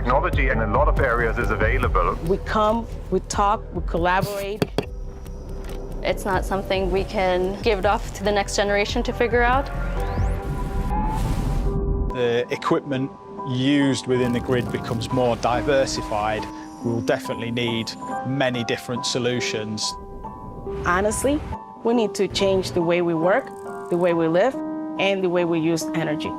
technology in a lot of areas is available. We come, we talk, we collaborate. It's not something we can give it off to the next generation to figure out. The equipment used within the grid becomes more diversified. We will definitely need many different solutions. Honestly, we need to change the way we work, the way we live, and the way we use energy.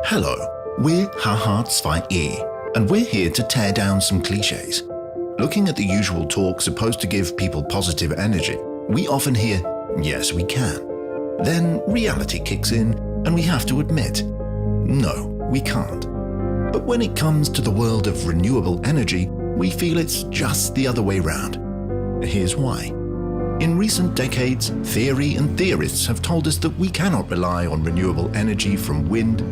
Hello, we're Ha2E, and we're here to tear down some cliches. Looking at the usual talk supposed to give people positive energy, we often hear, yes we can. Then reality kicks in and we have to admit, no, we can't. But when it comes to the world of renewable energy, we feel it's just the other way round. Here's why. In recent decades, theory and theorists have told us that we cannot rely on renewable energy from wind,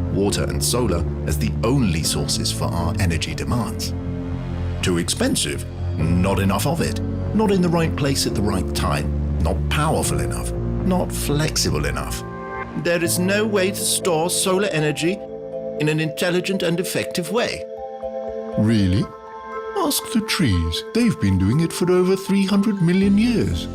water and solar as the only sources for our energy demands. Too expensive, not enough of it, not in the right place at the right time, not powerful enough, not flexible enough. There is no way to store solar energy in an intelligent and effective way. Really? Ask the trees. They've been doing it for over 300 million years.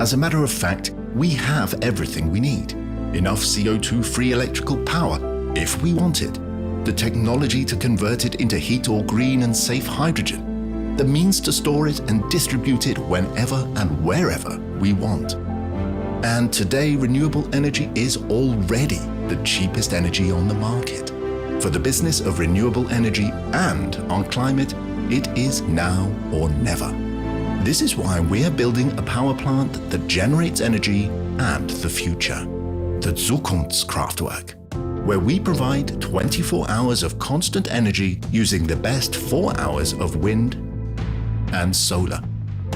As a matter of fact, we have everything we need. Enough CO2-free electrical power, if we want it. The technology to convert it into heat or green and safe hydrogen. The means to store it and distribute it whenever and wherever we want. And today, renewable energy is already the cheapest energy on the market. For the business of renewable energy and our climate, it is now or never. This is why we're building a power plant that generates energy and the future. The Zukunftskraftwerk, where we provide 24 hours of constant energy using the best 4 hours of wind and solar,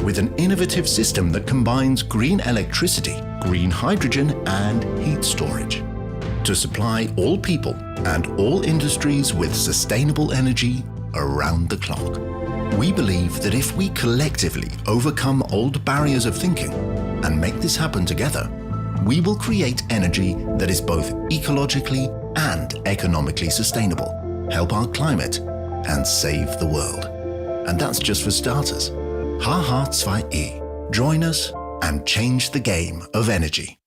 with an innovative system that combines green electricity, green hydrogen and heat storage to supply all people and all industries with sustainable energy around the clock. We believe that if we collectively overcome old barriers of thinking and make this happen together, we will create energy that is both ecologically and economically sustainable, help our climate, and save the world. And that's just for starters. Ha2E. Join us and change the game of energy.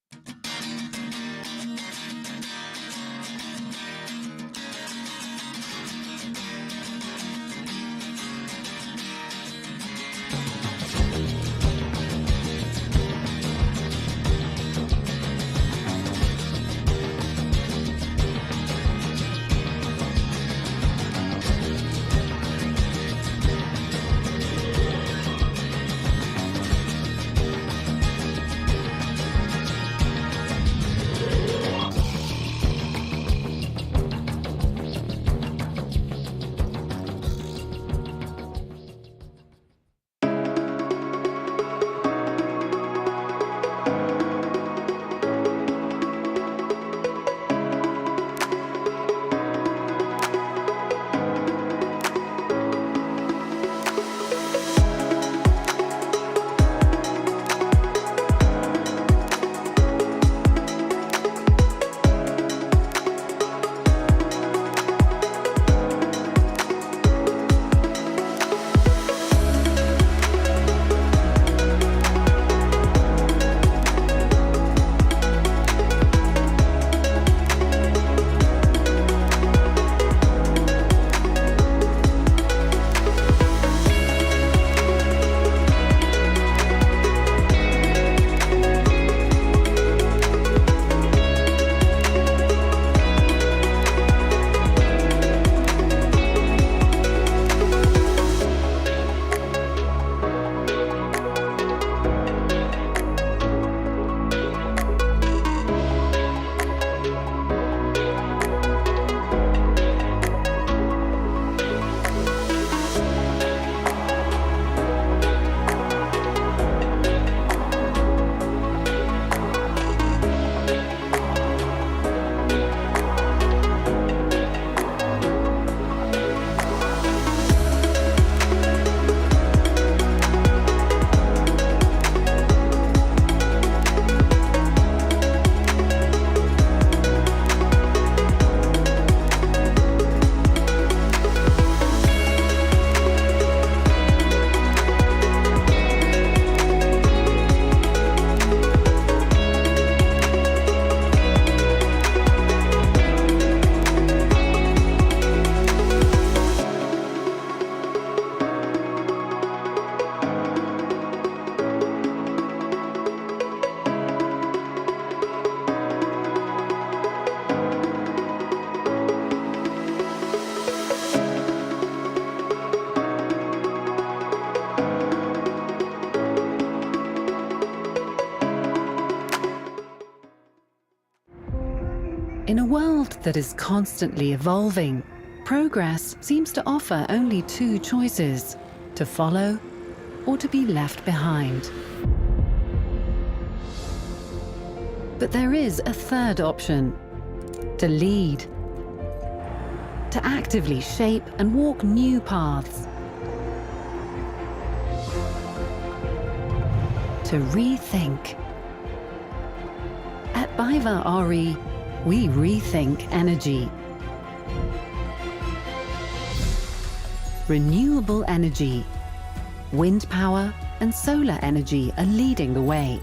In a world that is constantly evolving, progress seems to offer only two choices: to follow or to be left behind. But there is a third option: to lead, to actively shape and walk new paths, to rethink. At BayWa r.e., we rethink energy. Renewable energy, wind power and solar energy are leading the way,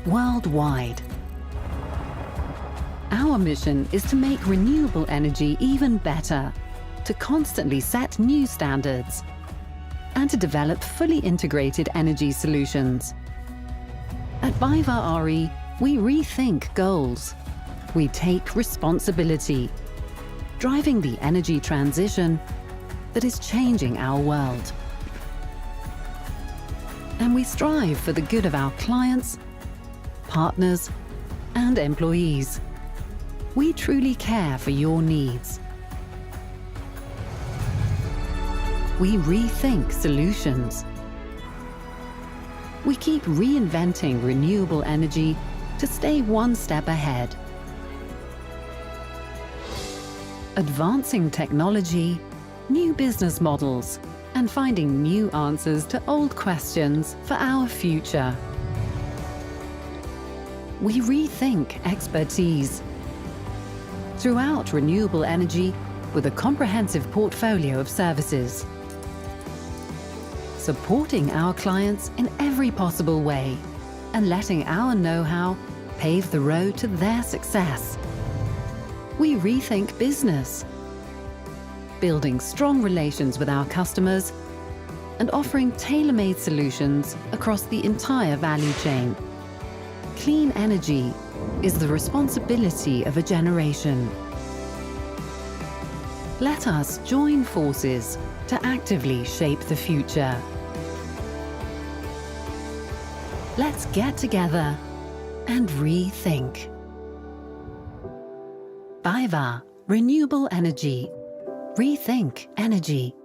worldwide. Our mission is to make renewable energy even better, to constantly set new standards, and to develop fully integrated energy solutions. At BayWa r.e., we rethink goals. We take responsibility, driving the energy transition that is changing our world. And we strive for the good of our clients, partners, and employees. We truly care for your needs. We rethink solutions. We keep reinventing renewable energy to stay one step ahead. Advancing technology, new business models, and finding new answers to old questions for our future. We rethink expertise. Throughout renewable energy, with a comprehensive portfolio of services. Supporting our clients in every possible way, and letting our know-how pave the road to their success. We rethink business, building strong relations with our customers and offering tailor-made solutions across the entire value chain. Clean energy is the responsibility of a generation. Let us join forces to actively shape the future. Let's get together and rethink. BayWa Renewable Energy. Rethink energy.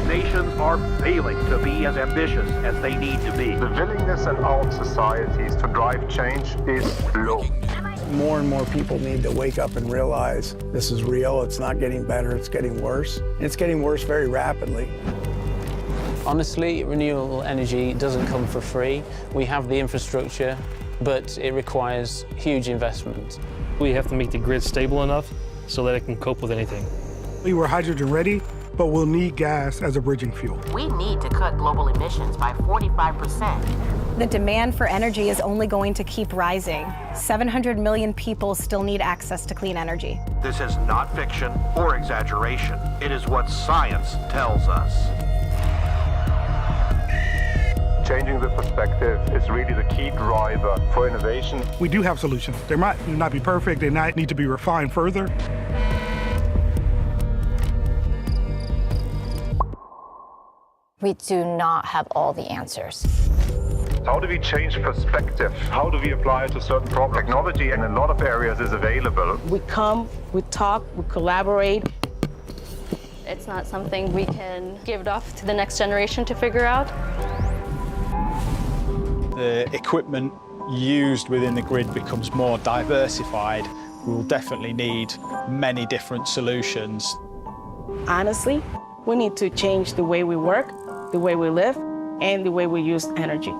Nations are failing to be as ambitious as they need to be. The willingness in our societies to drive change is low. More and more people need to wake up and realize this is real, it's not getting better, it's getting worse. And it's getting worse very rapidly. Honestly, renewable energy doesn't come for free. We have the infrastructure, but it requires huge investment. We have to make the grid stable enough so that it can cope with anything. We were hydrogen ready, but we'll need gas as a bridging fuel. We need to cut global emissions by 45%. The demand for energy is only going to keep rising. 700 million people still need access to clean energy. This is not fiction or exaggeration. It is what science tells us. Changing the perspective is really the key driver for innovation. We do have solutions. They might not be perfect, they might need to be refined further. We do not have all the answers. How do we change perspective? How do we apply it to certain problems? Technology in a lot of areas is available. We come, we talk, we collaborate. It's not something we can give it off to the next generation to figure out. The equipment used within the grid becomes more diversified. We will definitely need many different solutions. Honestly, we need to change the way we work, the way we live, and the way we use energy.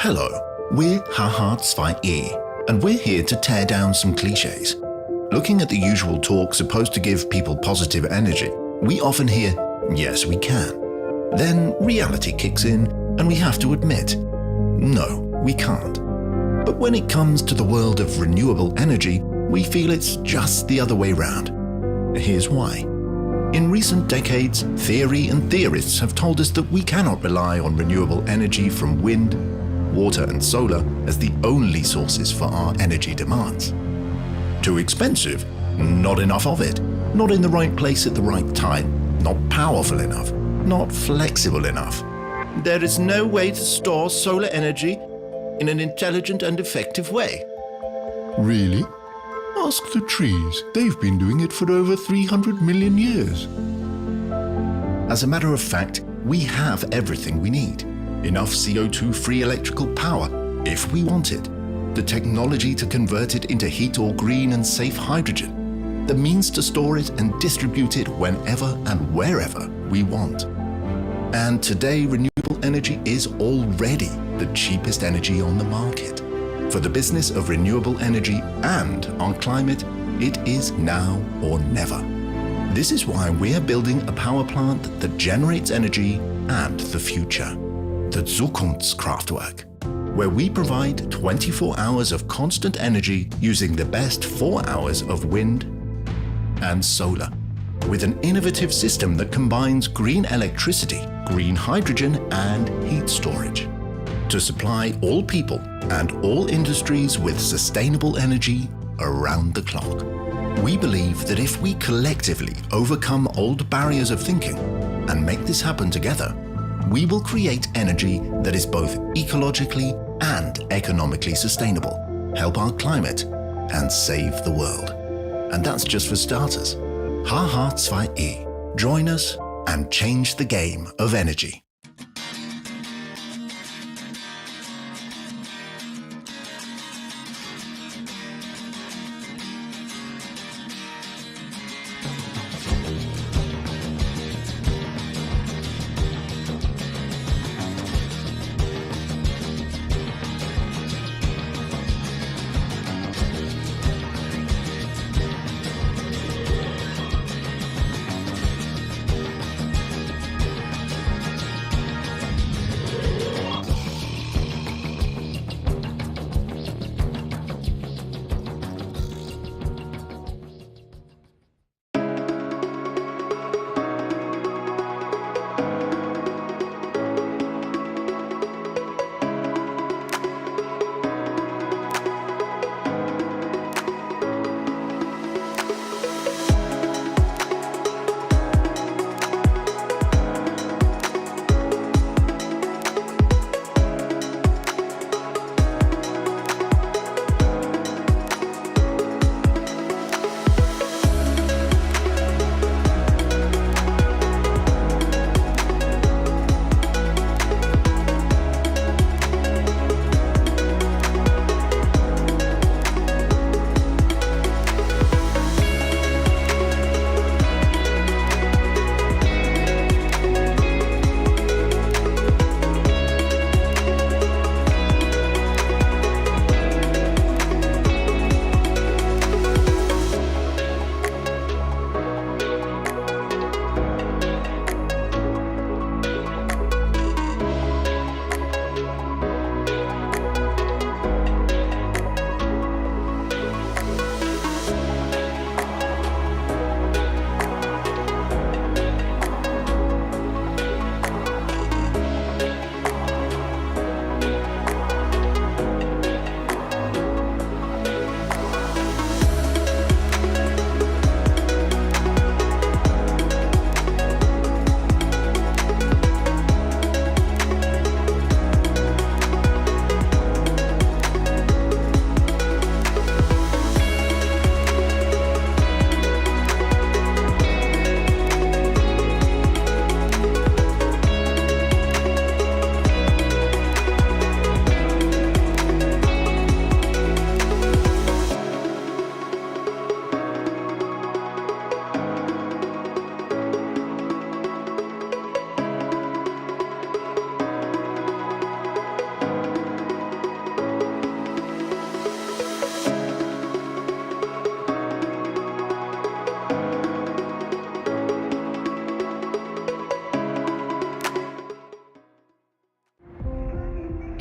Hello, we're H2E, and we're here to tear down some cliches. Looking at the usual talk supposed to give people positive energy, we often hear, yes we can. Then reality kicks in and we have to admit, no, we can't. But when it comes to the world of renewable energy, we feel it's just the other way round. Here's why. In recent decades, theory and theorists have told us that we cannot rely on renewable energy from wind, water and solar as the only sources for our energy demands. Too expensive, not enough of it, not in the right place at the right time, not powerful enough, not flexible enough. There is no way to store solar energy in an intelligent and effective way. Really? Ask the trees. They've been doing it for over 300 million years. As a matter of fact, we have everything we need. Enough CO2-free electrical power, if we want it. The technology to convert it into heat or green and safe hydrogen. The means to store it and distribute it whenever and wherever we want. And today, renewable energy is already the cheapest energy on the market. For the business of renewable energy and our climate, it is now or never. This is why we are building a power plant that generates energy and the future. The Zukunftskraftwerk. where we provide 24 hours of constant energy using the best 4 hours of wind and solar, with an innovative system that combines green electricity, green hydrogen, and heat storage to supply all people and all industries with sustainable energy around the clock. We believe that if we collectively overcome old barriers of thinking and make this happen together, we will create energy that is both ecologically and economically sustainable, help our climate, and save the world. And that's just for starters. H2E. Join us and change the game of energy.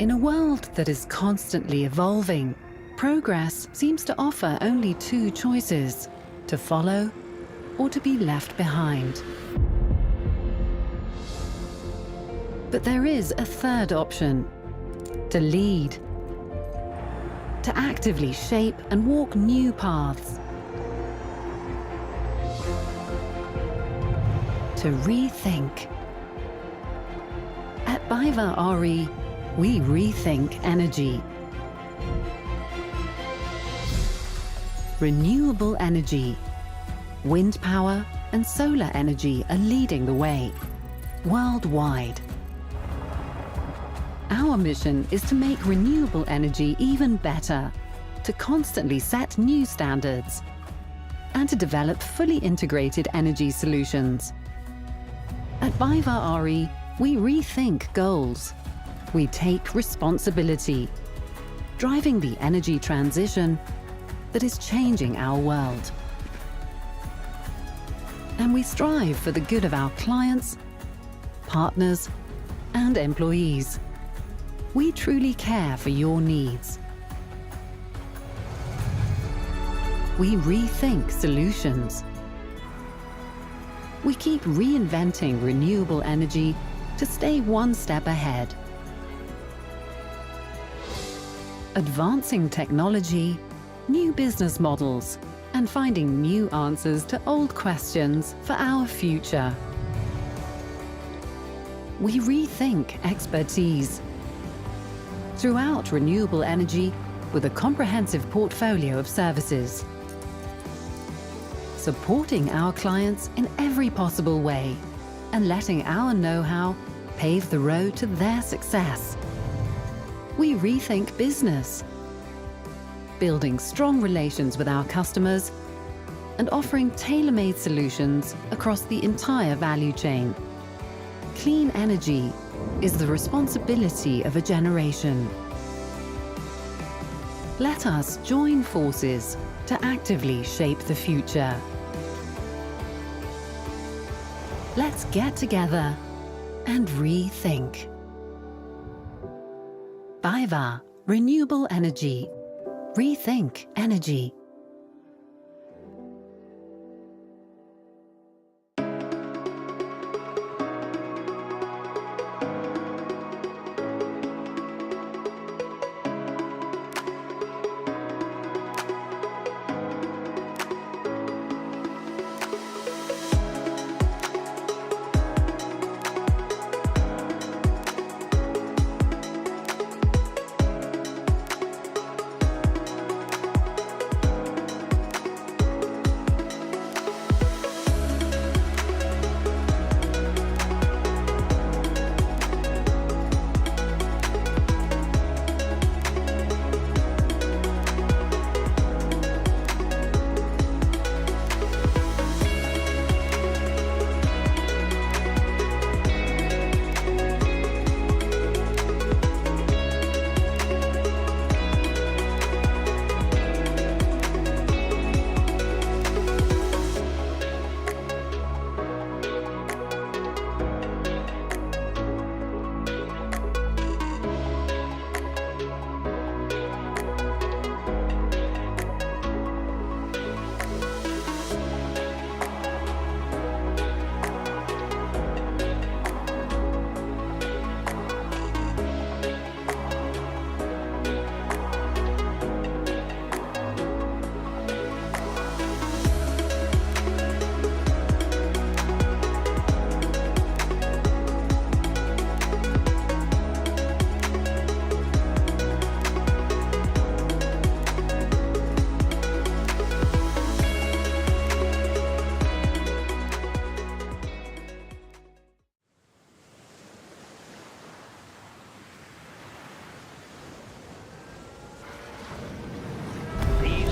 In a world that is constantly evolving, progress seems to offer only two choices: to follow or to be left behind. But there is a third option: to lead, to actively shape and walk new paths, to rethink. At BayWa r.e., we rethink energy. Renewable energy, wind power and solar energy are leading the way, worldwide. Our mission is to make renewable energy even better, to constantly set new standards, and to develop fully integrated energy solutions. At BayWa r.e., we rethink goals. We take responsibility, driving the energy transition that is changing our world. And we strive for the good of our clients, partners, and employees. We truly care for your needs. We rethink solutions. We keep reinventing renewable energy to stay one step ahead. Advancing technology, new business models, and finding new answers to old questions for our future. We rethink expertise. Throughout renewable energy, with a comprehensive portfolio of services. Supporting our clients in every possible way and letting our know-how pave the road to their success. We rethink business, building strong relations with our customers and offering tailor-made solutions across the entire value chain. Clean energy is the responsibility of a generation. Let us join forces to actively shape the future. Let's get together and rethink. BayWa Renewable Energy. Rethink energy.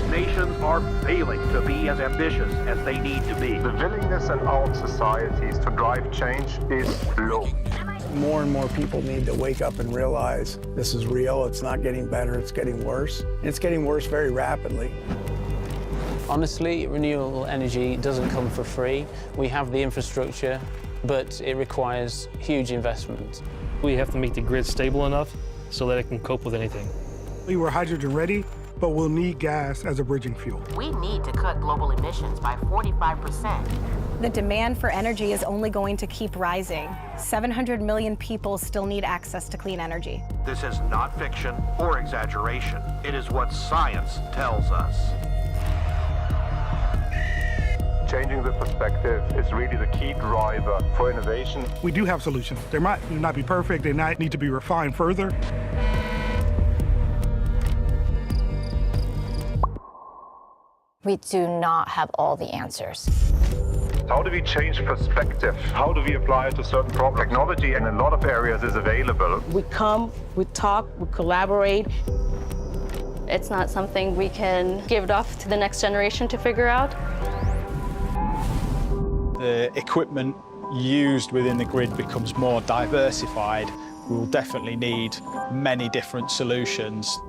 Nations are failing to be as ambitious as they need to be. The willingness in our societies to drive change is low. More and more people need to wake up and realize this is real, it's not getting better, it's getting worse. And it's getting worse very rapidly. Honestly, renewable energy doesn't come for free. We have the infrastructure, but it requires huge investment. We have to make the grid stable enough so that it can cope with anything. We were hydrogen ready, but we'll need gas as a bridging fuel. We need to cut global emissions by 45%. The demand for energy is only going to keep rising. 700 million people still need access to clean energy. This is not fiction or exaggeration. It is what science tells us. Changing the perspective is really the key driver for innovation. We do have solutions. They might not be perfect, they might need to be refined further. We do not have all the answers. How do we change perspective? How do we apply it to certain problems? Technology in a lot of areas is available. We come, we talk, we collaborate. It's not something we can give it off to the next generation to figure out. The equipment used within the grid becomes more diversified. We will definitely need many different solutions.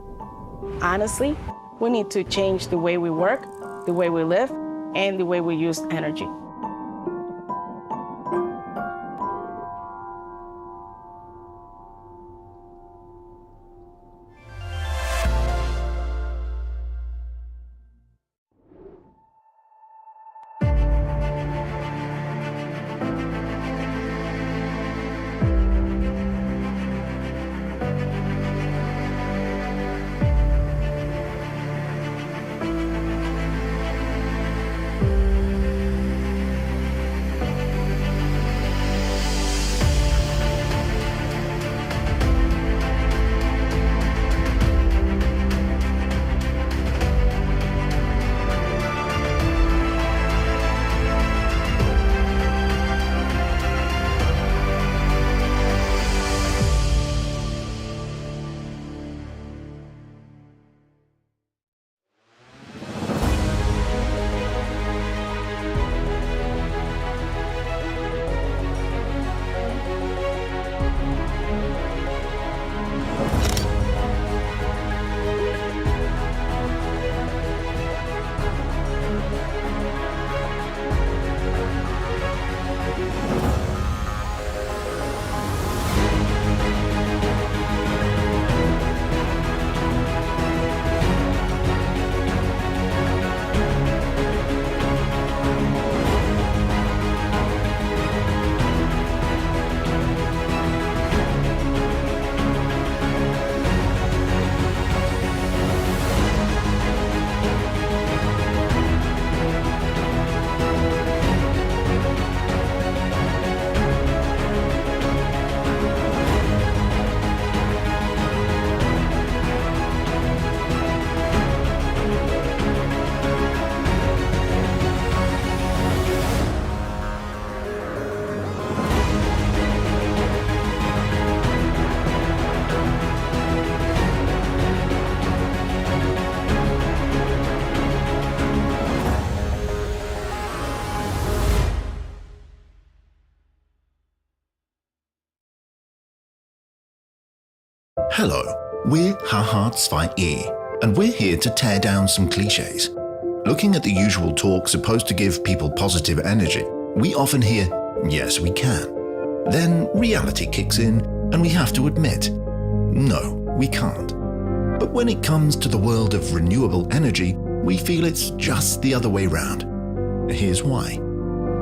Honestly, we need to change the way we work, the way we live, and the way we use energy. Hello, we're Ha2E, and we're here to tear down some cliches. Looking at the usual talk supposed to give people positive energy, we often hear, yes, we can. Then reality kicks in, and we have to admit, no, we can't. But when it comes to the world of renewable energy, we feel it's just the other way round. Here's why.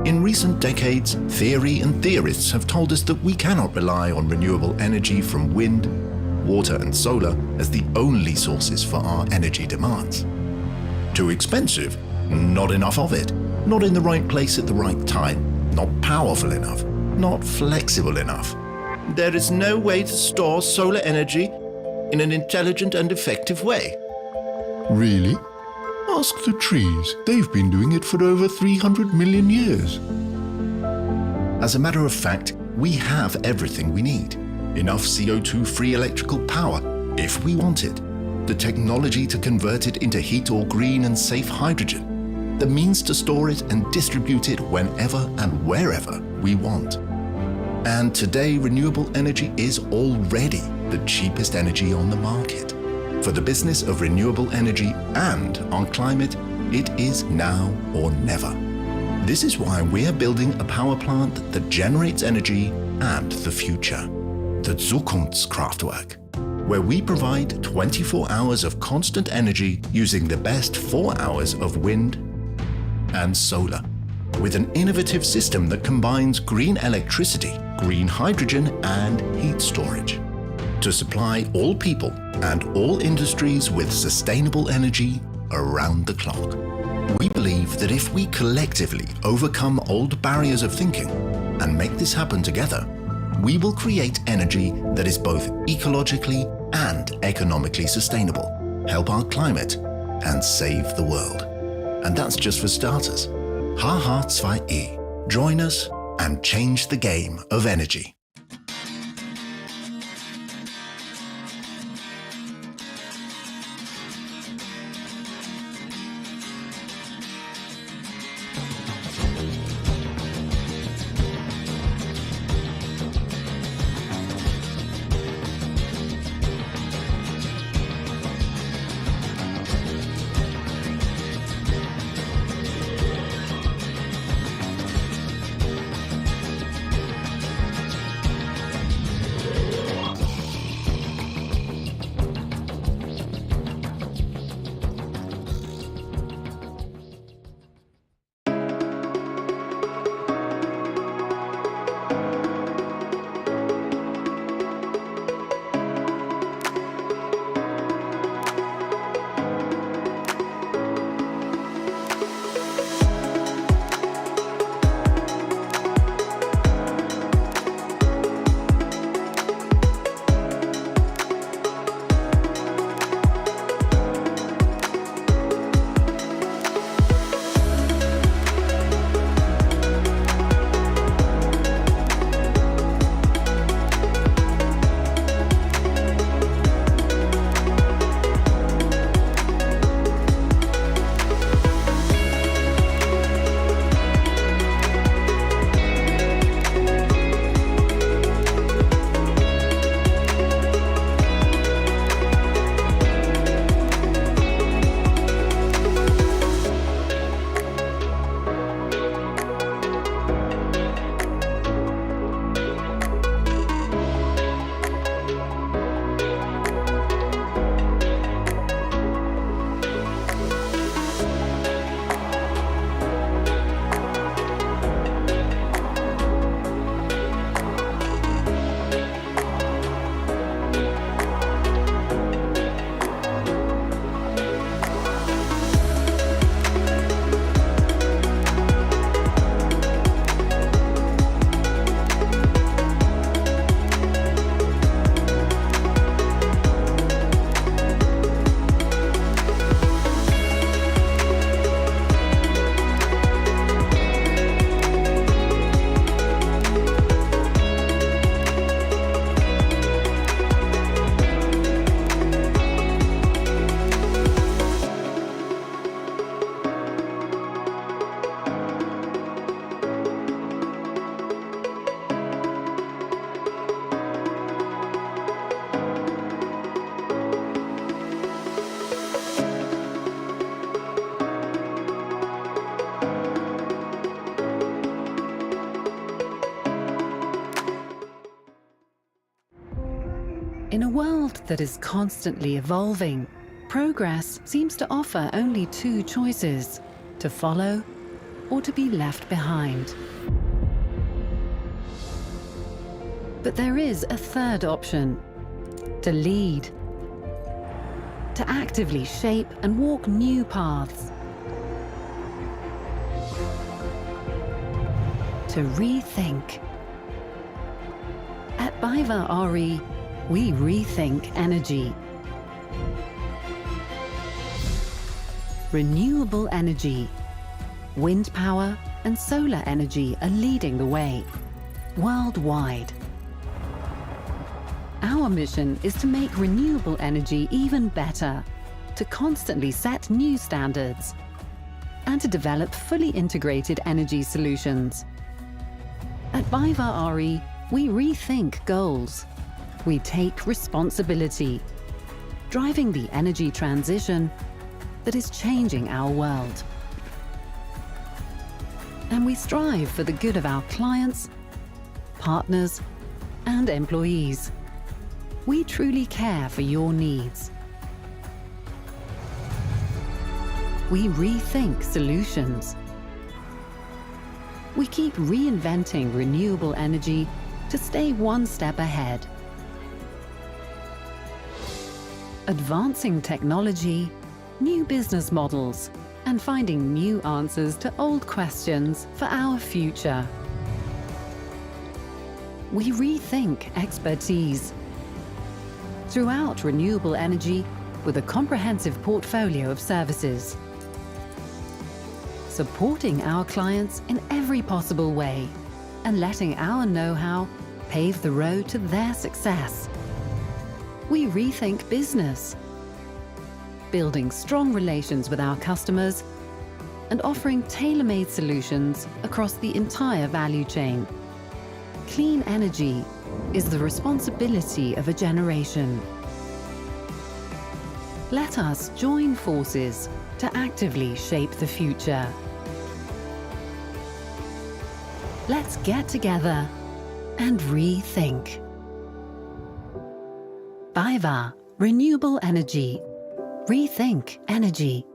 In recent decades, theory and theorists have told us that we cannot rely on renewable energy from wind, water and solar as the only sources for our energy demands. Too expensive, not enough of it, not in the right place at the right time, not powerful enough, not flexible enough. There is no way to store solar energy in an intelligent and effective way. Really? Ask the trees. They've been doing it for over 300 million years. As a matter of fact, we have everything we need. Enough CO2-free electrical power, if we want it. The technology to convert it into heat or green and safe hydrogen. The means to store it and distribute it whenever and wherever we want. And today, renewable energy is already the cheapest energy on the market. For the business of renewable energy and on climate, it is now or never. This is why we're building a power plant that generates energy and the future. The Zukunftskraftwerk, where we provide 24 hours of constant energy using the best 4 hours of wind and solar, with an innovative system that combines green electricity, green hydrogen and heat storage to supply all people and all industries with sustainable energy around the clock. We believe that if we collectively overcome old barriers of thinking and make this happen together, we will create energy that is both ecologically and economically sustainable, help our climate, and save the world. And that's just for starters. Ha2E. Join us and change the game of energy. In a world that is constantly evolving, progress seems to offer only two choices: to follow or to be left behind. But there is a third option: to lead, to actively shape and walk new paths, to rethink. At BayWa RE, we rethink energy. Renewable energy, wind power and solar energy are leading the way worldwide. Our mission is to make renewable energy even better, to constantly set new standards, and to develop fully integrated energy solutions. At BayWa RE, we rethink goals. We take responsibility, driving the energy transition that is changing our world. And we strive for the good of our clients, partners, and employees. We truly care for your needs. We rethink solutions. We keep reinventing renewable energy to stay one step ahead. Advancing technology, new business models, and finding new answers to old questions for our future. We rethink expertise. Throughout renewable energy, with a comprehensive portfolio of services. Supporting our clients in every possible way and letting our know-how pave the road to their success. We rethink business, building strong relations with our customers and offering tailor-made solutions across the entire value chain. Clean energy is the responsibility of a generation. Let us join forces to actively shape the future. Let's get together and rethink. BayWa Renewable Energy. Rethink energy.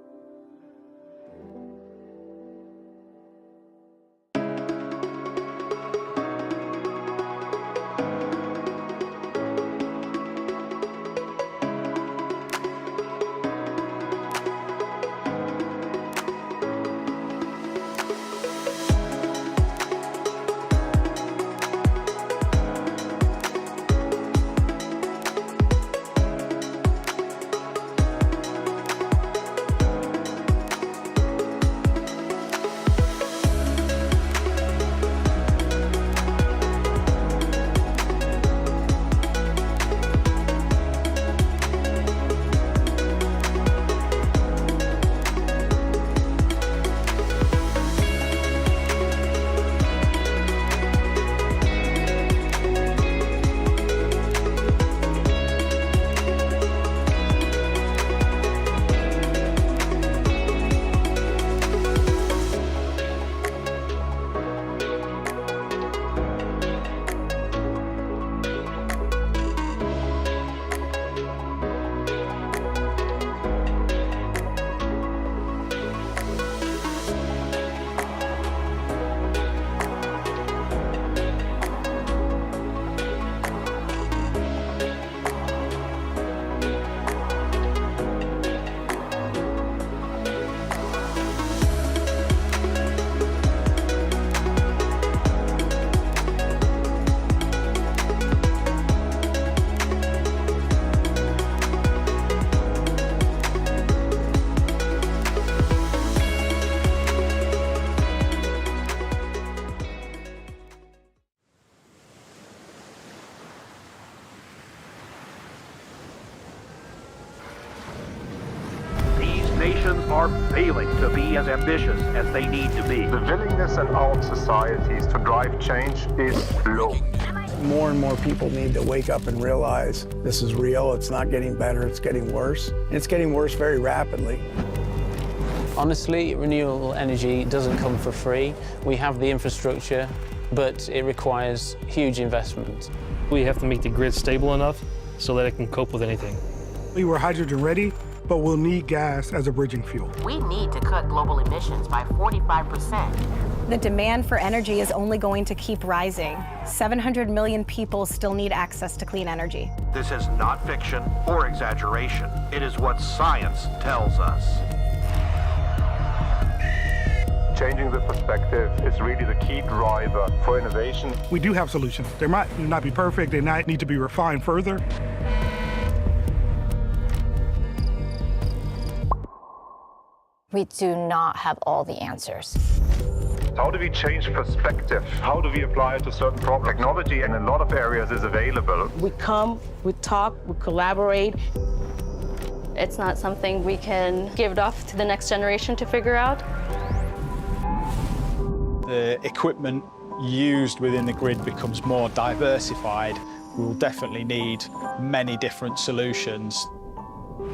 Nations are failing to be as ambitious as they need to be. The willingness in our societies to drive change is low. More and more people need to wake up and realize this is real, it's not getting better, it's getting worse. And it's getting worse very rapidly. Honestly, renewable energy doesn't come for free. We have the infrastructure, but it requires huge investment. We have to make the grid stable enough so that it can cope with anything. We're hydrogen ready, but we'll need gas as a bridging fuel. We need to cut global emissions by 45%. The demand for energy is only going to keep rising. 700 million people still need access to clean energy. This is not fiction or exaggeration. It is what science tells us. Changing the perspective is really the key driver for innovation. We do have solutions. They might not be perfect, they might need to be refined further. We do not have all the answers. How do we change perspective? How do we apply it to certain problems? Technology in a lot of areas is available. We come, we talk, we collaborate. It's not something we can give it off to the next generation to figure out. The equipment used within the grid becomes more diversified. We will definitely need many different solutions.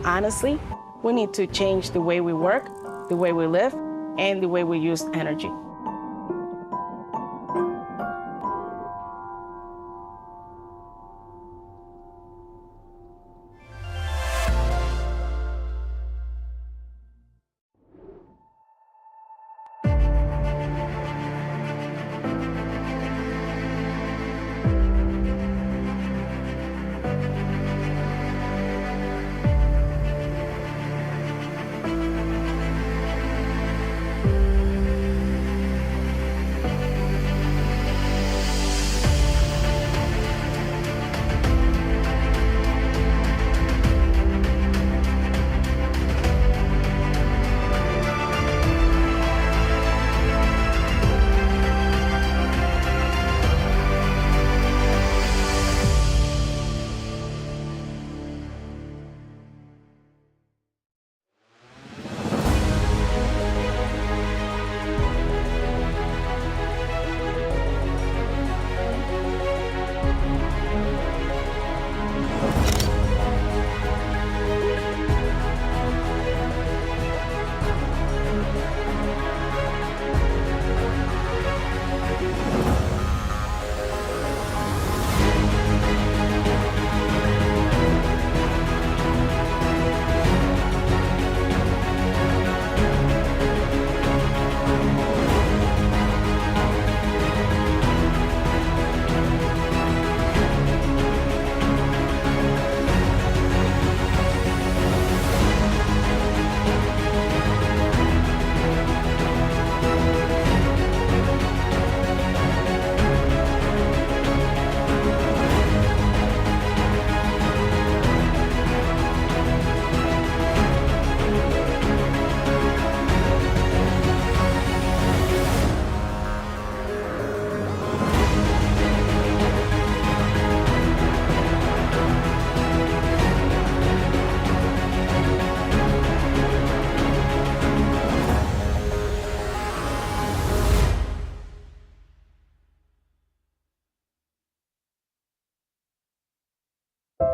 Honestly, we need to change the way we work, the way we live, and the way we use energy.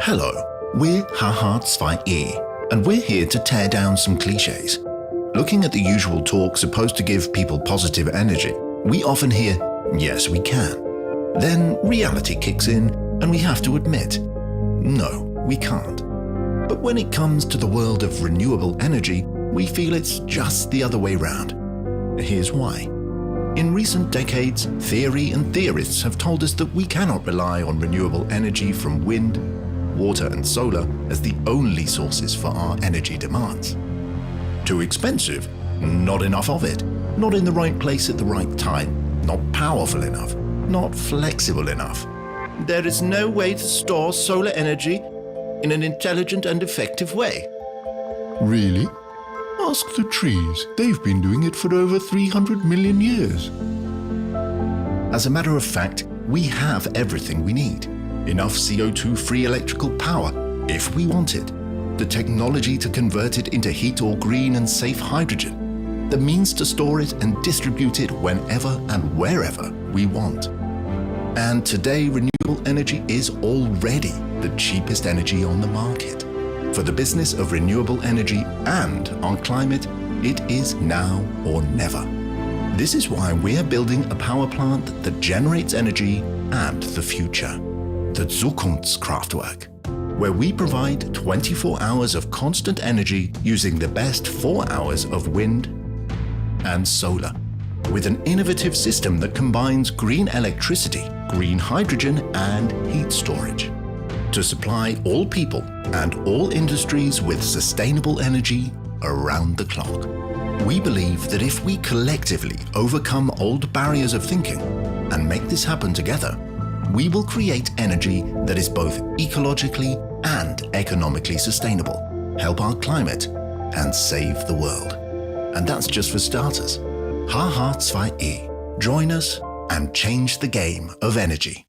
Hello, we're Haha2E, and we're here to tear down some cliches. Looking at the usual talk supposed to give people positive energy, we often hear, yes we can. Then reality kicks in and we have to admit, no, we can't. But when it comes to the world of renewable energy, we feel it's just the other way round. Here's why. In recent decades, theory and theorists have told us that we cannot rely on renewable energy from wind, water and solar as the only sources for our energy demands. Too expensive, not enough of it, not in the right place at the right time, not powerful enough, not flexible enough. There is no way to store solar energy in an intelligent and effective way. Really? Ask the trees. They've been doing it for over 300 million years. As a matter of fact, we have everything we need. Enough CO2-free electrical power, if we want it. The technology to convert it into heat or green and safe hydrogen. The means to store it and distribute it whenever and wherever we want. And today, renewable energy is already the cheapest energy on the market. For the business of renewable energy and our climate, it is now or never. This is why we're building a power plant that generates energy and the future. The Zukunftskraftwerk. where we provide 24 hours of constant energy using the best 4 hours of wind and solar, with an innovative system that combines green electricity, green hydrogen, and heat storage to supply all people and all industries with sustainable energy around the clock. We believe that if we collectively overcome old barriers of thinking and make this happen together, we will create energy that is both ecologically and economically sustainable, help our climate, and save the world. And that's just for starters. H2E. Join us and change the game of energy.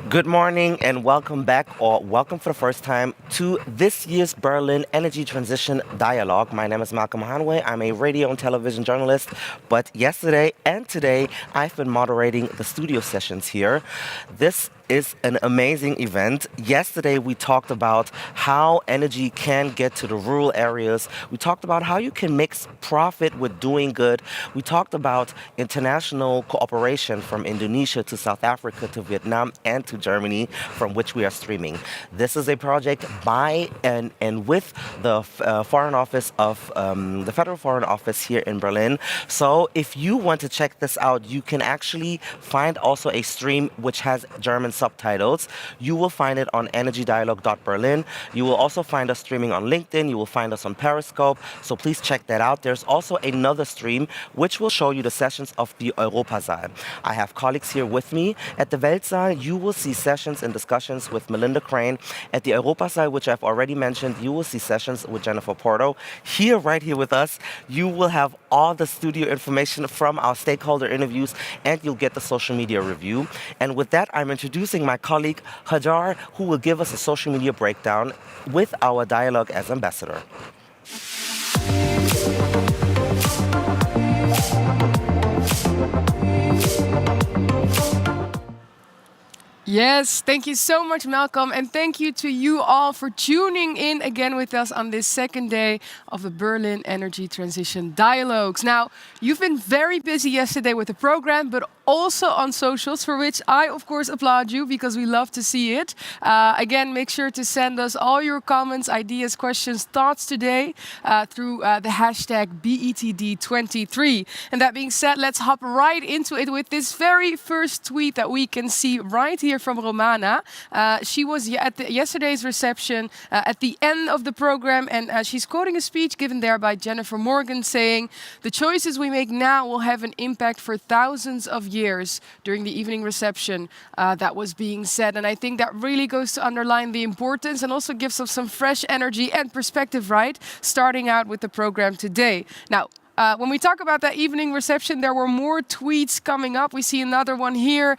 Good morning and welcome back, or welcome for the first time, to this year's Berlin Energy Transition Dialogue. My name is Malcolm Hanway. I'm a radio and television journalist, but yesterday and today I've been moderating the studio sessions here. This is an amazing event. Yesterday we talked about how energy can get to the rural areas. We talked about how you can mix profit with doing good. We talked about international cooperation from Indonesia to South Africa to Vietnam and to Germany, from which we are streaming. This is a project by and with the Foreign Office of the Federal Foreign Office here in Berlin. So if you want to check this out, you can actually find also a stream which has German subtitles. You will find it on energydialogue.berlin. You will also find us streaming on LinkedIn. You will find us on Periscope. So please check that out. There's also another stream which will show you the sessions of the Europasaal. I have colleagues here with me. At the Weltsaal, you will see sessions and discussions with Melinda Crane. At the Europasaal, which I've already mentioned, you will see sessions with Jennifer Porto. Here, right here with us, you will have all the studio information from our stakeholder interviews, and you'll get the social media review. And with that, I'm introducing introducing my colleague Hajar, who will give us a social media breakdown with our dialogue as ambassador. Yes, thank you so much, Malcolm. And thank you to you all for tuning in again with us on this second day of the Berlin Energy Transition Dialogues. Now, you've been very busy yesterday with the program, but also on socials, for which I, of course, applaud you because we love to see it. Again, make sure to send us all your comments, ideas, questions, thoughts today through the hashtag BETD23. And that being said, let's hop right into it with this very first tweet that we can see right here from Romana. She was at yesterday's reception at the end of the program, and she's quoting a speech given there by Jennifer Morgan saying, "The choices we make now will have an impact for thousands of years," during the evening reception that was being said. And I think that really goes to underline the importance and also gives us some fresh energy and perspective, right? Starting out with the program today. Now, when we talk about that evening reception, there were more tweets coming up. We see another one here.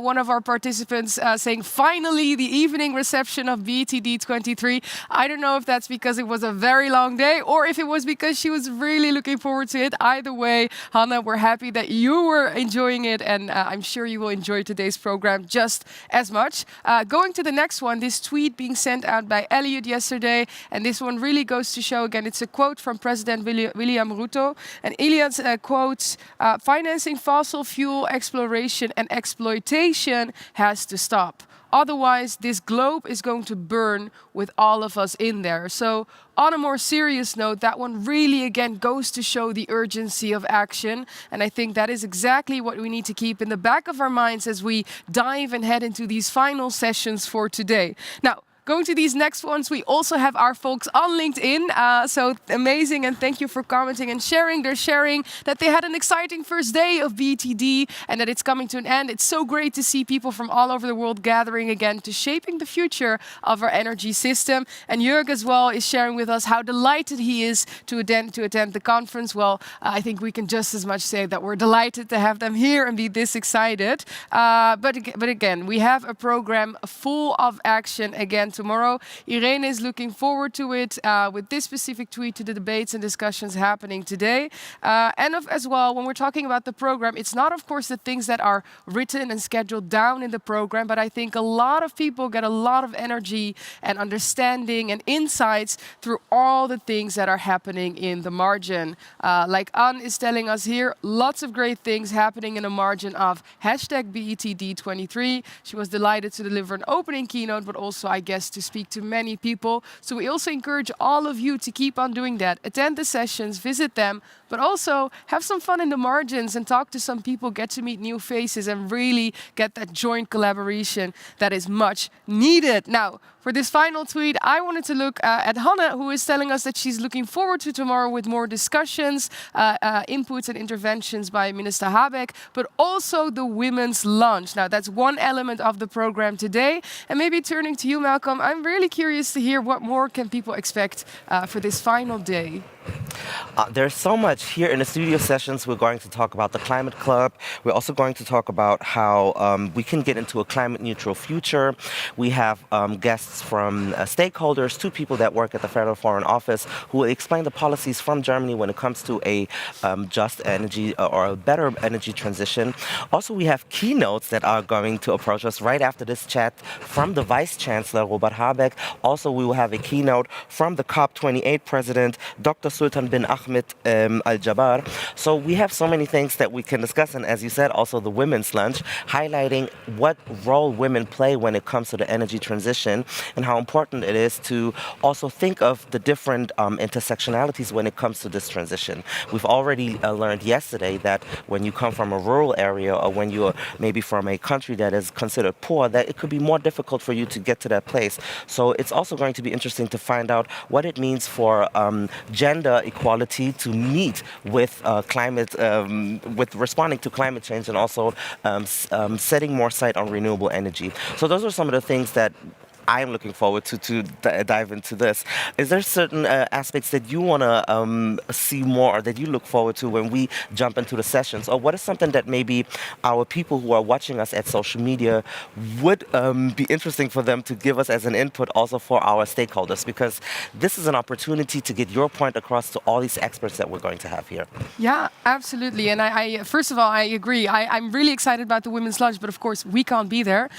One of our participants saying, "Finally, the evening reception of BTD23. I don't know if that's because it was a very long day or if it was because she was really looking forward to it. Either way, Hannah, we're happy that you were enjoying it, and I'm sure you will enjoy today's program just as much. Going to the next one, this tweet being sent out by Elliot yesterday, and this one really goes to show, again, it's a quote from President William Ruto. And Ilias quotes, "Financing fossil fuel exploration and exploitation has to stop. Otherwise, this globe is going to burn with all of us in there." So on a more serious note, that one really, again, goes to show the urgency of action. And I think that is exactly what we need to keep in the back of our minds as we dive and head into these final sessions for today. Now, going to these next ones, we also have our folks on LinkedIn. So amazing, and thank you for commenting and sharing. They're sharing that they had an exciting first day of BTD and that it's coming to an end. It's so great to see people from all over the world gathering again to shaping the future of our energy system. And Jörg as well is sharing with us how delighted he is to attend the conference. Well, I think we can just as much say that we're delighted to have them here and be this excited. But again, we have a program full of action again tomorrow. Irene is looking forward to it with this specific tweet to the debates and discussions happening today. As well, when we're talking about the program, it's not, of course, the things that are written and scheduled down in the program, but I think a lot of people get a lot of energy and understanding and insights through all the things that are happening in the margin. Like Anne is telling us here, lots of great things happening in the margin of hashtag BETD23. She was delighted to deliver an opening keynote, but also, I guess, to speak to many people. So we also encourage all of you to keep on doing that. Attend the sessions, visit them, but also have some fun in the margins and talk to some people, get to meet new faces and really get that joint collaboration that is much needed. Now, for this final tweet, I wanted to look at Hannah, who is telling us that she's looking forward to tomorrow with more discussions, inputs and interventions by Minister Habeck, but also the women's lunch. Now, that's one element of the program today. And maybe turning to you, Malcolm, I'm really curious to hear what more can people expect for this final day. There's so much here in the studio sessions. We're going to talk about the Climate Club. We're also going to talk about how we can get into a climate neutral future. We have guests from stakeholders, two people that work at the Federal Foreign Office who will explain the policies from Germany when it comes to a just energy or a better energy transition. Also, we have keynotes that are going to approach us right after this chat from the Vice Chancellor, Robert Habeck. Also, we will have a keynote from the COP28 President, Dr. Sultan bin Ahmed Al-Jaber. So we have so many things that we can discuss, and as you said, also the women's lunch, highlighting what role women play when it comes to the energy transition and how important it is to also think of the different intersectionalities when it comes to this transition. We've already learned yesterday that when you come from a rural area or when you're maybe from a country that is considered poor, that it could be more difficult for you to get to that place. So it's also going to be interesting to find out what it means for gender equality to meet with with responding to climate change and also setting more sight on renewable energy. So those are some of the things that I'm looking forward to dive into this. Is there certain aspects that you want to see more or that you look forward to when we jump into the sessions? Or what is something that maybe our people who are watching us at social media would be interesting for them to give us as an input also for our stakeholders? Because this is an opportunity to get your point across to all these experts that we're going to have here. Yeah, absolutely. And I first of all, I agree. I'm really excited about the women's lunch, but of course we can't be there.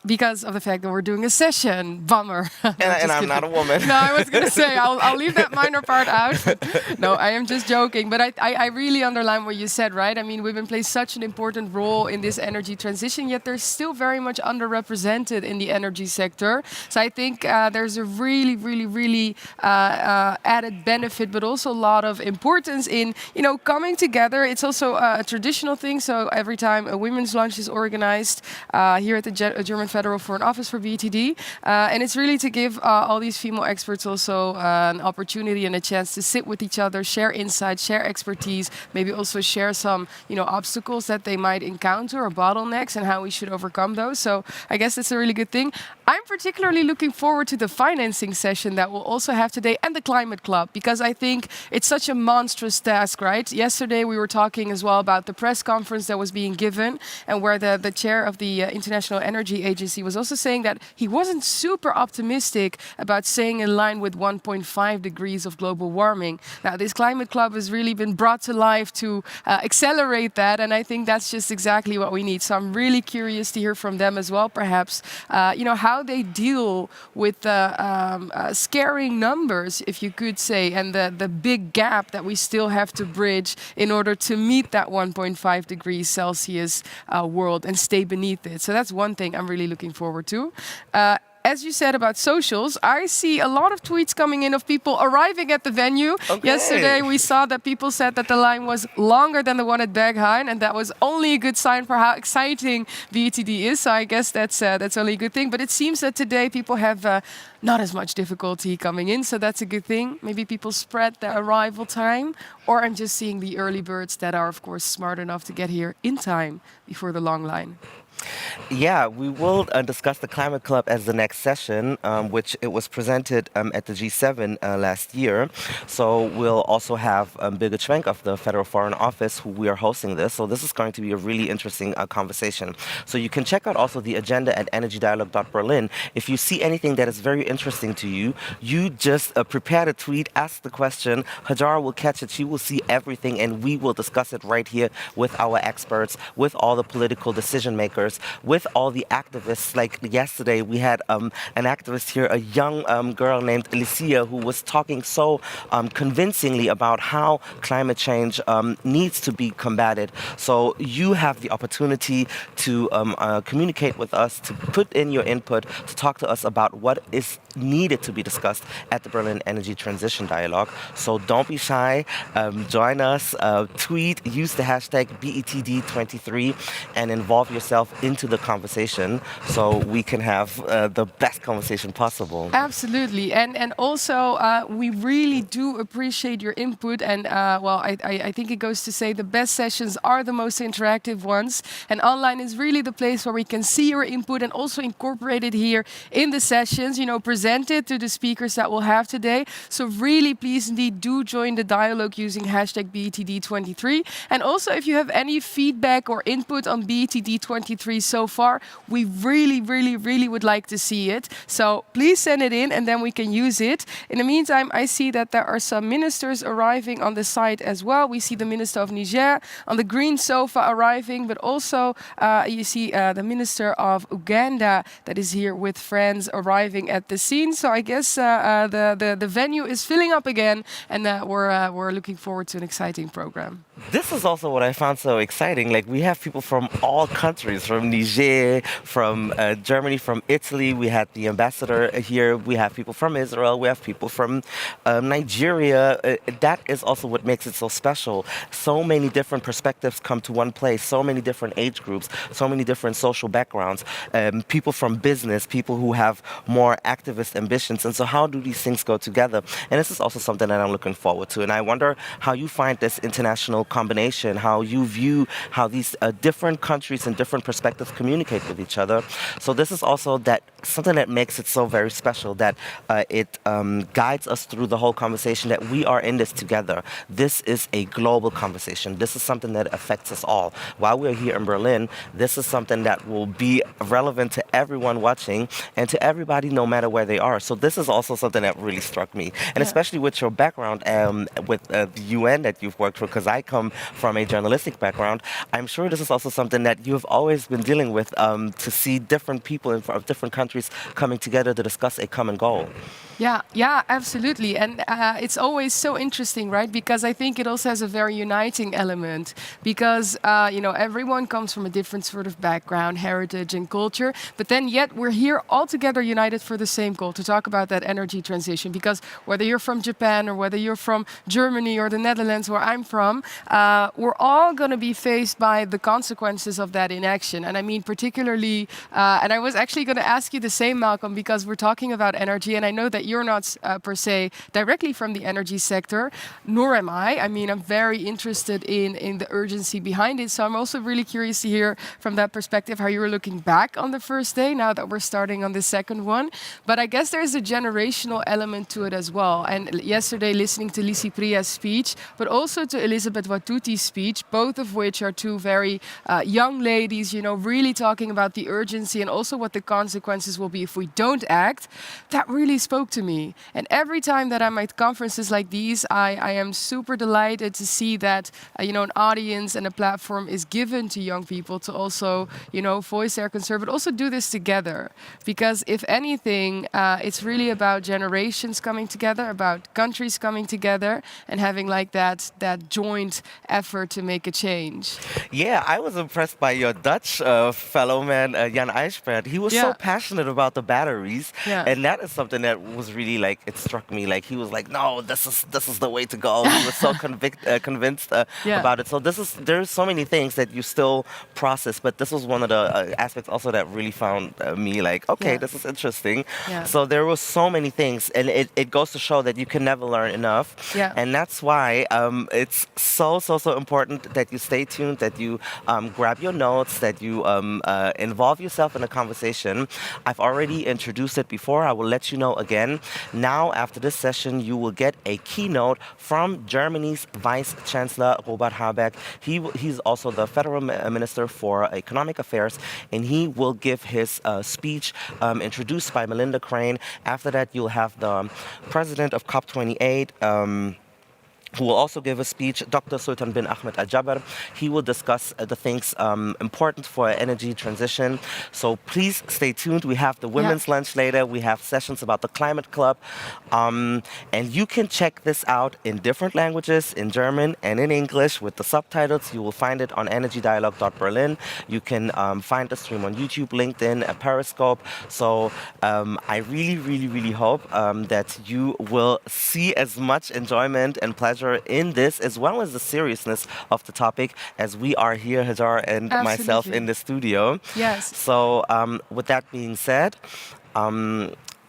Because of the fact that we're doing a session. Bummer. And I'm not a woman. No, I was going to say, I'll leave that minor part out. No, I am just joking. But I really underline what you said, right? I mean, women play such an important role in this energy transition, yet they're still very much underrepresented in the energy sector. So I think there's a really added benefit, but also a lot of importance in, coming together. It's also a traditional thing. So every time a women's lunch is organized here at the German Federal Foreign Office for BTD. And it's really to give all these female experts also an opportunity and a chance to sit with each other, share insights, share expertise, maybe also share some, obstacles that they might encounter or bottlenecks and how we should overcome those. So I guess that's a really good thing. I'm particularly looking forward to the financing session that we'll also have today and the climate club, because I think it's such a monstrous task, right? Yesterday we were talking as well about the press conference that was being given and where the chair of the International Energy Agency was also saying that he wasn't super optimistic about staying in line with 1.5 degrees of global warming. Now, this climate club has really been brought to life to accelerate that, and I think that's just exactly what we need. So I'm really curious to hear from them as well, perhaps, how they deal with the scaring numbers, if you could say, and the big gap that we still have to bridge in order to meet that 1.5 degrees Celsius world and stay beneath it. So that's one thing I'm really looking forward to. As you said about socials, I see a lot of tweets coming in of people arriving at the venue. Okay. Yesterday, we saw that people said that the line was longer than the one at Berghain, and that was only a good sign for how exciting BTD is. So I guess that's only a good thing. But it seems that today people have not as much difficulty coming in, so that's a good thing. Maybe people spread their arrival time, or I'm just seeing the early birds that are, of course, smart enough to get here in time before the long line. Yeah, we will discuss the Climate Club as the next session, which it was presented at the G7 last year. So we'll also have Birgit Schwenk of the Federal Foreign Office, who we are hosting this. So this is going to be a really interesting conversation. So you can check out also the agenda at energydialogue.berlin. If you see anything that is very interesting to you, you just prepare a tweet, ask the question, Hajar will catch it, she will see everything, and we will discuss it right here with our experts, with all the political decision makers, with all the activists. Like yesterday, we had an activist here, a young girl named Alicia, who was talking so convincingly about how climate change needs to be combated. So you have the opportunity to communicate with us, to put in your input, to talk to us about what is needed to be discussed at the Berlin Energy Transition Dialogue. So don't be shy. Join us, tweet, use the hashtag BETD23 and involve yourself into the conversation so we can have the best conversation possible. Absolutely. And also, we really do appreciate your input. And I think it goes to say the best sessions are the most interactive ones. And online is really the place where we can see your input and also incorporate it here in the sessions, present it to the speakers that we'll have today. So really, please indeed do join the dialogue using hashtag BETD23. And also, if you have any feedback or input on BETD23 so far, we really would like to see it. So please send it in and then we can use it. In the meantime, I see that there are some ministers arriving on the site as well. We see the Minister of Niger on the green sofa arriving, but also you see the Minister of Uganda that is here with friends arriving at the scene. So I guess the venue is filling up again, and we're looking forward to an exciting program. This is also what I found so exciting. Like, we have people from all countries, from Niger, from Germany, from Italy. We had the ambassador here. We have people from Israel. We have people from Nigeria. That is also what makes it so special. So many different perspectives come to one place. So many different age groups. So many different social backgrounds. People from business. People who have more activist ambitions. And so how do these things go together? And this is also something that I'm looking forward to. And I wonder how you find this international combination, how you view how these different countries and different perspectives communicate with each other. So this is also something that makes it so very special, that it guides us through the whole conversation, that we are in this together. This is a global conversation. This is something that affects us all. While we're here in Berlin, this is something that will be relevant to everyone watching and to everybody, no matter where they are. So this is also something that really struck me. And especially with your background with the UN that you've worked for, because I come from a journalistic background, I'm sure this is also something that you've always been dealing with, to see different people of different countries coming together to discuss a common goal. Yeah, absolutely. And it's always so interesting, right? Because I think it also has a very uniting element. Because, everyone comes from a different sort of background, heritage and culture. But then yet we're here all together united for the same goal, to talk about that energy transition. Because whether you're from Japan or whether you're from Germany or the Netherlands, where I'm from, we're all going to be faced by the consequences of that inaction. And I mean, particularly, and I was actually going to ask you the same, Malcolm, because we're talking about energy. And I know that you're not per se directly from the energy sector, nor am I. I mean, I'm very interested in the urgency behind it. So I'm also really curious to hear from that perspective how you were looking back on the first day, now that we're starting on the second one. But I guess there's a generational element to it as well. And yesterday, listening to Lisi Pria's speech, but also to Elizabeth Watuti's speech, both of which are two very young ladies, really talking about the urgency and also what the consequences will be if we don't act, that really spoke to me. And every time that I'm at conferences like these, I am super delighted to see that an audience and a platform is given to young people to also voice their concern, but also do this together. Because if anything, it's really about generations coming together, about countries coming together, and having like that joint effort to make a change. Yeah, I was impressed by your Dutch fellow man, Jan Eijsbert. He was so passionate about the batteries, and that is something that was really it struck me. He was like, no, this is the way to go. He was so convinced about it. So there's so many things that you still process, but this was one of the aspects also that really found me this is interesting. So there were so many things, and it goes to show that you can never learn enough. And that's why it's so important that you stay tuned, that you grab your notes, that you involve yourself in the conversation. I've already introduced it before. I will let you know again. Now, after this session, you will get a keynote from Germany's Vice Chancellor Robert Habeck. He's also the Federal Minister for Economic Affairs, and he will give his speech introduced by Melinda Crane. After that, you'll have the president of COP28, who will also give a speech, Dr. Sultan bin Ahmed Al-Jaber. He will discuss the things important for energy transition. So please stay tuned. We have the women's lunch later. We have sessions about the climate club. And you can check this out in different languages, in German and in English with the subtitles. You will find it on energydialogue.berlin. You can find the stream on YouTube, LinkedIn, Periscope. So I really hope that you will see as much enjoyment and pleasure in this, as well as the seriousness of the topic, as we are here, Hajar and myself, in the studio. Yes. So with that being said,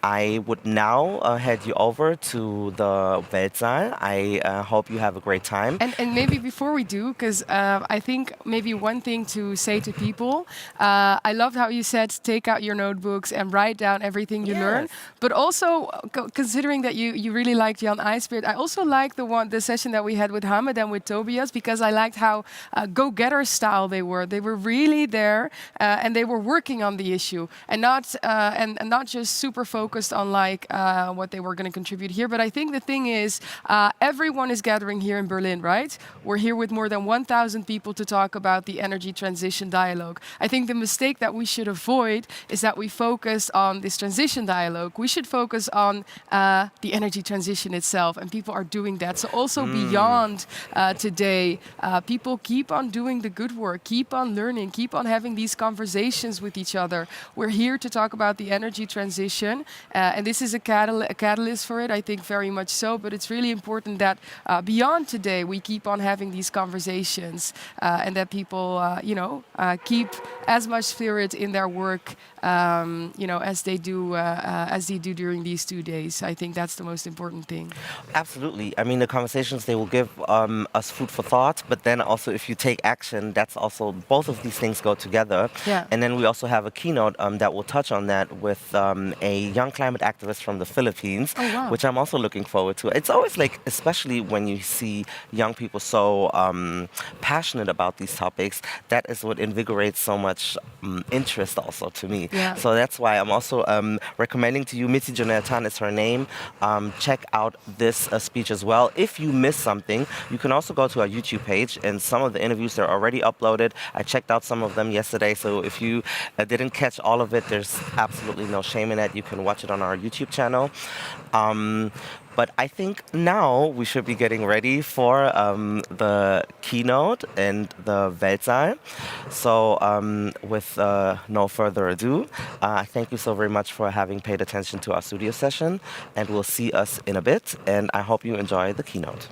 I would now head you over to the Weltsaal. I hope you have a great time. And maybe before we do, because I think maybe one thing to say to people, I loved how you said take out your notebooks and write down everything you learn. But also, considering that you really liked Jan Eijsbert, I also liked the session that we had with Hamed and with Tobias, because I liked how go-getter style they were. They were really there and they were working on the issue, and not just super focused on what they were going to contribute here. But I think the thing is, everyone is gathering here in Berlin, right? We're here with more than 1,000 people to talk about the energy transition dialogue. I think the mistake that we should avoid is that we focus on this transition dialogue. We should focus on the energy transition itself, and people are doing that. So also beyond today, people keep on doing the good work, keep on learning, keep on having these conversations with each other. We're here to talk about the energy transition. And this is a catalyst for it, I think very much so. But it's really important that beyond today, we keep on having these conversations and that people, keep as much spirit in their work, as they do during these 2 days. I think that's the most important thing. Absolutely. I mean, the conversations, they will give us food for thought, but then also if you take action, that's also, both of these things go together. Yeah. And then we also have a keynote that will touch on that with a young climate activist from the Philippines, which I'm also looking forward to. It's always like, especially when you see young people so passionate about these topics, that is what invigorates so much interest also to me. Yeah. So that's why I'm also recommending to you, Mitzi Jonathan is her name, check out this speech as well. If you miss something, you can also go to our YouTube page, and some of the interviews are already uploaded. I checked out some of them yesterday, so if you didn't catch all of it, there's absolutely no shame in that. You can watch it on our YouTube channel. But I think now we should be getting ready for the keynote and the Weltsaal. So with no further ado, thank you so very much for having paid attention to our studio session, and we'll see us in a bit, and I hope you enjoy the keynote.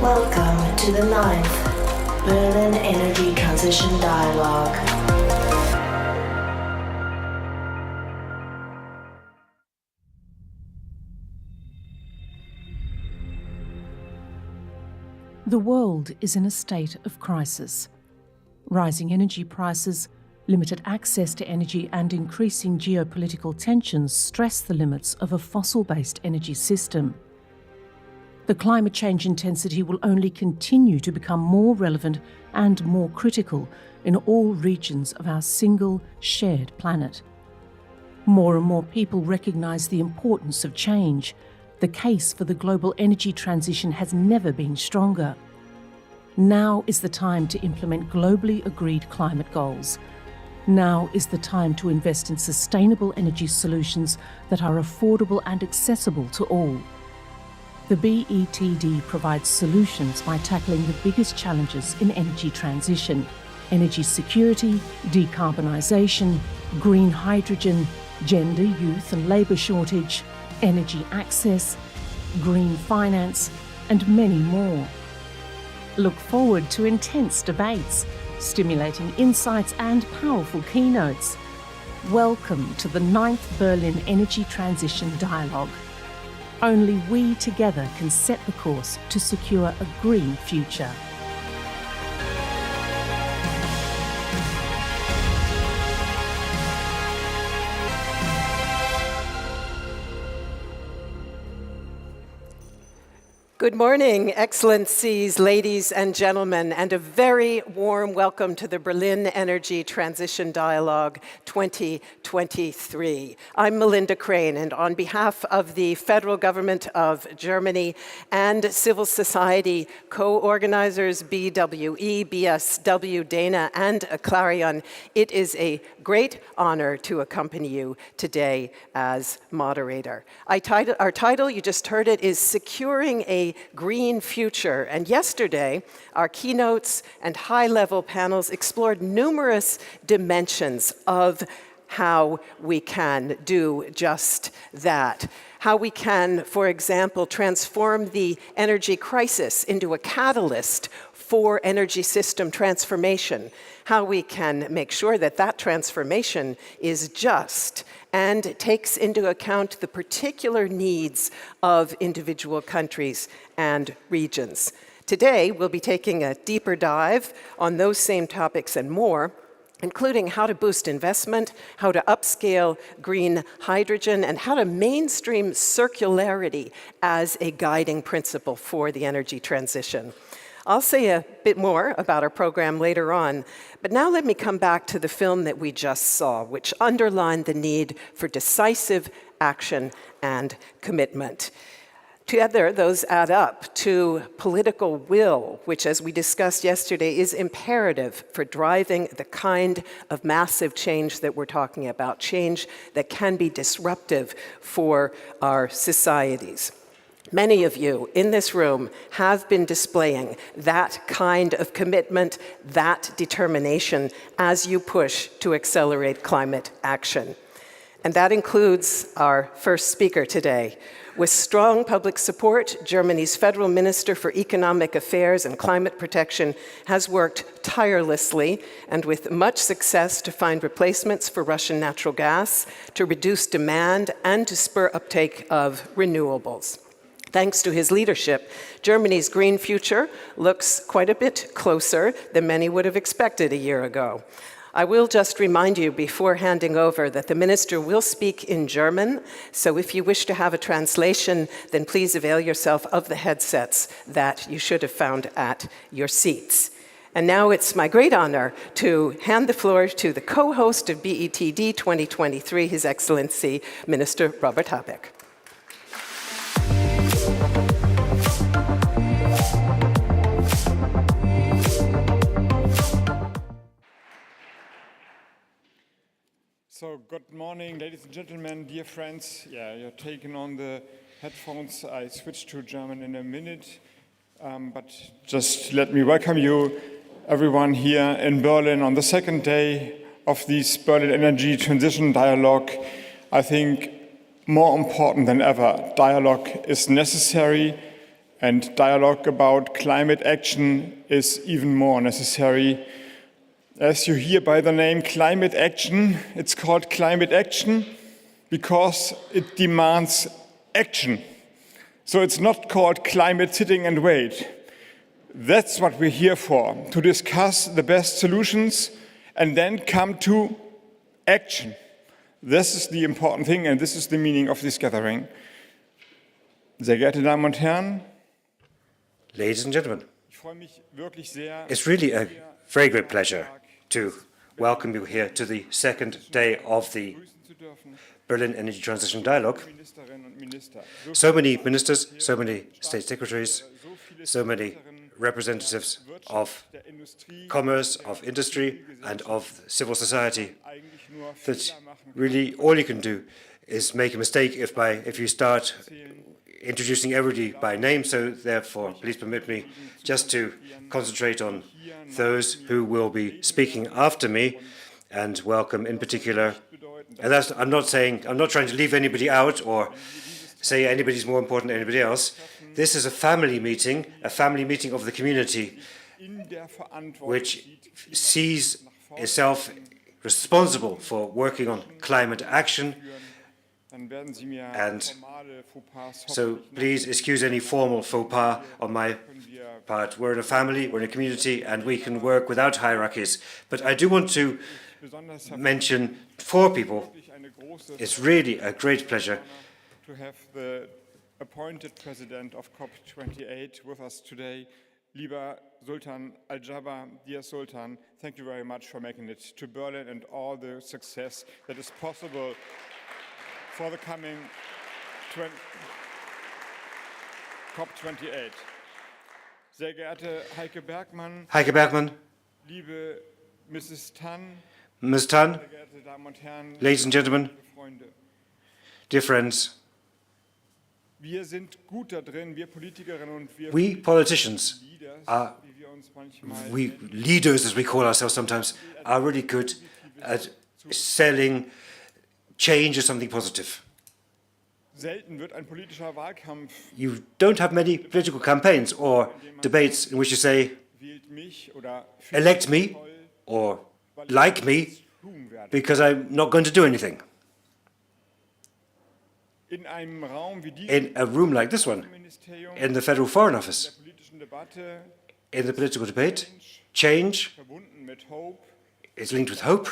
Welcome to the 9th Berlin Energy Transition Dialogue. The world is in a state of crisis. Rising energy prices, limited access to energy and increasing geopolitical tensions stress the limits of a fossil-based energy system. The climate change intensity will only continue to become more relevant and more critical in all regions of our single, shared planet. More and more people recognise the importance of change. The case for the global energy transition has never been stronger. Now is the time to implement globally agreed climate goals. Now is the time to invest in sustainable energy solutions that are affordable and accessible to all. The BETD provides solutions by tackling the biggest challenges in energy transition: energy security, decarbonisation, green hydrogen, gender, youth and labour shortage, energy access, green finance, and many more. Look forward to intense debates, stimulating insights and powerful keynotes. Welcome to the 9th Berlin Energy Transition Dialogue. Only we together can set the course to secure a green future. Good morning, Excellencies, ladies and gentlemen, and a very warm welcome to the Berlin Energy Transition Dialogue 2023. I'm Melinda Crane, and on behalf of the Federal Government of Germany and civil society co-organizers BWE, BSW, dena, and eclareon, it is a great honor to accompany you today as moderator. Our title, you just heard it, is Securing a Green Future. And yesterday, our keynotes and high-level panels explored numerous dimensions of how we can do just that. How we can, for example, transform the energy crisis into a catalyst for energy system transformation. How we can make sure that that transformation is just and takes into account the particular needs of individual countries and regions. Today, we'll be taking a deeper dive on those same topics and more, including how to boost investment, how to upscale green hydrogen, and how to mainstream circularity as a guiding principle for the energy transition. I'll say a bit more about our program later on, but now let me come back to the film that we just saw, which underlined the need for decisive action and commitment. Together, those add up to political will, which, as we discussed yesterday, is imperative for driving the kind of massive change that we're talking about, change that can be disruptive for our societies. Many of you in this room have been displaying that kind of commitment, that determination as you push to accelerate climate action. And that includes our first speaker today. With strong public support, Germany's Federal Minister for Economic Affairs and Climate Protection has worked tirelessly and with much success to find replacements for Russian natural gas, to reduce demand, and to spur uptake of renewables. Thanks to his leadership, Germany's green future looks quite a bit closer than many would have expected a year ago. I will just remind you before handing over that the minister will speak in German, so if you wish to have a translation, then please avail yourself of the headsets that you should have found at your seats. And now it's my great honor to hand the floor to the co-host of BETD 2023, His Excellency, Minister Robert Habeck. good morning, ladies and gentlemen, dear friends. Yeah, you're taking on the headphones. I switch to German in a minute, but just let me welcome you, everyone here in Berlin on the second day of this Berlin Energy Transition Dialogue. I think more important than ever, dialogue is necessary, and dialogue about climate action is even more necessary. As you hear by the name climate action, it's called climate action because it demands action. So it's not called climate sitting and wait. That's what we're here for, to discuss the best solutions and then come to action. This is the important thing and this is the meaning of this gathering. Sehr geehrte Damen und Herren, ladies and gentlemen, it's really a very great pleasure to welcome you here to the second day of the Berlin Energy Transition Dialogue. So many ministers, so many state secretaries, so many representatives of commerce, of industry, and of civil society, that really all you can do is make a mistake if you start introducing everybody by name. So therefore, please permit me just to concentrate on those who will be speaking after me, and welcome in particular. And that's, I'm not trying to leave anybody out or say anybody's more important than anybody else. This is a family meeting of the community, which sees itself responsible for working on climate action. And so please excuse any formal faux pas on my part. We're in a family, we're in a community, and we can work without hierarchies. But I do want to mention 4 people. It's really a great pleasure to have the appointed president of COP28 with us today, lieber Sultan Al-Jaber. Dear Sultan, thank you very much for making it to Berlin and all the success that is possible for the coming COP28. Sehr geehrte Heike Bergmann, liebe Mrs. Tan, Ms. Tan, ladies and gentlemen, dear friends, we politicians, we leaders as we call ourselves sometimes, are really good at selling change as something positive. You don't have many political campaigns or debates in which you say, elect me or like me, because I'm not going to do anything. In a room like this one, in the Federal Foreign Office, in the political debate, change is linked with hope.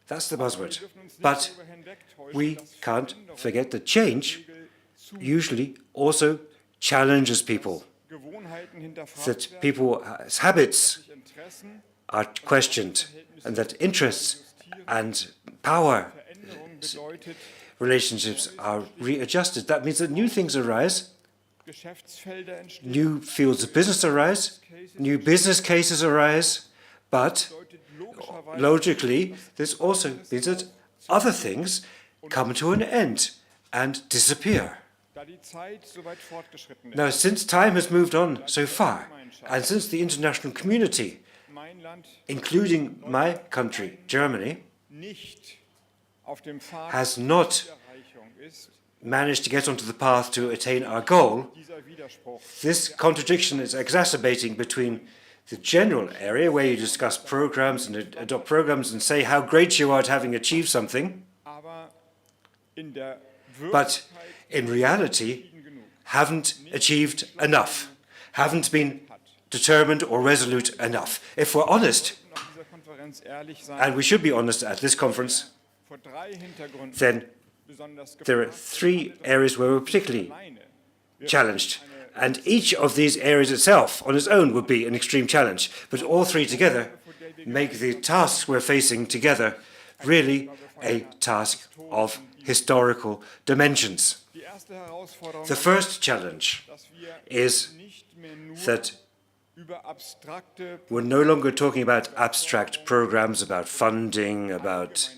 That's the buzzword. But we can't forget that change usually also challenges people, that people's habits are questioned, and that interests and power relationships are readjusted. That means that new things arise, new fields of business arise, new business cases arise, but logically, this also means that other things come to an end and disappear. Now, since time has moved on so far, and since the international community, including my country, Germany, has not managed to get onto the path to attain our goal, this contradiction is exacerbating between the general area where you discuss programs and adopt programs and say how great you are at having achieved something, but in reality haven't achieved enough, haven't been determined or resolute enough. If we're honest, and we should be honest at this conference, then there are 3 areas where we're particularly challenged. And each of these areas itself, on its own, would be an extreme challenge. But all 3 together make the tasks we're facing together really a task of historical dimensions. The first challenge is that We're no longer talking about abstract programs, about funding, about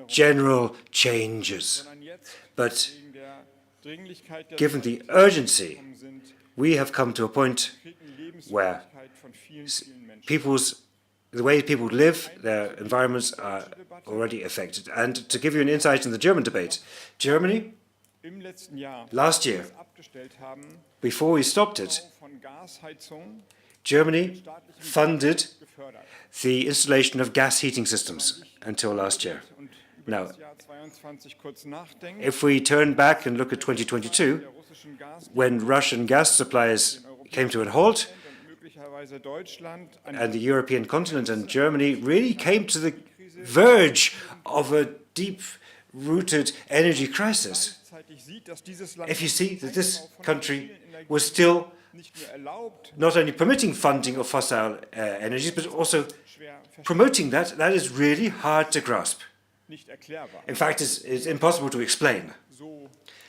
general changes. But given the urgency, we have come to a point where the way people live, their environments are already affected. And to give you an insight in the German debate, Germany, last year, before we stopped it, Germany funded the installation of gas heating systems until last year. Now, if we turn back and look at 2022, when Russian gas supplies came to a halt, and the European continent and Germany really came to the verge of a deep-rooted energy crisis, if you see that this country was still not only permitting funding of fossil energies, but also promoting that, that is really hard to grasp. In fact, it's impossible to explain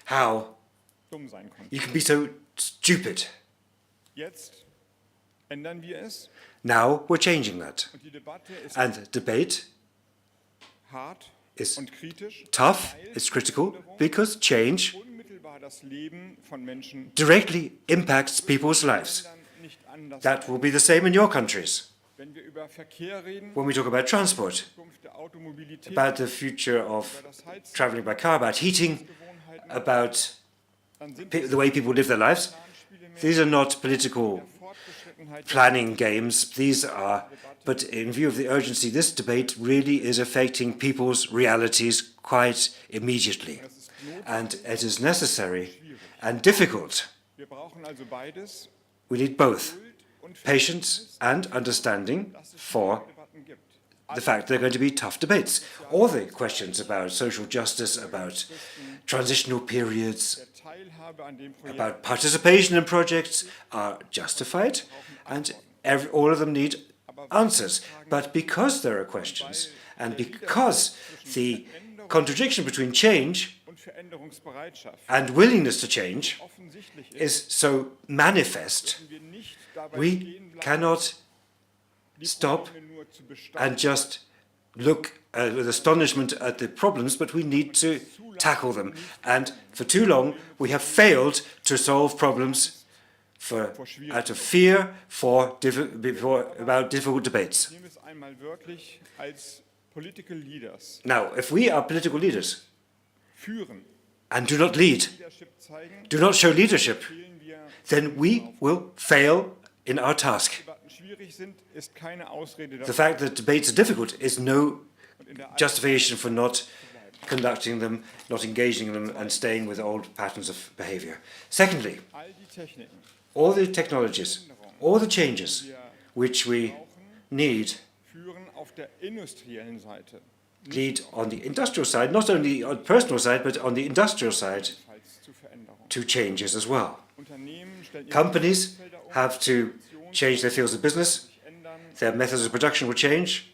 how you can be so stupid. Now we're changing that. And the debate is tough, it's critical, because change directly impacts people's lives. That will be the same in your countries. When we talk about transport, about the future of traveling by car, about heating, about the way people live their lives, these are not political planning games. These are, but in view of the urgency, this debate really is affecting people's realities quite immediately. And it is necessary and difficult. We need both patience and understanding for the fact there are going to be tough debates. All the questions about social justice, about transitional periods, about participation in projects are justified, and all of them need answers. But because there are questions, and because the contradiction between change and willingness to change is so manifest, we cannot stop and just look with astonishment at the problems, but we need to tackle them. And for too long, we have failed to solve problems out of fear about difficult debates. Now, if we are political leaders and do not lead, do not show leadership, then we will fail in our task. The fact that debates are difficult is no justification for not conducting them, not engaging them, and staying with old patterns of behavior. Secondly, all the technologies, all the changes which we need lead on the industrial side, not only on the personal side, but on the industrial side, to changes as well. Companies have to change their fields of business, their methods of production will change,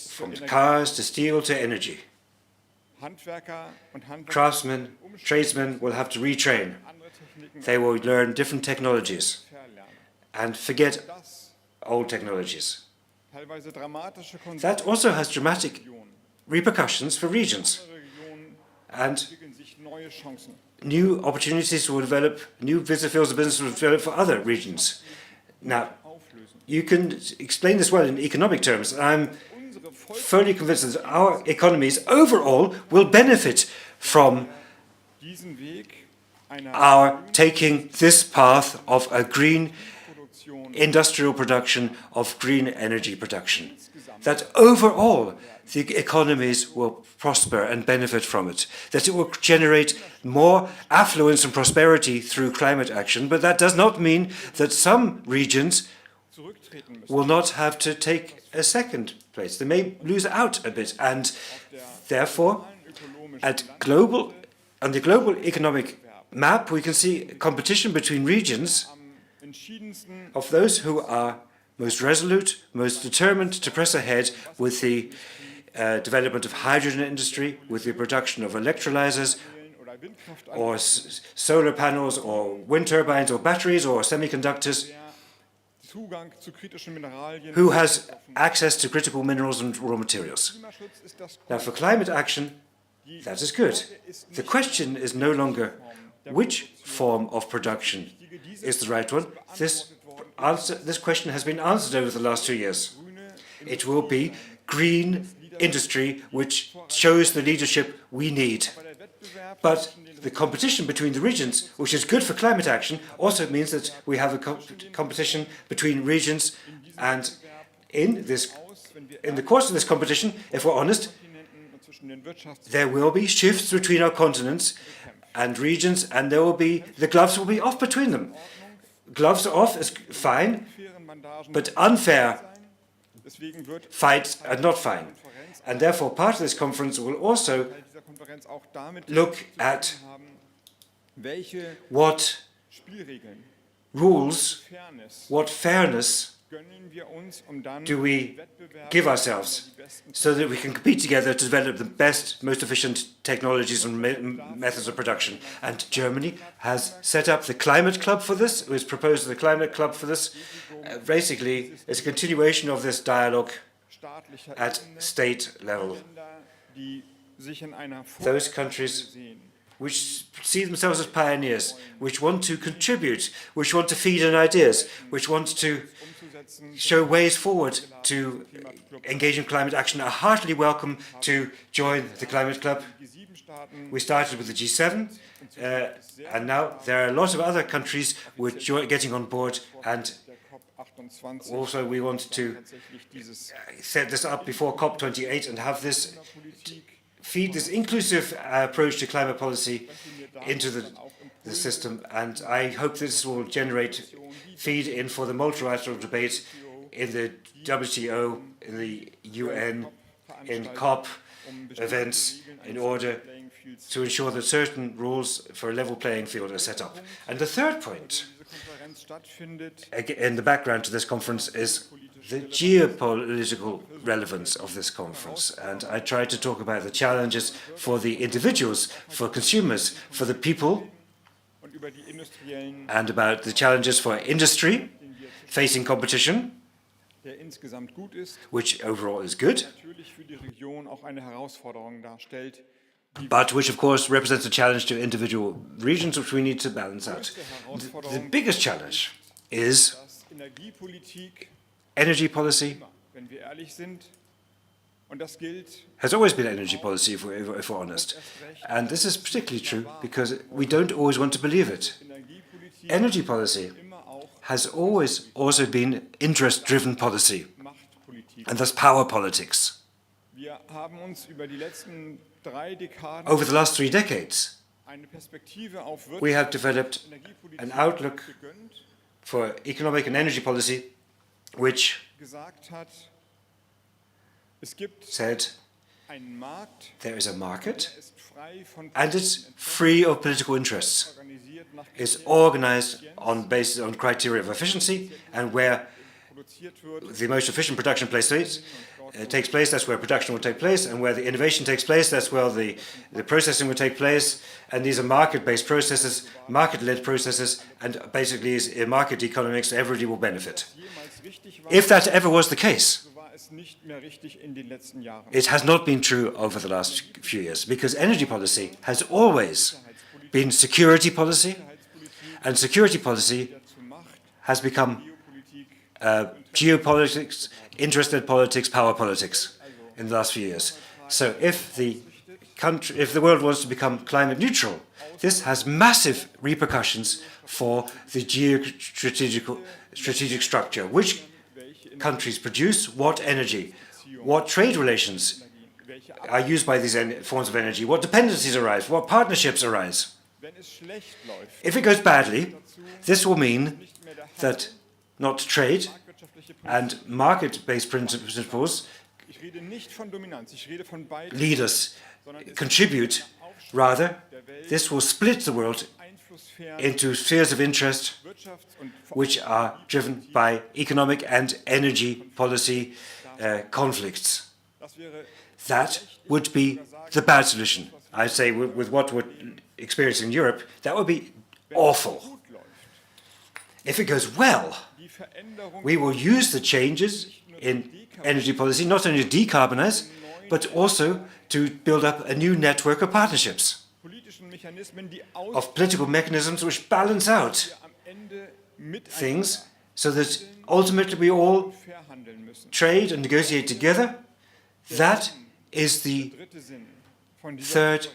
from cars to steel to energy. Craftsmen, tradesmen will have to retrain. They will learn different technologies and forget old technologies. That also has dramatic repercussions for regions. And new opportunities will develop, new fields of business will develop for other regions. Now, you can explain this well in economic terms. I'm fully convinced that our economies overall will benefit from our taking this path of a green industrial production, of green energy production. That overall the economies will prosper and benefit from it, that it will generate more affluence and prosperity through climate action, but that does not mean that some regions will not have to take a second place. They may lose out a bit, and therefore, on the global economic map, we can see competition between regions of those who are most resolute, most determined to press ahead with the development of hydrogen industry, with the production of electrolyzers, or solar panels, or wind turbines, or batteries, or semiconductors. who has access to critical minerals and raw materials. Now, for climate action, that is good. The question is no longer which form of production is the right one. This question has been answered over the last 2 years. It will be green industry which shows the leadership we need. But the competition between the regions, which is good for climate action, also means that we have a competition between regions, and in the course of this competition, if we're honest, there will be shifts between our continents and regions, and the gloves will be off between them. Gloves are off is fine, but unfair fights are not fine. And therefore, part of this conference will also look at what rules, what fairness do we give ourselves so that we can compete together to develop the best, most efficient technologies and methods of production. And Germany has set up the Climate Club for this. It was proposed the Climate Club for this. Basically, it's a continuation of this dialogue at state level. Those countries which see themselves as pioneers, which want to contribute, which want to feed in ideas, which want to show ways forward to engage in climate action, are heartily welcome to join the Climate Club. We started with the G7, and now there are a lot of other countries which are getting on board, and also we want to set this up before COP28 and have this feed this inclusive approach to climate policy into the system, and I hope this will feed in for the multilateral debate in the WTO, in the UN, in COP events, in order to ensure that certain rules for a level playing field are set up. And the third point in the background to this conference is the geopolitical relevance of this conference. And I try to talk about the challenges for the individuals, for consumers, for the people, and about the challenges for industry facing competition, which overall is good, but which of course represents a challenge to individual regions which we need to balance out. The biggest challenge is energy policy. Has always been energy policy, if we're honest. And this is particularly true because we don't always want to believe it. Energy policy has always also been interest-driven policy, and thus power politics. Over the last 3 decades, we have developed an outlook for economic and energy policy which said there is a market and it's free of political interests. It's organized based on criteria of efficiency, and where the most efficient production takes place, that's where production will take place, and where the innovation takes place, that's where the processing will take place. And these are market-based processes, market-led processes, and basically is market economics, everybody will benefit. If that ever was the case, it has not been true over the last few years, because energy policy has always been security policy, and security policy has become geopolitics, interest-led politics, power politics in the last few years. So if the world wants to become climate neutral, this has massive repercussions for the strategic structure. Which countries produce what energy, what trade relations are used by these forms of energy, what dependencies arise, what partnerships arise. If it goes badly, this will mean that not trade and market-based principles lead us, contribute. Rather, this will split the world into spheres of interest which are driven by economic and energy policy conflicts. That would be the bad solution. I say with what we're experiencing in Europe, that would be awful. If it goes well, we will use the changes in energy policy not only to decarbonize, but also to build up a new network of partnerships, of political mechanisms which balance out things so that ultimately we all trade and negotiate together. That is the third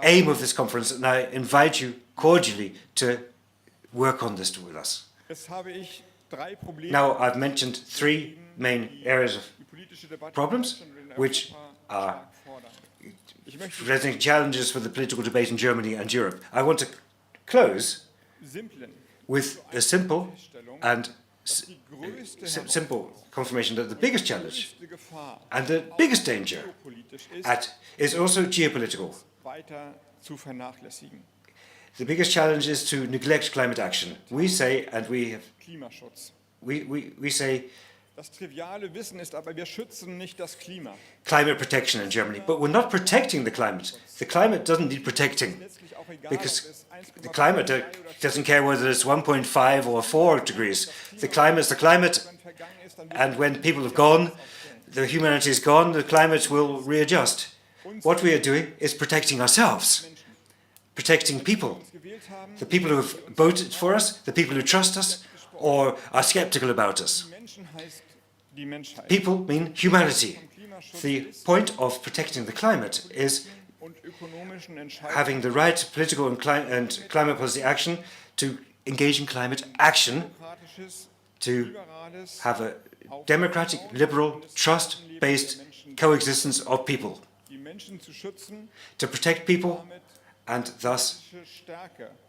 aim of this conference, and I invite you cordially to work on this with us. Now, I've mentioned three main areas of problems, which are presenting challenges for the political debate in Germany and Europe. I want to close with a simple and simple confirmation that the biggest challenge and the biggest danger is also geopolitical. The biggest challenge is to neglect climate action. We say, and we say climate protection in Germany, but we're not protecting the climate. The climate doesn't need protecting because the climate doesn't care whether it's 1.5 or 4 degrees. The climate is the climate, and when people have gone, the humanity is gone, the climate will readjust. What we are doing is protecting ourselves, protecting people, the people who have voted for us, the people who trust us, or are skeptical about us. People mean humanity. The point of protecting the climate is having the right political and climate policy action to engage in climate action, to have a democratic, liberal, trust-based coexistence of people, to protect people and thus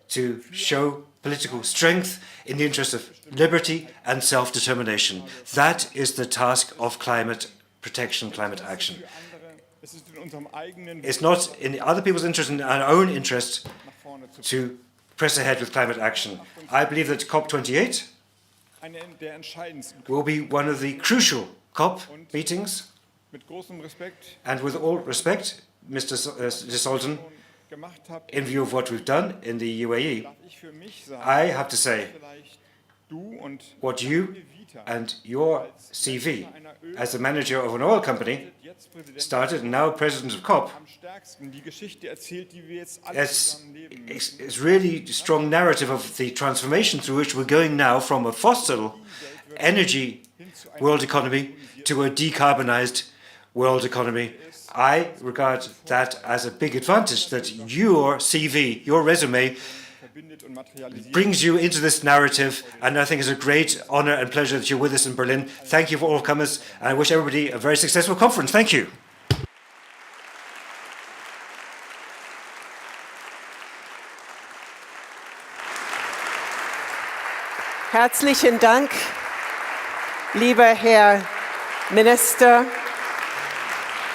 to show political strength in the interest of liberty and self-determination. That is the task of climate protection, climate action. It's not in other people's interest and our own interest to press ahead with climate action. I believe that COP28 will be one of the crucial COP meetings, and with all respect, Mr. de Sultan, in view of what we've done in the UAE, I have to say what you and your CV as the manager of an oil company started and now president of COP, it's really a strong narrative of the transformation through which we're going now from a fossil energy world economy to a decarbonized world economy. I regard that as a big advantage, that your CV, your resume, brings you into this narrative, and I think it's a great honor and pleasure that you're with us in Berlin. Thank you for all comers, and I wish everybody a very successful conference. Thank you. Herzlichen Dank, lieber Herr Minister.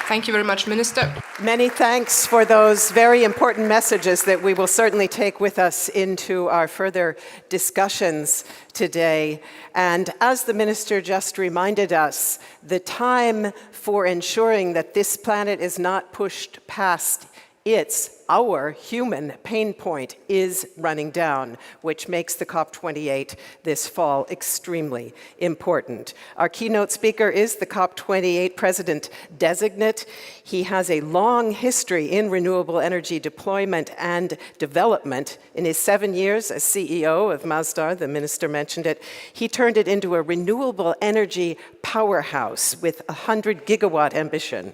Thank you very much, Minister. Many thanks for those very important messages that we will certainly take with us into our further discussions today. And as the Minister just reminded us, the time for ensuring that this planet is not pushed past our human pain point is running down, which makes the COP28 this fall extremely important. Our keynote speaker is the COP28 President-designate. He has a long history in renewable energy deployment and development. In his 7 years as CEO of Masdar, the Minister mentioned it, he turned it into a renewable energy powerhouse with a 100-gigawatt ambition.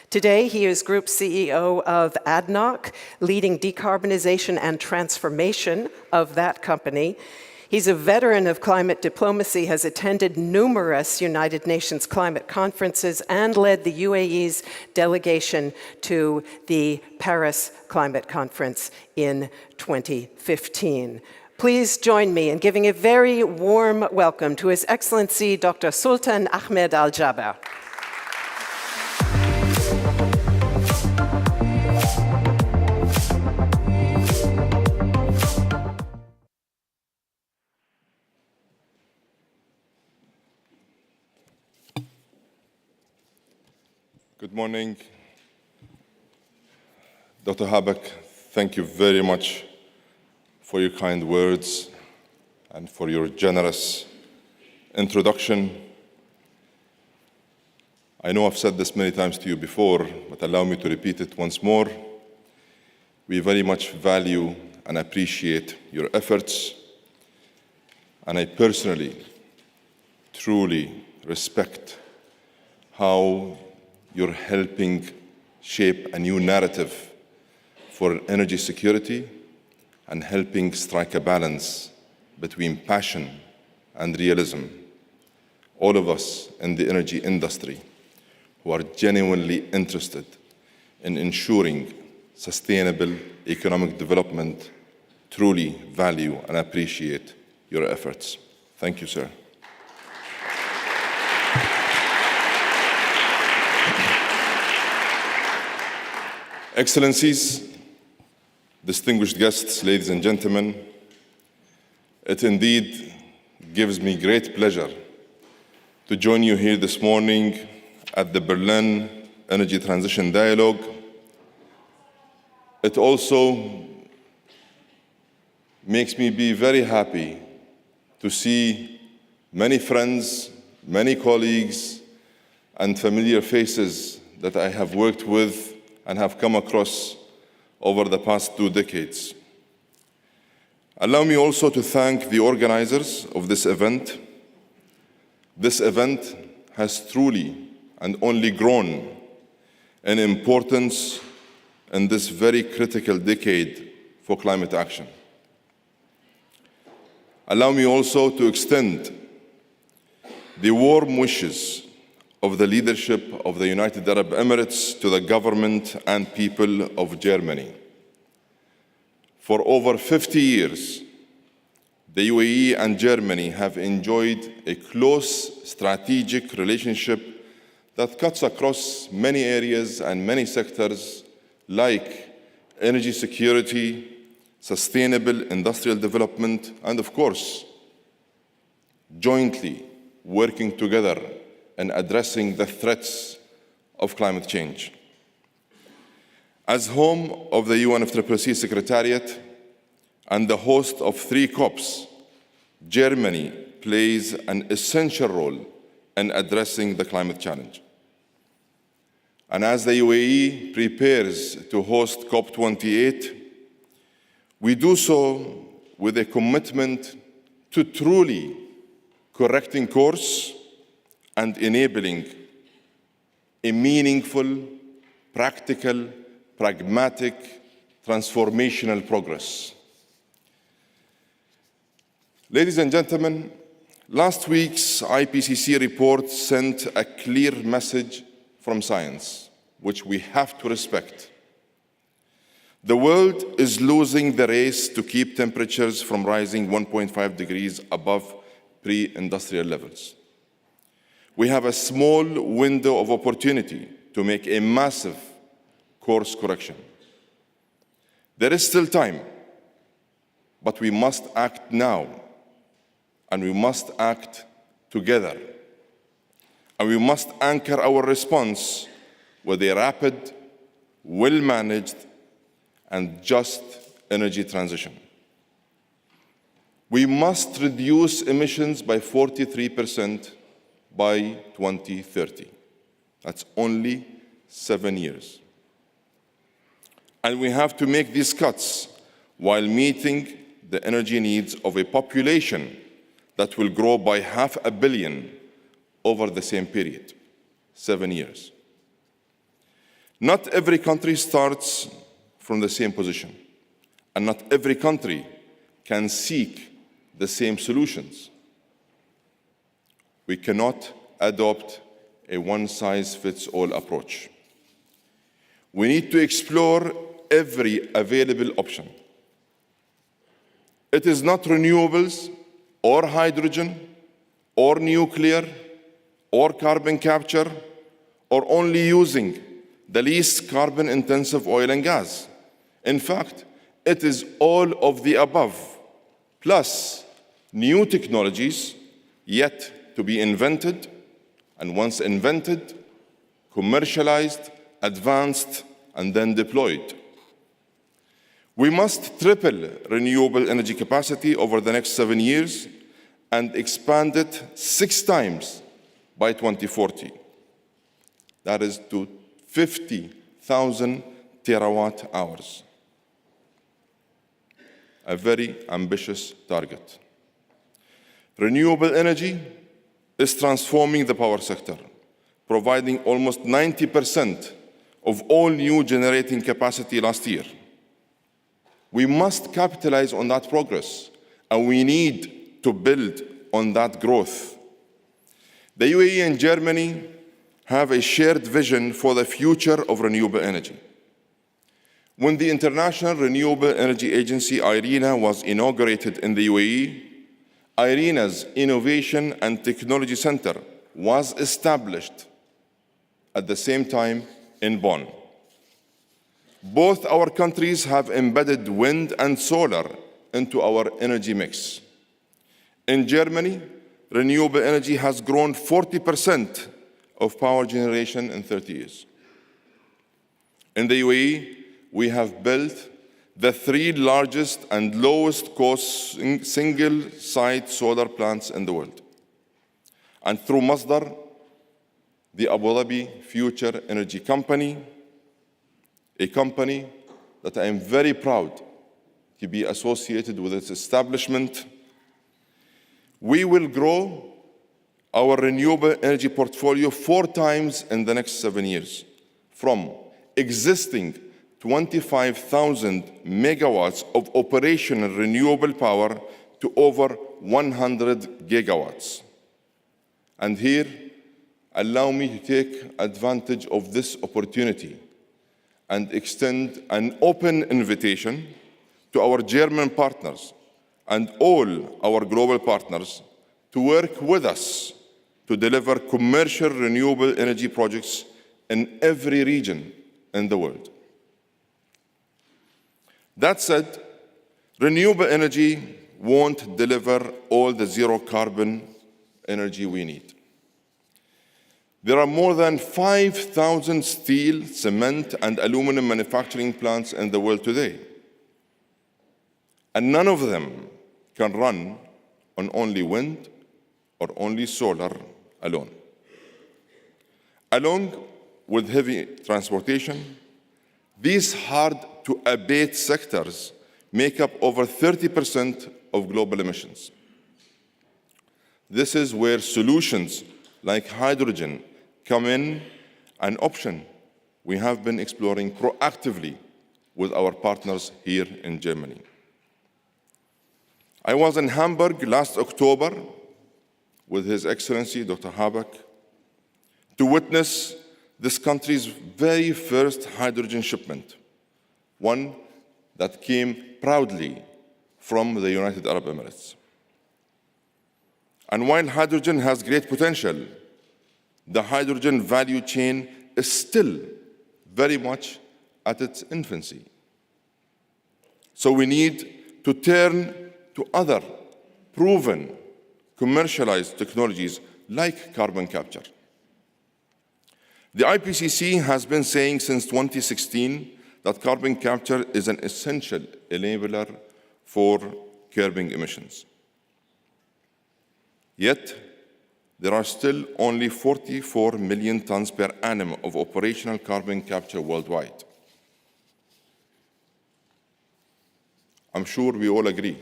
Today, he is Group CEO of ADNOC, leading decarbonization and transformation of that company. He's a veteran of climate diplomacy, has attended numerous United Nations climate conferences, and led the UAE's delegation to the Paris Climate Conference in 2015. Please join me in giving a very warm welcome to His Excellency Dr. Sultan Ahmed Al Jaber. Good morning. Dr. Habeck, thank you very much for your kind words. and for your generous introduction. I know I've said this many times to you before, but allow me to repeat it once more. We very much value and appreciate your efforts, and I personally, truly respect how you're helping shape a new narrative for energy security and helping strike a balance between passion and realism. All of us in the energy industry who are genuinely interested in ensuring sustainable economic development truly value and appreciate your efforts. Thank you, sir. Excellencies, distinguished guests, ladies and gentlemen, it indeed gives me great pleasure to join you here this morning at the Berlin Energy Transition Dialogue. It also makes me be very happy to see many friends, many colleagues, and familiar faces that I have worked with and have come across over the past 2 decades. Allow me also to thank the organizers of this event. This event has truly and only grown in importance in this very critical decade for climate action. Allow me also to extend the warm wishes of the leadership of the United Arab Emirates to the government and people of Germany. For over 50 years, the UAE and Germany have enjoyed a close strategic relationship that cuts across many areas and many sectors like energy security, sustainable industrial development, and of course, jointly working together in addressing the threats of climate change. As home of the UNFCCC Secretariat and the host of 3 COPs, Germany plays an essential role in addressing the climate challenge. And as the UAE prepares to host COP28, we do so with a commitment to truly correcting course and enabling a meaningful, practical, pragmatic, transformational progress. Ladies and gentlemen, last week's IPCC report sent a clear message from science, which we have to respect. The world is losing the race to keep temperatures from rising 1.5 degrees above pre-industrial levels. We have a small window of opportunity to make a massive course correction. There is still time, but we must act now, and we must act together. And we must anchor our response with a rapid, well-managed, and just energy transition. We must reduce emissions by 43% by 2030. That's only 7 years. And we have to make these cuts while meeting the energy needs of a population that will grow by 500 million over the same period, 7 years. Not every country starts from the same position, and not every country can seek the same solutions. We cannot adopt a one-size-fits-all approach. We need to explore every available option. It is not renewables or hydrogen or nuclear or carbon capture or only using the least carbon-intensive oil and gas. In fact, it is all of the above, plus new technologies yet to be invented, and once invented, commercialized, advanced, and then deployed. We must triple renewable energy capacity over the next 7 years and expand it 6 times by 2040. That is to 50,000 terawatt hours. A very ambitious target. Renewable energy is transforming the power sector, providing almost 90% of all new generating capacity last year. We must capitalize on that progress, and we need to build on that growth. The UAE and Germany have a shared vision for the future of renewable energy. When the International Renewable Energy Agency, IRENA, was inaugurated in the UAE, IRENA's Innovation and Technology Center was established at the same time in Bonn. Both our countries have embedded wind and solar into our energy mix. In Germany, renewable energy has grown 40% of power generation in 30 years. In the UAE, we have built the 3 largest and lowest cost single-site solar plants in the world. And through Masdar, the Abu Dhabi Future Energy Company, a company that I am very proud to be associated with its establishment, we will grow our renewable energy portfolio 4 times in the next 7 years, from existing 25,000 megawatts of operational renewable power to over 100 gigawatts. And here, allow me to take advantage of this opportunity and extend an open invitation to our German partners and all our global partners to work with us to deliver commercial renewable energy projects in every region in the world. That said, renewable energy won't deliver all the zero-carbon energy we need. There are more than 5,000 steel, cement, and aluminum manufacturing plants in the world today, and none of them can run on only wind or only solar alone. Along with heavy transportation, these hard-to-abate sectors make up over 30% of global emissions. This is where solutions like hydrogen come in, an option we have been exploring proactively with our partners here in Germany. I was in Hamburg last October with His Excellency Dr. Habeck to witness this country's very first hydrogen shipment, one that came proudly from the United Arab Emirates. And while hydrogen has great potential, the hydrogen value chain is still very much at its infancy. So we need to turn to other proven, commercialized technologies like carbon capture. The IPCC has been saying since 2016 that carbon capture is an essential enabler for curbing emissions. Yet, there are still only 44 million tons per annum of operational carbon capture worldwide. I'm sure we all agree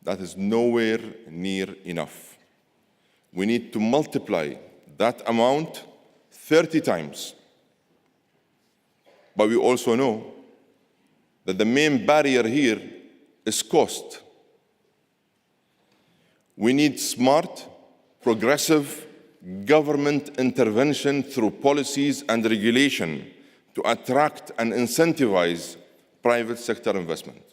that is nowhere near enough. We need to multiply that amount 30 times. But we also know that the main barrier here is cost. We need smart, progressive government intervention through policies and regulation to attract and incentivize private sector investment.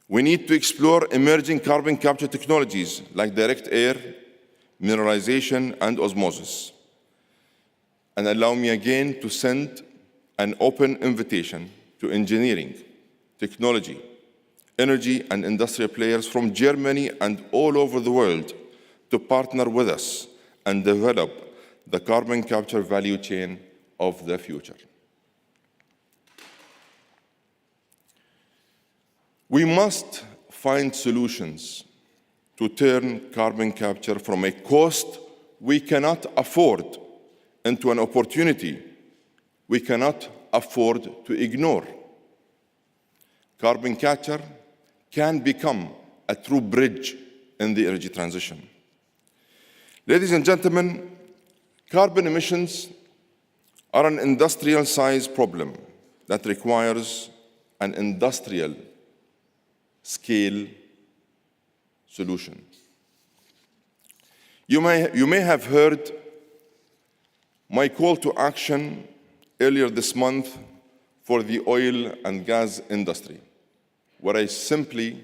We need to explore emerging carbon capture technologies like direct air, mineralization, and osmosis. And allow me again to send an open invitation to engineering, technology, energy, and industrial players from Germany and all over the world to partner with us and develop the carbon capture value chain of the future. We must find solutions to turn carbon capture from a cost we cannot afford into an opportunity we cannot afford to ignore. Carbon capture can become a true bridge in the energy transition. Ladies and gentlemen, carbon emissions are an industrial-sized problem that requires an industrial-scale solution. You may have heard my call to action earlier this month for the oil and gas industry, where I simply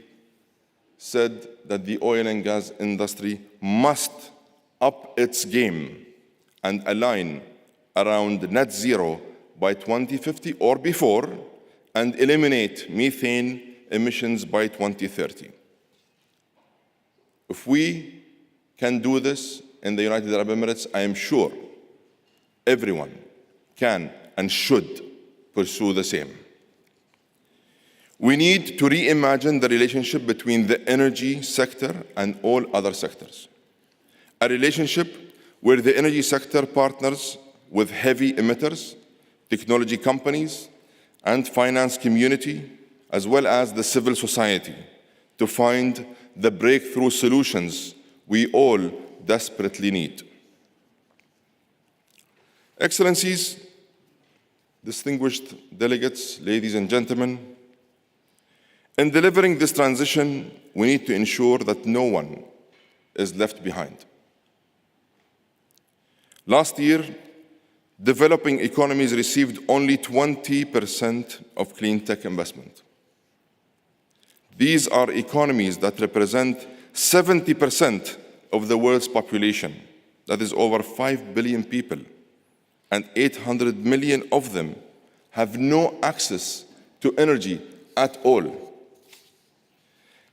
said that the oil and gas industry must up its game and align around net zero by 2050 or before, and eliminate methane emissions by 2030. If we can do this in the United Arab Emirates, I am sure everyone can and should pursue the same. We need to reimagine the relationship between the energy sector and all other sectors. A relationship where the energy sector partners with heavy emitters, technology companies, and finance community, as well as the civil society, to find the breakthrough solutions we all desperately need. Excellencies, distinguished delegates, ladies and gentlemen, in delivering this transition, we need to ensure that no one is left behind. Last year, developing economies received only 20% of clean tech investment. These are economies that represent 70% of the world's population, that is over 5 billion people, and 800 million of them have no access to energy at all.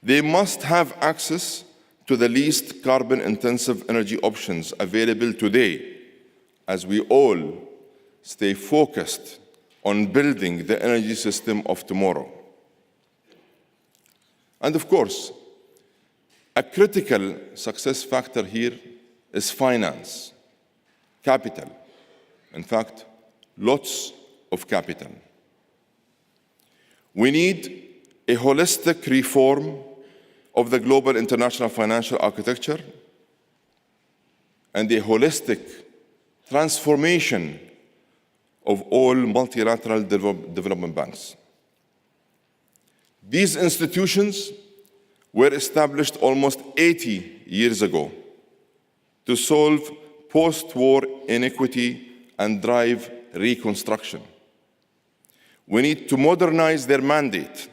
They must have access to the least carbon-intensive energy options available today, as we all stay focused on building the energy system of tomorrow. And of course, a critical success factor here is finance, capital. In fact, lots of capital. We need a holistic reform of the global international financial architecture and a holistic transformation of all multilateral development banks. These institutions were established almost 80 years ago to solve post-war inequity and drive reconstruction. We need to modernize their mandate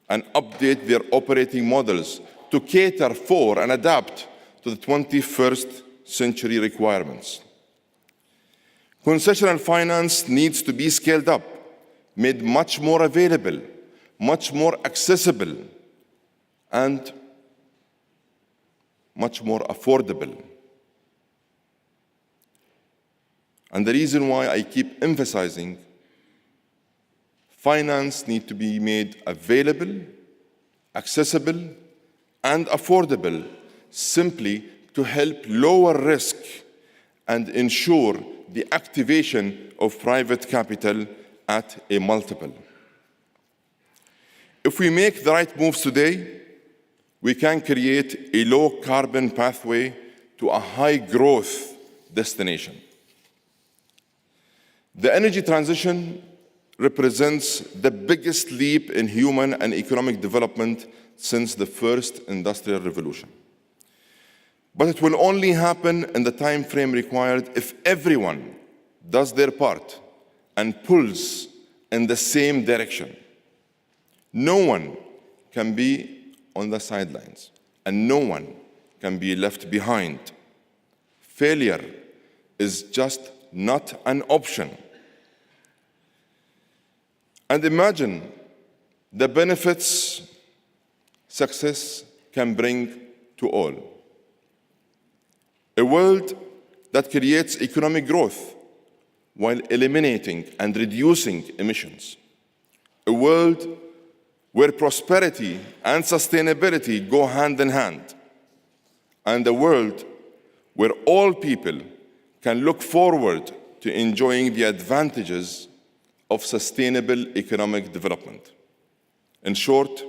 and update their operating models to cater for and adapt to the 21st century requirements. Concessional finance needs to be scaled up, made much more available, much more accessible, and much more affordable. And the reason why I keep emphasizing finance needs to be made available, accessible, and affordable, simply to help lower risk and ensure the activation of private capital at a multiple. If we make the right moves today, we can create a low-carbon pathway to a high-growth destination. The energy transition represents the biggest leap in human and economic development since the first industrial revolution. But it will only happen in the time frame required if everyone does their part and pulls in the same direction. No one can be on the sidelines, and no one can be left behind. Failure is just not an option. And imagine the benefits success can bring to all. A world that creates economic growth while eliminating and reducing emissions. A world where prosperity and sustainability go hand in hand, and a world where all people can look forward to enjoying the advantages of sustainable economic development. In short,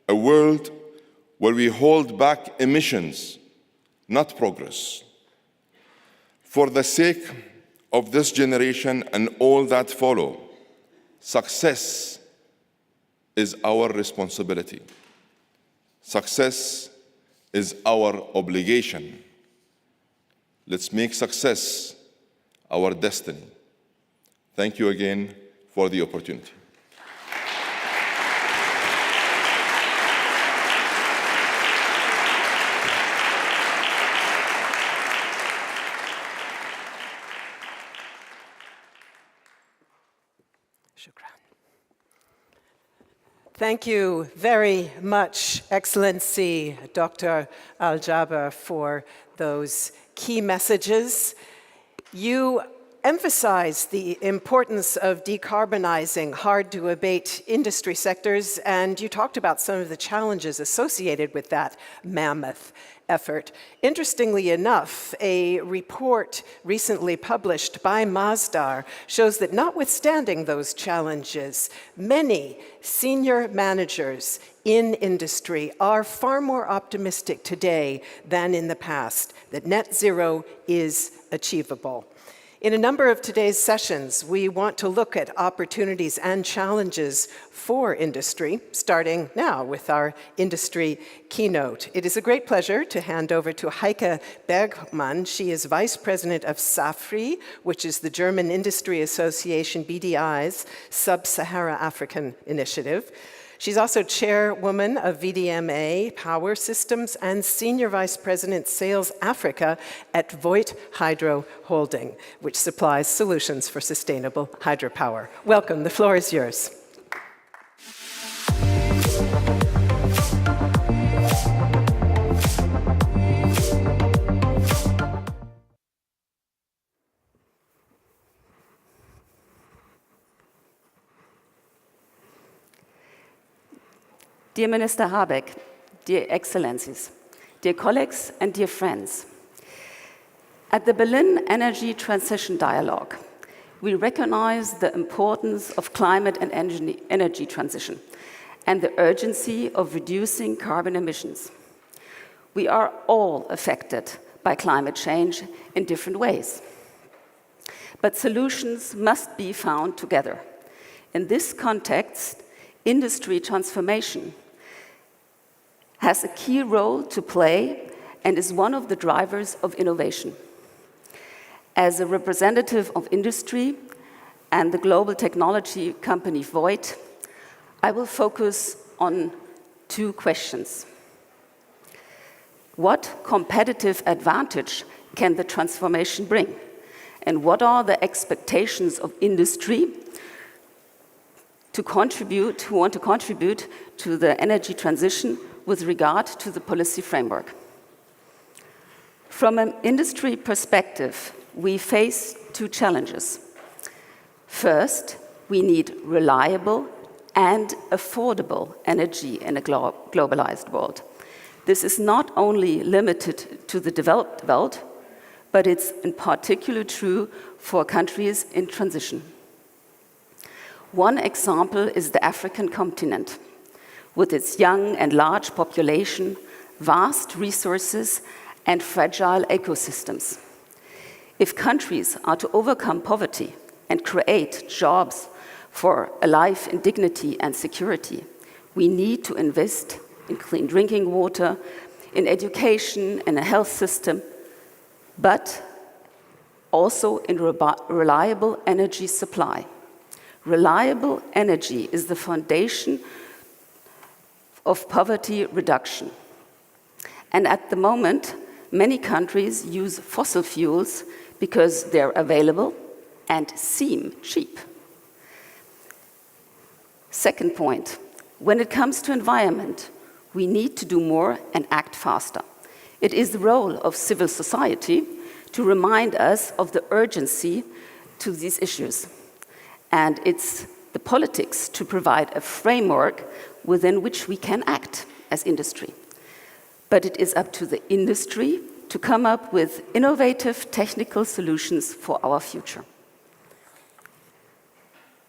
a world where we hold back emissions, not progress. For the sake of this generation and all that follow, success is our responsibility. Success is our obligation. Let's make success our destiny. Thank you again for the opportunity. Thank you very much, Excellency Dr. Al-Jaber, for those key messages. You emphasize the importance of decarbonizing hard-to-abate industry sectors, and you talked about some of the challenges associated with that mammoth effort. Interestingly enough, a report recently published by Masdar shows that notwithstanding those challenges, many senior managers in industry are far more optimistic today than in the past that net zero is achievable. In a number of today's sessions, we want to look at opportunities and challenges for industry, starting now with our industry keynote. It is a great pleasure to hand over to Heike Bergmann. She is Vice President of SAFRI, which is the German Industry Association BDI's Sub-Sahara African Initiative. She's also chairwoman of VDMA Power Systems and Senior Vice President Sales Africa at Voith Hydro Holding, which supplies solutions for sustainable hydropower. Welcome, the floor is yours. Dear Minister Habeck, dear Excellencies, dear colleagues and dear friends, at the Berlin Energy Transition Dialogue, we recognize the importance of climate and energy transition and the urgency of reducing carbon emissions. We are all affected by climate change in different ways, but solutions must be found together. In this context, industry transformation has a key role to play and is one of the drivers of innovation. As a representative of industry and the global technology company Voith, I will focus on two questions. What competitive advantage can the transformation bring? And what are the expectations of industry who want to contribute to the energy transition with regard to the policy framework? From an industry perspective, we face two challenges. First, we need reliable and affordable energy in a globalized world. This is not only limited to the developed world, but it's in particular true for countries in transition. One example is the African continent, with its young and large population, vast resources, and fragile ecosystems. If countries are to overcome poverty and create jobs for a life in dignity and security, we need to invest in clean drinking water, in education, in a health system, but also in reliable energy supply. Reliable energy is the foundation of poverty reduction. And at the moment, many countries use fossil fuels because they're available and seem cheap. Second point, when it comes to environment, we need to do more and act faster. It is the role of civil society to remind us of the urgency to these issues. And it's the politics to provide a framework within which we can act as industry. But it is up to the industry to come up with innovative technical solutions for our future.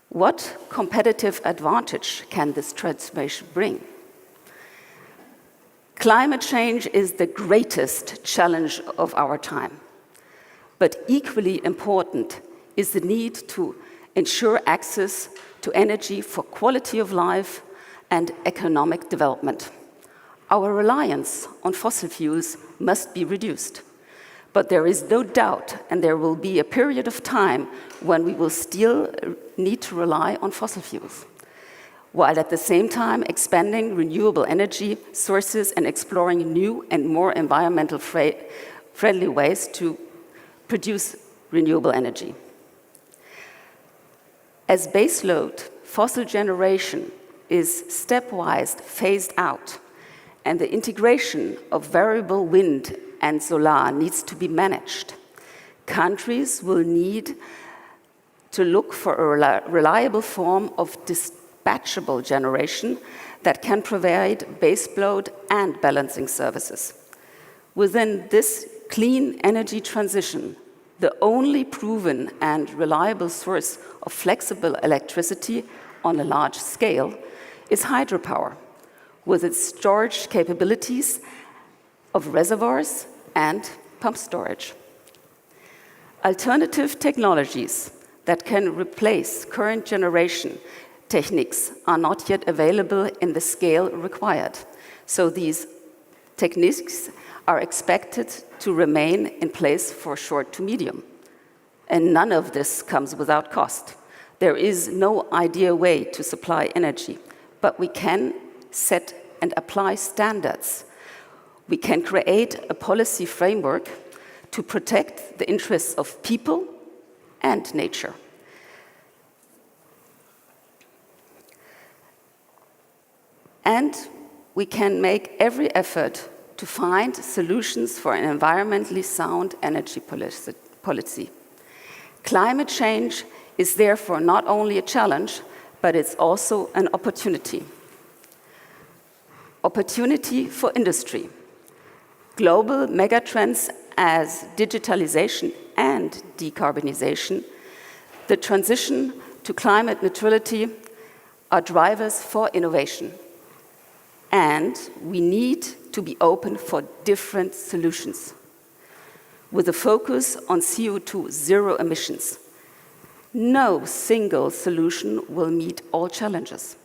What competitive advantage can this transformation bring? Climate change is the greatest challenge of our time. But equally important is the need to ensure access to energy for quality of life and economic development. Our reliance on fossil fuels must be reduced. But there is no doubt, and there will be a period of time when we will still need to rely on fossil fuels, while at the same time expanding renewable energy sources and exploring new and more environmental friendly ways to produce renewable energy. As baseload, fossil generation is stepwise phased out, and the integration of variable wind and solar needs to be managed. Countries will need to look for a reliable form of dispatchable generation that can provide baseload and balancing services. Within this clean energy transition, the only proven and reliable source of flexible electricity on a large scale is hydropower, with its storage capabilities of reservoirs and pump storage. Alternative technologies that can replace current generation techniques are not yet available in the scale required. So these techniques are expected to remain in place for short to medium. And none of this comes without cost. There is no ideal way to supply energy, but we can set and apply standards. We can create a policy framework to protect the interests of people and nature. And we can make every effort to find solutions for an environmentally sound energy policy. Climate change is therefore not only a challenge, but it's also an opportunity. Opportunity for industry. Global megatrends as digitalization and decarbonization, the transition to climate neutrality are drivers for innovation. And we need to be open for different solutions, with a focus on CO2 zero emissions. No single solution will meet all challenges.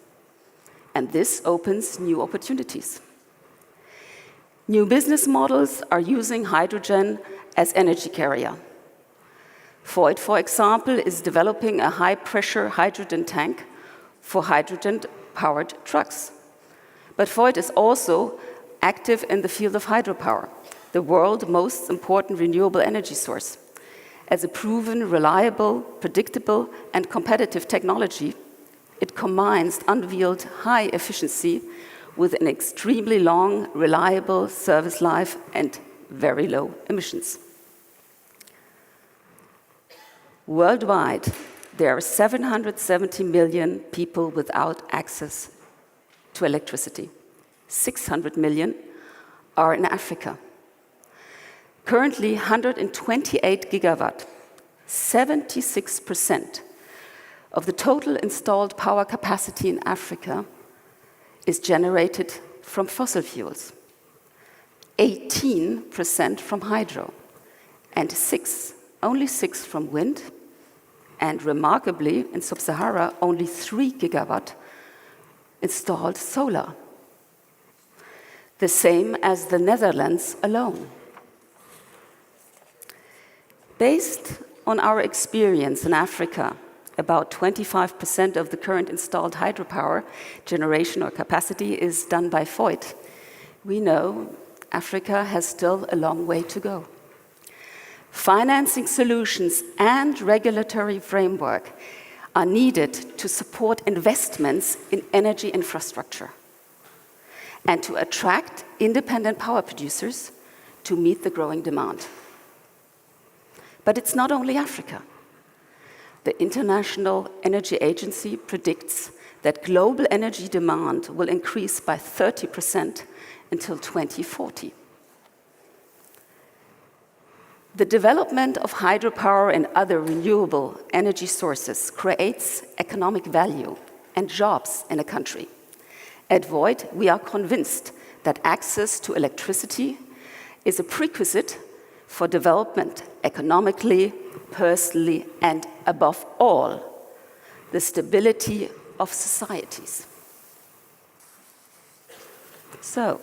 And this opens new opportunities. New business models are using hydrogen as energy carrier. Voith, for example, is developing a high-pressure hydrogen tank for hydrogen-powered trucks. But Voith is also active in the field of hydropower, the world's most important renewable energy source. As a proven, reliable, predictable, and competitive technology, it combines unveiled high efficiency with an extremely long, reliable service life and very low emissions. Worldwide, there are 770 million people without access to electricity. 600 million are in Africa. Currently, 128 gigawatt, 76% of the total installed power capacity in Africa is generated from fossil fuels, 18% from hydro, and only 6 from wind, and remarkably, in Sub-Sahara, only 3 gigawatt installed solar. The same as the Netherlands alone. Based on our experience in Africa, about 25% of the current installed hydropower generation or capacity is done by Voith. We know Africa has still a long way to go. Financing solutions and regulatory framework are needed to support investments in energy infrastructure and to attract independent power producers to meet the growing demand. But it's not only Africa. The International Energy Agency predicts that global energy demand will increase by 30% until 2040. The development of hydropower and other renewable energy sources creates economic value and jobs in a country. At Voigt, we are convinced that access to electricity is a prerequisite for development economically, personally, and above all, the stability of societies. So,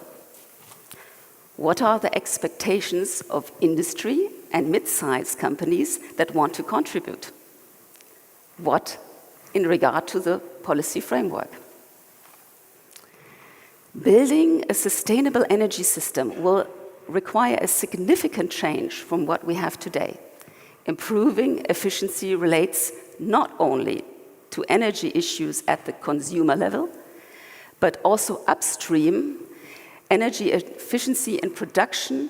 what are the expectations of industry and mid-sized companies that want to contribute? What in regard to the policy framework? Building a sustainable energy system will require a significant change from what we have today. Improving efficiency relates not only to energy issues at the consumer level, but also upstream. Energy efficiency in production,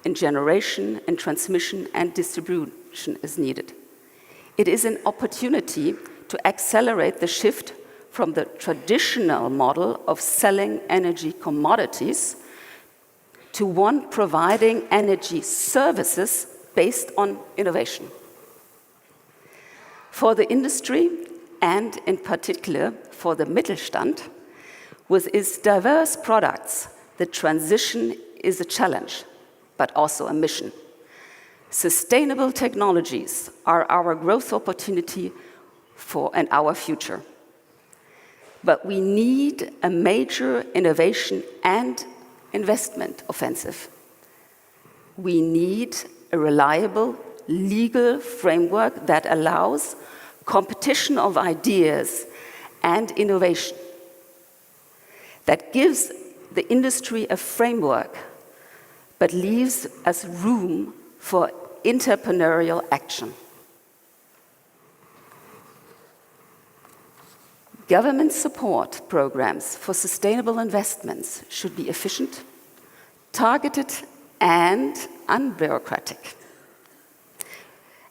in generation, in transmission and distribution is needed. It is an opportunity to accelerate the shift from the traditional model of selling energy commodities to one providing energy services based on innovation. For the industry, and in particular for the Mittelstand, with its diverse products, the transition is a challenge, but also a mission. Sustainable technologies are our growth opportunity and our future. But we need a major innovation and investment offensive. We need a reliable legal framework that allows competition of ideas and innovation, that gives the industry a framework, but leaves us room for entrepreneurial action. Government support programs for sustainable investments should be efficient, targeted, and unbureaucratic,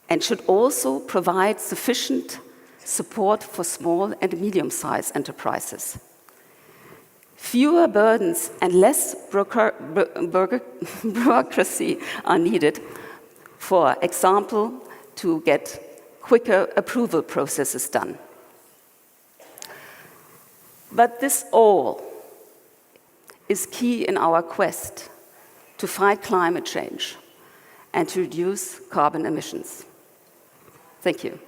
and should also provide sufficient support for small and medium-sized enterprises. Fewer burdens and less bureaucracy are needed, for example, to get quicker approval processes done. But this all is key in our quest to fight climate change and to reduce carbon emissions. Thank you.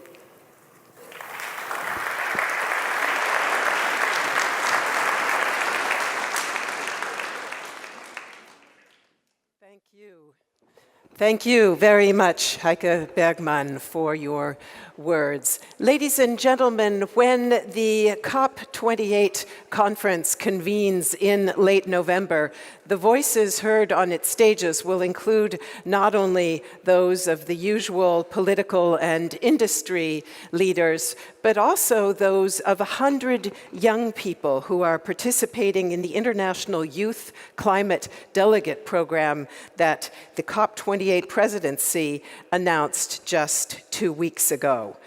Thank you very much, Heike Bergmann, for your words. Ladies and gentlemen, when the COP28 conference convenes in late November, the voices heard on its stages will include not only those of the usual political and industry leaders, but also those of 100 young people who are participating in the International Youth Climate Delegate Program that the COP28 Presidency announced just 2 weeks ago.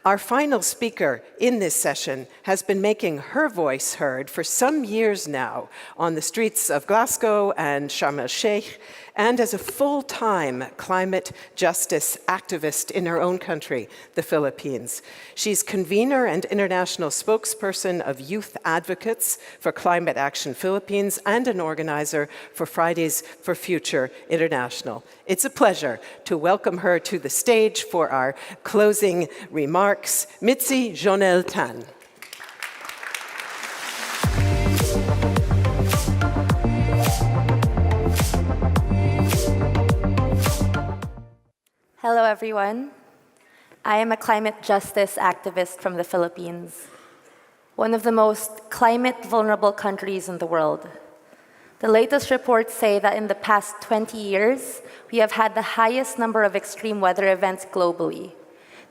Our final speaker in this session has been making her voice heard for some years now on the streets of Glasgow and Sharm el-Sheikh, and as a full-time climate justice activist in her own country, the Philippines. She's convener and international spokesperson of Youth Advocates for Climate Action Philippines and an organizer for Fridays for Future International. It's a pleasure to welcome her to the stage for our closing remarks. Mitzi Jonel Tan. Hello, everyone. I am a climate justice activist from the Philippines, one of the most climate vulnerable countries in the world. The latest reports say that in the past 20 years, we have had the highest number of extreme weather events globally.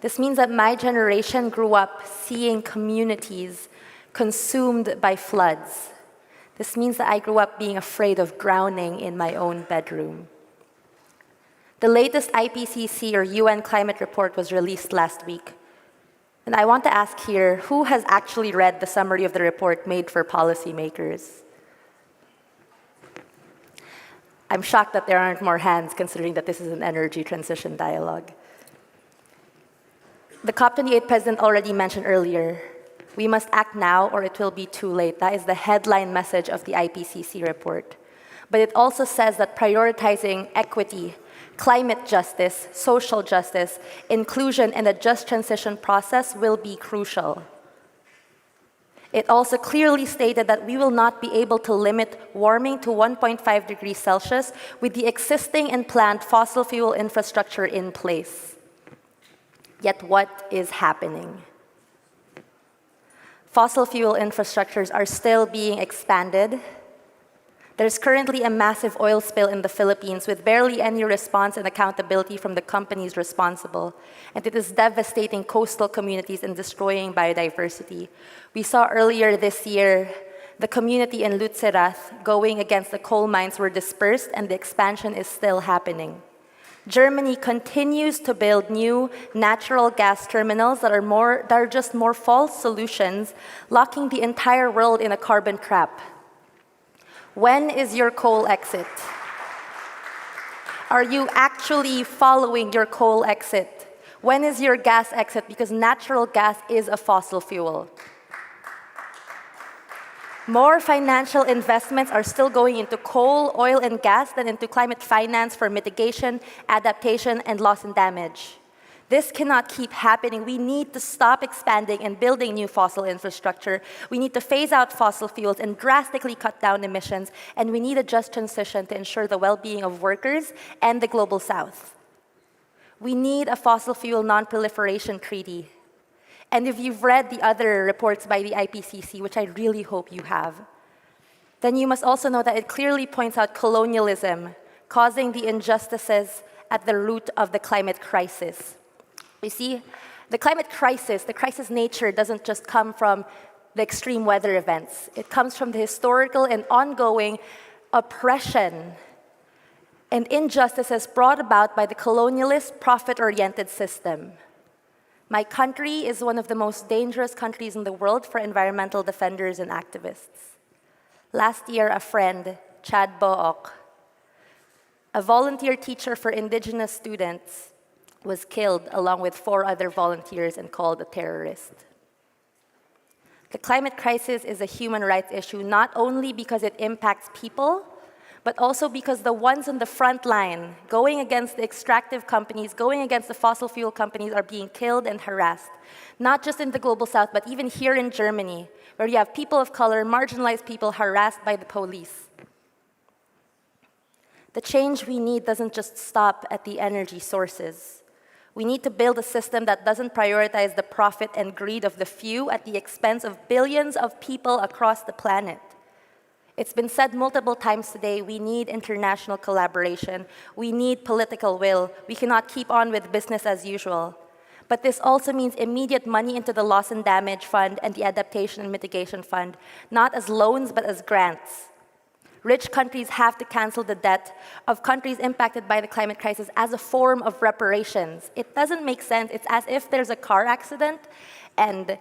This means that my generation grew up seeing communities consumed by floods. This means that I grew up being afraid of drowning in my own bedroom. The latest IPCC or UN climate report was released last week. And I want to ask here, who has actually read the summary of the report made for policymakers? I'm shocked that there aren't more hands, considering that this is an energy transition dialogue. The COP28 president already mentioned earlier, we must act now or it will be too late. That is the headline message of the IPCC report. But it also says that prioritizing equity, climate justice, social justice, inclusion, and a just transition process will be crucial. It also clearly stated that we will not be able to limit warming to 1.5 degrees Celsius with the existing and planned fossil fuel infrastructure in place. Yet what is happening? Fossil fuel infrastructures are still being expanded. There's currently a massive oil spill in the Philippines with barely any response and accountability from the companies responsible. And it is devastating coastal communities and destroying biodiversity. We saw earlier this year, the community in Lutzerat going against the coal mines were dispersed and the expansion is still happening. Germany continues to build new natural gas terminals that are just more false solutions, locking the entire world in a carbon trap. When is your coal exit? Are you actually following your coal exit? When is your gas exit? Because natural gas is a fossil fuel. More financial investments are still going into coal, oil, and gas than into climate finance for mitigation, adaptation, and loss and damage. This cannot keep happening. We need to stop expanding and building new fossil infrastructure. We need to phase out fossil fuels and drastically cut down emissions. And we need a just transition to ensure the well-being of workers and the global south. We need a fossil fuel non-proliferation treaty. And if you've read the other reports by the IPCC, which I really hope you have, then you must also know that it clearly points out colonialism, causing the injustices at the root of the climate crisis. You see, the climate crisis, the crisis nature doesn't just come from the extreme weather events. It comes from the historical and ongoing oppression and injustices brought about by the colonialist, profit-oriented system. My country is one of the most dangerous countries in the world for environmental defenders and activists. Last year, a friend, Chad Book, a volunteer teacher for indigenous students, was killed along with 4 other volunteers and called a terrorist. The climate crisis is a human rights issue, not only because it impacts people, but also because the ones on the front line, going against the extractive companies, going against the fossil fuel companies, are being killed and harassed. Not just in the global south, but even here in Germany, where you have people of color, marginalized people harassed by the police. The change we need doesn't just stop at the energy sources. We need to build a system that doesn't prioritize the profit and greed of the few at the expense of billions of people across the planet. It's been said multiple times today, we need international collaboration. We need political will. We cannot keep on with business as usual. But this also means immediate money into the loss and damage fund and the adaptation and mitigation fund, not as loans, but as grants. Rich countries have to cancel the debt of countries impacted by the climate crisis as a form of reparations. It doesn't make sense. It's as if there's a car accident and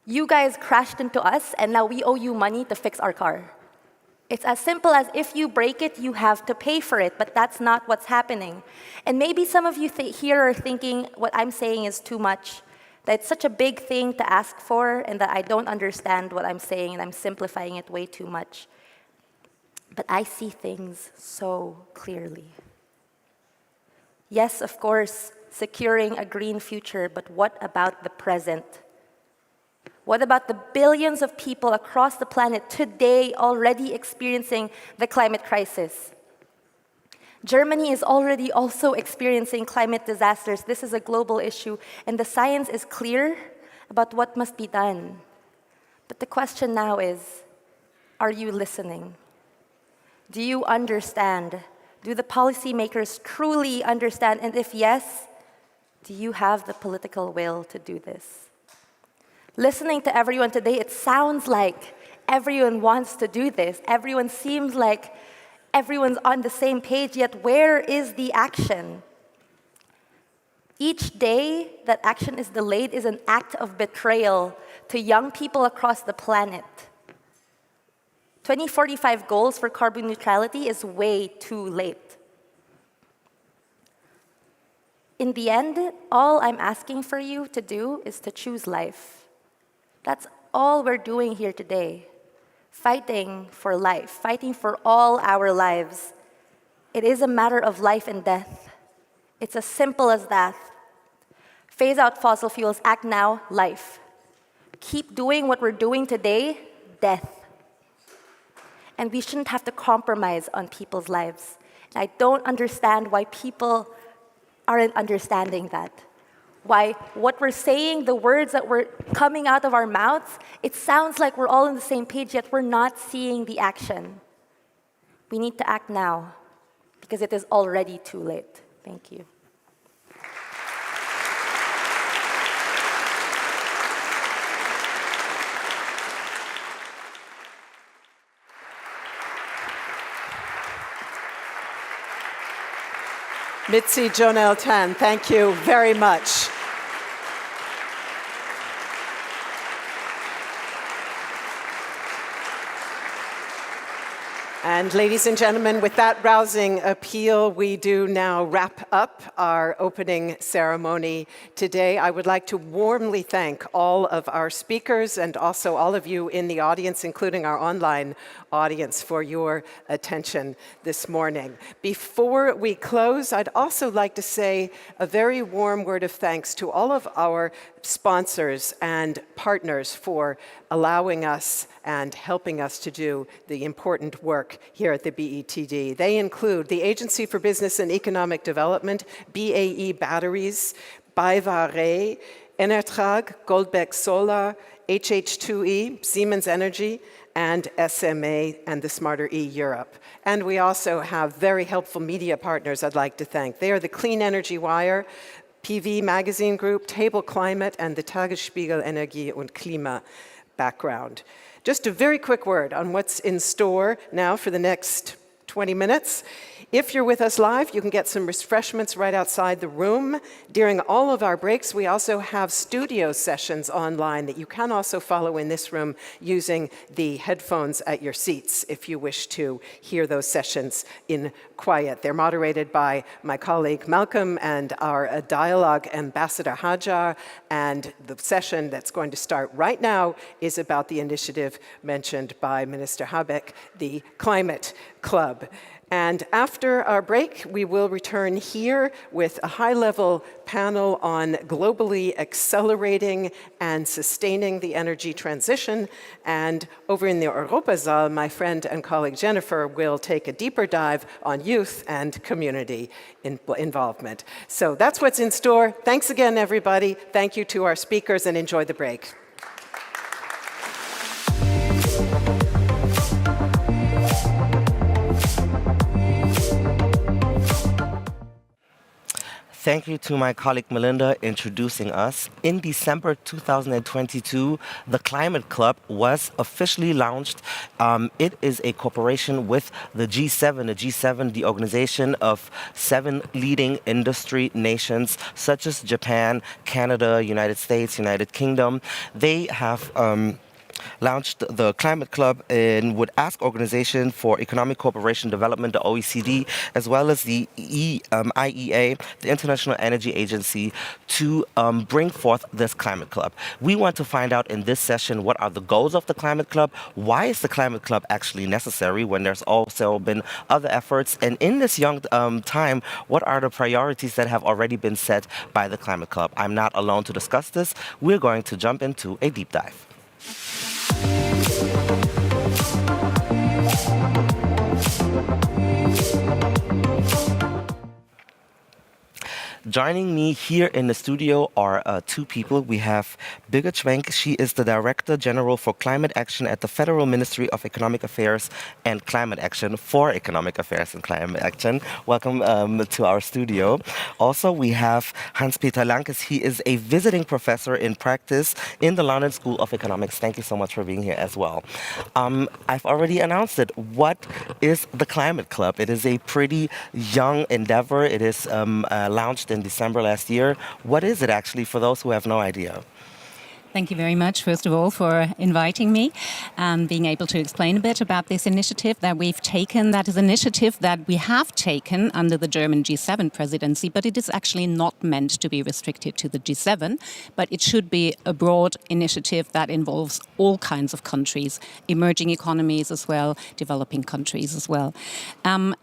you guys crashed into us, and now we owe you money to fix our car. It's as simple as if you break it, you have to pay for it, but that's not what's happening. And maybe some of you here are thinking what I'm saying is too much, that it's such a big thing to ask for, and that I don't understand what I'm saying, and I'm simplifying it way too much. But I see things so clearly. Yes, of course, securing a green future, but what about the present? What about the billions of people across the planet today already experiencing the climate crisis? Germany is already also experiencing climate disasters. This is a global issue, and the science is clear about what must be done. But the question now is, are you listening? Do you understand? Do the policymakers truly understand? And if yes, do you have the political will to do this? Listening to everyone today, it sounds like everyone wants to do this. Everyone seems like everyone's on the same page, yet where is the action? Each day that action is delayed is an act of betrayal to young people across the planet. 2045 goals for carbon neutrality is way too late. In the end, all I'm asking for you to do is to choose life. That's all we're doing here today. Fighting for life, fighting for all our lives. It is a matter of life and death. It's as simple as that. Phase out fossil fuels, act now, life. Keep doing what we're doing today, death. And we shouldn't have to compromise on people's lives. And I don't understand why people aren't understanding that. Why what we're saying, the words that were coming out of our mouths, it sounds like we're all on the same page, yet we're not seeing the action. We need to act now, because it is already too late. Thank you. Mitzi Jonel Tan, thank you very much. And ladies and gentlemen, with that rousing appeal, we do now wrap up our opening ceremony today. I would like to warmly thank all of our speakers and also all of you in the audience, including our online audience, for your attention this morning. Before we close, I'd also like to say a very warm word of thanks to all of our sponsors and partners for allowing us and helping us to do the important work here at the BETD. They include the Agency for Business and Economic Development, BAE Batteries, BayWa, Enertrag, Goldbeck Solar, HH2E, Siemens Energy, and SMA and the Smarter E Europe. And we also have very helpful media partners I'd like to thank. They are the Clean Energy Wire, PV Magazine Group, Table Climate, and the Tagesspiegel Energie und Klima background. Just a very quick word on what's in store now for the next 20 minutes. If you're with us live, you can get some refreshments right outside the room. During all of our breaks, we also have studio sessions online that you can also follow in this room using the headphones at your seats if you wish to hear those sessions in quiet. They're moderated by my colleague Malcolm and our dialogue ambassador Hajar, and the session that's going to start right now is about the initiative mentioned by Minister Habeck, the Climate Club. And after our break, we will return here with a high-level panel on globally accelerating and sustaining the energy transition. And over in the Weltsaal, my friend and colleague Jennifer will take a deeper dive on youth and community involvement. So that's what's in store. Thanks again, everybody. Thank you to our speakers, and enjoy the break. Thank you to my colleague Melinda introducing us. In December 2022, the Climate Club was officially launched. It is a cooperation with the G7. The G7, the organization of 7 leading industry nations, such as Japan, Canada, United States, United Kingdom. They have launched the Climate Club and would ask Organization for Economic Cooperation Development, the OECD, as well as the IEA, the International Energy Agency, to bring forth this Climate Club. We want to find out in this session what are the goals of the Climate Club, why is the Climate Club actually necessary when there's also been other efforts, and in this young time, what are the priorities that have already been set by the Climate Club. I'm not alone to discuss this. We're going to jump into a deep dive. Joining me here in the studio are 2 people. We have Birgit Schwenk. She is the Director General for Climate Action at the Federal Ministry of Economic Affairs and Climate Action for Economic Affairs and Climate Action. Welcome to our studio. Also, we have Hans-Peter Lankes. He is a visiting professor in practice in the London School of Economics. Thank you so much for being here as well. I've already announced it. What is the Climate Club? It is a pretty young endeavor. It is launched in December last year. What is it actually for those who have no idea? Thank you very much, first of all, for inviting me and being able to explain a bit about this initiative that we've taken. That is an initiative that we have taken under the German G7 presidency, but it is actually not meant to be restricted to the G7, but it should be a broad initiative that involves all kinds of countries, emerging economies as well, developing countries as well.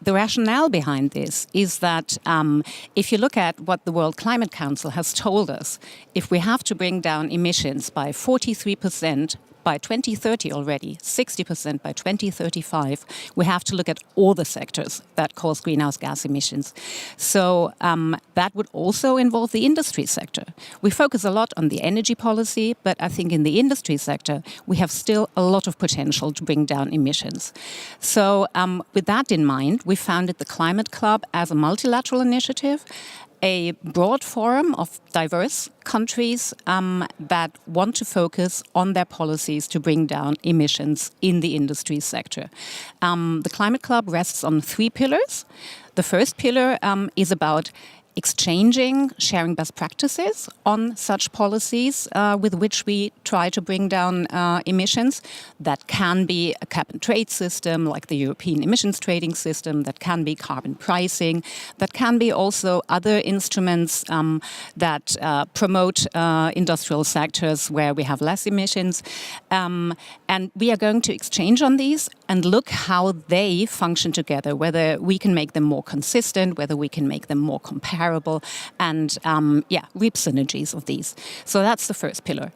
The rationale behind this is that if you look at what the World Climate Council has told us, if we have to bring down emissions by 43% by 2030 already, 60% by 2035, we have to look at all the sectors that cause greenhouse gas emissions. So that would also involve the industry sector. We focus a lot on the energy policy, but I think in the industry sector, we have still a lot of potential to bring down emissions. So with that in mind, we founded the Climate Club as a multilateral initiative, a broad forum of diverse countries that want to focus on their policies to bring down emissions in the industry sector. The Climate Club rests on 3 pillars. The first pillar is about exchanging, sharing best practices on such policies with which we try to bring down emissions. That can be a cap and trade system like the European emissions trading system, that can be carbon pricing, that can be also other instruments that promote industrial sectors where we have less emissions. And we are going to exchange on these and look how they function together, whether we can make them more consistent, whether we can make them more comparable, and reap synergies of these. So that's the first pillar.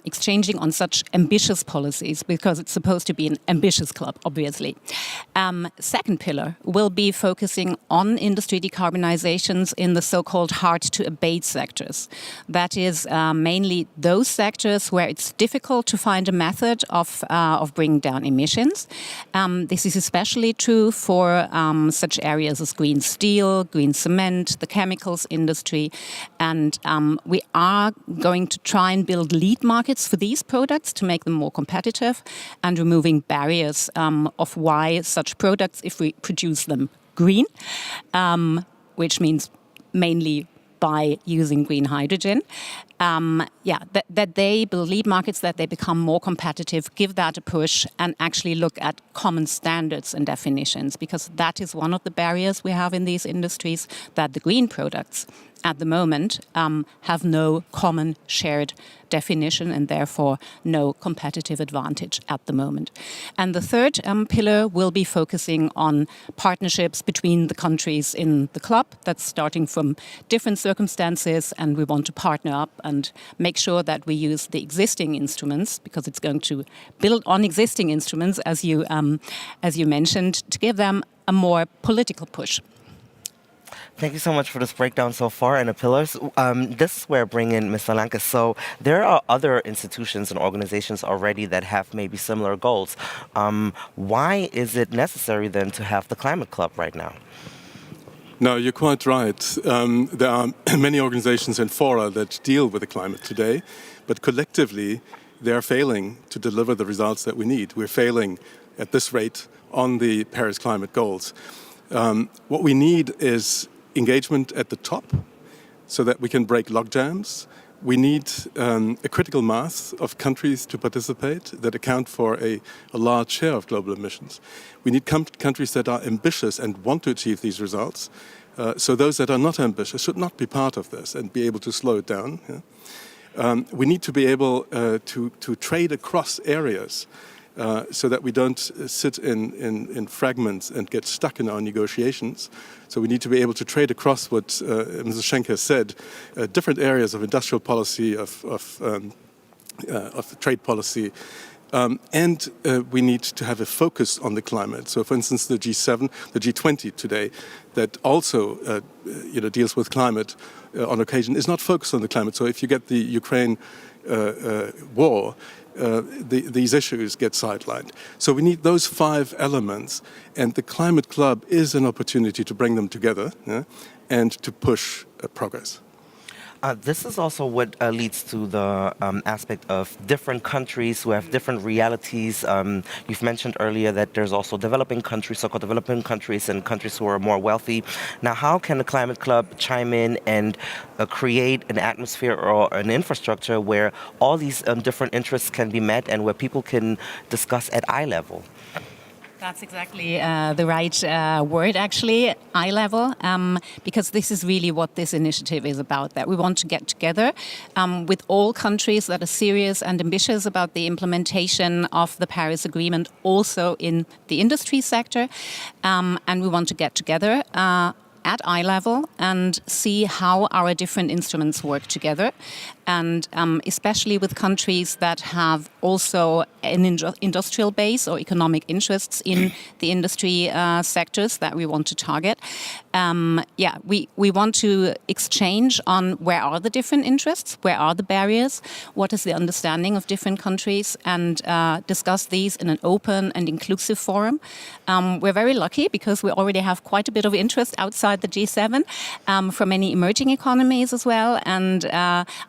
Exchanging on such ambitious policies, because it's supposed to be an ambitious club, obviously. Second pillar will be focusing on industry decarbonizations in the so-called hard-to-abate sectors. That is mainly those sectors where it's difficult to find a method of bringing down emissions. This is especially true for such areas as green steel, green cement, the chemicals industry, and we are going to try and build lead markets for these products to make them more competitive and removing barriers of why such products, if we produce them green, which means mainly by using green hydrogen, that they build lead markets, that they become more competitive, give that a push, and actually look at common standards and definitions, because that is one of the barriers we have in these industries, that the green products at the moment have no common shared definition and therefore no competitive advantage at the moment. And the third pillar will be focusing on partnerships between the countries in the club. That's starting from different circumstances, and we want to partner up and make sure that we use the existing instruments, because it's going to build on existing instruments, as you mentioned, to give them a more political push. Thank you so much for this breakdown so far and the pillars. This is where I bring in Ms. Solanke. So there are other institutions and organizations already that have maybe similar goals. Why is it necessary then to have the Climate Club right now? No, you're quite right. There are many organizations and fora that deal with the climate today, but collectively they are failing to deliver the results that we need. We're failing at this rate on the Paris climate goals. What we need is engagement at the top so that we can break logjams. We need a critical mass of countries to participate that account for a large share of global emissions. We need countries that are ambitious and want to achieve these results. So those that are not ambitious should not be part of this and be able to slow it down. Yeah? We need to be able to trade across areas so that we don't sit in fragments and get stuck in our negotiations. So we need to be able to trade across what Mrs. Schenk has said, different areas of industrial policy, of trade policy, and we need to have a focus on the climate. So, for instance, the G7, the G20 today, that also deals with climate on occasion, is not focused on the climate. So if you get the Ukraine war, these issues get sidelined. So we need those 5 elements, and the Climate Club is an opportunity to bring them together and to push progress. This is also what leads to the aspect of different countries who have different realities. You've mentioned earlier that there's also developing countries, so-called developing countries, and countries who are more wealthy. Now, how can the Climate Club chime in and create an atmosphere or an infrastructure where all these different interests can be met and where people can discuss at eye level? That's exactly the right word, actually, eye level, because this is really what this initiative is about, that we want to get together with all countries that are serious and ambitious about the implementation of the Paris Agreement, also in the industry sector, and we want to get together at eye level and see how our different instruments work together, and especially with countries that have also an industrial base or economic interests in the industry sectors that we want to target. We want to exchange on where are the different interests, where are the barriers, what is the understanding of different countries, and discuss these in an open and inclusive forum. We're very lucky because we already have quite a bit of interest outside the G7 from many emerging economies as well, and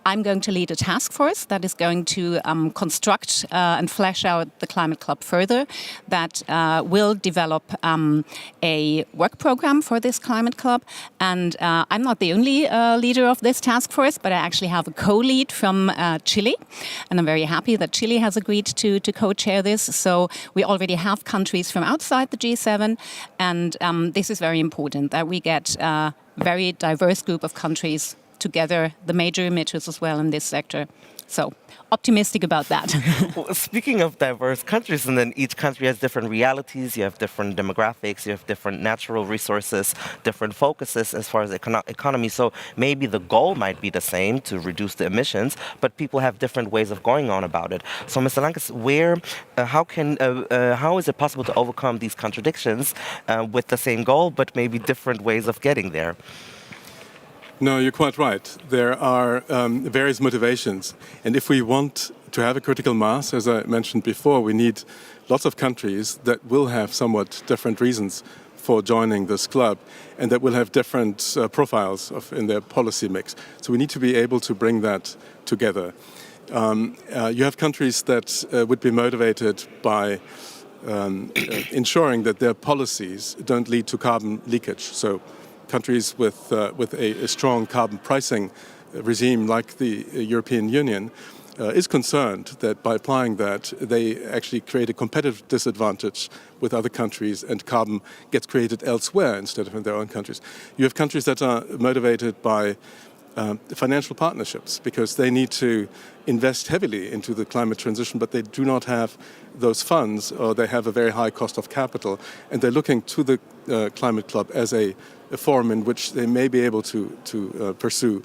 I'm going to lead a task force that is going to construct and flesh out the Climate Club further, that will develop a work program for this Climate Club. And I'm not the only leader of this task force, but I actually have a co-lead from Chile, and I'm very happy that Chile has agreed to co-chair this. So we already have countries from outside the G7, and this is very important, that we get a very diverse group of countries together, the major emitters as well in this sector. So optimistic about that. Well, speaking of diverse countries, and then each country has different realities, you have different demographics, you have different natural resources, different focuses as far as economy. So maybe the goal might be the same, to reduce the emissions, but people have different ways of going on about it. So Mr. Langes, how is it possible to overcome these contradictions with the same goal, but maybe different ways of getting there? No, you're quite right. There are various motivations. And if we want to have a critical mass, as I mentioned before, we need lots of countries that will have somewhat different reasons for joining this club and that will have different profiles in their policy mix. So we need to be able to bring that together. You have countries that would be motivated by ensuring that their policies don't lead to carbon leakage. So countries with a strong carbon pricing regime like the European Union is concerned that by applying that, they actually create a competitive disadvantage with other countries and carbon gets created elsewhere instead of in their own countries. You have countries that are motivated by financial partnerships because they need to invest heavily into the climate transition, but they do not have those funds, or they have a very high cost of capital, and they're looking to the Climate Club as a forum in which they may be able to pursue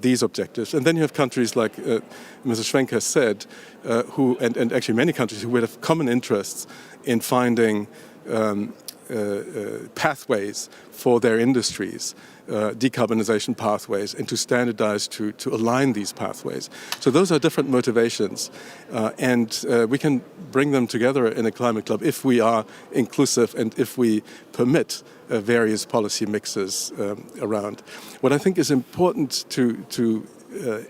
these objectives. And then you have countries like Mrs. Schwenk has said, and actually many countries who would have common interests in finding pathways for their industries, decarbonization pathways, and to standardize, to align these pathways. So those are different motivations, and we can bring them together in a climate club if we are inclusive and if we permit various policy mixes around. What I think is important to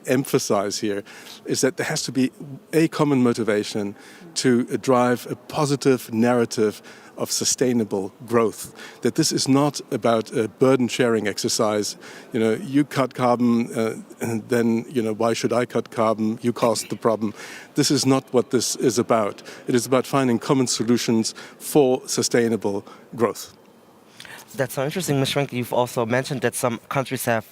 emphasize here is that there has to be a common motivation to drive a positive narrative of sustainable growth, that this is not about a burden-sharing exercise. You know, you cut carbon, and then, why should I cut carbon? You caused the problem. This is not what this is about. It is about finding common solutions for sustainable growth. That's so interesting, Ms. Schwenk. You've also mentioned that some countries have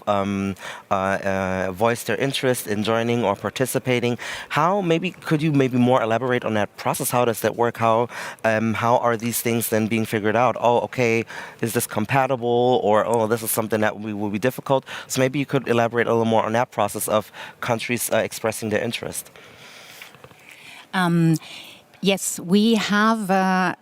voiced their interest in joining or participating. Could you more elaborate on that process? How does that work? How are these things then being figured out? Oh, okay, is this compatible? Or, oh, this is something that will be difficult. So maybe you could elaborate a little more on that process of countries expressing their interest. Yes, we have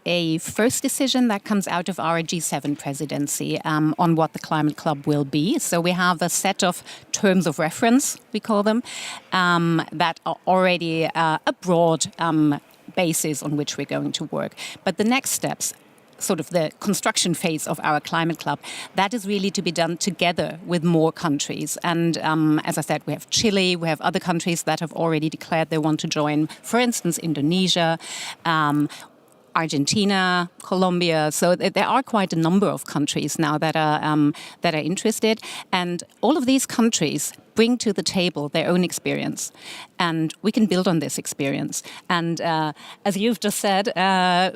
a first decision that comes out of our G7 presidency on what the Climate Club will be. So we have a set of terms of reference, we call them, that are already a broad basis on which we're going to work. But the next steps sort of the construction phase of our climate club, that is really to be done together with more countries. And as I said, we have Chile, we have other countries that have already declared they want to join, for instance, Indonesia, Argentina, Colombia. So there are quite a number of countries now that are interested, and all of these countries bring to the table their own experience, and we can build on this experience. And as you've just said,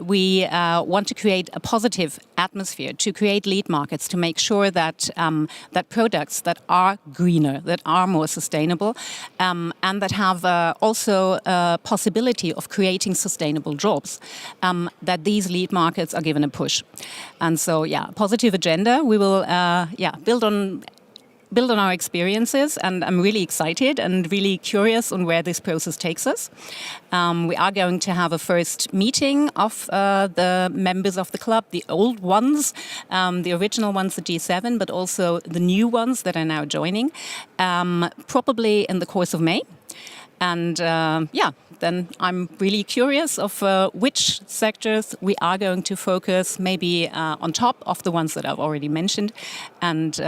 we want to create a positive atmosphere, to create lead markets, to make sure that that products that are greener, that are more sustainable, and that have also a possibility of creating sustainable jobs, that these lead markets are given a push. And so, yeah, positive agenda. We will, build on our experiences, and I'm really excited and really curious on where this process takes us. We are going to have a first meeting of the members of the club, the old ones, the original ones, the G7, but also the new ones that are now joining, probably in the course of May. And then I'm really curious of which sectors we are going to focus, maybe on top of the ones that I've already mentioned. And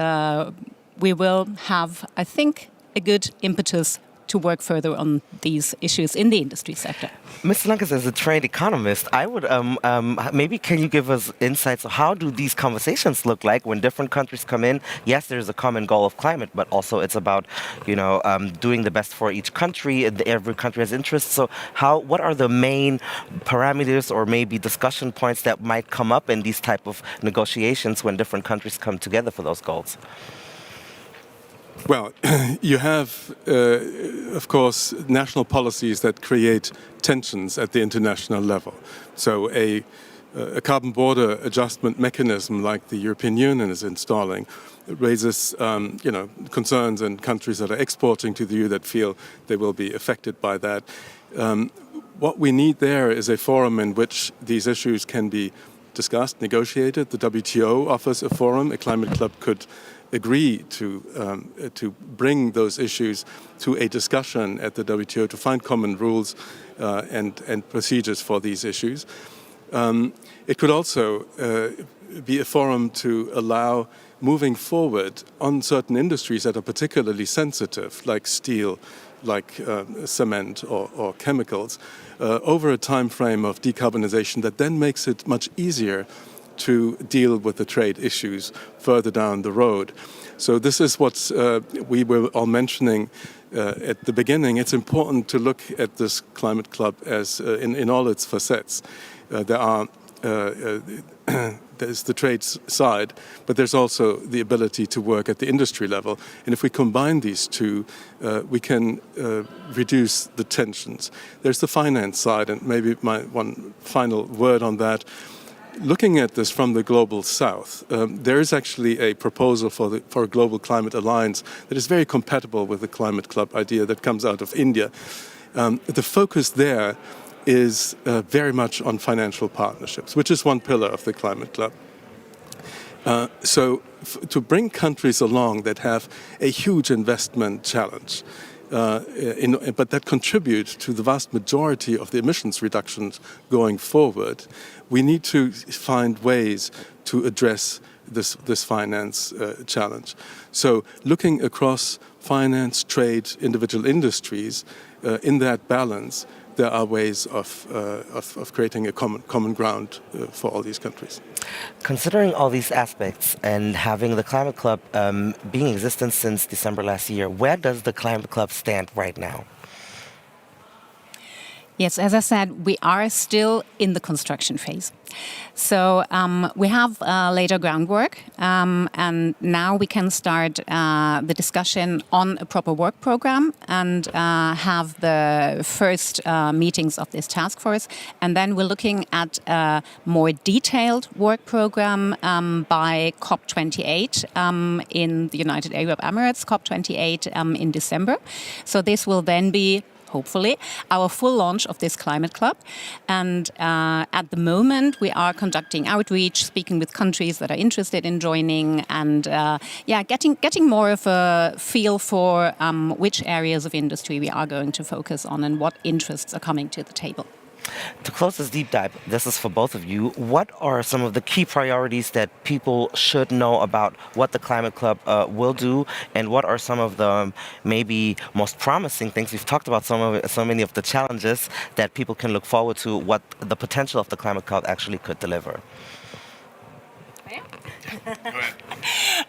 we will have, I think, a good impetus to work further on these issues in the industry sector. Mr. Lankas, as a trained economist, I would maybe can you give us insights on how do these conversations look like when different countries come in? Yes, there's a common goal of climate, but also it's about doing the best for each country. Every country has interests. So what are the main parameters or maybe discussion points that might come up in these type of negotiations when different countries come together for those goals? Well, you have, of course, national policies that create tensions at the international level. So a carbon border adjustment mechanism like the European Union is installing raises, concerns in countries that are exporting to the EU that feel they will be affected by that. What we need there is a forum in which these issues can be discussed, negotiated. The WTO offers a forum. A climate club could agree to bring those issues to a discussion at the WTO to find common rules and procedures for these issues. It could also be a forum to allow moving forward on certain industries that are particularly sensitive, like steel, like cement or chemicals, over a time frame of decarbonization that then makes it much easier to deal with the trade issues further down the road. So this is what we were all mentioning at the beginning. It's important to look at this climate club as in all its facets. There's the trade side, but there's also the ability to work at the industry level. And if we combine these two, we can reduce the tensions. There's the finance side, and maybe my one final word on that. Looking at this from the global south, there is actually a proposal for a global climate alliance that is very compatible with the climate club idea that comes out of India. The focus there is very much on financial partnerships, which is one pillar of the climate club. So to bring countries along that have a huge investment challenge, but that contribute to the vast majority of the emissions reductions going forward, we need to find ways to address this finance challenge. So looking across finance, trade, individual industries, in that balance, there are ways of creating a common ground for all these countries. Considering all these aspects and having the Climate Club being in existence since December last year, where does the Climate Club stand right now? Yes, as I said, we are still in the construction phase. So we have laid our groundwork, and now we can start the discussion on a proper work program and have the first meetings of this task force. And then we're looking at a more detailed work program by COP28 in the United Arab Emirates, COP28 in December. So this will then be hopefully, our full launch of this climate club. And at the moment, we are conducting outreach, speaking with countries that are interested in joining, and getting more of a feel for which areas of industry we are going to focus on and what interests are coming to the table. To close this deep dive, this is for both of you. What are some of the key priorities that people should know about what the Climate Club will do, and what are some of the maybe most promising things? We've talked about so many of the challenges that people can look forward to, what the potential of the Climate Club actually could deliver.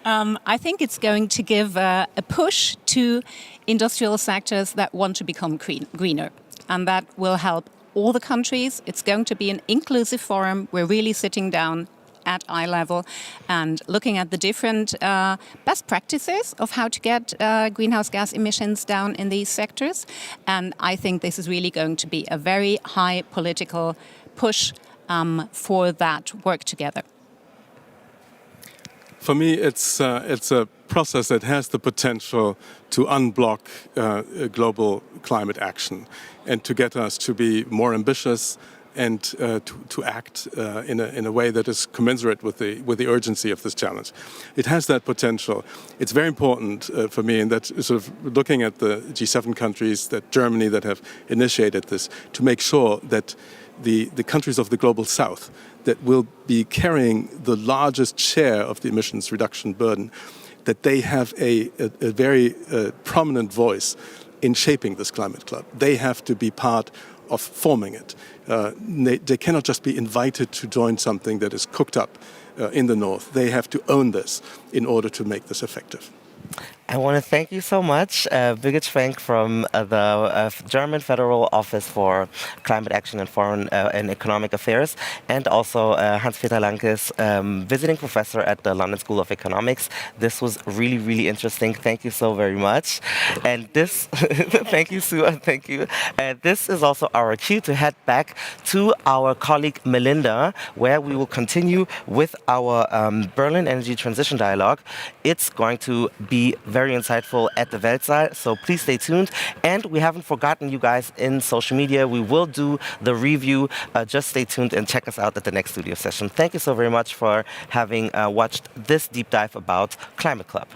I think it's going to give a push to industrial sectors that want to become greener, and that will help all the countries. It's going to be an inclusive forum. We're really sitting down at eye level and looking at the different best practices of how to get greenhouse gas emissions down in these sectors. And I think this is really going to be a very high political push for that work together. For me, it's a process that has the potential to unblock global climate action and to get us to be more ambitious and to act in a way that is commensurate with the urgency of this challenge. It has that potential. It's very important for me, in that sort of looking at the G7 countries, that Germany that have initiated this, to make sure that the countries of the global south that will be carrying the largest share of the emissions reduction burden, that they have a very prominent voice in shaping this climate club. They have to be part of forming it. They cannot just be invited to join something that is cooked up in the north. They have to own this in order to make this effective. I want to thank you so much, Birgit Schwenk from the German Federal Office for Climate Action and Foreign and Economic Affairs, and also Hans-Peter Lankes, visiting professor at the London School of Economics. This was really, really interesting. Thank you so very much. And this, thank you, Sue, thank you. And this is also our cue to head back to our colleague Melinda, where we will continue with our Berlin Energy Transition Dialogue. It's going to be very insightful at the Weltsaal, so please stay tuned. And we haven't forgotten you guys in social media. We will do the review. Just stay tuned and check us out at the next studio session. Thank you so very much for having watched this deep dive about Climate Club.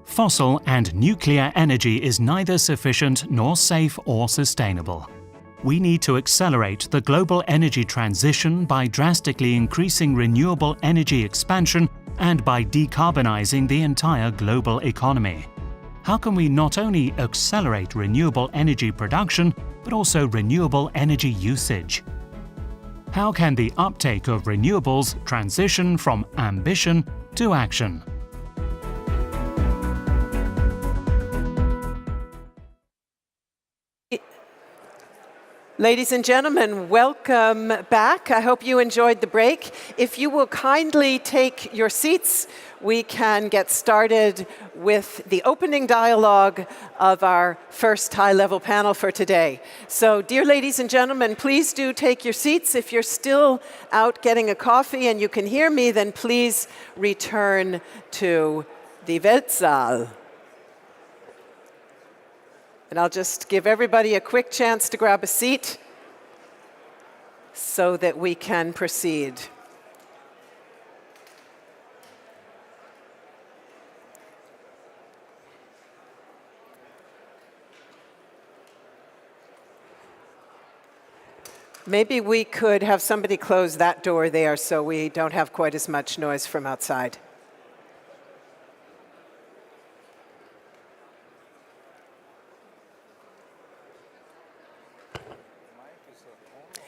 Fossil and nuclear energy is neither sufficient nor safe or sustainable. We need to accelerate the global energy transition by drastically increasing renewable energy expansion and by decarbonizing the entire global economy. How can we not only accelerate renewable energy production, but also renewable energy usage? How can the uptake of renewables transition from ambition to action? Ladies and gentlemen, welcome back. I hope you enjoyed the break. If you will kindly take your seats, we can get started with the opening dialogue of our first high-level panel for today. So, dear ladies and gentlemen, please do take your seats. If you're still out getting a coffee and you can hear me, then please return to the Weltsaal. And I'll just give everybody a quick chance to grab a seat so that we can proceed. Maybe we could have somebody close that door there so we don't have quite as much noise from outside.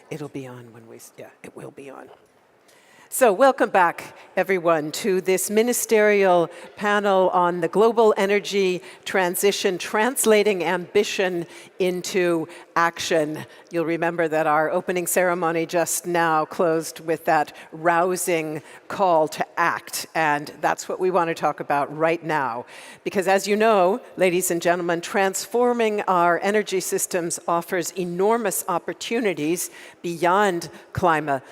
It'll be on when we, yeah, it will be on. So welcome back, everyone, to this ministerial panel on the global energy transition, translating ambition into action. You'll remember that our opening ceremony just now closed with that rousing call to act, and that's what we want to talk about right now. Because as you know, ladies and gentlemen, transforming our energy systems offers enormous opportunities beyond climate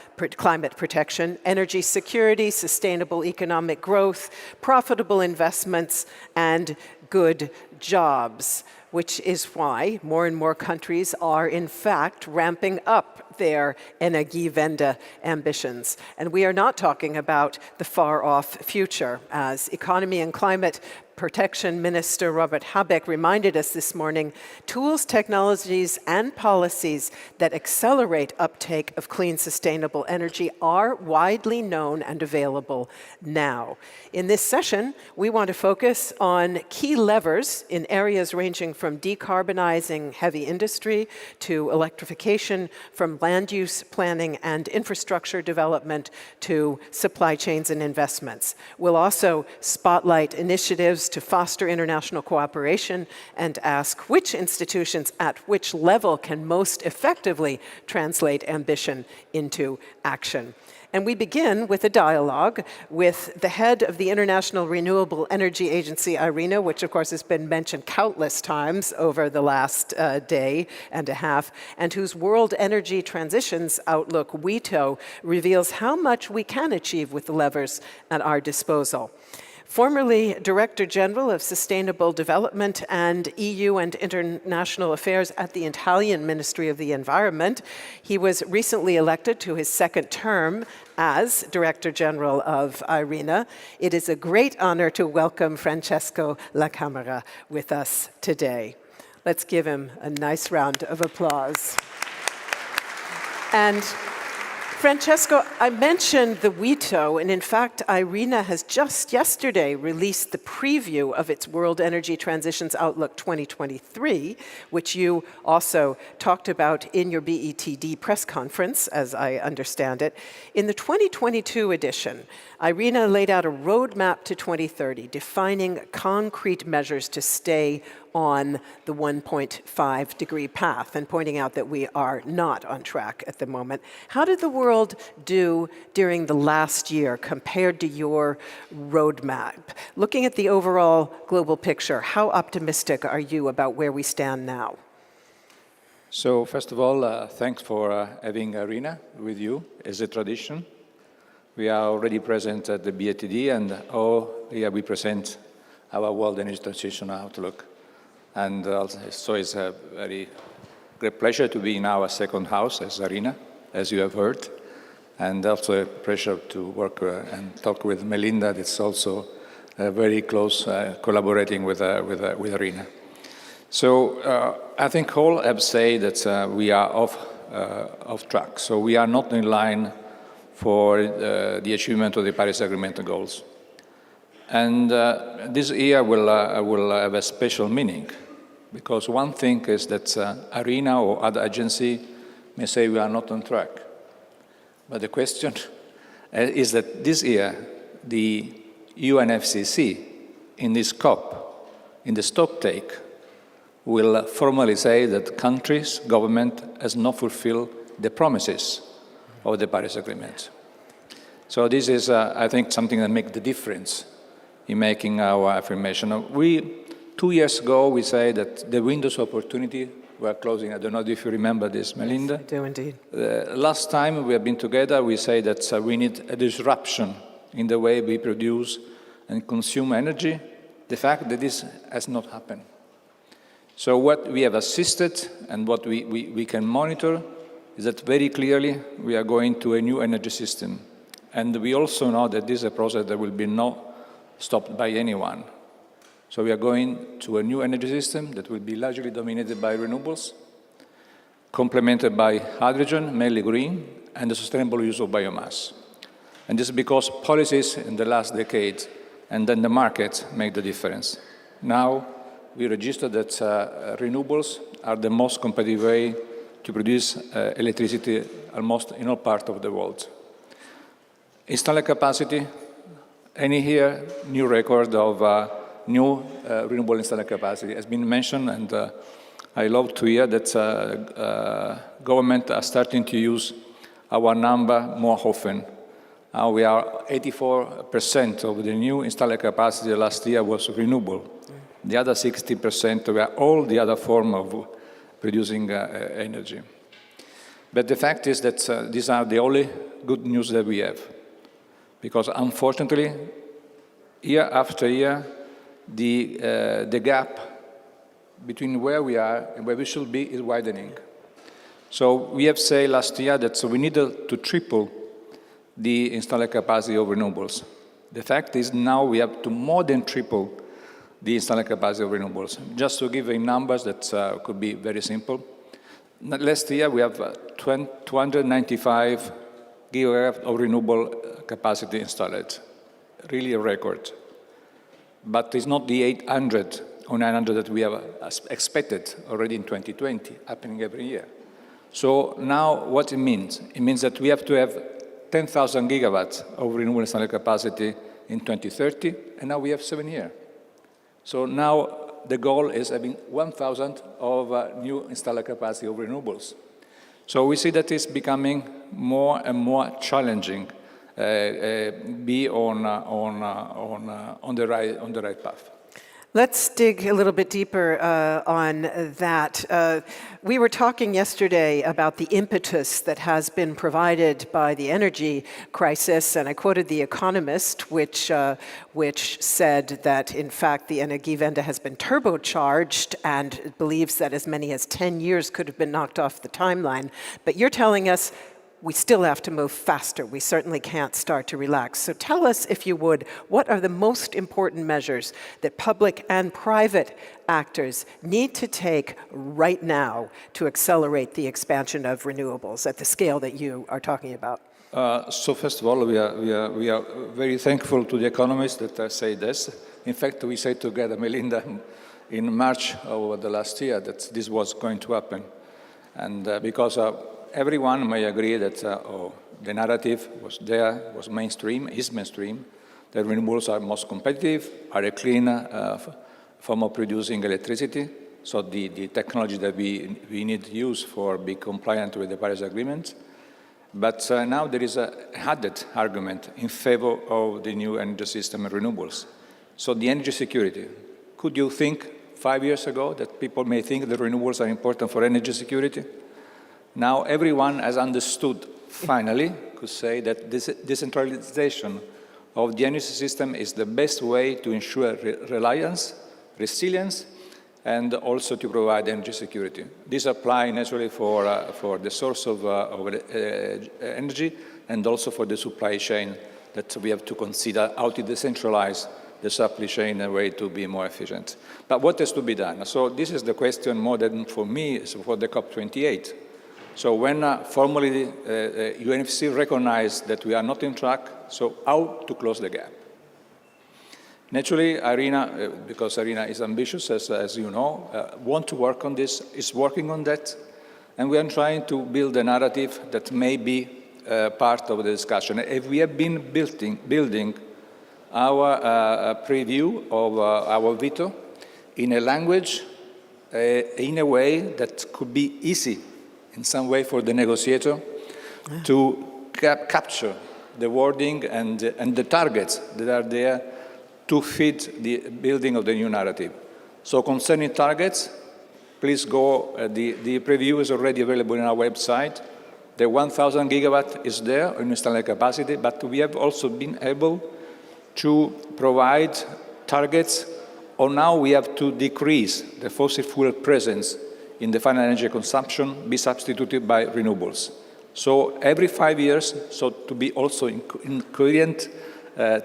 protection, energy security, sustainable economic growth, profitable investments, and good jobs, which is why more and more countries are, in fact, ramping up their Energiewende ambitions. And we are not talking about the far-off future, as Economy and Climate Protection Minister Robert Habeck reminded us this morning. Tools, technologies, and policies that accelerate uptake of clean, sustainable energy are widely known and available now. In this session, we want to focus on key levers in areas ranging from decarbonizing heavy industry to electrification, from land use planning and infrastructure development to supply chains and investments. We'll also spotlight initiatives to foster international cooperation and ask which institutions at which level can most effectively translate ambition into action. And we begin with a dialogue with the head of the International Renewable Energy Agency, IRENA, which of course has been mentioned countless times over the last day and a half, and whose World Energy Transitions Outlook, WETO, reveals how much we can achieve with the levers at our disposal. Formerly Director General of Sustainable Development and EU and International Affairs at the Italian Ministry of the Environment, he was recently elected to his second term as Director General of IRENA. It is a great honor to welcome Francesco La Camera with us today. Let's give him a nice round of applause. And Francesco, I mentioned the WETO, and in fact, IRENA has just yesterday released the preview of its World Energy Transitions Outlook 2023, which you also talked about in your BETD press conference, as I understand it. In the 2022 edition, IRENA laid out a roadmap to 2030, defining concrete measures to stay on the 1.5 degree path and pointing out that we are not on track at the moment. How did the world do during the last year compared to your roadmap? Looking at the overall global picture, how optimistic are you about where we stand now? So first of all, thanks for having IRENA with you as a tradition. We are already present at the BETD, and here we present our World Energy Transition Outlook. And so it's a very great pleasure to be in our second house as IRENA, as you have heard, and also a pleasure to work and talk with Melinda. It's also very close collaborating with IRENA. So I think all have said that we are off track. So we are not in line for the achievement of the Paris Agreement goals. And this year will have a special meaning, because one thing is that IRENA or other agency may say we are not on track. But the question is that this year, the UNFCCC, in this COP, in the stocktake, will formally say that countries, government, has not fulfilled the promises of the Paris Agreement. So this is, I think, something that makes the difference in making our affirmation. 2 years ago, we said that the windows of opportunity were closing. I don't know if you remember this, Melinda. Yes, I do indeed. Last time we have been together, we said that we need a disruption in the way we produce and consume energy. The fact that this has not happened. So what we have assisted and what we can monitor is that very clearly we are going to a new energy system. And we also know that this is a process that will be not stopped by anyone. So we are going to a new energy system that will be largely dominated by renewables, complemented by hydrogen, mainly green, and the sustainable use of biomass. And this is because policies in the last decade and then the market make the difference. Now we register that renewables are the most competitive way to produce electricity almost in all parts of the world. Installed capacity, any here new record of new renewable installed capacity has been mentioned, and I love to hear that government are starting to use our number more often. We are 84% of the new installed capacity last year was renewable. The other 60% were all the other form of producing energy. But the fact is that these are the only good news that we have. Because unfortunately, year after year, the gap between where we are and where we should be is widening. So we have said last year that we needed to triple the installed capacity of renewables. The fact is now we have to more than triple the installed capacity of renewables. Just to give you numbers that could be very simple. Last year we have 295 gigawatts of renewable capacity installed, really a record. But it's not the 800 or 900 that we have expected already in 2020, happening every year. So now what it means that we have to have 10,000 gigawatts of renewable installed capacity in 2030, and now we have 7 years. So now the goal is having 1,000 of new installed capacity of renewables. So we see that it's becoming more and more challenging, be on the right path. Let's dig a little bit deeper on that. We were talking yesterday about the impetus that has been provided by the energy crisis, and I quoted The Economist, which said that, in fact, the Energiewende has been turbocharged and believes that as many as 10 years could have been knocked off the timeline. But you're telling us we still have to move faster. We certainly can't start to relax. So tell us, if you would, what are the most important measures that public and private actors need to take right now to accelerate the expansion of renewables at the scale that you are talking about? So first of all, we are very thankful to The Economist that say this. In fact, we said together, Melinda, in March of the last year that this was going to happen. And because everyone may agree that the narrative was there, was mainstream, is mainstream, that renewables are most competitive, are a clean form of producing electricity, so the technology that we need to use for being compliant with the Paris Agreement. But now there is a added argument in favor of the new energy system and renewables. So the energy security. Could you think 5 years ago that people may think that renewables are important for energy security? Now everyone has understood, finally, could say that this decentralization of the energy system is the best way to ensure reliance, resilience, and also to provide energy security. This applies naturally for the source of energy and also for the supply chain that we have to consider how to decentralize the supply chain in a way to be more efficient. But what has to be done? So this is the question more than for me, is for the COP28. So when formally UNFC recognized that we are not on track, so how to close the gap? Naturally, IRENA, because IRENA is ambitious, as you know, want to work on this, is working on that, and we are trying to build a narrative that may be part of the discussion. If we have been building our preview of our veto in a language, in a way that could be easy in some way for the negotiator to capture the wording and the targets that are there to fit the building of the new narrative. So concerning targets, please go, the preview is already available on our website. The 1,000 gigawatt is there in installed capacity, but we have also been able to provide targets on how we have to decrease the fossil fuel presence in the final energy consumption, be substituted by renewables. So every 5 years, so to be also in coherent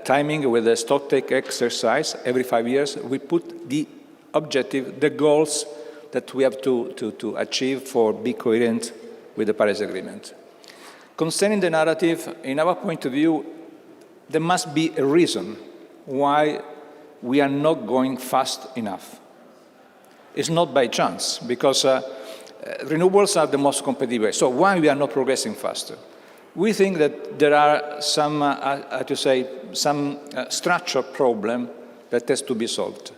timing with the stocktake exercise, every 5 years, we put the objective, the goals that we have to achieve for be coherent with the Paris Agreement. Concerning the narrative, in our point of view, there must be a reason why we are not going fast enough. It's not by chance, because renewables are the most competitive way. So why we are not progressing faster? We think that there are some, structural problem that has to be solved,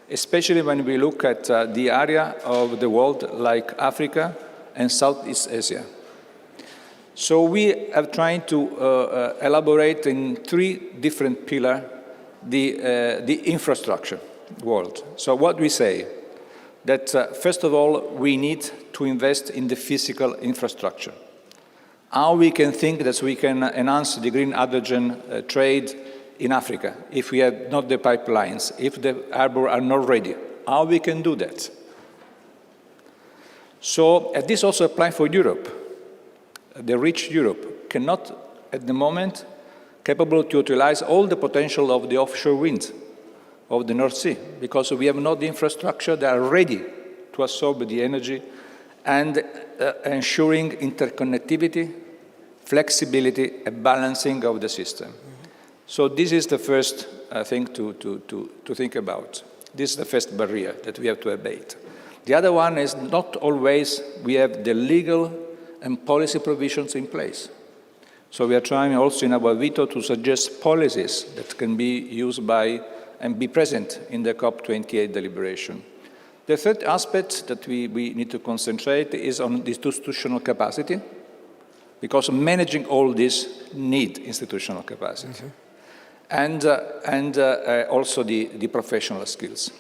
especially when we look at the area of the world like Africa and Southeast Asia. So we are trying to elaborate in 3 different pillars the infrastructure world. So what we say, that first of all, we need to invest in the physical infrastructure. How we can think that we can enhance the green hydrogen trade in Africa, if we have not the pipelines, if the harbor are not ready, how we can do that? So this also applies for Europe. The rich Europe cannot, at the moment, capable to utilize all the potential of the offshore wind of the North Sea, because we have not the infrastructure that are ready to absorb the energy and ensuring interconnectivity, flexibility, and balancing of the system. So this is the first thing to think about. This is the first barrier that we have to abate. The other one is not always we have the legal and policy provisions in place. So we are trying also in our veto to suggest policies that can be used by and be present in the COP28 deliberation. The third aspect that we need to concentrate is on the institutional capacity, because managing all this need institutional capacity. And also the professional skills.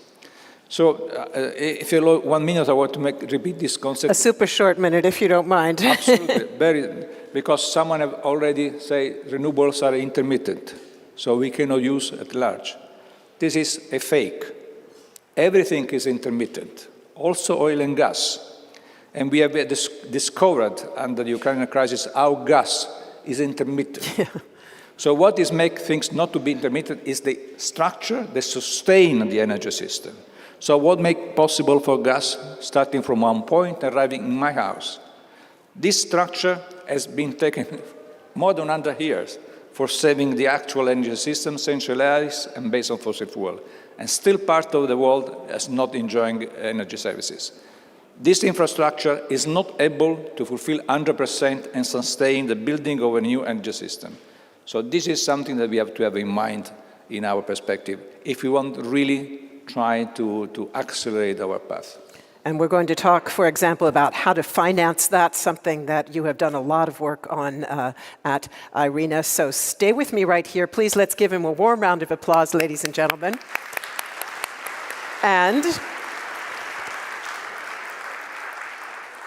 So if you allow 1 minute, I want to repeat this concept. A super short minute, if you don't mind. Absolutely, because someone have already said renewables are intermittent, so we cannot use at large. This is a fake. Everything is intermittent, also oil and gas. And we have discovered under the Ukrainian crisis how gas is intermittent. So what is make things not to be intermittent is the structure that sustain the energy system. So what make possible for gas starting from one point arriving in my house? This structure has been taken more than 100 years for saving the actual energy system, centralized and based on fossil fuel. And still part of the world is not enjoying energy services. This infrastructure is not able to fulfill 100% and sustain the building of a new energy system. So this is something that we have to have in mind in our perspective if we want to really try to accelerate our path. And we're going to talk, for example, about how to finance that, something that you have done a lot of work on at IRENA. So stay with me right here. Please, let's give him a warm round of applause, ladies and gentlemen. And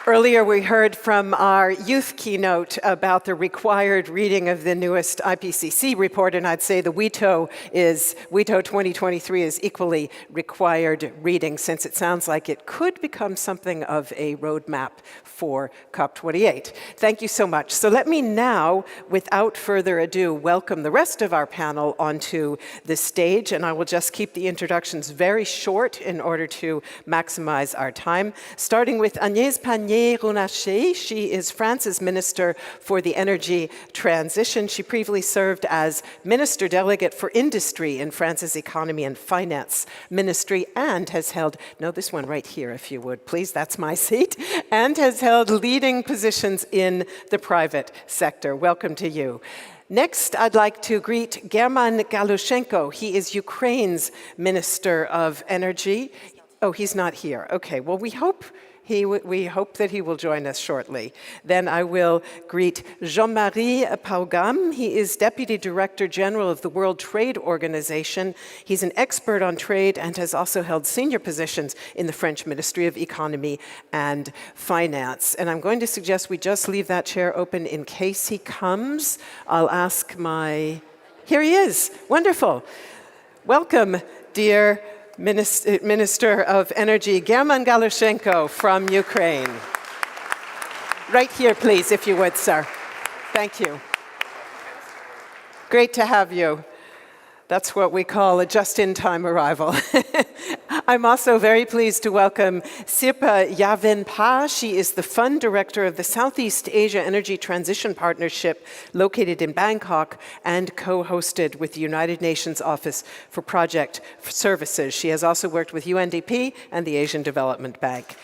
earlier we heard from our youth keynote about the required reading of the newest IPCC report, and I'd say the WETO 2023 is equally required reading, since it sounds like it could become something of a roadmap for COP28. Thank you so much. So let me now, without further ado, welcome the rest of our panel onto the stage, and I will just keep the introductions very short in order to maximize our time, starting with Agnès Pannier-Runacher. She is France's Minister for the Energy Transition. She previously served as Minister Delegate for Industry in France's Economy and Finance Ministry, and has held, no, this one right here, if you would, please, that's my seat, and has held leading positions in the private sector. Welcome to you. Next, I'd like to greet German Galushenko. He is Ukraine's Minister of Energy. Oh, he's not here. Okay, well, we hope that he will join us shortly. Then I will greet Jean-Marie Paugam. He is Deputy Director General of the World Trade Organization. He's an expert on trade and has also held senior positions in the French Ministry of Economy and Finance. And I'm going to suggest we just leave that chair open in case he comes. I'll ask here he is. Wonderful. Welcome, dear Minister of Energy, German Galushenko from Ukraine. Right here, please, if you would, sir. Thank you. Great to have you. That's what we call a just-in-time arrival. I'm also very pleased to welcome Sirpa Yavinpa. She is the Fund Director of the Southeast Asia Energy Transition Partnership located in Bangkok and co-hosted with the United Nations Office for Project Services. She has also worked with UNDP and the Asian Development Bank.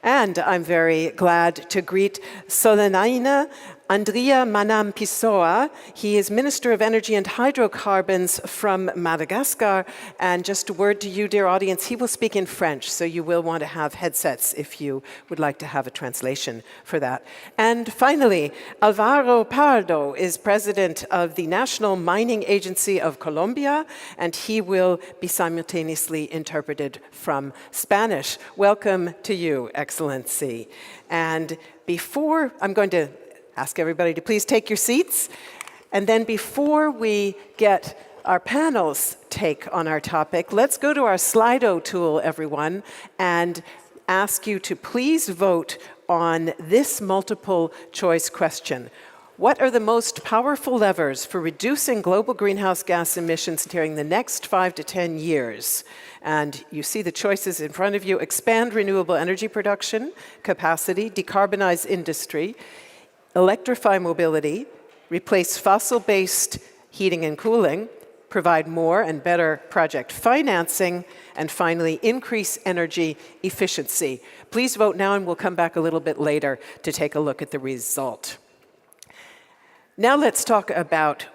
And I'm very glad to greet Solenaina Andrea Manam Pissoa. He is Minister of Energy and Hydrocarbons from Madagascar. And just a word to you, dear audience, he will speak in French, so you will want to have headsets if you would like to have a translation for that. And finally, Alvaro Pardo is President of the National Mining Agency of Colombia, and he will be simultaneously interpreted from Spanish. Welcome to you, Excellency. And I'm going to ask everybody to please take your seats. And then before we get our panel's take on our topic. Let's go to our Slido tool, everyone, and ask you to please vote on this multiple choice question. What are the most powerful levers for reducing global greenhouse gas emissions during the next 5 to 10 years? And you see the choices in front of you: expand renewable energy production capacity, decarbonize industry, electrify mobility, replace fossil-based heating and cooling, provide more and better project financing, and finally, increase energy efficiency. Please vote now, and we'll come back a little bit later to take a look at the result. Now let's talk about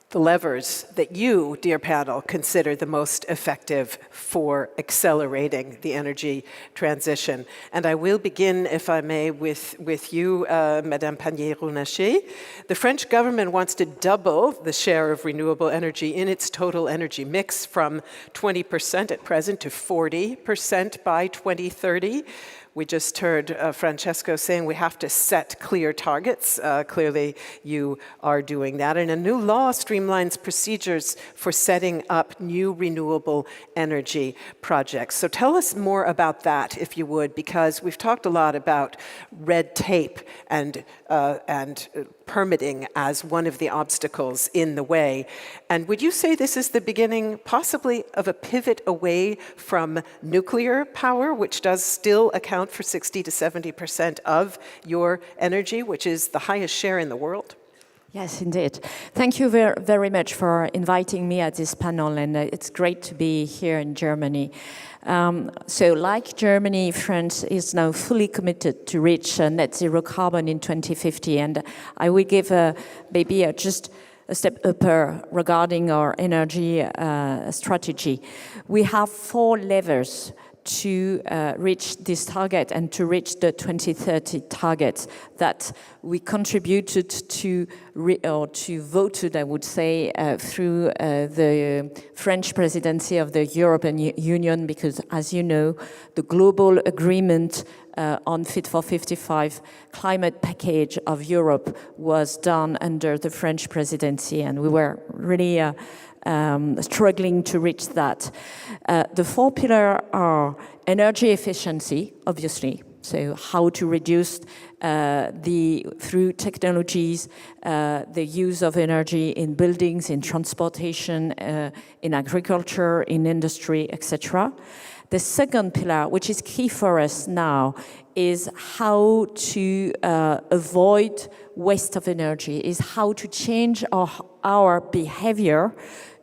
the levers that you, dear panel, consider the most effective for accelerating the energy transition. And I will begin, if I may, with you, Madame Pannier-Runacher. The French government wants to double the share of renewable energy in its total energy mix from 20% at present to 40% by 2030. We just heard Francesco saying we have to set clear targets. Clearly, you are doing that. And a new law streamlines procedures for setting up new renewable energy projects. So tell us more about that, if you would, because we've talked a lot about red tape and permitting as one of the obstacles in the way. And would you say this is the beginning, possibly, of a pivot away from nuclear power, which does still account for 60 to 70% of your energy, which is the highest share in the world? Yes, indeed. Thank you very much for inviting me at this panel, and it's great to be here in Germany. So like Germany, France is now fully committed to reach net zero carbon in 2050, and I will give maybe just a step up regarding our energy strategy. We have 4 levers to reach this target and to reach the 2030 targets that we contributed to, or to voted, I would say, through the French presidency of the European Union, because, as you know, the global agreement on Fit for 55 climate package of Europe was done under the French presidency, and we were really struggling to reach that. The 4 pillars are energy efficiency, obviously, so how to reduce through technologies, the use of energy in buildings, in transportation, in agriculture, in industry, etc. The second pillar, which is key for us now, is how to avoid waste of energy, is how to change our behavior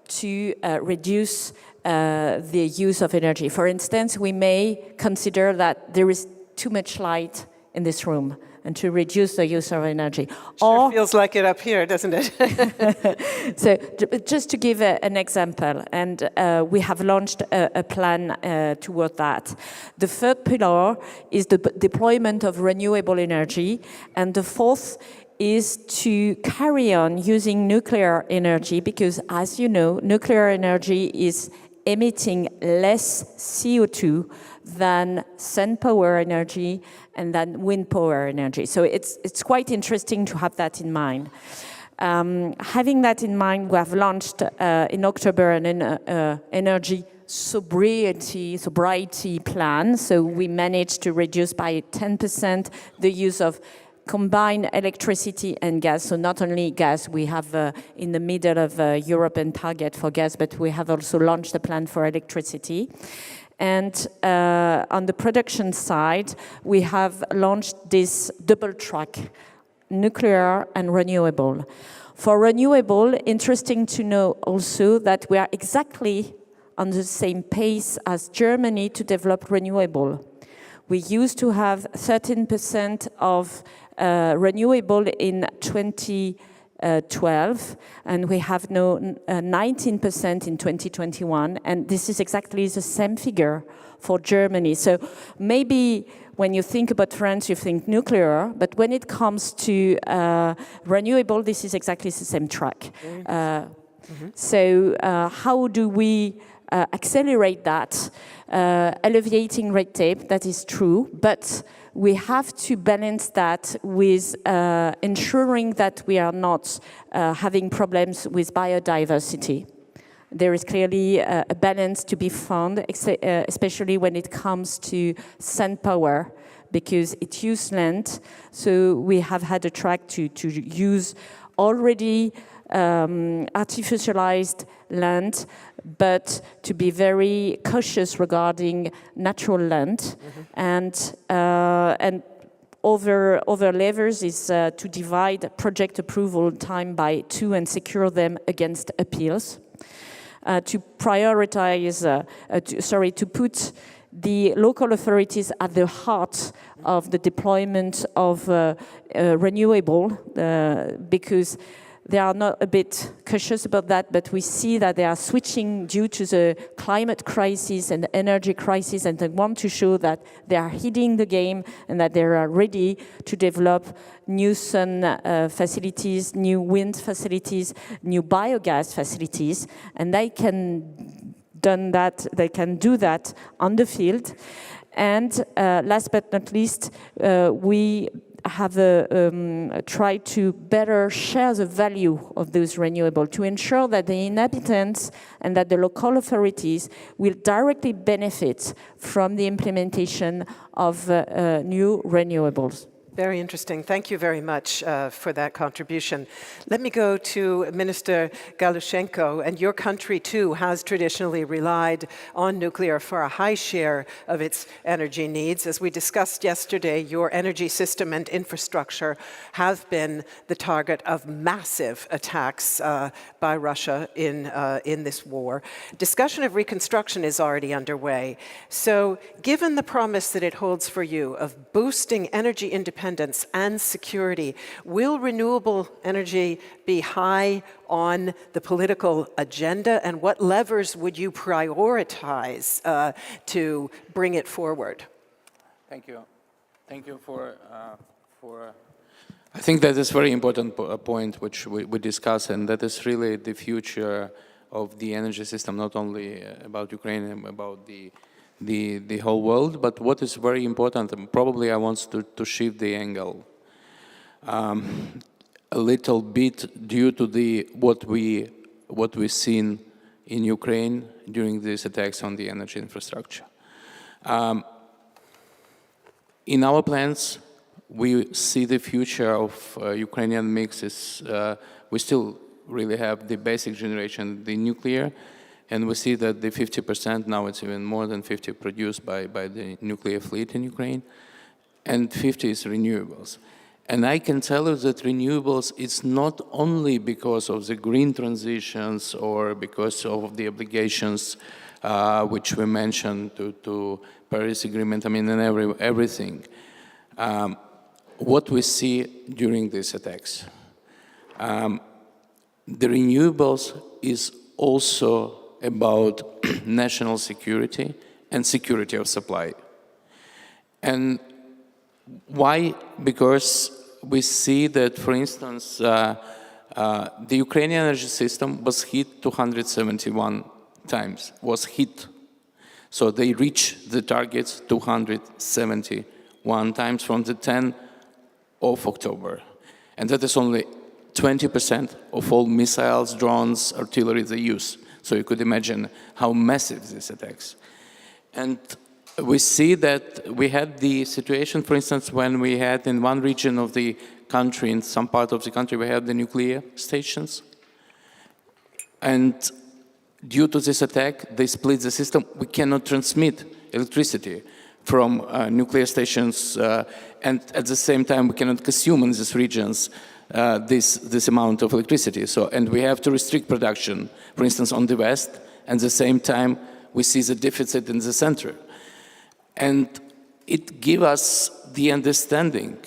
to reduce the use of energy. For instance, we may consider that there is too much light in this room, and to reduce the use of energy. Sure feels like it up here, doesn't it? So just to give an example, and we have launched a plan toward that. The third pillar is the deployment of renewable energy, and the fourth is to carry on using nuclear energy, because, as you know, nuclear energy is emitting less CO2 than sun power energy and than wind power energy. So it's quite interesting to have that in mind. Having that in mind, we have launched in October an energy sobriety plan. So we managed to reduce by 10% the use of combined electricity and gas. So not only gas, we have in the middle of a European target for gas, but we have also launched a plan for electricity. And on the production side, we have launched this double track, nuclear and renewable. For renewable, interesting to know also that we are exactly on the same pace as Germany to develop renewable. We used to have 13% of renewable in 2012, and we have now 19% in 2021, and this is exactly the same figure for Germany. So maybe when you think about France, you think nuclear, but when it comes to renewable, this is exactly the same track. So how do we accelerate that? Alleviating red tape, that is true, but we have to balance that with ensuring that we are not having problems with biodiversity. there is clearly a balance to be found, especially when it comes to sun power, because it uses land. So we have had a track to use already artificialized land, but to be very cautious regarding natural land. And other levers is to divide project approval time by 2 and secure them against appeals. To prioritize, to put the local authorities at the heart of the deployment of renewable, because they are not a bit cautious about that, but we see that they are switching due to the climate crisis and the energy crisis, and they want to show that they are hitting the game and that they are ready to develop new sun facilities, new wind facilities, new biogas facilities, and they can do that on the field. And last but not least, we have tried to better share the value of those renewables to ensure that the inhabitants and that the local authorities will directly benefit from the implementation of new renewables. Very interesting. Thank you very much for that contribution. Let me go to Minister Galushenko. And your country, too, has traditionally relied on nuclear for a high share of its energy needs. As we discussed yesterday, your energy system and infrastructure have been the target of massive attacks by Russia in this war. Discussion of reconstruction is already underway. So given the promise that it holds for you of boosting energy independence and security, will renewable energy be high on the political agenda, and what levers would you prioritize to bring it forward? Thank you. Thank you for I think that is a very important point which we discuss, and that is really the future of the energy system, not only about Ukraine, about the whole world. But what is very important, and probably I want to shift the angle a little bit due to what we've seen in Ukraine during these attacks on the energy infrastructure. In our plans, we see the future of Ukrainian mixes. We still really have the basic generation, the nuclear, and we see that the 50%, now it's even more than 50, produced by the nuclear fleet in Ukraine, and 50 is renewables. And I can tell you that renewables is not only because of the green transitions or because of the obligations which we mentioned to Paris Agreement, I mean, and everything. What we see during these attacks. The renewables is also about national security and security of supply. And why? Because we see that, for instance, the Ukrainian energy system was hit 271 times, was hit. So they reached the targets 271 times from the 10th of October. And that is only 20% of all missiles, drones, artillery they use. So you could imagine how massive these attacks. And we see that we had the situation, for instance, when we had in one region of the country, in some part of the country, we had the nuclear stations. And due to this attack, they split the system. We cannot transmit electricity from nuclear stations, and at the same time, we cannot consume in these regions this amount of electricity. So, and we have to restrict production, for instance, on the west, and at the same time, we see the deficit in the center. And it gives us the understanding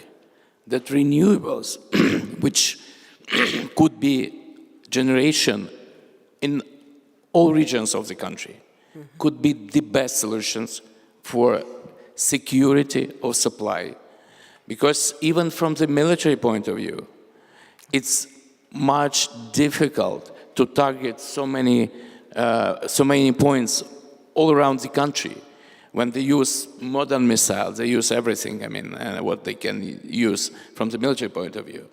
that renewables, which could be generation in all regions of the country, could be the best solutions for security of supply. Because even from the military point of view, it's much difficult to target so many points all around the country. When they use modern missiles, they use everything, I mean, what they can use from the military point of view.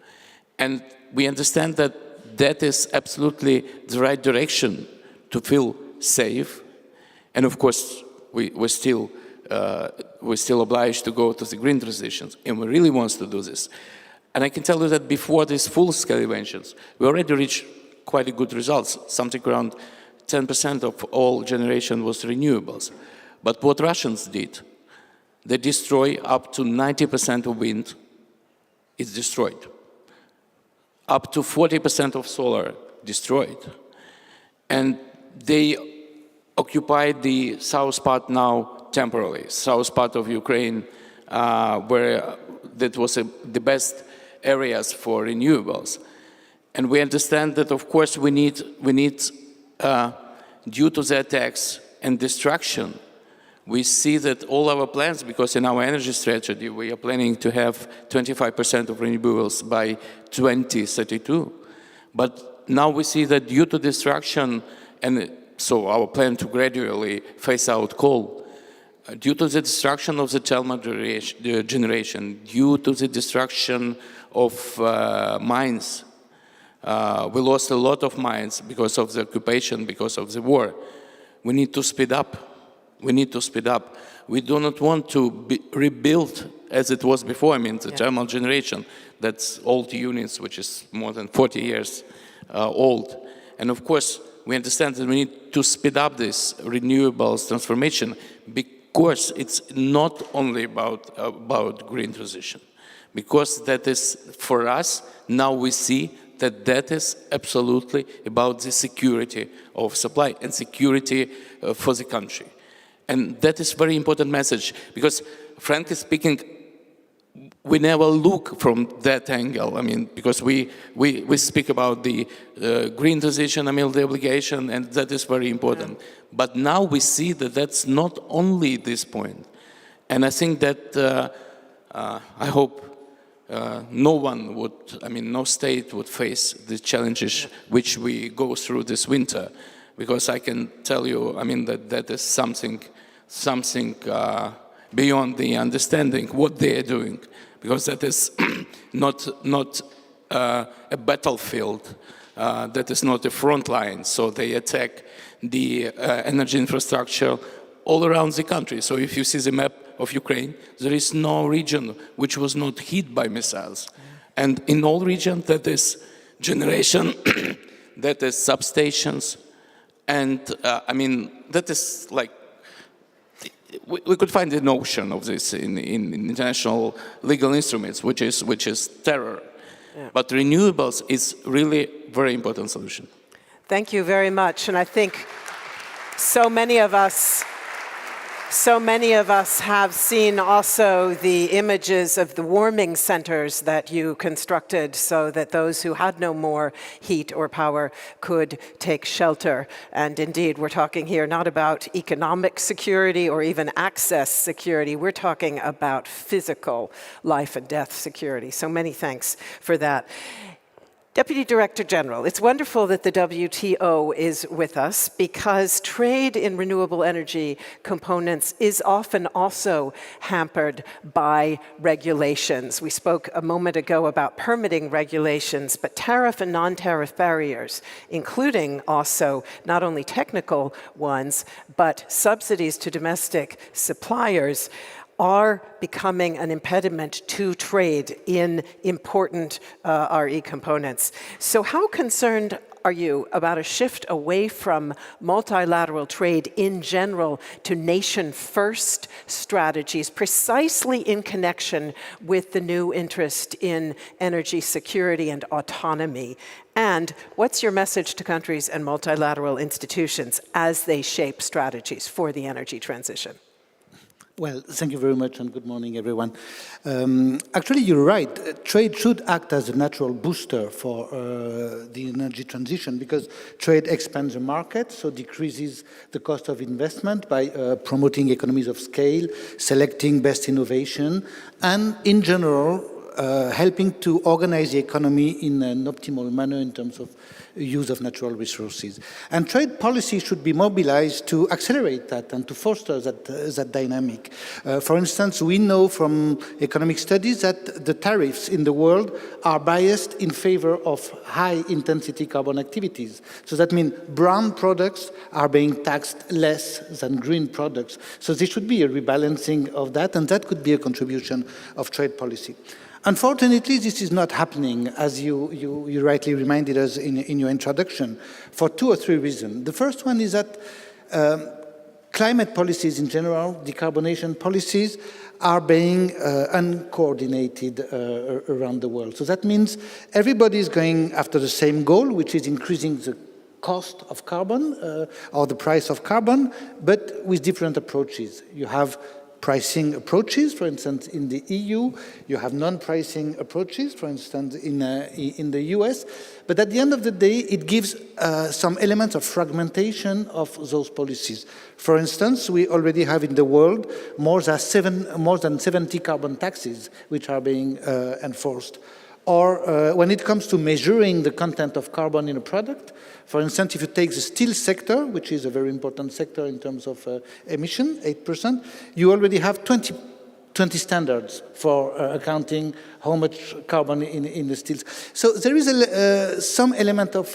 And we understand that that is absolutely the right direction to feel safe. And of course, we're still obliged to go to the green transitions, and we really want to do this. And I can tell you that before these full-scale inventions, we already reached quite a good results. Something around 10% of all generation was renewables. But what Russians did, they destroy up to 90% of wind is destroyed. Up to 40% of solar destroyed. And they occupied the south part now temporarily, south part of Ukraine, where that was the best areas for renewables. And we understand that, of course, we need due to the attacks and destruction, we see that all our plans, because in our energy strategy, we are planning to have 25% of renewables by 2032. But now we see that due to destruction, and so our plan to gradually phase out coal, due to the destruction of the thermal generation, due to the destruction of mines, we lost a lot of mines because of the occupation, because of the war. We need to speed up. We need to speed up. We do not want to rebuild as it was before. I mean, the thermal generation, that's old units, which is more than 40 years old. And of course, we understand that we need to speed up this renewables transformation because it's not only about green transition. Because that is, for us, now we see that that is absolutely about the security of supply and security for the country. And that is a very important message, because frankly speaking, we never look from that angle. I mean, because we speak about the green transition, I mean, the obligation, and that is very important. But now we see that that's not only this point. And I think that I hope no one would, I mean, no state would face the challenges which we go through this winter, because I can tell you, I mean, that is something beyond the understanding what they are doing, because that is not a battlefield, that is not a front line. So they attack the energy infrastructure all around the country. So if you see the map of Ukraine, there is no region which was not hit by missiles. And in all regions, that is generation, that is substations, and I mean, that is like, we could find the notion of this in international legal instruments, which is terror. Yeah. But renewables is really a very important solution. Thank you very much. And I think so many of us have seen also the images of the warming centers that you constructed so that those who had no more heat or power could take shelter. And indeed, we're talking here not about economic security or even access security. We're talking about physical life and death security. So many thanks for that. Deputy Director General, it's wonderful that the WTO is with us, because trade in renewable energy components is often also hampered by regulations. We spoke a moment ago about permitting regulations, but tariff and non-tariff barriers, including also not only technical ones, but subsidies to domestic suppliers, are becoming an impediment to trade in important RE components. So how concerned are you about a shift away from multilateral trade in general to nation-first strategies, precisely in connection with the new interest in energy security and autonomy? And what's your message to countries and multilateral institutions as they shape strategies for the energy transition? Well, thank you very much, and good morning, everyone. Actually, you're right. Trade should act as a natural booster for the energy transition, because trade expands the market, so decreases the cost of investment by promoting economies of scale, selecting best innovation, and in general, helping to organize the economy in an optimal manner in terms of use of natural resources. And trade policy should be mobilized to accelerate that and to foster that dynamic. For instance, we know from economic studies that the tariffs in the world are biased in favor of high-intensity carbon activities. So that means brown products are being taxed less than green products. So there should be a rebalancing of that, and that could be a contribution of trade policy. Unfortunately, this is not happening, as you rightly reminded us in your introduction, for 2 or 3 reasons. The first one is that climate policies in general, decarbonation policies, are being uncoordinated around the world. So that means everybody is going after the same goal, which is increasing the cost of carbon or the price of carbon, but with different approaches. You have pricing approaches, for instance, in the EU. You have non-pricing approaches, for instance, in the US. But at the end of the day, it gives some elements of fragmentation of those policies. For instance, we already have in the world more than 70 carbon taxes which are being enforced. Or when it comes to measuring the content of carbon in a product, for instance, if you take the steel sector, which is a very important sector in terms of emission, 8%, you already have 20 standards for accounting how much carbon in the steels. So there is some element of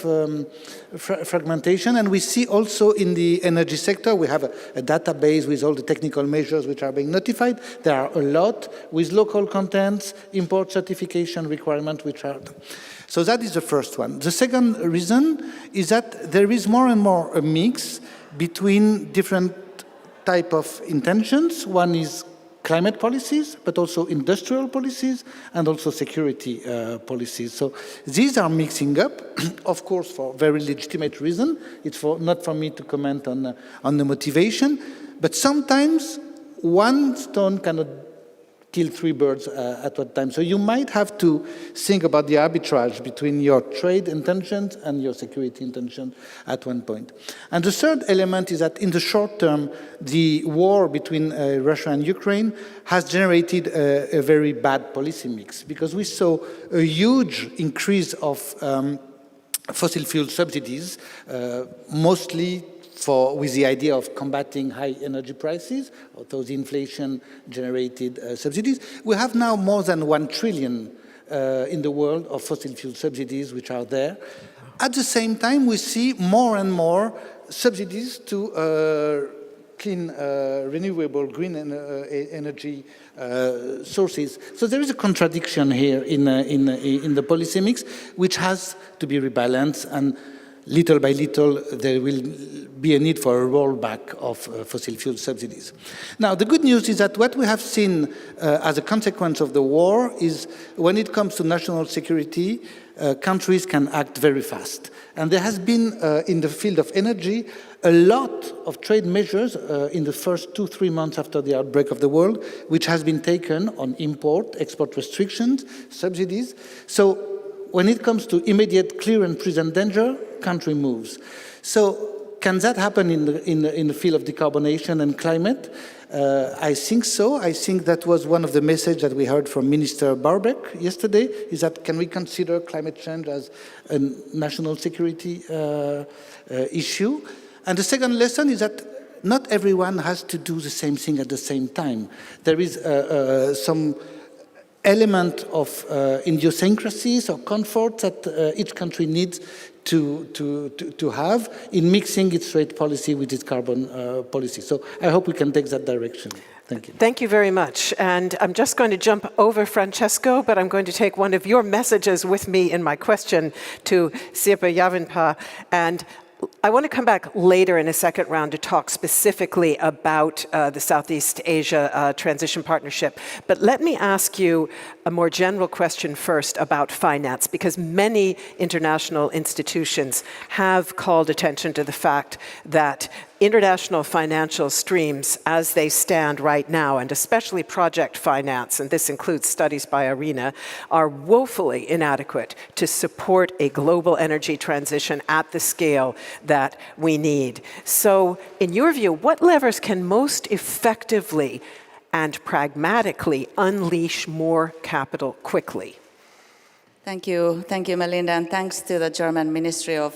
fragmentation, and we see also in the energy sector, we have a database with all the technical measures which are being notified. There are a lot with local contents, import certification requirements, which are... So that is the first one. The second reason is that there is more and more a mix between different type of intentions. One is climate policies, but also industrial policies and also security policies. So these are mixing up, of course, for very legitimate reason. It's not for me to comment on the motivation, but sometimes one stone cannot kill 3 birds at one time. So you might have to think about the arbitrage between your trade intentions and your security intentions at one point. And the third element is that in the short term, the war between Russia and Ukraine has generated a very bad policy mix, because we saw a huge increase of fossil fuel subsidies, mostly with the idea of combating high energy prices, or those inflation-generated subsidies. We have now more than 1 trillion in the world of fossil fuel subsidies which are there. At the same time, we see more and more subsidies to clean, renewable, green energy sources. So there is a contradiction here in the policy mix, which has to be rebalanced, and little by little, there will be a need for a rollback of fossil fuel subsidies. Now, the good news is that what we have seen as a consequence of the war is when it comes to national security, countries can act very fast. And there has been, in the field of energy, a lot of trade measures in the first 2-3 months after the outbreak of the war, which has been taken on import, export restrictions, subsidies. So when it comes to immediate, clear and present danger, country moves. So can that happen in the field of decarbonation and climate? I think so. I think that was one of the messages that we heard from Minister Barbeck yesterday, is that can we consider climate change as a national security issue? And the second lesson is that not everyone has to do the same thing at the same time. There is some element of idiosyncrasies or comfort that each country needs to have in mixing its trade policy with its carbon policy. So I hope we can take that direction. Thank you. Thank you very much. And I'm just going to jump over Francesco, but I'm going to take one of your messages with me in my question to Sirpa Yavinpa. And I want to come back later in a second round to talk specifically about the Southeast Asia Transition Partnership. But let me ask you a more general question first about finance, because many international institutions have called attention to the fact that international financial streams as they stand right now, and especially project finance, and this includes studies by IRENA, are woefully inadequate to support a global energy transition at the scale that we need. So in your view, what levers can most effectively and pragmatically unleash more capital quickly? Thank you, Melinda, and thanks to the German Ministry of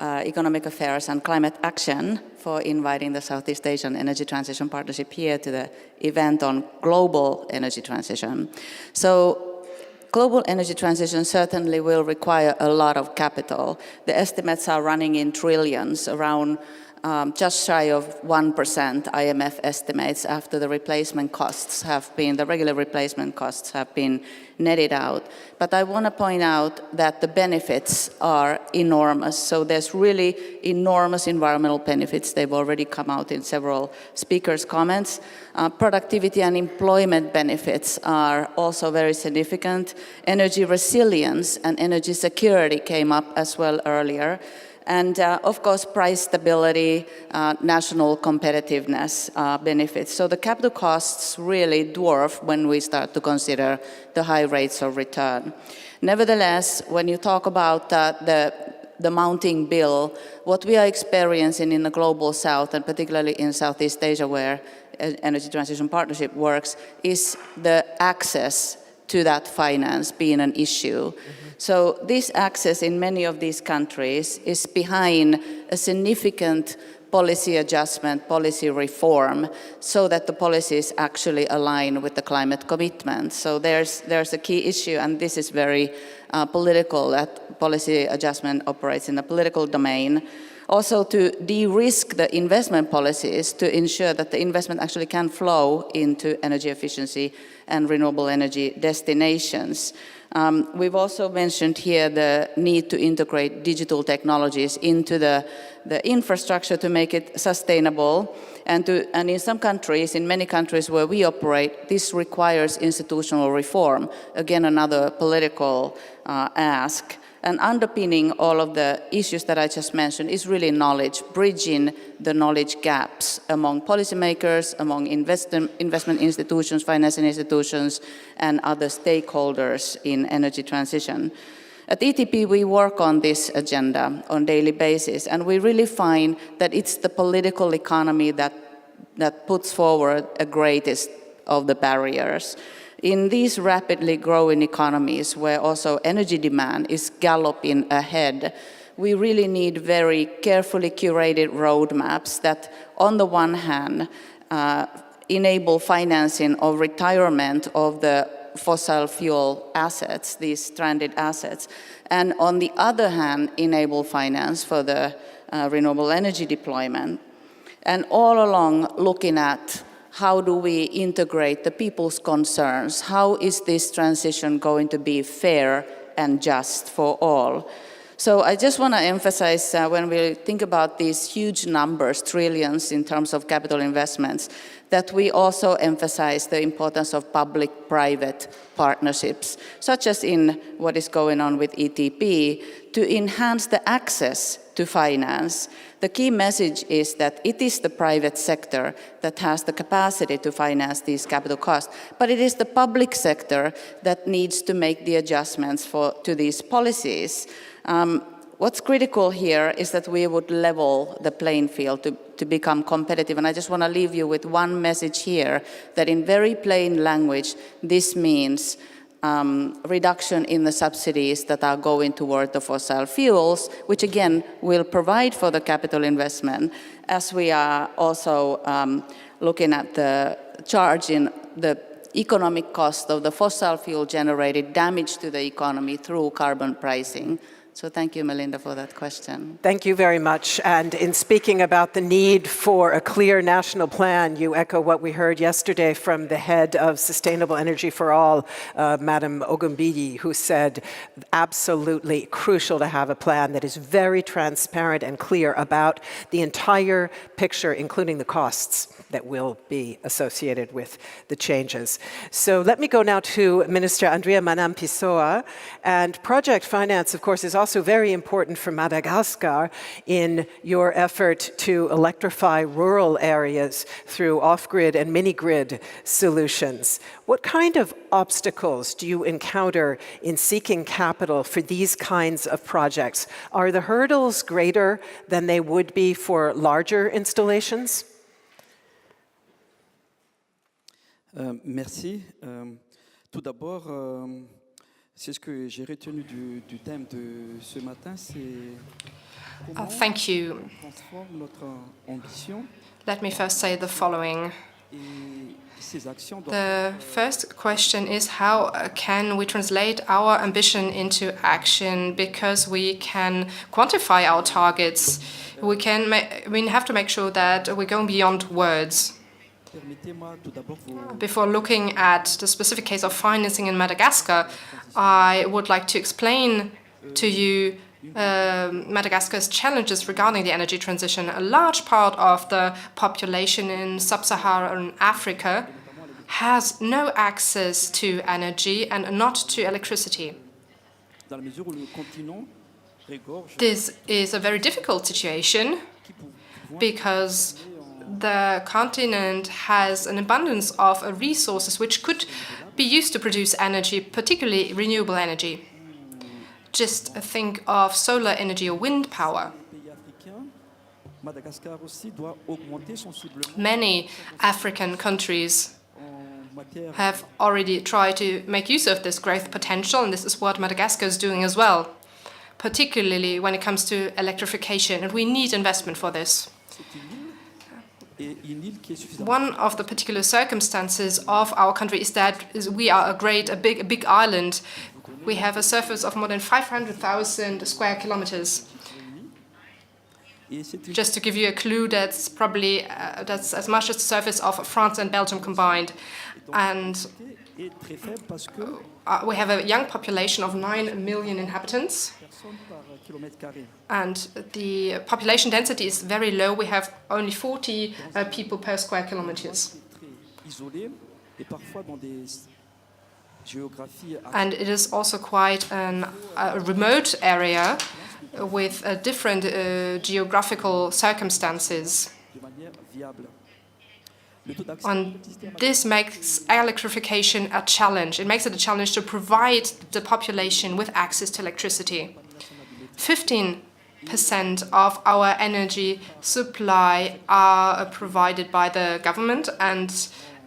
Economic Affairs and Climate Action for inviting the Southeast Asian Energy Transition Partnership here to the event on global energy transition. So, global energy transition certainly will require a lot of capital. The estimates are running in trillions, around just shy of 1%, IMF estimates, after the replacement costs have been, the regular replacement costs have been netted out. But I want to point out that the benefits are enormous. So there's really enormous environmental benefits. They've already come out in several speakers' comments. Productivity and employment benefits are also very significant. Energy resilience and energy security came up as well earlier. And of course, price stability, national competitiveness benefits. So the capital costs really dwarf when we start to consider the high rates of return. Nevertheless, when you talk about the mounting bill, what we are experiencing in the global south, and particularly in Southeast Asia where Energy Transition Partnership works, is the access to that finance being an issue. So this access in many of these countries is behind a significant policy adjustment, policy reform, so that the policies actually align with the climate commitment. So there's a key issue, and this is very political, that policy adjustment operates in the political domain. Also to de-risk the investment policies to ensure that the investment actually can flow into energy efficiency and renewable energy destinations. We've also mentioned here the need to integrate digital technologies into the infrastructure to make it sustainable. And in some countries, in many countries where we operate, this requires institutional reform. Again, another political ask. And underpinning all of the issues that I just mentioned is really knowledge, bridging the knowledge gaps among policymakers, among investment institutions, financing institutions, and other stakeholders in energy transition. At ETP, we work on this agenda on a daily basis, and we really find that it's the political economy that puts forward the greatest of the barriers. In these rapidly growing economies where also energy demand is galloping ahead, we really need very carefully curated roadmaps that, on the one hand, enable financing of retirement of the fossil fuel assets, these stranded assets, and on the other hand, enable finance for the renewable energy deployment. And all along looking at how do we integrate the people's concerns? How is this transition going to be fair and just for all? So I just want to emphasize when we think about these huge numbers, trillions in terms of capital investments, that we also emphasize the importance of public-private partnerships, such as in what is going on with ETP, to enhance the access to finance. The key message is that it is the private sector that has the capacity to finance these capital costs, but it is the public sector that needs to make the adjustments to these policies. What's critical here is that we would level the playing field to become competitive. And I just want to leave you with one message here, that in very plain language, this means reduction in the subsidies that are going toward the fossil fuels, which again will provide for the capital investment, as we are also looking at the charging the economic cost of the fossil fuel generated damage to the economy through carbon pricing. So thank you, Melinda, for that question. Thank you very much. And in speaking about the need for a clear national plan, you echo what we heard yesterday from the head of Sustainable Energy for All, Madam Ogumbidi, who said absolutely crucial to have a plan that is very transparent and clear about the entire picture, including the costs that will be associated with the changes. So let me go now to Minister Andrea Manampisoa. And project finance, of course, is also very important for Madagascar in your effort to electrify rural areas through off-grid and mini-grid solutions. What kind of obstacles do you encounter in seeking capital for these kinds of projects? Are the hurdles greater than they would be for larger installations? Merci. Tout d'abord, c'est ce que j'ai retenu du thème de ce matin, c'est comment thank you. on transforme notre ambition. Let me first say the following. The first question is how can we translate our ambition into action, because we can quantify our targets. We have to make sure that we're going beyond words. Before looking at the specific case of financing in Madagascar, I would like to explain to you Madagascar's challenges regarding the energy transition. A large part of the population in sub-Saharan Africa has no access to energy and not to electricity. This is a very difficult situation because the continent has an abundance of resources which could be used to produce energy, particularly renewable energy. Just think of solar energy or wind power. Many African countries have already tried to make use of this growth potential, and this is what Madagascar is doing as well, particularly when it comes to electrification, and we need investment for this. One of the particular circumstances of our country is that we are a big island. We have a surface of more than 500,000 square kilometers. Just to give you a clue, that's probably that's as much as the surface of France and Belgium combined. And we have a young population of 9 million inhabitants. And the population density is very low. We have only 40 people per square kilometers. And it is also quite a remote area with different geographical circumstances. And this makes electrification a challenge. It makes it a challenge to provide the population with access to electricity. 15% of our energy supply are provided by the government, and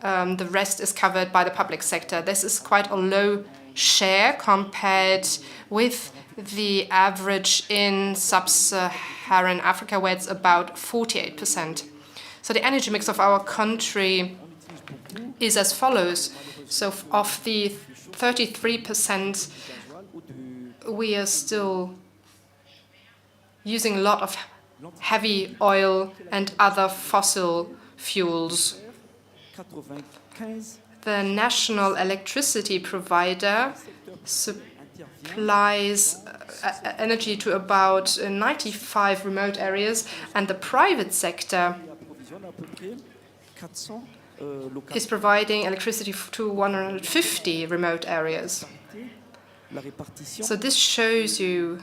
the rest is covered by the public sector. This is quite a low share compared with the average in sub-Saharan Africa, where it's about 48%. So the energy mix of our country is as follows. So of the 33%, we are still using a lot of heavy oil and other fossil fuels. The national electricity provider supplies energy to about 95 remote areas, and the private sector is providing electricity to 150 remote areas. So this shows you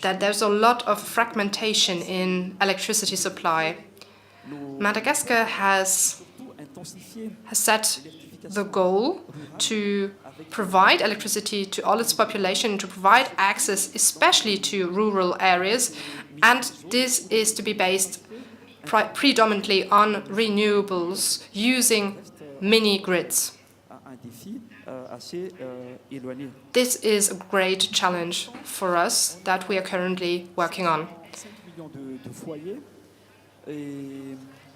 that there's a lot of fragmentation in electricity supply. Madagascar has set the goal to provide electricity to all its population, to provide access especially to rural areas, and this is to be based predominantly on renewables using mini-grids. This is a great challenge for us that we are currently working on.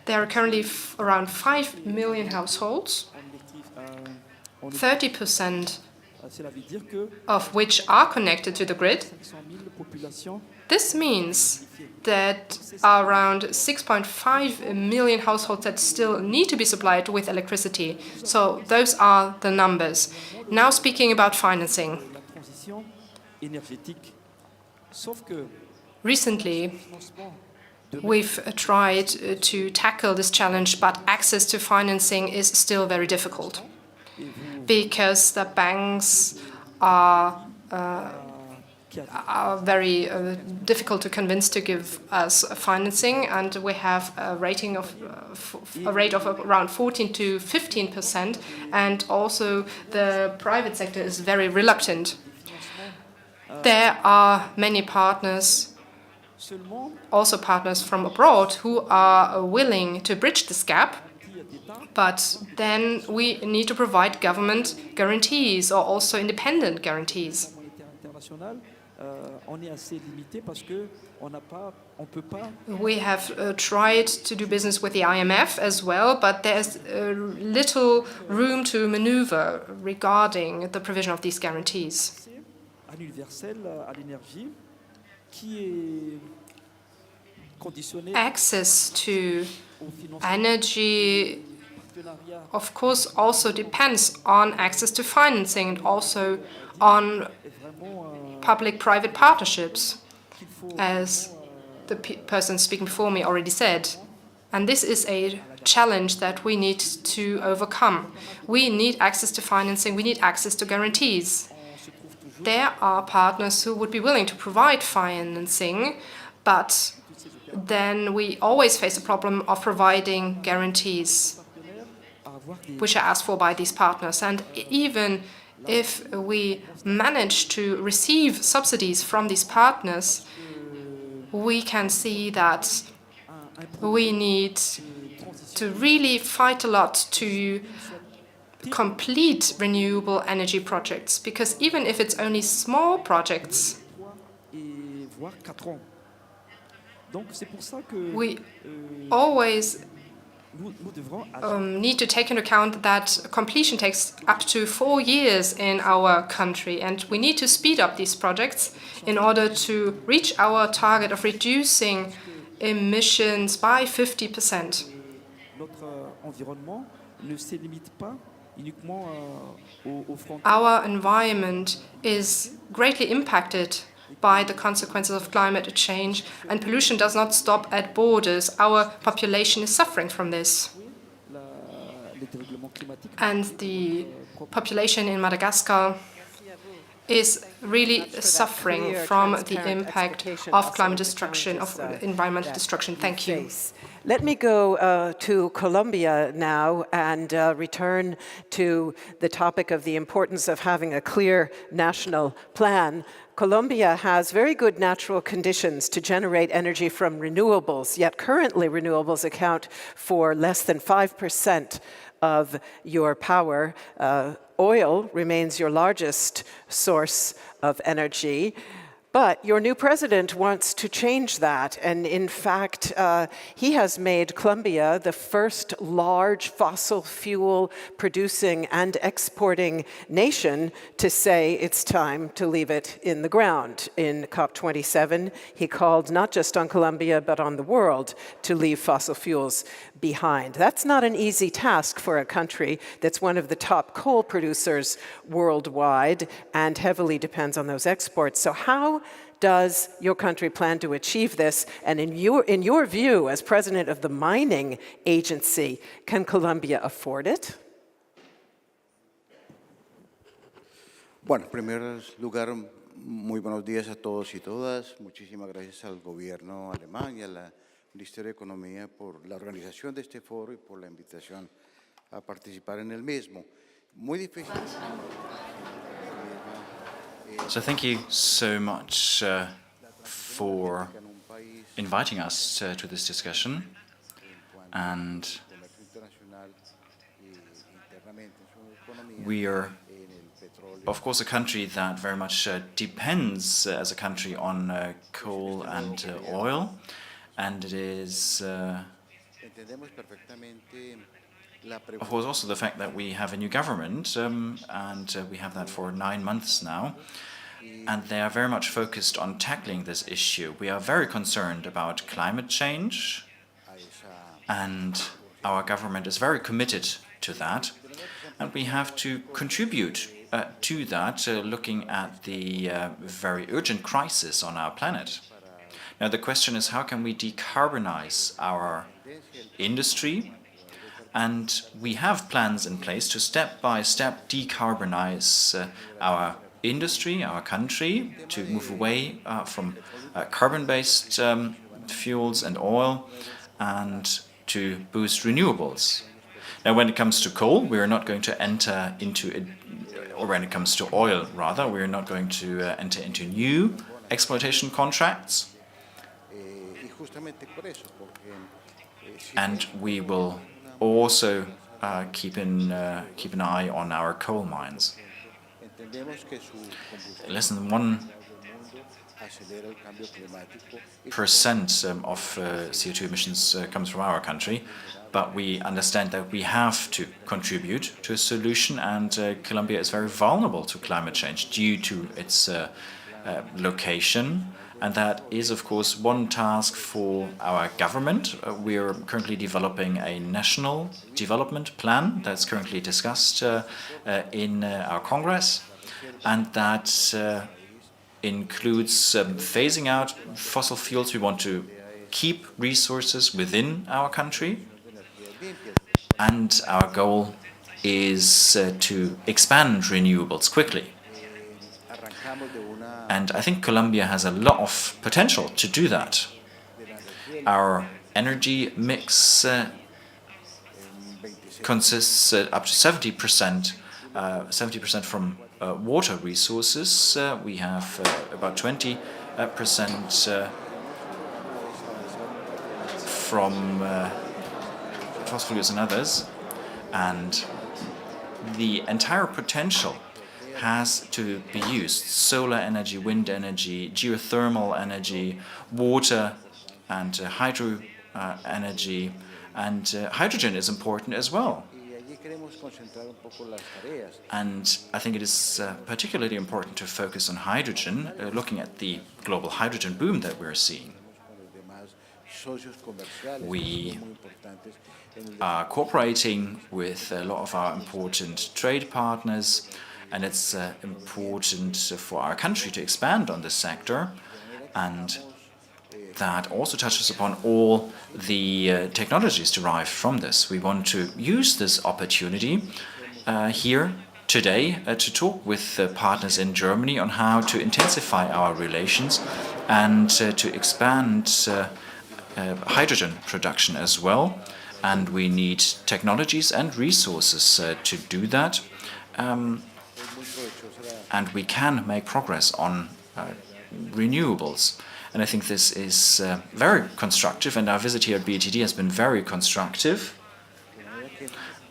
There are currently around 5 million households, 30% of which are connected to the grid. This means that around 6.5 million households that still need to be supplied with electricity. So those are the numbers. Now speaking about financing. Recently, we've tried to tackle this challenge, but access to financing is still very difficult because the banks are very difficult to convince to give us financing, and we have a rate of around 14 to 15%, and also the private sector is very reluctant. There are many partners, also partners from abroad, who are willing to bridge this gap, But then we need to provide government guarantees or also independent guarantees. We have tried to do business with the IMF as well, but there's little room to maneuver regarding the provision of these guarantees. Access to energy, of course, also depends on access to financing and also on public-private partnerships, as the person speaking before me already said. And this is a challenge that we need to overcome. We need access to financing, we need access to guarantees. There are partners who would be willing to provide financing, but then we always face a problem of providing guarantees, which are asked for by these partners. And even if we manage to receive subsidies from these partners, we can see that we need to really fight a lot to complete renewable energy projects, because even if it's only small projects, we always need to take into account that completion takes up to 4 years in our country, and we need to speed up these projects in order to reach our target of reducing emissions by 50%. Our environment is greatly impacted by the consequences of climate change, and pollution does not stop at borders. Our population is suffering from this. And the population in Madagascar is really suffering from the impact of climate destruction, of environmental destruction. Thank you. Let me go to Colombia now and return to the topic of the importance of having a clear national plan. Colombia has very good natural conditions to generate energy from renewables, yet currently renewables account for less than 5% of your power. Oil remains your largest source of energy. But your new president wants to change that, and in fact, he has made Colombia the first large fossil fuel producing and exporting nation to say it's time to leave it in the ground. In COP27, he called not just on Colombia, but on the world to leave fossil fuels behind. That's not an easy task for a country that's one of the top coal producers worldwide and heavily depends on those exports. So how does your country plan to achieve this? And in your view, as president of the mining agency, can Colombia afford it? Bueno, en primer lugar, muy buenos días a todos y todas. Muchísimas gracias al gobierno alemán y al Ministerio de Economía por la organización de este foro y por la invitación a participar en el mismo. Muy difícil. So thank you so much for inviting us to this discussion. And we are, of course, a country that very much depends as a country on coal and oil. And it is, of course, also the fact that we have a new government, and we have that for 9 months now, and they are very much focused on tackling this issue. We are very concerned about climate change, and our government is very committed to that, and we have to contribute to that, looking at the very urgent crisis on our planet. Now, the question is, how can we decarbonize our industry? And we have plans in place to step-by-step decarbonize our industry, our country, to move away from carbon-based fuels and oil, and to boost renewables. Now, when it comes to coal, we are not going to enter into it, or when it comes to oil, rather, we are not going to enter into new exploitation contracts. And we will also keep an eye on our coal mines. Less than 1% of CO2 emissions comes from our country, but we understand that we have to contribute to a solution, and Colombia is very vulnerable to climate change due to its location. And that is, of course, one task for our government. We are currently developing a national development plan that's currently discussed in our Congress, and that includes phasing out fossil fuels. We want to keep resources within our country, and our goal is to expand renewables quickly. And I think Colombia has a lot of potential to do that. Our energy mix consists up to 70% from water resources. We have about 20% from fossil fuels and others. And the entire potential has to be used. Solar energy, wind energy, geothermal energy, water and hydro energy, and hydrogen is important as well. And I think it is particularly important to focus on hydrogen, looking at the global hydrogen boom that we're seeing. We are cooperating with a lot of our important trade partners, and it's important for our country to expand on this sector, and that also touches upon all the technologies derived from this. We want to use this opportunity here today to talk with partners in Germany on how to intensify our relations and to expand hydrogen production as well. And we need technologies and resources to do that. And we can make progress on renewables. And I think this is very constructive, and our visit here at BTD has been very constructive.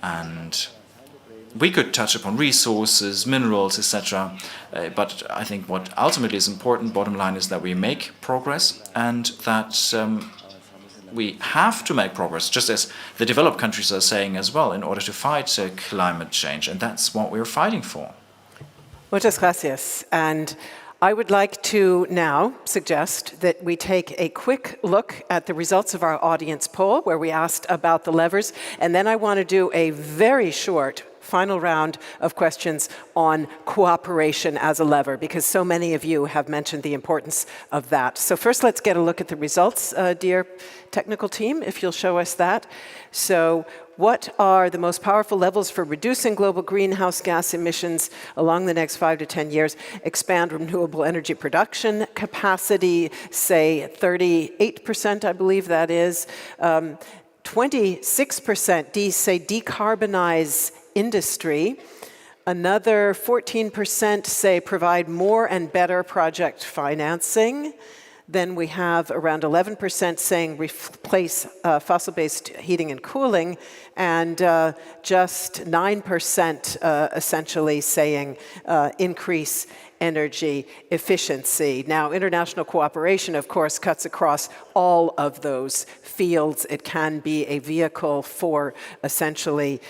And we could touch upon resources, minerals, etc. But I think what ultimately is important, bottom line, is that we make progress, and that we have to make progress, just as the developed countries are saying as well, in order to fight climate change. And that's what we're fighting for. Muchas gracias. And I would like to now suggest that we take a quick look at the results of our audience poll, where we asked about the levers, and then I want to do a very short final round of questions on cooperation as a lever, because so many of you have mentioned the importance of that. So first, let's get a look at the results, dear technical team, if you'll show us that. So what are the most powerful levels for reducing global greenhouse gas emissions along the next 5 to 10 years? Expand renewable energy production capacity, say 38%, I believe that is. 26% say decarbonize industry. Another 14% say provide more and better project financing. Then we have around 11% saying replace fossil-based heating and cooling, and just 9% essentially saying increase energy efficiency. Now, international cooperation, of course, cuts across all of those fields. It can be a vehicle for essentially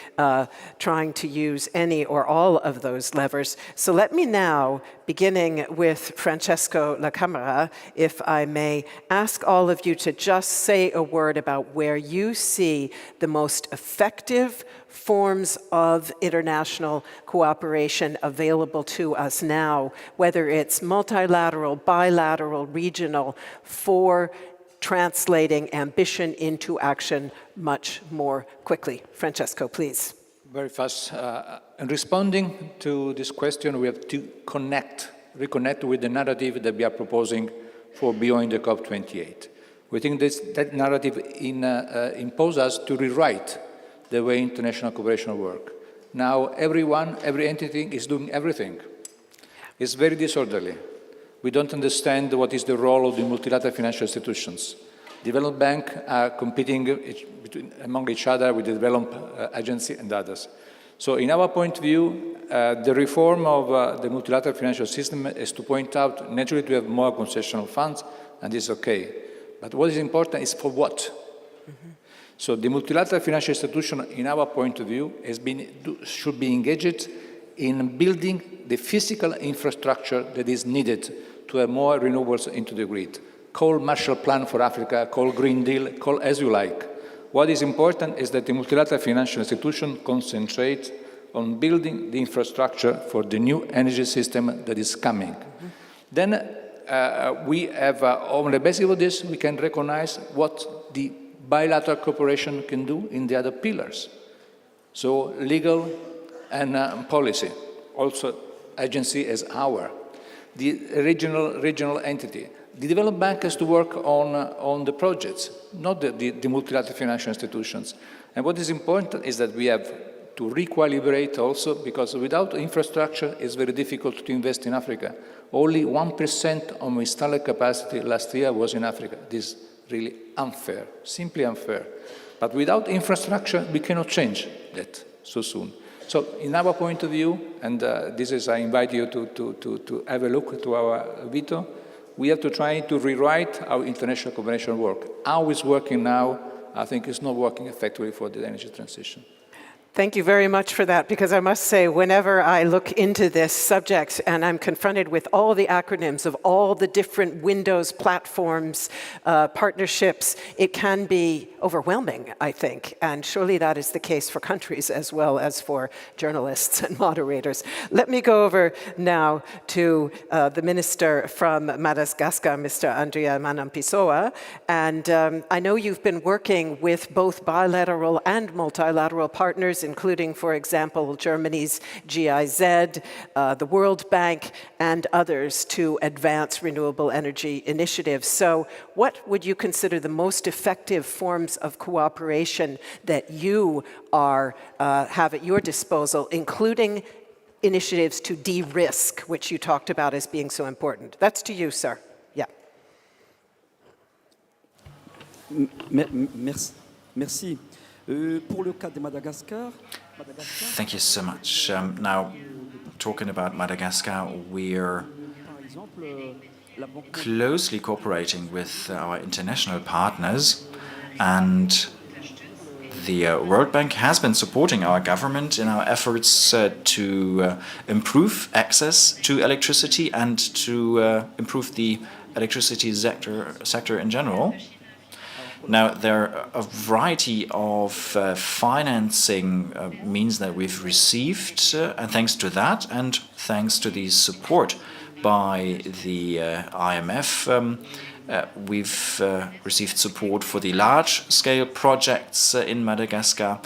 trying to use any or all of those levers. So let me now, beginning with Francesco La Camera, if I may, ask all of you to just say a word about where you see the most effective forms of international cooperation available to us now, whether it's multilateral, bilateral, regional, for translating ambition into action much more quickly. Francesco, please. Very fast. In responding to this question, we have to reconnect with the narrative that we are proposing for beyond the COP28. We think that narrative imposes us to rewrite the way international cooperation works. Now, every entity is doing everything. It's very disorderly. We don't understand what is the role of the multilateral financial institutions. Development banks are competing among each other with the development agency and others. So in our point of view, the reform of the multilateral financial system is to point out naturally to have more concessional funds, and it's okay. But what is important is for what? Mm-hmm. So the multilateral financial institution, in our point of view, should be engaged in building the physical infrastructure that is needed to have more renewables into the grid. Call Marshall Plan for Africa, call Green Deal, call as you like. What is important is that the multilateral financial institution concentrates on building the infrastructure for the new energy system that is coming. Mm-hmm. Then we have, on the basis of this, we can recognize what the bilateral cooperation can do in the other pillars. So legal and policy, also agency as our, the regional entity. The development bank has to work on the projects, not the multilateral financial institutions. And what is important is that we have to recalibrate also, because without infrastructure, it's very difficult to invest in Africa. Only 1% of installed capacity last year was in Africa. This is really unfair, simply unfair. But without infrastructure, we cannot change that so soon. So in our point of view, and this is, I invite you to have a look to our veto, we have to try to rewrite our international cooperation work. How it's working now, I think it's not working effectively for the energy transition. Thank you very much for that, because I must say, whenever I look into this subject and I'm confronted with all the acronyms of all the different windows, platforms, partnerships, it can be overwhelming, I think. And surely that is the case for countries as well as for journalists and moderators. Let me go over now to the minister from Madagascar, Mr. Andrea Manampisoa. And I know you've been working with both bilateral and multilateral partners, including, for example, Germany's GIZ, the World Bank, and others to advance renewable energy initiatives. So what would you consider the most effective forms of cooperation that you have at your disposal, including initiatives to de-risk, which you talked about as being so important? That's to you, sir. Yeah. Merci. Thank you so much. Now, talking about Madagascar, we're closely cooperating with our international partners, and the World Bank has been supporting our government in our efforts to improve access to electricity and to improve the electricity sector in general. Now, there are a variety of financing means that we've received, and thanks to that, and thanks to the support by the IMF, we've received support for the large-scale projects in Madagascar,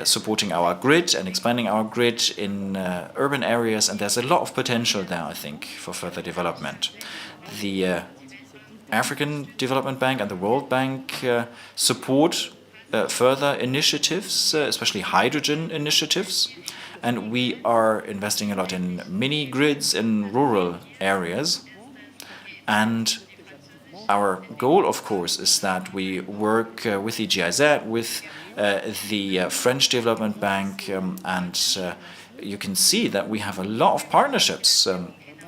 supporting our grid and expanding our grid in urban areas, and there's a lot of potential there, I think, for further development. The African Development Bank and the World Bank support further initiatives, especially hydrogen initiatives, and we are investing a lot in mini grids in rural areas. And our goal, of course, is that we work with the GIZ, with the French Development Bank, and you can see that we have a lot of partnerships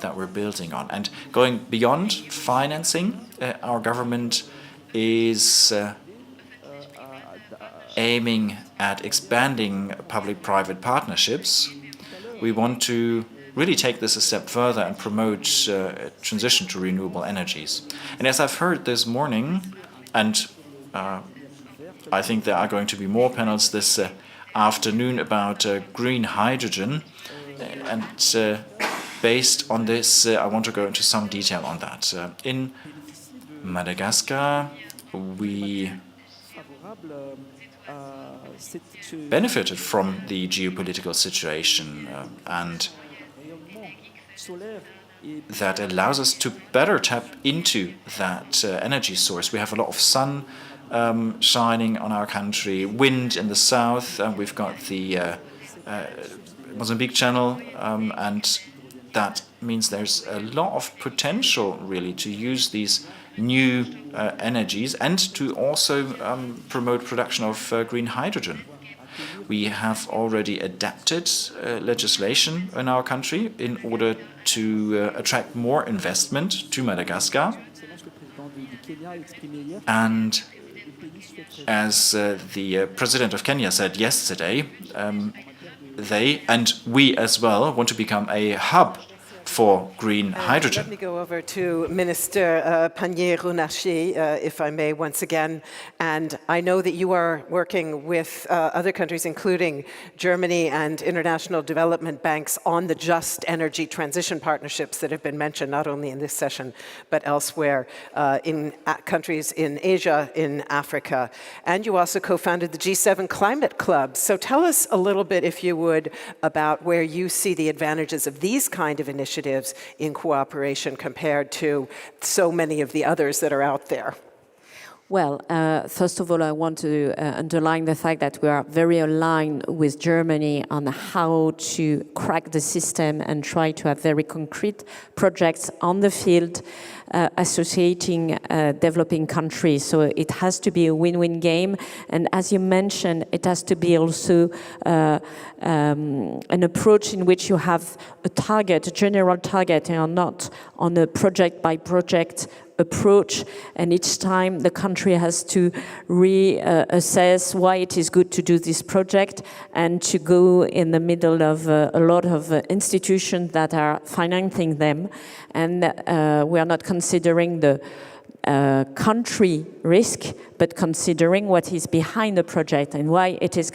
that we're building on. And going beyond financing, our government is aiming at expanding public-private partnerships. We want to really take this a step further and promote transition to renewable energies. And as I've heard this morning, and I think there are going to be more panels this afternoon about green hydrogen, and based on this, I want to go into some detail on that. In Madagascar, we benefited from the geopolitical situation, and that allows us to better tap into that energy source. We have a lot of sun shining on our country, wind in the south, and we've got the Mozambique Channel, and that means there's a lot of potential really to use these new energies and to also promote production of green hydrogen. We have already adapted legislation in our country in order to attract more investment to Madagascar. And as the President of Kenya said yesterday, they and we as well want to become a hub for green hydrogen. Let me go over to Minister Pannier-Runacher, if I may, once again. And I know that you are working with other countries, including Germany and international development banks, on the just energy transition partnerships that have been mentioned, not only in this session, but elsewhere in countries in Asia, in Africa. And you also co-founded the G7 Climate Club. So tell us a little bit, if you would, about where you see the advantages of these kind of initiatives in cooperation compared to so many of the others that are out there. Well, first of all, I want to underline the fact that we are very aligned with Germany on how to crack the system and try to have very concrete projects on the field associating developing countries. So it has to be a win-win game. And as you mentioned, it has to be also an approach in which you have a target, a general target, and not on a project-by-project approach, and each time the country has to reassess why it is good to do this project and to go in the middle of a lot of institutions that are financing them. And we are not considering the country risk, but considering what is behind the project and why it is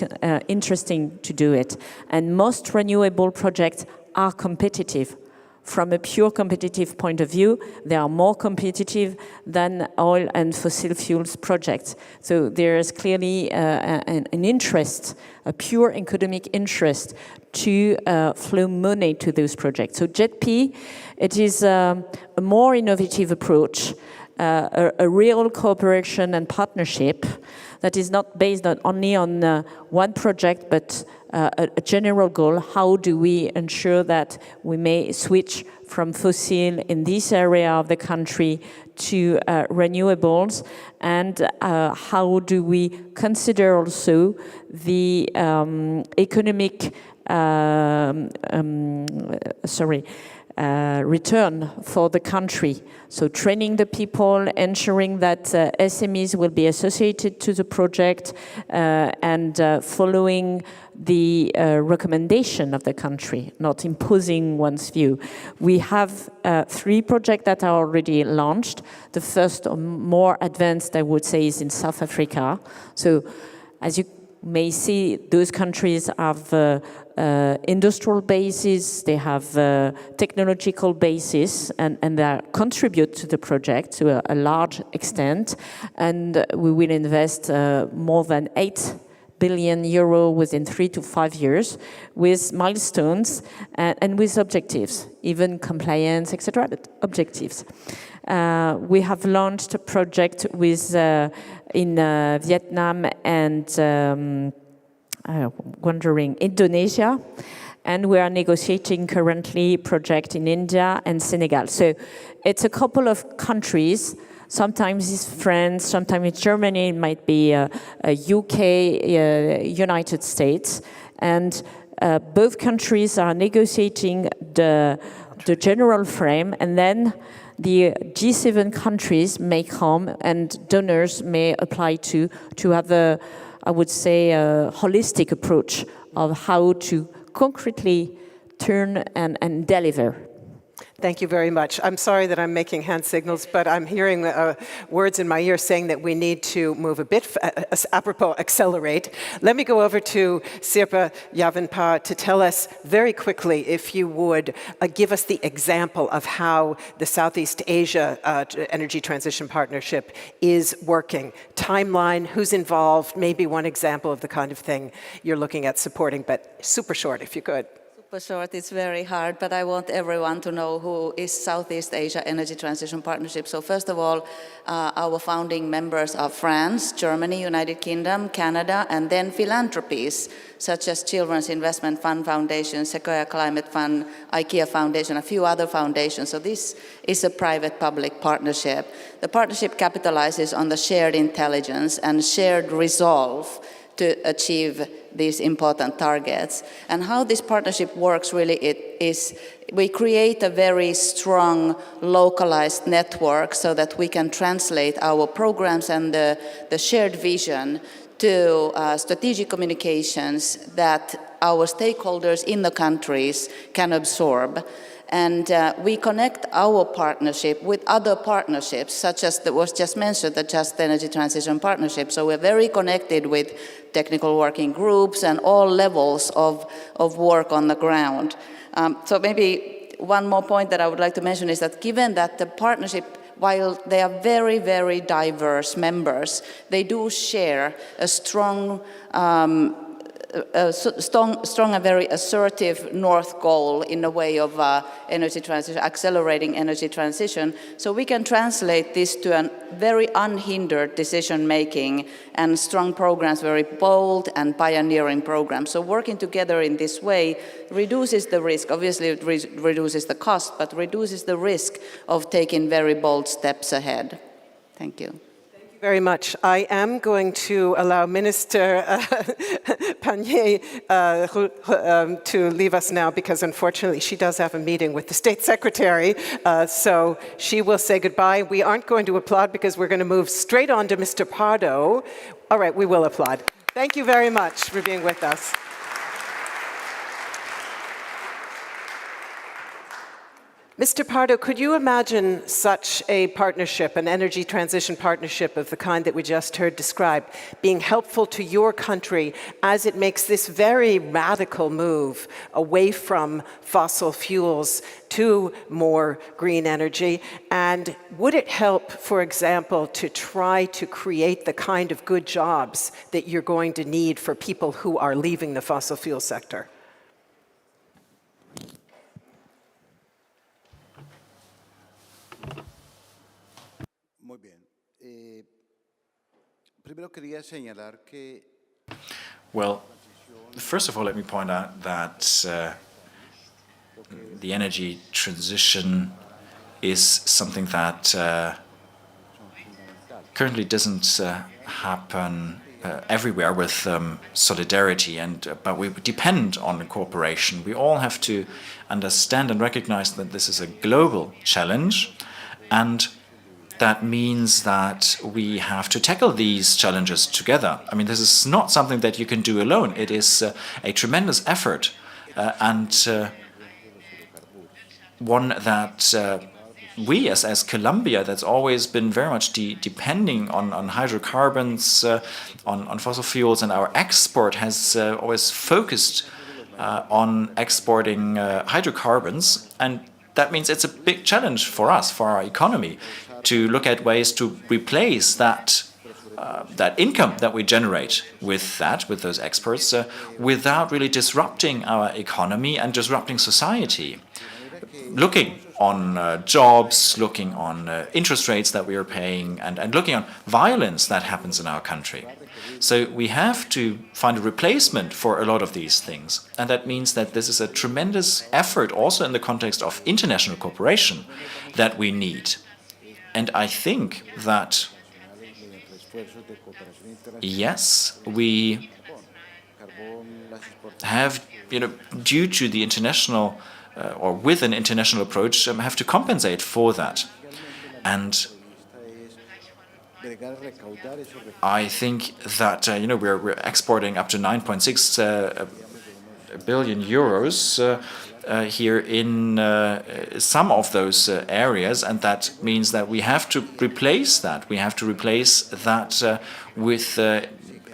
interesting to do it. And most renewable projects are competitive. From a pure competitive point of view, they are more competitive than oil and fossil fuels projects. So there is clearly an interest, a pure economic interest to flow money to those projects. So JETP, it is a more innovative approach, a real cooperation and partnership that is not based only on one project, but a general goal. How do we ensure that we may switch from fossil in this area of the country to renewables? And how do we consider also the economic return for the country? So training the people, ensuring that SMEs will be associated to the project, and following the recommendation of the country, not imposing one's view. We have 3 projects that are already launched. The first, more advanced, I would say, is in South Africa. So as you may see, those countries have industrial bases, they have technological bases, and they contribute to the project to a large extent. And we will invest more than 8 billion euro within 3 to 5 years, with milestones and with objectives, even compliance, etc., but objectives. We have launched a project with in Vietnam and Indonesia, and we are negotiating currently a project in India and Senegal. So it's a couple of countries. Sometimes it's France, sometimes it's Germany, it might be UK, United States, and both countries are negotiating the general frame, and then the G7 countries may come and donors may apply to have a, I would say, a holistic approach of how to concretely turn and deliver. Thank you very much. I'm sorry that I'm making hand signals, but I'm hearing words in my ear saying that we need to move a bit, apropos accelerate. Let me go over to Sirpa Yavanpa to tell us very quickly, if you would, give us the example of how the Southeast Asia Energy Transition Partnership is working. Timeline, who's involved, maybe one example of the kind of thing you're looking at supporting, but super short if you could. super short, it's very hard, but I want everyone to know who is Southeast Asia Energy Transition Partnership. So first of all, our founding members are France, Germany, United Kingdom, Canada, and then philanthropies such as Children's Investment Fund Foundation, Sequoia Climate Fund, IKEA Foundation, a few other foundations. So this is a private-public partnership. The partnership capitalizes on the shared intelligence and shared resolve to achieve these important targets. And how this partnership works really is we create a very strong localized network so that we can translate our programs and the shared vision to strategic communications that our stakeholders in the countries can absorb. And we connect our partnership with other partnerships, such as that was just mentioned, the Just Energy Transition Partnership. So we're very connected with technical working groups and all levels of work on the ground. So maybe one more point that I would like to mention is that given that the partnership, while they are very, very diverse members, they do share a strong and very assertive North goal in the way of energy transition, accelerating energy transition. So we can translate this to a very unhindered decision-making and strong programs, very bold and pioneering programs. So working together in this way reduces the risk. Obviously, it reduces the cost, but reduces the risk of taking very bold steps ahead. Thank you. Very much. I am going to allow Minister Pannier to leave us now because unfortunately she does have a meeting with the State Secretary, so she will say goodbye. We aren't going to applaud because we're going to move straight on to Mr. Pardo. All right, we will applaud. Thank you very much for being with us. Mr. Pardo, could you imagine such a partnership, an energy transition partnership of the kind that we just heard described, being helpful to your country as it makes this very radical move away from fossil fuels to more green energy? And would it help, for example, to try to create the kind of good jobs that you're going to need for people who are leaving the fossil fuel sector? Well, first of all, let me point out that the energy transition is something that currently doesn't happen everywhere with solidarity, but we depend on cooperation. We all have to understand and recognize that this is a global challenge, and that means that we have to tackle these challenges together. I mean, this is not something that you can do alone. It is a tremendous effort and one that we as Colombia, that's always been very much depending on hydrocarbons, on fossil fuels, and our export has always focused on exporting hydrocarbons. And that means it's a big challenge for us, for our economy, to look at ways to replace that income that we generate with those exports, without really disrupting our economy and disrupting society. Looking on jobs, looking on interest rates that we are paying, and looking on violence that happens in our country. So we have to find a replacement for a lot of these things. And that means that this is a tremendous effort also in the context of international cooperation that we need. And I think that, yes, we have, due to the international, or with an international approach, have to compensate for that. And I think that, we're exporting up to 9.6 billion euros here in some of those areas, and that means that we have to replace that. We have to replace that with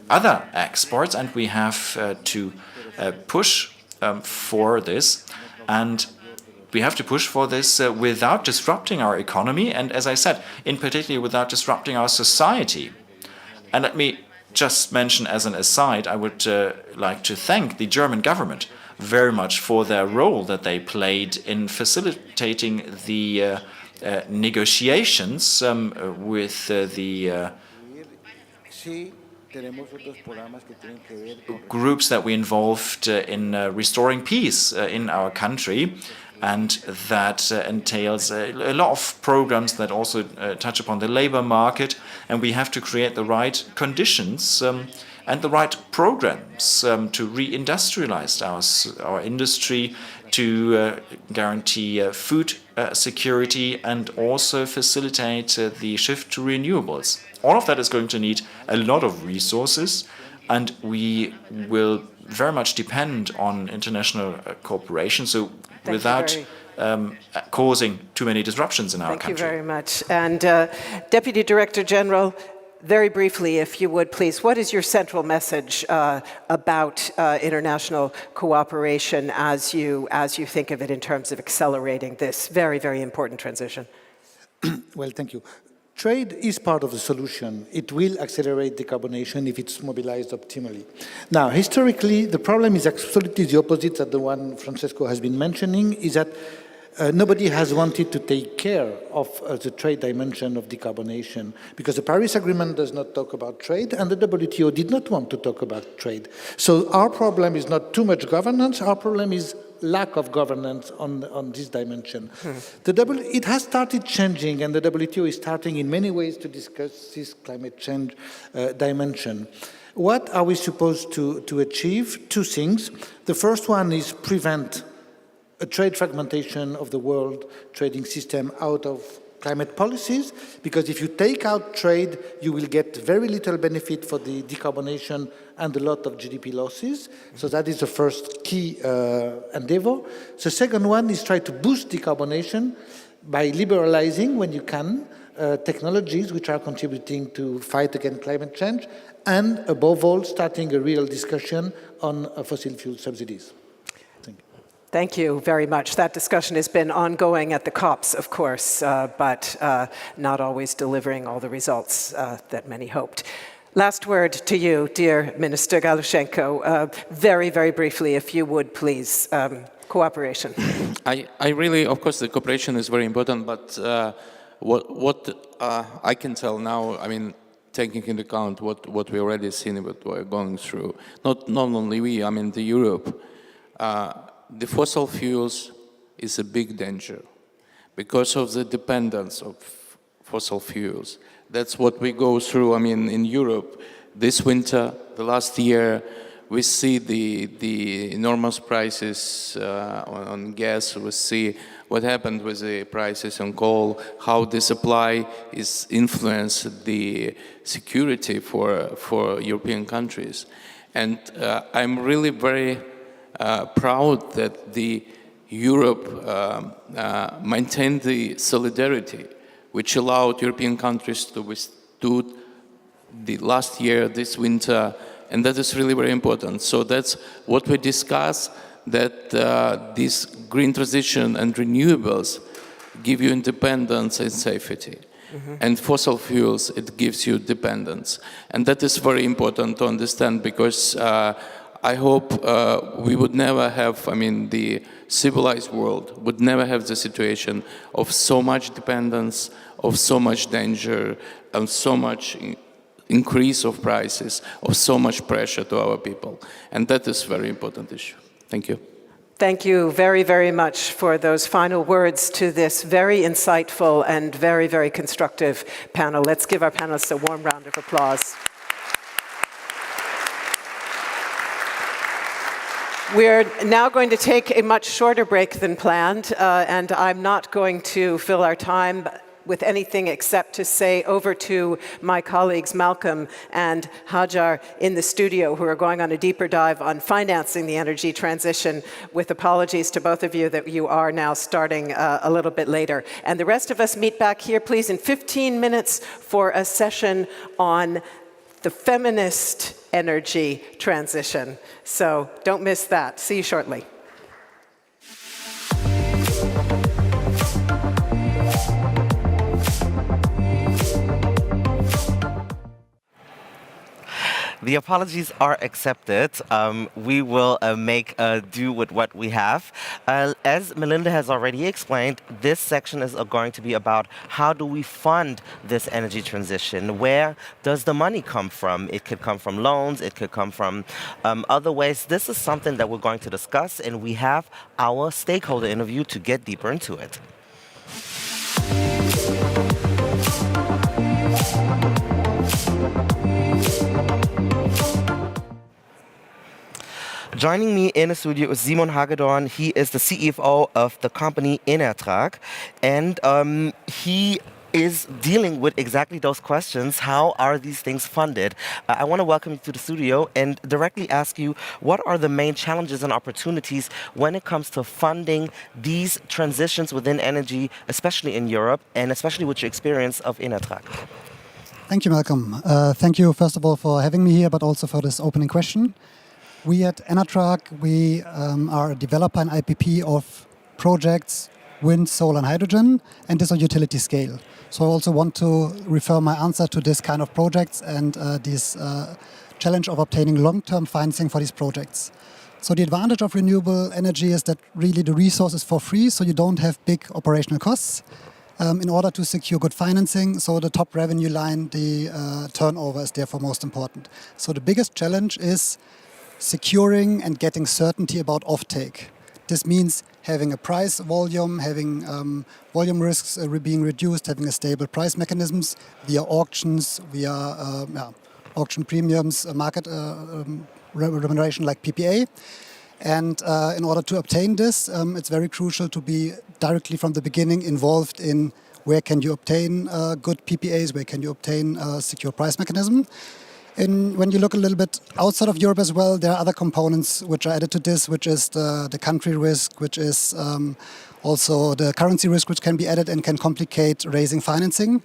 other exports, and we have to push for this. And we have to push for this without disrupting our economy, and as I said, in particular without disrupting our society. And let me just mention as an aside, I would like to thank the German government very much for their role that they played in facilitating the negotiations with the groups that we involved in restoring peace in our country. And that entails a lot of programs that also touch upon the labor market. And we have to create the right conditions and the right programs to reindustrialize our industry, to guarantee food security, and also facilitate the shift to renewables. All of that is going to need a lot of resources, and we will very much depend on international cooperation. So without causing too many disruptions in our country. Thank you very much. And Deputy Director General, very briefly, if you would, please, what is your central message about international cooperation as you think of it in terms of accelerating this very, very important transition? Well, thank you. Trade is part of the solution. It will accelerate decarbonation if it's mobilized optimally. Now, historically, the problem is absolutely the opposite of the one Francesco has been mentioning, is that nobody has wanted to take care of the trade dimension of decarbonation, because the Paris Agreement does not talk about trade, and the WTO did not want to talk about trade. So our problem is not too much governance, our problem is lack of governance on this dimension. It has started changing, and the WTO is starting in many ways to discuss this climate change dimension. What are we supposed to achieve? Two things. The first one is prevent a trade fragmentation of the world trading system out of climate policies, because if you take out trade, you will get very little benefit for the decarbonation and a lot of GDP losses. So that is the first key endeavor. The second one is try to boost decarbonation by liberalizing, when you can, technologies which are contributing to fight against climate change, and above all, starting a real discussion on fossil fuel subsidies. Thank you very much. That discussion has been ongoing at the COPs, of course, but not always delivering all the results that many hoped. Last word to you, dear Minister Galushenko. Very, very briefly, if you would, please. Cooperation. I really, of course, the cooperation is very important, but what I can tell now, I mean, taking into account what we already seen, what we're going through, not only we, I mean, the Europe, the fossil fuels is a big danger because of the dependence of fossil fuels. That's what we go through. I mean, in Europe, this winter, the last year, we see the enormous prices on gas. We see what happened with the prices on coal, how the supply is influenced the security for European countries. And I'm really very proud that the Europe maintained the solidarity, which allowed European countries to withstood the last year, this winter, and that is really very important. So that's what we discuss, that this green transition and renewables give you independence and safety. And fossil fuels, it gives you dependence. And that is very important to understand, because I hope we would never have, I mean, the civilized world would never have the situation of so much dependence, of so much danger, and so much increase of prices, of so much pressure to our people. And that is a very important issue. Thank you. Thank you very, very much for those final words to this very insightful and very, very constructive panel. Let's give our panelists a warm round of applause. We're now going to take a much shorter break than planned, and I'm not going to fill our time with anything except to say over to my colleagues Malcolm and Hajar in the studio, who are going on a deeper dive on financing the energy transition, with apologies to both of you that you are now starting a little bit later. And the rest of us meet back here, please, in 15 minutes for a session on the feminist energy transition. So don't miss that. See you shortly. The apologies are accepted. We will make do with what we have. As Melinda has already explained, this section is going to be about how do we fund this energy transition? Where does the money come from? It could come from loans, it could come from other ways. This is something that we're going to discuss, and we have our stakeholder interview to get deeper into it. Joining me in the studio is Simon Hagedorn. He is the CFO of the company Enertrag, and he is dealing with exactly those questions. How are these things funded? I want to welcome you to the studio and directly ask you, what are the main challenges and opportunities when it comes to funding these transitions within energy, especially in Europe, and especially with your experience of Enertrag? Thank you, Malcolm. Thank you, first of all, for having me here, but also for this opening question. We at Enertrag, we are a developer and IPP of projects, wind, solar and hydrogen, and this on utility scale. So I also want to refer my answer to this kind of projects and this challenge of obtaining long-term financing for these projects. So the advantage of renewable energy is that really the resource is for free, so you don't have big operational costs. In order to secure good financing, so the top revenue line, the turnover is therefore most important. So the biggest challenge is securing and getting certainty about offtake. This means having a price volume, having volume risks being reduced, having a stable price mechanisms via auctions, via auction premiums, market remuneration like PPA. And in order to obtain this, it's very crucial to be directly from the beginning involved in where can you obtain good PPAs, where can you obtain a secure price mechanism. And when you look a little bit outside of Europe as well, there are other components which are added to this, which is the country risk, which is also the currency risk, which can be added and can complicate raising financing.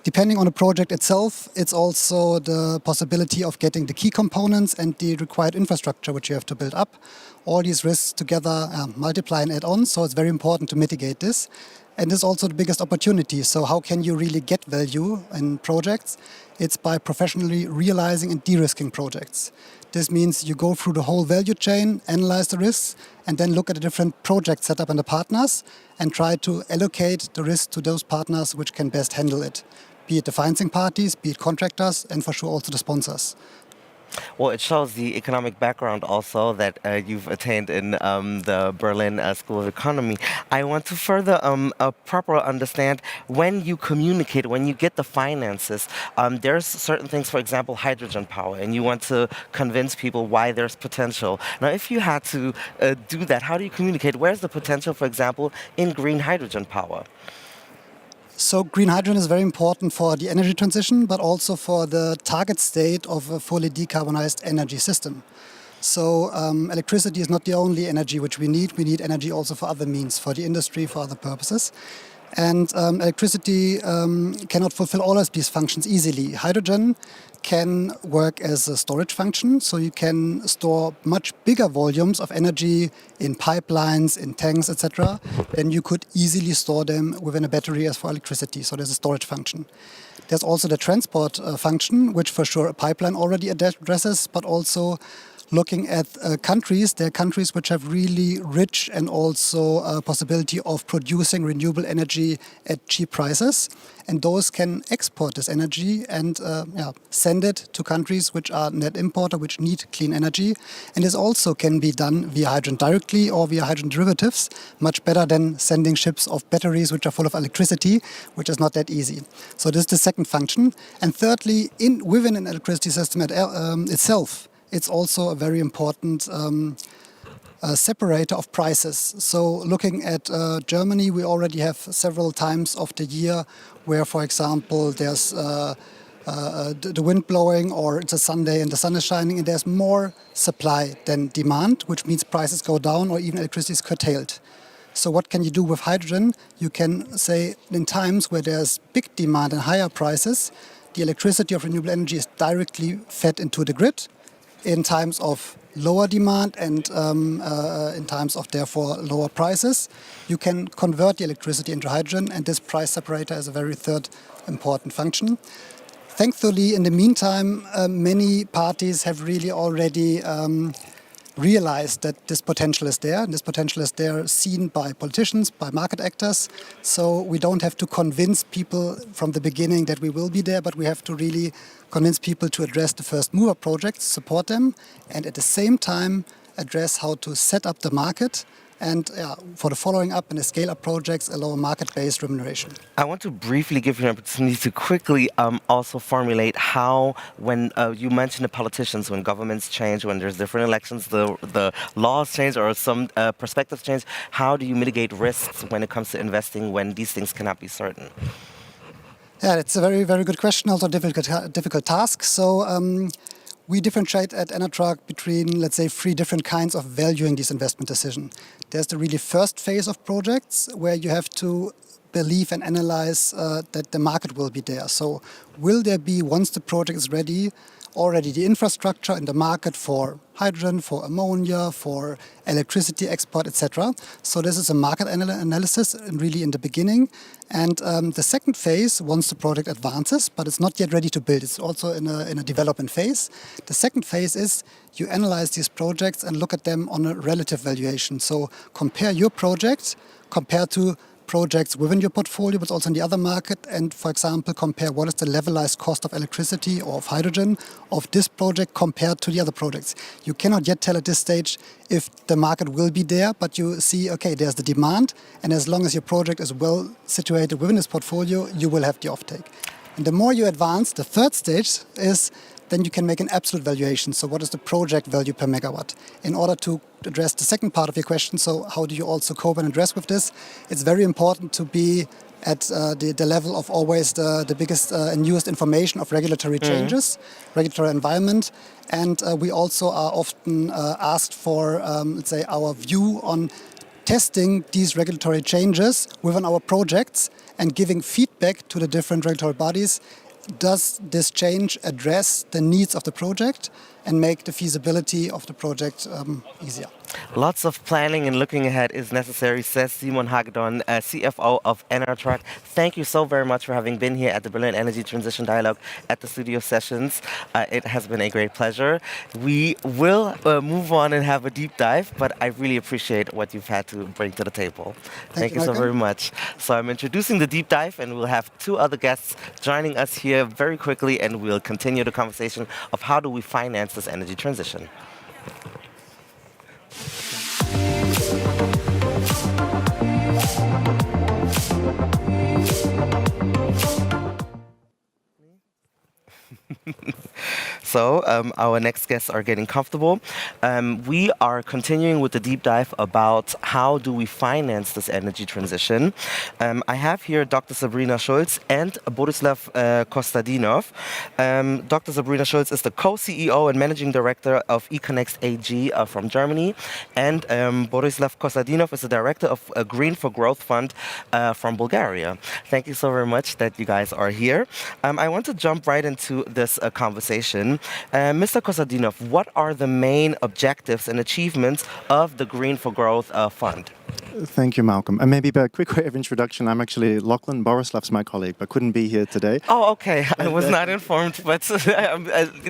Depending on the project itself, it's also the possibility of getting the key components and the required infrastructure which you have to build up. All these risks together multiply and add on, so it's very important to mitigate this. And this is also the biggest opportunity. So how can you really get value in projects? It's by professionally realizing and de-risking projects. This means you go through the whole value chain, analyze the risks, and then look at the different project setup and the partners and try to allocate the risk to those partners which can best handle it, be it the financing parties, be it contractors, and for sure also the sponsors. Well, it shows the economic background also that you've attained in the Berlin School of Economy. I want to further properly understand when you communicate, when you get the finances, there's certain things, for example, hydrogen power, and you want to convince people why there's potential. Now, if you had to do that, how do you communicate? Where's the potential, for example, in green hydrogen power? So green hydrogen is very important for the energy transition, but also for the target state of a fully decarbonized energy system. So electricity is not the only energy which we need. We need energy also for other means, for the industry, for other purposes. And electricity cannot fulfill all of these functions easily. Hydrogen can work as a storage function, so you can store much bigger volumes of energy in pipelines, in tanks, etc. Then you could easily store them within a battery as for electricity, so there's a storage function. There's also the transport function, which for sure a pipeline already addresses, but also looking at countries, there are countries which have really rich and also a possibility of producing renewable energy at cheap prices. And those can export this energy and send it to countries which are net importer, which need clean energy. And this also can be done via hydrogen directly or via hydrogen derivatives, much better than sending ships of batteries which are full of electricity, which is not that easy. So this is the second function. And thirdly, within an electricity system itself, it's also a very important separator of prices. So looking at Germany, we already have several times of the year where, for example, there's the wind blowing or it's a Sunday and the sun is shining and there's more supply than demand, which means prices go down or even electricity is curtailed. So what can you do with hydrogen? You can say in times where there's big demand and higher prices, the electricity of renewable energy is directly fed into the grid. In times of lower demand and in times of therefore lower prices, you can convert the electricity into hydrogen, and this price separator is a very third important function. Thankfully, in the meantime, many parties have really already realized that this potential is there. This potential is there seen by politicians, by market actors. So we don't have to convince people from the beginning that we will be there, but we have to really convince people to address the first mover projects, support them, and at the same time address how to set up the market and for the following up and the scale-up projects, allow market-based remuneration. I want to briefly give you an opportunity to quickly also formulate how, when you mentioned the politicians, when governments change, when there's different elections, the laws change or some perspectives change, how do you mitigate risks when it comes to investing when these things cannot be certain? Yeah, it's a very, very good question, also a difficult task. So we differentiate at ENERTRAG between, let's say, 3 different kinds of valuing these investment decisions. There's the really first phase of projects where you have to believe and analyze that the market will be there. So will there be, once the project is ready, already the infrastructure in the market for hydrogen, for ammonia, for electricity export, etc. So this is a market analysis really in the beginning. And the second phase, once the project advances, but it's not yet ready to build, it's also in a development phase. The second phase is you analyze these projects and look at them on a relative valuation. So compare your project compared to projects within your portfolio, but also in the other market, and for example, compare what is the levelized cost of electricity or of hydrogen of this project compared to the other projects. You cannot yet tell at this stage if the market will be there, but you see, okay, there's the demand, and as long as your project is well situated within this portfolio, you will have the offtake. And the more you advance, the third stage is then you can make an absolute valuation. So what is the project value per megawatt? In order to address the second part of your question, so how do you also cope and address with this? It's very important to be at the level of always the biggest and newest information of regulatory changes, regulatory environment. And we also are often asked for, let's say, our view on testing these regulatory changes within our projects and giving feedback to the different regulatory bodies. Does this change address the needs of the project and make the feasibility of the project easier? Lots of planning and looking ahead is necessary, says Simon Hagedorn, CFO of ENERTRAG. Thank you so very much for having been here at the Berlin Energy Transition Dialogue at the studio sessions. It has been a great pleasure. We will move on and have a deep dive, but I really appreciate what you've had to bring to the table. Thank you so very much. So I'm introducing the deep dive, and we'll have 2 other guests joining us here very quickly, and we'll continue the conversation of how do we finance this energy transition. So our next guests are getting comfortable. We are continuing with the deep dive about how do we finance this energy transition. I have here Dr. Sabrina Schulz and Borislav Kostadinov. Dr. Sabrina Schulz is the co-CEO and managing director of eConnext AG from Germany, and Borislav Kostadinov is the director of a Green for Growth Fund from Bulgaria. Thank you so very much that you guys are here. I want to jump right into this conversation. Mr. Kostadinov, what are the main objectives and achievements of the Green for Growth Fund? Thank you, Malcolm. And maybe by a quick way of introduction, I'm actually Lachlan. Borislav's my colleague, but couldn't be here today. Oh, okay. I was not informed, but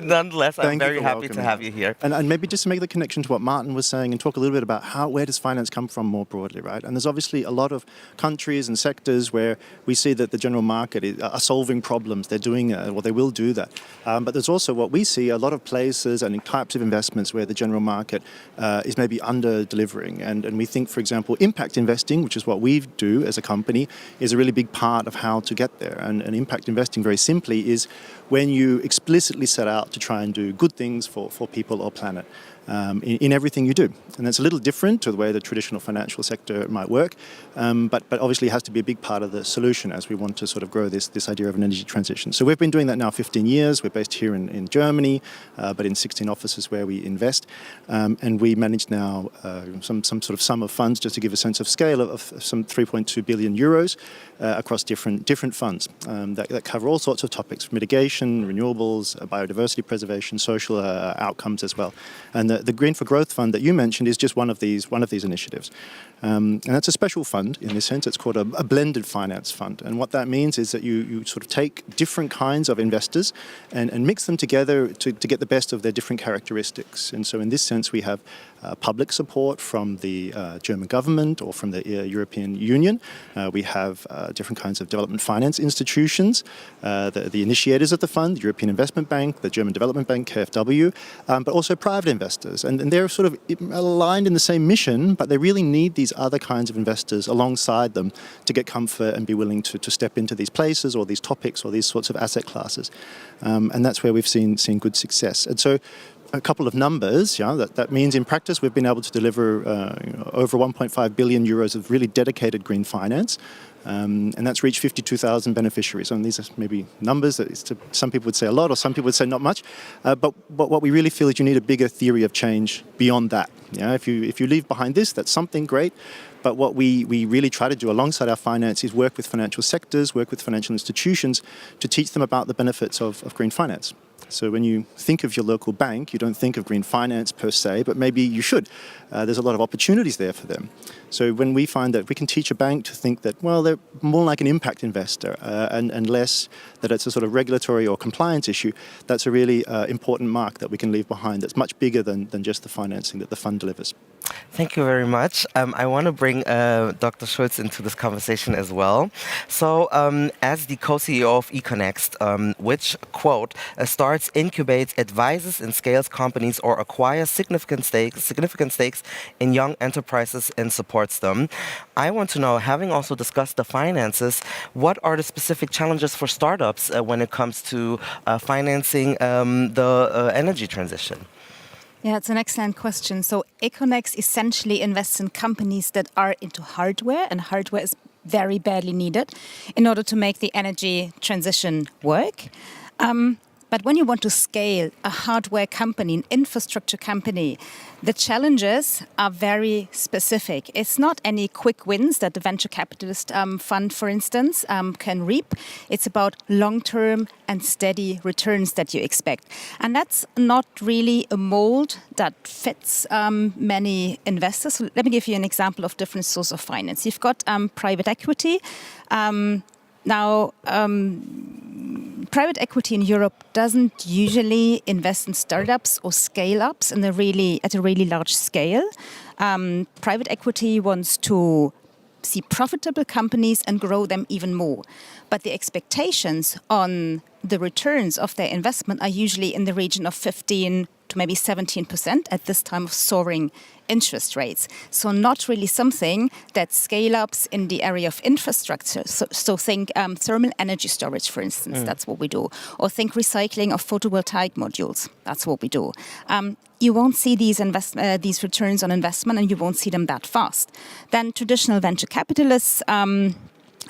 nonetheless, I'm very happy to have you here. And maybe just to make the connection to what Martin was saying and talk a little bit about where does finance come from more broadly, right? And there's obviously a lot of countries and sectors where we see that the general market are solving problems. They're doing well, they will do that. But there's also what we see, a lot of places and types of investments where the general market is maybe under-delivering. And we think, for example, impact investing, which is what we do as a company, is a really big part of how to get there. And impact investing, very simply, is when you explicitly set out to try and do good things for people or planet. In everything you do. And that's a little different to the way the traditional financial sector might work, but obviously it has to be a big part of the solution as we want to sort of grow this idea of an energy transition. So we've been doing that now 15 years. We're based here in Germany, but in 16 offices where we invest. And we manage now some sort of sum of funds, just to give a sense sense of scale, of some 3.2 billion euros across different funds that cover all sorts of topics: mitigation, renewables, biodiversity preservation, social outcomes as well. And the Green for Growth Fund that you mentioned is just one of these initiatives. And that's a special fund in this sense. It's called a blended finance fund. And what that means is that you sort of take different kinds of investors and mix them together to get the best of their different characteristics. And so in this sense, we have public support from the German government or from the European Union. We have different kinds of development finance institutions, the initiators of the fund, the European Investment Bank, the German Development Bank, KfW, but also private investors. And they're sort of aligned in the same mission, but they really need these other kinds of investors alongside them to get comfort and be willing to step into these places or these topics or these sorts of asset classes. And that's where we've seen good success. And so a couple of numbers, that means in practice we've been able to deliver over 1.5 billion euros of really dedicated green finance. And that's reached 52,000 beneficiaries. And these are maybe numbers that some people would say a lot, or some people would say not much. But what we really feel is you need a bigger theory of change beyond that. If you leave behind this, that's something great. But what we really try to do alongside our finance is work with financial sectors, work with financial institutions to teach them about the benefits of green finance. So when you think of your local bank, you don't think of green finance per se, but maybe you should. There's a lot of opportunities there for them. So when we find that we can teach a bank to think that, well, they're more like an impact investor and less that it's a sort of regulatory or compliance issue, that's a really important mark that we can leave behind that's much bigger than just the financing that the fund delivers. Thank you very much. I want to bring Dr. Schulz into this conversation as well. So as the co-CEO of Econext, which, quote, starts, incubates, advises and scales companies or acquires significant stakes in young enterprises and supports them, I want to know, having also discussed the finances, what are the specific challenges for startups when it comes to financing the energy transition? Yeah, it's an excellent question. So Econext essentially invests in companies that are into hardware, and hardware is very badly needed in order to make the energy transition work. But when you want to scale a hardware company, an infrastructure company, the challenges are very specific. It's not any quick wins that the venture capitalist fund, for instance, can reap. It's about long-term and steady returns that you expect. And that's not really a mold that fits many investors. So let me give you an example of different sources of finance. You've got private equity. Now, private equity in Europe doesn't usually invest in startups or scale-ups at a really large scale. Private equity wants to see profitable companies and grow them even more. But the expectations on the returns of their investment are usually in the region of 15 to maybe 17% at this time of soaring interest rates. So not really something that scale-ups in the area of infrastructure. So think thermal energy storage, for instance, that's what we do. Or think recycling of photovoltaic modules, that's what we do. You won't see these returns on investment, and you won't see them that fast. Then traditional venture capitalists,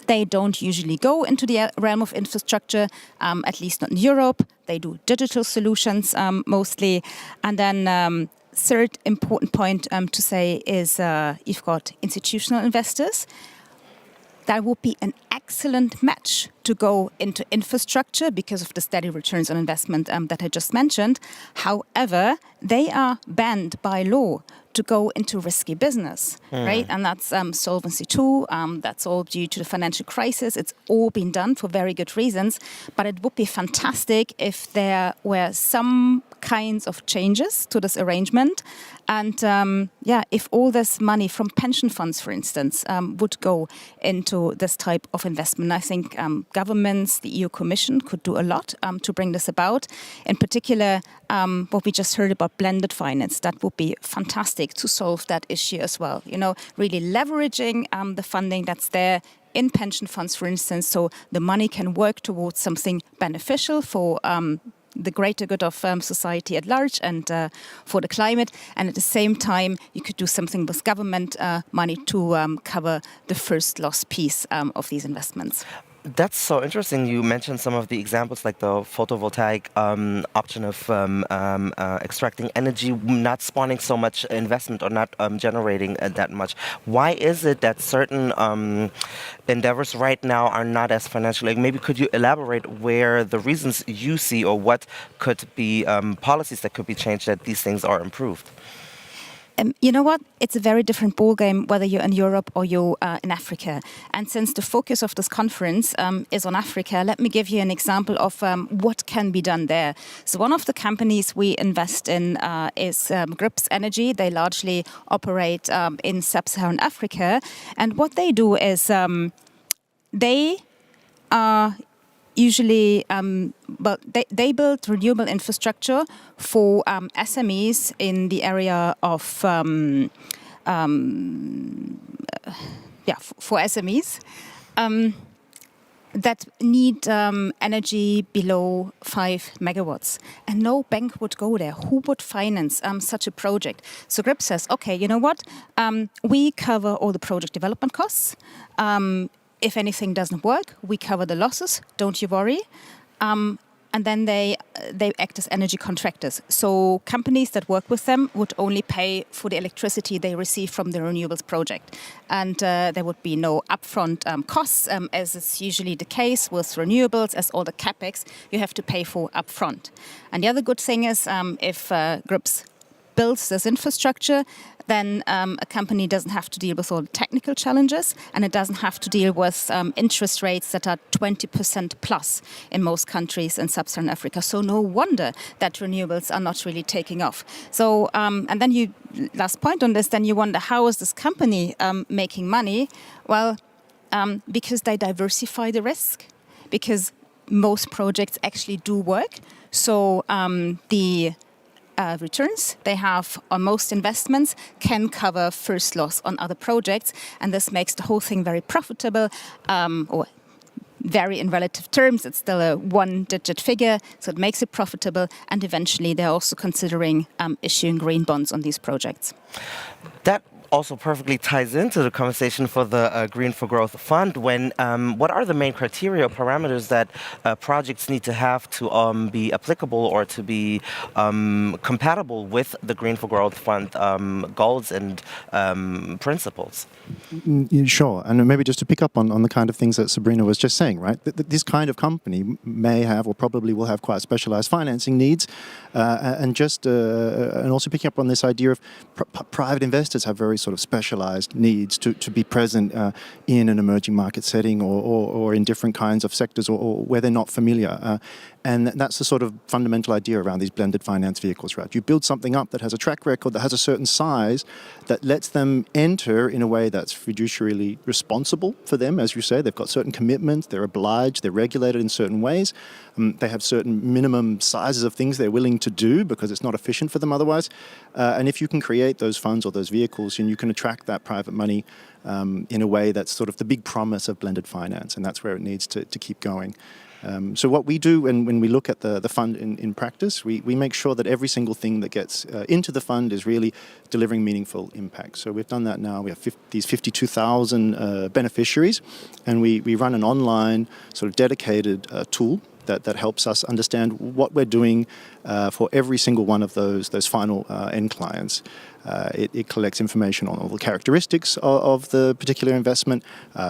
they don't usually go into the realm of infrastructure, at least not in Europe. They do digital solutions mostly. And then third important point to say is you've got institutional investors. That would be an excellent match to go into infrastructure because of the steady returns on investment that I just mentioned. However, they are banned by law to go into risky business, right? And that's Solvency II. That's all due to the financial crisis. It's all been done for very good reasons. But it would be fantastic if there were some kinds of changes to this arrangement. And if all this money from pension funds, for instance, would go into this type of investment, I think governments, the EU Commission could do a lot to bring this about. In particular, what we just heard about blended finance, that would be fantastic to solve that issue as well. You know, really leveraging the funding that's there in pension funds, for instance, so the money can work towards something beneficial for the greater good of society at large and for the climate. And at the same time, you could do something with government money to cover the first lost piece of these investments. That's so interesting. You mentioned some of the examples like the photovoltaic option of extracting energy, not spawning so much investment or not generating that much. Why is it that certain endeavors right now are not as financial? Like, maybe could you elaborate where the reasons you see or what could be policies that could be changed that these things are improved? You know what? It's a very different ballgame whether you're in Europe or you're in Africa. And since the focus of this conference is on Africa, let me give you an example of what can be done there. So one of the companies we invest in is Grips Energy. They largely operate in sub-Saharan Africa. And what they do is they are usually, they build renewable infrastructure for SMEs in the area of, for SMEs that need energy below 5 megawatts. And no bank would go there. Who would finance such a project? So GRIP says, okay, you know what? We cover all the project development costs. If anything doesn't work, we cover the losses, don't you worry. And then they act as energy contractors. So companies that work with them would only pay for the electricity they receive from the renewables project. And there would be no upfront costs, as is usually the case with renewables, as all the capex you have to pay for upfront. And the other good thing is if GRIPS builds this infrastructure, then a company doesn't have to deal with all the technical challenges, and it doesn't have to deal with interest rates that are 20% plus in most countries in sub-Saharan Africa. So no wonder that renewables are not really taking off. So, and then you, last point on this, then you wonder, how is this company making money? Well, because they diversify the risk, because most projects actually do work. So the returns they have on most investments can cover first loss on other projects, and this makes the whole thing very profitable, or very in relative terms. It's still a one-digit figure, so it makes it profitable, and eventually they're also considering issuing green bonds on these projects. That also perfectly ties into the conversation for the Green for Growth Fund. When what are the main criteria or parameters that projects need to have to be applicable or to be compatible with the Green for Growth Fund goals and principles? Sure, and maybe just to pick up on the kind of things that Sabrina was just saying, right? This kind of company may have or probably will have quite specialized financing needs, and also picking up on this idea of private investors have very sort of specialized needs to be present in an emerging market setting or in different kinds of sectors or where they're not familiar. And that's the sort of fundamental idea around these blended finance vehicles, right? You build something up that has a track record, that has a certain size, that lets them enter in a way that's fiduciarily responsible for them. As you say, they've got certain commitments, they're obliged, they're regulated in certain ways. They have certain minimum sizes of things they're willing to do because it's not efficient for them otherwise. And if you can create those funds or those vehicles, and you can attract that private money in a way that's sort of the big promise of blended finance, and that's where it needs to keep going. So what we do when we look at the fund in practice, we make sure that every single thing that gets into the fund is really delivering meaningful impact. So we've done that now. We have these 52,000 beneficiaries, and we run an online sort of dedicated tool that helps us understand what we're doing for every single one of those final end clients. It collects information on all the characteristics of the particular investment.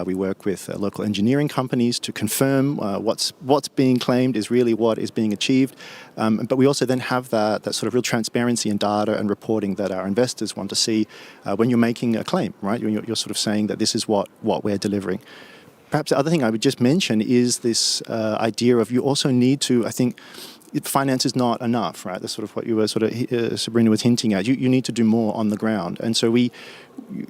We work with local engineering companies to confirm what's being claimed is really what is being achieved. But we also then have that sort of real transparency in data and reporting that our investors want to see when you're making a claim, right? You're sort of saying that this is what we're delivering. Perhaps the other thing I would just mention is this idea of you also need to, I think, finance is not enough, right? That's sort of what you were Sabrina was hinting at. You need to do more on the ground. And so you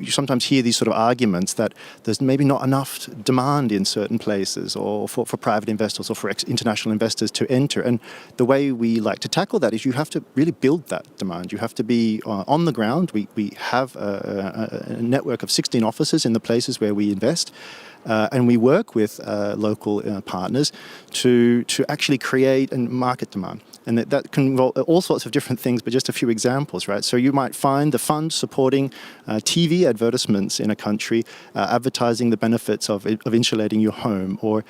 sometimes hear these sort of arguments that there's maybe not enough demand in certain places or for private investors or for international investors to enter. And the way we like to tackle that is you have to really build that demand. You have to be on the ground. We have a network of 16 offices in the places where we invest. And we work with local partners to actually create and market demand. And that can involve all sorts of different things, but just a few examples, right? So you might find the fund supporting TV advertisements in a country, advertising the benefits of insulating your home, or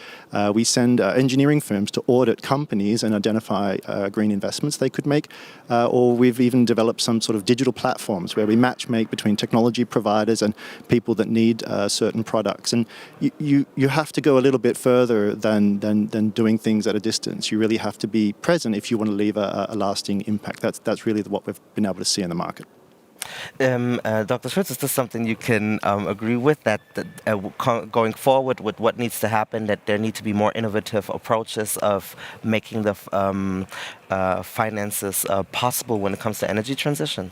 we send engineering firms to audit companies and identify green investments they could make, or we've even developed some sort of digital platforms where we matchmake between technology providers and people that need certain products. And you have to go a little bit further than doing things at a distance. You really have to be present if you want to leave a lasting impact. That's really what we've been able to see in the market. Dr. Schultz, is this something you can agree with, that going forward with what needs to happen, that there need to be more innovative approaches of making the finances possible when it comes to energy transition?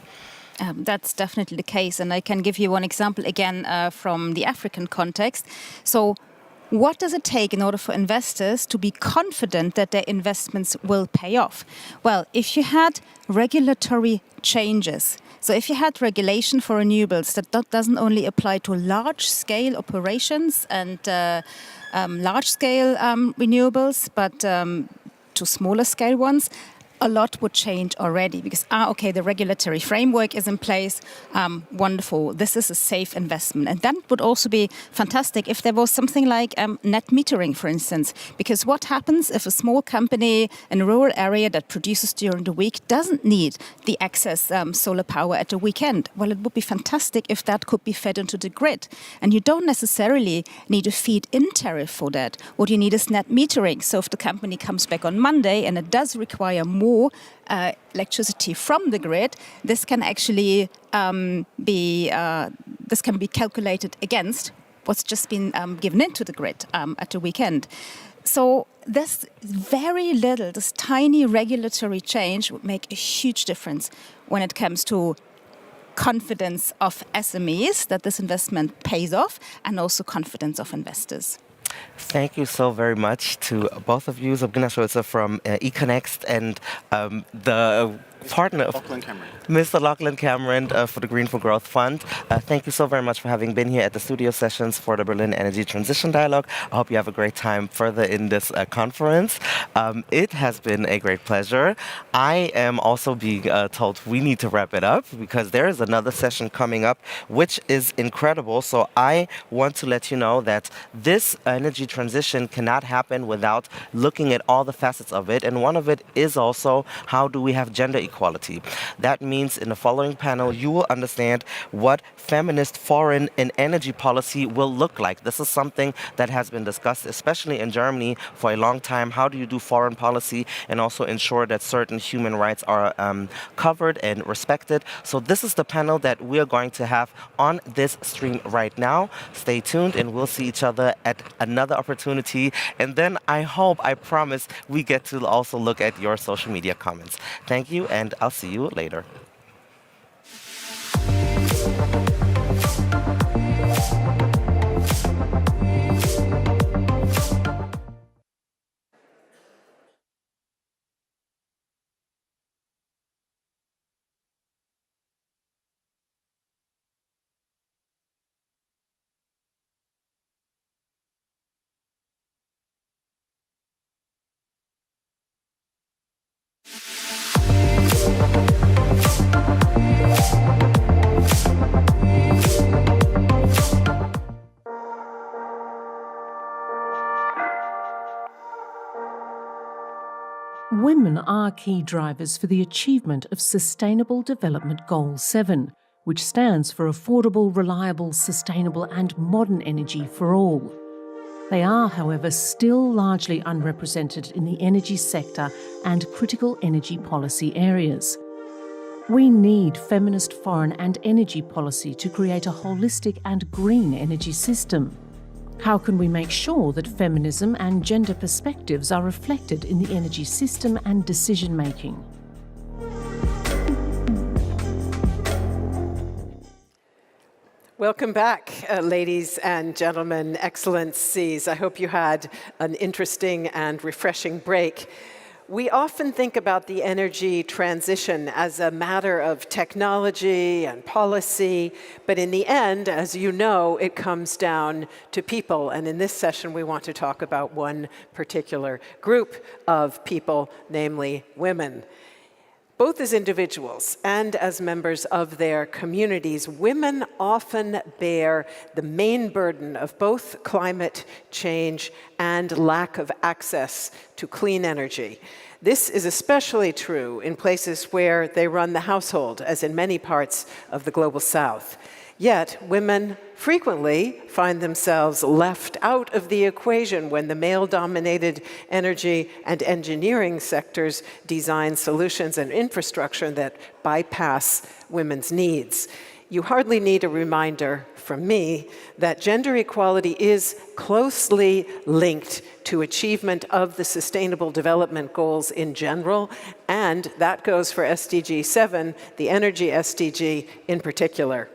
That's definitely the case. And I can give you one example again from the African context. So what does it take in order for investors to be confident that their investments will pay off? Well, if you had regulatory changes, so if you had regulation for renewables that doesn't only apply to large-scale operations and large-scale renewables, but to smaller-scale ones, a lot would change already because, okay, the regulatory framework is in place, wonderful, this is a safe investment. And then it would also be fantastic if there was something like net metering, for instance, because what happens if a small company in a rural area that produces during the week doesn't need the excess solar power at the weekend? Well, it would be fantastic if that could be fed into the grid. And you don't necessarily need a feed-in tariff for that. What you need is net metering. So if the company comes back on Monday and it does require more electricity from the grid, this can actually be calculated against what's just been given into the grid at the weekend. So this very little, this tiny regulatory change would make a huge difference when it comes to confidence of SMEs that this investment pays off, and also confidence of investors. Thank you so very much to both of you, Sabrina Schulze from eConnext and the partner of Mr. Lachlan Cameron for the Green for Growth Fund. Thank you so very much for having been here at the studio sessions for the Berlin Energy Transition Dialogue. I hope you have a great time further in this conference. It has been a great pleasure. I am also being told we need to wrap it up because there is another session coming up, which is incredible. So I want to let you know that this energy transition cannot happen without looking at all the facets of it. And one of it is also, how do we have gender equality? That means in the following panel, you will understand what feminist foreign and energy policy will look like. This is something that has been discussed, especially in Germany, for a long time. How do you do foreign policy and also ensure that certain human rights are covered and respected? So this is the panel that we are going to have on this stream right now. Stay tuned and we'll see each other at another opportunity. And then I hope, I promise, we get to also look at your social media comments. Thank you, and I'll see you later. Women are key drivers for the achievement of Sustainable Development Goal 7, which stands for affordable, reliable, sustainable and modern energy for all. They are, however, still largely unrepresented in the energy sector and critical energy policy areas. We need feminist foreign and energy policy to create a holistic and green energy system. How can we make sure that feminism and gender perspectives are reflected in the energy system and decision-making? Welcome back, ladies and gentlemen, excellencies. I hope you had an interesting and refreshing break. We often think about the energy transition as a matter of technology and policy, but in the end, as you know, it comes down to people. And in this session, we want to talk about one particular group of people, namely women. Both as individuals and as members of their communities, women often bear the main burden of both climate change and lack of access to clean energy. This is especially true in places where they run the household, as in many parts of the Global South. Yet, women frequently find themselves left out of the equation when the male-dominated energy and engineering sectors design solutions and infrastructure that bypass women's needs. You hardly need a reminder from me that gender equality is closely linked to achievement of the Sustainable Development Goals in general, and that goes for SDG 7, the energy SDG in particular.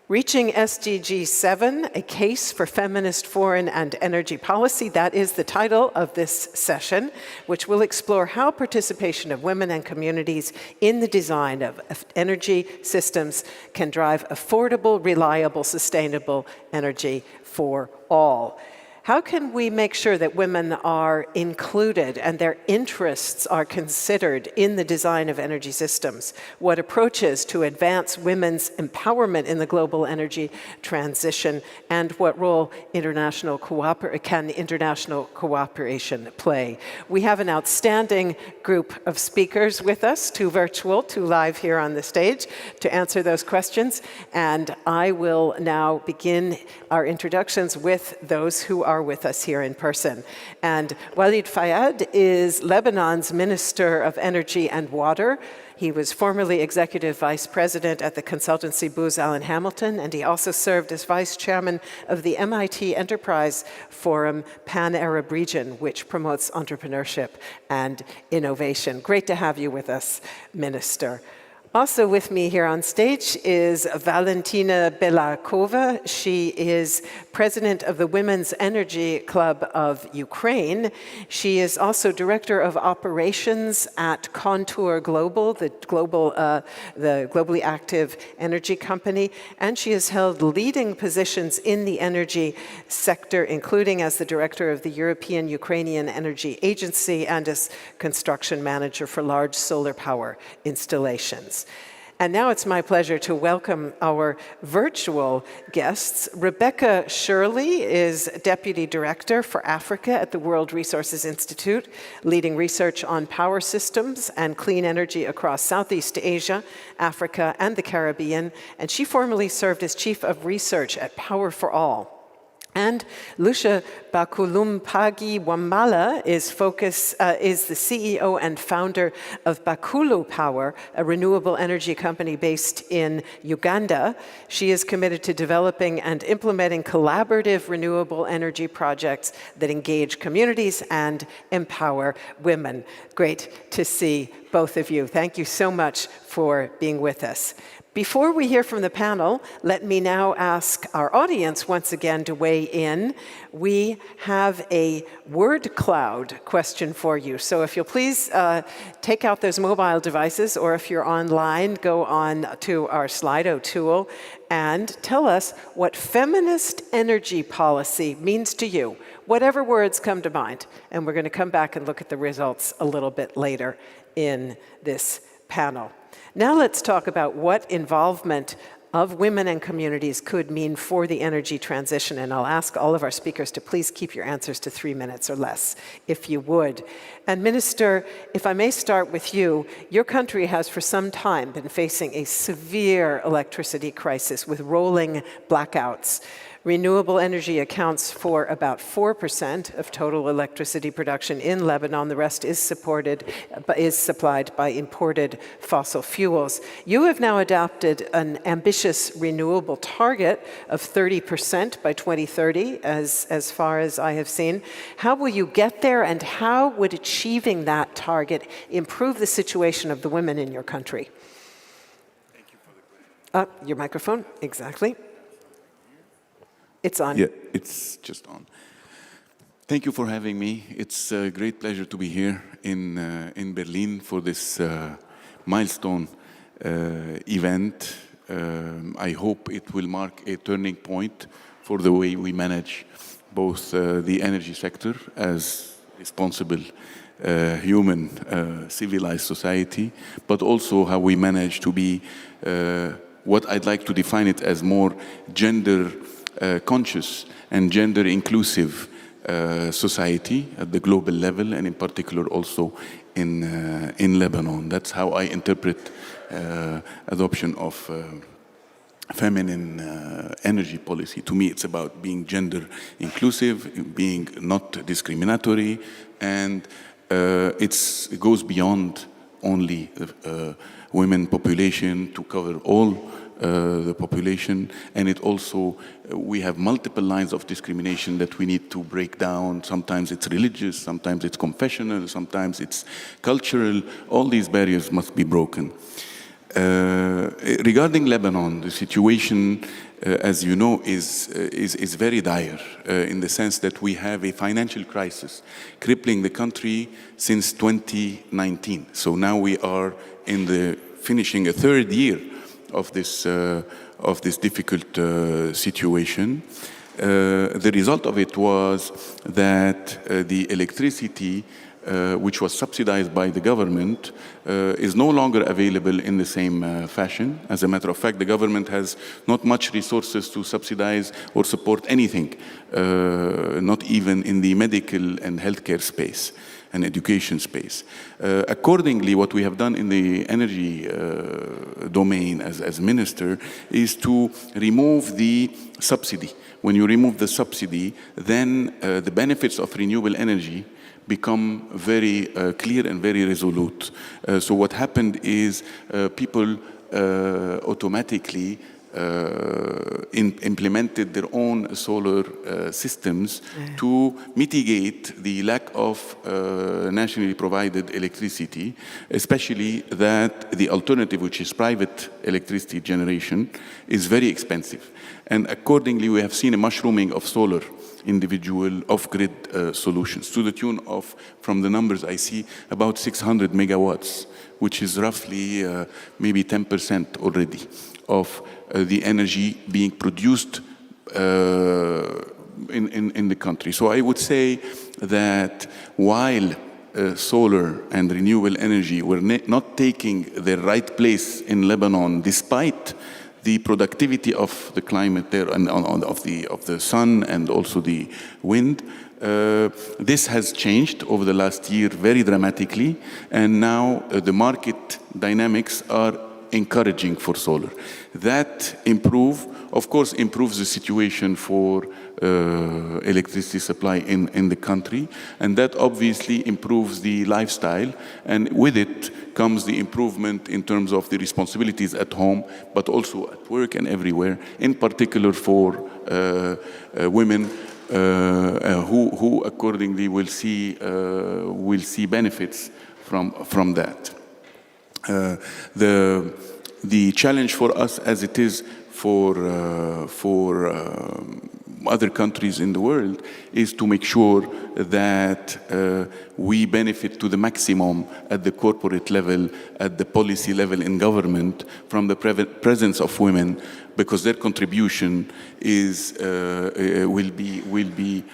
Reaching SDG 7, a case for feminist foreign and energy policy, that is the title of this session, which will explore how participation of women and communities in the design of energy systems can drive affordable, reliable, sustainable energy for all. How can we make sure that women are included and their interests are considered in the design of energy systems? What approaches to advance women's empowerment in the global energy transition, and what role can international cooperation play? We have an outstanding group of speakers with us, 2 virtual, 2 live here on the stage, to answer those questions. And I will now begin our introductions with those who are with us here in person. And Walid Fayad is Lebanon's Minister of Energy and Water. He was formerly Executive Vice President at the consultancy Booz Allen Hamilton, and he also served as Vice Chairman of the MIT Enterprise Forum Pan-Arab Region, which promotes entrepreneurship and innovation. Great to have you with us, Minister. Also with me here on stage is Valentina Belakova. She is president of the Women's Energy Club of Ukraine. She is also director of operations at Contour Global, the globally active energy company. And she has held leading positions in the energy sector, including as the director of the European Ukrainian Energy Agency and as construction manager for large solar power installations. And now it's my pleasure to welcome our virtual guests. Rebecca Shirley is Deputy Director for Africa at the World Resources Institute, leading research on power systems and clean energy across Southeast Asia, Africa, and the Caribbean. And she formerly served as Chief of Research at Power for All. And Lucia Bakulumpagi Wamala is the CEO and founder of Bakulu Power, a renewable energy company based in Uganda. She is committed to developing and implementing collaborative renewable energy projects that engage communities and empower women. Great to see both of you. Thank you so much for being with us. Before we hear from the panel, let me now ask our audience once again to weigh in. We have a word cloud question for you. So if you'll please take out those mobile devices, or if you're online, go on to our Slido tool and tell us what feminist energy policy means to you, whatever words come to mind. And we're going to come back and look at the results a little bit later in this panel. Now let's talk about what involvement of women and communities could mean for the energy transition. And I'll ask all of our speakers to please keep your answers to 3 minutes or less, if you would. And Minister, if I may start with you, your country has for some time been facing a severe electricity crisis with rolling blackouts. Renewable energy accounts for about 4% of total electricity production in Lebanon. The rest is supplied by imported fossil fuels. You have now adopted an ambitious renewable target of 30% by 2030, as far as I have seen. How will you get there, and how would achieving that target improve the situation of the women in your country? Thank you for the question. Your microphone, exactly. It's on. Yeah, it's just on. Thank you for having me. It's a great pleasure to be here in Berlin for this milestone event. I hope it will mark a turning point for the way we manage both the energy sector as responsible human civilized society, but also how we manage to be what I'd like to define it as more gender conscious and gender inclusive society at the global level, and in particular also in Lebanon. That's how I interpret adoption of feminine energy policy. To me, it's about being gender inclusive, being not discriminatory, and it goes beyond only women population to cover all the population, and it also, we have multiple lines of discrimination that we need to break down. Sometimes it's religious, sometimes it's confessional, sometimes it's cultural. All these barriers must be broken. Regarding Lebanon, the situation, as you know, is very dire in the sense that we have a financial crisis crippling the country since 2019. So now we are finishing a third year of this difficult situation. The result of it was that the electricity, which was subsidized by the government, is no longer available in the same fashion. As a matter of fact, the government has not much resources to subsidize or support anything, not even in the medical and healthcare space and education space. Accordingly, what we have done in the energy domain as minister is to remove the subsidy. When you remove the subsidy, then the benefits of renewable energy become very clear and very resolute. So what happened is people automatically implemented their own solar systems to mitigate the lack of nationally provided electricity, especially that the alternative, which is private electricity generation, is very expensive. And accordingly, we have seen a mushrooming of solar individual off-grid solutions to the tune of, from the numbers I see, about 600 megawatts, which is roughly maybe 10% already of the energy being produced in the country. So I would say that while solar and renewable energy were not taking their right place in Lebanon, despite the productivity of the climate there and of the sun and also the wind, this has changed over the last year very dramatically, and now the market dynamics are encouraging for solar. That of course improves the situation for electricity supply in the country, and that obviously improves the lifestyle, and with it comes the improvement in terms of the responsibilities at home, but also at work and everywhere, in particular for women who accordingly will see benefits from that. The challenge for us, as it is for other countries in the world, is to make sure that we benefit to the maximum at the corporate level, at the policy level in government, from the presence of women, because their contribution will be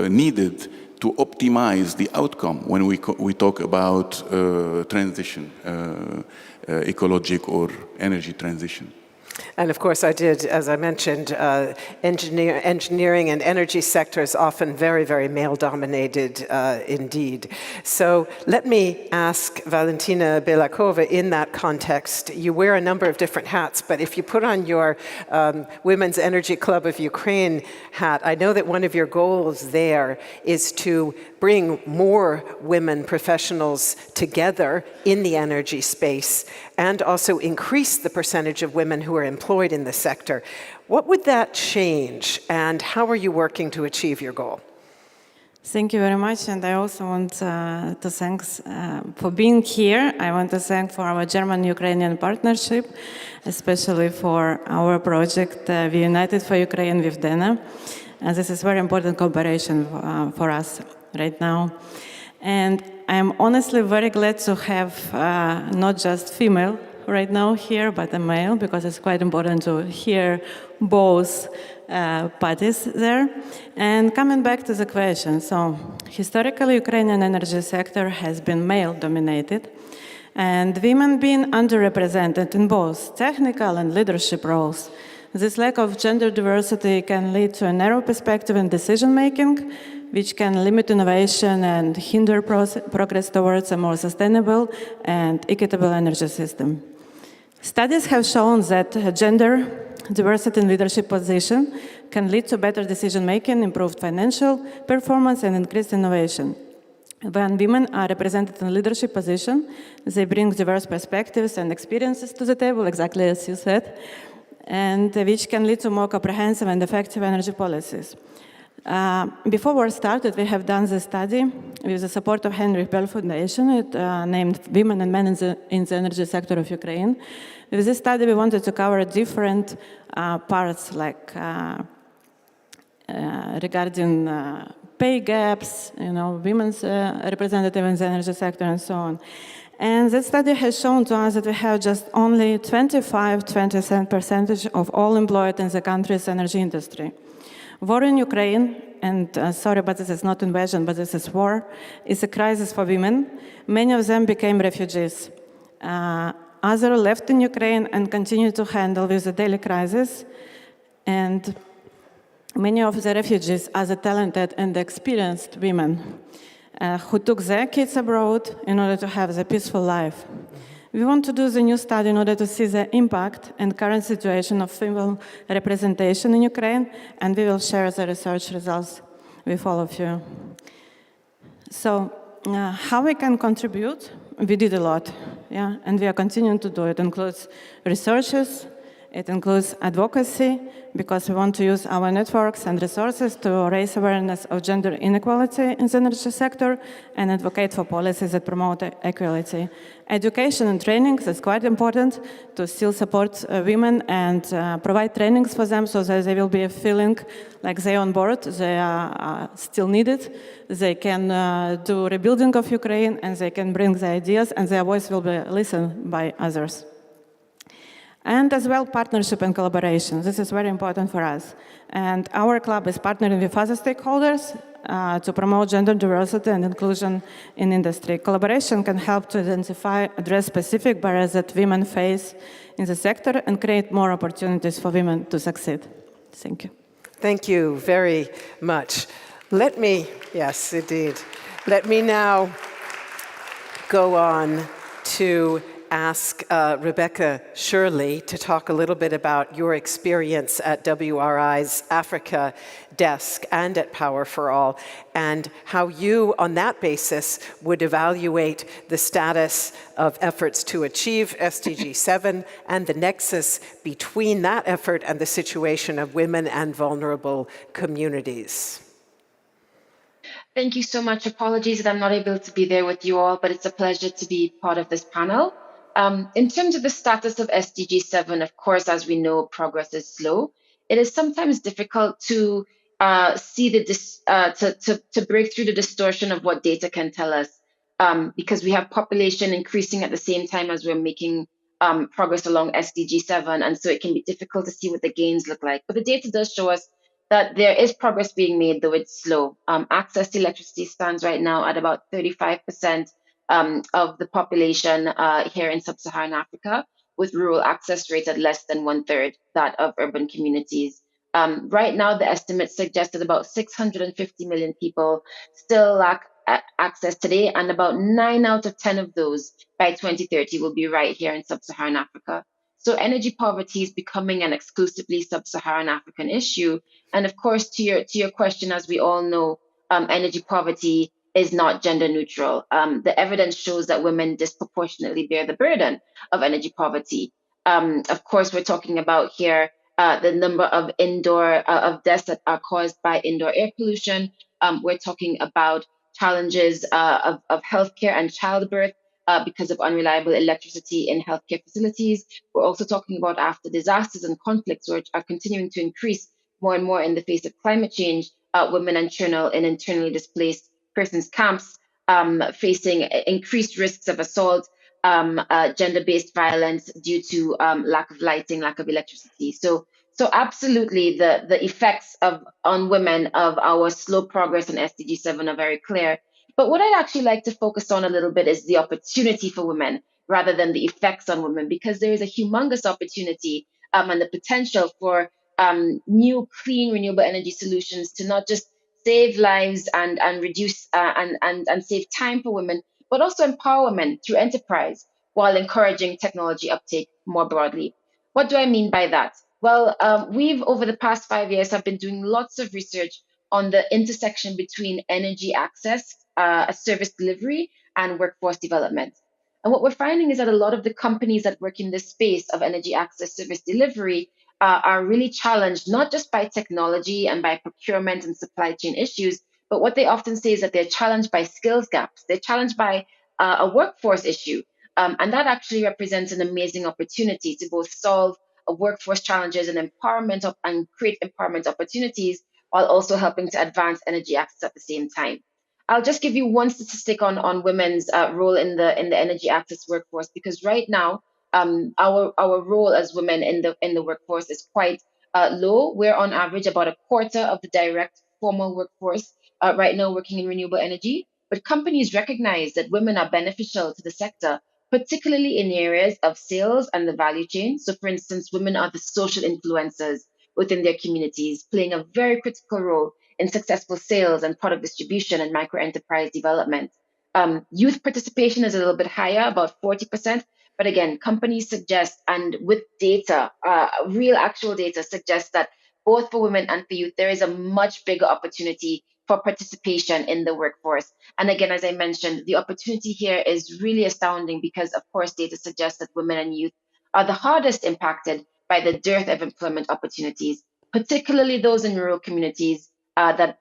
needed to optimize the outcome when we talk about transition, ecological or energy transition. And of course, I did, as I mentioned, engineering and energy sectors often very, very male-dominated indeed. So let me ask Valentina Belakova in that context. You wear a number of different hats, but if you put on your Women's Energy Club of Ukraine hat, I know that one of your goals there is to bring more women professionals together in the energy space and also increase the percentage of women who are employed in the sector. What would that change, and how are you working to achieve your goal? Thank you very much, and I also want to thank for being here. I want to thank for our German-Ukrainian partnership, especially for our project, We United for Ukraine with dena. And this is very important comparison for us right now. And I'm honestly very glad to have not just female right now here, but a male, because it's quite important to hear both parties there. And coming back to the question, so historically, Ukrainian energy sector has been male-dominated, and women being underrepresented in both technical and leadership roles. This lack of gender diversity can lead to a narrow perspective in decision-making, which can limit innovation and hinder progress towards a more sustainable and equitable energy system. Studies have shown that gender diversity in leadership position can lead to better decision-making, improved financial performance, and increased innovation. When women are represented in leadership position, they bring diverse perspectives and experiences to the table, exactly as you said, and which can lead to more comprehensive and effective energy policies. Before war started, we have done this study with the support of Henry Bell Foundation. It named Women and Men in the Energy Sector of Ukraine. With this study, we wanted to cover different parts, like regarding pay gaps, women's representative in the energy sector, and so on. And this study has shown to us that we have just only 25-27% of all employed in the country's energy industry. War in Ukraine, and sorry, but this is not invasion, but this is war, is a crisis for women. Many of them became refugees. Others left in Ukraine and continue to handle with the daily crisis. And many of the refugees are the talented and experienced women who took their kids abroad in order to have a peaceful life. We want to do the new study in order to see the impact and current situation of female representation in Ukraine, and we will share the research results with all of you. So, how we can contribute? We did a lot, and we are continuing to do it. It includes researches, it includes advocacy, because we want to use our networks and resources to raise awareness of gender inequality in the energy sector and advocate for policies that promote equality. Education and trainings is quite important to still support women and provide trainings for them so that they will be feeling like they're on board, they are still needed, they can do rebuilding of Ukraine, and they can bring their ideas, and their voice will be listened by others. And as well, partnership and collaboration. This is very important for us. And our club is partnering with other stakeholders to promote gender diversity and inclusion in industry. Collaboration can help to identify, address specific barriers that women face in the sector and create more opportunities for women to succeed. Thank you. Thank you very much. Yes, indeed. Let me now go on to ask Rebecca Shirley to talk a little bit about your experience at WRI's Africa desk and at Power for All, and how you, on that basis, would evaluate the status of efforts to achieve SDG 7 and the nexus between that effort and the situation of women and vulnerable communities. Thank you so much. Apologies that I'm not able to be there with you all, but it's a pleasure to be part of this panel. In terms of the status of SDG 7, of course, as we know, progress is slow. It is sometimes difficult to see to break through the distortion of what data can tell us, because we have population increasing at the same time as we're making progress along SDG 7, and so it can be difficult to see what the gains look like. But the data does show us that there is progress being made, though it's slow. Access to electricity stands right now at about 35%. Of the population here in sub-Saharan Africa, with rural access rate at less than 1/3 that of urban communities. Right now, the estimates suggest that about 650 million people still lack access today, and about 9 out of 10 of those by 2030 will be right here in sub-Saharan Africa. So energy poverty is becoming an exclusively sub-Saharan African issue. And of course, to your question, as we all know, energy poverty is not gender neutral. The evidence shows that women disproportionately bear the burden of energy poverty. Of course, we're talking about here the number of of deaths that are caused by indoor air pollution. We're talking about challenges of healthcare and childbirth because of unreliable electricity in healthcare facilities. We're also talking about after disasters and conflicts, which are continuing to increase more and more in the face of climate change, women and internally displaced persons camps facing increased risks of assault, gender-based violence due to lack of lighting, lack of electricity. So absolutely, the effects on women of our slow progress on SDG 7 are very clear. But what I'd actually like to focus on a little bit is the opportunity for women rather than the effects on women, because there is a humongous opportunity and the potential for new clean renewable energy solutions to not just save lives and reduce and save time for women, but also empower women through enterprise while encouraging technology uptake more broadly. What do I mean by that? Well, we've over the past 5 years have been doing lots of research on the intersection between energy access, service delivery, and workforce development. And what we're finding is that a lot of the companies that work in this space of energy access service delivery are really challenged, not just by technology and by procurement and supply chain issues, but what they often say is that they're challenged by skills gaps. They're challenged by a workforce issue. And that actually represents an amazing opportunity to both solve workforce challenges and and create empowerment opportunities while also helping to advance energy access at the same time. I'll just give you one statistic on women's role in the energy access workforce, because right now our role as women in the workforce is quite low. We're on average about a quarter of the direct formal workforce right now working in renewable energy. But companies recognize that women are beneficial to the sector, particularly in areas of sales and the value chain. So, for instance, women are the social influencers within their communities, playing a very critical role in successful sales and product distribution and micro enterprise development. Youth participation is a little bit higher, about 40%. But again, companies suggest, and with data, real actual data suggests that both for women and for youth, there is a much bigger opportunity for participation in the workforce. And again, as I mentioned, the opportunity here is really astounding because, of course, data suggests that women and youth are the hardest impacted by the dearth of employment opportunities, particularly those in rural communities that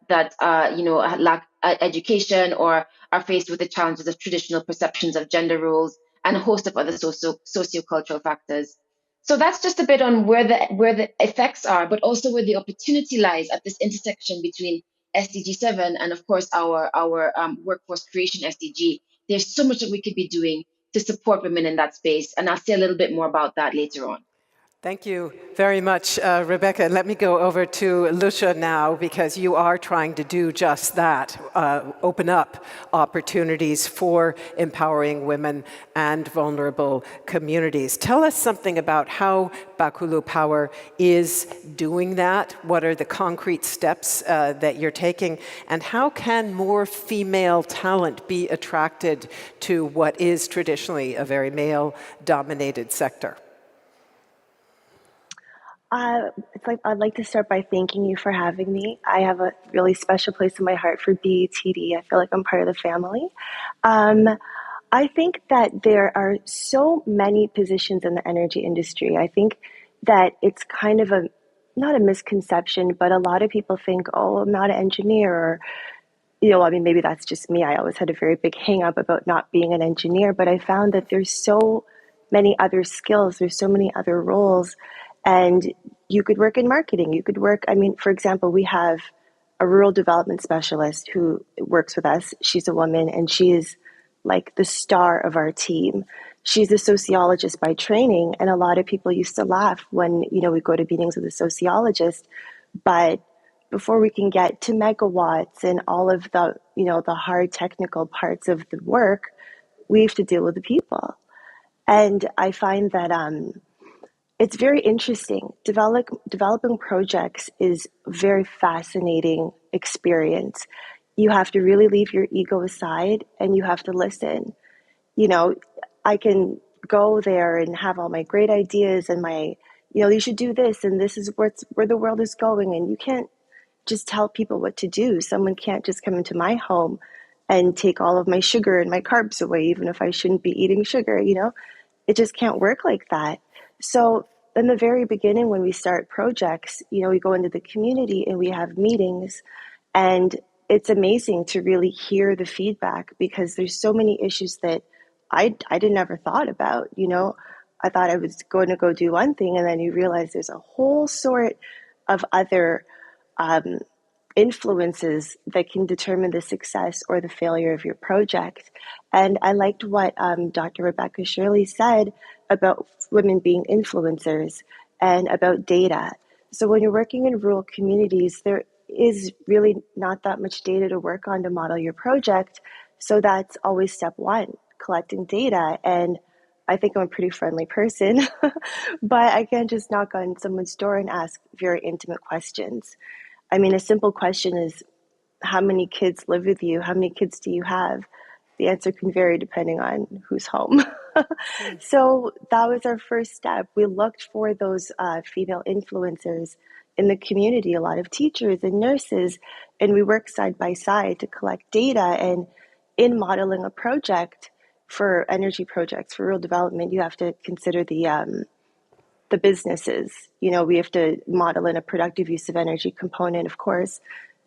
lack education or are faced with the challenges of traditional perceptions of gender roles and a host of other socio-cultural factors. So that's just a bit on where the effects are, but also where the opportunity lies at this intersection between SDG 7 and, of course, our workforce creation SDG. There's so much that we could be doing to support women in that space, and I'll say a little bit more about that later on. Thank you very much, Rebecca. Let me go over to Lucia now, because you are trying to do just that, open up opportunities for empowering women and vulnerable communities. Tell us something about how Bakkulu Power is doing that. What are the concrete steps that you're taking? And how can more female talent be attracted to what is traditionally a very male-dominated sector? I'd like to start by thanking you for having me. I have a really special place in my heart for BETD. I feel like I'm part of the family. I think that there are so many positions in the energy industry. I think that it's kind of not a misconception, but a lot of people think, oh, I'm not an engineer, or, maybe that's just me. I always had a very big hang up about not being an engineer, but I found that there's so many other skills, there's so many other roles. And you could work in marketing. You could work, for example, we have a rural development specialist who works with us. She's a woman, and she is like the star of our team. She's a sociologist by training, and a lot of people used to laugh when, we go to meetings with a sociologist. But before we can get to megawatts and all of the, the hard technical parts of the work, we have to deal with the people. And I find that it's very interesting. Developing projects is a very fascinating experience. You have to really leave your ego aside, and you have to listen. I can go there and have all my great ideas and you should do this, and this is where the world is going. And you can't just tell people what to do. Someone can't just come into my home and take all of my sugar and my carbs away, even if I shouldn't be eating sugar, It just can't work like that. So in the very beginning, when we start projects, we go into the community and we have meetings, and it's amazing to really hear the feedback, because there's so many issues that I didn't ever thought about. I thought I was going to go do one thing, and then you realize there's a whole sort of other influences that can determine the success or the failure of your project. And I liked what Dr. Rebecca Shirley said about women being influencers and about data. So when you're working in rural communities, there is really not that much data to work on to model your project. So that's always step one, collecting data. And I think I'm a pretty friendly person, but I can't just knock on someone's door and ask very intimate questions. I mean, a simple question is, how many kids live with you? How many kids do you have? The answer can vary depending on who's home. So that was our first step. We looked for those female influencers in the community, a lot of teachers and nurses, and we worked side by side to collect data. And in modeling a project for energy projects, for rural development, you have to consider the businesses. You know, we have to model in a productive use of energy component, of course,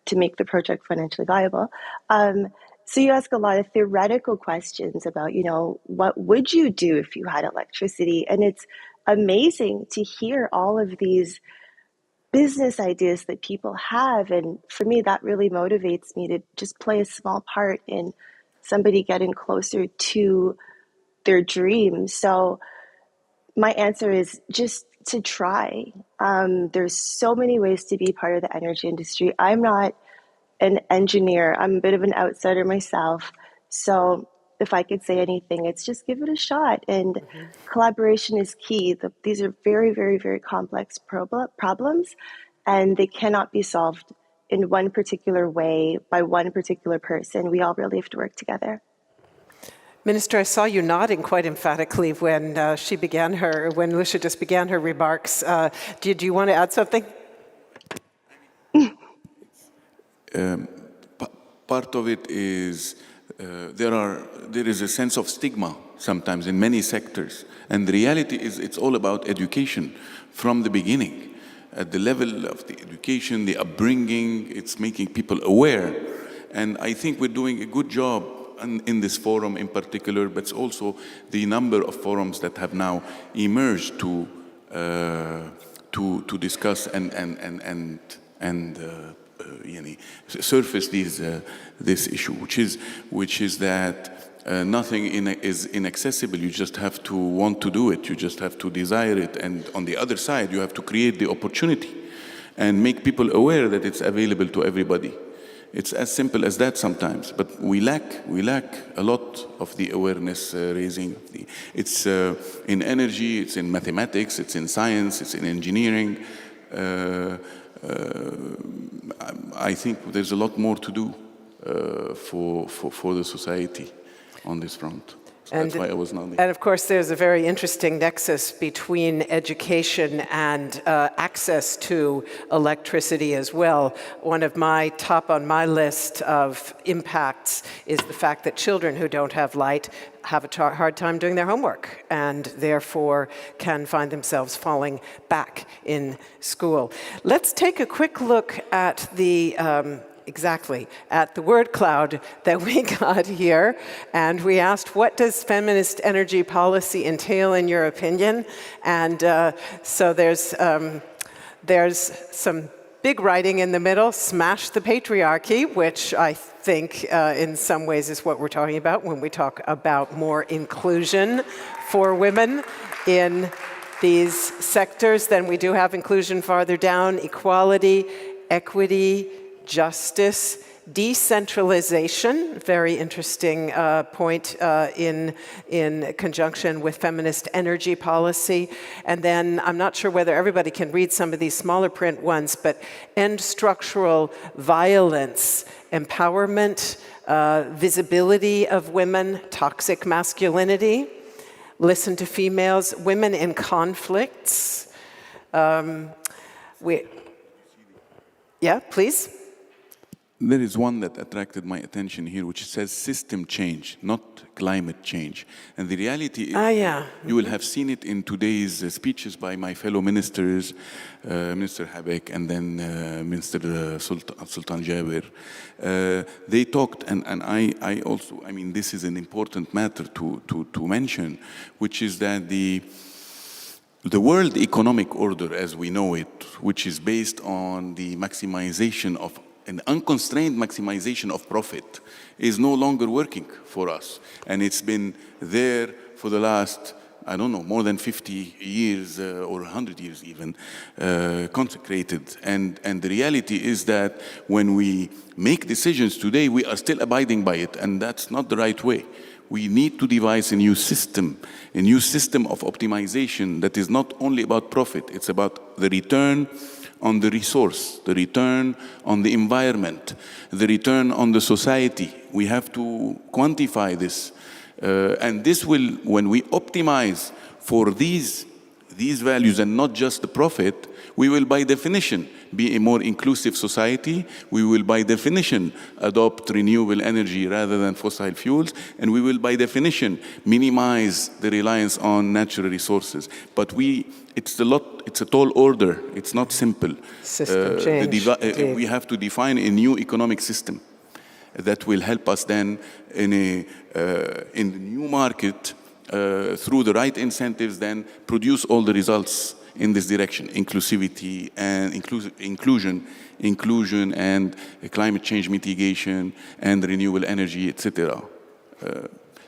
to make the project financially viable. So you ask a lot of theoretical questions about, you know, what would you do if you had electricity? And it's amazing to hear all of these business ideas that people have. And for me, that really motivates me to just play a small part in somebody getting closer to their dreams. So my answer is just to try. There's so many ways to be part of the energy industry. I'm not an engineer. I'm a bit of an outsider myself. So if I could say anything, it's just give it a shot. And collaboration is key. These are very, very, very complex problems, and they cannot be solved in one particular way by one particular person. We all really have to work together. Minister, I saw you nodding quite emphatically when when Lucia just began her remarks. Did you want to add something? Part of it is there is a sense of stigma sometimes in many sectors, and the reality is it's all about education from the beginning. At the level of the education, the upbringing, it's making people aware, and I think we're doing a good job in this forum in particular, but it's also the number of forums that have now emerged to discuss and surface this issue, which is that nothing is inaccessible. You just have to want to do it. You just have to desire it. And on the other side, you have to create the opportunity and make people aware that it's available to everybody. It's as simple as that sometimes, but we lack a lot of the awareness raising. It's in energy, it's in mathematics, it's in science, it's in engineering. I think there's a lot more to do for the society on this front. So that's why I was nodding. And of course, there's a very interesting nexus between education and access to electricity as well. One of my top on my list of impacts is the fact that children who don't have light have a hard time doing their homework and therefore can find themselves falling back in school. Let's take a quick look at the at the word cloud that we got here. And we asked, what does feminist energy policy entail in your opinion? And so there's some big writing in the middle, smash the patriarchy, which I think in some ways is what we're talking about when we talk about more inclusion for women in these sectors. Then we do have inclusion farther down, equality, equity, justice, decentralization, very interesting point in conjunction with feminist energy policy. And then I'm not sure whether everybody can read some of these smaller print ones, but end structural violence, empowerment, visibility of women, toxic masculinity, listen to females, women in conflicts. Yeah, please. There is one that attracted my attention here, which says system change, not climate change. And the reality is, you will have seen it in today's speeches by my fellow ministers, Minister Habek and then Minister Sultan Jaber. They talked, and I also, I mean, this is an important matter to mention, which is that the world economic order as we know it, which is based on the maximization of an unconstrained maximization of profit, is no longer working for us. And it's been there for the last, I don't know, more than 50 years or 100 years even, consecrated. And the reality is that when we make decisions today, we are still abiding by it, and that's not the right way. We need to devise a new system of optimization that is not only about profit, it's about the return on the resource, the return on the environment, the return on the society. We have to quantify this. And this will, when we optimize for these values and not just the profit, we will by definition be a more inclusive society. We will by definition adopt renewable energy rather than fossil fuels, and we will by definition minimize the reliance on natural resources. But it's a tall order, it's not simple. System change. We have to define a new economic system that will help us then in the new market through the right incentives then produce all the results in this direction: inclusivity and inclusion and climate change mitigation and renewable energy, etc.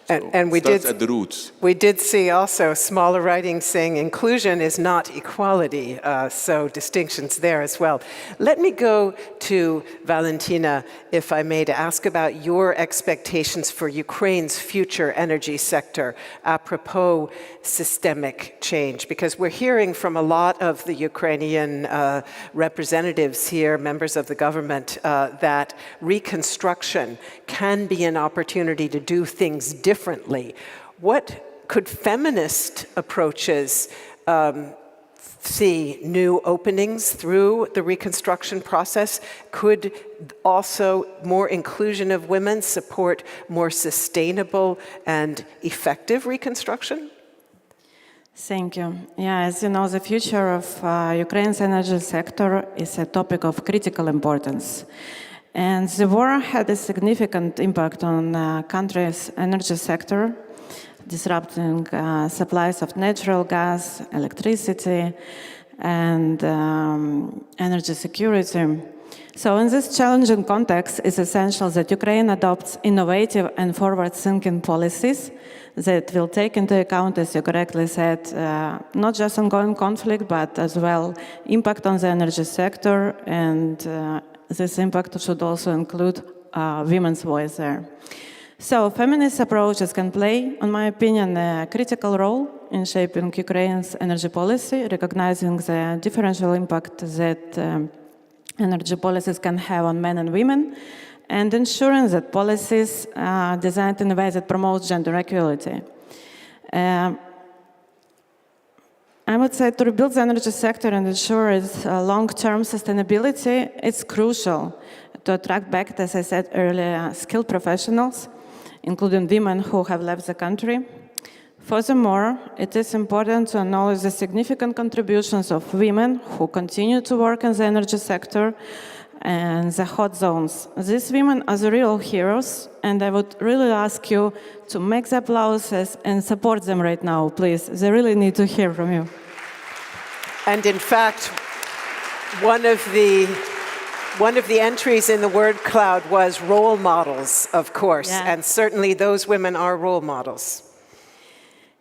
And we did at the roots. We did see also smaller writing saying inclusion is not equality, so distinctions there as well. Let me go to Valentina, if I may, to ask about your expectations for Ukraine's future energy sector apropos systemic change, because we're hearing from a lot of the Ukrainian representatives here, members of the government, that reconstruction can be an opportunity to do things differently. What could feminist approaches see new openings through the reconstruction process? Could also more inclusion of women support more sustainable and effective reconstruction? Thank you. Yeah, as you know, the future of Ukraine's energy sector is a topic of critical importance. And the war had a significant impact on the country's energy sector, disrupting supplies of natural gas, electricity, and energy security. So in this challenging context, it's essential that Ukraine adopts innovative and forward-thinking policies that will take into account, as you correctly said, not just ongoing conflict, but as well impact on the energy sector, and this impact should also include women's voice there. So feminist approaches can play, in my opinion, a critical role in shaping Ukraine's energy policy, recognizing the differential impact that energy policies can have on men and women, and ensuring that policies are designed in a way that promotes gender equality. I would say to rebuild the energy sector and ensure its long-term sustainability, it's crucial to attract back, as I said earlier, skilled professionals, including women who have left the country. Furthermore, it is important to acknowledge the significant contributions of women who continue to work in the energy sector and the hot zones. These women are the real heroes, and I would really ask you to make the applauses and support them right now, please. They really need to hear from you. And in fact, one of the entries in the word cloud was role models, of course, yeah. And certainly those women are role models.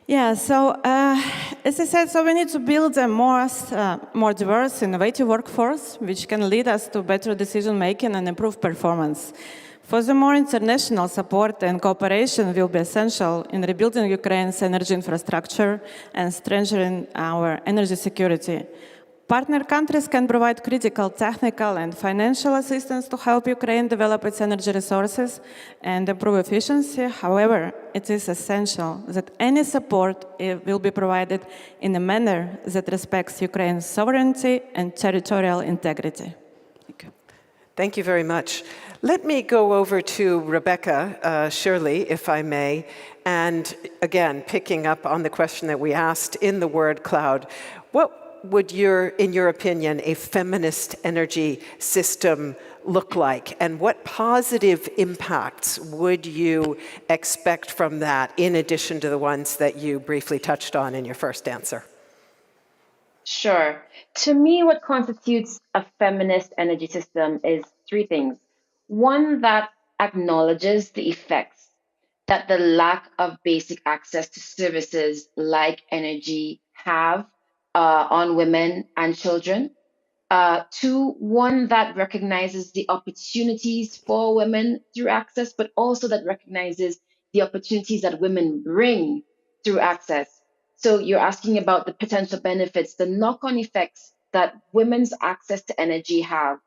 Yeah, so as I said, so we need to build a more diverse, innovative workforce, which can lead us to better decision-making and improve performance. Furthermore, international support and cooperation will be essential in rebuilding Ukraine's energy infrastructure and strengthening our energy security. Partner countries can provide critical technical and financial assistance to help Ukraine develop its energy resources and improve efficiency. However, it is essential that any support will be provided in a manner that respects Ukraine's sovereignty and territorial integrity. Thank you. Thank you very much. Let me go over to Rebecca Shirley, if I may, and again, picking up on the question that we asked in the word cloud. What would in your opinion, a feminist energy system look like? And what positive impacts would you expect from that, in addition to the ones that you briefly touched on in your first answer? Sure. To me, what constitutes a feminist energy system is three things. One that acknowledges the effects that the lack of basic access to services like energy have on women and children. Two, one that recognizes the opportunities for women through access, but also that recognizes the opportunities that women bring through access. So you're asking about the potential benefits, the knock-on effects that women's access to energy have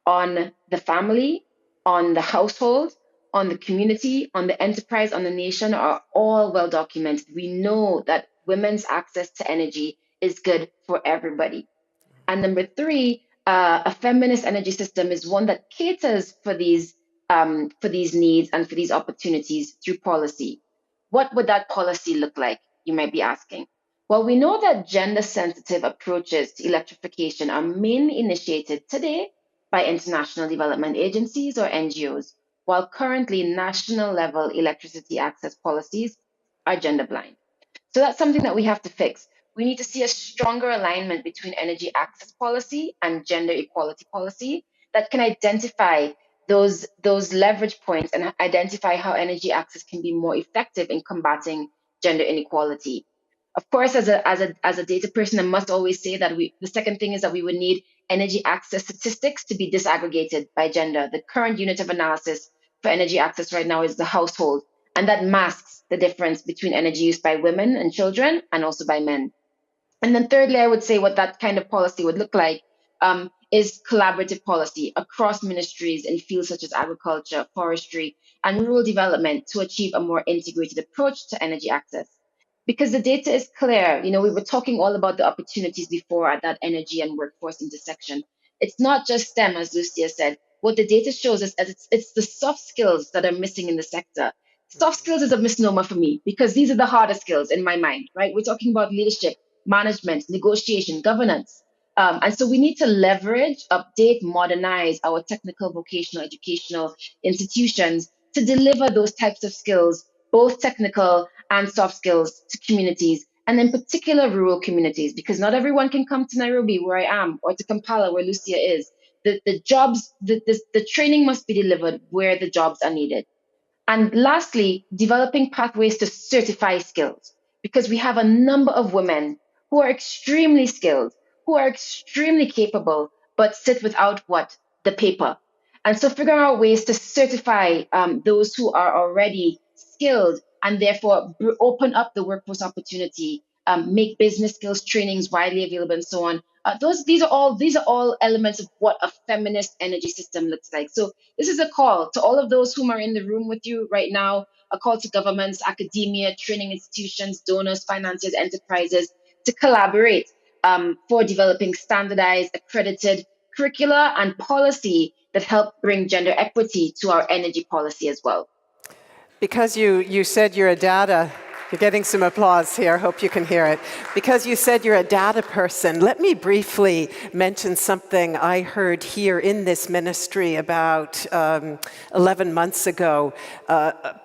on the family, on the household, on the community, on the enterprise, on the nation are all well documented. We know that women's access to energy is good for everybody. And number three, a feminist energy system is one that caters for these needs and for these opportunities through policy. What would that policy look like, you might be asking? Well, we know that gender-sensitive approaches to electrification are mainly initiated today by international development agencies or NGOs, while currently national-level electricity access policies are gender-blind. So that's something that we have to fix. We need to see a stronger alignment between energy access policy and gender equality policy that can identify those leverage points and identify how energy access can be more effective in combating gender inequality. Of course, as a data person, I must always say that the second thing is that we would need energy access statistics to be disaggregated by gender. The current unit of analysis for energy access right now is the household, and that masks the difference between energy used by women and children and also by men. And then thirdly, I would say what that kind of policy would look like is collaborative policy across ministries in fields such as agriculture, forestry, and rural development to achieve a more integrated approach to energy access. Because the data is clear, we were talking all about the opportunities before at that energy and workforce intersection. It's not just STEM, as Lucia said. What the data shows us is it's the soft skills that are missing in the sector. Soft skills is a misnomer for me because these are the harder skills in my mind, right? We're talking about leadership, management, negotiation, governance. And so we need to leverage, update, modernize our technical, vocational, educational institutions to deliver those types of skills, both technical and soft skills, to communities, and in particular rural communities, because not everyone can come to Nairobi, where I am, or to Kampala, where Lucia is. The jobs, the training must be delivered where the jobs are needed. And lastly, developing pathways to certify skills, because we have a number of women who are extremely skilled, who are extremely capable, but sit without what? The paper. And so figuring out ways to certify those who are already skilled and therefore open up the workforce opportunity, make business skills trainings widely available and so on. These are all elements of what a feminist energy system looks like. So this is a call to all of those whom are in the room with you right now, a call to governments, academia, training institutions, donors, financiers, enterprises to collaborate for developing standardized, accredited curricula and policy that help bring gender equity to our energy policy as well. Because you said you're a data, you're getting some applause here, hope you can hear it. Because you said you're a data person, let me briefly mention something I heard here in this ministry about 11 months ago.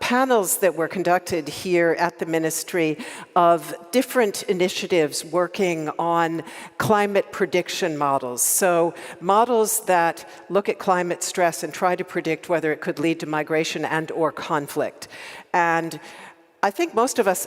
Panels that were conducted here at the ministry of different initiatives working on climate prediction models. So models that look at climate stress and try to predict whether it could lead to migration and or conflict. And I think most of us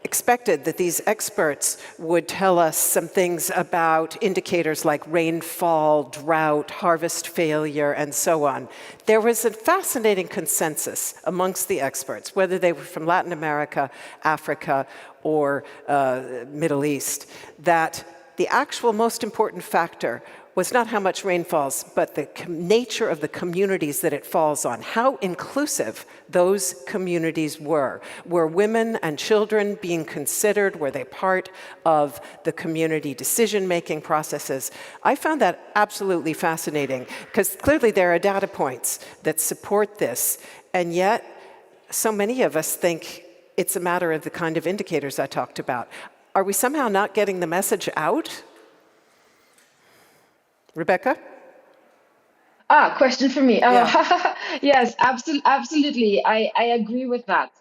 expected that these experts would tell us some things about indicators like rainfall, drought, harvest failure, and so on. There was a fascinating consensus amongst the experts, whether they were from Latin America, Africa, or Middle East, that the actual most important factor was not how much rain falls, but the nature of the communities that it falls on, how inclusive those communities were. Were women and children being considered? Were they part of the community decision-making processes? I found that absolutely fascinating, because clearly there are data points that support this, and yet so many of us think it's a matter of the kind of indicators I talked about. Are we somehow not getting the message out? Rebecca? Question for me. Yeah. Yes, absolutely. I agree with that.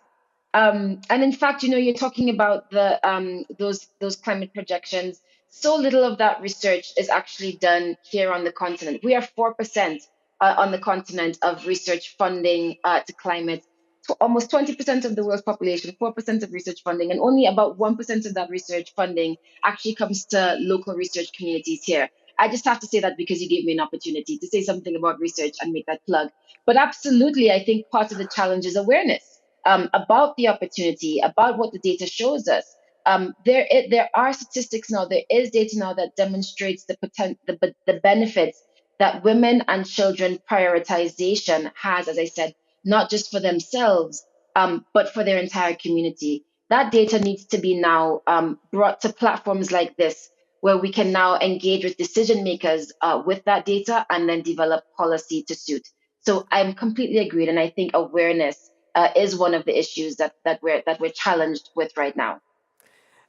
And in fact, you're talking about the those climate projections. so little of that research is actually done here on the continent. We are 4% on the continent of research funding to climate. Almost 20% of the world's population, 4% of research funding, and only about 1% of that research funding actually comes to local research communities here. I just have to say that because you gave me an opportunity to say something about research and make that plug. But absolutely, I think part of the challenge is awareness about the opportunity, about what the data shows us. There are statistics now, there is data now that demonstrates the benefits that women and children prioritization has, as I said, not just for themselves, but for their entire community. That data needs to be now brought to platforms like this, where we can now engage with decision makers with that data and then develop policy to suit. So I'm completely agreed, and I think awareness is one of the issues that we're challenged with right now.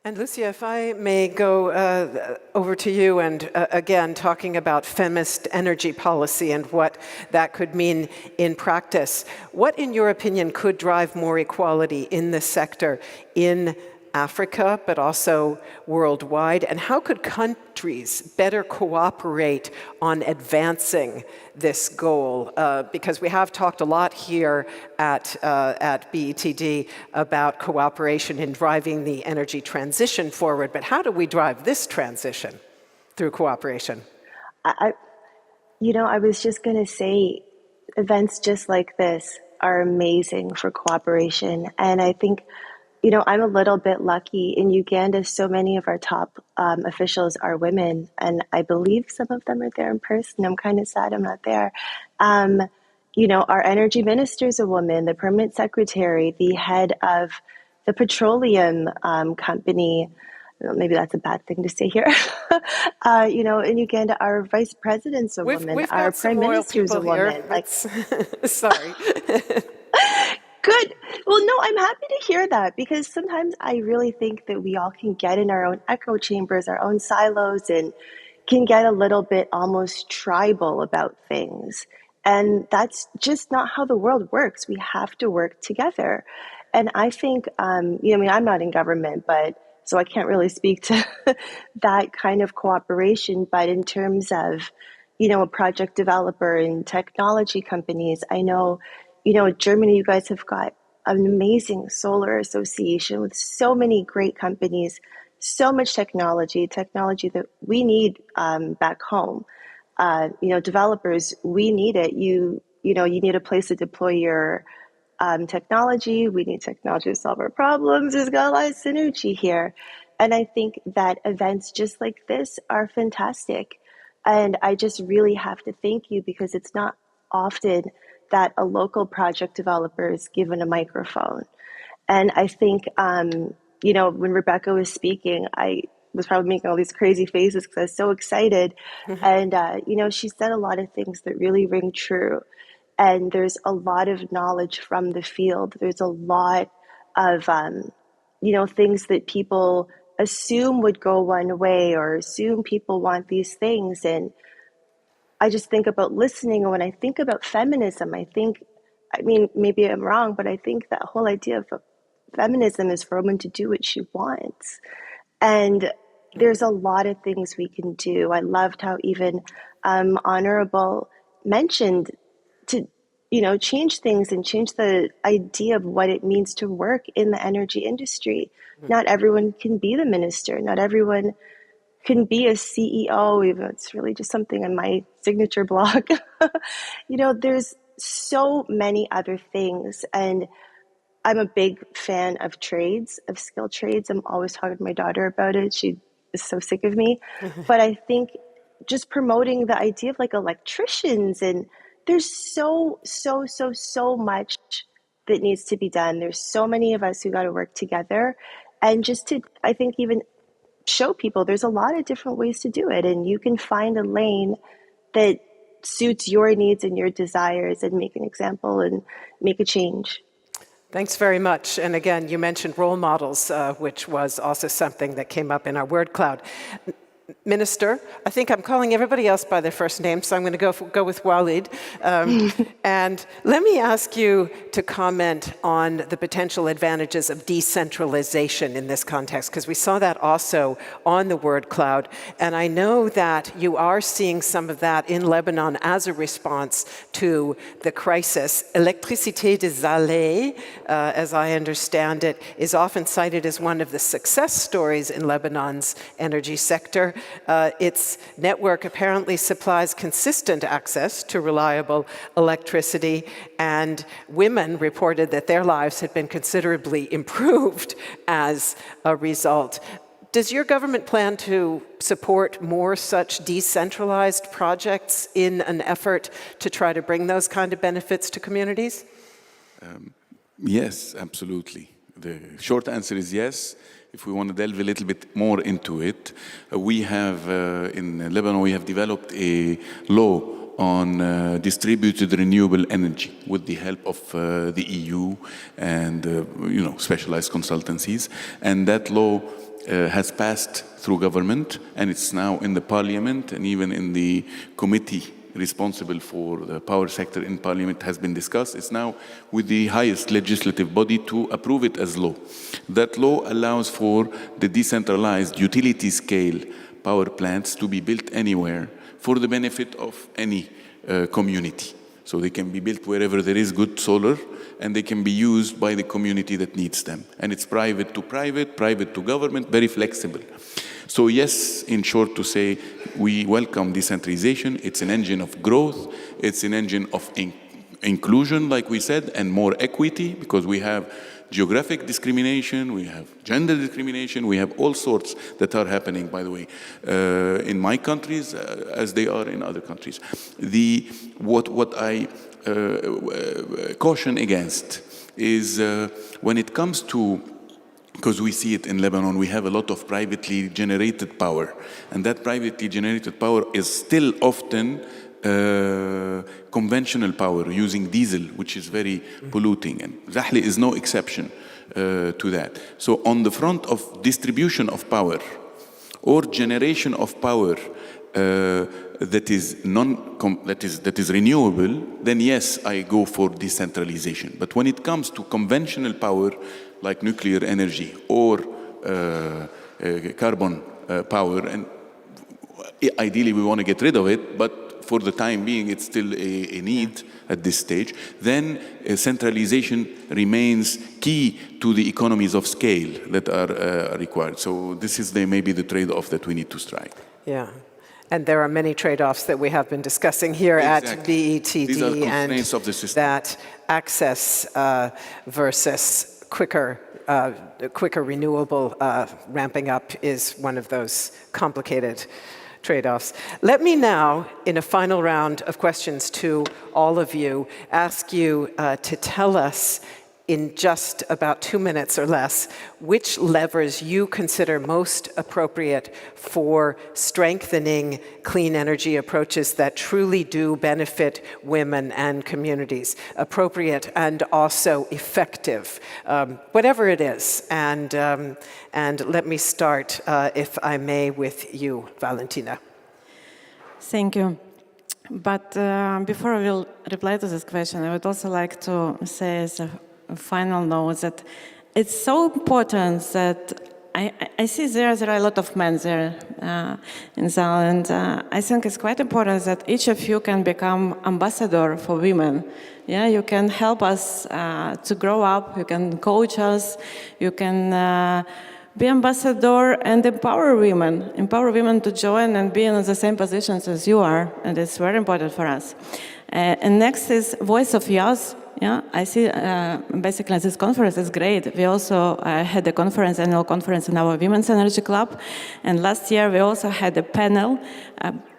And Lucia, if I may go over to you and again, talking about feminist energy policy and what that could mean in practice. What, in your opinion, could drive more equality in this sector in Africa, but also worldwide? And how could countries better cooperate on advancing this goal? Because we have talked a lot here at BETD about cooperation in driving the energy transition forward, but how do we drive this transition through cooperation? I was just going to say, events just like this are amazing for cooperation. And I think, I'm a little bit lucky. In Uganda, so many of our top officials are women, and I believe some of them are there in person. I'm kind of sad I'm not there. Our energy minister is a woman, the permanent secretary, the head of the petroleum company. Maybe that's a bad thing to say here. In Uganda, our vice president's a woman. Our prime minister's a woman. Sorry. Good. Well, no, I'm happy to hear that, because sometimes I really think that we all can get in our own echo chambers, our own silos, and can get a little bit almost tribal about things. And that's just not how the world works. We have to work together. And I think, I'm not in government, so I can't really speak to that kind of cooperation. But in terms of, a project developer and technology companies, I know, Germany, you guys have got an amazing solar association with so many great companies, so much technology that we need back home. Developers, we need it. You need a place to deploy your technology. We need technology to solve our problems. There's got a lot of synergy here. And I think that events just like this are fantastic. And I just really have to thank you, because it's not often that a local project developer is given a microphone. And I think, when Rebecca was speaking, I was probably making all these crazy faces because I was so excited. And, she said a lot of things that really ring true. And there's a lot of knowledge from the field. There's a lot of, things that people assume would go one way, or assume people want these things. And I just think about listening. And when I think about feminism, maybe I'm wrong, but I think that whole idea of feminism is for a woman to do what she wants. And there's a lot of things we can do. I loved how even Honorable mentioned to, change things and change the idea of what it means to work in the energy industry. Not everyone can be the minister. Not everyone can be a CEO, even though it's really just something in my signature blog. There's so many other things. And I'm a big fan of trades, of skilled trades. I'm always talking to my daughter about it. She is so sick of me. But I think just promoting the idea of electricians, and there's so much that needs to be done. There's so many of us who got to work together. And just to, I think, even show people there's a lot of different ways to do it, and you can find a lane that suits your needs and your desires and make an example and make a change. Thanks very much. And again, you mentioned role models, which was also something that came up in our word cloud. Minister, I think I'm calling everybody else by their first name, so I'm going to go with Walid. And let me ask you to comment on the potential advantages of decentralization in this context, because we saw that also on the word cloud. And I know that you are seeing some of that in Lebanon as a response to the crisis. Électricité des allées, as I understand it, is often cited as one of the success stories in Lebanon's energy sector. Its network apparently supplies consistent access to reliable electricity, and women reported that their lives had been considerably improved as a result. Does your government plan to support more such decentralized projects in an effort to try to bring those kind of benefits to communities? Yes, absolutely. The short answer is yes. If we want to delve a little bit more into it, we have, in Lebanon, we have developed a law on distributed renewable energy with the help of the EU and, specialized consultancies. And that law has passed through government, and it's now in the parliament, and even in the committee responsible for the power sector in parliament has been discussed. It's now with the highest legislative body to approve it as law. That law allows for the decentralized utility scale power plants to be built anywhere for the benefit of any community. So they can be built wherever there is good solar, and they can be used by the community that needs them. And it's private to private, private to government, very flexible. So yes, in short to say, we welcome decentralization. It's an engine of growth. It's an engine of inclusion, like we said, and more equity, because we have geographic discrimination, we have gender discrimination, we have all sorts that are happening, by the way, in my countries as they are in other countries. What I caution against is when it comes to, because we see it in Lebanon, we have a lot of privately generated power, and that privately generated power is still often conventional power using diesel, which is very polluting, and Zahli is no exception to that. So on the front of distribution of power or generation of power that is renewable, then yes, I go for decentralization. But when it comes to conventional power like nuclear energy or carbon power, and ideally we want to get rid of it, but for the time being it's still a need at this stage, then centralization remains key to the economies of scale that are required. So this is maybe the trade-off that we need to strike. Yeah. And there are many trade-offs that we have been discussing here at BETD. These are constraints of the system. That access versus quicker renewable ramping up is one of those complicated trade-offs. Let me now, in a final round of questions to all of you, ask you to tell us in just about 2 minutes or less which levers you consider most appropriate for strengthening clean energy approaches that truly do benefit women and communities, appropriate and also effective, whatever it is. And let me start, if I may, with you, Valentina. Thank you. But before I will reply to this question, I would also like to say as a final note that it's so important that I see there are a lot of men there in Zal, and I think it's quite important that each of you can become ambassador for women. Yeah, you can help us to grow up, you can coach us, you can be ambassador and empower women to join and be in the same positions as you are, and it's very important for us. And next is Voice of Youth. Yeah, I see basically this conference is great. We also had a annual conference in our Women's Energy Club. And last year we also had a panel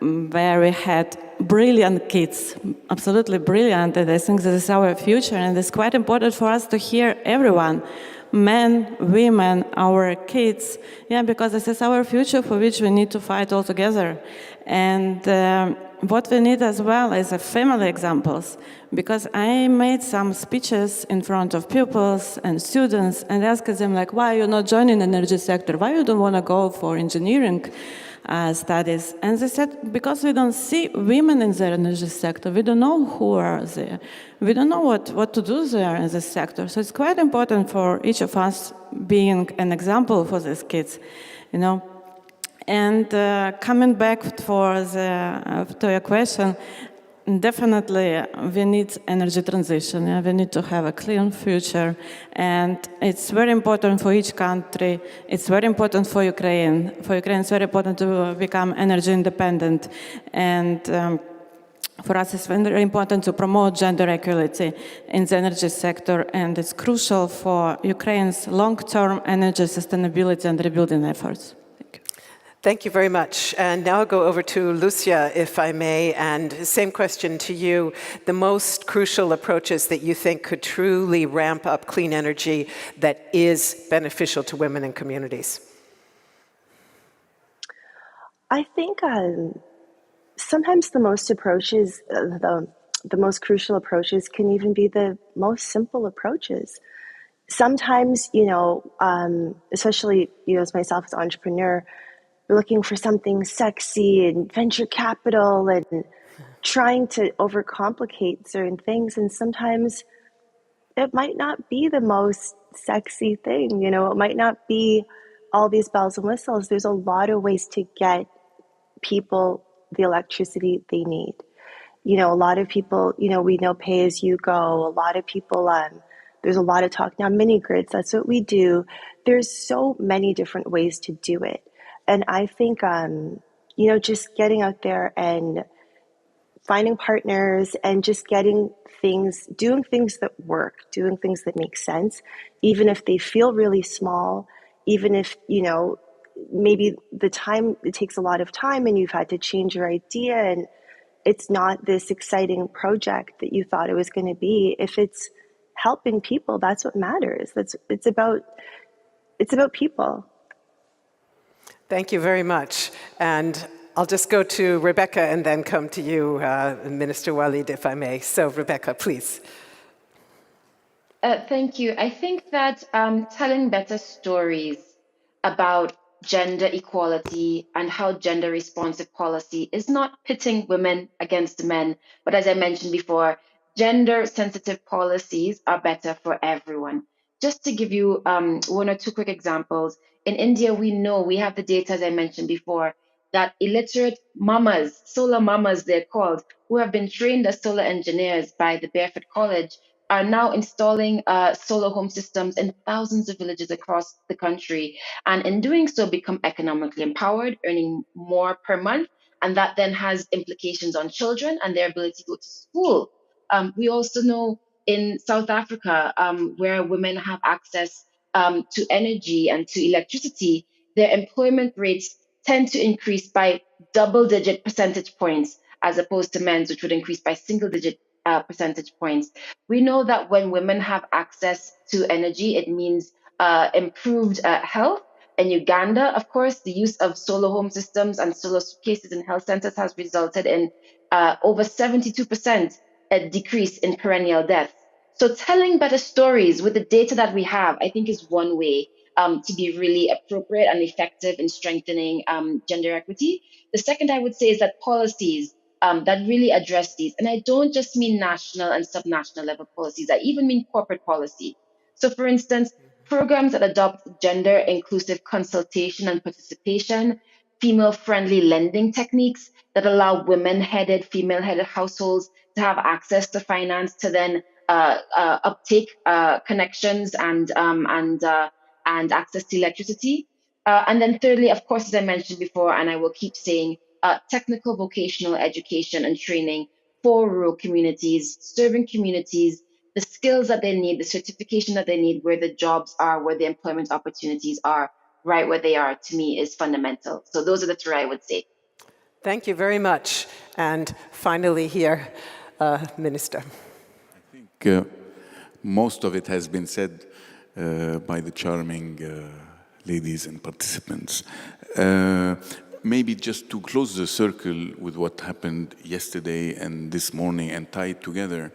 where we had brilliant kids, absolutely brilliant. And I think this is our future. And it's quite important for us to hear everyone, men, women, our kids, yeah, because this is our future for which we need to fight all together. And what we need as well is family examples, because I made some speeches in front of pupils and students and asked them, like, why you're not joining the energy sector? Why you don't want to go for engineering? studies. And they said, because we don't see women in the energy sector, we don't know who are there. We don't know what to do there in this sector. So it's quite important for each of us being an example for these kids, you know. And coming back to your question, definitely we need energy transition. Yeah? We need to have a clean future. And it's very important for each country. It's very important for Ukraine. For Ukraine, it's very important to become energy independent. And for us, it's very important to promote gender equality in the energy sector. And it's crucial for Ukraine's long-term energy sustainability and rebuilding efforts. Thank you very much. And now I'll go over to Lucia, if I may, and same question to you. The most crucial approaches that you think could truly ramp up clean energy that is beneficial to women and communities? I think sometimes the most approaches, the most crucial approaches can even be the most simple approaches. Sometimes, you know, especially, you know, as myself as an entrepreneur, we're looking for something sexy and venture capital and trying to overcomplicate certain things. And sometimes it might not be the most sexy thing, you know, it might not be all these bells and whistles. There's a lot of ways to get people the electricity they need. You know, a lot of people, you know, we know pay as you go. A lot of people, there's a lot of talk now, mini grids, that's what we do. There's so many different ways to do it. And I think, you know, just getting out there and finding partners and just getting things, doing things that work, doing things that make sense, even if they feel really small, even if, you know, maybe it takes a lot of time and you've had to change your idea and it's not this exciting project that you thought it was going to be. If it's helping people, that's what matters. It's about people. Thank you very much. And I'll just go to Rebecca and then come to you, Minister Walid, if I may. So Rebecca, please. Thank you. I think that telling better stories about gender equality and how gender responsive policy is not pitting women against men, but as I mentioned before, gender sensitive policies are better for everyone. Just to give you one or two quick examples, in India, we have the data, as I mentioned before, that illiterate mamas, solar mamas they're called, who have been trained as solar engineers by the Barefoot College, are now installing solar home systems in thousands of villages across the country. And in doing so, become economically empowered, earning more per month. And that then has implications on children and their ability to go to school. We also know in South Africa, where women have access to energy and to electricity, their employment rates tend to increase by double-digit percentage points, as opposed to men's, which would increase by single-digit percentage points. We know that when women have access to energy, it means improved health. In Uganda, of course, the use of solar home systems and solar suitcases in health centers has resulted in over 72% a decrease in perennial death. So telling better stories with the data that we have, I think, is one way to be really appropriate and effective in strengthening gender equity. The second I would say is that policies that really address these, and I don't just mean national and subnational level policies, I even mean corporate policy. So for instance, programs that adopt gender inclusive consultation and participation, female-friendly lending techniques that allow women-headed, female-headed households to have access to finance to then uptake connections and access to electricity. And then thirdly, of course, as I mentioned before, and I will keep saying, technical vocational education and training for rural communities, serving communities, the skills that they need, the certification that they need, where the jobs are, where the employment opportunities are, right where they are, to me, is fundamental. So those are the three I would say. Thank you very much. And finally here, Minister. I think most of it has been said by the charming ladies and participants. Maybe just to close the circle with what happened yesterday and this morning and tie it together,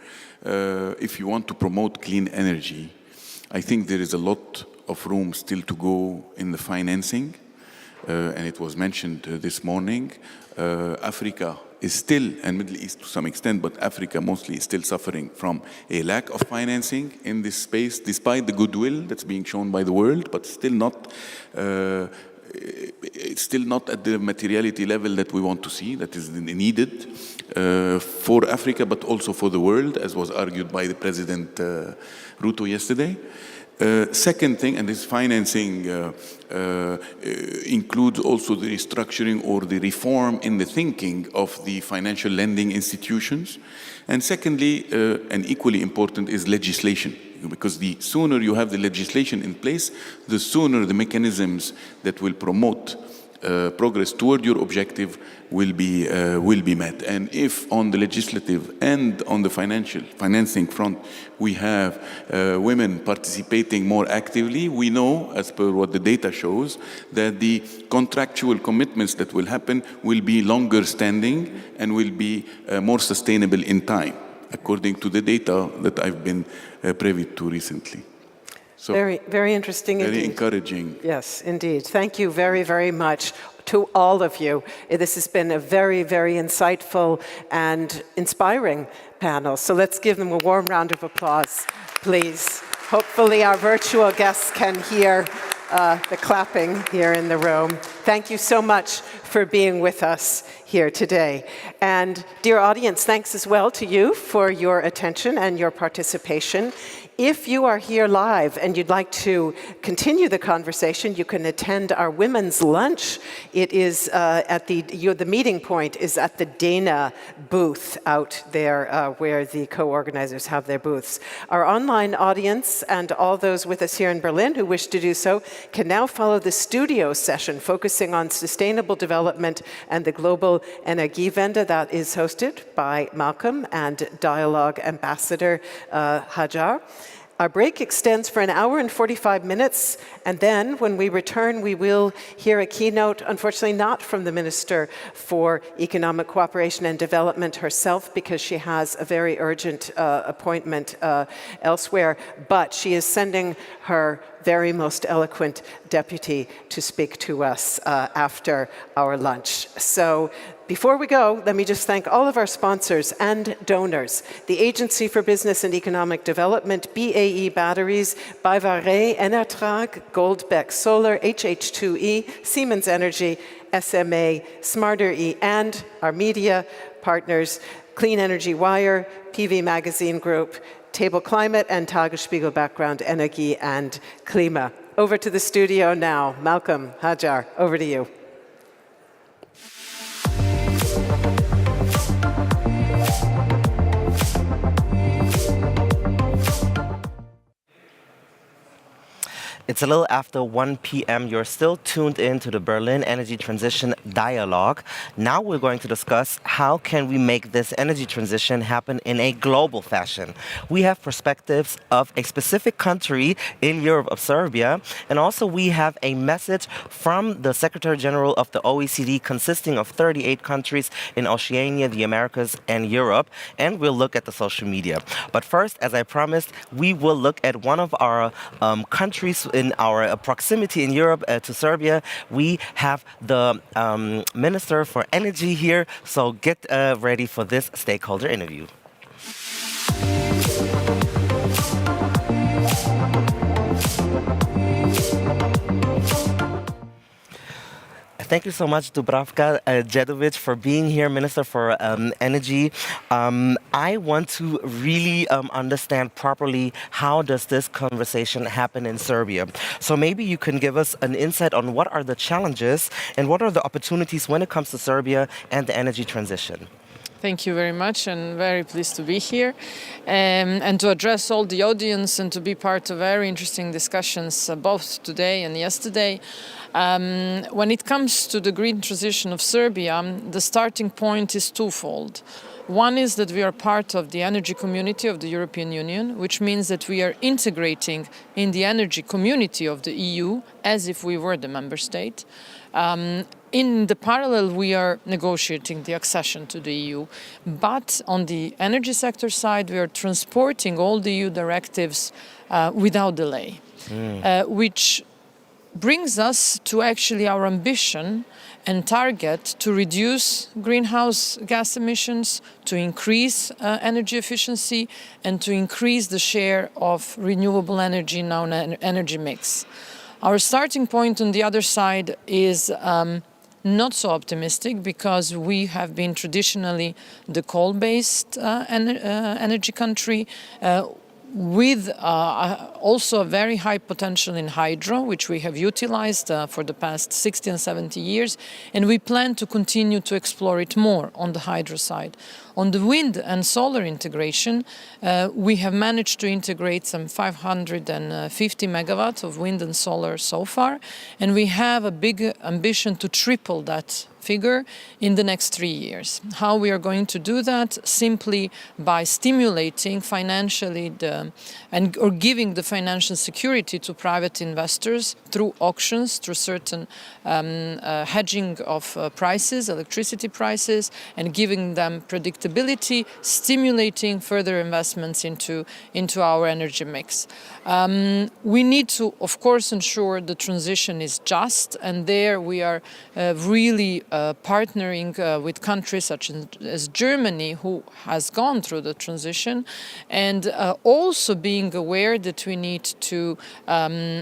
if you want to promote clean energy, I think there is a lot of room still to go in the financing. and it was mentioned this morning, Africa is still, and Middle East to some extent, but Africa mostly is still suffering from a lack of financing in this space, despite the goodwill that's being shown by the world, but still not it's still not at the materiality level that we want to see, that is needed for Africa, but also for the world, as was argued by the President Ruto yesterday. Second thing, and this financing includes also the restructuring or the reform in the thinking of the financial lending institutions. And secondly, and equally important, is legislation. Because the sooner you have the legislation in place, the sooner the mechanisms that will promote progress toward your objective will be met. And if on the legislative and on the financing front we have women participating more actively, we know, as per what the data shows, that the contractual commitments that will happen will be longer standing and will be more sustainable in time, according to the data that I've been privy to recently. So very, very interesting indeed. Very encouraging. Yes, indeed. Thank you very, very much to all of you. This has been a very, very insightful and inspiring panel. So let's give them a warm round of applause, please. Hopefully our virtual guests can hear the clapping here in the room. Thank you so much for being with us here today. And dear audience, thanks as well to you for your attention and your participation. If you are here live and you'd like to continue the conversation, you can attend our women's lunch. It is at the meeting point is at the dena booth out there where the co-organizers have their booths. Our online audience and all those with us here in Berlin who wish to do so can now follow the studio session focusing on sustainable development and the global Energiewende that is hosted by Malcolm and Dialogue Ambassador Hajar. Our break extends for 1 hour and 45 minutes, and then when we return, we will hear a keynote, unfortunately not from the Minister for Economic Cooperation and Development herself, because she has a very urgent appointment elsewhere, but she is sending her very most eloquent deputy to speak to us after our lunch. So before we go, let me just thank all of our sponsors and donors. The Agency for Business and Economic Development, BAE Batteries, Bivare, Enertrag, Goldbeck Solar, HH2E, Siemens Energy, SMA, Smarter E, and our media partners, Clean Energy Wire, PV Magazine Group, Table Climate, and Tagesspiegel Background Energie and Klima. Over to the studio now. Malcolm, Hajar, over to you. It's a little after 1 p.m. You're still tuned in to the Berlin Energy Transition Dialogue. Now we're going to discuss how can we make this energy transition happen in a global fashion. We have perspectives of a specific country in Europe, of Serbia, and also we have a message from the Secretary General of the OECD, consisting of 38 countries in Oceania, the Americas, and Europe, and we'll look at the social media. But first, as I promised, we will look at one of our countries in our proximity in Europe to Serbia. We have the Minister for Energy here, so get ready for this stakeholder interview. Thank you so much, Dubravka Djedovic, for being here, Minister for Energy. I want to really understand properly how does this conversation happen in Serbia. So maybe you can give us an insight on what are the challenges and what are the opportunities when it comes to Serbia and the energy transition. Thank you very much, and very pleased to be here and to address all the audience and to be part of very interesting discussions both today and yesterday. When it comes to the green transition of Serbia, the starting point is twofold. One is that we are part of the energy community of the European Union, which means that we are integrating in the energy community of the EU as if we were the member state. In the parallel, we are negotiating the accession to the EU. But on the energy sector side, we are transporting all the EU directives without delay, which brings us to actually our ambition and target to reduce greenhouse gas emissions, to increase energy efficiency, and to increase the share of renewable energy in our energy mix. Our starting point on the other side is not so optimistic, because we have been traditionally the coal-based energy country, with also a very high potential in hydro, which we have utilized for the past 60 and 70 years, and we plan to continue to explore it more on the hydro side. On the wind and solar integration, we have managed to integrate some 550 megawatts of wind and solar so far, and we have a big ambition to triple that figure in the next 3 years. How we are going to do that? Simply by stimulating financially or giving the financial security to private investors through auctions, through certain hedging of prices, electricity prices, and giving them predictability, stimulating further investments into our energy mix. We need to, of course, ensure the transition is just, and there we are really partnering with countries such as Germany, who has gone through the transition, and also being aware that we need to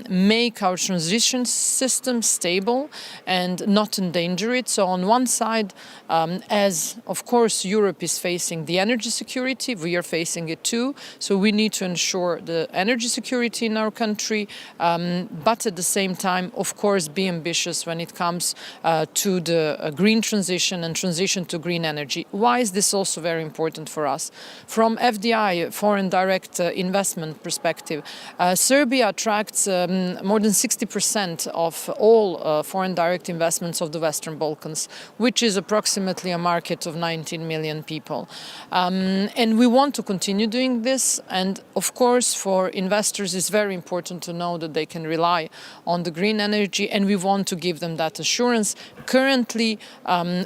make our transition system stable and not endanger it. So on one side, as of course Europe is facing the energy security, we are facing it too. So we need to ensure the energy security in our country, but at the same time, of course, be ambitious when it comes to the green transition and transition to green energy. Why is this also very important for us? From FDI, foreign direct investment perspective, Serbia attracts more than 60% of all foreign direct investments of the Western Balkans, which is approximately a market of 19 million people. And we want to continue doing this. And of course, for investors, it's very important to know that they can rely on the green energy, and we want to give them that assurance. Currently,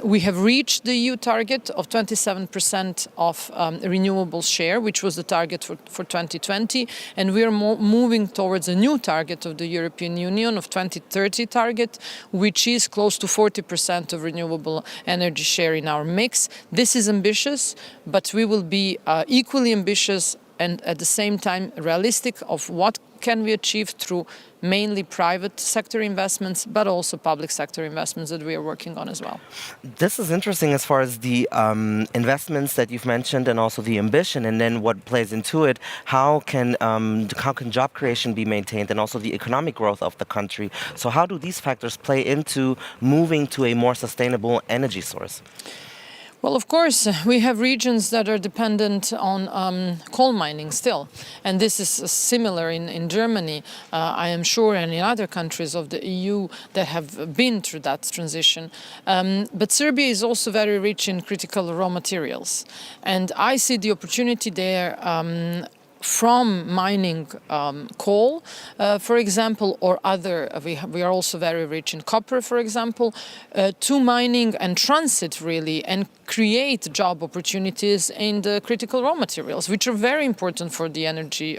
we have reached the EU target of 27% of renewable share, which was the target for 2020, and we are moving towards a new target of the European Union of 2030 target, which is close to 40% of renewable energy share in our mix. This is ambitious, but we will be equally ambitious and at the same time realistic of what can we achieve through mainly private sector investments, but also public sector investments that we are working on as well. This is interesting as far as the investments that you've mentioned and also the ambition, and then what plays into it. How can job creation be maintained and also the economic growth of the country? So how do these factors play into moving to a more sustainable energy source? Well, of course, we have regions that are dependent on coal mining still, and this is similar in Germany, I am sure, and in other countries of the EU that have been through that transition. But Serbia is also very rich in critical raw materials, and I see the opportunity there from mining coal, for example, or other, we are also very rich in copper, for example, to mining and transit really, and create job opportunities in the critical raw materials, which are very important for the energy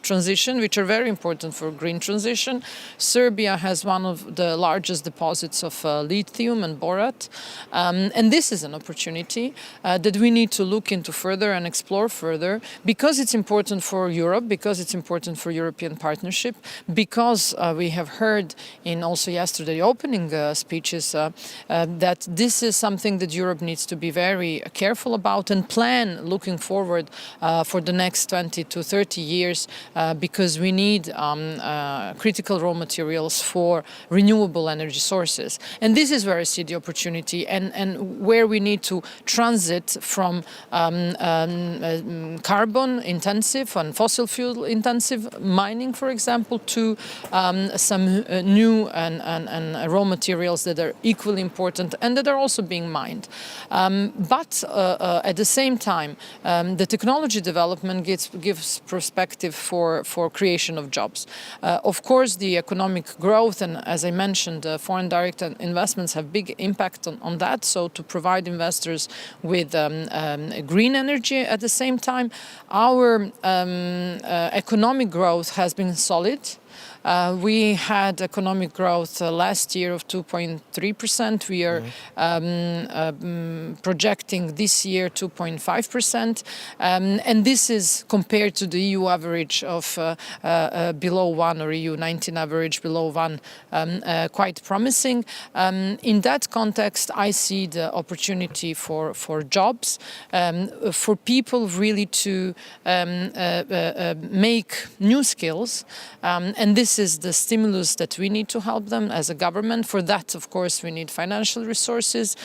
transition, which are very important for green transition. Serbia has one of the largest deposits of lithium and borat, and this is an opportunity that we need to look into further and explore further, because it's important for Europe, because it's important for European partnership, because we have heard in also yesterday opening speeches that this is something that Europe needs to be very careful about and plan looking forward for the next 20 to 30 years, because we need critical raw materials for renewable energy sources. And this is where I see the opportunity, and where we need to transit from carbon intensive and fossil fuel intensive mining, for example, to some new and raw materials that are equally important and that are also being mined. But at the same time, the technology development gives perspective for creation of jobs. Of course, the economic growth, and as I mentioned, foreign direct investments have big impact on that. So to provide investors with green energy at the same time, our economic growth has been solid. We had economic growth last year of 2.3%. We are projecting this year 2.5%. And this is compared to the EU average of below 1, or EU 19 average below 1, quite promising. In that context, I see the opportunity for jobs, for people really to make new skills. And this is the stimulus that we need to help them as a government. For that, of course, we need financial resources.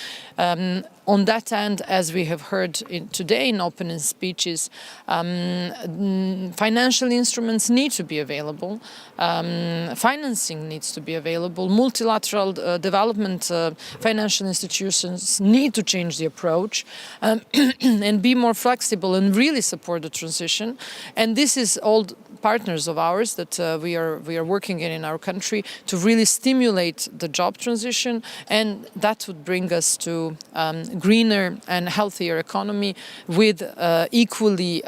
On that end, as we have heard today in opening speeches, financial instruments need to be available. Financing needs to be available. Multilateral development financial institutions need to change the approach and be more flexible and really support the transition. And this is all partners of ours that we are working in our country to really stimulate the job transition, and that would bring us to greener and healthier economy with equally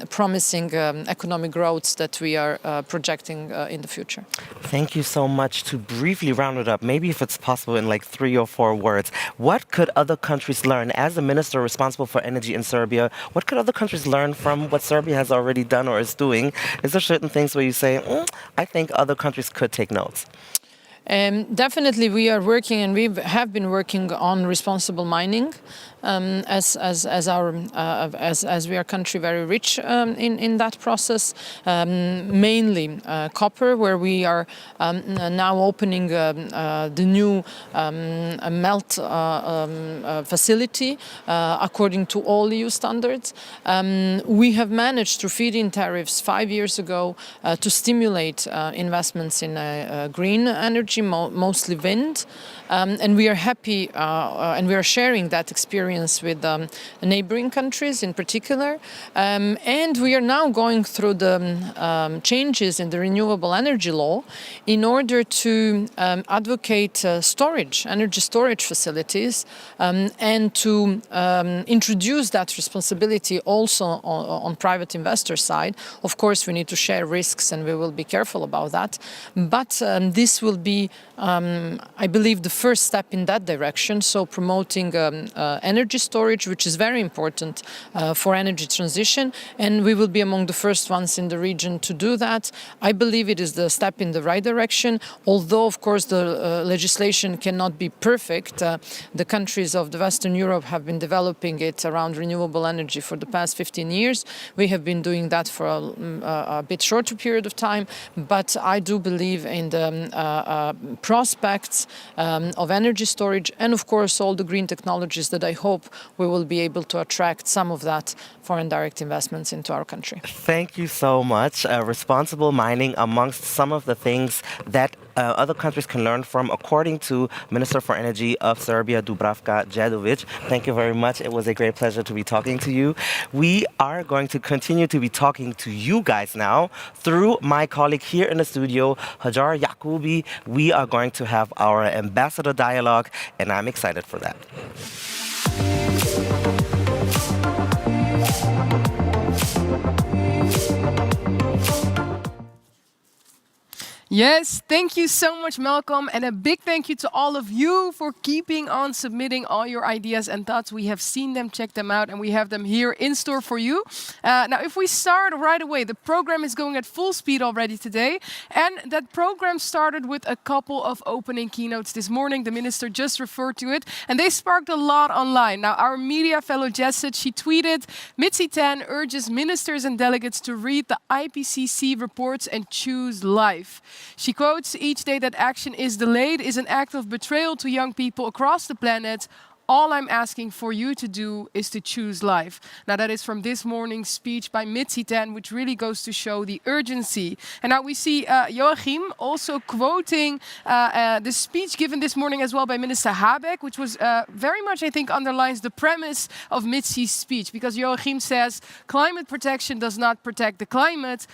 promising economic growth that we are projecting in the future. Thank you so much. To briefly round it up, maybe if it's possible in like 3 or 4 words, what could other countries learn? As the minister responsible for energy in Serbia, what could other countries learn from what Serbia has already done or is doing? Is there certain things where you say, I think other countries could take notes? Definitely, we are working, and we have been working on responsible mining, as we are a country very rich in that process. Mainly copper, where we are now opening the new melt facility according to all EU standards. We have managed through feed-in tariffs 5 years ago to stimulate investments in green energy, mostly wind, and we are happy and we are sharing that experience with neighboring countries in particular. And we are now going through the changes in the renewable energy law in order to advocate energy storage facilities, and to introduce that responsibility also on private investor side. Of course, we need to share risks, and we will be careful about that. But this will be, I believe, the first step in that direction. So promoting energy storage, which is very important for energy transition, and we will be among the first ones in the region to do that. I believe it is the step in the right direction, although, of course, the legislation cannot be perfect. The countries of the Western Europe have been developing it around renewable energy for the past 15 years. We have been doing that for a bit shorter period of time, but I do believe in the prospects of energy storage, and of course all the green technologies that I hope we will be able to attract some of that foreign direct investments into our country. Thank you so much. Responsible mining amongst some of the things that other countries can learn from, according to Minister for Energy of Serbia, Dubravka Đedović. Thank you very much. It was a great pleasure to be talking to you. We are going to continue to be talking to you guys now through my colleague here in the studio, Hajar Yacoubi. We are going to have our ambassador dialogue, and I'm excited for that. Yes, thank you so much, Malcolm. And a big thank you to all of you for keeping on submitting all your ideas and thoughts. We have seen them, checked them out, and we have them here in store for you. Now, if we start right away, the program is going at full speed already today. And that program started with a couple of opening keynotes this morning. The minister just referred to it, and they sparked a lot online. Now, our media fellow Jess said, she tweeted, Mitzi Tan urges ministers and delegates to read the IPCC reports and choose life. She quotes, each day that action is delayed is an act of betrayal to young people across the planet. All I'm asking for you to do is to choose life. Now, that is from this morning's speech by Mitzi Tan, which really goes to show the urgency. And now we see Joachim also quoting the speech given this morning as well by Minister Habeck, which was very much, I think, underlines the premise of Mitzi's speech. Because Joachim says, climate protection does not protect the climate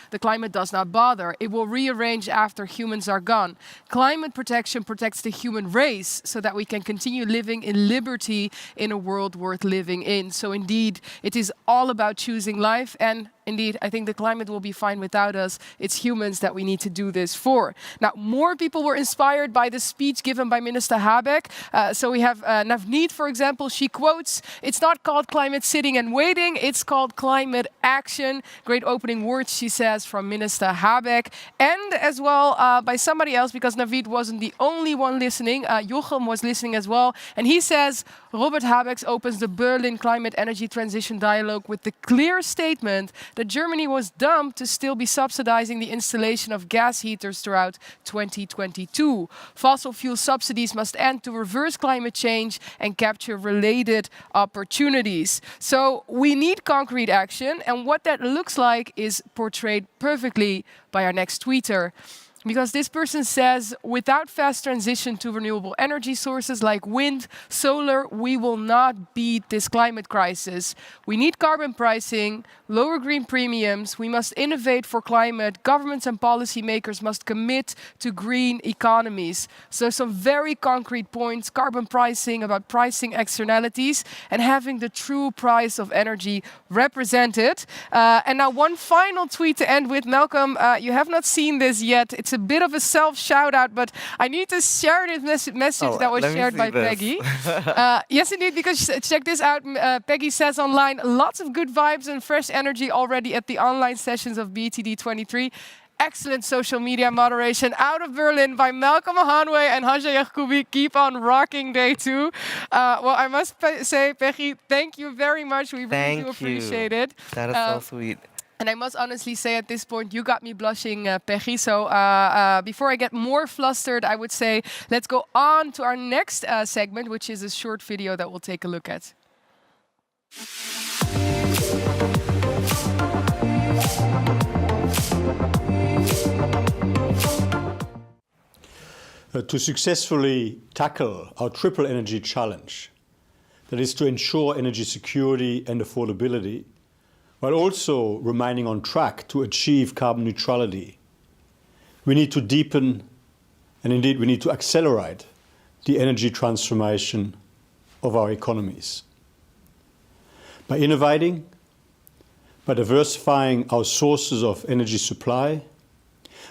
does not bother. It will rearrange after humans are gone. Climate protection protects the human race so that we can continue living in liberty in a world worth living in. So indeed, it is all about choosing life. And indeed, I think the climate will be fine without us. It's humans that we need to do this for. Now, more people were inspired by the speech given by Minister Habeck. So we have Navneet, for example. She quotes, "It's not called climate sitting and waiting, it's called climate action." Great opening words, she says, from Minister Habeck. And as well by somebody else, because Navneet wasn't the only one listening. Jochem was listening as well. And he says, Robert Habeck opens the Berlin Climate Energy Transition Dialogue with the clear statement that Germany was dumb to still be subsidizing the installation of gas heaters throughout 2022. Fossil fuel subsidies must end to reverse climate change and capture related opportunities. So we need concrete action, and what that looks like is portrayed perfectly by our next tweeter. Because this person says, without fast transition to renewable energy sources like wind, solar, we will not beat this climate crisis. We need carbon pricing, lower green premiums, we must innovate for climate, governments and policymakers must commit to green economies. So some very concrete points, carbon pricing, about pricing externalities, and having the true price of energy represented. And now one final tweet to end with. Malcolm, you have not seen this yet. It's a bit of a self-shout-out, but I need to share this message that was shared by Peggy. Yes, indeed, because check this out. Peggy says online, lots of good vibes and fresh energy already at the online sessions of BTD 23. Excellent social media moderation out of Berlin by Malcolm Hanway and Hanja Yaghoubi. Keep on rocking day 2. Well, I must say, Peggy, thank you very much. We really do appreciate it. That is so sweet. And I must honestly say at this point, you got me blushing, Peggy. So before I get more flustered, I would say let's go on to our next segment, which is a short video that we'll take a look at. To successfully tackle our triple energy challenge, that is to ensure energy security and affordability, while also remaining on track to achieve carbon neutrality, we need to deepen and indeed we need to accelerate the energy transformation of our economies. By innovating, by diversifying our sources of energy supply,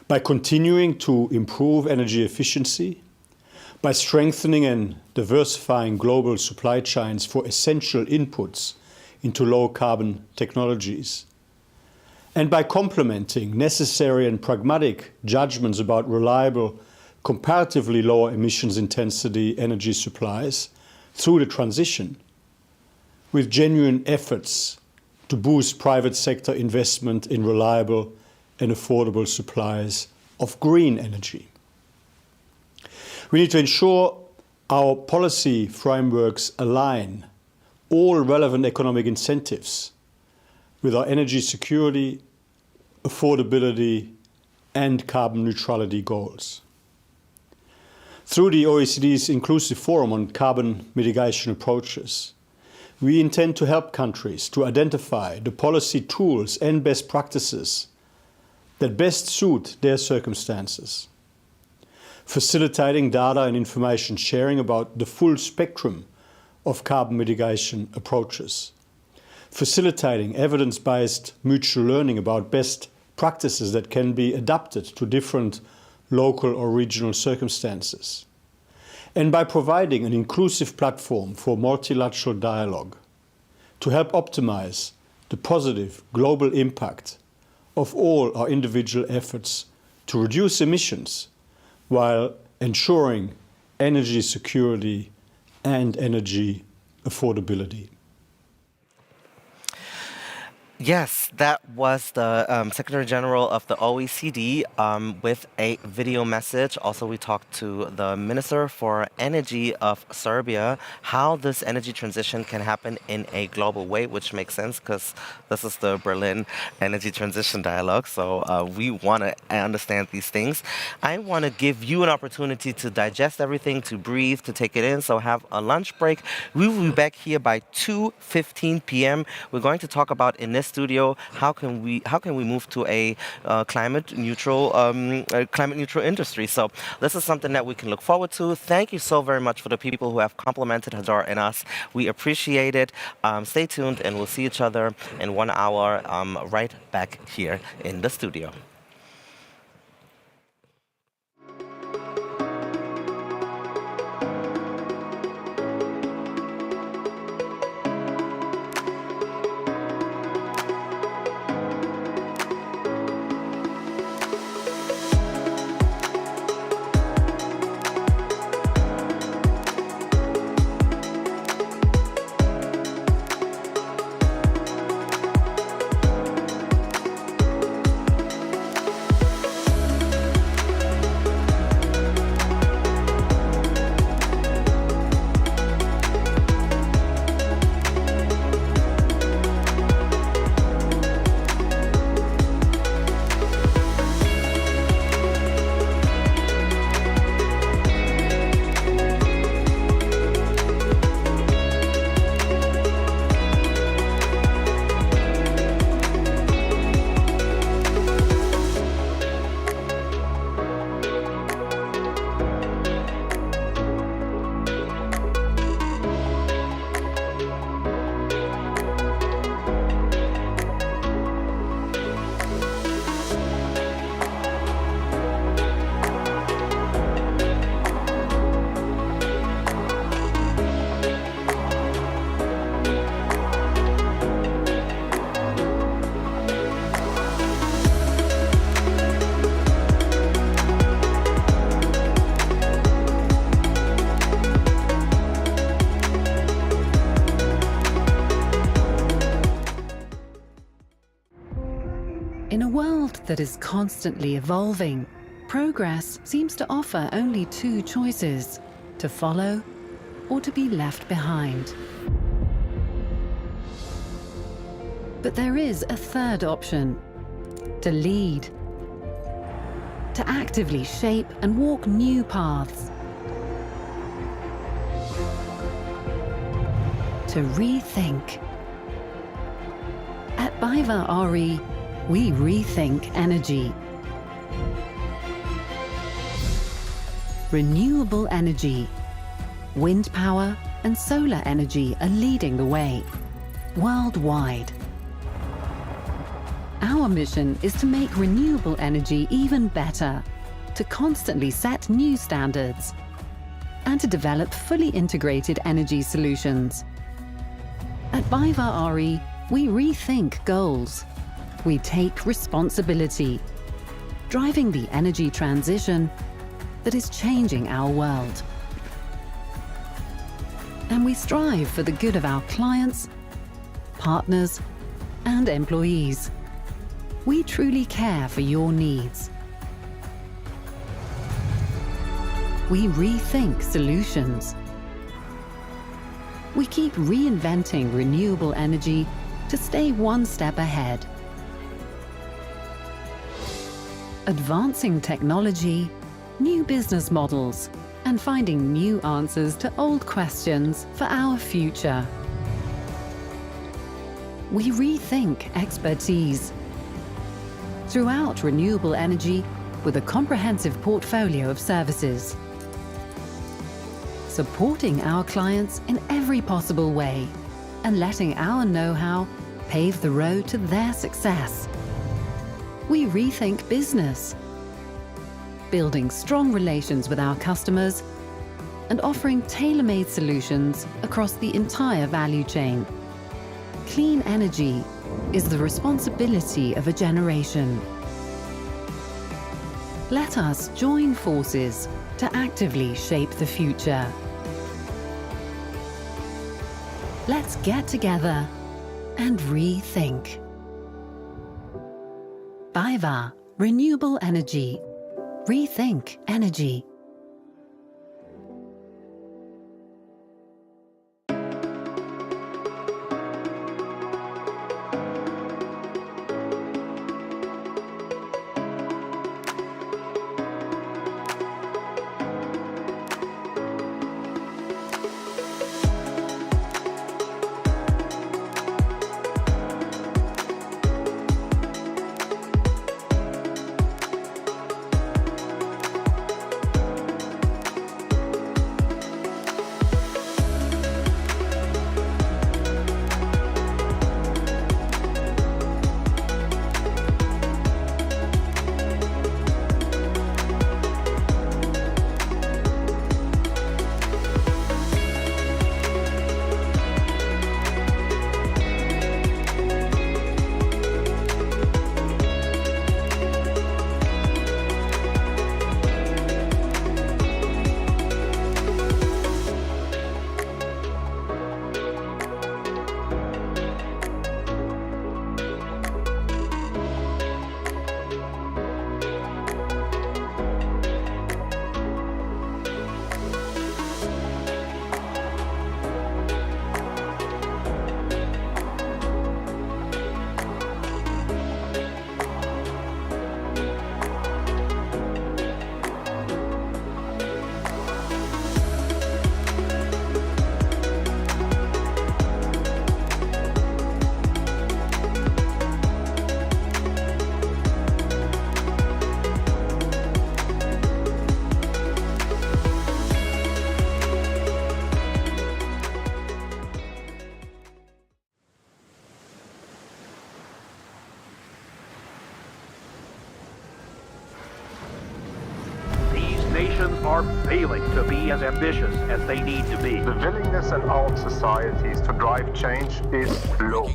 by continuing to improve energy efficiency, by strengthening and diversifying global supply chains for essential inputs into low-carbon technologies, and by complementing necessary and pragmatic judgments about reliable, comparatively lower emissions intensity energy supplies through the transition, with genuine efforts to boost private sector investment in reliable and affordable supplies of green energy. We need to ensure our policy frameworks align all relevant economic incentives with our energy security, affordability, and carbon neutrality goals. Through the OECD's Inclusive Forum on Carbon Mitigation Approaches, we intend to help countries to identify the policy tools and best practices that best suit their circumstances, facilitating data and information sharing about the full spectrum of carbon mitigation approaches, facilitating evidence-based mutual learning about best practices that can be adapted to different local or regional circumstances, and by providing an inclusive platform for multilateral dialogue to help optimize the positive global impact of all our individual efforts to reduce emissions while ensuring energy security and energy affordability. Yes, that was the Secretary General of the OECD with a video message. Also, we talked to the Minister for Energy of Serbia, how this energy transition can happen in a global way, which makes sense because this is the Berlin Energy Transition Dialogue. So we want to understand these things. I want to give you an opportunity to digest everything, to breathe, to take it in. So have a lunch break. We will be back here by 2:15 p.m. We're going to talk about initiatives studio, how can we move to a climate neutral industry? So this is something that we can look forward to. Thank you so very much for the people who have complimented Hadar and us. We appreciate it. Stay tuned, and we'll see each other in 1 hour right back here in the studio. In a world that is constantly evolving, progress seems to offer only two choices: to follow or to be left behind. But there is a third option: to lead, to actively shape and walk new paths, to rethink. At BayWa r.e., we rethink energy. Renewable energy, wind power and solar energy are leading the way worldwide. Our mission is to make renewable energy even better, to constantly set new standards, and to develop fully integrated energy solutions. At BayWa r.e., we rethink goals. We take responsibility, driving the energy transition that is changing our world. And we strive for the good of our clients, partners, and employees. We truly care for your needs. We rethink solutions. We keep reinventing renewable energy to stay one step ahead. Advancing technology, new business models, and finding new answers to old questions for our future. We rethink expertise. Throughout renewable energy, with a comprehensive portfolio of services. Supporting our clients in every possible way, and letting our know-how pave the road to their success. We rethink business, building strong relations with our customers and offering tailor-made solutions across the entire value chain. Clean energy is the responsibility of a generation. Let us join forces to actively shape the future. Let's get together and rethink. BayWa Renewable Energy. Rethink energy. are failing to be as ambitious as they need to be. The willingness in our societies to drive change is low.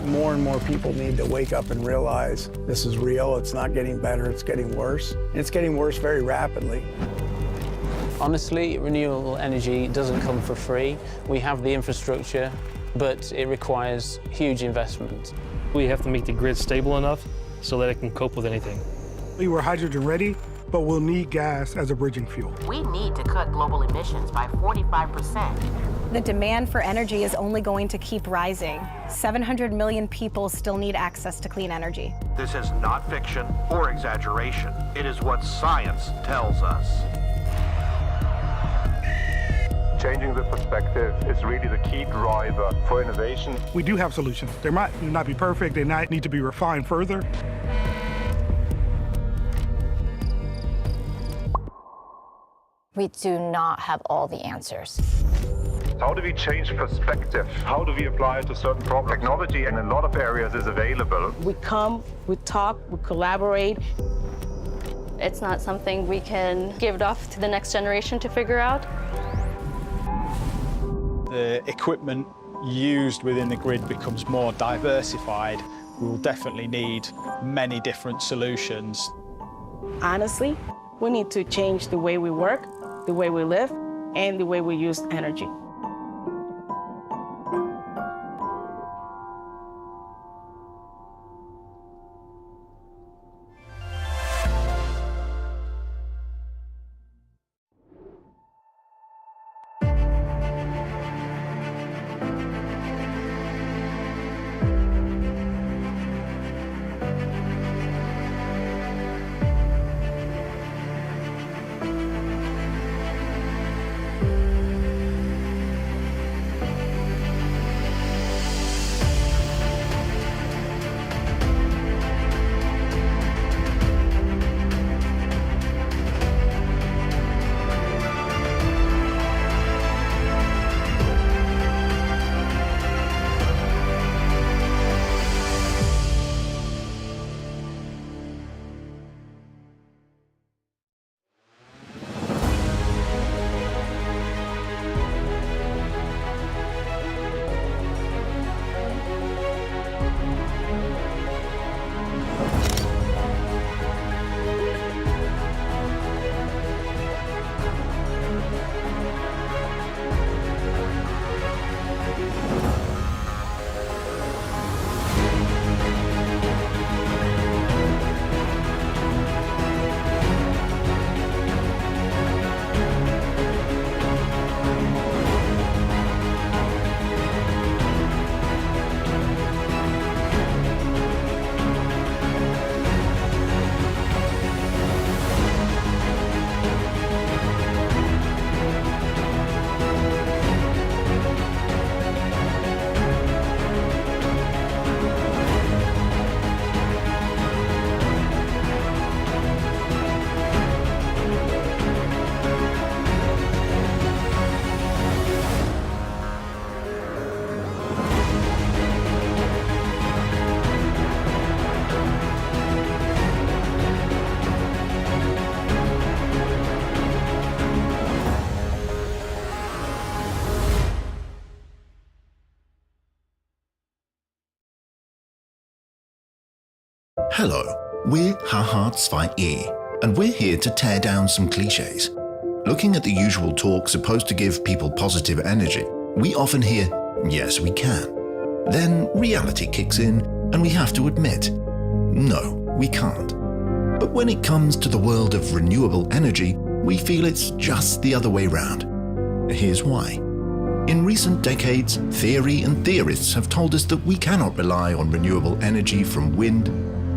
More and more people need to wake up and realize this is real. It's not getting better, it's getting worse. And it's getting worse very rapidly. Honestly, renewable energy doesn't come for free. We have the infrastructure, but it requires huge investment. We have to make the grid stable enough so that it can cope with anything. We were hydrogen ready, but we'll need gas as a bridging fuel. We need to cut global emissions by 45%. The demand for energy is only going to keep rising. 700 million people still need access to clean energy. This is not fiction or exaggeration. It is what science tells us. Changing the perspective is really the key driver for innovation. We do have solutions. They might not be perfect, they might need to be refined further. We do not have all the answers. How do we change perspective? How do we apply it to certain problems? Technology in a lot of areas is available. We come, we talk, we collaborate. It's not something we can give it off to the next generation to figure out. The equipment used within the grid becomes more diversified. We will definitely need many different solutions. Honestly, we need to change the way we work, the way we live, and the way we use energy. Hello, we're Hartz-II, and we're here to tear down some cliches. Looking at the usual talk supposed to give people positive energy, we often hear, yes, we can. Then reality kicks in, and we have to admit, no, we can't. But when it comes to the world of renewable energy, we feel it's just the other way round. Here's why. In recent decades, theory and theorists have told us that we cannot rely on renewable energy from wind,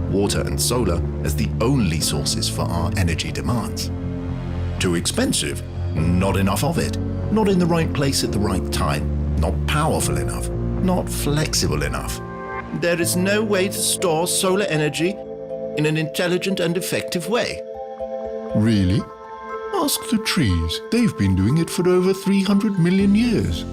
water and solar as the only sources for our energy demands. Too expensive, not enough of it, not in the right place at the right time, not powerful enough, not flexible enough. There is no way to store solar energy in an intelligent and effective way. Really? Ask the trees. They've been doing it for over 300 million years.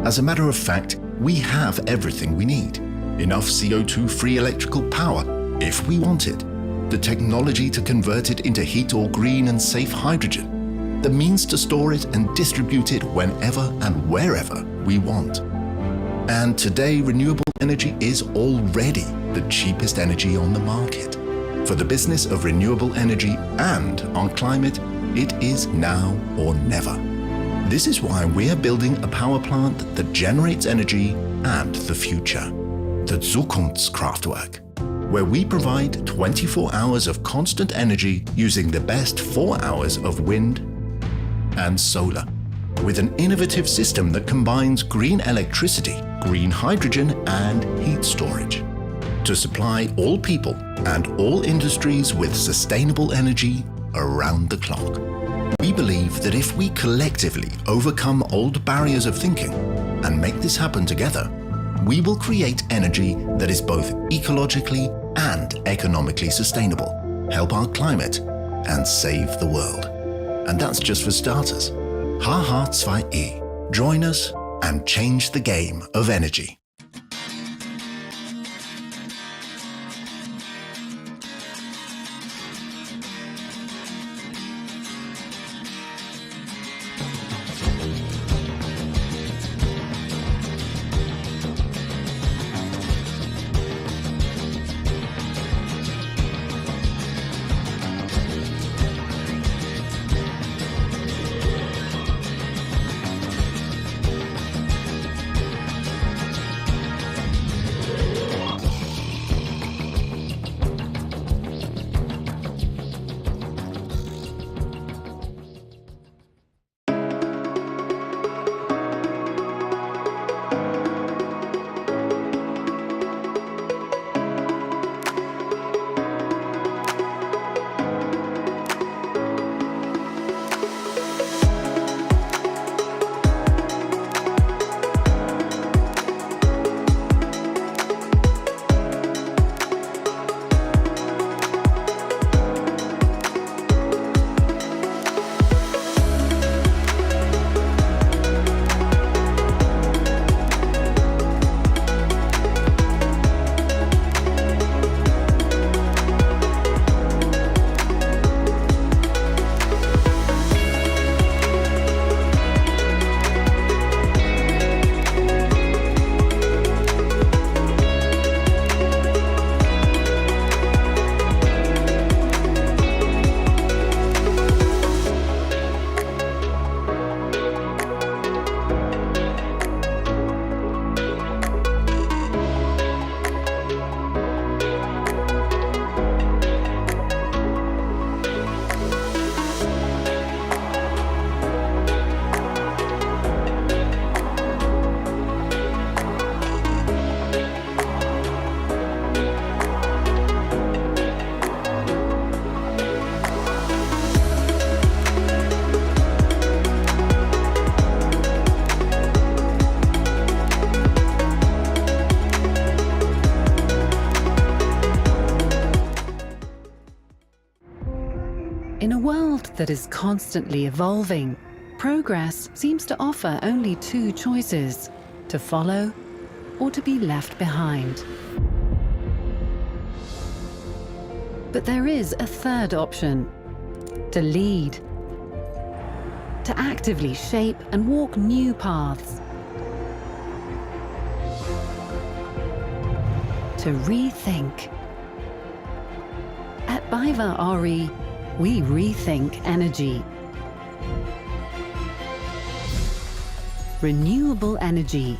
As a matter of fact, we have everything we need. Enough CO2-free electrical power, if we want it. the technology to convert it into heat or green and safe hydrogen, the means to store it and distribute it whenever and wherever we want. And today, renewable energy is already the cheapest energy on the market. For the business of renewable energy and on climate, it is now or never. This is why we're building a power plant that generates energy and the future. The Zukunftskraftwerk, where we provide 24 hours of constant energy using the best 4 hours of wind and solar, with an innovative system that combines green electricity, green hydrogen and heat storage to supply all people and all industries with sustainable energy around the clock. We believe that if we collectively overcome old barriers of thinking and make this happen together, we will create energy that is both ecologically and economically sustainable, help our climate, and save the world. And that's just for starters. H2E. Join us and change the game of energy. In a world that is constantly evolving, progress seems to offer only two choices: to follow or to be left behind. But there is a third option: to lead, to actively shape and walk new paths, to rethink. At BayWa r.e., we rethink energy. Renewable energy,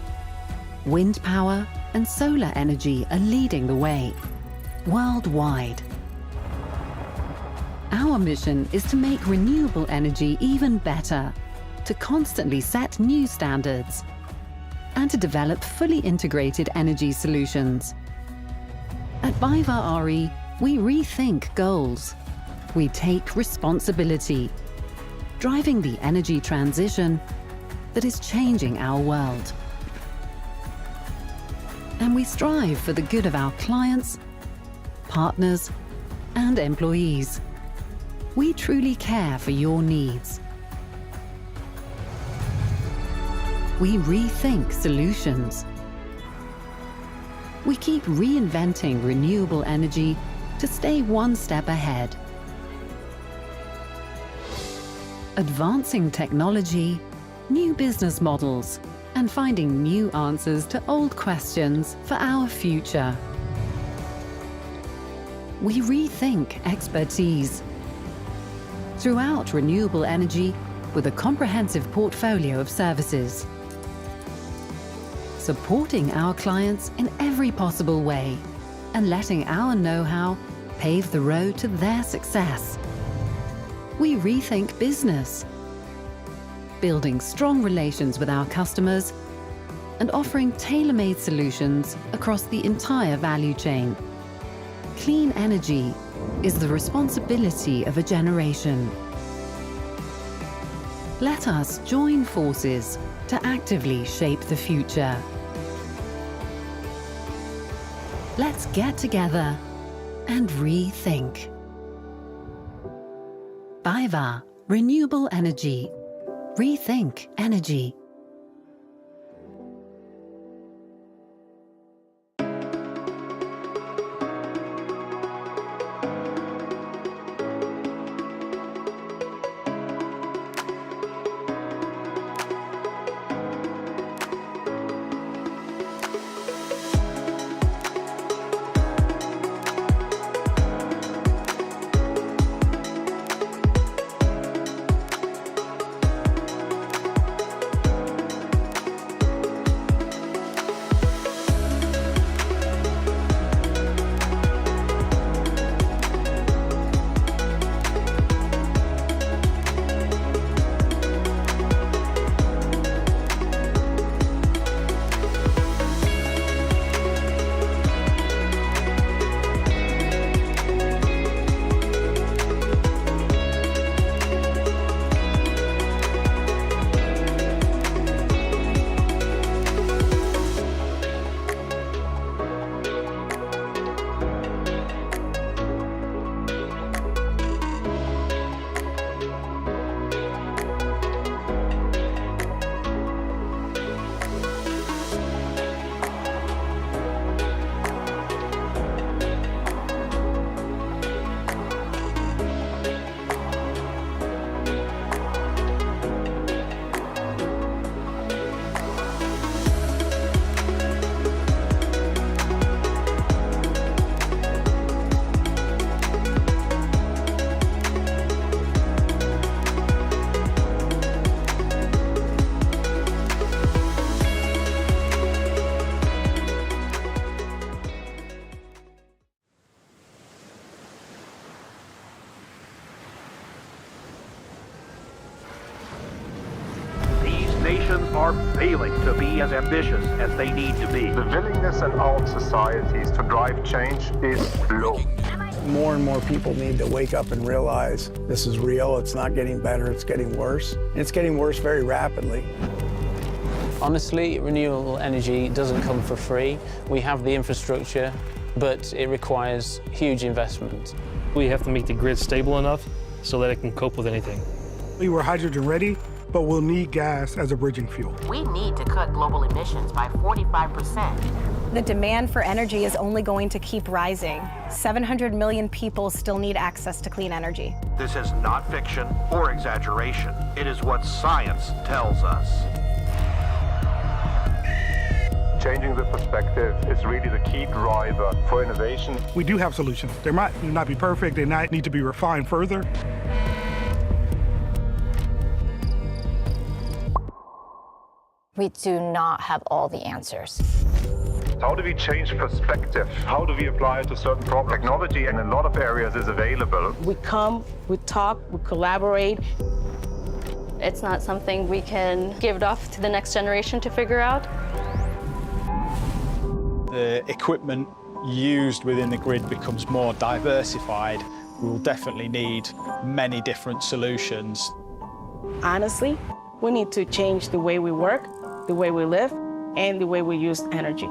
wind power and solar energy are leading the way worldwide. Our mission is to make renewable energy even better, to constantly set new standards, and to develop fully integrated energy solutions. At BayWa r.e., we rethink goals. We take responsibility, driving the energy transition that is changing our world. And we strive for the good of our clients, partners, and employees. We truly care for your needs. We rethink solutions. We keep reinventing renewable energy to stay one step ahead. Advancing technology, new business models, and finding new answers to old questions for our future. We rethink expertise. Throughout renewable energy, with a comprehensive portfolio of services. Supporting our clients in every possible way and letting our know-how pave the road to their success. We rethink business, building strong relations with our customers and offering tailor-made solutions across the entire value chain. Clean energy is the responsibility of a generation. Let us join forces to actively shape the future. Let's get together and rethink. BayWa Renewable Energy. Rethink energy. Nations are failing to be as ambitious as they need to be. The willingness in our societies to drive change is low. More and more people need to wake up and realize this is real, it's not getting better, it's getting worse. And it's getting worse very rapidly. Honestly, renewable energy doesn't come for free. We have the infrastructure, but it requires huge investment. We have to make the grid stable enough so that it can cope with anything. We were hydrogen ready, but we'll need gas as a bridging fuel. We need to cut global emissions by 45%. The demand for energy is only going to keep rising. 700 million people still need access to clean energy. This is not fiction or exaggeration. It is what science tells us. Changing the perspective is really the key driver for innovation. We do have solutions. They might not be perfect, they might need to be refined further. We do not have all the answers. How do we change perspective? How do we apply it to certain problems? Technology in a lot of areas is available. We come, we talk, we collaborate. It's not something we can give it off to the next generation to figure out. The equipment used within the grid becomes more diversified. We will definitely need many different solutions. Honestly, we need to change the way we work, the way we live, and the way we use energy.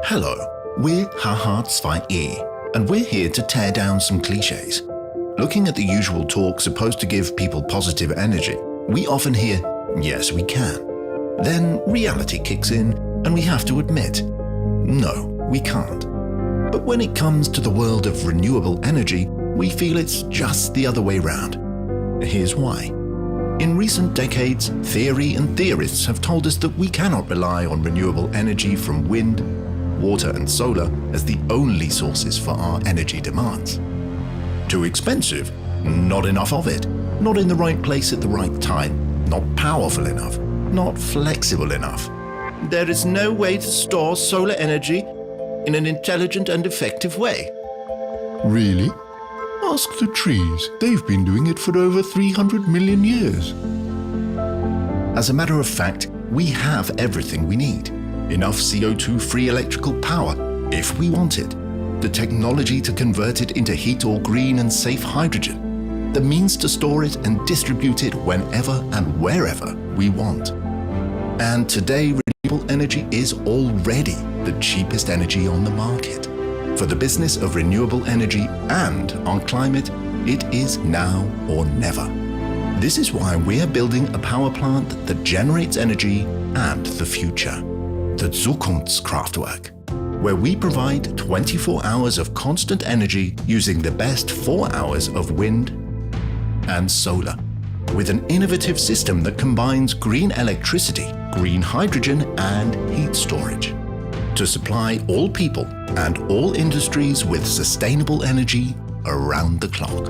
Hello, we're Hartz-II, and we're here to tear down some cliches. Looking at the usual talk supposed to give people positive energy, we often hear, yes, we can. Then reality kicks in, and we have to admit, no, we can't. But when it comes to the world of renewable energy, we feel it's just the other way round. Here's why. In recent decades, theory and theorists have told us that we cannot rely on renewable energy from wind, water and solar as the only sources for our energy demands. Too expensive, not enough of it, not in the right place at the right time, not powerful enough, not flexible enough. There is no way to store solar energy in an intelligent and effective way. Really? Ask the trees. They've been doing it for over 300 million years. As a matter of fact, we have everything we need. Enough CO2-free electrical power, if we want it. The technology to convert it into heat or green and safe hydrogen. The means to store it and distribute it whenever and wherever we want. And today, renewable energy is already the cheapest energy on the market. For the business of renewable energy and on climate, it is now or never. This is why we're building a power plant that generates energy and the future. The Zukunftskraftwerk, where we provide 24 hours of constant energy using the best 4 hours of wind and solar, with an innovative system that combines green electricity, green hydrogen and heat storage, to supply all people and all industries with sustainable energy around the clock.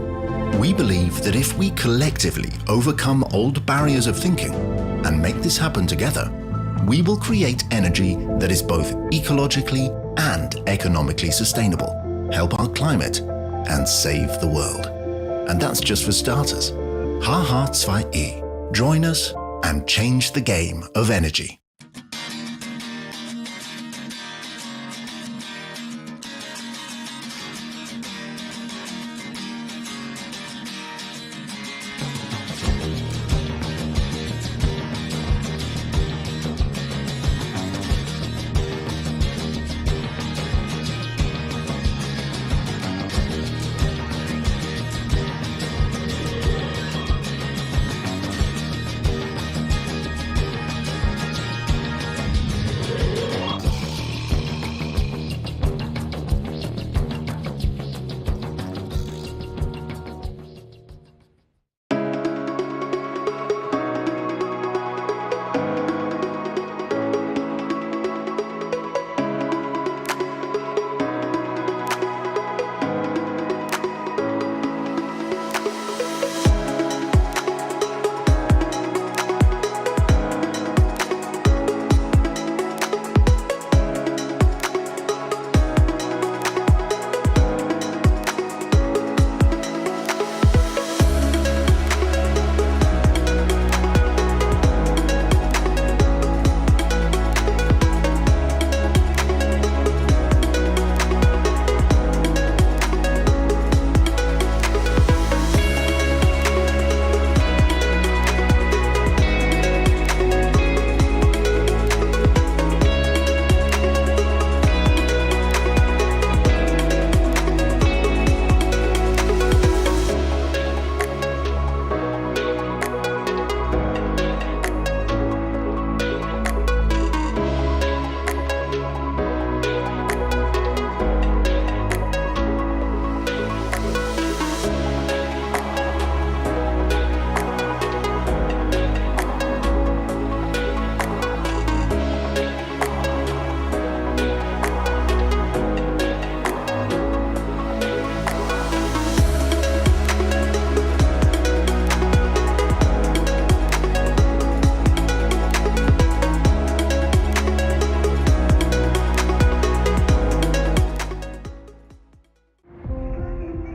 We believe that if we collectively overcome old barriers of thinking and make this happen together, we will create energy that is both ecologically and economically sustainable, help our climate, and save the world. And that's just for starters. Hartz-II. Join us and change the game of energy.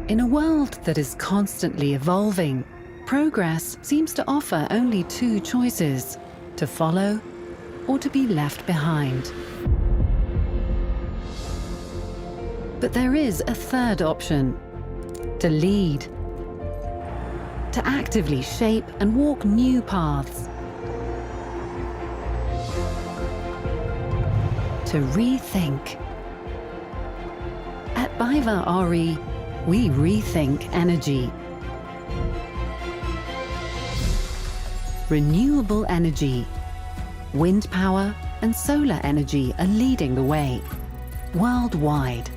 In a world that is constantly evolving, progress seems to offer only two choices: to follow or to be left behind. But there is a third option: to lead, to actively shape and walk new paths, to rethink. BayWa RE, we rethink energy. Renewable energy. Wind power and solar energy are leading the way, worldwide.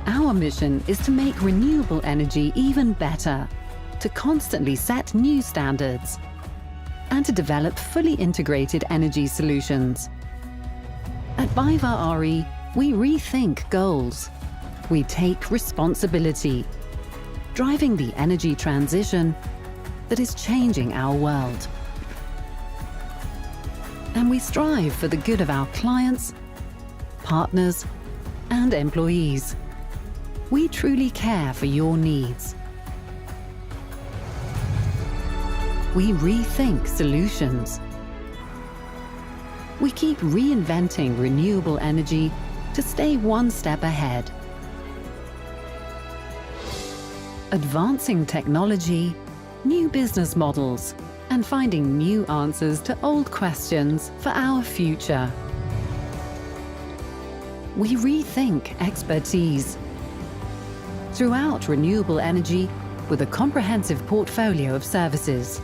Our mission is to make renewable energy even better, to constantly set new standards, and to develop fully integrated energy solutions. At BayWa RE, we rethink goals. We take responsibility, driving the energy transition that is changing our world. And we strive for the good of our clients, partners, and employees. We truly care for your needs. We rethink solutions. We keep reinventing renewable energy to stay one step ahead. Advancing technology, new business models, and finding new answers to old questions for our future. We rethink expertise. Throughout renewable energy, with a comprehensive portfolio of services.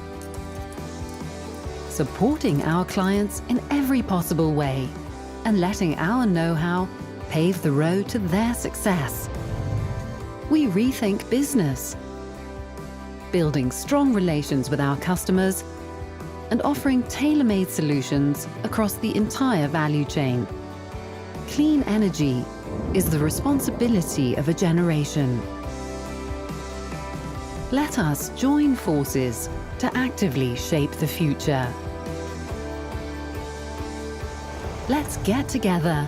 Supporting our clients in every possible way and letting our know-how pave the road to their success. We rethink business, building strong relations with our customers and offering tailor-made solutions across the entire value chain. Clean energy is the responsibility of a generation. Let us join forces to actively shape the future. Let's get together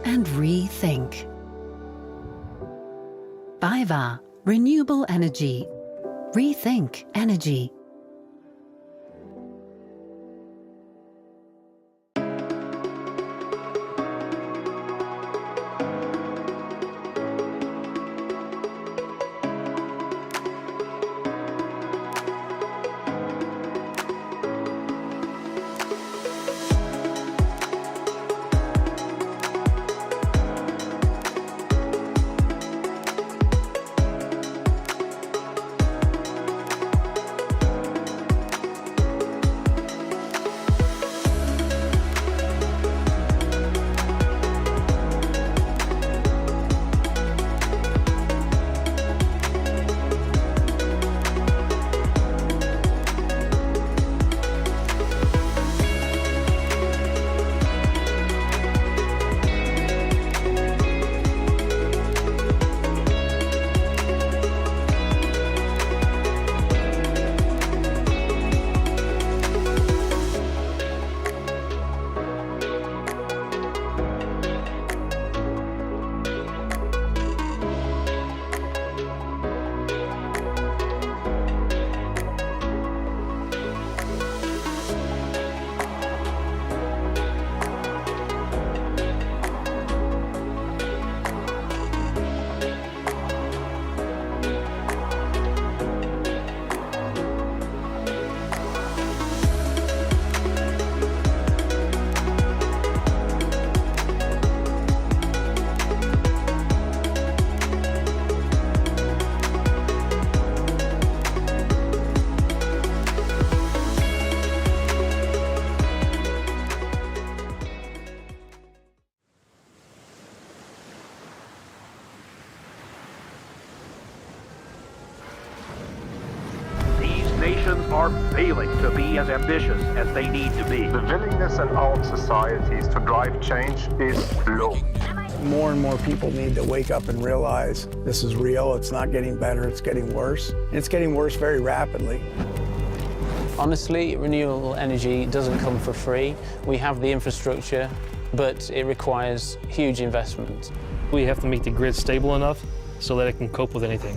and rethink. BayWa Renewable Energy. Rethink energy. Nations are failing to be as ambitious as they need to be. The willingness in our societies to drive change is low. More and more people need to wake up and realize this is real, it's not getting better, it's getting worse. And it's getting worse very rapidly. Honestly, renewable energy doesn't come for free. We have the infrastructure, but it requires huge investment. We have to make the grid stable enough so that it can cope with anything.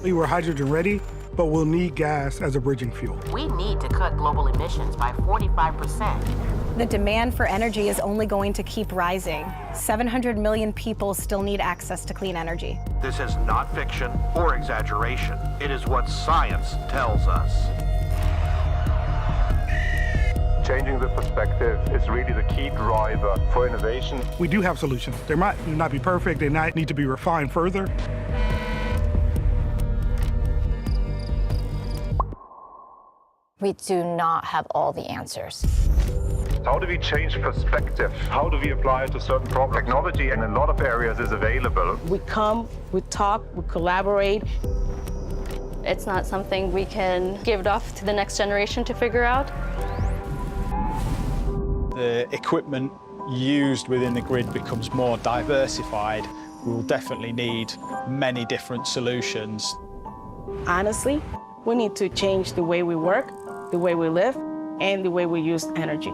We were hydrogen ready, but we'll need gas as a bridging fuel. We need to cut global emissions by 45%. The demand for energy is only going to keep rising. 700 million people still need access to clean energy. This is not fiction or exaggeration. It is what science tells us. Changing the perspective is really the key driver for innovation. We do have solutions. They might not be perfect, they might need to be refined further. We do not have all the answers. How do we change perspective? How do we apply it to certain problems? Technology in a lot of areas is available. We come, we talk, we collaborate. It's not something we can give it off to the next generation to figure out. The equipment used within the grid becomes more diversified. We will definitely need many different solutions. Honestly, we need to change the way we work, the way we live, and the way we use energy.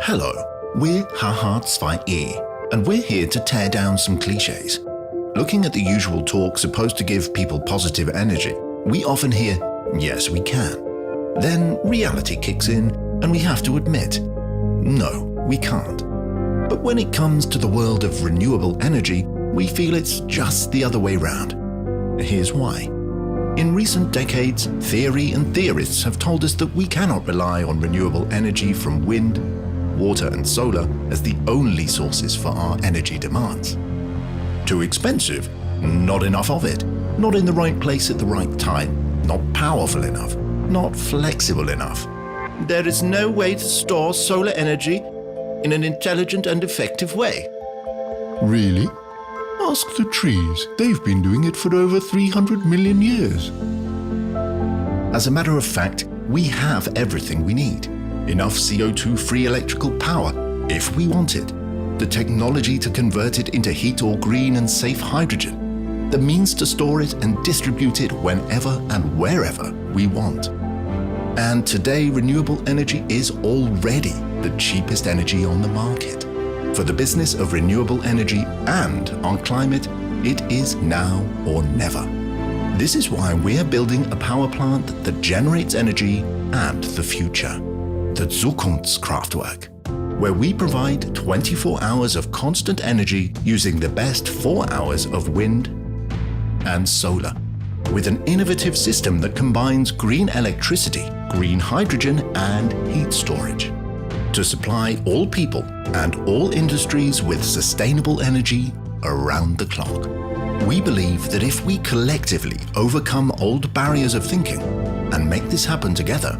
Hello, we're Haha2E, and we're here to tear down some cliches. Looking at the usual talk supposed to give people positive energy, we often hear, yes we can. Then reality kicks in and we have to admit, no, we can't. But when it comes to the world of renewable energy, we feel it's just the other way round. Here's why. In recent decades, theory and theorists have told us that we cannot rely on renewable energy from wind, water and solar as the only sources for our energy demands. Too expensive, not enough of it, not in the right place at the right time, not powerful enough, not flexible enough. There is no way to store solar energy in an intelligent and effective way. Really? Ask the trees. They've been doing it for over 300 million years. As a matter of fact, we have everything we need. Enough CO2-free electrical power, if we want it. The technology to convert it into heat or green and safe hydrogen. The means to store it and distribute it whenever and wherever we want. And today, renewable energy is already the cheapest energy on the market. For the business of renewable energy and our climate, it is now or never. This is why we're building a power plant that generates energy and the future. The Zukunftskraftwerk, where we provide 24 hours of constant energy using the best 4 hours of wind and solar, with an innovative system that combines green electricity, green hydrogen and heat storage to supply all people and all industries with sustainable energy around the clock. We believe that if we collectively overcome old barriers of thinking and make this happen together,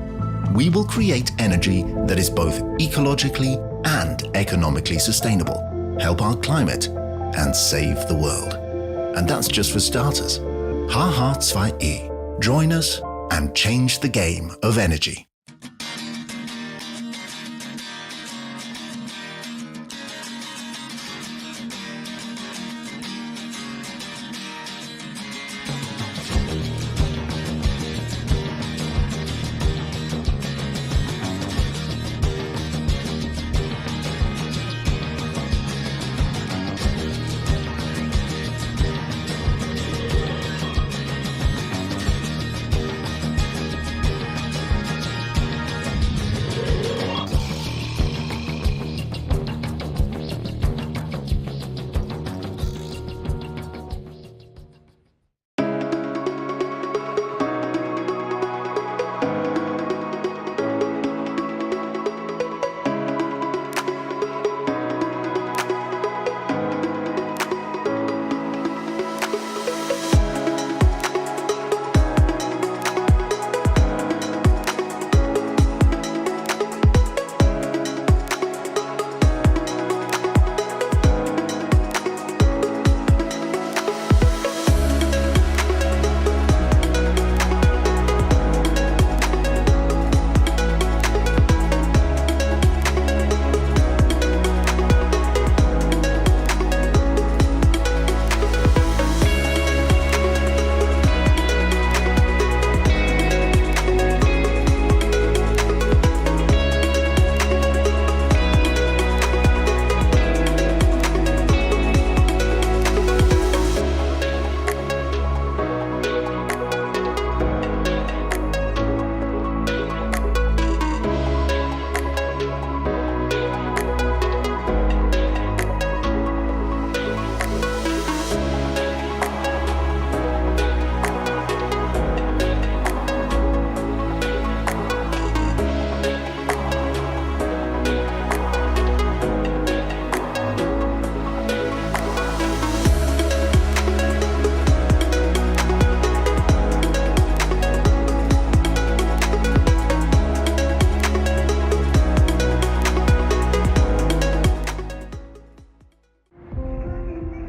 we will create energy that is both ecologically and economically sustainable, help our climate, and save the world. And that's just for starters. Haha 2E. Join us and change the game of energy.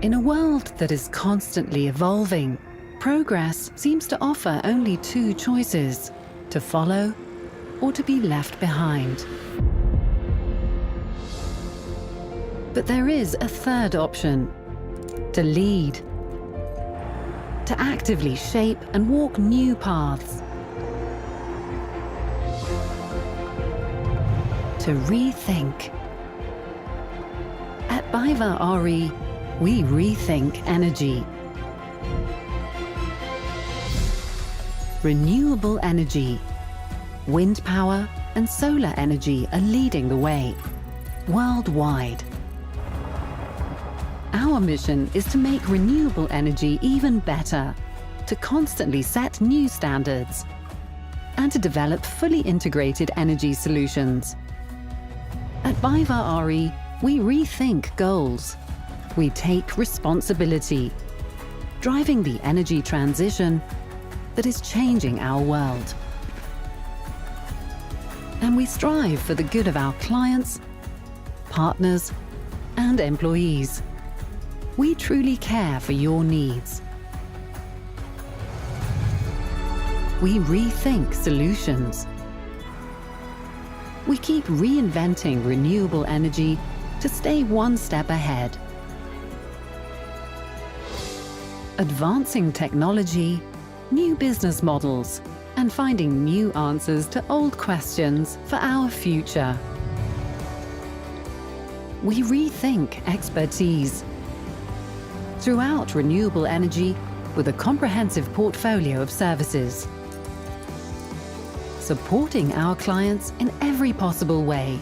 In a world that is constantly evolving, progress seems to offer only two choices: to follow or to be left behind. But there is a third option: to lead, to actively shape and walk new paths, to rethink. At BayWa r.e., we rethink energy. Renewable energy, wind power and solar energy are leading the way worldwide. Our mission is to make renewable energy even better, to constantly set new standards, and to develop fully integrated energy solutions. At BayWa r.e., we rethink goals. We take responsibility, driving the energy transition that is changing our world. And we strive for the good of our clients, partners, and employees. We truly care for your needs. We rethink solutions. We keep reinventing renewable energy to stay one step ahead. Advancing technology, new business models, and finding new answers to old questions for our future. We rethink expertise. Throughout renewable energy, with a comprehensive portfolio of services. Supporting our clients in every possible way,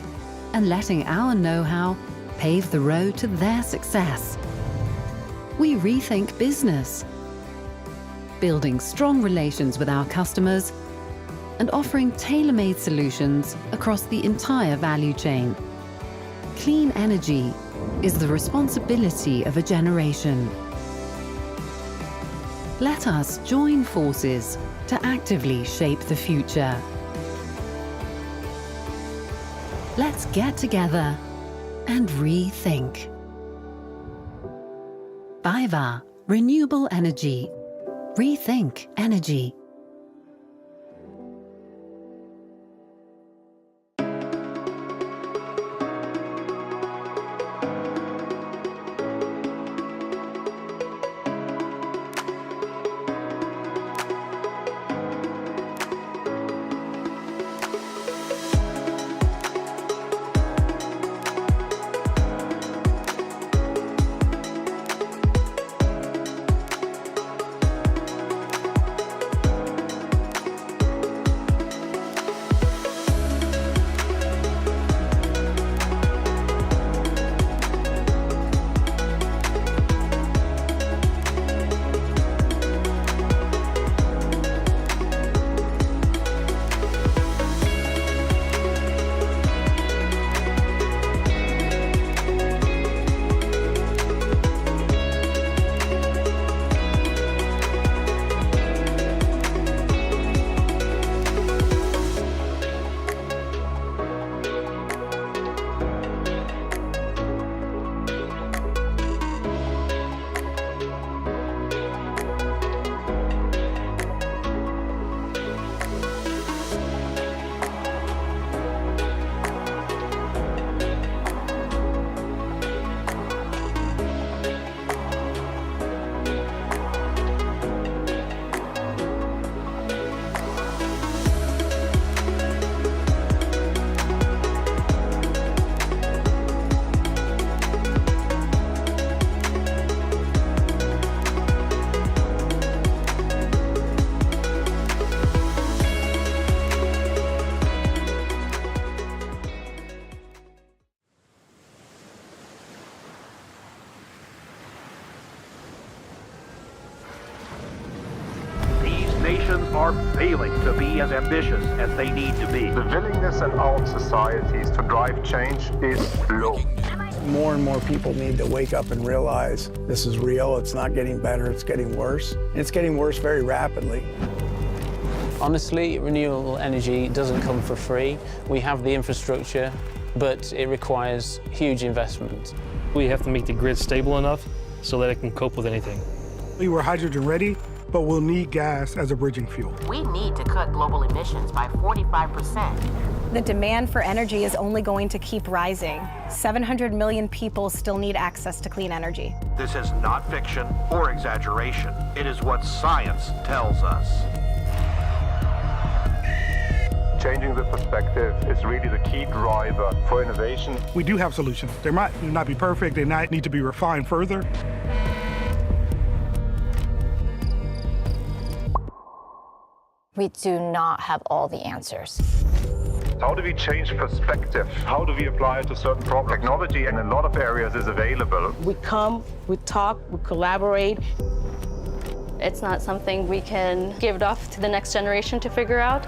and letting our know-how pave the road to their success. We rethink business, building strong relations with our customers and offering tailor-made solutions across the entire value chain. Clean energy is the responsibility of a generation. Let us join forces to actively shape the future. Let's get together and rethink. BayWa Renewable Energy. Rethink energy. Nations are failing to be as ambitious as they need to be. The willingness in our societies to drive change is low. More and more people need to wake up and realize this is real, it's not getting better, it's getting worse. And it's getting worse very rapidly. Honestly, renewable energy doesn't come for free. We have the infrastructure, but it requires huge investment. We have to make the grid stable enough so that it can cope with anything. We're hydrogen ready, but we'll need gas as a bridging fuel. We need to cut global emissions by 45%. The demand for energy is only going to keep rising. 700 million people still need access to clean energy. This is not fiction or exaggeration. It is what science tells us. Changing the perspective is really the key driver for innovation. We do have solutions. They might not be perfect, they might need to be refined further. We do not have all the answers. How do we change perspective? How do we apply it to certain problems? Technology in a lot of areas is available. We come, we talk, we collaborate. It's not something we can give off to the next generation to figure out.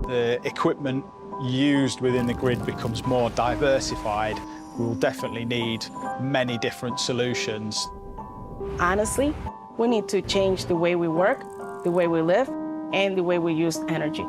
The equipment used within the grid becomes more diversified. We will definitely need many different solutions. Honestly, we need to change the way we work, the way we live, and the way we use energy.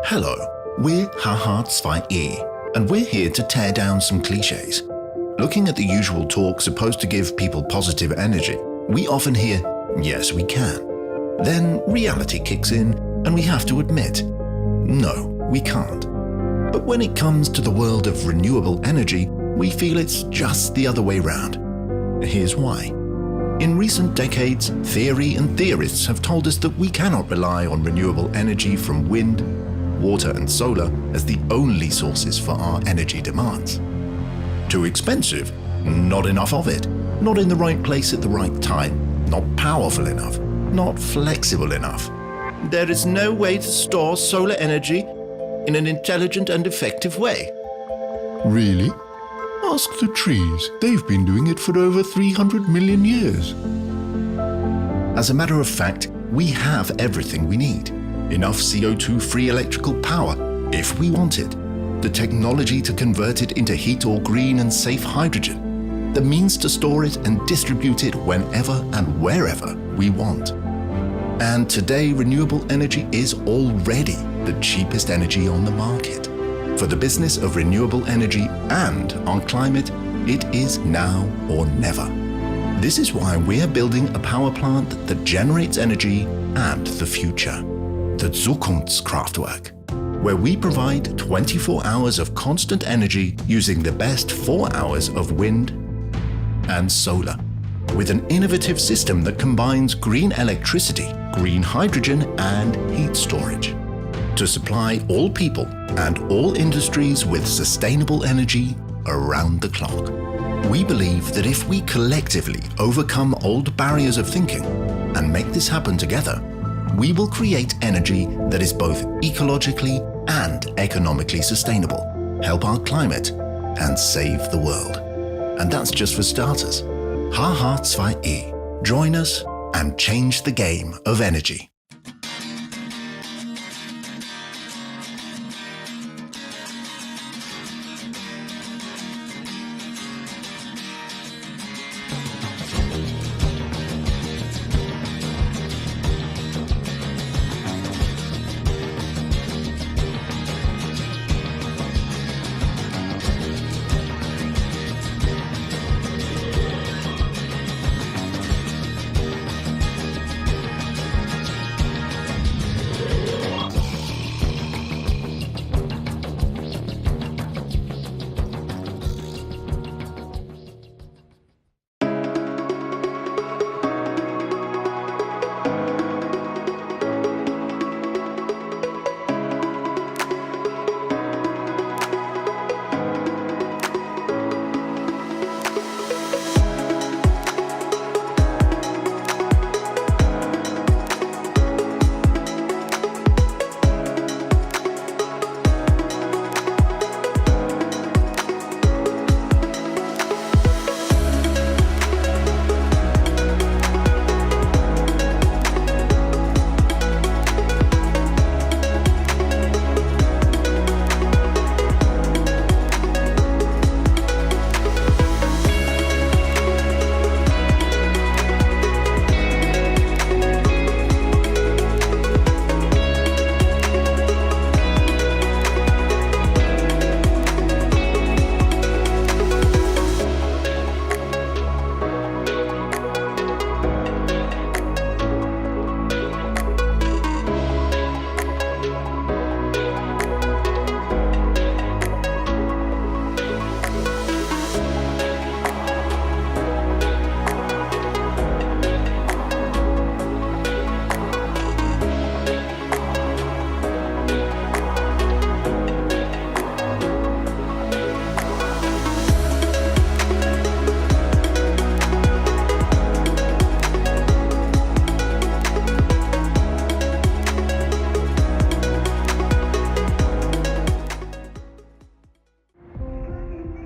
Hello, we're H2E, and we're here to tear down some cliches. Looking at the usual talk supposed to give people positive energy, we often hear, yes, we can. Then reality kicks in, and we have to admit, no, we can't. But when it comes to the world of renewable energy, we feel it's just the other way round. Here's why. In recent decades, theory and theorists have told us that we cannot rely on renewable energy from wind, water and solar as the only sources for our energy demands. Too expensive? Not enough of it. Not in the right place at the right time. Not powerful enough. Not flexible enough. There is no way to store solar energy in an intelligent and effective way. Really? Ask the trees. They've been doing it for over 300 million years. As a matter of fact, we have everything we need. Enough CO2-free electrical power, if we want it. The technology to convert it into heat or green and safe hydrogen. The means to store it and distribute it whenever and wherever we want. And today, renewable energy is already the cheapest energy on the market. For the business of renewable energy and our climate, it is now or never. This is why we're building a power plant that generates energy and the future. The Zukunftskraftwerk, where we provide 24 hours of constant energy using the best 4 hours of wind and solar, with an innovative system that combines green electricity, green hydrogen and heat storage, to supply all people and all industries with sustainable energy around the clock. We believe that if we collectively overcome old barriers of thinking and make this happen together, we will create energy that is both ecologically and economically sustainable, help our climate, and save the world. And that's just for starters. H2E. Join us and change the game of energy.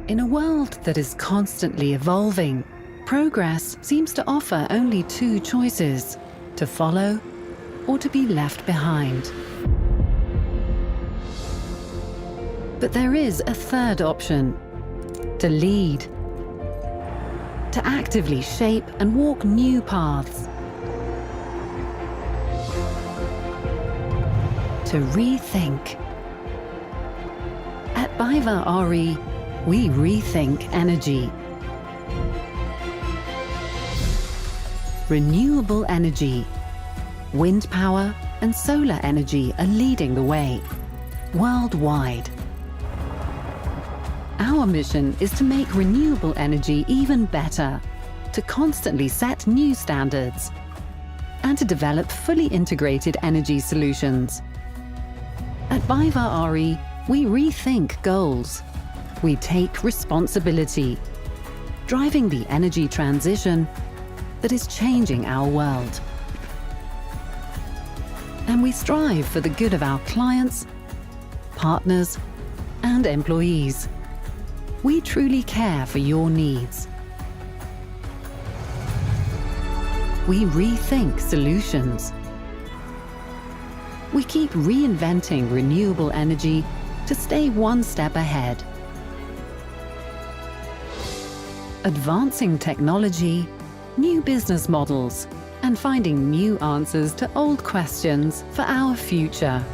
In a world that is constantly evolving, progress seems to offer only two choices: to follow or to be left behind. But there is a third option: to lead, to actively shape and walk new paths, to rethink. BayWa RE, we rethink energy. Renewable energy. Wind power and solar energy are leading the way, worldwide. Our mission is to make renewable energy even better, to constantly set new standards, and to develop fully integrated energy solutions. At BayWa RE, we rethink goals. We take responsibility, driving the energy transition that is changing our world. And we strive for the good of our clients, partners, and employees. We truly care for your needs. We rethink solutions. We keep reinventing renewable energy to stay one step ahead. Advancing technology, new business models, and finding new answers to old questions for our future.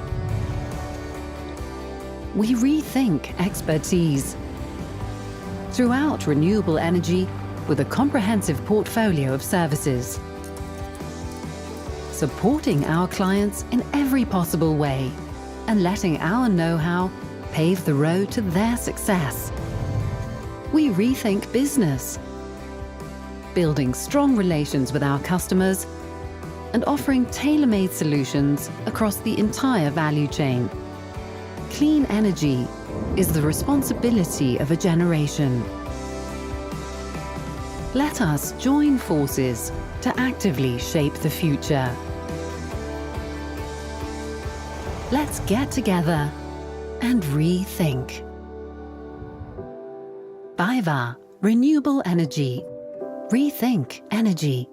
We rethink expertise. Throughout renewable energy, with a comprehensive portfolio of services. Supporting our clients in every possible way and letting our know-how pave the road to their success. We rethink business, building strong relations with our customers and offering tailor-made solutions across the entire value chain. Clean energy is the responsibility of a generation. Let us join forces to actively shape the future. Let's get together and rethink. BayWa Renewable Energy. Rethink energy.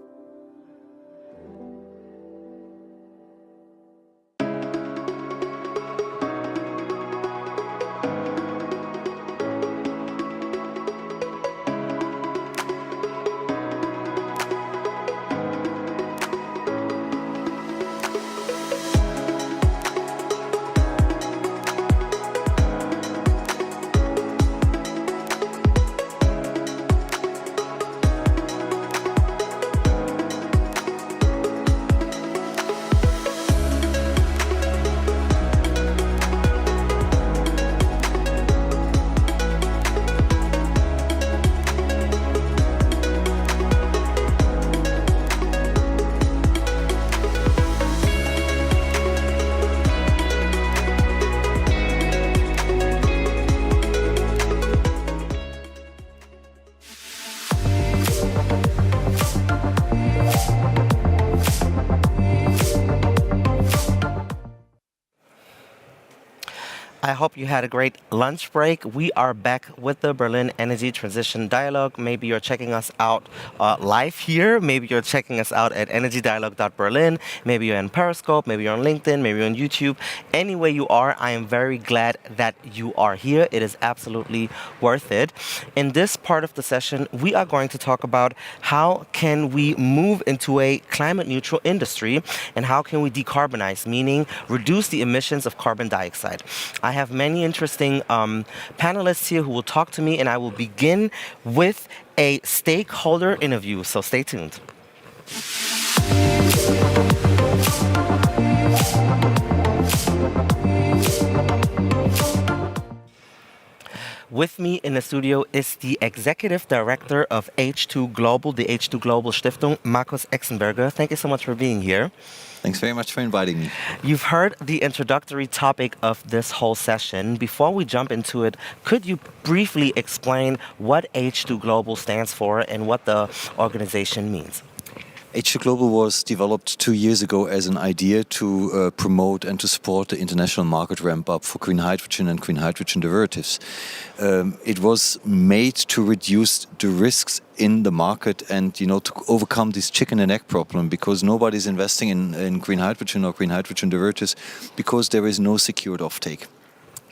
I hope you had a great lunch break. We are back with the Berlin Energy Transition Dialogue. Maybe you're checking us out live here. Maybe you're checking us out at energydialogue.berlin. Maybe you're in Periscope. Maybe you're on LinkedIn. Maybe you're on YouTube. Any way you are, I am very glad that you are here. It is absolutely worth it. In this part of the session, we are going to talk about how can we move into a climate neutral industry and how can we decarbonize, meaning reduce the emissions of carbon dioxide. I have many interesting panelists here who will talk to me, and I will begin with a stakeholder interview, so stay tuned. With me in the studio is the Executive Director of H2 Global, the H2 Global Stiftung, Markus Exenberger. Thank you so much for being here. Thanks very much for inviting me. You've heard the introductory topic of this whole session. Before we jump into it, could you briefly explain what H2 Global stands for and what the organization means? H2 Global was developed 2 years ago as an idea to promote and to support the international market ramp-up for green hydrogen and green hydrogen derivatives. It was made to reduce the risks in the market and, to overcome this chicken and egg problem, because nobody's investing in green hydrogen or green hydrogen derivatives because there is no secured offtake.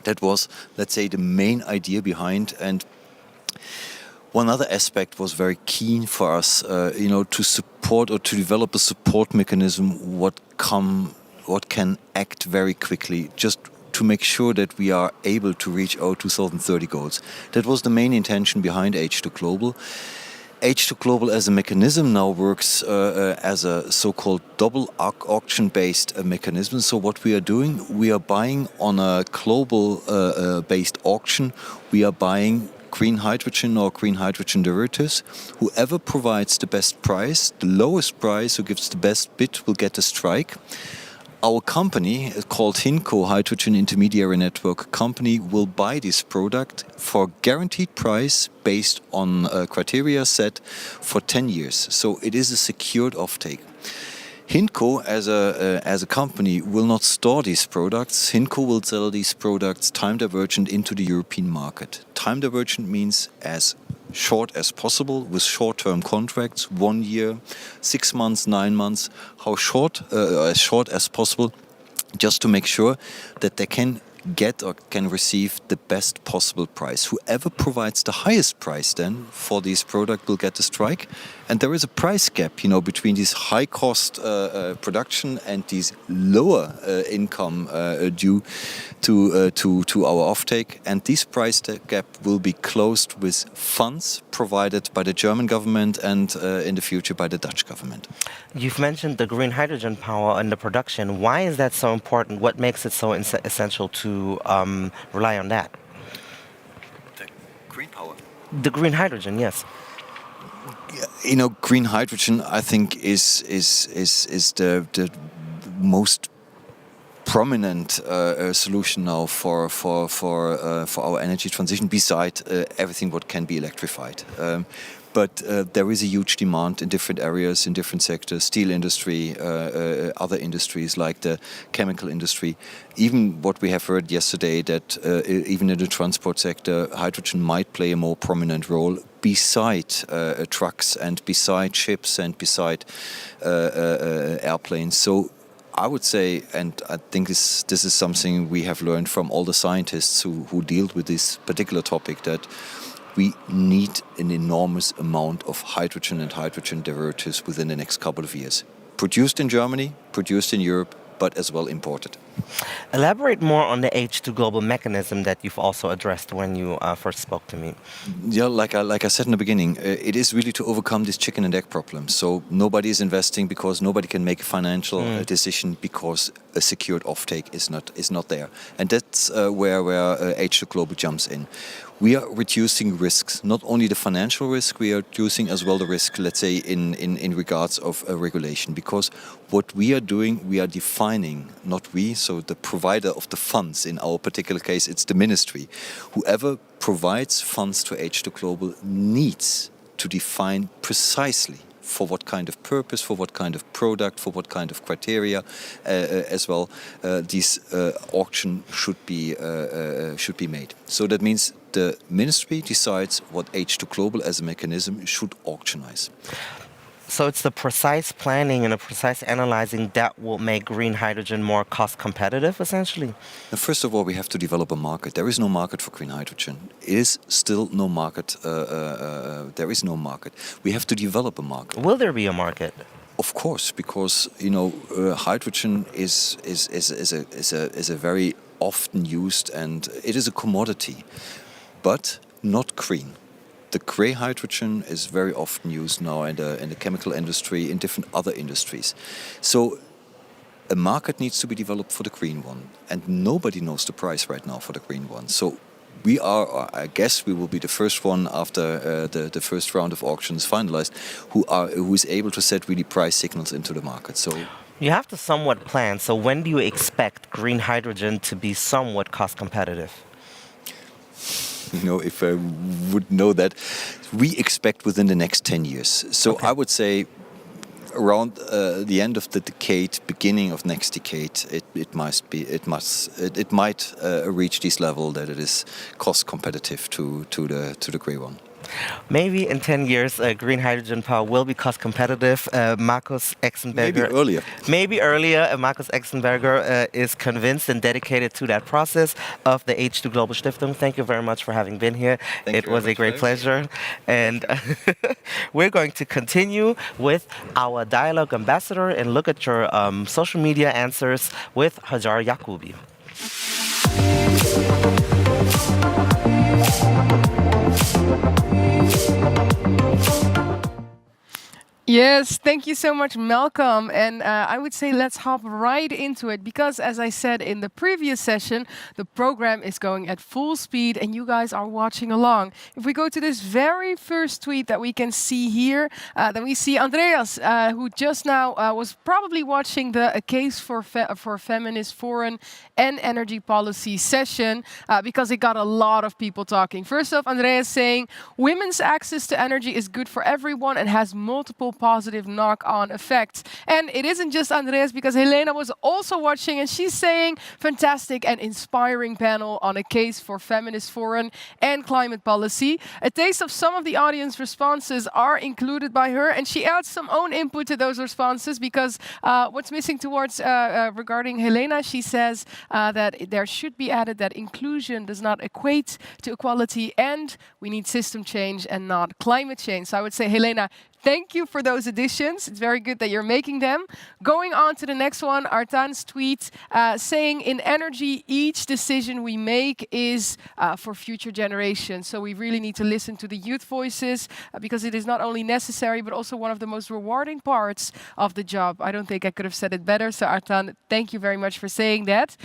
That was, let's say, the main idea behind. And one other aspect was very keen for us, to support or to develop a support mechanism what can act very quickly, just to make sure that we are able to reach our 2030 goals. That was the main intention behind H2 Global. H2 Global as a mechanism now works as a so-called double auction-based mechanism. So what we are doing, we are buying on a global based auction, we are buying green hydrogen or green hydrogen derivatives. Whoever provides the best price, the lowest price, who gives the best bid will get a strike. Our company, called HINCO, Hydrogen Intermediary Network Company, will buy this product for a guaranteed price based on criteria set for 10 years. So it is a secured offtake. HINCO, as a company, will not store these products. HINCO will sell these products time divergent into the European market. Time divergent means as short as possible with short-term contracts, 1 year, 6 months, 9 months, as short as possible, just to make sure that they can get or can receive the best possible price. Whoever provides the highest price then for this product will get the strike. And there is a price gap, between this high cost production and these lower income due to our offtake. And this price gap will be closed with funds provided by the German government and in the future by the Dutch government. You've mentioned the green hydrogen power and the production. Why is that so important? What makes it so essential to rely on that? The green power. The green hydrogen, yes. Green hydrogen, I think, is the most prominent solution now for our energy transition, beside everything what can be electrified. But there is a huge demand in different areas, in different sectors, steel industry, other industries like the chemical industry. Even what we have heard yesterday, that even in the transport sector, hydrogen might play a more prominent role beside trucks and beside ships and beside airplanes. So I would say, and I think this is something we have learned from all the scientists who deal with this particular topic, that we need an enormous amount of hydrogen and hydrogen derivatives within the next couple of years. Produced in Germany, produced in Europe, but as well imported. Elaborate more on the H2 Global mechanism that you've also addressed when you first spoke to me. Yeah, like I said in the beginning, it is really to overcome this chicken and egg problem. So nobody is investing because nobody can make a financial decision because a secured offtake is not there. And that's where H2 Global jumps in. We are reducing risks, not only the financial risk, we are reducing as well the risk, let's say, in regards of regulation. Because what we are doing, we are defining, not we, so the provider of the funds, in our particular case, it's the ministry. Whoever provides funds to H2 Global needs to define precisely for what kind of purpose, for what kind of product, for what kind of criteria as well. This auction should be made. So that means the ministry decides what H2 Global as a mechanism should auctionize. So it's the precise planning and the precise analyzing that will make green hydrogen more cost competitive, essentially? Now, first of all, we have to develop a market. There is no market for green hydrogen. It is still no market. There is no market. We have to develop a market. Will there be a market? Of course, because hydrogen is a very often used, and it is a commodity, but not green. The grey hydrogen is very often used now in the chemical industry, in different other industries. So a market needs to be developed for the green one, and nobody knows the price right now for the green one. So we are, I guess we will be the first one after the first round of auctions finalized, who is able to set really price signals into the market. So you have to somewhat plan. So when do you expect green hydrogen to be somewhat cost competitive? If I would know that, we expect within the next 10 years. So okay. I would say around the end of the decade, beginning of next decade, it might reach this level that it is cost competitive to the grey one. Maybe in 10 years, green hydrogen power will be cost competitive. Markus Exenberger. Maybe earlier. Markus Exenberger is convinced and dedicated to that process of the H2 Global Stiftung. Thank you very much for having been here. It was a great pleasure. And we're going to continue with our dialogue ambassador and look at your social media answers with Hajar Yacoubi. Yes, thank you so much, Malcolm. And I would say let's hop right into it because, as I said in the previous session, the program is going at full speed and you guys are watching along. If we go to this very first tweet that we can see here, then we see Andreas, who just now was probably watching the Case for Feminist Foreign and Energy Policy session because it got a lot of people talking. First off, Andreas saying, women's access to energy is good for everyone and has multiple positive knock-on effects. And it isn't just Andreas, because Helena was also watching and she's saying, fantastic and inspiring panel on a case for feminist foreign and climate policy. A taste of some of the audience responses are included by her, and she adds some own input to those responses because what's missing towards regarding Helena, she says that there should be added that inclusion does not equate to equality and we need system change and not climate change. So I would say, Helena, thank you for those additions. It's very good that you're making them. Going on to the next one, Artan's tweet saying, in energy, each decision we make is for future generations. So we really need to listen to the youth voices because it is not only necessary, but also one of the most rewarding parts of the job. I don't think I could have said it better. So Artan, thank you very much for saying that.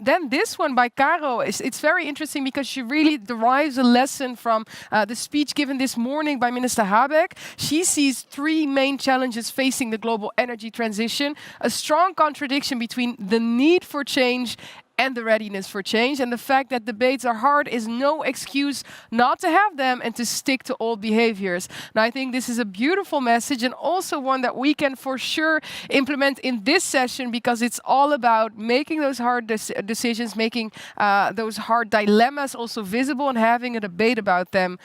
Then this one by Caro, it's very interesting because she really derives a lesson from the speech given this morning by Minister Habeck. She sees three main challenges facing the global energy transition: a strong contradiction between the need for change and the readiness for change. And the fact that debates are hard is no excuse not to have them and to stick to old behaviors. Now, I think this is a beautiful message and also one that we can for sure implement in this session because it's all about making those hard decisions, making those hard dilemmas also visible and having a debate about them.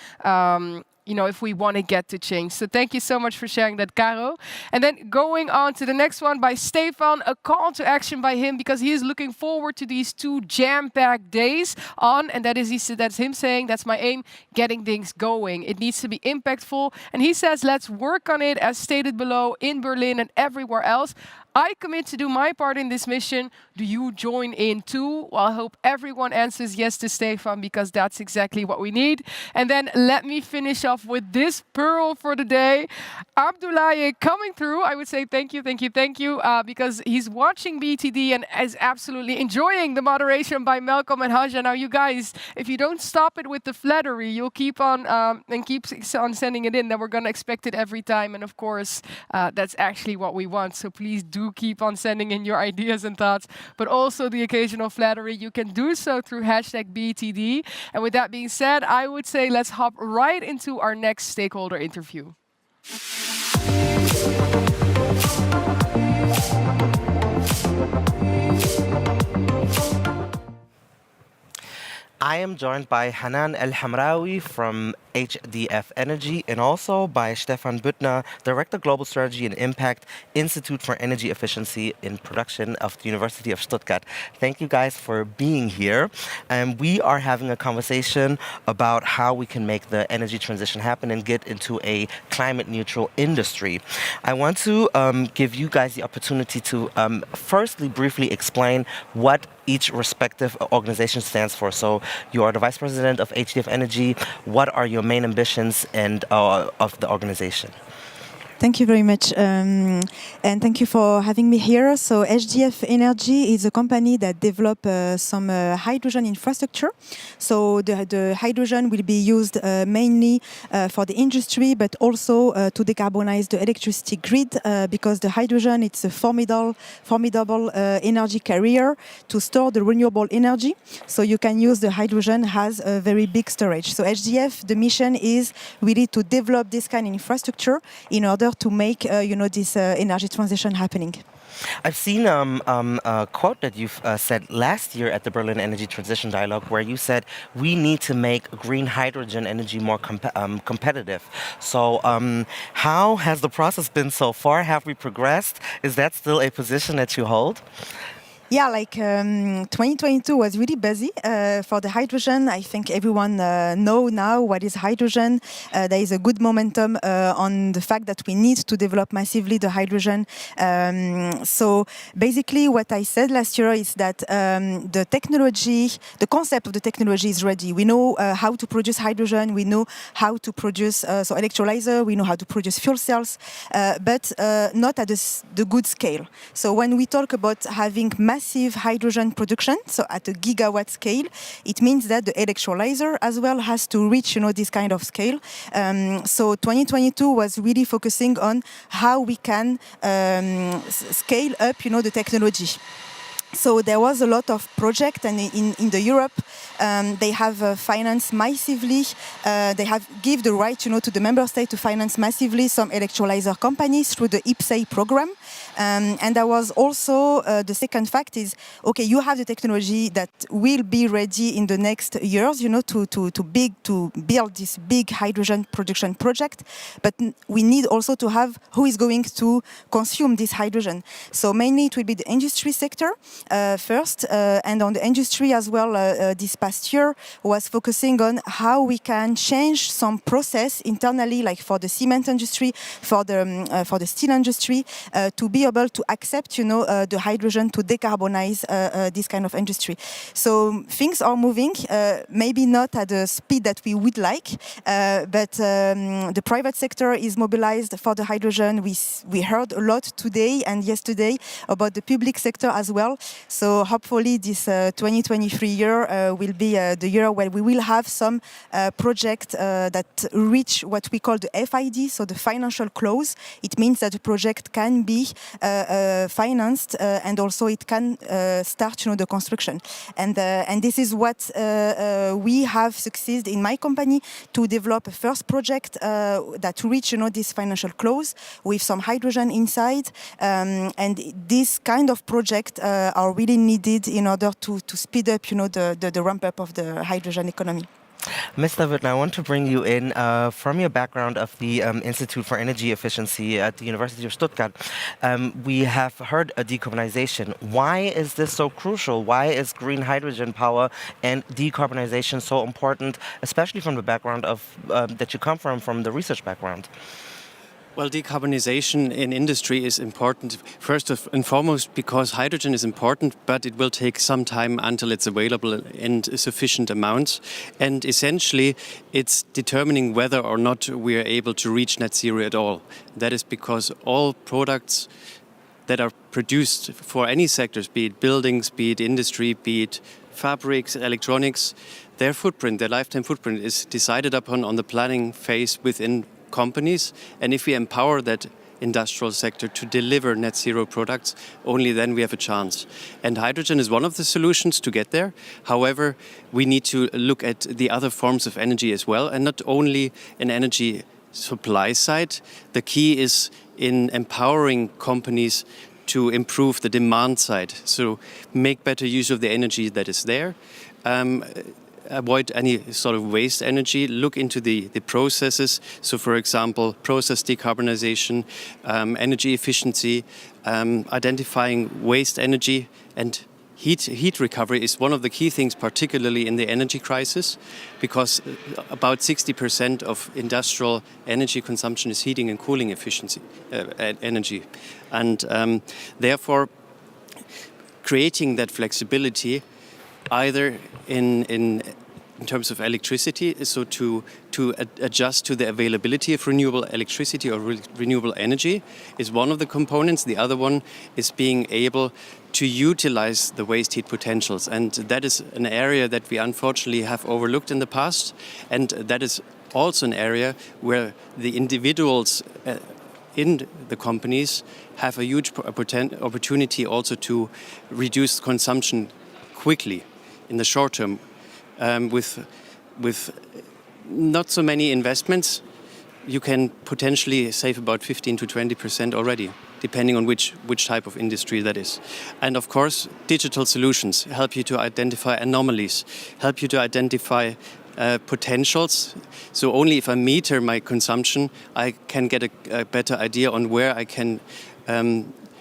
If we want to get to change. So thank you so much for sharing that, Caro. And then going on to the next one by Stefan, a call to action by him because he is looking forward to these 2 jam-packed days on, and that's him saying, that's my aim, getting things going. It needs to be impactful. And he says, let's work on it as stated below in Berlin and everywhere else. I commit to do my part in this mission. Do you join in too? Well, I hope everyone answers yes to Stefan because that's exactly what we need. And then let me finish off with this pearl for the day. Abdoulaye coming through. I would say thank you, because he's watching BTD and is absolutely enjoying the moderation by Malcolm and Haja. Now, you guys, if you don't stop it with the flattery, you'll keep on sending it in, then we're going to expect it every time. And of course, that's actually what we want. So please do keep on sending in your ideas and thoughts, but also the occasional flattery. You can do so through #BTD. And with that being said, I would say let's hop right into our next stakeholder interview. I am joined by Hanan El Hamraoui from HDF Energy and also by Stefan Büttner, Director Global Strategy and Impact, Institute for Energy Efficiency in Production of the University of Stuttgart. Thank you guys for being here. We are having a conversation about how we can make the energy transition happen and get into a climate neutral industry. I want to give you guys the opportunity to firstly briefly explain what each respective organization stands for. So you are the Vice President of HDF Energy. What are your main ambitions and of the organization? Thank you very much, and thank you for having me here. So HDF Energy is a company that develops some hydrogen infrastructure. So the hydrogen will be used mainly for the industry, but also to decarbonize the electricity grid because the hydrogen, it's a formidable energy carrier to store the renewable energy. So you can use the hydrogen as a very big storage. So HDF, the mission is really to develop this kind of infrastructure in order to make this energy transition happening. I've seen a quote that you've said last year at the Berlin Energy Transition Dialogue where you said we need to make green hydrogen energy more competitive. So how has the process been so far? Have we progressed? Is that still a position that you hold? Yeah, 2022 was really busy for the hydrogen. I think everyone know now what is hydrogen. There is a good momentum on the fact that we need to develop massively the hydrogen. So basically what I said last year is that the technology, the concept of the technology is ready. We know how to produce hydrogen. We know how to produce electrolyzer. We know how to produce fuel cells, but not at the good scale. So when we talk about having massive hydrogen production, so at a gigawatt scale, it means that the electrolyzer as well has to reach, this kind of scale. So 2022 was really focusing on how we can scale up, the technology. So there was a lot of projects, and in the Europe, they have financed massively. They have give the right, to the member state to finance massively some electrolyzer companies through the IPCEI program. And there was also the second fact is, okay, you have the technology that will be ready in the next years, to build this big hydrogen production project. But we need also to have who is going to consume this hydrogen. So mainly it will be the industry sector. First, and on the industry as well, this past year was focusing on how we can change some process internally, like for the cement industry, for the steel industry, to be able to accept, the hydrogen to decarbonize this kind of industry. So things are moving, maybe not at the speed that we would like, but the private sector is mobilized for the hydrogen. We heard a lot today and yesterday about the public sector as well. So hopefully this 2023 year will be the year where we will have some projects that reach what we call the FID, so the financial close. It means that the project can be financed and also it can start, the construction. And this is what we have succeeded in my company to develop a first project that reach, this financial close with some hydrogen inside. And this kind of project are really needed in order to speed up, the ramp up of the hydrogen economy. Ms. David, I want to bring you in from your background of the Institute for Energy Efficiency at the University of Stuttgart. We have heard a decarbonization. Why is this so crucial? Why is green hydrogen power and decarbonization so important, especially from the background of that you come from the research background? Well, decarbonization in industry is important, first and foremost, because hydrogen is important, but it will take some time until it's available in sufficient amounts. And essentially, it's determining whether or not we are able to reach net zero at all. That is because all products that are produced for any sectors, be it buildings, be it industry, be it fabrics, electronics, their footprint, their lifetime footprint is decided upon on the planning phase within companies, and if we empower that industrial sector to deliver net zero products, only then we have a chance. And hydrogen is one of the solutions to get there. However, we need to look at the other forms of energy as well, and not only an energy supply side. The key is in empowering companies to improve the demand side, so make better use of the energy that is there. Avoid any sort of waste energy, look into the processes. So, for example, process decarbonization, energy efficiency, identifying waste energy, and heat recovery is one of the key things, particularly in the energy crisis, because about 60% of industrial energy consumption is heating and cooling efficiency energy. And therefore, creating that flexibility either in terms of electricity, so to adjust to the availability of renewable electricity or renewable energy is one of the components. The other one is being able to utilize the waste heat potentials. And that is an area that we unfortunately have overlooked in the past. And that is also an area where the individuals in the companies have a huge opportunity also to reduce consumption quickly in the short term, with not so many investments, you can potentially save about 15 to 20% already, depending on which type of industry that is. And of course, digital solutions help you to identify anomalies, help you to identify potentials. So only if I meter my consumption, I can get a better idea on where I can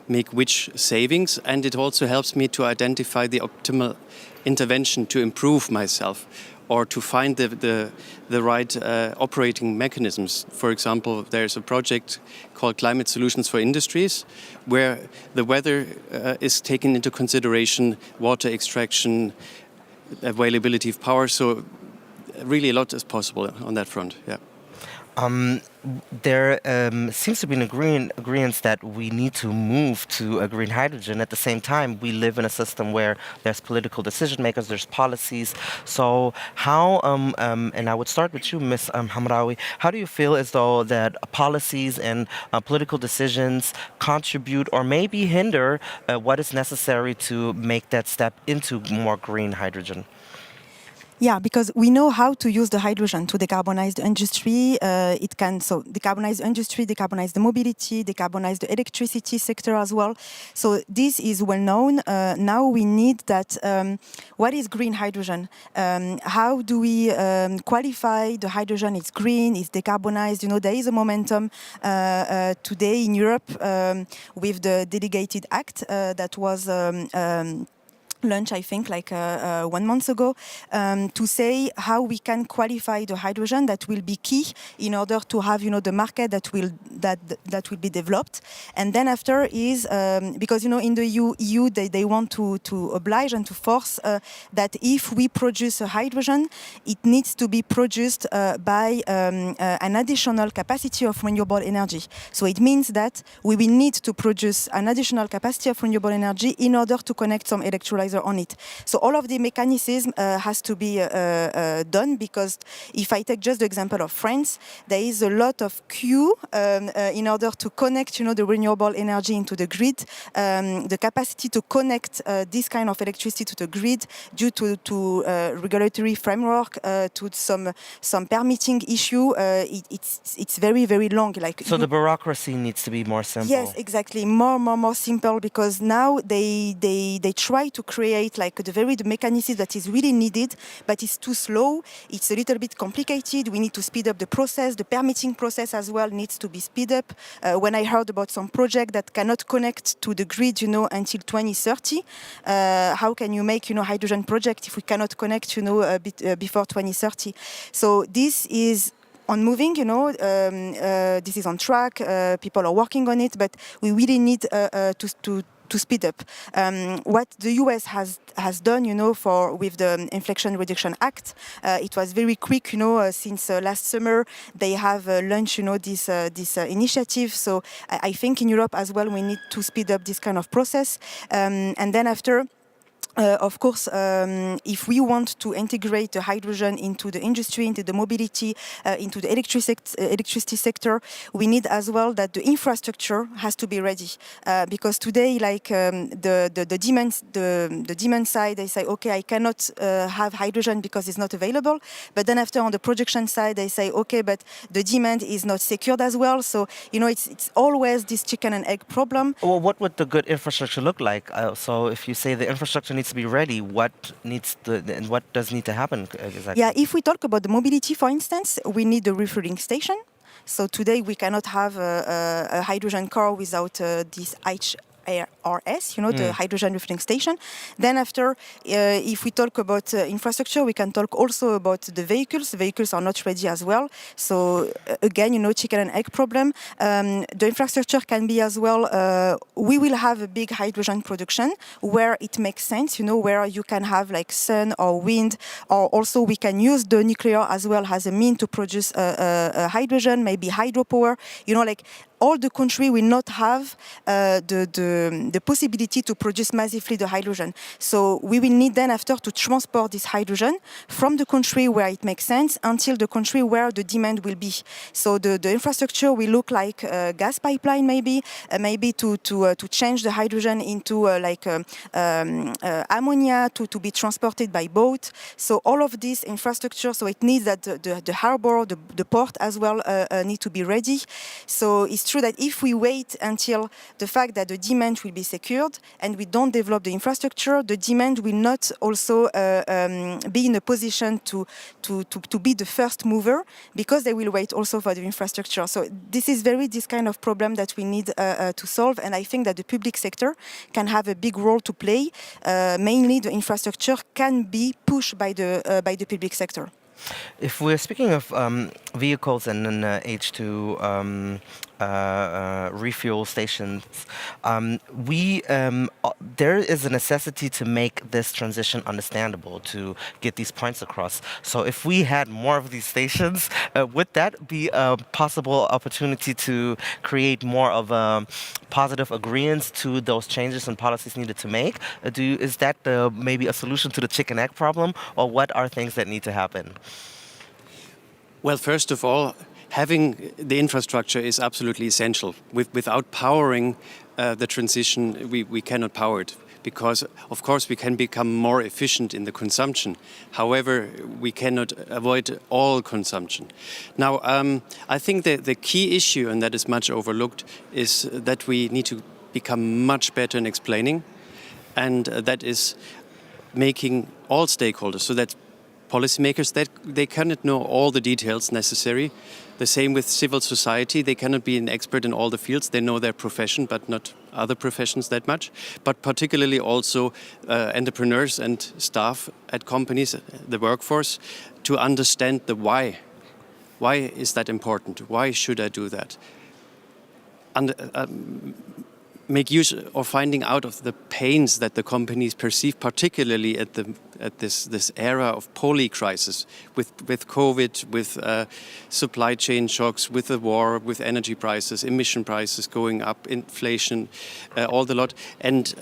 make which savings, and it also helps me to identify the optimal intervention to improve myself or to find the right operating mechanisms. For example, there's a project called Climate Solutions for Industries, where the weather is taken into consideration, water extraction, availability of power. So really a lot is possible on that front. Yeah. There seems to be an agreement that we need to move to a green hydrogen. At the same time, we live in a system where there's political decision makers, there's policies. So how, and I would start with you, Ms. Hamraoui, how do you feel as though that policies and political decisions contribute or maybe hinder what is necessary to make that step into more green hydrogen? Yeah, because we know how to use the hydrogen to decarbonize the industry. It can decarbonize the industry, decarbonize the mobility, decarbonize the electricity sector as well. So this is well known. Now we need that. What is green hydrogen? How do we qualify the hydrogen? It's green, it's decarbonized. You know, there is a momentum today in Europe with the Delegated Act that was launched, I think, like 1 month ago, to say how we can qualify the hydrogen. That will be key in order to have, you know, the market that will be developed. And then after is because, you know, in the EU they want to oblige and to force that if we produce a hydrogen, it needs to be produced by an additional capacity of renewable energy. So it means that we will need to produce an additional capacity of renewable energy in order to connect some electrolyzer on it. So all of the mechanism has to be done, because if I take just the example of France, there is a lot of queue in order to connect, you know, the renewable energy into the grid. The capacity to connect this kind of electricity to the grid due to regulatory framework, to some permitting issue, it's very, very long. Like, so the bureaucracy needs to be more simple. Yes, exactly, more simple, because now they try to create like the mechanism that is really needed, but it's too slow. It's a little bit complicated. We need to speed up the process. The permitting process as well needs to be speed up. When I heard about some project that cannot connect to the grid, you know, until 2030, how can you make, you know, hydrogen project if we cannot connect, you know, before 2030? So this is on moving, you know, this is on track. People are working on it, but we really need to speed up. What the US has done, you know, with the Inflation Reduction Act, it was very quick, you know. Since last summer, they have launched, you know, this initiative. So I think in Europe as well, we need to speed up this kind of process. And then after, of course, if we want to integrate the hydrogen into the industry, into the mobility, into the electricity sector, we need as well that the infrastructure has to be ready. Because today, like the demand side, they say, okay, I cannot have hydrogen because it's not available. But then after, on the production side, they say, okay, but the demand is not secured as well. So, you know, it's always this chicken and egg problem. Well, what would the good infrastructure look like? So if you say the infrastructure needs to be ready, what does need to happen exactly? Yeah, if we talk about the mobility, for instance, we need a refueling station. So today we cannot have a hydrogen car without this HRS, you know, the hydrogen refueling station. Then after, if we talk about infrastructure, we can talk also about the vehicles. The vehicles are not ready as well. So again, you know, chicken and egg problem. The infrastructure can be as well, we will have a big hydrogen production where it makes sense, you know, where you can have like sun or wind, or also we can use the nuclear as well as a mean to produce hydrogen, maybe hydropower, you know, like all the country will not have the possibility to produce massively the hydrogen. So we will need then after to transport this hydrogen from the country where it makes sense until the country where the demand will be. So the infrastructure will look like a gas pipeline, maybe to change the hydrogen into ammonia to be transported by boat. So all of this infrastructure, so it needs that the harbor, the port as well need to be ready. So it's true that if we wait until the fact that the demand will be secured and we don't develop the infrastructure, the demand will not also be in a position to be the first mover, because they will wait also for the infrastructure. So this is this kind of problem that we need to solve, and I think that the public sector can have a big role to play. Mainly the infrastructure can be pushed by the public sector. If we're speaking of vehicles and then H2 refuel stations, there is a necessity to make this transition understandable, to get these points across. So if we had more of these stations, would that be a possible opportunity to create more of a positive agreement to those changes and policies needed to make? Is that maybe a solution to the chicken egg problem, or what are things that need to happen? Well, first of all, having the infrastructure is absolutely essential. Without powering the transition, we cannot power it, because, of course, we can become more efficient in the consumption. However, we cannot avoid all consumption. Now, I think the key issue, and that is much overlooked, is that we need to become much better in explaining, and that is making all stakeholders, so that policymakers, that they cannot know all the details necessary. The same with civil society. They cannot be an expert in all the fields. They know their profession, but not other professions that much. But particularly also entrepreneurs and staff at companies, the workforce, to understand the why. Why is that important? Why should I do that? And make use of finding out of the pains that the companies perceive, particularly at this era of poly-crisis, with COVID, with supply chain shocks, with the war, with energy prices, emission prices going up, inflation, all the lot, and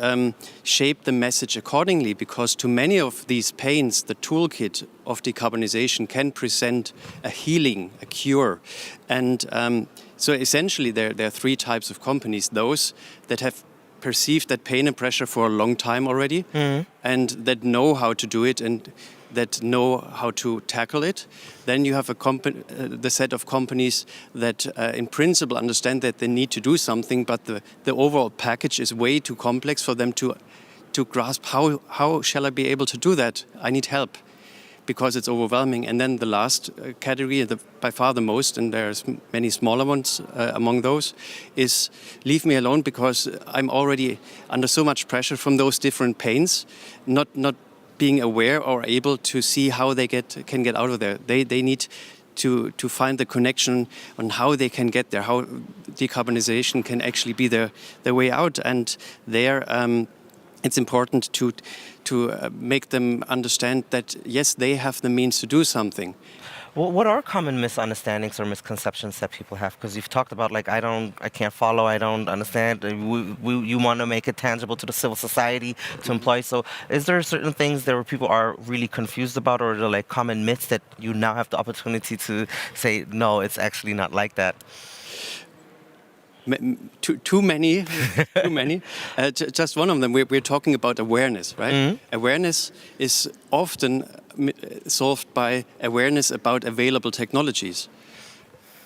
shape the message accordingly, because to many of these pains, the toolkit of decarbonization can present a healing, a cure. And so essentially there are three types of companies: those that have perceived that pain and pressure for a long time already, and that know how to do it and that know how to tackle it. Then you have the set of companies that in principle understand that they need to do something, but the overall package is way too complex for them to grasp. How shall I be able to do that? I need help, because it's overwhelming. And then the last category, by far the most, and there's many smaller ones among those, is leave me alone, because I'm already under so much pressure from those different pains, not being aware or able to see how they can get out of there. They need to find the connection on how they can get there, how decarbonization can actually be their way out. And there, it's important to make them understand that, yes, they have the means to do something. Well, what are common misunderstandings or misconceptions that people have? Because you've talked about, like, I can't follow, I don't understand. You want to make it tangible to the civil society, to employees. So is there certain things that people are really confused about, or the like common myths that you now have the opportunity to say, no, it's actually not like that? Too many. Just one of them. We're talking about awareness, right? Mm-hmm. Awareness is often solved by awareness about available technologies,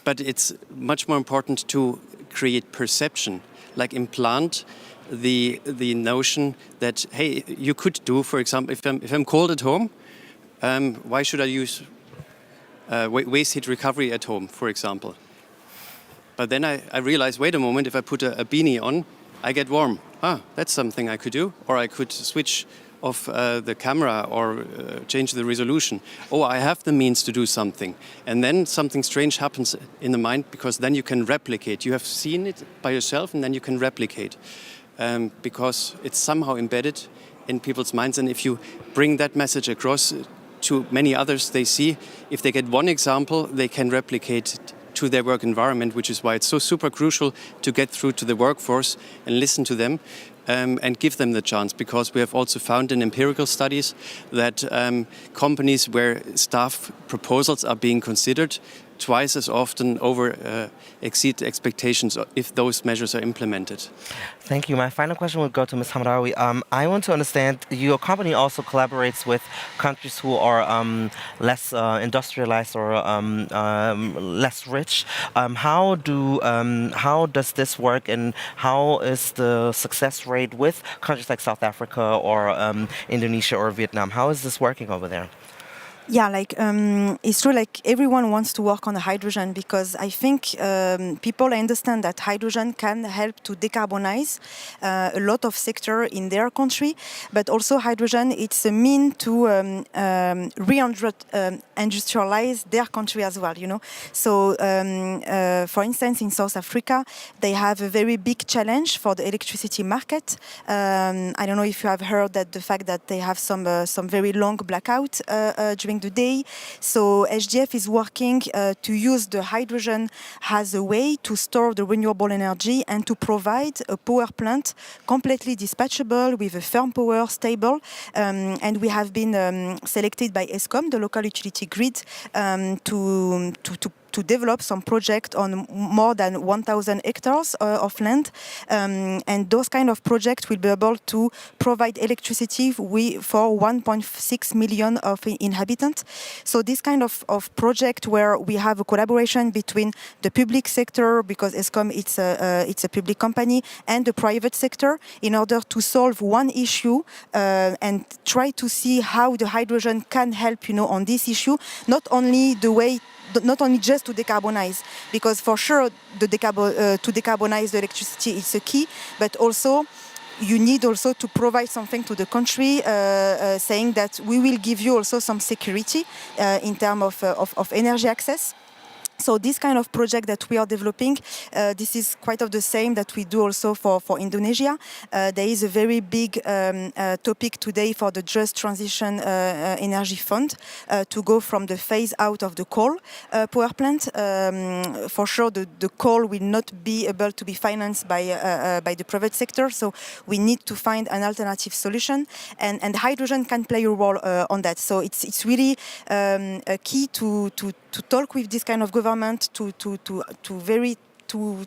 but it's much more important to create perception, like implant the notion that, hey, you could do, for example, if I'm cold at home, why should I use waste heat recovery at home, for example? But then I realized, wait a moment, if I put a beanie on, I get warm. That's something I could do. Or I could switch off the camera or change the resolution. Oh, I have the means to do something. And then something strange happens in the mind, because then you can replicate. You have seen it by yourself, and then you can replicate. Because it's somehow embedded in people's minds. And if you bring that message across to many others, they see, if they get one example, they can replicate it to their work environment, which is why it's so super crucial to get through to the workforce and listen to them and give them the chance. Because we have also found in empirical studies that companies where staff proposals are being considered twice as often exceed expectations if those measures are implemented. Thank you. My final question will go to Ms. Hamraoui. I want to understand, your company also collaborates with countries who are less industrialized or less rich. How does this work, and how is the success rate with countries like South Africa or Indonesia or Vietnam? How is this working over there? Yeah, like it's true. Like everyone wants to work on the hydrogen because I think people understand that hydrogen can help to decarbonize a lot of sector in their country, but also hydrogen it's a mean to reindustrialize their country as well. You know, so for instance, in South Africa, they have a very big challenge for the electricity market. I don't know if you have heard that the fact that they have some very long blackout during the day. So SGF is working to use the hydrogen as a way to store the renewable energy and to provide a power plant completely dispatchable with a firm power, stable. And we have been selected by Eskom, the local utility grid, to develop some project on more than 1,000 hectares of land. And those kind of projects will be able to provide electricity for 1.6 million of inhabitants. So this kind of project where we have a collaboration between the public sector, because Eskom it's a public company, and the private sector in order to solve one issue and try to see how the hydrogen can help, you know, on this issue, not only just to decarbonize, because for sure to decarbonize the electricity is a key, but also you need also to provide something to the country, saying that we will give you also some security in terms of energy access. So this kind of project that we are developing, this is quite of the same that we do also for Indonesia. There is a very big topic today for the Just Transition Energy Fund to go from the phase out of the coal power plant. For sure, the coal will not be able to be financed by the private sector, so we need to find an alternative solution, and hydrogen can play a role on that. So it's really a key to talk with this kind of government, to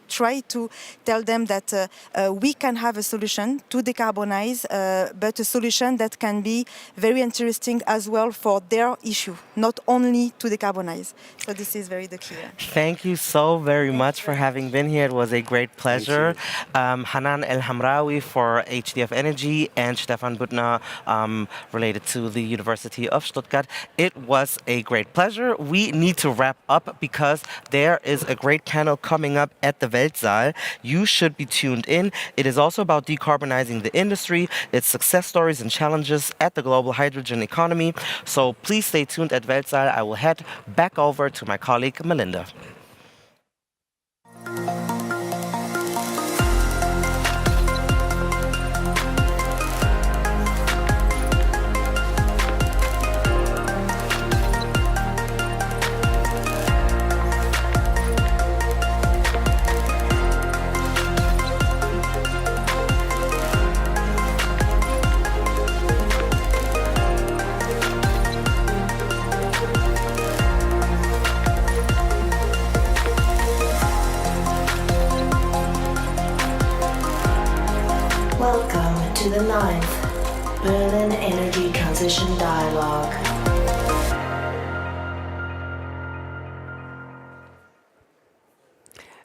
try to tell them that we can have a solution to decarbonize, but a solution that can be very interesting as well for their issue, not only to decarbonize. So this is very the key. Thank you so very much for having been here. It was a great pleasure. Hanan El Hamraoui for HDF Energy and Stefan Büttner related to the University of Stuttgart. It was a great pleasure. We need to wrap up because there is a great panel coming up at the Weltsaal. You should be tuned in. It is also about decarbonizing the industry, its success stories and challenges at the global hydrogen economy. So please stay tuned at Weltsaal. I will head back over to my colleague Melinda. Welcome to the 9th Berlin Energy Transition Dialogue.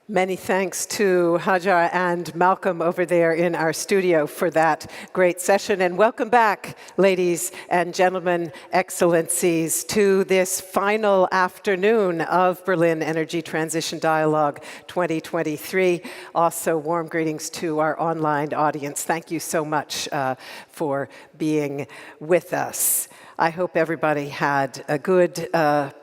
Many thanks to Hajar and Malcolm over there in our studio for that great session. And welcome back, ladies and gentlemen, excellencies, to this final afternoon of Berlin Energy Transition Dialogue 2023. Also, warm greetings to our online audience. Thank you so much for being with us. I hope everybody had a good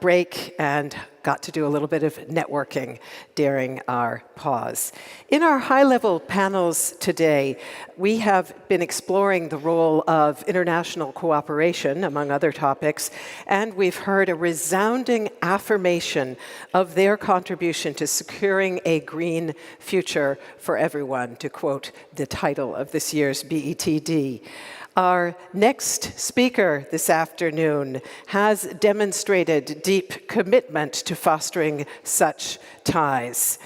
break and got to do a little bit of networking during our pause. In our high-level panels today, we have been exploring the role of international cooperation, among other topics, and we've heard a resounding affirmation of their contribution to securing a green future for everyone, to quote the title of this year's BETD. Our next speaker this afternoon has demonstrated deep commitment to fostering such ties.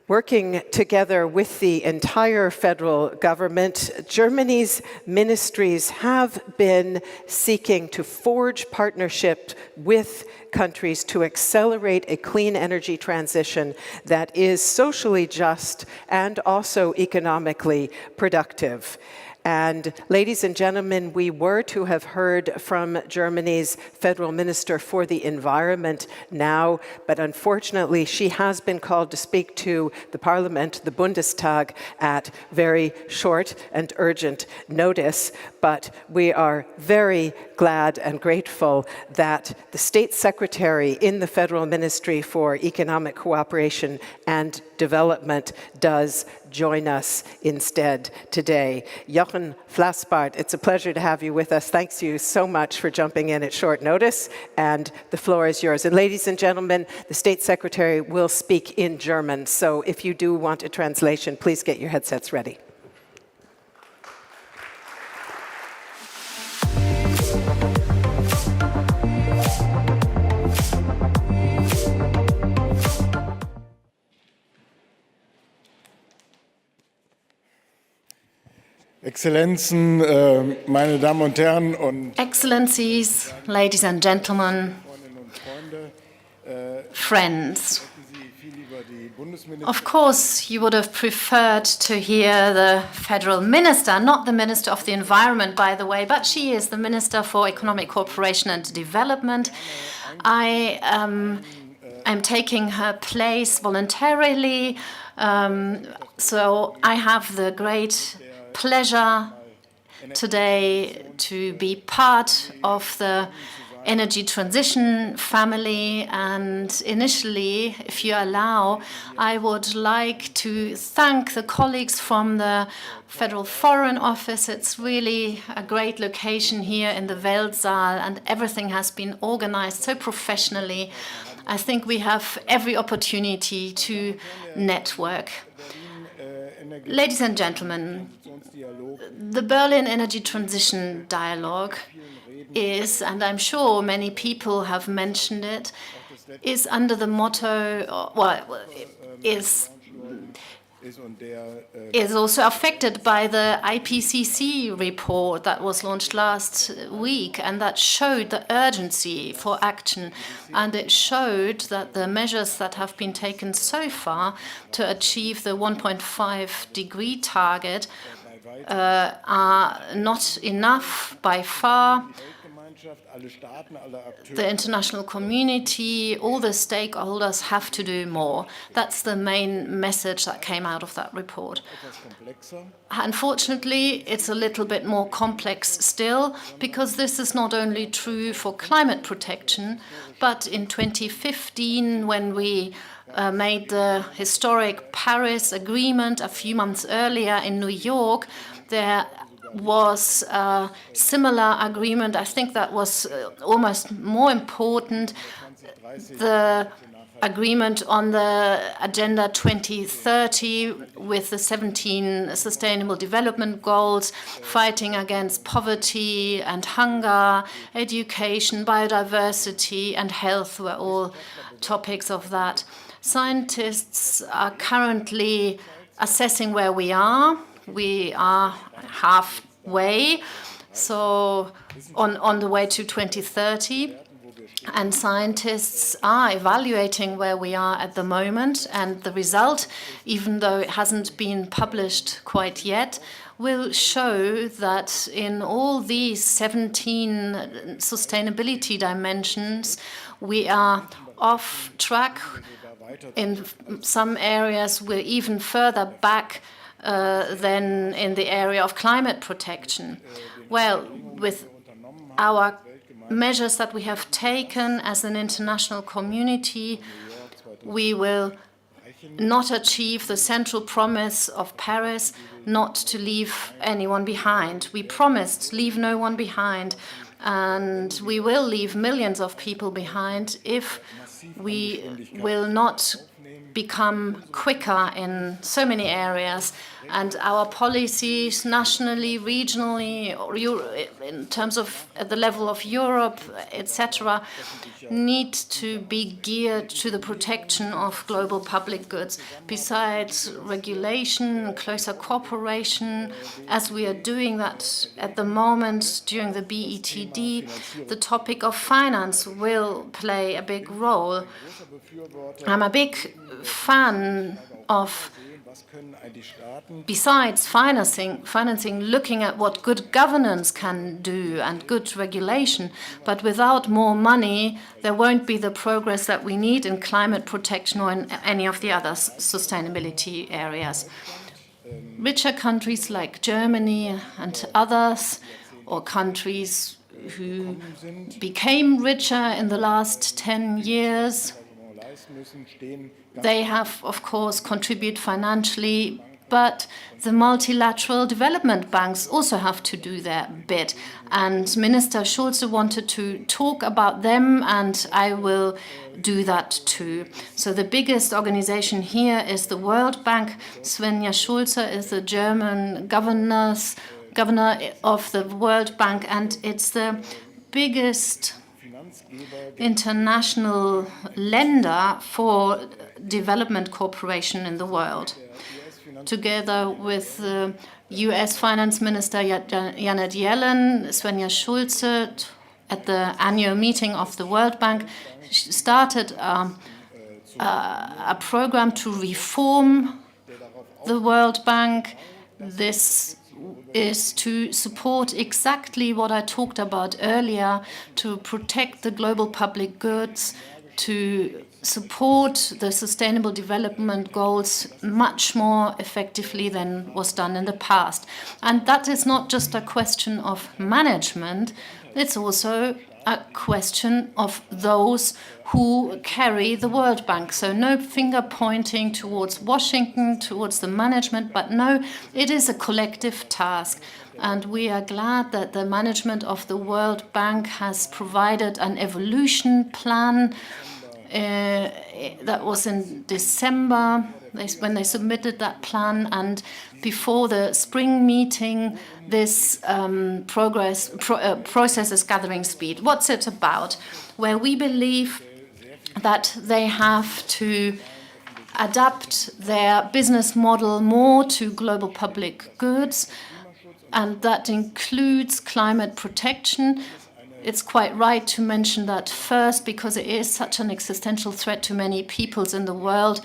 Working together with the entire federal government, Germany's ministries have been seeking to forge partnership with countries to accelerate a clean energy transition that is socially just and also economically productive. And ladies and gentlemen, we were to have heard from Germany's Federal Minister for the Environment now, but unfortunately she has been called to speak to the Parliament, the Bundestag, at very short and urgent notice. But we are very glad and grateful that the State Secretary in the Federal Ministry for Economic Cooperation and Development does join us instead today. Jochen Flassbart, it's a pleasure to have you with us. Thanks you so much for jumping in at short notice, and the floor is yours. And ladies and gentlemen, the State Secretary will speak in German, so if you do want a translation, please get your headsets ready. Exzellenzen, meine Damen und Herren und Excellencies, ladies and gentlemen, friends. Of course, you would have preferred to hear the federal minister, not the Minister of the Environment, by the way, but she is the Minister for Economic Cooperation and Development. I am taking her place voluntarily, so I have the great pleasure today to be part of the energy transition family, and initially, if you allow, I would like to thank the colleagues from the Federal Foreign Office. It's really a great location here in the Weltsaal, and everything has been organized so professionally. I think we have every opportunity to network. Ladies and gentlemen, the Berlin Energy Transition Dialogue is, and I'm sure many people have mentioned it, is under the motto, is also affected by the IPCC report that was launched last week, and that showed the urgency for action, and it showed that the measures that have been taken so far to achieve the 1.5-degree target are not enough by far. The international community, all the stakeholders have to do more. That's the main message that came out of that report. Unfortunately, it's a little bit more complex still, because this is not only true for climate protection, but in 2015, when we made the historic Paris Agreement a few months earlier in New York, there was a similar agreement. I think that was almost more important, the agreement on the Agenda 2030 with the 17 Sustainable Development Goals, fighting against poverty and hunger, education, biodiversity, and health were all topics of that. Scientists are currently assessing where we are. We are halfway, so on the way to 2030. And scientists are evaluating where we are at the moment, and the result, even though it hasn't been published quite yet, will show that in all these 17 sustainability dimensions, we are off track. In some areas, we're even further back than in the area of climate protection. Well, with our measures that we have taken as an international community, we will not achieve the central promise of Paris, not to leave anyone behind. We promised leave no one behind, and we will leave millions of people behind if we will not become quicker in so many areas, and our policies nationally, regionally, or in terms of at the level of Europe, etc., need to be geared to the protection of global public goods. Besides regulation, closer cooperation, as we are doing that at the moment during the BETD, the topic of finance will play a big role. I'm a big fan of, besides financing, looking at what good governance can do and good regulation. But without more money, there won't be the progress that we need in climate protection or in any of the other sustainability areas. Richer countries like Germany and others, or countries who became richer in the last 10 years, they have, of course, contributed financially, but the multilateral development banks also have to do their bit. And Minister Schulze wanted to talk about them, and I will do that too. So the biggest organization here is the World Bank. Svenja Schulze is the German governor of the World Bank, and it's the biggest international lender for development cooperation in the world. Together with the US Finance Minister Janet Yellen, Svenja Schulze, at the annual meeting of the World Bank, started a program to reform the World Bank. This is to support exactly what I talked about earlier, to protect the global public goods, to support the Sustainable Development Goals much more effectively than was done in the past. And that is not just a question of management, it's also a question of those who carry the World Bank. So no finger pointing towards Washington, towards the management, but no, it is a collective task. And we are glad that the management of the World Bank has provided an evolution plan. That was in December when they submitted that plan, and before the spring meeting, this process is gathering speed. What's it about? Well, we believe that they have to adapt their business model more to global public goods, and that includes climate protection. It's quite right to mention that first, because it is such an existential threat to many peoples in the world.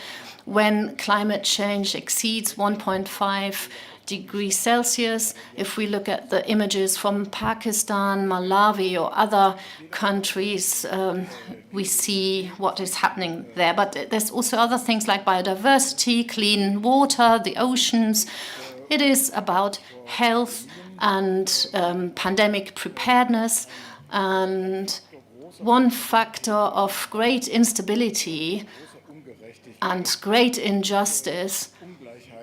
When climate change exceeds 1.5 degrees Celsius, if we look at the images from Pakistan, Malawi, or other countries, we see what is happening there. But there's also other things like biodiversity, clean water, the oceans. It is about health and pandemic preparedness. And one factor of great instability and great injustice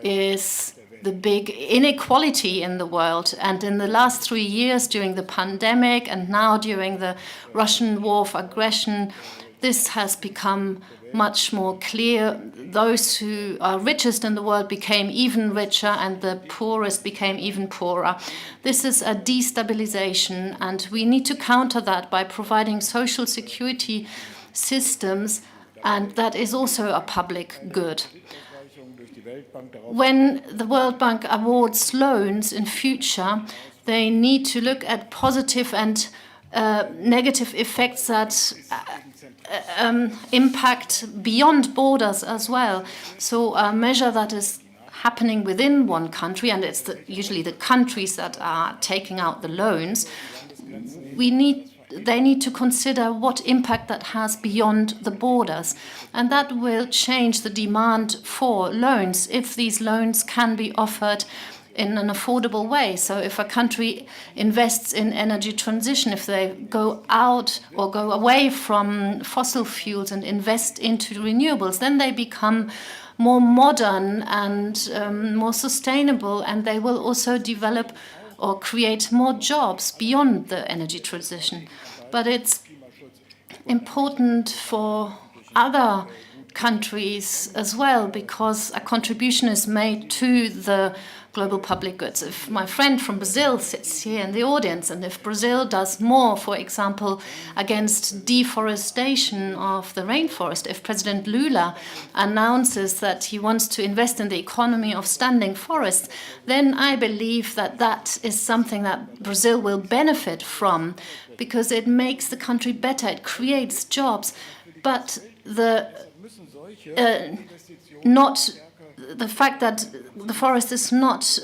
is the big inequality in the world. And in the last 3 years, during the pandemic and now during the Russian war of aggression, this has become much more clear. Those who are richest in the world became even richer, and the poorest became even poorer. This is a destabilization, and we need to counter that by providing social security systems, and that is also a public good. When the World Bank awards loans in future, they need to look at positive and negative effects that impact beyond borders as well. So a measure that is happening within one country, and it's usually the countries that are taking out the loans, they need to consider what impact that has beyond the borders. And that will change the demand for loans if these loans can be offered in an affordable way. So if a country invests in energy transition, if they go out or go away from fossil fuels and invest into renewables, then they become more modern and more sustainable, and they will also develop or create more jobs beyond the energy transition. But it's important for other countries as well, because a contribution is made to the global public goods. If my friend from Brazil sits here in the audience, and if Brazil does more, for example, against deforestation of the rainforest, if President Lula announces that he wants to invest in the economy of standing forests, then I believe that that is something that Brazil will benefit from, because it makes the country better, it creates jobs, but the fact that the forest is not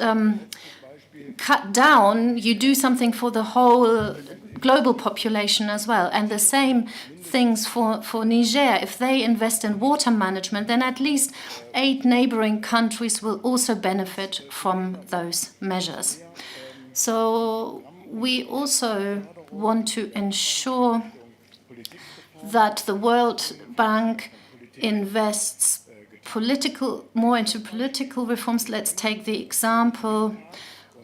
cut down, you do something for the whole global population as well. And the same things for Niger. If they invest in water management, then at least 8 neighboring countries will also benefit from those measures. So we also want to ensure that the World Bank invests more into political reforms. Let's take the example,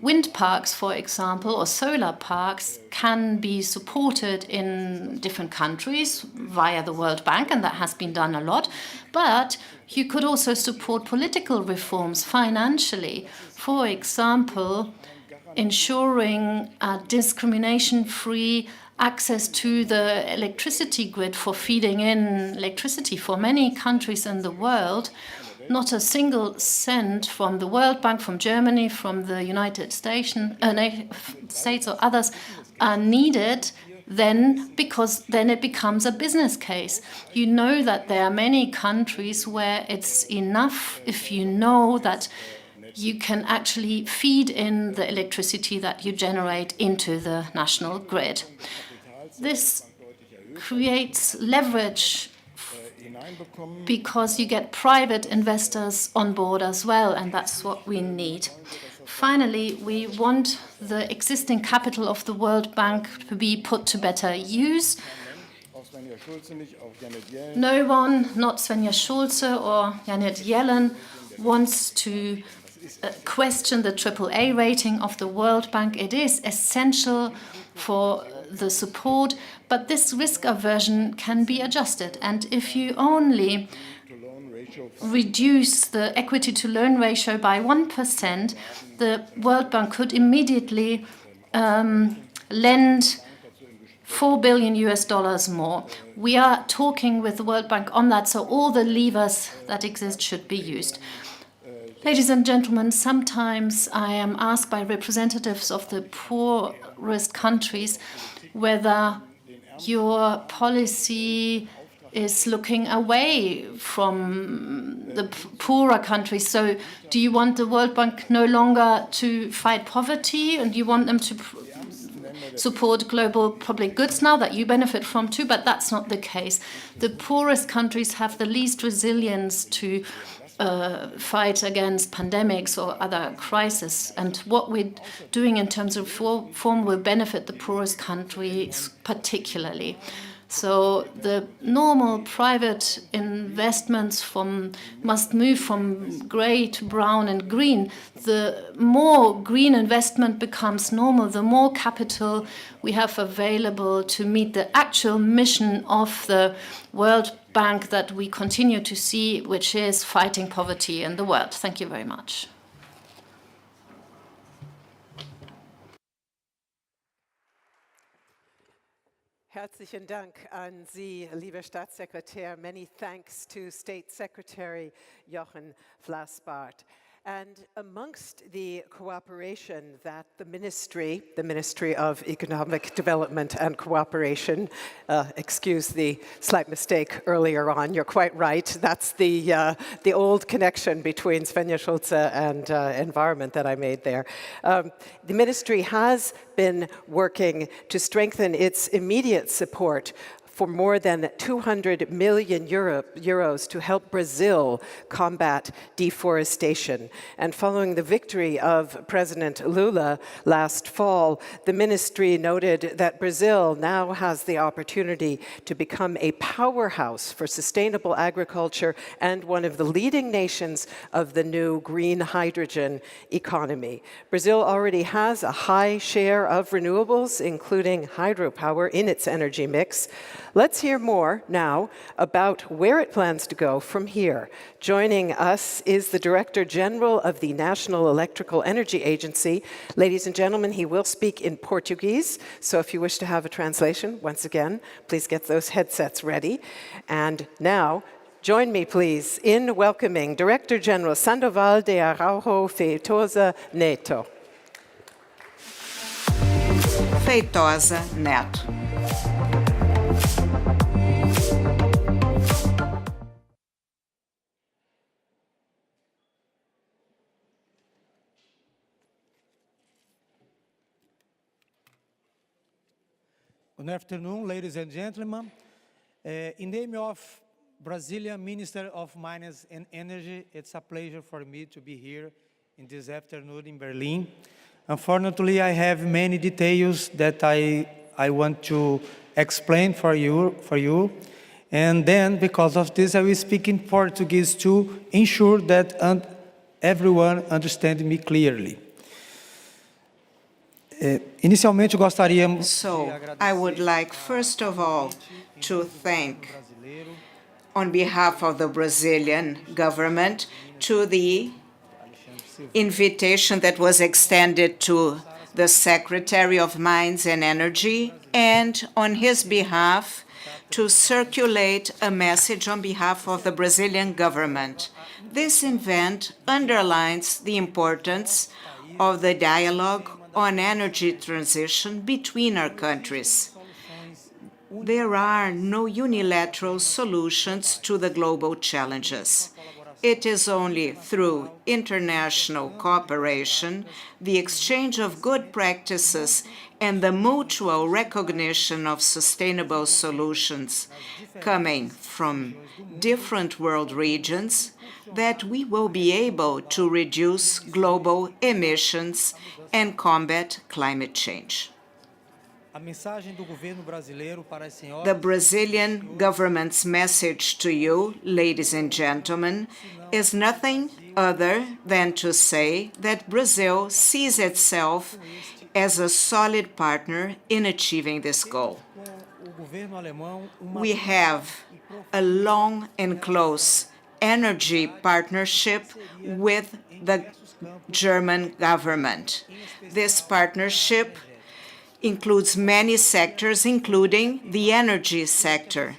wind parks, for example, or solar parks can be supported in different countries via the World Bank, and that has been done a lot. But you could also support political reforms financially. For example, ensuring a discrimination-free access to the electricity grid for feeding in electricity for many countries in the world. Not a single cent from the World Bank, from Germany, from the United States or others are needed then, because then it becomes a business case. You know that there are many countries where it's enough if you know that you can actually feed in the electricity that you generate into the national grid. This creates leverage because you get private investors on board as well, and that's what we need. Finally, we want the existing capital of the World Bank to be put to better use. No one, not Svenja Schulze or Janet Yellen, wants to question the AAA rating of the World Bank. It is essential for the support, but this risk aversion can be adjusted. And if you only reduce the equity to loan ratio by 1%, the World Bank could immediately lend $4 billion more. We are talking with the World Bank on that, so all the levers that exist should be used. Ladies and gentlemen, sometimes I am asked by representatives of the poorest countries whether your policy is looking away from the poorer countries. So do you want the World Bank no longer to fight poverty, and you want them to support global public goods now that you benefit from too? But that's not the case. The poorest countries have the least resilience to fight against pandemics or other crises. And what we're doing in terms of reform will benefit the poorest countries particularly. So the normal private investments must move from grey to brown and green. The more green investment becomes normal, the more capital we have available to meet the actual mission of the World Bank that we continue to see, which is fighting poverty in the world. Thank you very much. Herzlichen Dank an Sie, lieber Staatssekretär. Many thanks to State Secretary Jochen Flassbart. And amongst the cooperation that the Ministry of Economic Development and Cooperation, excuse the slight mistake earlier on, you're quite right, that's the old connection between Svenja Schulze and environment that I made there. The ministry has been working to strengthen its immediate support for more than 200 million euros to help Brazil combat deforestation. And following the victory of President Lula last fall, the ministry noted that Brazil now has the opportunity to become a powerhouse for sustainable agriculture and one of the leading nations of the new green hydrogen economy. Brazil already has a high share of renewables, including hydropower, in its energy mix. Let's hear more now about where it plans to go from here. Joining us is the Director General of the National Electrical Energy Agency. Ladies and gentlemen, he will speak in Portuguese, so if you wish to have a translation, once again, please get those headsets ready. And now, join me, please, in welcoming Director General Sandoval de Araujo Feitosa Neto. Feitosa Neto. Good afternoon, ladies and gentlemen. In the name of Brazilian Minister of Mines and Energy, it's a pleasure for me to be here in this afternoon in Berlin. Unfortunately, I have many details that I want to explain for you. And then, because of this, I will speak in Portuguese to ensure that everyone understands me clearly. Inicialmente, gostaríamos... So, I would like, first of all, to thank, on behalf of the Brazilian government, to the invitation that was extended to the Secretary of Mines and Energy, and on his behalf, to circulate a message on behalf of the Brazilian government. This event underlines the importance of the dialogue on energy transition between our countries. There are no unilateral solutions to the global challenges. It is only through international cooperation, the exchange of good practices, and the mutual recognition of sustainable solutions coming from different world regions that we will be able to reduce global emissions and combat climate change. The Brazilian government's message to you, ladies and gentlemen, is nothing other than to say that Brazil sees itself as a solid partner in achieving this goal. We have a long and close energy partnership with the German government. This partnership includes many sectors, including the energy sector.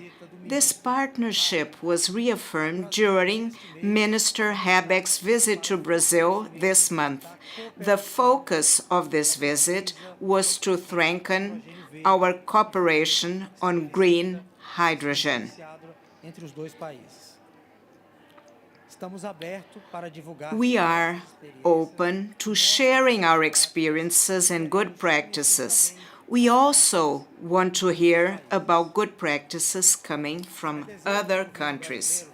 This partnership was reaffirmed during Minister Habeck's visit to Brazil this month. The focus of this visit was to strengthen our cooperation on green hydrogen. We are open to sharing our experiences and good practices. We also want to hear about good practices coming from other countries.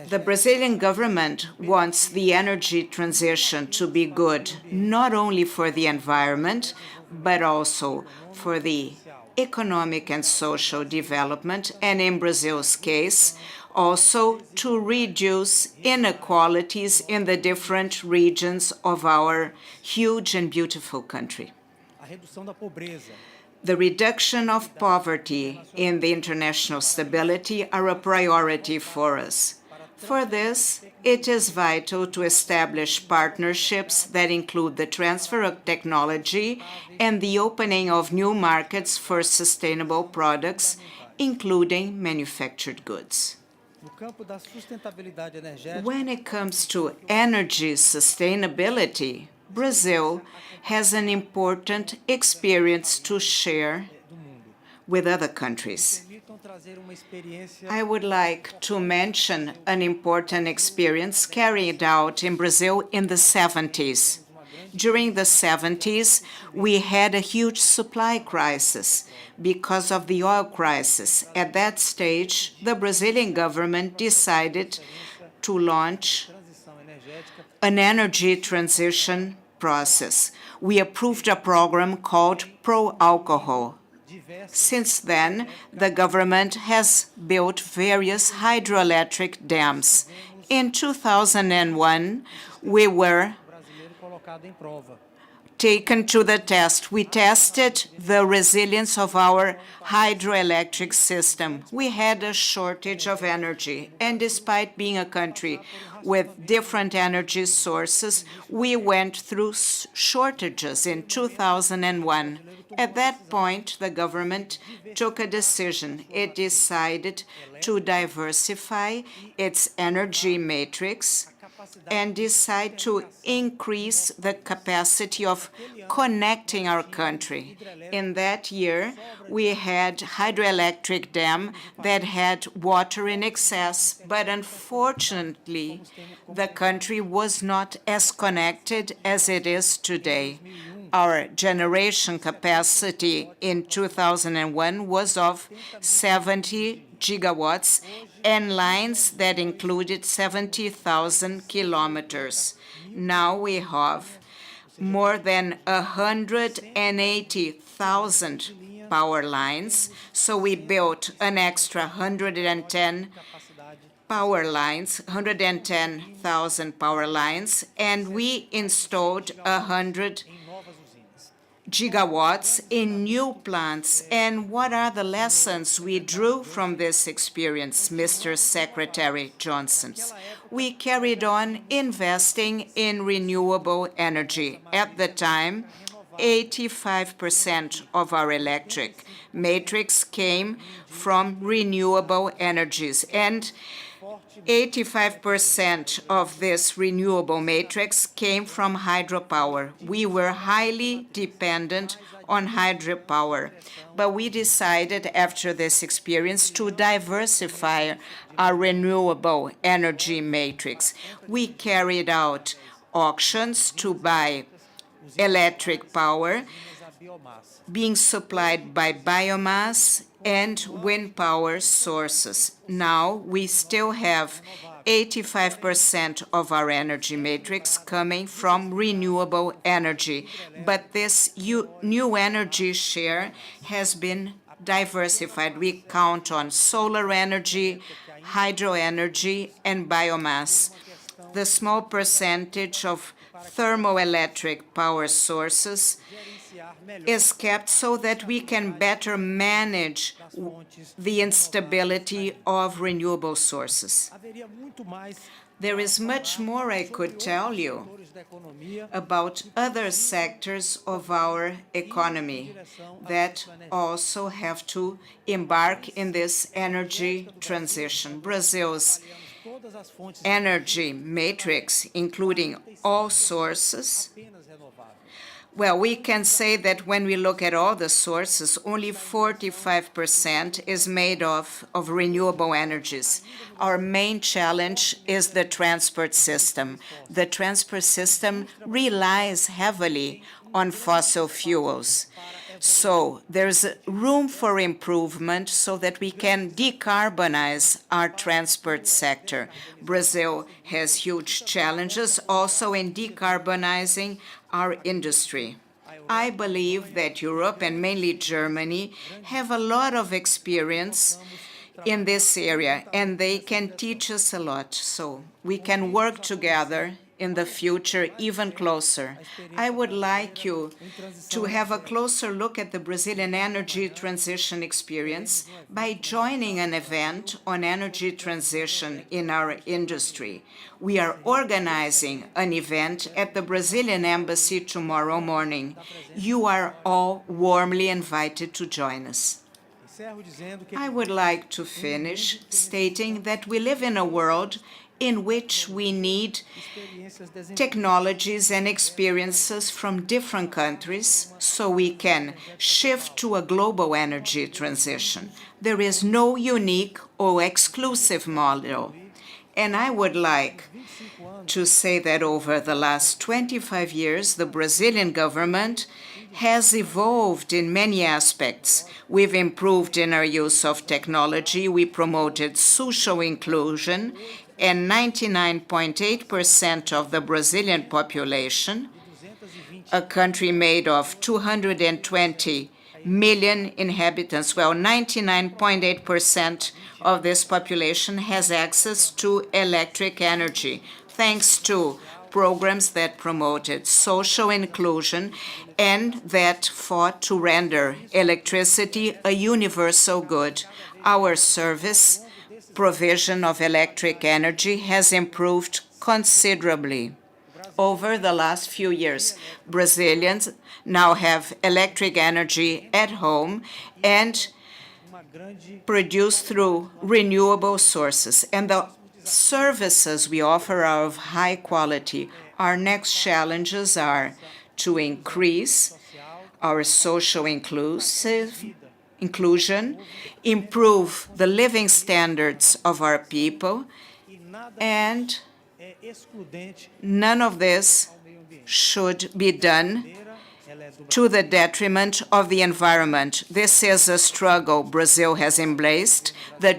The Brazilian government wants the energy transition to be good, not only for the environment, but also for the economic and social development, and in Brazil's case, also to reduce inequalities in the different regions of our huge and beautiful country. The reduction of poverty and the international stability are a priority for us. For this, it is vital to establish partnerships that include the transfer of technology and the opening of new markets for sustainable products, including manufactured goods. When it comes to energy sustainability, Brazil has an important experience to share with other countries. I would like to mention an important experience carried out in Brazil in the 70s. During the 70s, we had a huge supply crisis because of the oil crisis. At that stage, the Brazilian government decided to launch an energy transition process. We approved a program called Pro Alcohol. Since then, the government has built various hydroelectric dams. In 2001, we were taken to the test. We tested the resilience of our hydroelectric system. We had a shortage of energy, and despite being a country with different energy sources, we went through shortages in 2001. At that point, the government took a decision. It decided to diversify its energy matrix and decide to increase the capacity of connecting our country. In that year, we had hydroelectric dam that had water in excess, but unfortunately, the country was not as connected as it is today. Our generation capacity in 2001 was of 70 gigawatts and lines that included 70,000 kilometers. Now we have more than 180,000 power lines, so we built an extra 110 power lines, 110,000 power lines, and we installed 100 gigawatts in new plants. And what are the lessons we drew from this experience, Mr. Secretary Johnson? We carried on investing in renewable energy. At the time, 85% of our electric matrix came from renewable energies, and 85% of this renewable matrix came from hydropower. We were highly dependent on hydropower, but we decided after this experience to diversify our renewable energy matrix. We carried out auctions to buy electric power being supplied by biomass and wind power sources. Now we still have 85% of our energy matrix coming from renewable energy, but this new energy share has been diversified. We count on solar energy, hydro energy, and biomass. The small percentage of thermoelectric power sources is kept so that we can better manage the instability of renewable sources. There is much more I could tell you about other sectors of our economy that also have to embark in this energy transition. Brazil's energy matrix, including all sources, well, we can say that when we look at all the sources, only 45% is made of renewable energies. Our main challenge is the transport system. The transport system relies heavily on fossil fuels. So there's room for improvement so that we can decarbonize our transport sector. Brazil has huge challenges also in decarbonizing our industry. I believe that Europe, and mainly Germany, have a lot of experience in this area, and they can teach us a lot. So we can work together in the future even closer. I would like you to have a closer look at the Brazilian energy transition experience by joining an event on energy transition in our industry. We are organizing an event at the Brazilian Embassy tomorrow morning. You are all warmly invited to join us. I would like to finish stating that we live in a world in which we need technologies and experiences from different countries so we can shift to a global energy transition. There is no unique or exclusive model. And I would like to say that over the last 25 years, the Brazilian government has evolved in many aspects. We've improved in our use of technology. We promoted social inclusion, and 99.8% of the Brazilian population, a country made of 220 million inhabitants, well, 99.8% of this population has access to electric energy, thanks to programs that promoted social inclusion and that fought to render electricity a universal good. Our service provision of electric energy has improved considerably over the last few years. Brazilians now have electric energy at home and produced through renewable sources. And the services we offer are of high quality. Our next challenges are to increase our social inclusion, improve the living standards of our people, and none of this should be done to the detriment of the environment. This is a struggle Brazil has embraced, that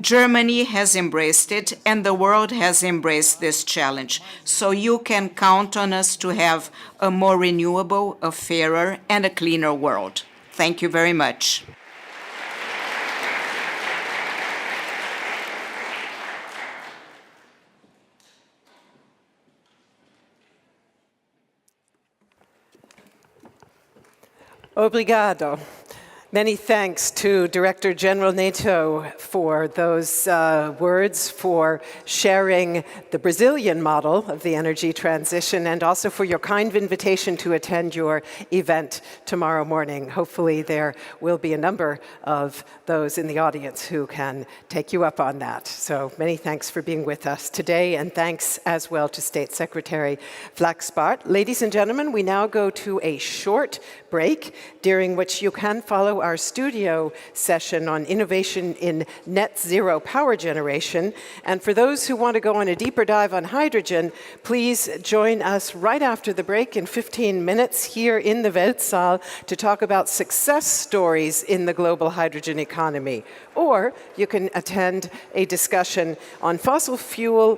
Germany has embraced it, and the world has embraced this challenge. So you can count on us to have a more renewable, a fairer, and a cleaner world. Thank you very much. Obrigado. Many thanks to Director General Neto for those words, for sharing the Brazilian model of the energy transition, and also for your kind invitation to attend your event tomorrow morning. Hopefully there will be a number of those in the audience who can take you up on that. So many thanks for being with us today, and thanks as well to State Secretary Flaxbart. Ladies and gentlemen, we now go to a short break, during which you can follow our studio session on innovation in net zero power generation. And for those who want to go on a deeper dive on hydrogen, please join us right after the break in 15 minutes here in the Weltsaal to talk about success stories in the global hydrogen economy. Or you can attend a discussion on fossil-free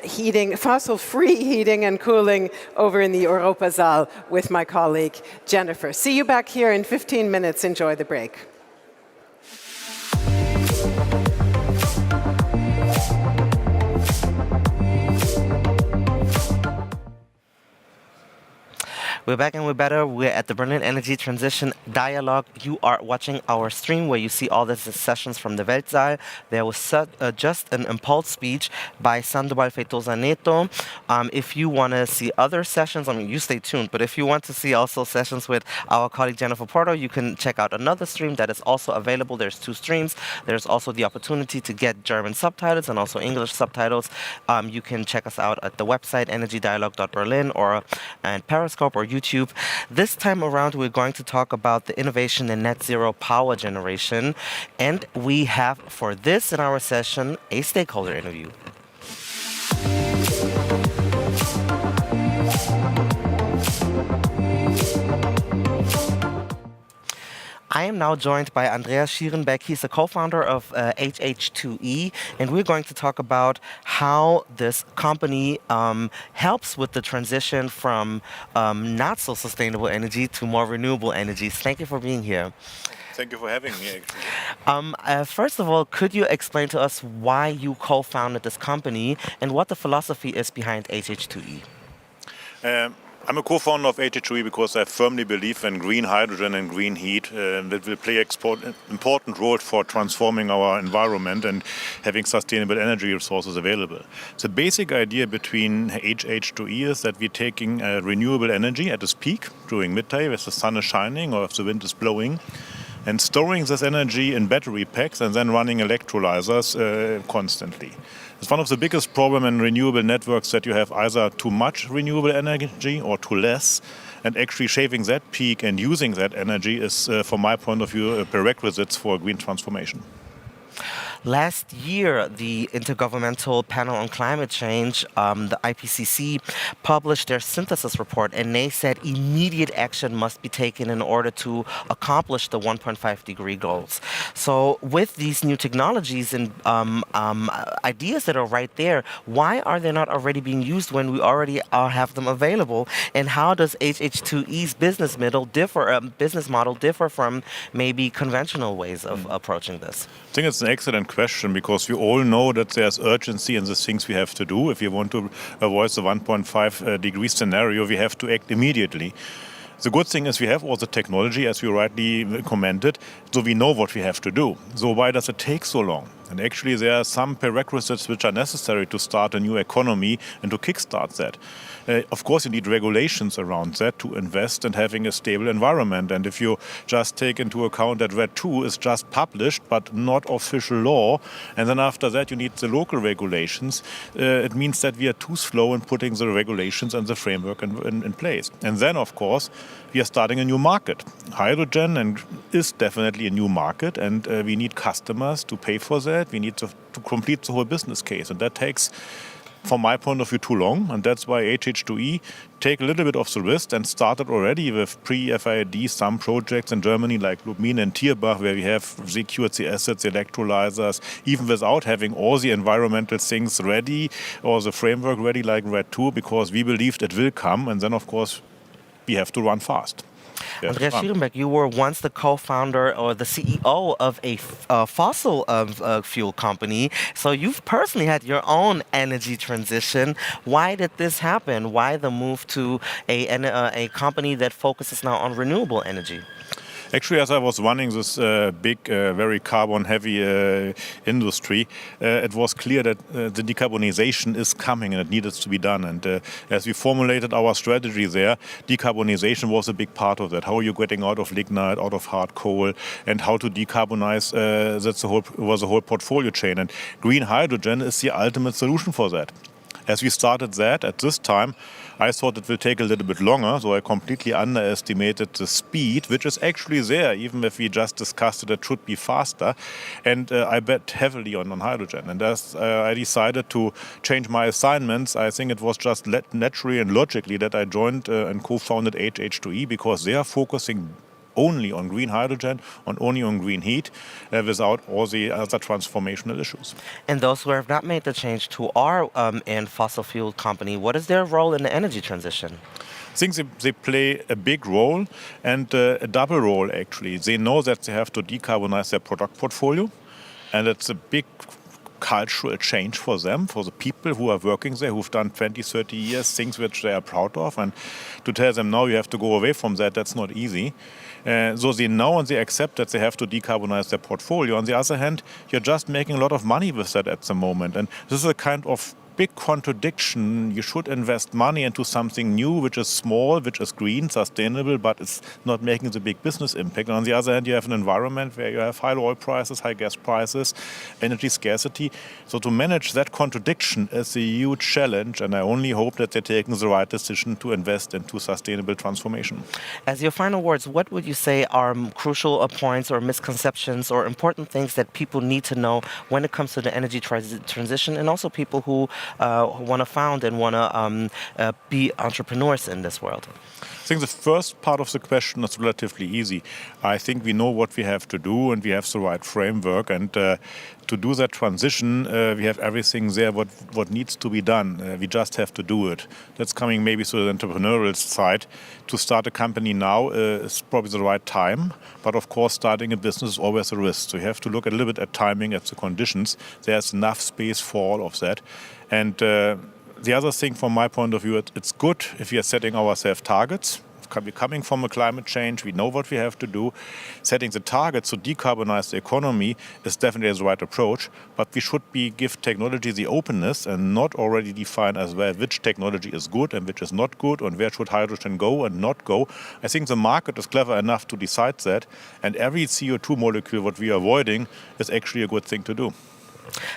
heating and cooling over in the Weltsaal with my colleague Jennifer. See you back here in 15 minutes. Enjoy the break. We're back and we're better. We're at the Berlin Energy Transition Dialogue. You are watching our stream where you see all the sessions from the Weltsaal. There was just an impulse speech by Sandoval Feitosa Neto. If you want to see other sessions, I mean, you stay tuned, but if you want to see also sessions with our colleague Jennifer Porto, you can check out another stream that is also available. There's 2 streams. There's also the opportunity to get German subtitles and also English subtitles. You can check us out at the website energydialogue.berlin or and Periscope or YouTube. This time around, we're going to talk about the innovation in net zero power generation. And we have for this in our session a stakeholder interview. I am now joined by Andreas Schierenbeck. He's the co-founder of HH2E, and we're going to talk about how this company helps with the transition from not so sustainable energy to more renewable energies. Thank you for being here. Thank you for having me, actually. First of all, could you explain to us why you co-founded this company and what the philosophy is behind HH2E? I'm a co-founder of HH2E because I firmly believe in green hydrogen and green heat that will play an important role for transforming our environment and having sustainable energy resources available. The basic idea between HH2E is that we're taking renewable energy at its peak during midday, if the sun is shining or if the wind is blowing, and storing this energy in battery packs and then running electrolyzers constantly. It's one of the biggest problems in renewable networks that you have either too much renewable energy or too less, and actually shaving that peak and using that energy is, from my point of view, a prerequisite for a green transformation. Last year, the Intergovernmental Panel on Climate Change, the IPCC, published their synthesis report, and they said immediate action must be taken in order to accomplish the 1.5 degree goals. So with these new technologies and ideas that are right there, why are they not already being used when we already have them available? And how does HH2E's business model differ from maybe conventional ways of approaching this? I think it's an excellent question because we all know that there's urgency in the things we have to do. If you want to avoid the 1.5 degree scenario, we have to act immediately. The good thing is we have all the technology, as you rightly commented, so we know what we have to do. So why does it take so long? And actually there are some prerequisites which are necessary to start a new economy and to kickstart that. Of course, you need regulations around that to invest and having a stable environment. And if you just take into account that RED II is just published but not official law, and then after that you need the local regulations, it means that we are too slow in putting the regulations and the framework in place. And then, of course, we are starting a new market. Hydrogen is definitely a new market, and we need customers to pay for that. We need to complete the whole business case, and that takes, from my point of view, too long, and that's why HH2E take a little bit of the risk and started already with pre-FID some projects in Germany like Lubmin and Tierbach, where we have secured the assets, the electrolyzers, even without having all the environmental things ready or the framework ready like RED II, because we believed it will come, and then of course we have to run fast. Andreas Schierenbeck, you were once the co-founder or the CEO of a fossil fuel company. So you've personally had your own energy transition. Why did this happen? Why the move to a company that focuses now on renewable energy? Actually, as I was running this big, very carbon-heavy industry, it was clear that the decarbonization is coming and it needed to be done. And as we formulated our strategy there, decarbonization was a big part of that. How are you getting out of lignite, out of hard coal, and how to decarbonize was the whole portfolio chain. And green hydrogen is the ultimate solution for that. As we started that at this time, I thought it will take a little bit longer, so I completely underestimated the speed, which is actually there, even if we just discussed it should be faster. And I bet heavily on hydrogen. And as I decided to change my assignments, I think it was just naturally and logically that I joined and co-founded HH2E, because they are focusing only on green hydrogen, only on green heat, without all the other transformational issues. And those who have not made the change to our in fossil fuel company, what is their role in the energy transition? I think they play a big role, and a double role actually. They know that they have to decarbonize their product portfolio, and it's a big cultural change for them, for the people who are working there, who've done 20, 30 years, things which they are proud of. And to tell them now you have to go away from that, that's not easy. So they know and they accept that they have to decarbonize their portfolio. On the other hand, you're just making a lot of money with that at the moment. And this is a kind of big contradiction. You should invest money into something new, which is small, which is green, sustainable, but it's not making the big business impact. And on the other hand, you have an environment where you have high oil prices, high gas prices, energy scarcity. So to manage that contradiction is a huge challenge, and I only hope that they're taking the right decision to invest into sustainable transformation. As your final words, what would you say are crucial points or misconceptions or important things that people need to know when it comes to the energy transition, and also people who want to found and want to be entrepreneurs in this world? I think the first part of the question is relatively easy. I think we know what we have to do and we have the right framework, and to do that transition, we have everything there what needs to be done. We just have to do it. That's coming maybe to the entrepreneurial side. To start a company now is probably the right time, but of course starting a business is always a risk. So you have to look a little bit at timing, at the conditions. There's enough space for all of that. And the other thing from my point of view, it's good if we are setting ourselves targets. We're coming from a climate change, we know what we have to do. Setting the targets to decarbonize the economy is definitely the right approach, but we should give technology the openness and not already define as well which technology is good and which is not good, and where should hydrogen go and not go. I think the market is clever enough to decide that, and every CO2 molecule what we are avoiding is actually a good thing to do.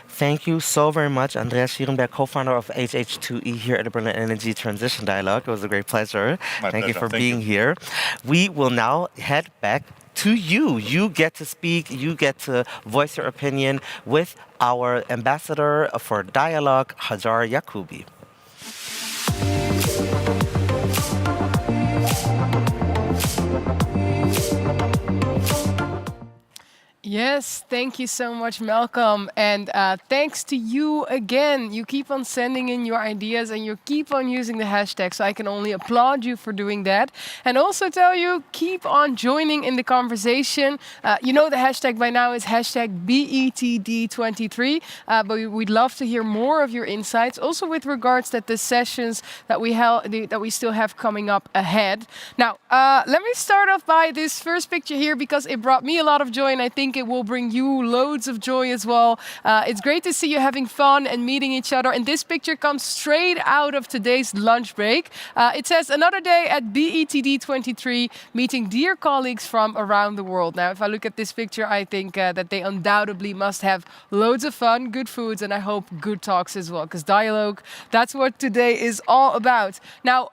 Thank you so very much, Andreas Schierenbeck, co-founder of HH2E here at the Berlin Energy Transition Dialogue. It was a great pleasure. Thank you for being here. We will now head back to you. You get to speak, you get to voice your opinion with our ambassador for dialogue, Hajar Yacoubi. Yes, thank you so much, Malcolm. And thanks to you again. You keep on sending in your ideas and you keep on using the hashtag. So I can only applaud you for doing that. And also tell you, keep on joining in the conversation. You know the hashtag by now is hashtag BETD23. But we'd love to hear more of your insights. Also with regards to the sessions that we still have coming up ahead. Now, let me start off by this first picture here because it brought me a lot of joy and I think it will bring you loads of joy as well. It's great to see you having fun and meeting each other. And this picture comes straight out of today's lunch break. It says, another day at BETD 23, meeting dear colleagues from around the world. Now, if I look at this picture, I think that they undoubtedly must have loads of fun, good foods, and I hope good talks as well. Because dialogue, that's what today is all about. Now,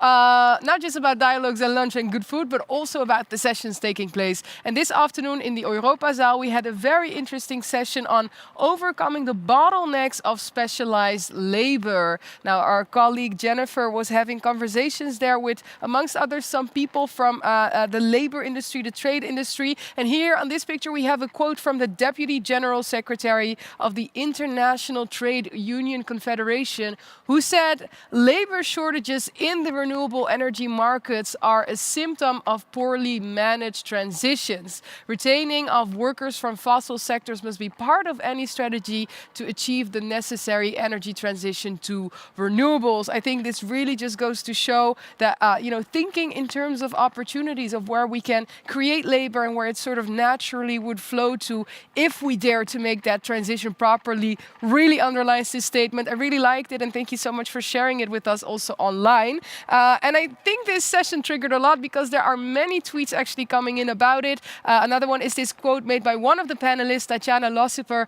not just about dialogues and lunch and good food, but also about the sessions taking place. And this afternoon in the Weltsaal, we had a very interesting session on overcoming the bottlenecks of specialized labor. Now, our colleague Jennifer was having conversations there with, amongst others, some people from the labor industry, the trade industry. And here on this picture, we have a quote from the Deputy General Secretary of the International Trade Union Confederation, who said, labor shortages in the renewable energy markets are a symptom of poorly managed transitions. Retaining of workers from fossil sectors must be part of any strategy to achieve the necessary energy transition to renewables. I think this really just goes to show that, thinking in terms of opportunities of where we can create labor and where it sort of naturally would flow to if we dare to make that transition properly really underlines this statement. I really liked it and thank you so much for sharing it with us also online. And I think this session triggered a lot because there are many tweets actually coming in about it. Another one is this quote made by one of the panelists, Tatjana Lossiper,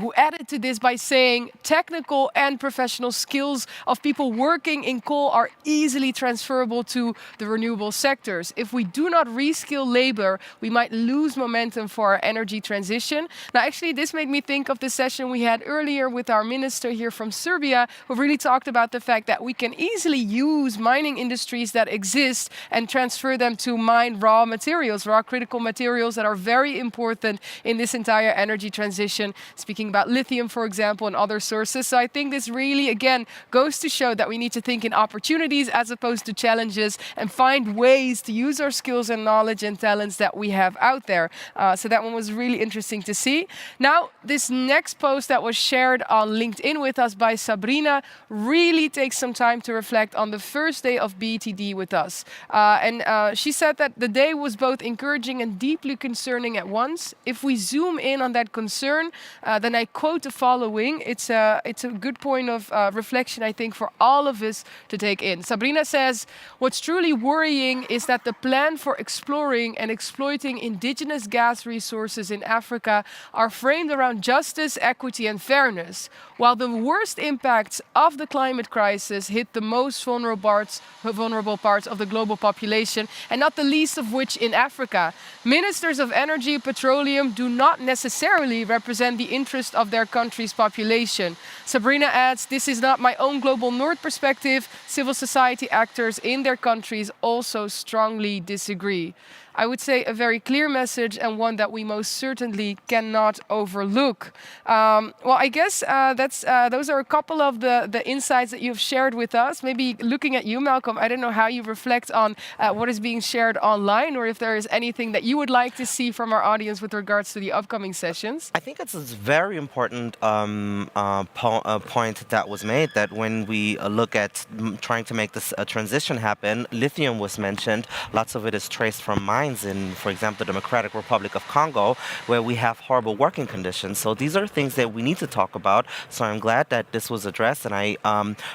who added to this by saying technical and professional skills of people working in coal are easily transferable to the renewable sectors. If we do not reskill labor, we might lose momentum for our energy transition. Now, actually, this made me think of the session we had earlier with our minister here from Serbia, who really talked about the fact that we can easily use mining industries that exist and transfer them to mine raw materials, raw critical materials that are very important in this entire energy transition, speaking about lithium, for example, and other sources. So I think this really, again, goes to show that we need to think in opportunities as opposed to challenges and find ways to use our skills and knowledge and talents that we have out there. So that one was really interesting to see. Now, this next post that was shared on LinkedIn with us by Sabrina really takes some time to reflect on the first day of BETD with us. And she said that the day was both encouraging and deeply concerning at once. If we zoom in on that concern, then I quote the following. It's a good point of reflection, I think, for all of us to take in. Sabrina says, what's truly worrying is that the plan for exploring and exploiting indigenous gas resources in Africa are framed around justice, equity, and fairness, while the worst impacts of the climate crisis hit the most vulnerable parts of the global population, and not the least of which in Africa. Ministers of energy, petroleum do not necessarily represent the interest of their country's population. Sabrina adds, this is not my own global north perspective. Civil society actors in their countries also strongly disagree. I would say a very clear message and one that we most certainly cannot overlook. Well, I guess those are a couple of the insights that you've shared with us. Maybe looking at you, Malcolm, I don't know how you reflect on what is being shared online or if there is anything that you would like to see from our audience with regards to the upcoming sessions. I think it's a very important point that was made, that when we look at trying to make this transition happen, lithium was mentioned. Lots of it is traced from mines in, for example, the Democratic Republic of Congo, where we have horrible working conditions. So these are things that we need to talk about. So I'm glad that this was addressed, and I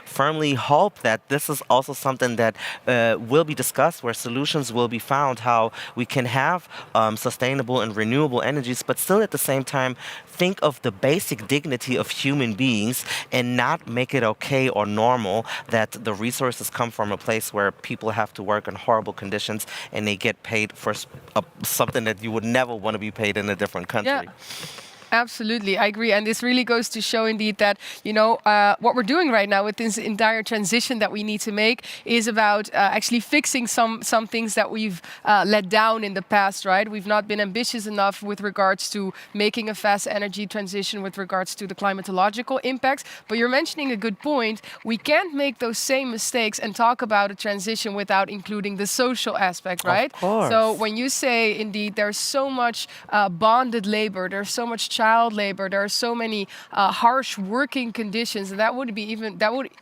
firmly hope that this is also something that will be discussed, where solutions will be found, how we can have sustainable and renewable energies, but still at the same time think of the basic dignity of human beings and not make it okay or normal that the resources come from a place where people have to work in horrible conditions and they get paid for something that you would never want to be paid in a different country. Yeah. Absolutely, I agree. And this really goes to show indeed that, what we're doing right now with this entire transition that we need to make is about actually fixing some things that we've let down in the past, right? We've not been ambitious enough with regards to making a fast energy transition with regards to the climatological impacts. But you're mentioning a good point. We can't make those same mistakes and talk about a transition without including the social aspect, right? Of course. So when you say, indeed, there's so much bonded labor, there's so much child labor, there are so many harsh working conditions, and that would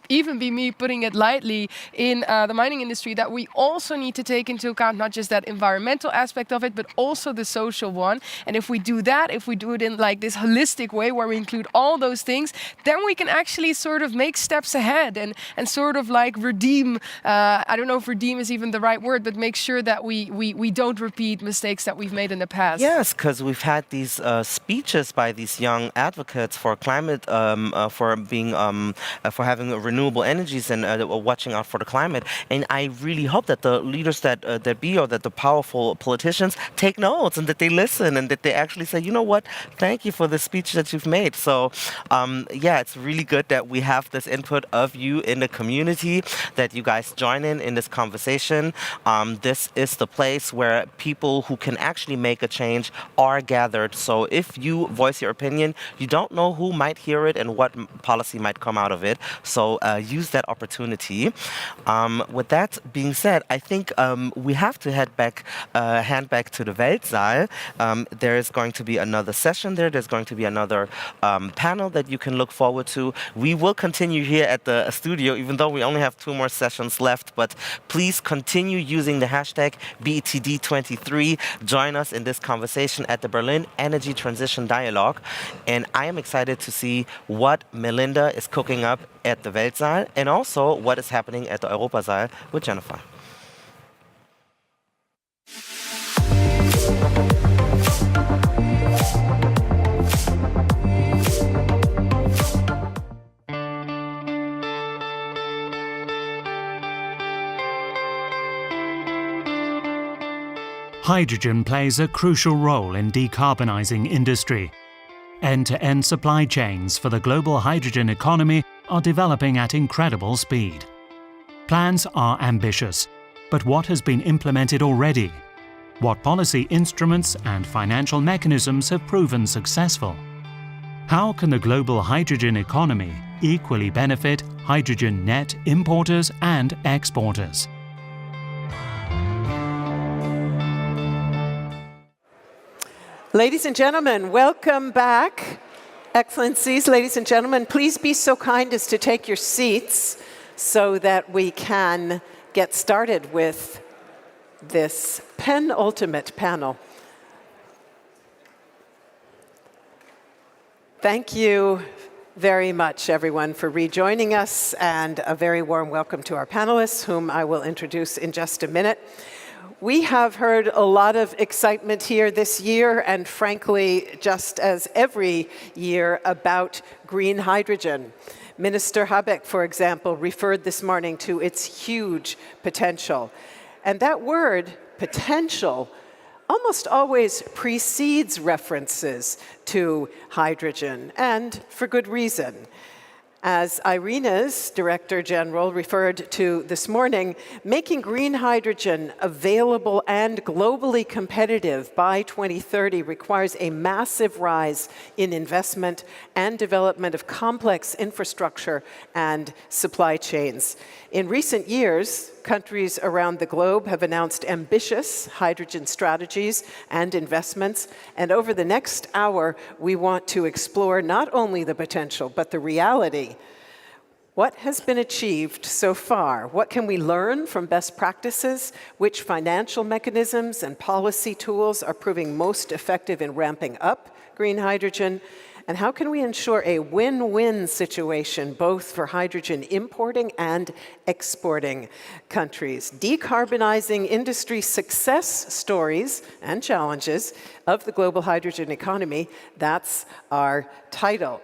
even be me putting it lightly in the mining industry, that we also need to take into account not just that environmental aspect of it, but also the social one. And if we do that, if we do it in like this holistic way where we include all those things, then we can actually sort of make steps ahead and sort of like redeem, I don't know if redeem is even the right word, but make sure that we don't repeat mistakes that we've made in the past. Yes, because we've had these speeches by these young advocates for climate, for having renewable energies and watching out for the climate. And I really hope that the leaders that the powerful politicians take notes and that they listen and that they actually say, you know what, thank you for the speech that you've made. So it's really good that we have this input of you in the community, that you guys join in this conversation. This is the place where people who can actually make a change are gathered. So if you voice your opinion, you don't know who might hear it and what policy might come out of it. So use that opportunity. With that being said, I think we have to hand back to the Weltsaal. There is going to be another session there. There's going to be another panel that you can look forward to. We will continue here at the studio, even though we only have 2 more sessions left. But please continue using the hashtag BETD23. Join us in this conversation at the Berlin Energy Transition Dialogue. And I am excited to see what Melinda is cooking up at the Weltsaal and also what is happening at the Europasaal with Jennifer. Hydrogen plays a crucial role in decarbonizing industry. End-to-end supply chains for the global hydrogen economy are developing at incredible speed. Plans are ambitious, but what has been implemented already? What policy instruments and financial mechanisms have proven successful? How can the global hydrogen economy equally benefit hydrogen net importers and exporters? Ladies and gentlemen, welcome back. Excellencies, ladies and gentlemen, please be so kind as to take your seats so that we can get started with this penultimate panel. Thank you very much, everyone, for rejoining us, and a very warm welcome to our panelists, whom I will introduce in just a minute. We have heard a lot of excitement here this year, and frankly, just as every year, about green hydrogen. Minister Habeck, for example, referred this morning to its huge potential. And that word, potential, almost always precedes references to hydrogen, and for good reason. As IRENA's Director General referred to this morning, making green hydrogen available and globally competitive by 2030 requires a massive rise in investment and development of complex infrastructure and supply chains. In recent years, countries around the globe have announced ambitious hydrogen strategies and investments, and over the next hour, we want to explore not only the potential, but the reality. What has been achieved so far? What can we learn from best practices? Which financial mechanisms and policy tools are proving most effective in ramping up green hydrogen? And how can we ensure a win-win situation both for hydrogen importing and exporting countries? Decarbonizing industry success stories and challenges of the global hydrogen economy, that's our title.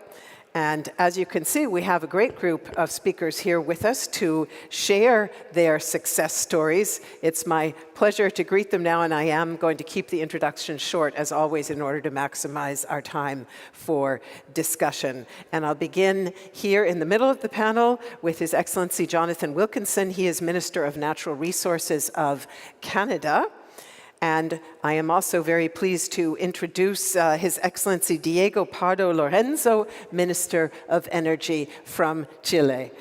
And as you can see, we have a great group of speakers here with us to share their success stories. It's my pleasure to greet them now, and I am going to keep the introduction short, as always, in order to maximize our time for discussion. And I'll begin here in the middle of the panel with His Excellency Jonathan Wilkinson. He is Minister of Natural Resources of Canada. And I am also very pleased to introduce His Excellency Diego Pardo Lorenzo, Minister of Energy from Chile.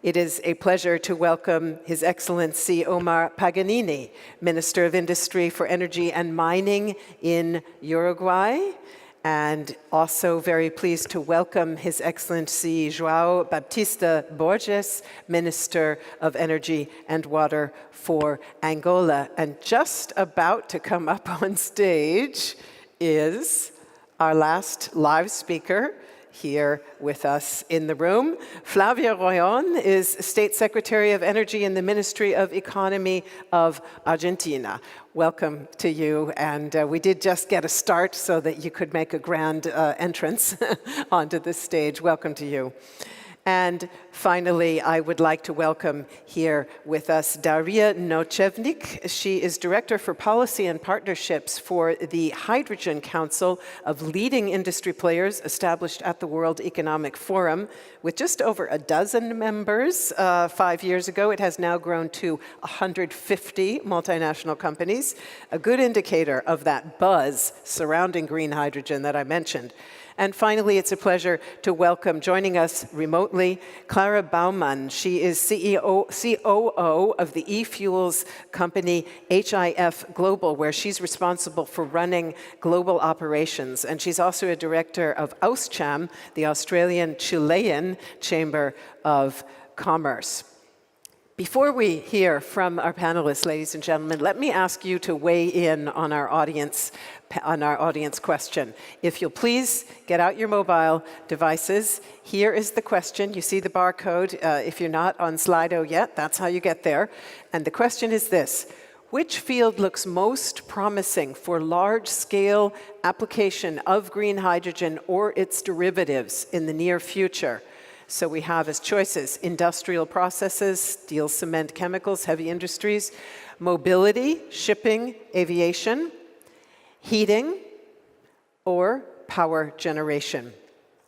It is a pleasure to welcome His Excellency Omar Paganini, Minister of Industry for Energy and Mining in Uruguay. And also very pleased to welcome His Excellency João Baptista Borges, Minister of Energy and Water for Angola. And just about to come up on stage is our last live speaker here with us in the room. Flavia Royon is State Secretary of Energy in the Ministry of Economy of Argentina. Welcome to you, and we did just get a start so that you could make a grand entrance onto the stage. Welcome to you. And finally, I would like to welcome here with us Daria Nochevnik. She is Director for Policy and Partnerships for the Hydrogen Council of leading industry players established at the World Economic Forum. With just over a dozen members 5 years ago, it has now grown to 150 multinational companies, a good indicator of that buzz surrounding green hydrogen that I mentioned. And finally, it's a pleasure to welcome, joining us remotely, Clara Baumann. She is COO of the e-fuels company HIF Global, where she's responsible for running global operations. And she's also a director of AUSCHAM, the Australian-Chilean Chamber of Commerce. Before we hear from our panelists, ladies and gentlemen, let me ask you to weigh in on our audience question. If you'll please get out your mobile devices. Here is the question. You see the barcode. If you're not on Slido yet, that's how you get there. And the question is this: which field looks most promising for large-scale application of green hydrogen or its derivatives in the near future? So we have as choices industrial processes, steel, cement, chemicals, heavy industries, mobility, shipping, aviation, heating, or power generation.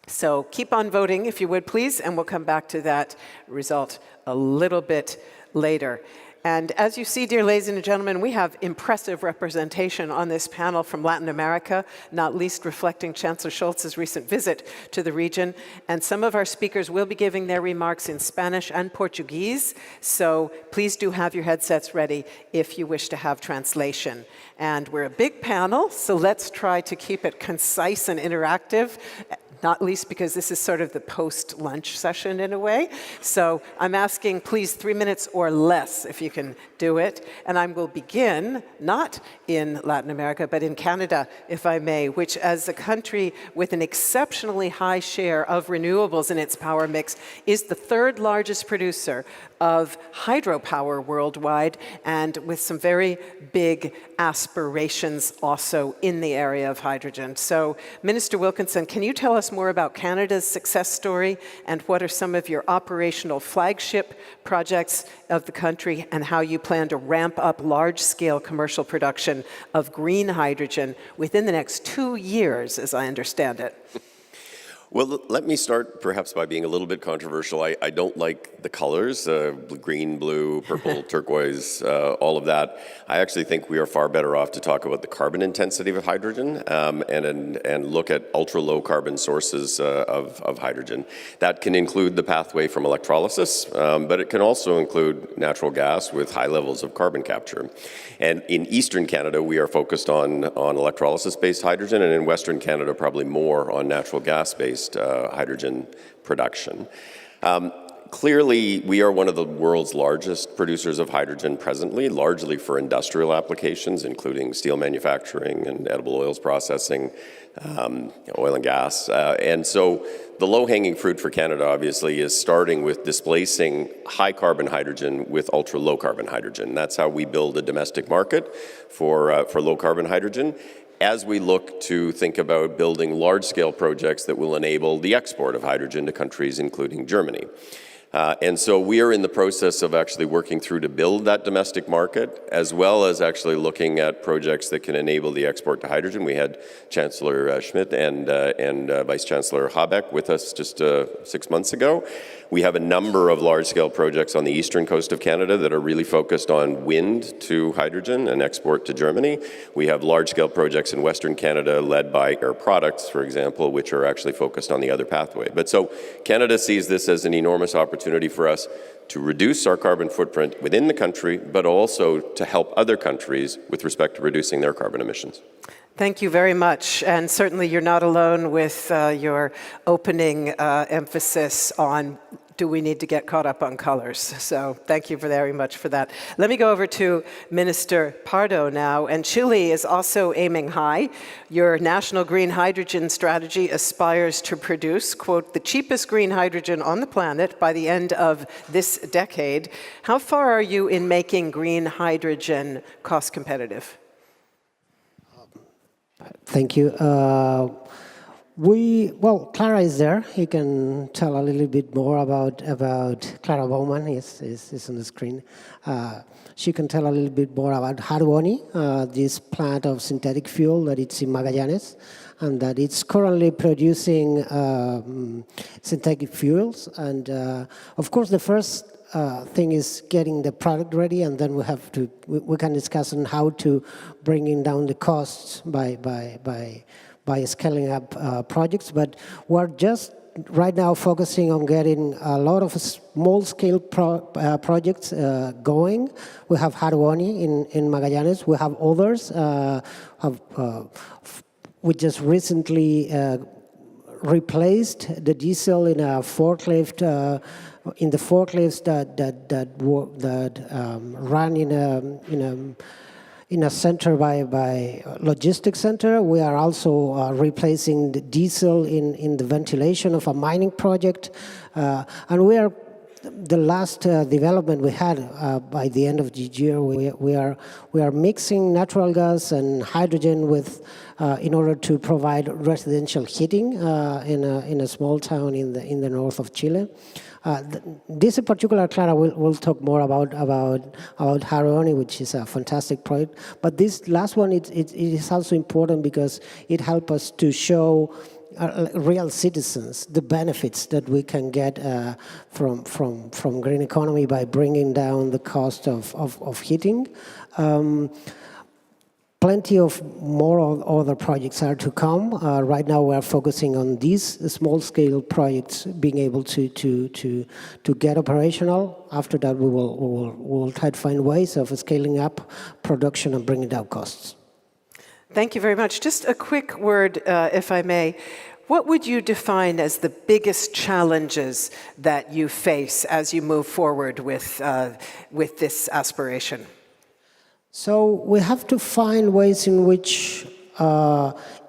So keep on voting if you would please, and we'll come back to that result a little bit later. And as you see, dear ladies and gentlemen, we have impressive representation on this panel from Latin America, not least reflecting Chancellor Scholz's recent visit to the region. And some of our speakers will be giving their remarks in Spanish and Portuguese, so please do have your headsets ready if you wish to have translation. And we're a big panel, so let's try to keep it concise and interactive, not least because this is sort of the post-lunch session in a way. So I'm asking, please, 3 minutes or less if you can do it. And I will begin, not in Latin America, but in Canada, if I may, which as a country with an exceptionally high share of renewables in its power mix, is the third largest producer of hydropower worldwide, and with some very big aspirations also in the area of hydrogen. So, Minister Wilkinson, can you tell us more about Canada's success story, and what are some of your operational flagship projects of the country, and how you plan to ramp up large-scale commercial production of green hydrogen within the next 2 years, as I understand it? Well, let me start perhaps by being a little bit controversial. I don't like the colors, green, blue, purple, turquoise, all of that. I actually think we are far better off to talk about the carbon intensity of hydrogen and look at ultra-low carbon sources of hydrogen. That can include the pathway from electrolysis, but it can also include natural gas with high levels of carbon capture. And in Eastern Canada, we are focused on electrolysis-based hydrogen, and in Western Canada, probably more on natural gas-based hydrogen production. Clearly, we are one of the world's largest producers of hydrogen presently, largely for industrial applications, including steel manufacturing and edible oils processing, oil and gas. And so the low-hanging fruit for Canada, obviously, is starting with displacing high-carbon hydrogen with ultra-low-carbon hydrogen. That's how we build a domestic market for low-carbon hydrogen. as we look to think about building large-scale projects that will enable the export of hydrogen to countries including Germany. And so we are in the process of actually working through to build that domestic market, as well as actually looking at projects that can enable the export to hydrogen. We had Chancellor Schmidt and Vice Chancellor Habeck with us just 6 months ago. We have a number of large-scale projects on the eastern coast of Canada that are really focused on wind to hydrogen and export to Germany. We have large-scale projects in Western Canada led by Air Products, for example, which are actually focused on the other pathway. But so Canada sees this as an enormous opportunity for us to reduce our carbon footprint within the country, but also to help other countries with respect to reducing their carbon emissions. Thank you very much. And certainly you're not alone with your opening emphasis on do we need to get caught up on colors. So thank you very much for that. Let me go over to Minister Pardo now. And Chile is also aiming high. Your national green hydrogen strategy aspires to produce, quote, the cheapest green hydrogen on the planet by the end of this decade. How far are you in making green hydrogen cost competitive? Thank you. Clara is there. He can tell a little bit more about Clara Bowman is on the screen. She can tell a little bit more about Harvoni, this plant of synthetic fuel that it's in Magallanes, and that it's currently producing synthetic fuels. And of course, the first thing is getting the product ready, and then we can discuss on how to bringing down the costs by scaling up projects. But we're just right now focusing on getting a lot of small-scale projects going. We have Harvoni in Magallanes. We have others. We just recently replaced the diesel in a forklift. In the forklifts that run in a center by logistics center. We are also replacing the diesel in the ventilation of a mining project, and we are the last development we had by the end of the year. We are mixing natural gas and hydrogen with in order to provide residential heating in a small town in the north of Chile. This in particular, Clara will talk more about Harvoni, which is a fantastic project. But this last one, it is also important because it helps us to show real citizens the benefits that we can get from green economy by bringing down the cost of heating. Plenty of more other projects are to come. Right now, we are focusing on these small-scale projects being able to get operational. After that, we will try to find ways of scaling up production and bringing down costs. Thank you very much. Just a quick word, if I may. What would you define as the biggest challenges that you face as you move forward with this aspiration? So we have to find ways in which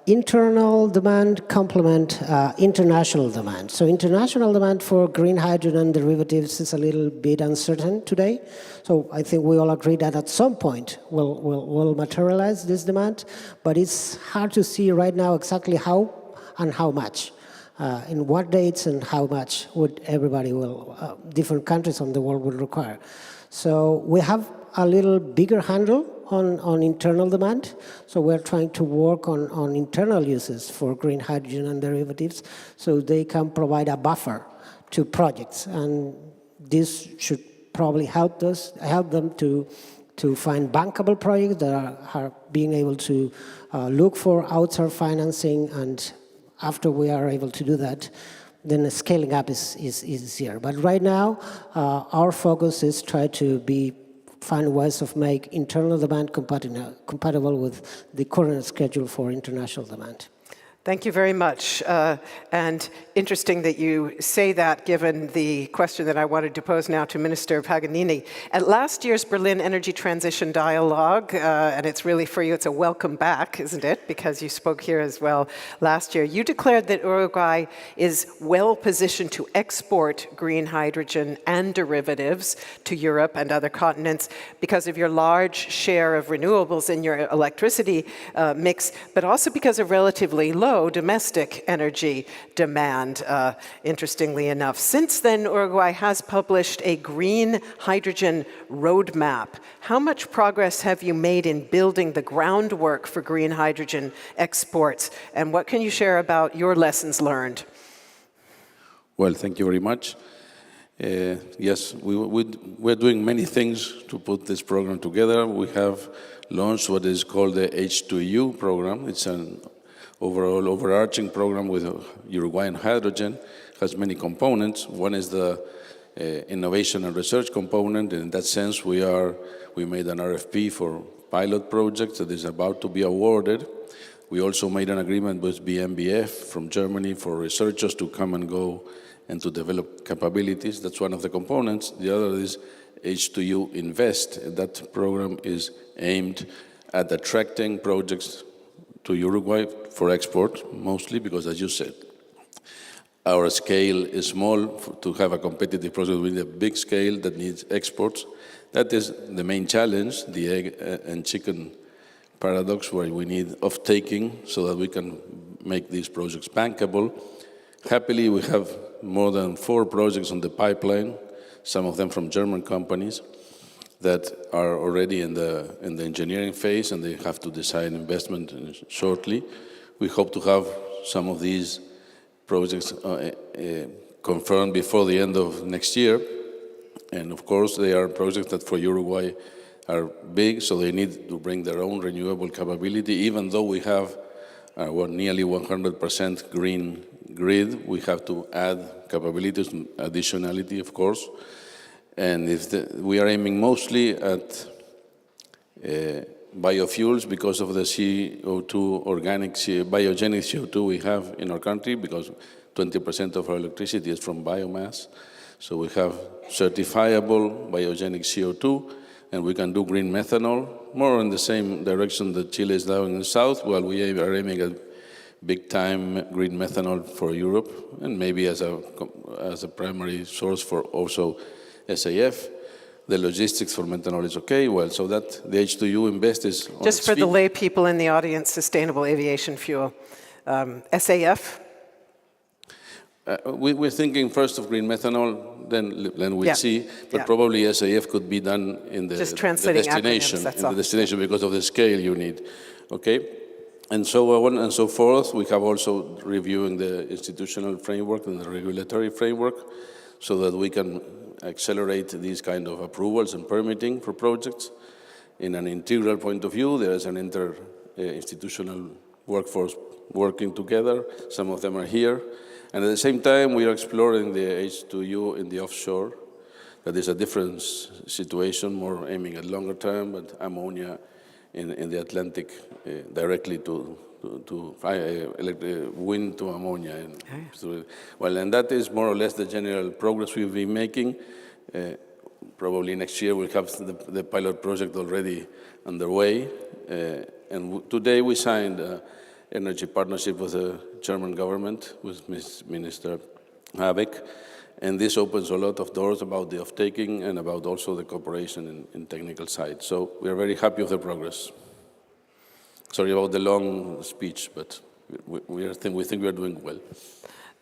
internal demand complement international demand. So international demand for green hydrogen derivatives is a little bit uncertain today. So I think we all agree that at some point we'll materialize this demand, but it's hard to see right now exactly how and how much. In what dates and how much would everybody different countries on the world will require. So we have a little bigger handle on internal demand. So we're trying to work on internal uses for green hydrogen and derivatives so they can provide a buffer to projects. And this should probably help them to find bankable projects that are being able to look for outside financing. And after we are able to do that, then scaling up is easier. But right now, our focus is try to find ways of make internal demand compatible with the current schedule for international demand. Thank you very much. And interesting that you say that, given the question that I wanted to pose now to Minister Paganini. At last year's Berlin Energy Transition Dialogue, and it's really for you, it's a welcome back, isn't it? Because you spoke here as well last year. You declared that Uruguay is well positioned to export green hydrogen and derivatives to Europe and other continents because of your large share of renewables in your electricity mix, but also because of relatively low domestic energy demand, interestingly enough. Since then, Uruguay has published a green hydrogen roadmap. How much progress have you made in building the groundwork for green hydrogen exports? And what can you share about your lessons learned? Well, thank you very much. Yes, we're doing many things to put this program together. We have launched what is called the H2U program. It's an overall overarching program with Uruguayan hydrogen. Has many components. One is the innovation and research component. In that sense, we made an RFP for pilot projects that is about to be awarded. We also made an agreement with BMBF from Germany for researchers to come and go and to develop capabilities. That's one of the components. The other is H2U Invest. That program is aimed at attracting projects to Uruguay for export, mostly because, as you said, our scale is small to have a competitive project with a big scale that needs exports. That is the main challenge, the egg and chicken paradox, where we need off-taking so that we can make these projects bankable. Happily, we have more than 4 projects on the pipeline, some of them from German companies, that are already in the engineering phase, and they have to decide investment shortly. We hope to have some of these projects confirmed before the end of next year. And of course, they are projects that for Uruguay are big, so they need to bring their own renewable capability. Even though we have nearly 100% green grid, we have to add capabilities, additionality, of course. And we are aiming mostly at biofuels because of the CO2, biogenic CO2 we have in our country, because 20% of our electricity is from biomass. So we have certifiable biogenic CO2, and we can do green methanol, more in the same direction that Chile is doing in the south, while we are aiming at big-time green methanol for Europe, and maybe as a primary source for also SAF. The logistics for methanol is okay. Well, so that the H2U Invest is on just its for feet. the lay people in the audience, sustainable aviation fuel, SAF. We're thinking first of green methanol, then we'll see. But probably SAF could be done in the destination, because of the scale you need. Okay, and so on and so forth. We have also reviewing the institutional framework and the regulatory framework, so that we can accelerate these kind of approvals and permitting for projects. In an integral point of view, there is an inter-institutional workforce working together. Some of them are here. And at the same time, we are exploring the H2U in the offshore. That is a different situation, more aiming at longer term, but ammonia in the Atlantic directly to wind to ammonia. Well, and that is more or less the general progress we've been making. Probably next year we'll have the pilot project already underway. And today we signed an energy partnership with the German government, with Minister Habeck. And this opens a lot of doors about the off-taking and about also the cooperation in technical side. So we are very happy with the progress. Sorry about the long speech, but we think we are doing well.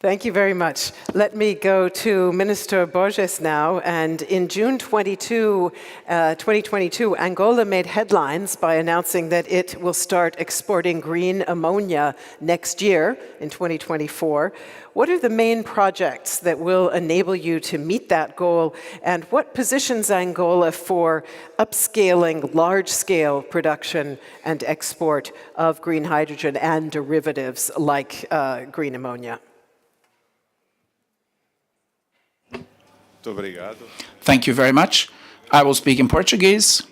Thank you very much. Let me go to Minister Borges now. And in June 2022, Angola made headlines by announcing that it will start exporting green ammonia next year in 2024. What are the main projects that will enable you to meet that goal? And what positions Angola for upscaling large-scale production and export of green hydrogen and derivatives like green ammonia? Thank you very much. I will speak in Portuguese.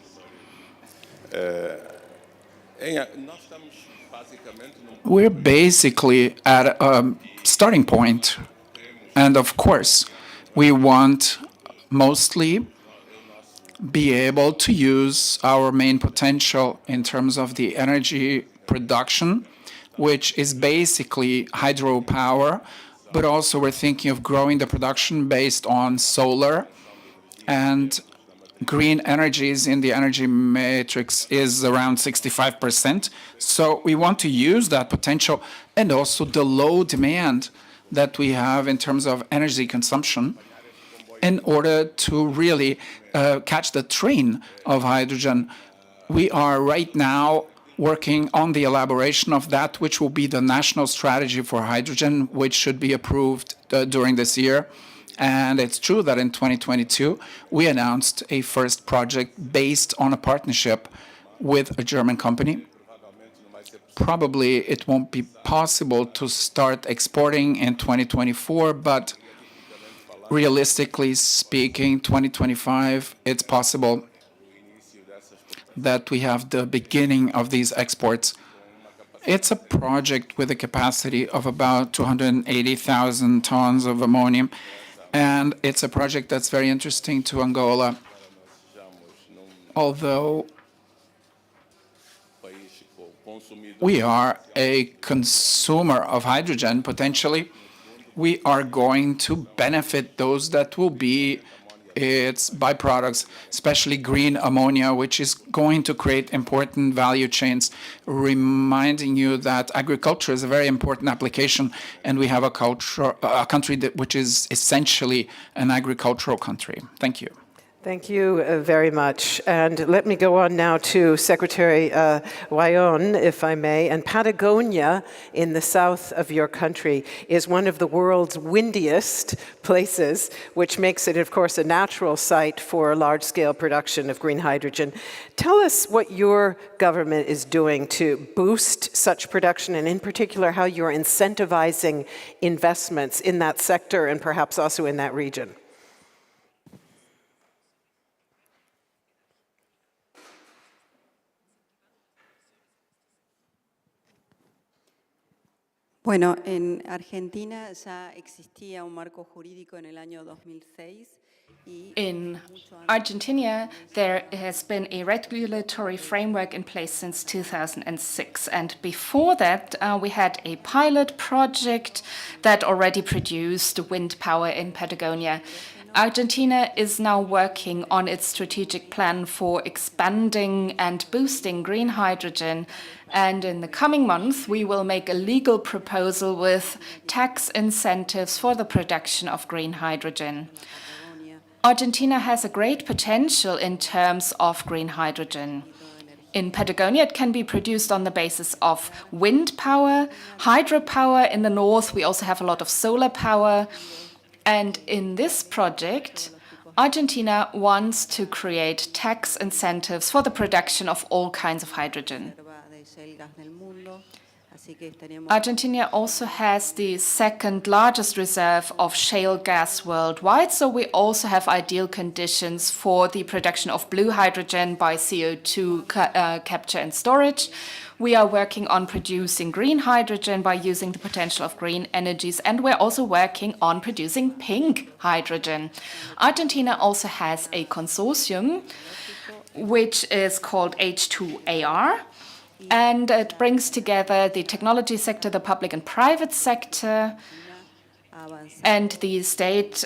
We're basically at a starting point. And of course, we want mostly be able to use our main potential in terms of the energy production, which is basically hydropower, but also we're thinking of growing the production based on solar, and green energies in the energy matrix is around 65%. So we want to use that potential and also the low demand that we have in terms of energy consumption in order to really catch the train of hydrogen. We are right now working on the elaboration of that, which will be the national strategy for hydrogen, which should be approved during this year. And it's true that in 2022, we announced a first project based on a partnership with a German company. Probably it won't be possible to start exporting in 2024, but realistically speaking, 2025, it's possible that we have the beginning of these exports. It's a project with a capacity of about 280,000 tons of ammonium, and it's a project that's very interesting to Angola. Although we are a consumer of hydrogen, potentially, we are going to benefit those that will be its byproducts, especially green ammonia, which is going to create important value chains, reminding you that agriculture is a very important application, and we have a country which is essentially an agricultural country. Thank you. Thank you very much. And let me go on now to Secretary Wayon, if I may. And Patagonia, in the south of your country, is one of the world's windiest places, which makes it, of course, a natural site for large-scale production of green hydrogen. Tell us what your government is doing to boost such production, and in particular, how you're incentivizing investments in that sector and perhaps also in that region. Bueno, en Argentina ya existía un marco jurídico en el año 2006. In Argentina, there has been a regulatory framework in place since 2006. And before that, we had a pilot project that already produced wind power in Patagonia. Argentina is now working on its strategic plan for expanding and boosting green hydrogen. And in the coming months, we will make a legal proposal with tax incentives for the production of green hydrogen. Argentina has a great potential in terms of green hydrogen. In Patagonia, it can be produced on the basis of wind power, hydropower. In the north, we also have a lot of solar power. And in this project, Argentina wants to create tax incentives for the production of all kinds of hydrogen. Argentina also has the second largest reserve of shale gas worldwide, so we also have ideal conditions for the production of blue hydrogen by CO2 capture and storage. We are working on producing green hydrogen by using the potential of green energies, and we're also working on producing pink hydrogen. Argentina also has a consortium which is called H2AR, and it brings together the technology sector, the public and private sector, and the state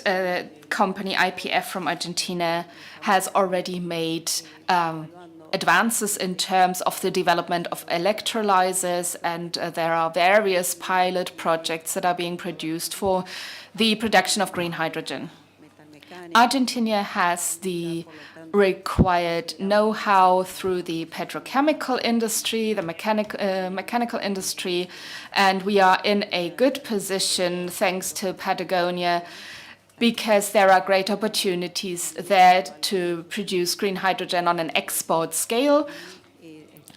company IPF from Argentina has already made advances in terms of the development of electrolyzers, and there are various pilot projects that are being produced for the production of green hydrogen. Argentina has the required know-how through the petrochemical industry, the mechanical industry, and we are in a good position thanks to Patagonia, because there are great opportunities there to produce green hydrogen on an export scale.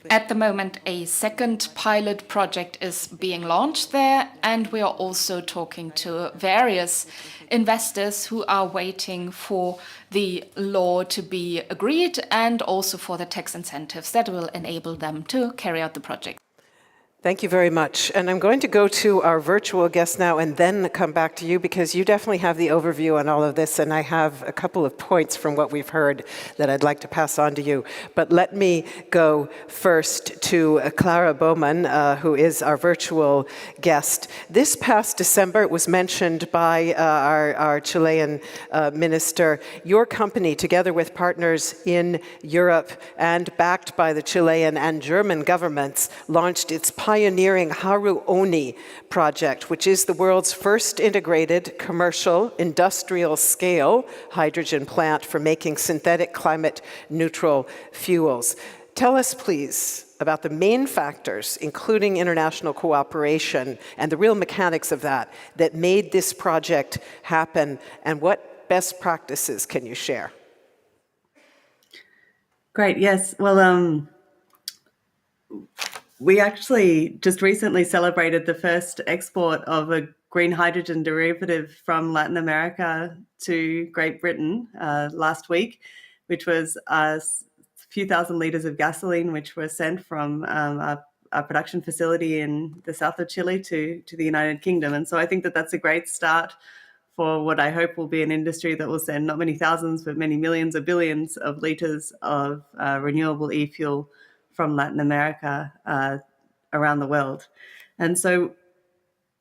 At the moment, a second pilot project is being launched there, and we are also talking to various investors who are waiting for the law to be agreed and also for the tax incentives that will enable them to carry out the project. Thank you very much. And I'm going to go to our virtual guest now and then come back to you because you definitely have the overview on all of this, and I have a couple of points from what we've heard that I'd like to pass on to you. But let me go first to Clara Bowman, who is our virtual guest. This past December, it was mentioned by our Chilean minister, your company, together with partners in Europe and backed by the Chilean and German governments, launched its pioneering Haru Oni project, which is the world's first integrated commercial industrial scale hydrogen plant for making synthetic climate neutral fuels. Tell us, please, about the main factors, including international cooperation and the real mechanics of that made this project happen, and what best practices can you share? Great, yes. Well, we actually just recently celebrated the first export of a green hydrogen derivative from Latin America to Great Britain last week, which was a few thousand litres of gasoline, which were sent from our production facility in the south of Chile to the United Kingdom. And so I think that that's a great start for what I hope will be an industry that will send not many thousands, but many millions or billions of litres of renewable e-fuel from Latin America around the world. And so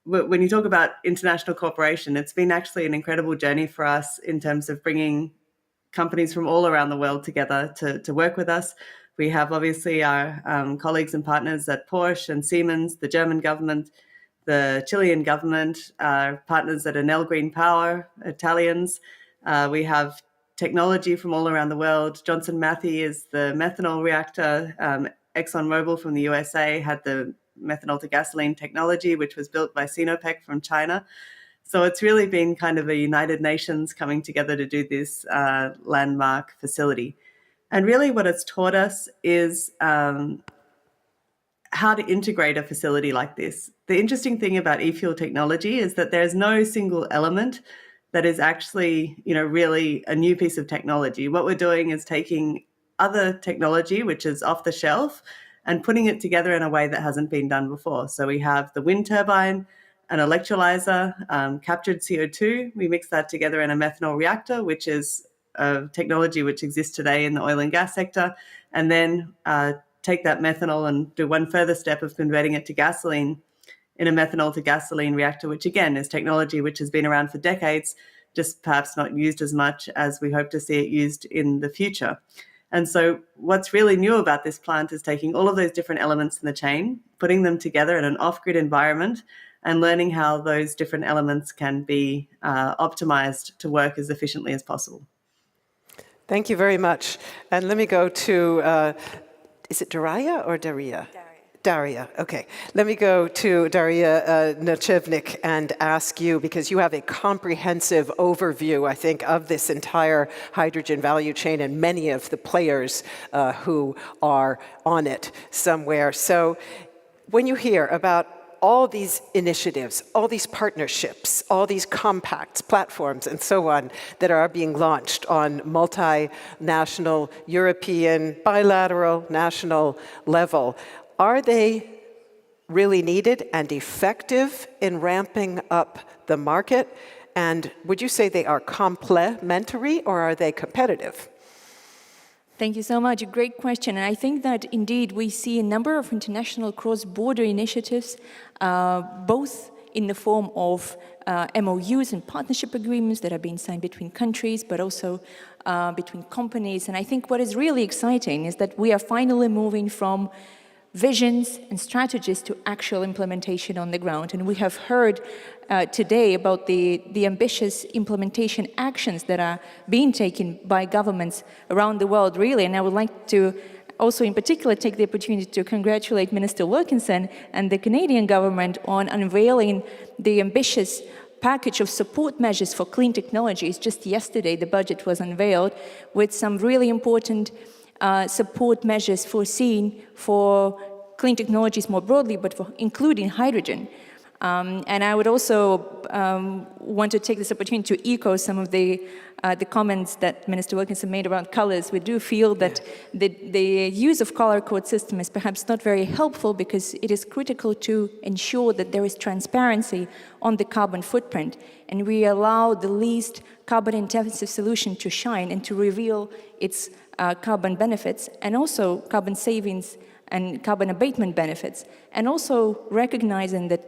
when you talk about international cooperation, it's been actually an incredible journey for us in terms of bringing companies from all around the world together to work with us. We have obviously our colleagues and partners at Porsche and Siemens, the German government, the Chilean government, our partners at Enel Green Power, Italians. We have technology from all around the world. Johnson Matthey is the methanol reactor. ExxonMobil from the USA had the methanol to gasoline technology, which was built by Sinopec from China. So it's really been kind of a United Nations coming together to do this landmark facility. And really what it's taught us is how to integrate a facility like this. The interesting thing about e-fuel technology is that there's no single element that is actually, really a new piece of technology. What we're doing is taking other technology, which is off the shelf, and putting it together in a way that hasn't been done before. So we have the wind turbine, an electrolyzer, captured CO2. We mix that together in a methanol reactor, which is a technology which exists today in the oil and gas sector, and then take that methanol and do one further step of converting it to gasoline in a methanol to gasoline reactor, which again is technology which has been around for decades, just perhaps not used as much as we hope to see it used in the future. And so what's really new about this plant is taking all of those different elements in the chain, putting them together in an off-grid environment, and learning how those different elements can be optimized to work as efficiently as possible. Thank you very much. And let me go to, is it Daria or Daria? Daria, okay. Let me go to Daria Nacevnik and ask you, because you have a comprehensive overview, I think, of this entire hydrogen value chain and many of the players who are on it somewhere. So when you hear about all these initiatives, all these partnerships, all these compacts, platforms, and so on that are being launched on multinational, European, bilateral, national level, are they really needed and effective in ramping up the market? And would you say they are complementary or are they competitive? Thank you so much. A great question. And I think that indeed we see a number of international cross-border initiatives, both in the form of MOUs and partnership agreements that are being signed between countries, but also between companies. And I think what is really exciting is that we are finally moving from visions and strategies to actual implementation on the ground. And we have heard today about the ambitious implementation actions that are being taken by governments around the world, really. And I would like to also in particular take the opportunity to congratulate Minister Wilkinson and the Canadian government on unveiling the ambitious package of support measures for clean technologies. Just yesterday, the budget was unveiled with some really important support measures foreseen for clean technologies more broadly, but for including hydrogen. And I would also want to take this opportunity to echo some of the the comments that Minister Wilkinson made around colors, we do feel that the use of color code system is perhaps not very helpful because it is critical to ensure that there is transparency on the carbon footprint, and we allow the least carbon-intensive solution to shine and to reveal its carbon benefits and also carbon savings and carbon abatement benefits, and also recognizing that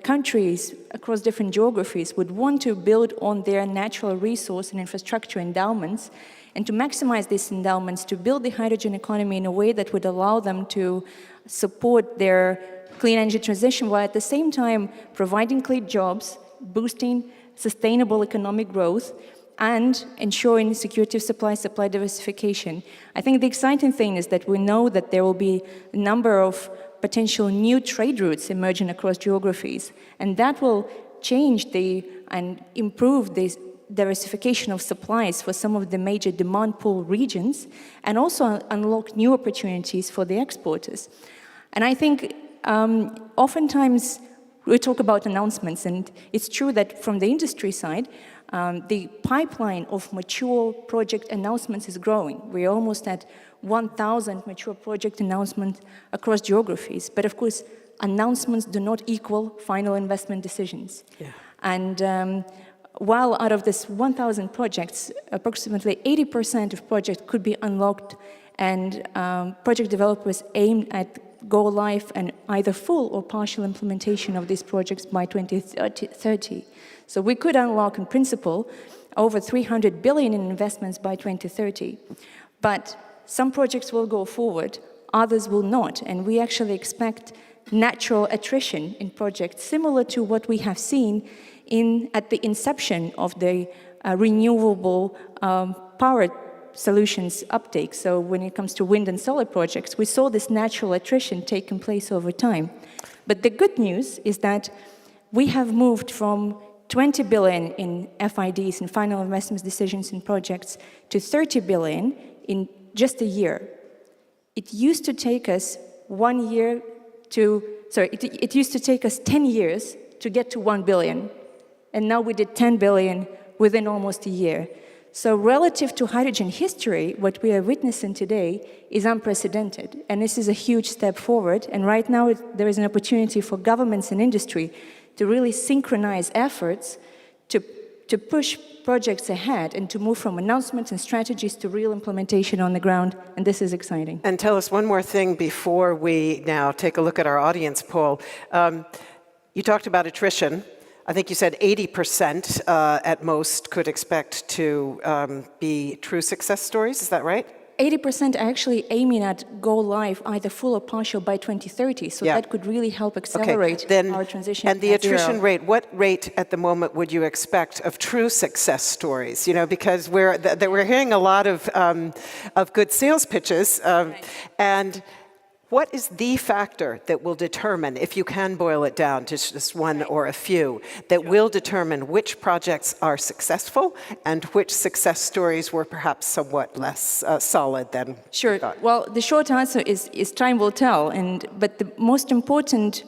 countries across different geographies would want to build on their natural resource and infrastructure endowments, and to maximize these endowments to build the hydrogen economy in a way that would allow them to support their clean energy transition while at the same time providing clean jobs, boosting sustainable economic growth, and ensuring security of supply, supply diversification. I think the exciting thing is that we know that there will be a number of potential new trade routes emerging across geographies, and that will change and improve the diversification of supplies for some of the major demand pool regions, and also unlock new opportunities for the exporters. And I think oftentimes we talk about announcements, and it's true that from the industry side, the pipeline of mature project announcements is growing. We're almost at 1,000 mature project announcements across geographies. But of course, announcements do not equal final investment decisions. Yeah. And while out of this 1,000 projects, approximately 80% of projects could be unlocked, and project developers aim at go live and either full or partial implementation of these projects by 2030. So we could unlock, in principle, over 300 billion in investments by 2030. But some projects will go forward, others will not, and we actually expect natural attrition in projects similar to what we have seen at the inception of the renewable power solutions uptake. So when it comes to wind and solar projects, we saw this natural attrition taking place over time. But the good news is that we have moved from 20 billion in FIDs and final investment decisions in projects to 30 billion in just a year. It used to take us it used to take us 10 years to get to 1 billion. And now we did 10 billion within almost a year. So relative to hydrogen history, what we are witnessing today is unprecedented. And this is a huge step forward. And right now there is an opportunity for governments and industry to really synchronize efforts to push projects ahead and to move from announcements and strategies to real implementation on the ground, and this is exciting. And tell us one more thing before we now take a look at our audience poll. You talked about attrition. I think you said 80% at most could expect to be true success stories, is that right? 80% are actually aiming at go live either full or partial by 2030, so that could really help accelerate our transition. And the attrition rate, what rate at the moment would you expect of true success stories? You know, because we're hearing a lot of good sales pitches, and what is the factor that will determine, if you can boil it down to just one or a few, that will determine which projects are successful and which success stories were perhaps somewhat less solid than Sure. thought? Well, the short answer is time will tell. But the most important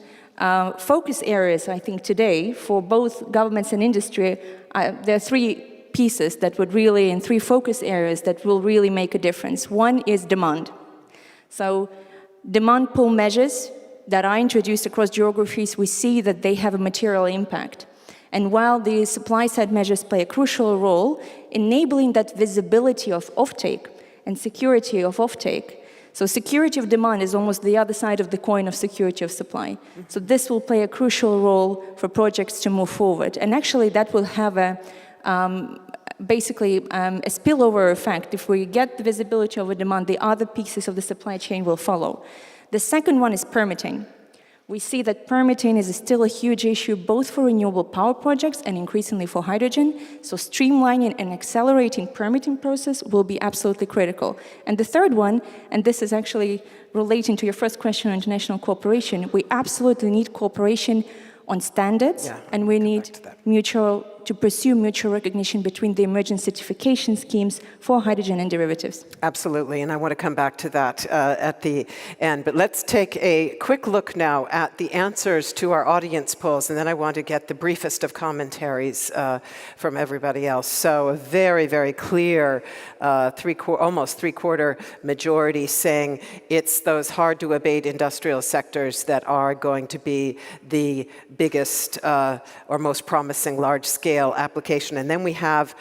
focus areas, I think, today for both governments and industry, there are three pieces that would really, and three focus areas that will really make a difference. One is demand. So demand pull measures that are introduced across geographies, we see that they have a material impact. And while the supply-side measures play a crucial role, enabling that visibility of offtake and security of offtake. So security of demand is almost the other side of the coin of security of supply. So this will play a crucial role for projects to move forward. And actually that will have a spillover effect. If we get the visibility of a demand, the other pieces of the supply chain will follow. The second one is permitting. We see that permitting is still a huge issue both for renewable power projects and increasingly for hydrogen. So streamlining and accelerating permitting process will be absolutely critical. And the third one, and this is actually relating to your first question on international cooperation, we absolutely need cooperation on standards, and we need mutual to pursue mutual recognition between the emerging certification schemes for hydrogen and derivatives. Absolutely, and I want to come back to that at the end. But let's take a quick look now at the answers to our audience polls, and then I want to get the briefest of commentaries from everybody else. So a very, very clear almost three-quarter majority saying it's those hard-to-abate industrial sectors that are going to be the biggest or most promising large-scale application. And then we have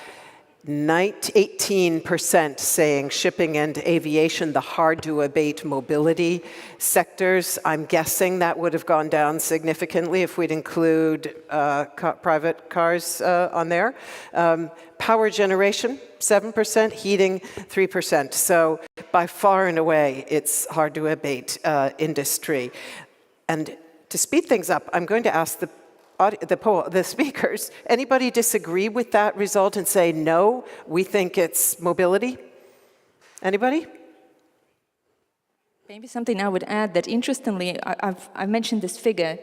18% saying shipping and aviation, the hard-to-abate mobility sectors. I'm guessing that would have gone down significantly if we'd include private cars on there. Power generation, 7%, heating, 3%. So by far and away, it's hard-to-abate industry. And to speed things up, I'm going to ask the speakers, anybody disagree with that result and say, no, we think it's mobility? Anybody? Maybe something I would add that interestingly, I've mentioned this figure,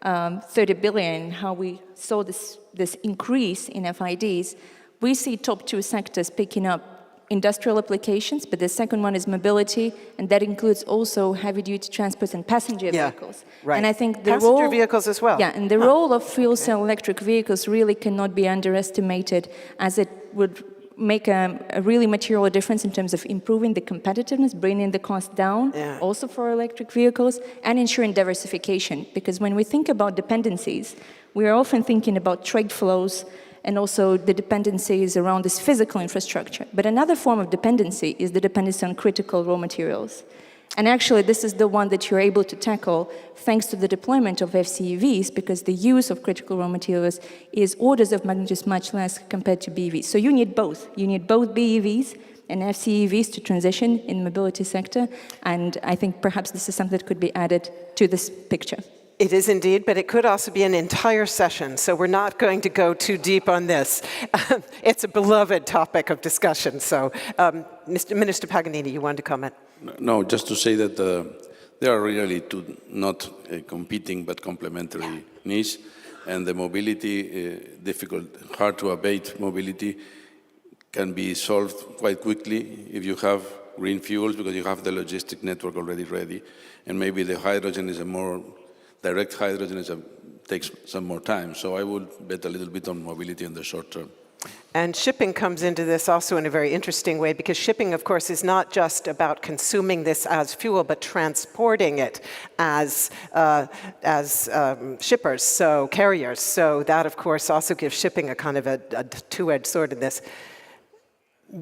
30 billion, how we saw this increase in FIDs. We see top two sectors picking up industrial applications, but the second one is mobility, and that includes also heavy-duty transport and passenger vehicles. Right. And I think the passenger vehicles as well. Yeah, and the role of fuel cell electric vehicles really cannot be underestimated, as it would make a really material difference in terms of improving the competitiveness, bringing the cost down, also for electric vehicles, and ensuring diversification. Because when we think about dependencies, we are often thinking about trade flows and also the dependencies around this physical infrastructure. But another form of dependency is the dependency on critical raw materials. And actually, this is the one that you're able to tackle thanks to the deployment of FCEVs, because the use of critical raw materials is orders of magnitude much less compared to BEVs. So you need both. You need both BEVs and FCEVs to transition in the mobility sector. And I think perhaps this is something that could be added to this picture. It is indeed, but it could also be an entire session, so we're not going to go too deep on this. It's a beloved topic of discussion, so Minister Paganini, you wanted to comment? No, just to say that there are really two not competing but complementary needs, and the mobility, difficult, hard to abate mobility can be solved quite quickly if you have green fuels, because you have the logistic network already ready, and maybe the hydrogen is a more direct hydrogen takes some more time. So I would bet a little bit on mobility in the short term. And shipping comes into this also in a very interesting way, because shipping, of course, is not just about consuming this as fuel, but transporting it as shippers, so carriers. So that, of course, also gives shipping a kind of a two-edged sword in this.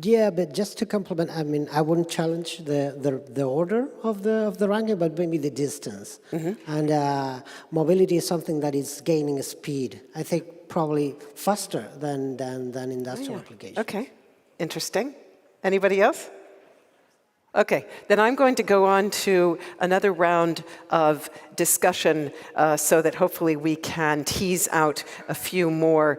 Yeah, but just to complement, I mean, I wouldn't challenge the order of the ranking, but maybe the distance. And mobility is something that is gaining speed. I think probably faster than industrial applications. Okay, interesting. Anybody else? Okay, then I'm going to go on to another round of discussion so that hopefully we can tease out a few more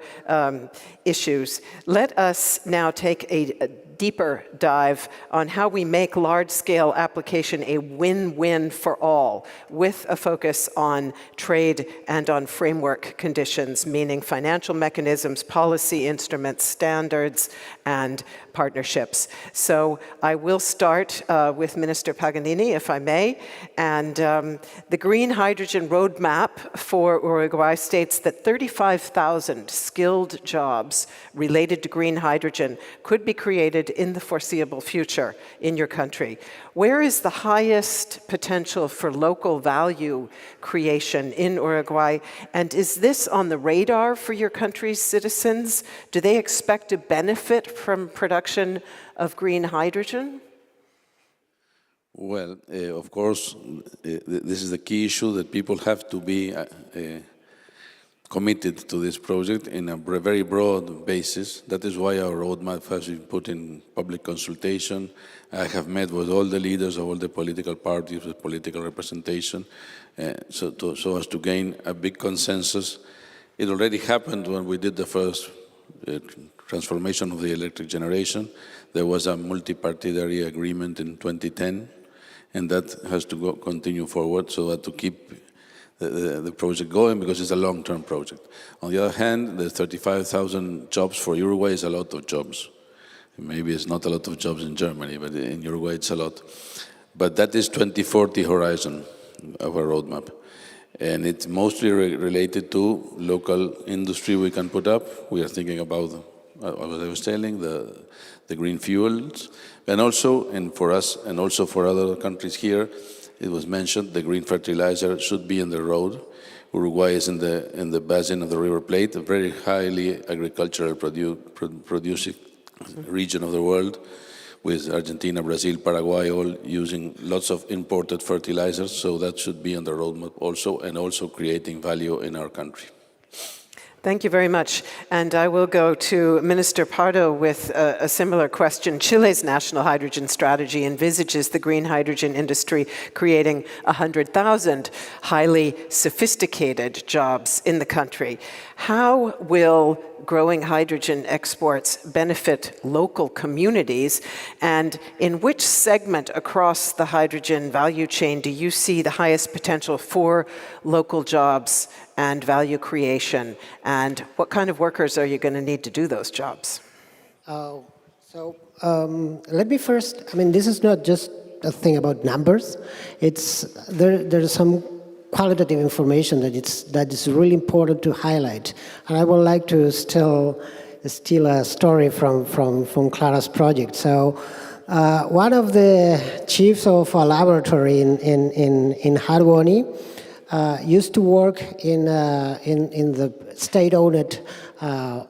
issues. Let us now take a deeper dive on how we make large-scale application a win-win for all, with a focus on trade and on framework conditions, meaning financial mechanisms, policy instruments, standards, and partnerships. So I will start with Minister Paganini, if I may. And the Green Hydrogen Roadmap for Uruguay states that 35,000 skilled jobs related to green hydrogen could be created in the foreseeable future in your country. Where is the highest potential for local value creation in Uruguay? And is this on the radar for your country's citizens? Do they expect to benefit from production of green hydrogen? Well, of course, this is the key issue, that people have to be committed to this project in a very broad basis. That is why our roadmap has been put in public consultation. I have met with all the leaders of all the political parties with political representation, so as to gain a big consensus. It already happened when we did the first transformation of the electric generation. There was a multi-particular agreement in 2010, and that has to continue forward, so that to keep the project going because it's a long-term project. On the other hand, the 35,000 jobs for Uruguay is a lot of jobs. Maybe it's not a lot of jobs in Germany, but in Uruguay it's a lot. But that is 2040 horizon of our roadmap. And it's mostly related to local industry we can put up. We are thinking about, what I was telling, the green fuels. And also, and for us, and also for other countries here, it was mentioned the green fertilizer should be in the road. Uruguay is in the basin of the River Plate, a very highly agricultural producing region of the world, with Argentina, Brazil, Paraguay all using lots of imported fertilizers, so that should be on the roadmap also, and also creating value in our country. Thank you very much. And I will go to Minister Pardo with a similar question. Chile's national hydrogen strategy envisages the green hydrogen industry creating 100,000 highly sophisticated jobs in the country. How will growing hydrogen exports benefit local communities? And in which segment across the hydrogen value chain do you see the highest potential for local jobs and value creation? And what kind of workers are you going to need to do those jobs? Let me first, this is not just a thing about numbers. There's some qualitative information that is really important to highlight. And I would like to steal a story from Clara's project. So one of the chiefs of a laboratory in Harwani used to work in the state-owned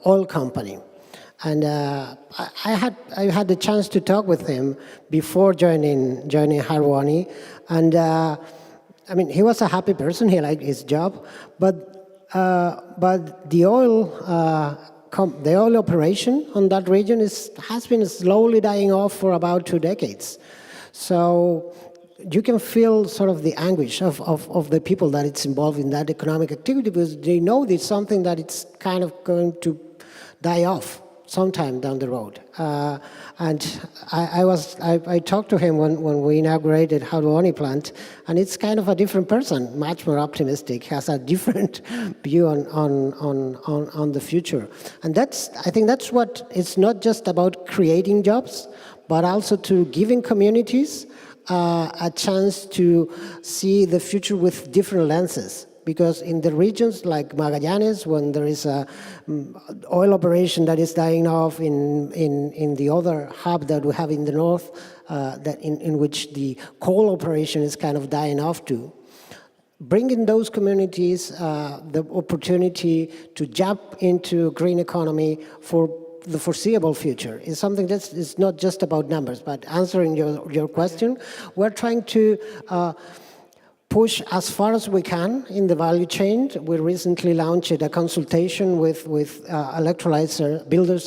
oil company. And I had the chance to talk with him before joining Harwani. And he was a happy person. He liked his job, but the oil operation on that region has been slowly dying off for about 2 decades. So you can feel sort of the anguish of the people that it's involved in that economic activity, because they know there's something that it's kind of going to die off sometime down the road. And I talked to him when we inaugurated Harwani plant, and it's kind of a different person, much more optimistic, has a different view on the future. And I think that's what, it's not just about creating jobs, but also to giving communities a chance to see the future with different lenses. Because in the regions like Magallanes, when there is a oil operation that is dying off, in the other hub that we have in the north, in which the coal operation is kind of dying off too, bringing those communities the opportunity to jump into green economy for the foreseeable future is something that is not just about numbers. But answering your question, we're trying to push as far as we can in the value chain. We recently launched a consultation with builders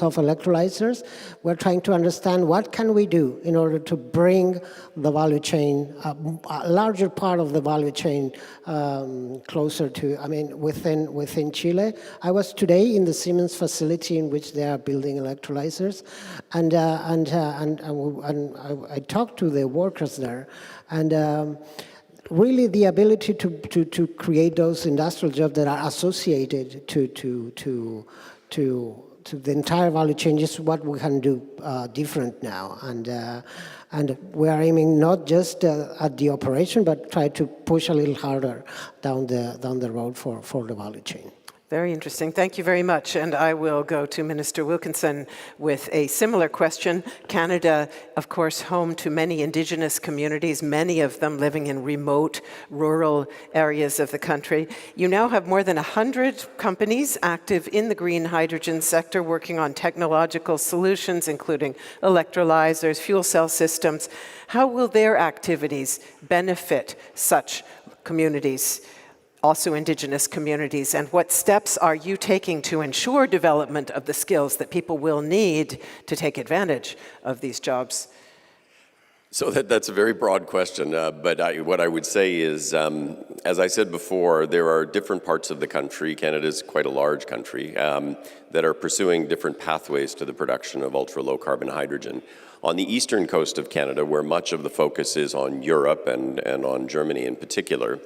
of electrolyzers. We're trying to understand what can we do in order to bring the value chain, a larger part of the value chain closer to, within Chile. I was today in the Siemens facility in which they are building electrolyzers, and I talked to the workers there, and really the ability to create those industrial jobs that are associated to the entire value chain is what we can do different now. And we are aiming not just at the operation, but try to push a little harder down the road for the value chain. Very interesting. Thank you very much. And I will go to Minister Wilkinson with a similar question. Canada, of course, home to many indigenous communities, many of them living in remote, rural areas of the country. You now have more than 100 companies active in the green hydrogen sector, working on technological solutions, including electrolyzers, fuel cell systems. How will their activities benefit such communities, also indigenous communities, and what steps are you taking to ensure development of the skills that people will need to take advantage of these jobs? So that's a very broad question, but what I would say is As I said before, there are different parts of the country, Canada is quite a large country, that are pursuing different pathways to the production of ultra-low carbon hydrogen. On the eastern coast of Canada, where much of the focus is on Europe and on Germany in particular,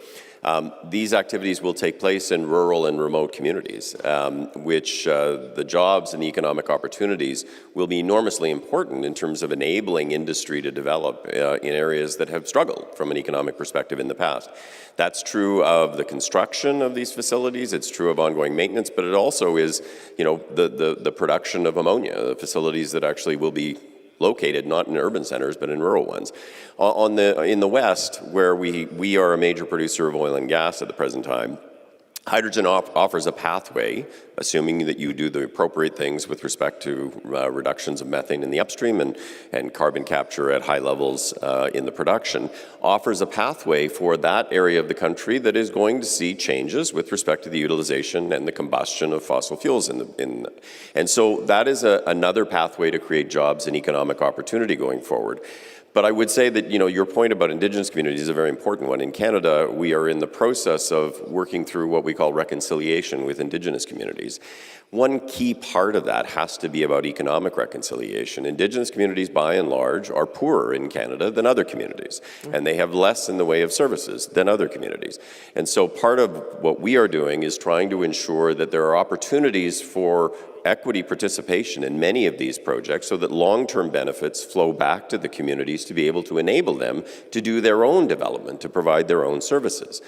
these activities will take place in rural and remote communities, which the jobs and the economic opportunities will be enormously important in terms of enabling industry to develop in areas that have struggled from an economic perspective in the past. That's true of the construction of these facilities, it's true of ongoing maintenance, but it also is, the production of ammonia, the facilities that actually will be located not in urban centers but in rural ones. In the West, where we are a major producer of oil and gas at the present time, hydrogen offers a pathway, assuming that you do the appropriate things with respect to reductions of methane in the upstream and carbon capture at high levels in the production, offers a pathway for that area of the country that is going to see changes with respect to the utilization and the combustion of fossil fuels. And so that is another pathway to create jobs and economic opportunity going forward. But I would say that, your point about Indigenous communities is a very important one. In Canada, we are in the process of working through what we call reconciliation with Indigenous communities. One key part of that has to be about economic reconciliation. Indigenous communities, by and large, are poorer in Canada than other communities, and they have less in the way of services than other communities. And so part of what we are doing is trying to ensure that there are opportunities for equity participation in many of these projects so that long-term benefits flow back to the communities to be able to enable them to do their own development, to provide their own services.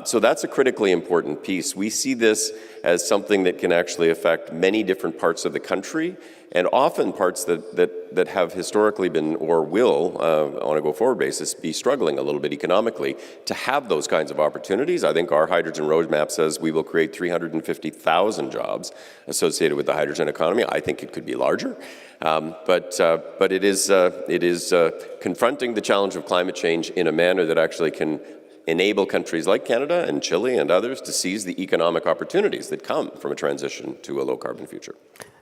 So that's a critically important piece. We see this as something that can actually affect many different parts of the country, and often parts that have historically been or will, on a go-forward basis, be struggling a little bit economically. To have those kinds of opportunities, I think our hydrogen roadmap says we will create 350,000 jobs associated with the hydrogen economy. I think it could be larger, but it is confronting the challenge of climate change in a manner that actually can enable countries like Canada and Chile and others to seize the economic opportunities that come from a transition to a low-carbon future.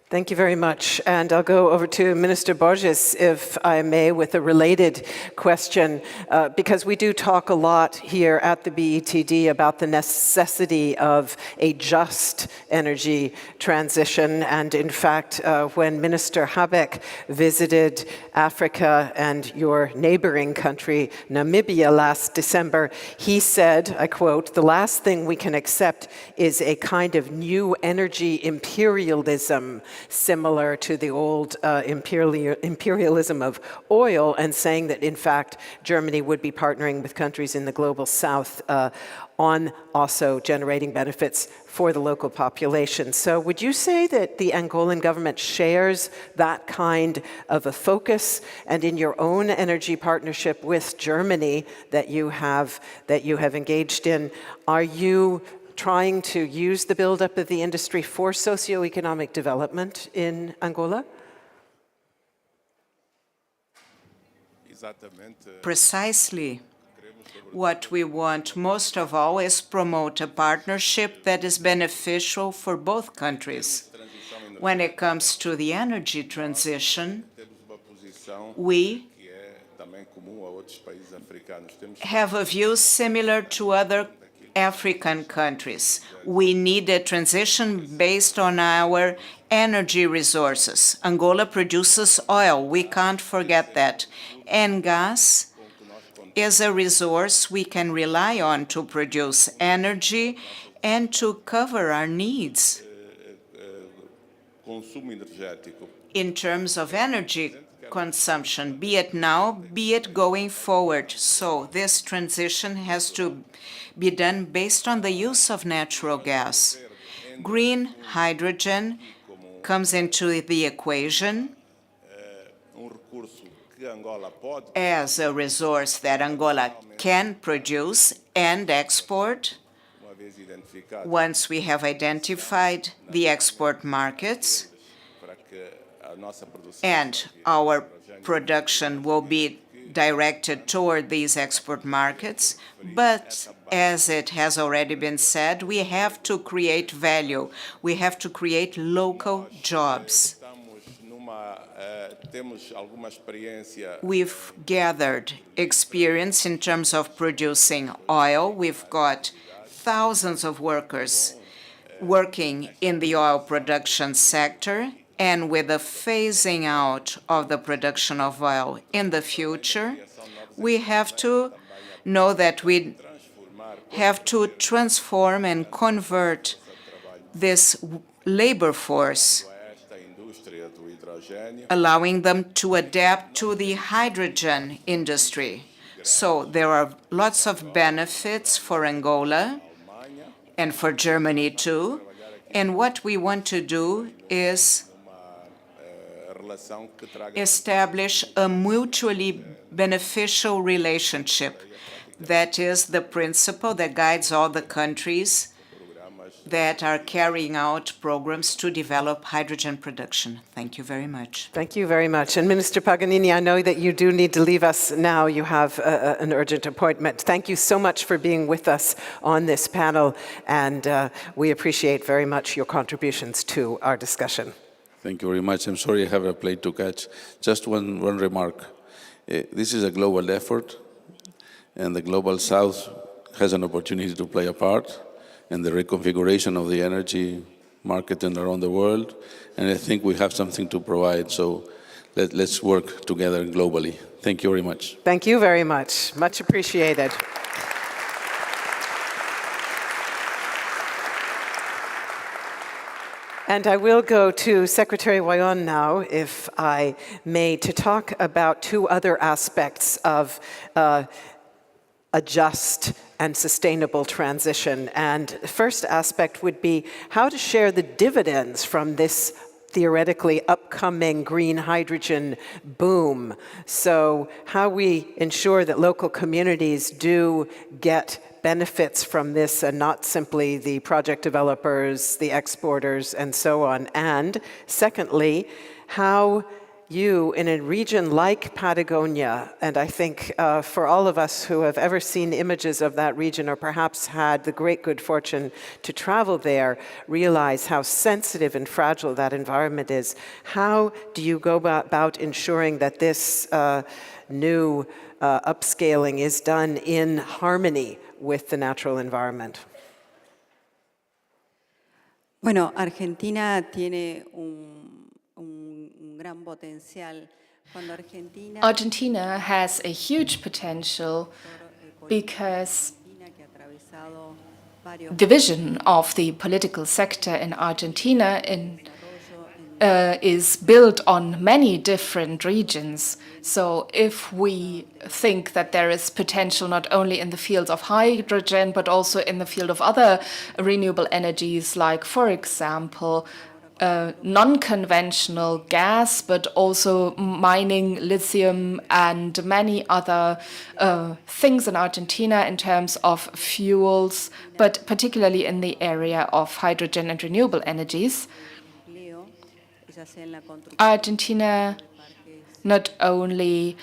Thank you very much. And I'll go over to Minister Borges, if I may, with a related question, because we do talk a lot here at the BETD about the necessity of a just energy transition. And in fact, when Minister Habeck visited Africa and your neighboring country, Namibia, last December, he said, I quote, "The last thing we can accept is a kind of new energy imperialism similar to the old imperialism of oil," and saying that, in fact, Germany would be partnering with countries in the global south on also generating benefits for the local population. So would you say that the Angolan government shares that kind of a focus? And in your own energy partnership with Germany that you have engaged in, are you trying to use the buildup of the industry for socioeconomic development in Angola? Precisely. What we want most of all is promote a partnership that is beneficial for both countries. When it comes to the energy transition, we have a view similar to other African countries. We need a transition based on our energy resources. Angola produces oil, we can't forget that. And gas is a resource we can rely on to produce energy and to cover our needs in terms of energy consumption, be it now, be it going forward. So this transition has to be done based on the use of natural gas. Green hydrogen comes into the equation as a resource that Angola can produce and export once we have identified the export markets, and our production will be directed toward these export markets. But as it has already been said, we have to create value. We have to create local jobs. We've gathered experience in terms of producing oil. We've got thousands of workers working in the oil production sector, and with the phasing out of the production of oil in the future, we have to know that we have to transform and convert this labor force, allowing them to adapt to the hydrogen industry. So there are lots of benefits for Angola and for Germany too. And what we want to do is establish a mutually beneficial relationship. That is the principle that guides all the countries that are carrying out programs to develop hydrogen production. Thank you very much. Thank you very much. And Minister Paganini, I know that you do need to leave us now. You have an urgent appointment. Thank you so much for being with us on this panel, and we appreciate very much your contributions to our discussion. Thank you very much. I'm sorry I have a plate to catch. Just one remark. This is a global effort, and the Global South has an opportunity to play a part in the reconfiguration of the energy market and around the world. And I think we have something to provide. So let's work together globally. Thank you very much. Thank you very much. Much appreciated. And I will go to Secretary Wayon now, if I may, to talk about two other aspects of a just and sustainable transition. And the first aspect would be how to share the dividends from this theoretically upcoming green hydrogen boom. So how we ensure that local communities do get benefits from this and not simply the project developers, the exporters, and so on. And secondly, how you, in a region like Patagonia, and I think for all of us who have ever seen images of that region or perhaps had the great good fortune to travel there, realize how sensitive and fragile that environment is. How do you go about ensuring that this new upscaling is done in harmony with the natural environment? Bueno, Argentina tiene un gran potencial. Argentina has a huge potential because the vision of the political sector in Argentina is built on many different regions. So if we think that there is potential not only in the field of hydrogen, but also in the field of other renewable energies, like, for example, non-conventional gas, but also mining lithium and many other things in Argentina in terms of fuels, but particularly in the area of hydrogen and renewable energies. Argentina not only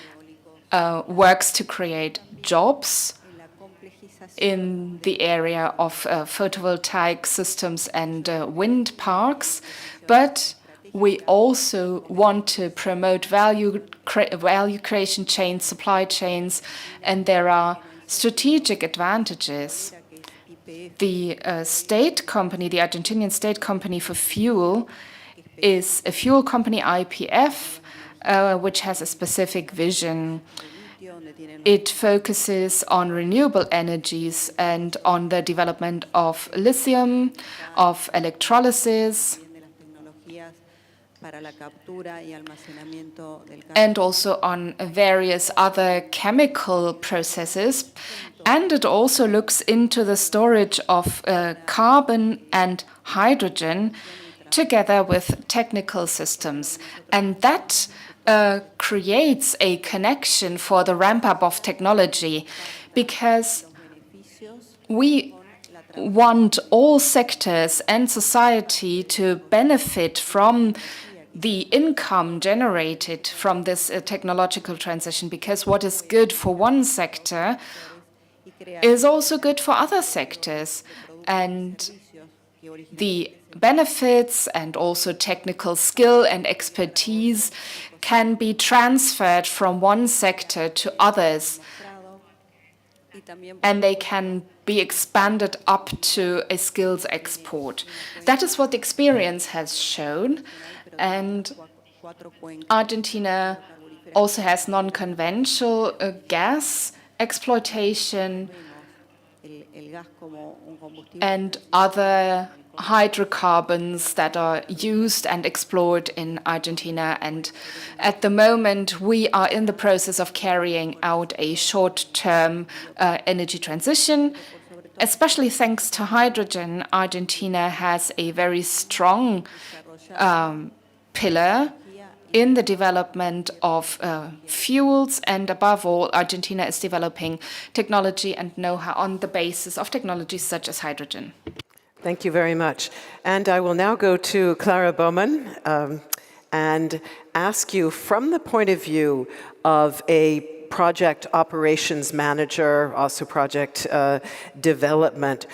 works to create jobs in the area of photovoltaic systems and wind parks, but we also want to promote value creation chains, supply chains, and there are strategic advantages. The state company, the Argentinian state company for fuel, is a fuel company, IPF, which has a specific vision. It focuses on renewable energies and on the development of lithium, of electrolysis, and also on various other chemical processes. And it also looks into the storage of carbon and hydrogen together with technical systems. And that creates a connection for the ramp-up of technology, because we want all sectors and society to benefit from the income generated from this technological transition, because what is good for one sector is also good for other sectors. And the benefits and also technical skill and expertise can be transferred from one sector to others, and they can be expanded up to a skills export. That is what the experience has shown, and Argentina also has non-conventional gas exploitation and other hydrocarbons that are used and explored in Argentina. And at the moment, we are in the process of carrying out a short-term energy transition. Especially thanks to hydrogen, Argentina has a very strong pillar in the development of fuels, and above all, Argentina is developing technology and know-how on the basis of technologies such as hydrogen. Thank you very much. And I will now go to Clara Bowman and ask you, from the point of view of a project operations manager, also project development,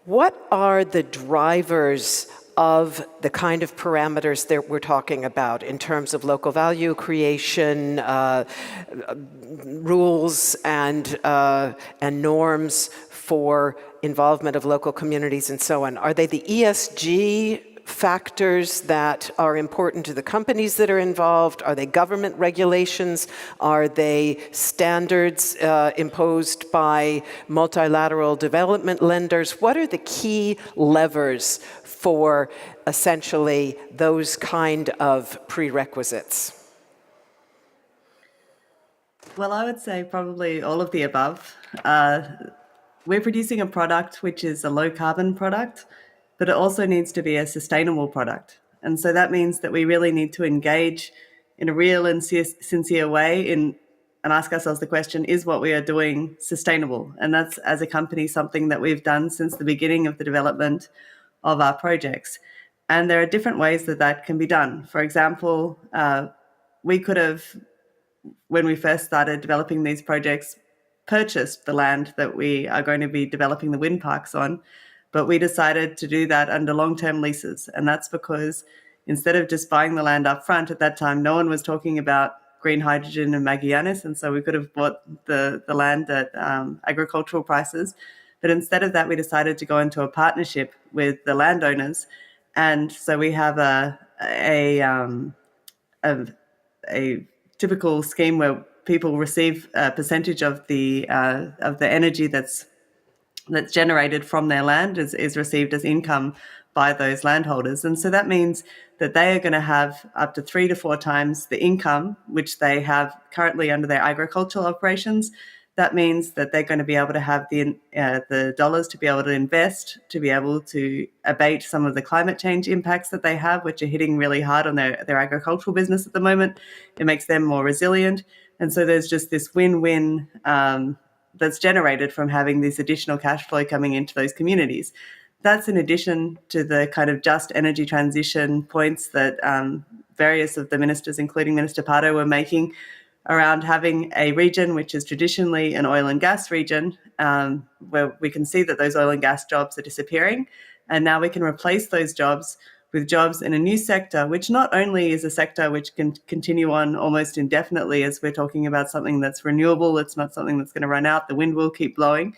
what are the drivers of the kind of parameters that we're talking about in terms of local value creation, rules and norms for involvement of local communities and so on? Are they the ESG factors that are important to the companies that are involved? Are they government regulations? Are they standards imposed by multilateral development lenders? What are the key levers for essentially those kind of prerequisites? Well, I would say probably all of the above. We're producing a product which is a low carbon product, but it also needs to be a sustainable product. And so that means that we really need to engage in a real and sincere way and ask ourselves the question, is what we are doing sustainable? And that's, as a company, something that we've done since the beginning of the development of our projects. And there are different ways that that can be done. For example, we could have, when we first started developing these projects, purchased the land that we are going to be developing the wind parks on, but we decided to do that under long-term leases. And that's because instead of just buying the land up front, at that time, no one was talking about green hydrogen in Magallanes, and so we could have bought the land at agricultural prices. But instead of that, we decided to go into a partnership with the landowners. And so we have a typical scheme where people receive a percentage of the energy that's generated from their land is received as income by those landholders. And so that means that they are going to have up to 3 to 4 times the income which they have currently under their agricultural operations. That means that they're going to be able to have the dollars to be able to invest, to be able to abate some of the climate change impacts that they have, which are hitting really hard on their agricultural business at the moment. It makes them more resilient. And so there's just this win-win that's generated from having this additional cash flow coming into those communities. That's in addition to the kind of just energy transition points that various of the ministers, including Minister Pardo, were making around having a region which is traditionally an oil and gas region, where we can see that those oil and gas jobs are disappearing. And now we can replace those jobs with jobs in a new sector, which not only is a sector which can continue on almost indefinitely, as we're talking about something that's renewable, it's not something that's going to run out, the wind will keep blowing,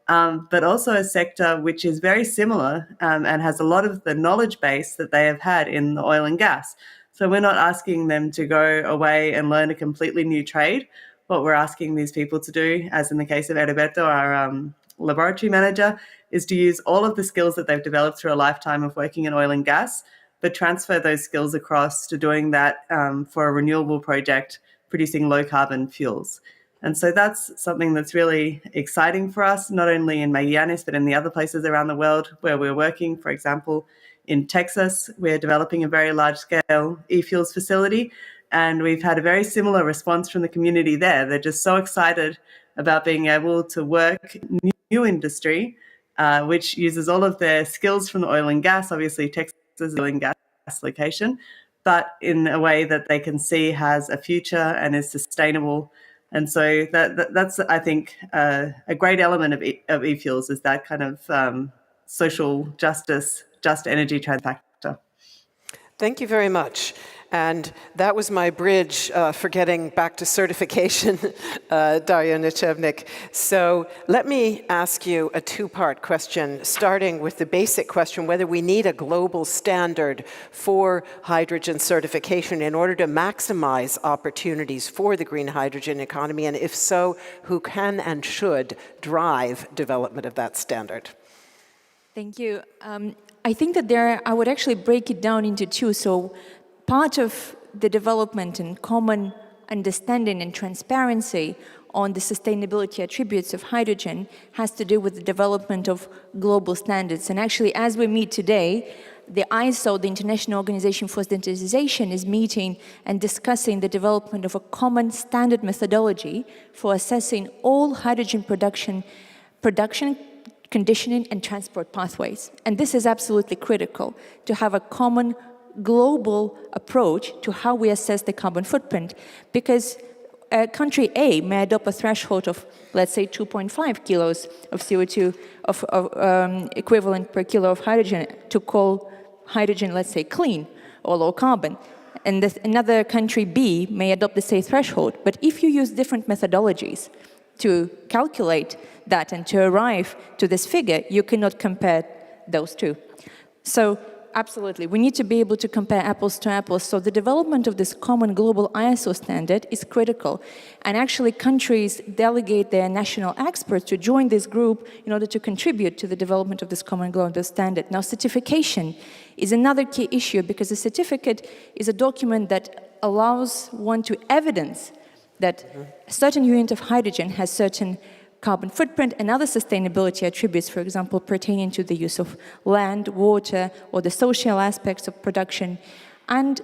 but also a sector which is very similar and has a lot of the knowledge base that they have had in the oil and gas. So we're not asking them to go away and learn a completely new trade. What we're asking these people to do, as in the case of Heriberto, our laboratory manager, is to use all of the skills that they've developed through a lifetime of working in oil and gas, but transfer those skills across to doing that for a renewable project producing low carbon fuels. And so that's something that's really exciting for us, not only in Magallanes, but in the other places around the world where we're working. For example, in Texas, we're developing a very large-scale e-fuels facility, and we've had a very similar response from the community there. They're just so excited about being able to work new industry, which uses all of their skills from the oil and gas. Obviously, Texas is an oil and gas location, but in a way that they can see has a future and is sustainable. And so that's, I think, a great element of e-fuels is that kind of social justice, just energy transaction. Thank you very much. And that was my bridge for getting back to certification, Daria Nichevnik. So let me ask you a two-part question, starting with the basic question whether we need a global standard for hydrogen certification in order to maximize opportunities for the green hydrogen economy, and if so, who can and should drive development of that standard? Thank you. I think that I would actually break it down into two. So part of the development and common understanding and transparency on the sustainability attributes of hydrogen has to do with the development of global standards. And actually, as we meet today, the ISO, the International Organization for Standardization, is meeting and discussing the development of a common standard methodology for assessing all hydrogen production, conditioning, and transport pathways. And this is absolutely critical, to have a common global approach to how we assess the carbon footprint, because country A may adopt a threshold of, let's say, 2.5 kilos of CO2 equivalent per kilo of hydrogen to call hydrogen, let's say, clean or low carbon. And another country B may adopt the same threshold. But if you use different methodologies to calculate that and to arrive to this figure, you cannot compare those two. So absolutely, we need to be able to compare apples to apples. So the development of this common global ISO standard is critical. And actually, countries delegate their national experts to join this group in order to contribute to the development of this common global standard. Now, certification is another key issue, because a certificate is a document that allows one to evidence that a certain unit of hydrogen has certain carbon footprint and other sustainability attributes, for example, pertaining to the use of land, water, or the social aspects of production. And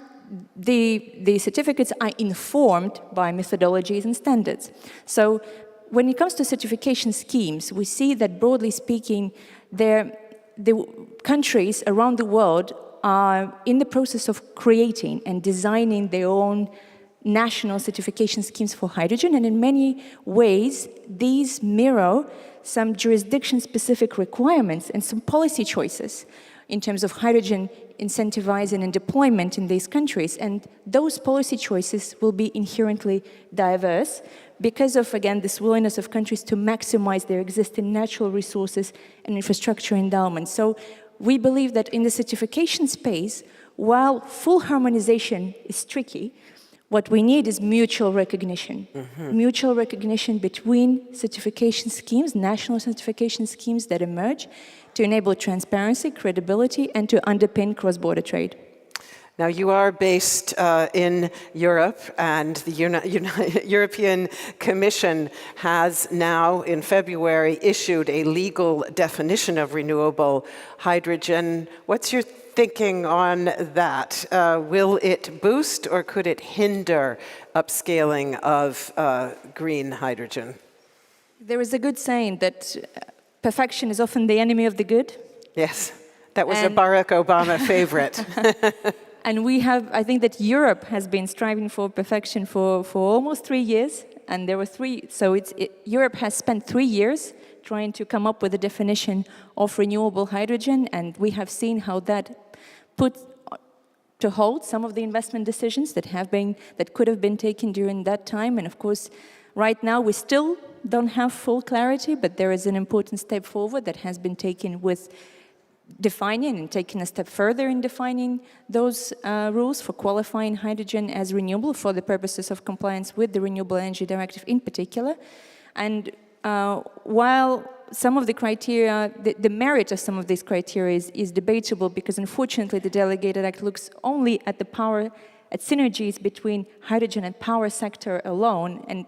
the certificates are informed by methodologies and standards. So when it comes to certification schemes, we see that, broadly speaking, the countries around the world are in the process of creating and designing their own national certification schemes for hydrogen, and in many ways these mirror some jurisdiction-specific requirements and some policy choices in terms of hydrogen incentivizing and deployment in these countries. And those policy choices will be inherently diverse because of, again, this willingness of countries to maximize their existing natural resources and infrastructure endowment. So we believe that in the certification space, while full harmonization is tricky, what we need is mutual recognition. Mutual recognition between certification schemes, national certification schemes that emerge to enable transparency, credibility, and to underpin cross-border trade. Now, you are based in Europe, and the European Commission has now, in February, issued a legal definition of renewable hydrogen. What's your thinking on that? Will it boost or could it hinder upscaling of green hydrogen? There is a good saying that perfection is often the enemy of the good. Yes, that was a Barack Obama favorite. And I think that Europe has been striving for perfection for almost 3 years. And there were Europe has spent 3 years trying to come up with a definition of renewable hydrogen, and we have seen how that put to hold some of the investment decisions that could have been taken during that time. And of course, right now we still don't have full clarity, but there is an important step forward that has been taken with defining and taking a step further in defining those rules for qualifying hydrogen as renewable for the purposes of compliance with the Renewable Energy Directive in particular. And while some of the criteria, the merit of some of these criteria is debatable, because unfortunately the Delegated Act looks only at at synergies between hydrogen and power sector alone, and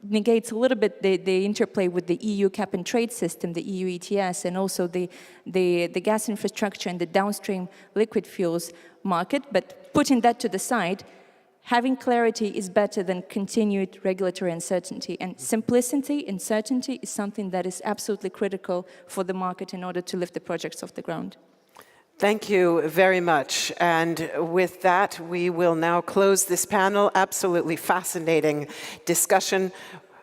negates a little bit the interplay with the EU cap and trade system, the EU ETS, and also the gas infrastructure and the downstream liquid fuels market. But putting that to the side, having clarity is better than continued regulatory uncertainty. And simplicity and certainty is something that is absolutely critical for the market in order to lift the projects off the ground. Thank you very much. And with that, we will now close this panel. Absolutely fascinating discussion.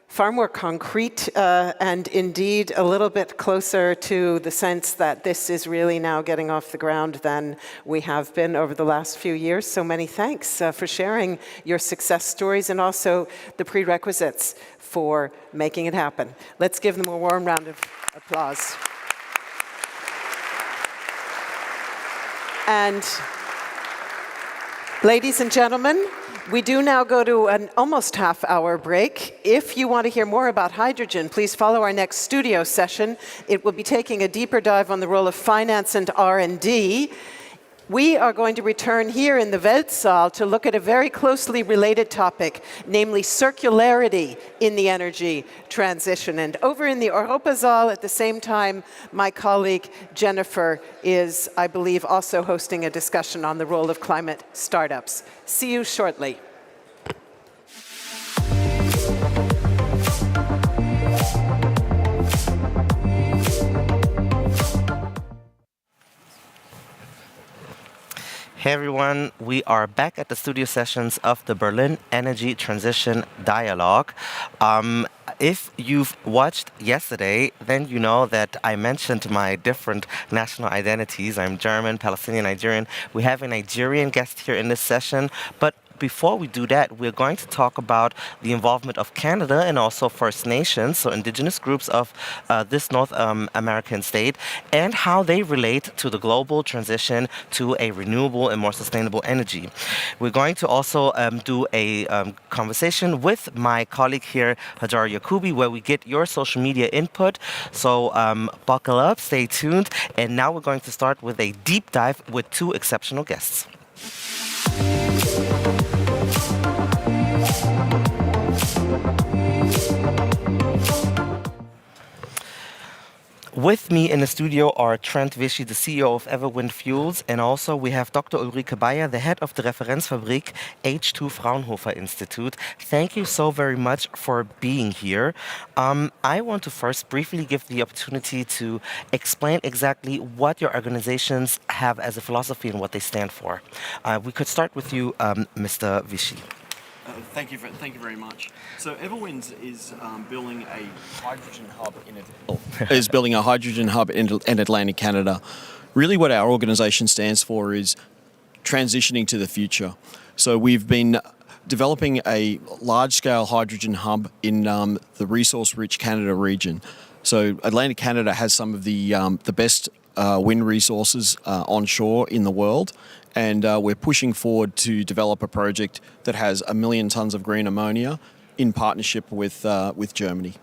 far more concrete and indeed a little bit closer to the sense that this is really now getting off the ground than we have been over the last few years. So many thanks for sharing your success stories and also the prerequisites for making it happen. Let's give them a warm round of applause. And ladies and gentlemen, we do now go to an almost half-hour break. If you want to hear more about hydrogen, please follow our next studio session. It will be taking a deeper dive on the role of finance and R&D. We are going to return here in the Weltsaal to look at a very closely related topic, namely circularity in the energy transition. And over in the Europasaal at the same time, my colleague Jennifer is, I believe, also hosting a discussion on the role of climate startups. See you shortly. Hey everyone, we are back at the studio sessions of the Berlin Energy Transition Dialogue. If you've watched yesterday, then you know that I mentioned my different national identities. I'm German, Palestinian, Nigerian. We have a Nigerian guest here in this session, but before we do that, we're going to talk about the involvement of Canada and also First Nations, so indigenous groups of this North American state, and how they relate to the global transition to a renewable and more sustainable energy. We're going to also do a conversation with my colleague here, Hajar Yakubi, where we get your social media input. So buckle up, stay tuned, and now we're going to start with a deep dive with two exceptional guests. With me in the studio are Trent Vichy, the CEO of Everwind Fuels, and also we have Dr. Ulrike Bayer, the head of the Referenzfabrik H2 Fraunhofer Institute. Thank you so very much for being here. I want to first briefly give the opportunity to explain exactly what your organizations have as a philosophy and what they stand for. We could start with you, Mr. Vichy. Thank you very much. So Everwind is building a hydrogen hub in Atlantic Canada. Really what our organisation stands for is transitioning to the future. So we've been developing a large-scale hydrogen hub in the resource-rich Canada region. So Atlantic Canada has some of the best wind resources onshore in the world. And we're pushing forward to develop a project that has 1 million tonnes of green ammonia in partnership with Germany.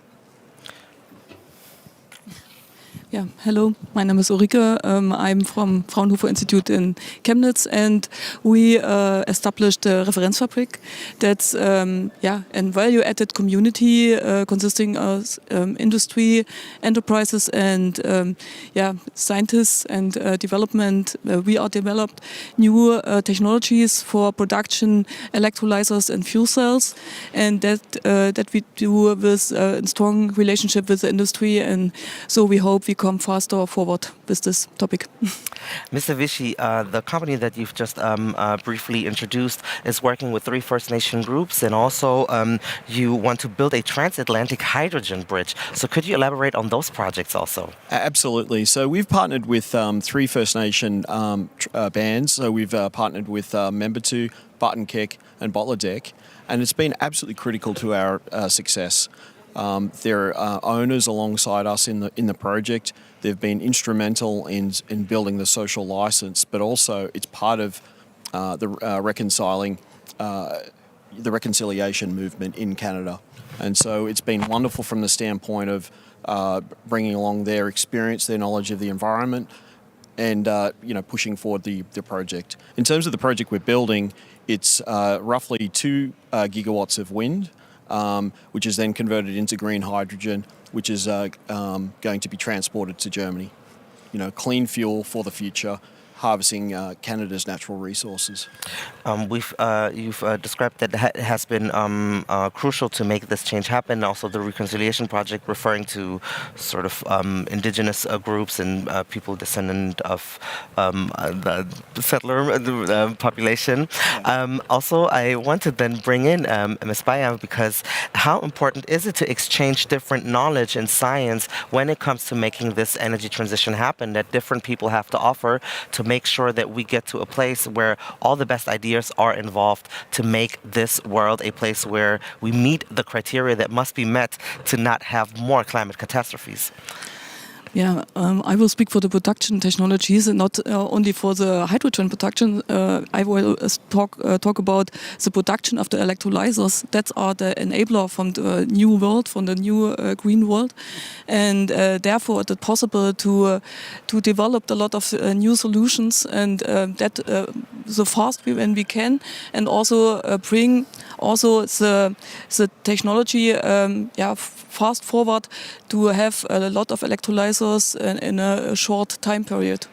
Yeah, hello, my name is Ulrike. I'm from Fraunhofer Institute in Chemnitz, and we established a Referenzfabrik that's a value-added community consisting of industry, enterprises, and scientists and development. We are developed new technologies for production, electrolyzers and fuel cells, and that we do with a strong relationship with the industry, and so we hope we come faster forward with this topic. Mr. Vichy, the company that you've just briefly introduced is working with 3 First Nation groups, and also you want to build a transatlantic hydrogen bridge. So could you elaborate on those projects also? Absolutely. So we've partnered with 3 First Nation bands. So we've partnered with Membertou, Buttonkek and Bottledek, and it's been absolutely critical to our success. They're owners alongside us in the project. They've been instrumental in building the social license, but also it's part of the reconciliation movement in Canada. And so it's been wonderful from the standpoint of bringing along their experience, their knowledge of the environment, and pushing forward the project. In terms of the project we're building, it's roughly 2 gigawatts of wind, which is then converted into green hydrogen, which is going to be transported to Germany. Clean fuel for the future, harvesting Canada's natural resources. You've described that it has been crucial to make this change happen. Also, the Reconciliation Project, referring to sort of indigenous groups and people descendant of the settler population. Also, I want to then bring in Ms. Baya, because how important is it to exchange different knowledge and science when it comes to making this energy transition happen, that different people have to offer to make sure that we get to a place where all the best ideas are involved to make this world a place where we meet the criteria that must be met to not have more climate catastrophes? Yeah, I will speak for the production technologies and not only for the hydrogen production. I will talk about the production of the electrolyzers. That are the enabler from the new world, from the new green world, and therefore it's possible to develop a lot of new solutions, and that the fast when we can, and also bring also the technology fast forward to have a lot of electrolyzers in a short time period.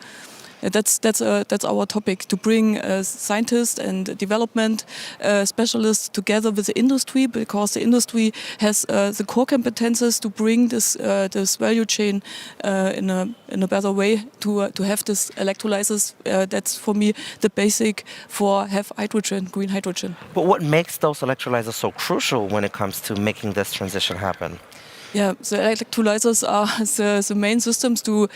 That's our topic, to bring scientists and development specialists together with the industry, because the industry has the core competences to bring this value chain in a better way to have this electrolyzers. That's for me the basic for have hydrogen, green hydrogen. But what makes those electrolyzers so crucial when it comes to making this transition happen? Yeah, the electrolyzers are the main systems to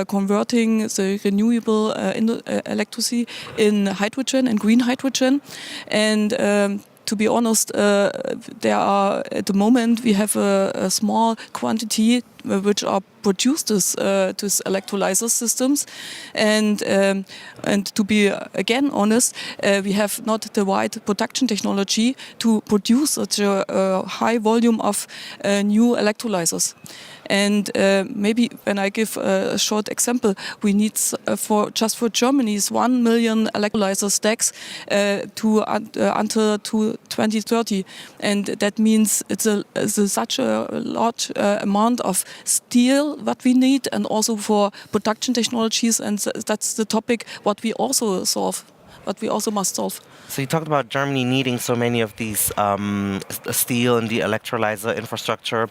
converting the renewable electricity in hydrogen and green hydrogen. And to be honest, there are at the moment we have a small quantity which are produced this electrolyzer systems, and to be again honest, we have not the right production technology to produce such a high volume of new electrolyzers. And maybe when I give a short example, we need for Germany's 1 million electrolyzer stacks until 2030, and that means it's such a large amount of steel what we need, and also for production technologies, and that's the topic what we also solve. What we also must solve. So you talked about Germany needing so many of these steel and the electrolyzer infrastructure.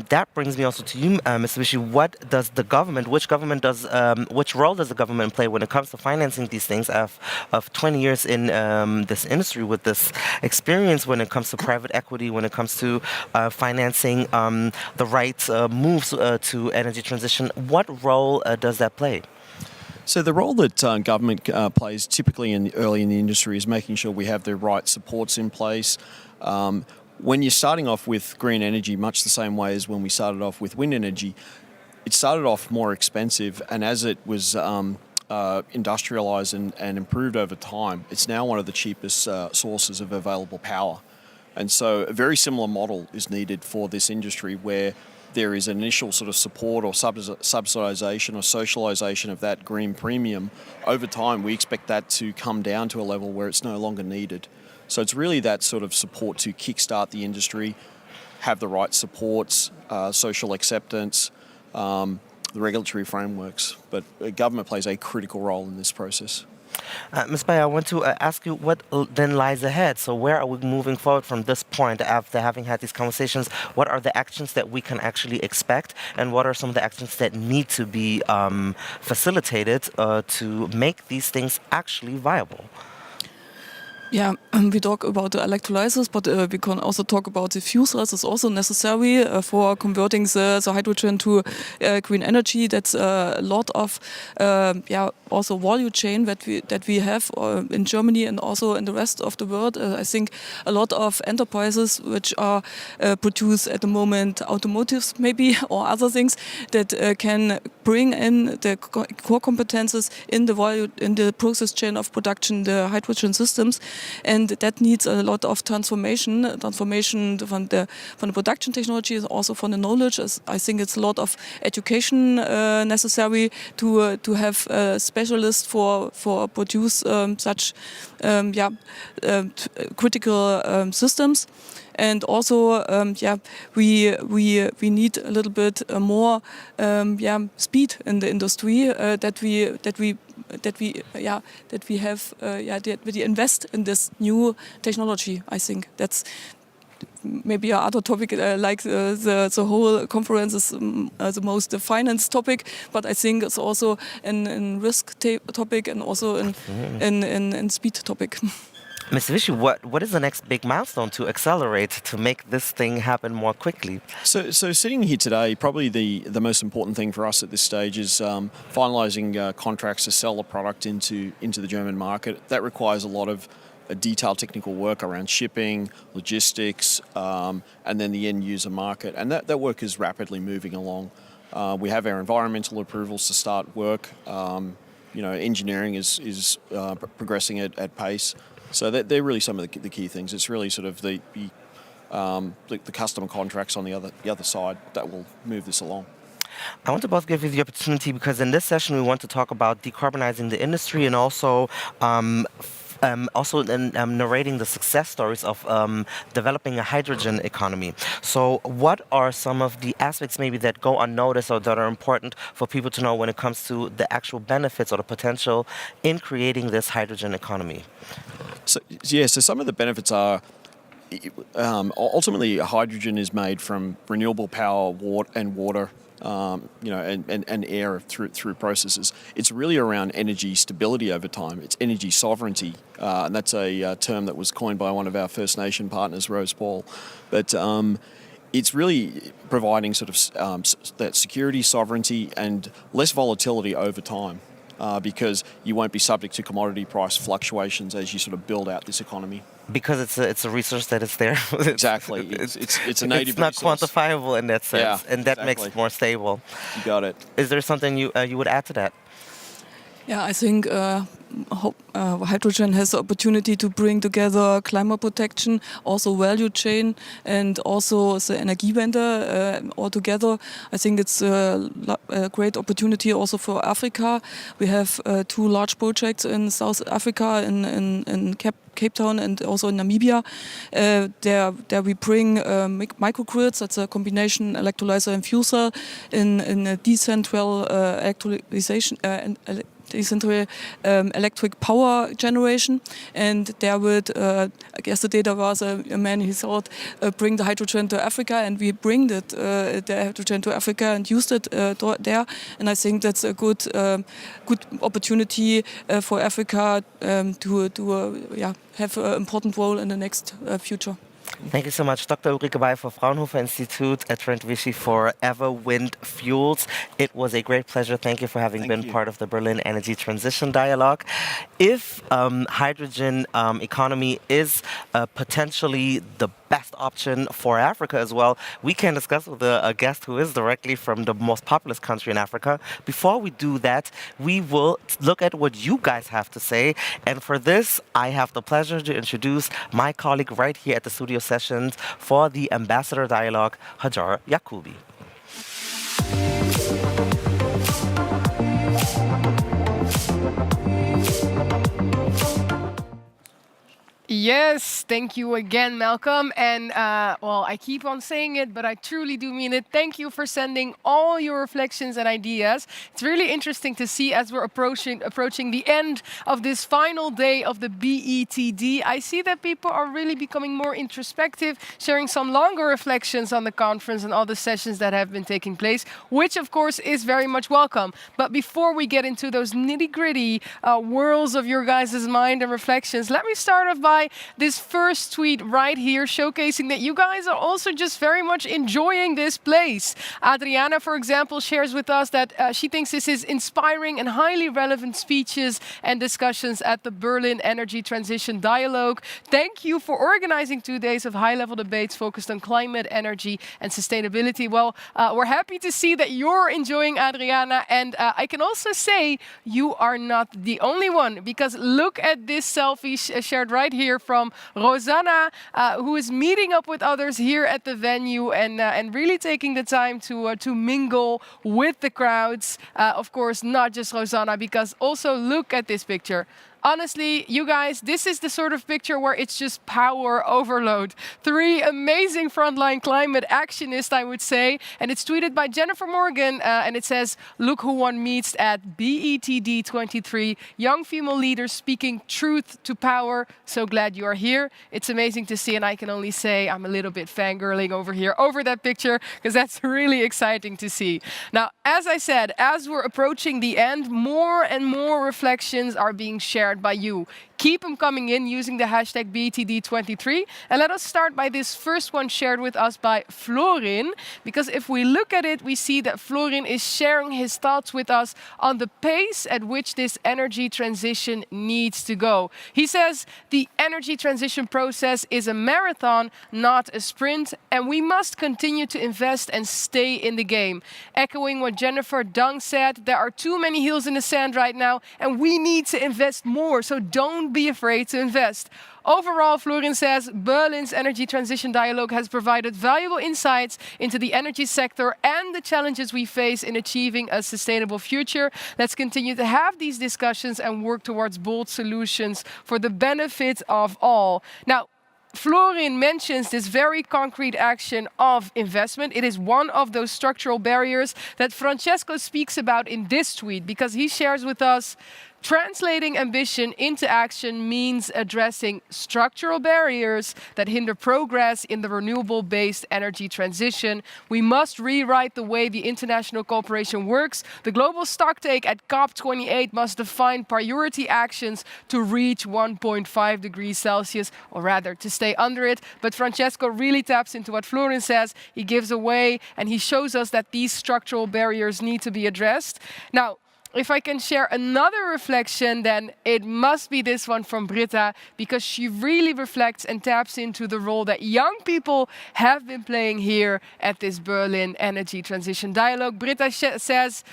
That brings me also to you, Mr. Vichy. What does the government, which role does the government play when it comes to financing these things? Of 20 years in this industry, with this experience when it comes to private equity, when it comes to financing the right moves to energy transition, what role does that play? So the role that government plays typically early in the industry is making sure we have the right supports in place. When you're starting off with green energy, much the same way as when we started off with wind energy, it started off more expensive, and as it was industrialized and improved over time, it's now one of the cheapest sources of available power. And so a very similar model is needed for this industry, where there is an initial sort of support or subsidization or socialization of that green premium. Over time, we expect that to come down to a level where it's no longer needed. So it's really that sort of support to kickstart the industry, have the right supports, social acceptance, the regulatory frameworks. But government plays a critical role in this process. Ms. Bayer, I want to ask you what then lies ahead. So where are we moving forward from this point after having had these conversations? What are the actions that we can actually expect, and what are some of the actions that need to be facilitated to make these things actually viable? Yeah, we talk about the electrolyzers, but we can also talk about the fuel cells. It's also necessary for converting the hydrogen to green energy. That's a lot of also value chain that we have in Germany and also in the rest of the world. I think a lot of enterprises which are produce at the moment automotives maybe or other things that can bring in the core competences in the process chain of production, the hydrogen systems. And that needs a lot of transformation from the production technology, also from the knowledge. I think it's a lot of education necessary to have specialists for produce such critical systems. And also, we need a little bit more speed in the industry that we we invest in this new technology. I think that's maybe another topic, like the whole conference is the most finance topic, but I think it's also in risk topic and also in speed topic. Ms. Vishy, what is the next big milestone to accelerate, to make this thing happen more quickly? So sitting here today, probably the most important thing for us at this stage is finalising contracts to sell the product into the German market. That requires a lot of detailed technical work around shipping, logistics, and then the end user market. And that work is rapidly moving along. We have our environmental approvals to start work. Engineering is progressing at pace. So they're really some of the key things. It's really sort of the customer contracts on the other side that will move this along. I want to both give you the opportunity because in this session we want to talk about decarbonizing the industry and also narrating the success stories of developing a hydrogen economy. So what are some of the aspects maybe that go unnoticed or that are important for people to know when it comes to the actual benefits or the potential in creating this hydrogen economy? So some of the benefits are ultimately hydrogen is made from renewable power, water, and air through processes. It's really around energy stability over time. It's energy sovereignty, and that's a term that was coined by one of our First Nation partners, Rose Paul. But it's really providing sort of that security, sovereignty, and less volatility over time. Because you won't be subject to commodity price fluctuations as you sort of build out this economy. Because it's a resource that is there. Exactly. It's a native It's not resource. quantifiable in that sense, and that makes it more stable. You got it. Is there something you would add to that? Yeah, I think hydrogen has the opportunity to bring together climate protection, also value chain, and also the Energiewende all together. I think it's a great opportunity also for Africa. We have 2 large projects in South Africa, in Cape Town and also in Namibia. There we bring microgrids, that's a combination electrolyzer and fuel cell, in a decentralized electric power generation, and there would, yesterday there was a man who thought, bring the hydrogen to Africa, and we bring the hydrogen to Africa and used it there, and I think that's a good opportunity for Africa to have an important role in the next future. Thank you so much, Dr. Ulrike Bay for Fraunhofer Institute at Trent Vichy for Ever Wind Fuels. It was a great pleasure. Thank you for having been part of the Berlin Energy Transition Dialogue. If hydrogen economy is potentially the best option for Africa as well, we can discuss with a guest who is directly from the most populous country in Africa. Before we do that, we will look at what you guys have to say. And for this, I have the pleasure to introduce my colleague right here at the studio sessions for the Ambassador Dialogue, Hajar Yacoubi. Yes, thank you again, Malcolm. And I keep on saying it, but I truly do mean it. Thank you for sending all your reflections and ideas. It's really interesting to see as we're approaching the end of this final day of the BETD. I see that people are really becoming more introspective, sharing some longer reflections on the conference and all the sessions that have been taking place, which of course is very much welcome. But before we get into those nitty-gritty whirls of your guys' mind and reflections, let me start off by this first tweet right here, showcasing that you guys are also just very much enjoying this place. Adriana, for example, shares with us that she thinks this is inspiring and highly relevant speeches and discussions at the Berlin Energy Transition Dialogue. Thank you for organizing 2 days of high-level debates focused on climate, energy, and sustainability. Well, we're happy to see that you're enjoying, Adriana, and I can also say you are not the only one, because look at this selfie shared right here from Rosanna, who is meeting up with others here at the venue and really taking the time to mingle with the crowds. Of course, not just Rosanna, because also look at this picture. honestly, you guys, this is the sort of picture where it's just power overload. 3 amazing frontline climate actionists, I would say. And it's tweeted by Jennifer Morgan, and it says, look who one meets at BETD 23. Young female leaders speaking truth to power. So glad you are here. It's amazing to see, and I can only say I'm a little bit fangirling over here, over that picture, because that's really exciting to see. Now, as I said, as we're approaching the end, more and more reflections are being shared by you. Keep them coming in using the hashtag BETD23. And let us start by this first one shared with us by Florin, because if we look at it, we see that Florin is sharing his thoughts with us on the pace at which this energy transition needs to go. He says the energy transition process is a marathon, not a sprint, and we must continue to invest and stay in the game. Echoing what Jennifer Dung said, there are too many hills in the sand right now, and we need to invest more, so don't be afraid to invest. Overall, Florin says, Berlin's energy transition dialogue has provided valuable insights into the energy sector and the challenges we face in achieving a sustainable future. Let's continue to have these discussions and work towards bold solutions for the benefit of all. Now, Florin mentions this very concrete action of investment. It is one of those structural barriers that Francesco speaks about in this tweet, because he shares with us, translating ambition into action means addressing structural barriers that hinder progress in the renewable-based energy transition. We must rewrite the way the international cooperation works. The global stocktake at COP28 must define priority actions to reach 1.5 degrees Celsius, or rather to stay under it. But Francesco really taps into what Florin says. He gives away and he shows us that these structural barriers need to be addressed. Now, if I can share another reflection, then it must be this one from Britta, because she really reflects and taps into the role that young people have been playing here at this Berlin Energy Transition Dialogue. Britta says,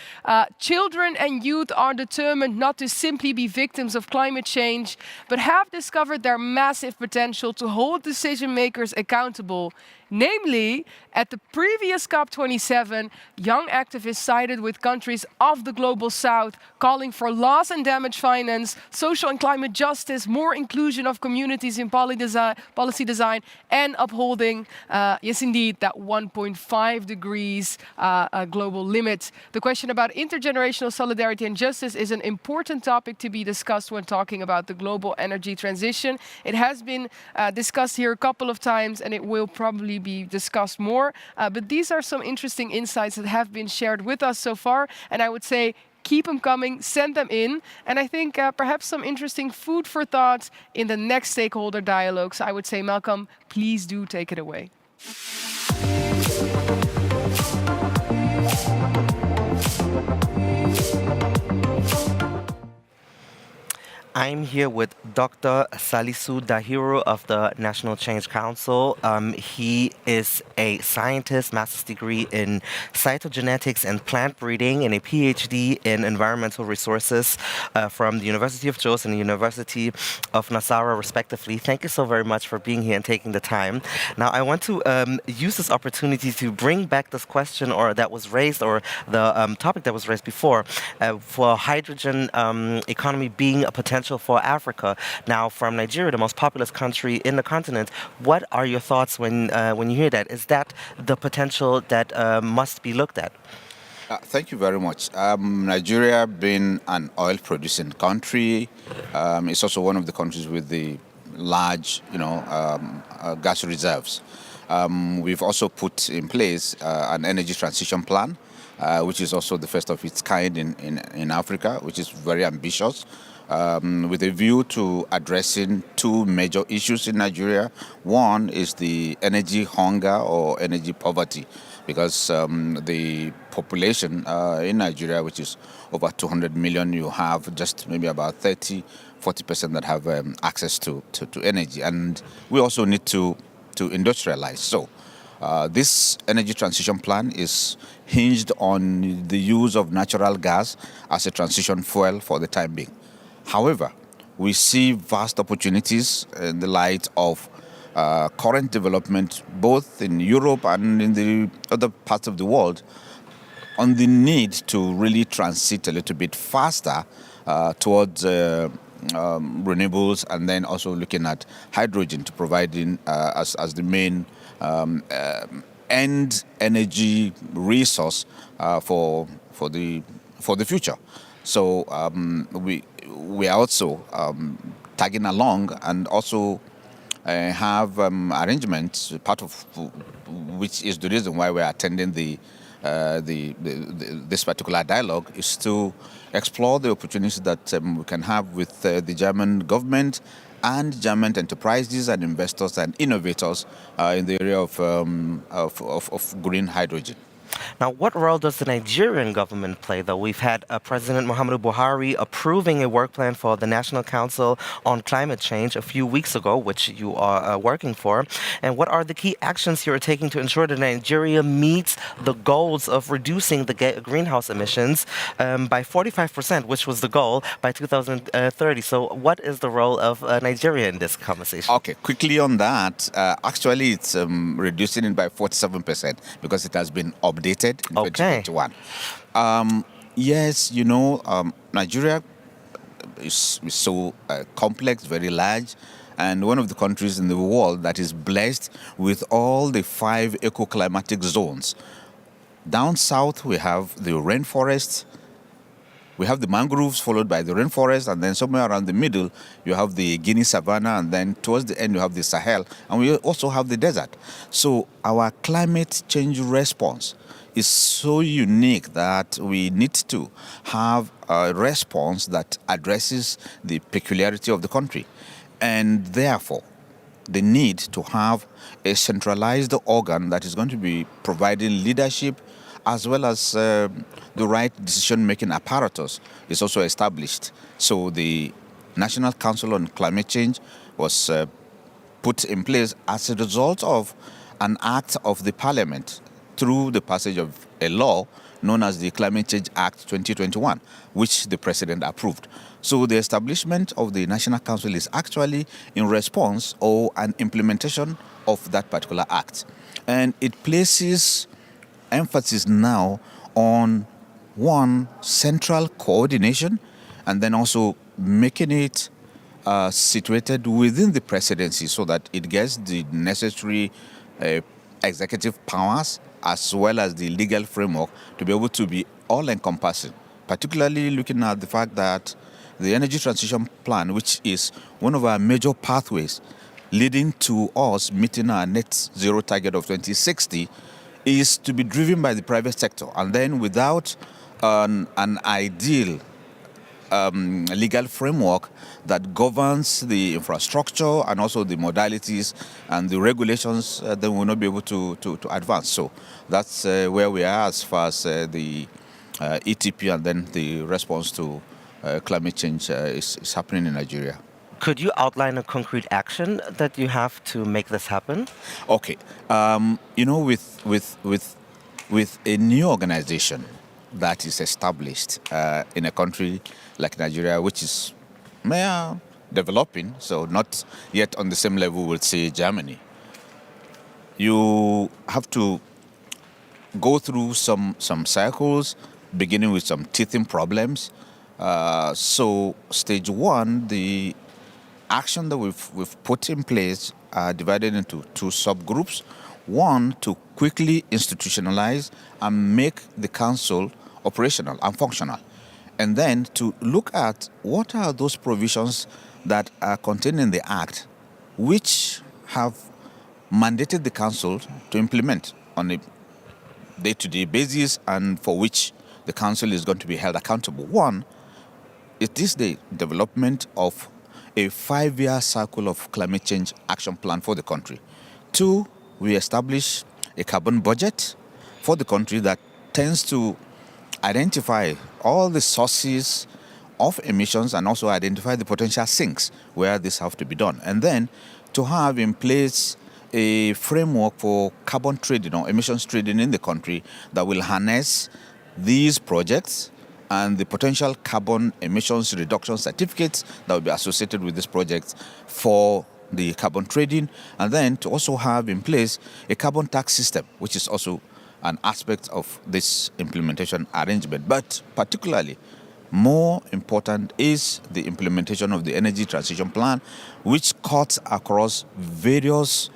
children and youth are determined not to simply be victims of climate change, but have discovered their massive potential to hold decision makers accountable. Namely, at the previous COP27, young activists sided with countries of the Global South, calling for loss and damage finance, social and climate justice, more inclusion of communities in policy design, and upholding, yes indeed, that 1.5 degrees global limit. The question about intergenerational solidarity and justice is an important topic to be discussed when talking about the global energy transition. It has been discussed here a couple of times, and it will probably be discussed more. But these are some interesting insights that have been shared with us so far. And I would say, keep them coming, send them in. And I think perhaps some interesting food for thought in the next stakeholder dialogue. So I would say, Malcolm, please do take it away. I'm here with Dr. Salisu Dahiru of the National Change Council. He is a scientist, master's degree in cytogenetics and plant breeding, and a PhD in environmental resources from the University of Jos and the University of Nassau, respectively. Thank you so very much for being here and taking the time. Now, I want to use this opportunity to bring back this question that was raised, or the topic that was raised before, for hydrogen economy being a potential for Africa. Now, from Nigeria, the most populous country in the continent, what are your thoughts when you hear that? Is that the potential that must be looked at? Thank you very much. Nigeria, being an oil-producing country, is also one of the countries with the large, gas reserves. We've also put in place an energy transition plan, which is also the first of its kind in Africa, which is very ambitious. With a view to addressing two major issues in Nigeria. One is the energy hunger or energy poverty, because the population in Nigeria, which is over 200 million, you have just maybe about 40% that have access to energy. And we also need to industrialize. So this energy transition plan is hinged on the use of natural gas as a transition fuel for the time being. However, we see vast opportunities in the light of current development, both in Europe and in the other parts of the world, on the need to really transit a little bit faster towards renewables, and then also looking at hydrogen to providing as the main end energy resource for the future. So we are also tagging along and also have arrangements, part of which is the reason why we are attending this particular dialogue, is to explore the opportunities that we can have with the German government and German enterprises and investors and innovators in the area of green hydrogen. Now, what role does the Nigerian government play, though? We've had President Muhammadu Buhari approving a work plan for the National Council on Climate Change a few weeks ago, which you are working for. And what are the key actions you are taking to ensure that Nigeria meets the goals of reducing the greenhouse emissions by 45%, which was the goal, by 2030? So what is the role of Nigeria in this conversation? Okay, quickly on that. Actually, it's reducing it by 47% because it has been updated in 2021. Yes, Nigeria is so complex, very large, and one of the countries in the world that is blessed with all the 5 eco-climatic zones. Down south, we have the rainforests, we have the mangroves followed by the rainforest, and then somewhere around the middle, you have the Guinea savanna, and then towards the end, you have the Sahel, and we also have the desert. So our climate change response is so unique that we need to have a response that addresses the peculiarity of the country. And therefore, the need to have a centralized organ that is going to be providing leadership as well as the right decision-making apparatus is also established. So the National Council on Climate Change was put in place as a result of an act of the Parliament through the passage of a law known as the Climate Change Act 2021, which the President approved. So the establishment of the National Council is actually in response or an implementation of that particular act. And it places emphasis now on one, central coordination, and then also making it situated within the presidency so that it gets the necessary executive powers as well as the legal framework to be able to be all-encompassing, particularly looking at the fact that the Energy Transition Plan, which is one of our major pathways leading to us meeting our net zero target of 2060, is to be driven by the private sector. And then without an ideal legal framework that governs the infrastructure and also the modalities and the regulations, then we'll not be able to advance. So that's where we are as far as the ETP and then the response to climate change is happening in Nigeria. Could you outline a concrete action that you have to make this happen? Okay. With a new organization that is established in a country like Nigeria, which is developing, so not yet on the same level with, say, Germany, you have to go through some cycles, beginning with some teething problems. So stage one, the action that we've put in place are divided into 2 subgroups. One, to quickly institutionalize and make the council operational and functional. And then to look at what are those provisions that are contained in the Act which have mandated the council to implement on a day-to-day basis and for which the council is going to be held accountable. One, it is the development of a 5-year cycle of climate change action plan for the country. 2, we establish a carbon budget for the country that tends to identify all the sources of emissions and also identify the potential sinks where this have to be done. And then to have in place a framework for carbon trading or emissions trading in the country that will harness these projects and the potential carbon emissions reduction certificates that will be associated with this project for the carbon trading, and then to also have in place a carbon tax system, which is also an aspect of this implementation arrangement. But particularly, more important is the implementation of the energy transition plan, which cuts across various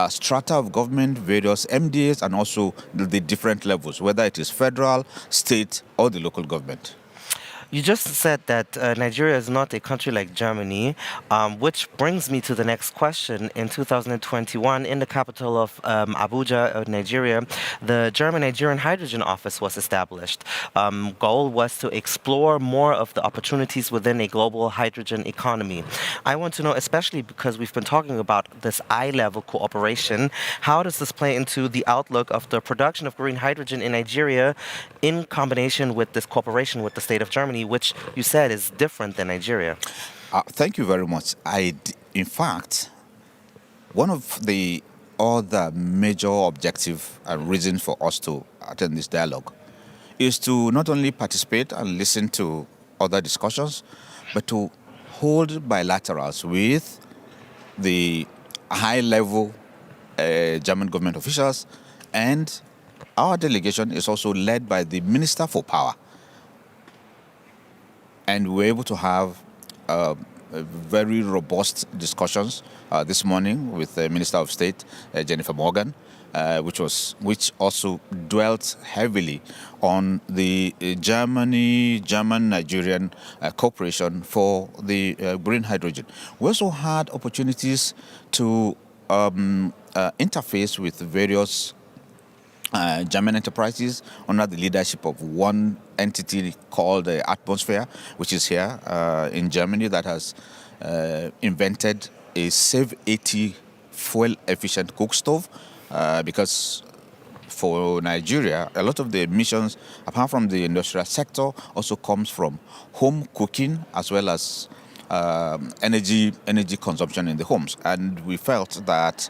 strata of government, various MDAs, and also the different levels, whether it is federal, state, or the local government. You just said that Nigeria is not a country like Germany, which brings me to the next question. In 2021, in the capital of Abuja, Nigeria, the German-Nigerian Hydrogen Office was established. Goal was to explore more of the opportunities within a global hydrogen economy. I want to know, especially because we've been talking about this eye-level cooperation, how does this play into the outlook of the production of green hydrogen in Nigeria in combination with this cooperation with the state of Germany, which you said is different than Nigeria? Thank you very much. In fact, one of the other major objective and reason for us to attend this dialogue is to not only participate and listen to other discussions, but to hold bilaterals with the high-level German government officials, and our delegation is also led by the Minister for Power. And we're able to have very robust discussions this morning with the Minister of State, Jennifer Morgan, which also dwelt heavily on the German-Nigerian cooperation for the green hydrogen. We also had opportunities to interface with various German enterprises under the leadership of one entity called Atmosphere, which is here in Germany, that has invented a Save 80 fuel-efficient cook stove, because for Nigeria, a lot of the emissions, apart from the industrial sector, also comes from home cooking as well as energy consumption in the homes. And we felt that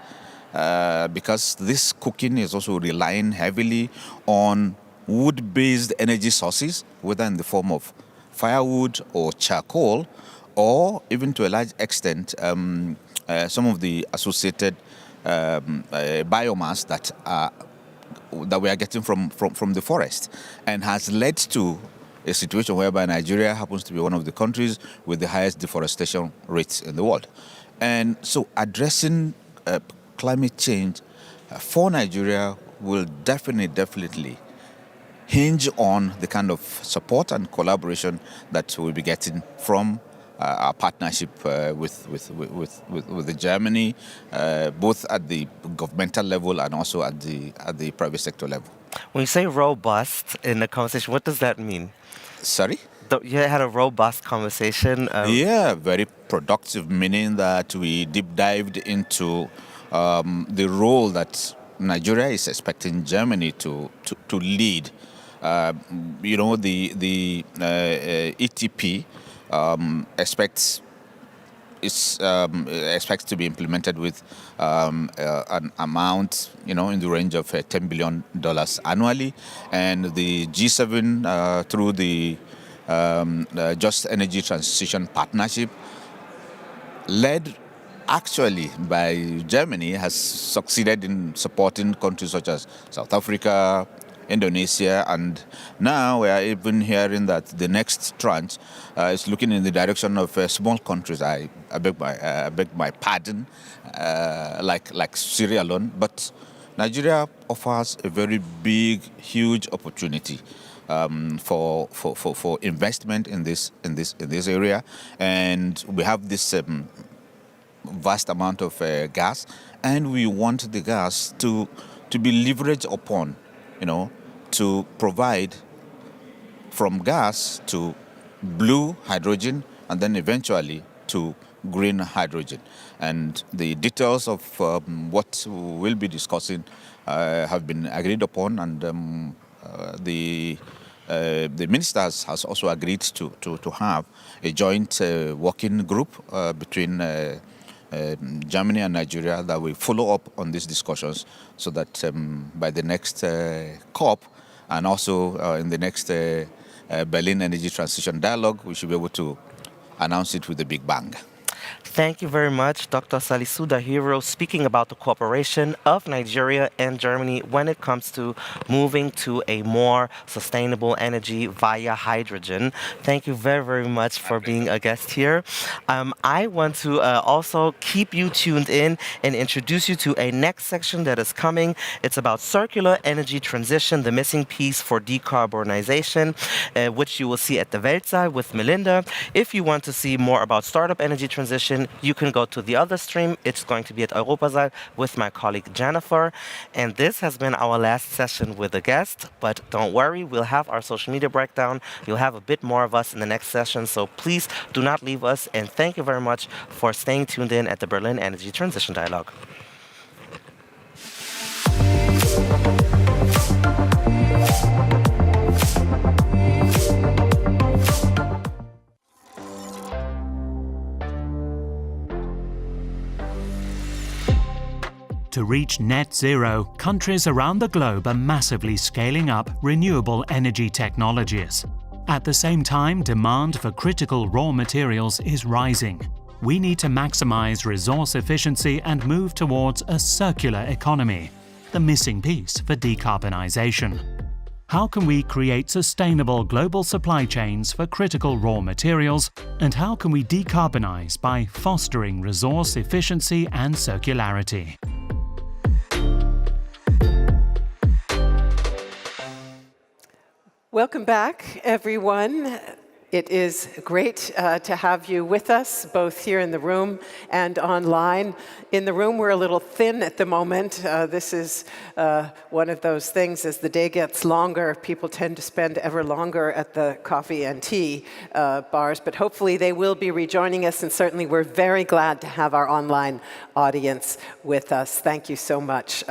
because this cooking is also relying heavily on wood-based energy sources, whether in the form of firewood or charcoal, or even to a large extent some of the associated biomass that we are getting from the forest, and has led to a situation whereby Nigeria happens to be one of the countries with the highest deforestation rates in the world. And so addressing climate change for Nigeria will definitely hinge on the kind of support and collaboration that we'll be getting from our partnership with Germany, both at the governmental level and also at the private sector level. When you say robust in the conversation, what does that mean? Sorry? You had a robust conversation? Yeah, very productive, meaning that we deep dived into the role that Nigeria is expecting Germany to lead. The ETP expects to be implemented with an amount, in the range of $10 billion annually, and the G7 through the Just Energy Transition Partnership, led actually by Germany, has succeeded in supporting countries such as South Africa, Indonesia, and now we are even hearing that the next tranche is looking in the direction of small countries. I beg my pardon, like Sierra Leone, but Nigeria offers a very big, huge opportunity for investment in this area, and we have this vast amount of gas, and we want the gas to be leveraged upon, to provide from gas to blue hydrogen and then eventually to green hydrogen. And the details of what we'll be discussing have been agreed upon, and the minister has also agreed to have a joint working group between Germany and Nigeria that will follow up on these discussions, so that by the next COP and also in the next Berlin Energy Transition Dialogue, we should be able to announce it with a big bang. Thank you very much, Dr. Salisu Dahiro, speaking about the cooperation of Nigeria and Germany when it comes to moving to a more sustainable energy via hydrogen. Thank you very, very much for being a guest here. I want to also keep you tuned in and introduce you to a next section that is coming. It's about circular energy transition, the missing piece for decarbonization, which you will see at the Weltsaal with Melinda. If you want to see more about startup energy transition, you can go to the other stream. It's going to be at Europasaal with my colleague Jennifer. And this has been our last session with a guest, but don't worry, we'll have our social media breakdown. You'll have a bit more of us in the next session, so please do not leave us. And thank you very much for staying tuned in at the Berlin Energy Transition Dialogue. To reach net zero, countries around the globe are massively scaling up renewable energy technologies. At the same time, demand for critical raw materials is rising. We need to maximize resource efficiency and move towards a circular economy, the missing piece for decarbonization. How can we create sustainable global supply chains for critical raw materials, and how can we decarbonize by fostering resource efficiency and circularity? Welcome back, everyone. It is great to have you with us, both here in the room and online. In the room, we're a little thin at the moment. This is one of those things, as the day gets longer, people tend to spend ever longer at the coffee and tea bars, but hopefully they will be rejoining us, and certainly we're very glad to have our online audience with us. Thank you so much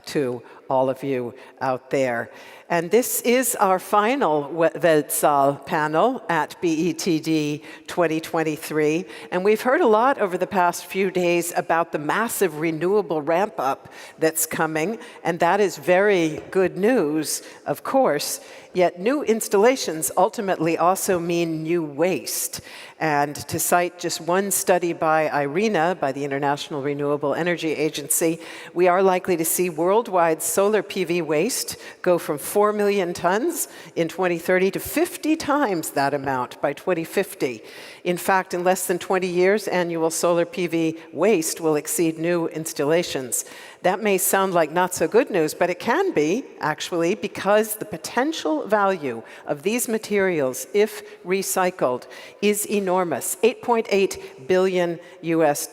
to all of you out there. And this is our final Weltsaal panel at BETD 2023. And we've heard a lot over the past few days about the massive renewable ramp-up that's coming. And that is very good news, of course. Yet new installations ultimately also mean new waste. And to cite just one study by IRENA, by the International Renewable Energy Agency, we are likely to see worldwide solar PV waste go from 4 million tons in 2030 to 50 times that amount by 2050. In fact, in less than 20 years, annual solar PV waste will exceed new installations. That may sound like not so good news, but it can be, actually, because the potential value of these materials, if recycled, is enormous. $8.8 billion US,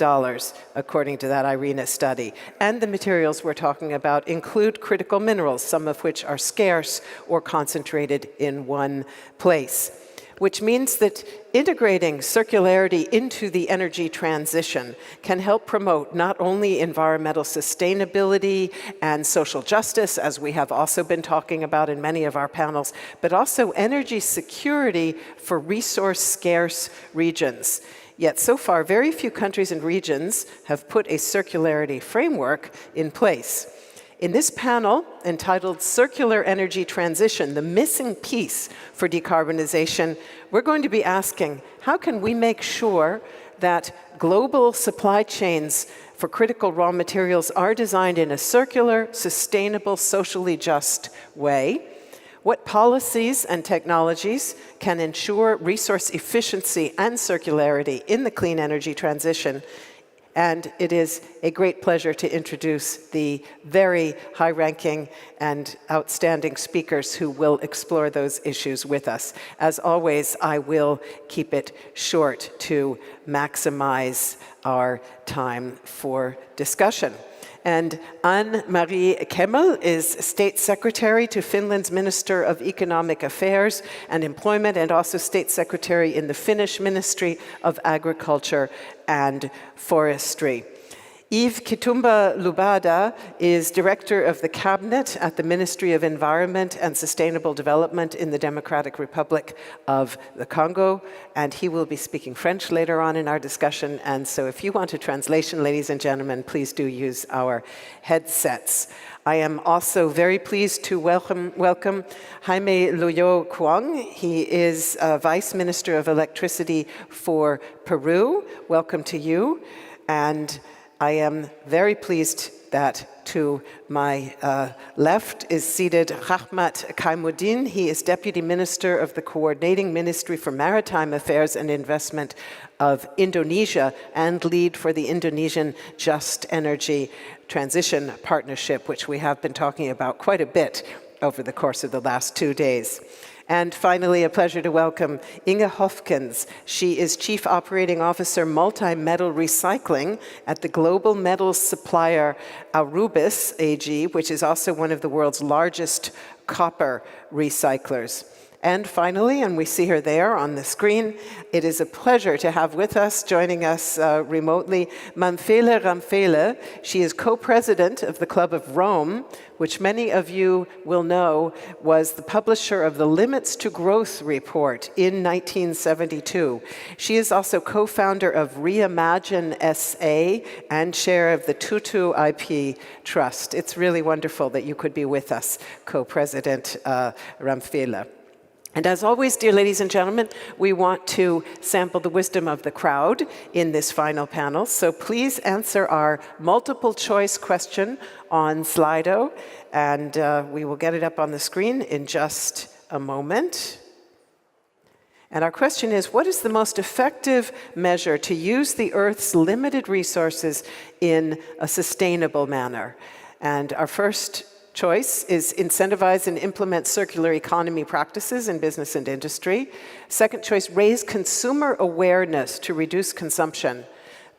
according to that IRENA study. And the materials we're talking about include critical minerals, some of which are scarce or concentrated in one place. Which means that integrating circularity into the energy transition can help promote not only environmental sustainability and social justice, as we have also been talking about in many of our panels, but also energy security for resource-scarce regions. Yet so far, very few countries and regions have put a circularity framework in place. In this panel, entitled Circular Energy Transition, the missing piece for decarbonization, we're going to be asking, how can we make sure that global supply chains for critical raw materials are designed in a circular, sustainable, socially just way? What policies and technologies can ensure resource efficiency and circularity in the clean energy transition? And it is a great pleasure to introduce the very high-ranking and outstanding speakers who will explore those issues with us. As always, I will keep it short to maximize our time for discussion. And Anne-Marie Kemmel is State Secretary to Finland's Minister of Economic Affairs and Employment, and also State Secretary in the Finnish Ministry of Agriculture and Forestry. Yves Kitumba Lubada is Director of the Cabinet at the Ministry of Environment and Sustainable Development in the Democratic Republic of the Congo, and he will be speaking French later on in our discussion. And so if you want a translation, ladies and gentlemen, please do use our headsets. I am also very pleased to welcome Jaime Loyo Kwong. He is Vice Minister of Electricity for Peru. Welcome to you. And I am very pleased that to my left is seated Rahmat Kaimuddin. He is Deputy Minister of the Coordinating Ministry for Maritime Affairs and Investment of Indonesia and lead for the Indonesian Just Energy Transition Partnership, which we have been talking about quite a bit over the course of the last 2 days. And finally, a pleasure to welcome Inge Hofkens. She is Chief Operating Officer Multi-Metal Recycling at the global metals supplier Aurubis AG, which is also one of the world's largest copper recyclers. And finally, and we see her there on the screen, it is a pleasure to have with us, joining us remotely, Manfele Ramfele. She is co-president of the Club of Rome, which many of you will know was the publisher of the Limits to Growth report in 1972. She is also co-founder of Reimagine SA and chair of the Tutu IP Trust. It's really wonderful that you could be with us, co-president Ramfele. And as always, dear ladies and gentlemen, we want to sample the wisdom of the crowd in this final panel. So please answer our multiple choice question on Slido, and we will get it up on the screen in just a moment. And our question is, what is the most effective measure to use the Earth's limited resources in a sustainable manner? And our first choice is incentivize and implement circular economy practices in business and industry. Second choice, raise consumer awareness to reduce consumption.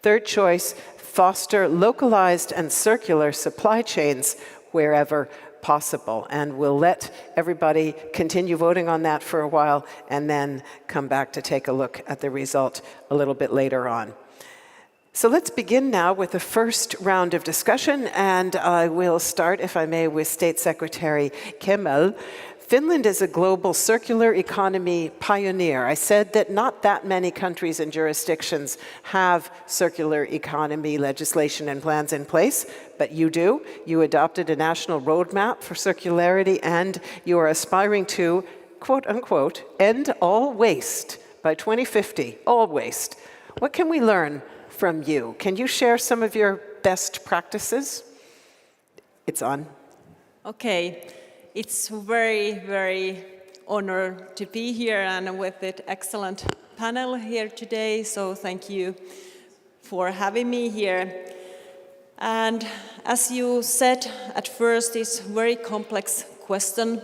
Third choice, foster localized and circular supply chains wherever possible. And we'll let everybody continue voting on that for a while and then come back to take a look at the result a little bit later on. So let's begin now with the first round of discussion, and I will start, if I may, with State Secretary Kemel. Finland is a global circular economy pioneer. I said that not that many countries and jurisdictions have circular economy legislation and plans in place, but you do. You adopted a national roadmap for circularity, and you are aspiring to, quote unquote, end all waste by 2050, all waste. What can we learn from you? Can you share some of your best practices? It's on. Okay, it's very, very honored to be here and with that excellent panel here today. So thank you for having me here. And as you said at first, it's a very complex question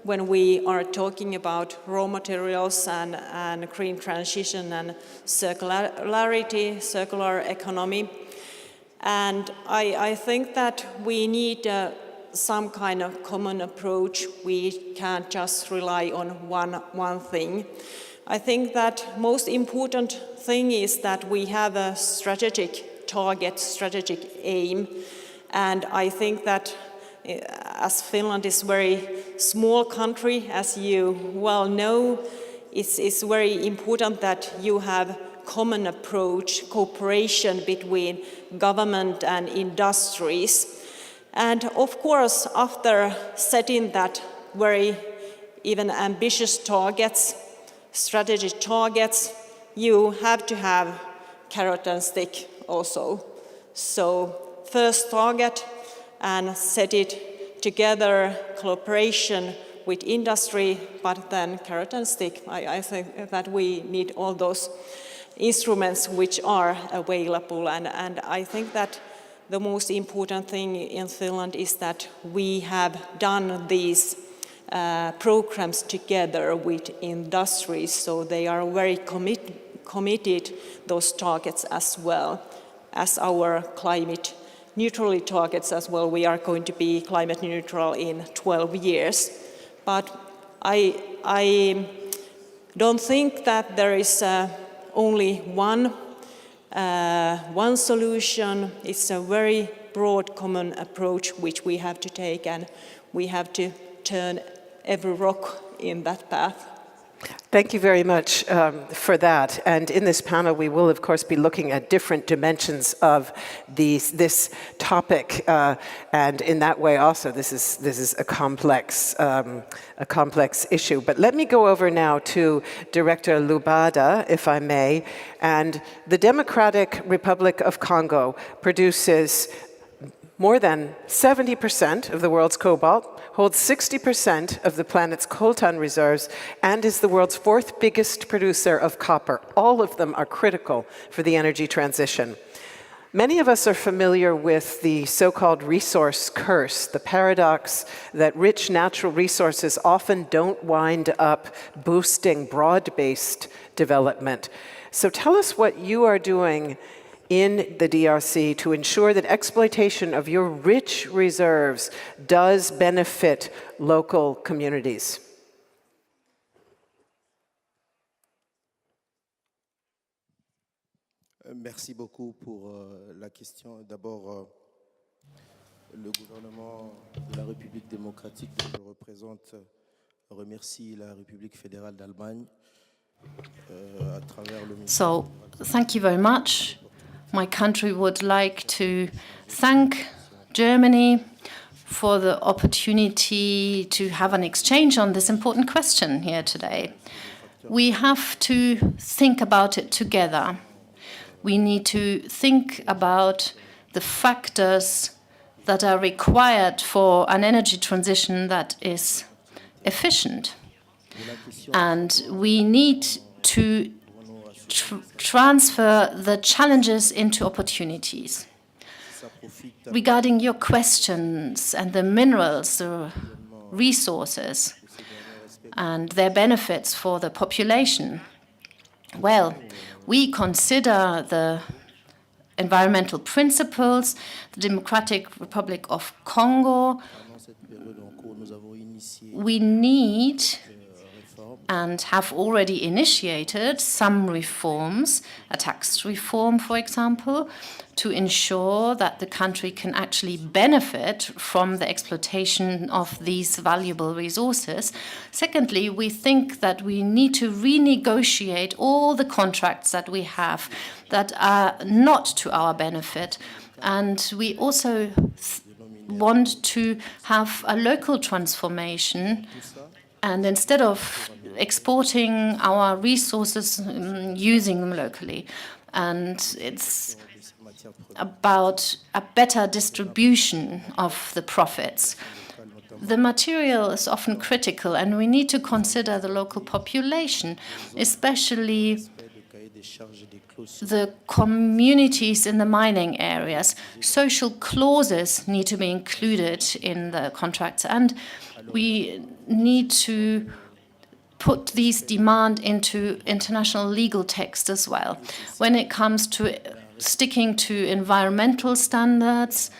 when we are talking about raw materials and green transition and circularity, circular economy. And I think that we need some kind of common approach. We can't just rely on one thing. I think that most important thing is that we have a strategic target, strategic aim. And I think that as Finland is a very small country, as you well know, it's very important that you have common approach, cooperation between government and industries. And of course, after setting that very even ambitious targets, strategic targets, you have to have carrot and stick also. So first target, and set it together, cooperation with industry, but then carrot and stick. I think that we need all those instruments which are available, and I think that the most important thing in Finland is that we have done these programs together with industries, so they are very committed those targets as well as our climate neutrality targets as well. We are going to be climate neutral in 12 years. But I don't think that there is only one solution. It's a very broad common approach which we have to take, and we have to turn every rock in that path. Thank you very much for that. And in this panel, we will, of course, be looking at different dimensions of this topic. And in that way, also, this is a complex issue. But let me go over now to Director Lubada, if I may. And the Democratic Republic of Congo produces more than 70% of the world's cobalt, holds 60% of the planet's coltan reserves, and is the world's 4th biggest producer of copper. All of them are critical for the energy transition. Many of us are familiar with the so-called resource curse, the paradox that rich natural resources often don't wind up boosting broad-based development. So tell us what you are doing in the DRC to ensure that exploitation of your rich reserves does benefit local communities. Merci beaucoup pour la question. D'abord, le gouvernement de la République démocratique que je représente remercie la République fédérale d'Allemagne à travers le So, thank you very much. My country would like to thank Germany for the opportunity to have an exchange on this important question here today. We have to think about it together. We need to think about the factors that are required for an energy transition that is efficient. And we need to transfer the challenges into opportunities. Regarding your questions and the minerals, the resources, and their benefits for the population, well, we consider the environmental principles, the Democratic Republic of Congo. We need and have already initiated some reforms, a tax reform, for example, to ensure that the country can actually benefit from the exploitation of these valuable resources. Secondly, we think that we need to renegotiate all the contracts that we have that are not to our benefit. And we also want to have a local transformation. And instead of exporting our resources, using them locally. And it's about a better distribution of the profits. The material is often critical, and we need to consider the local population, especially the communities in the mining areas. Social clauses need to be included in the contracts, and we need to put these demands into international legal text as well. When it comes to sticking to environmental standards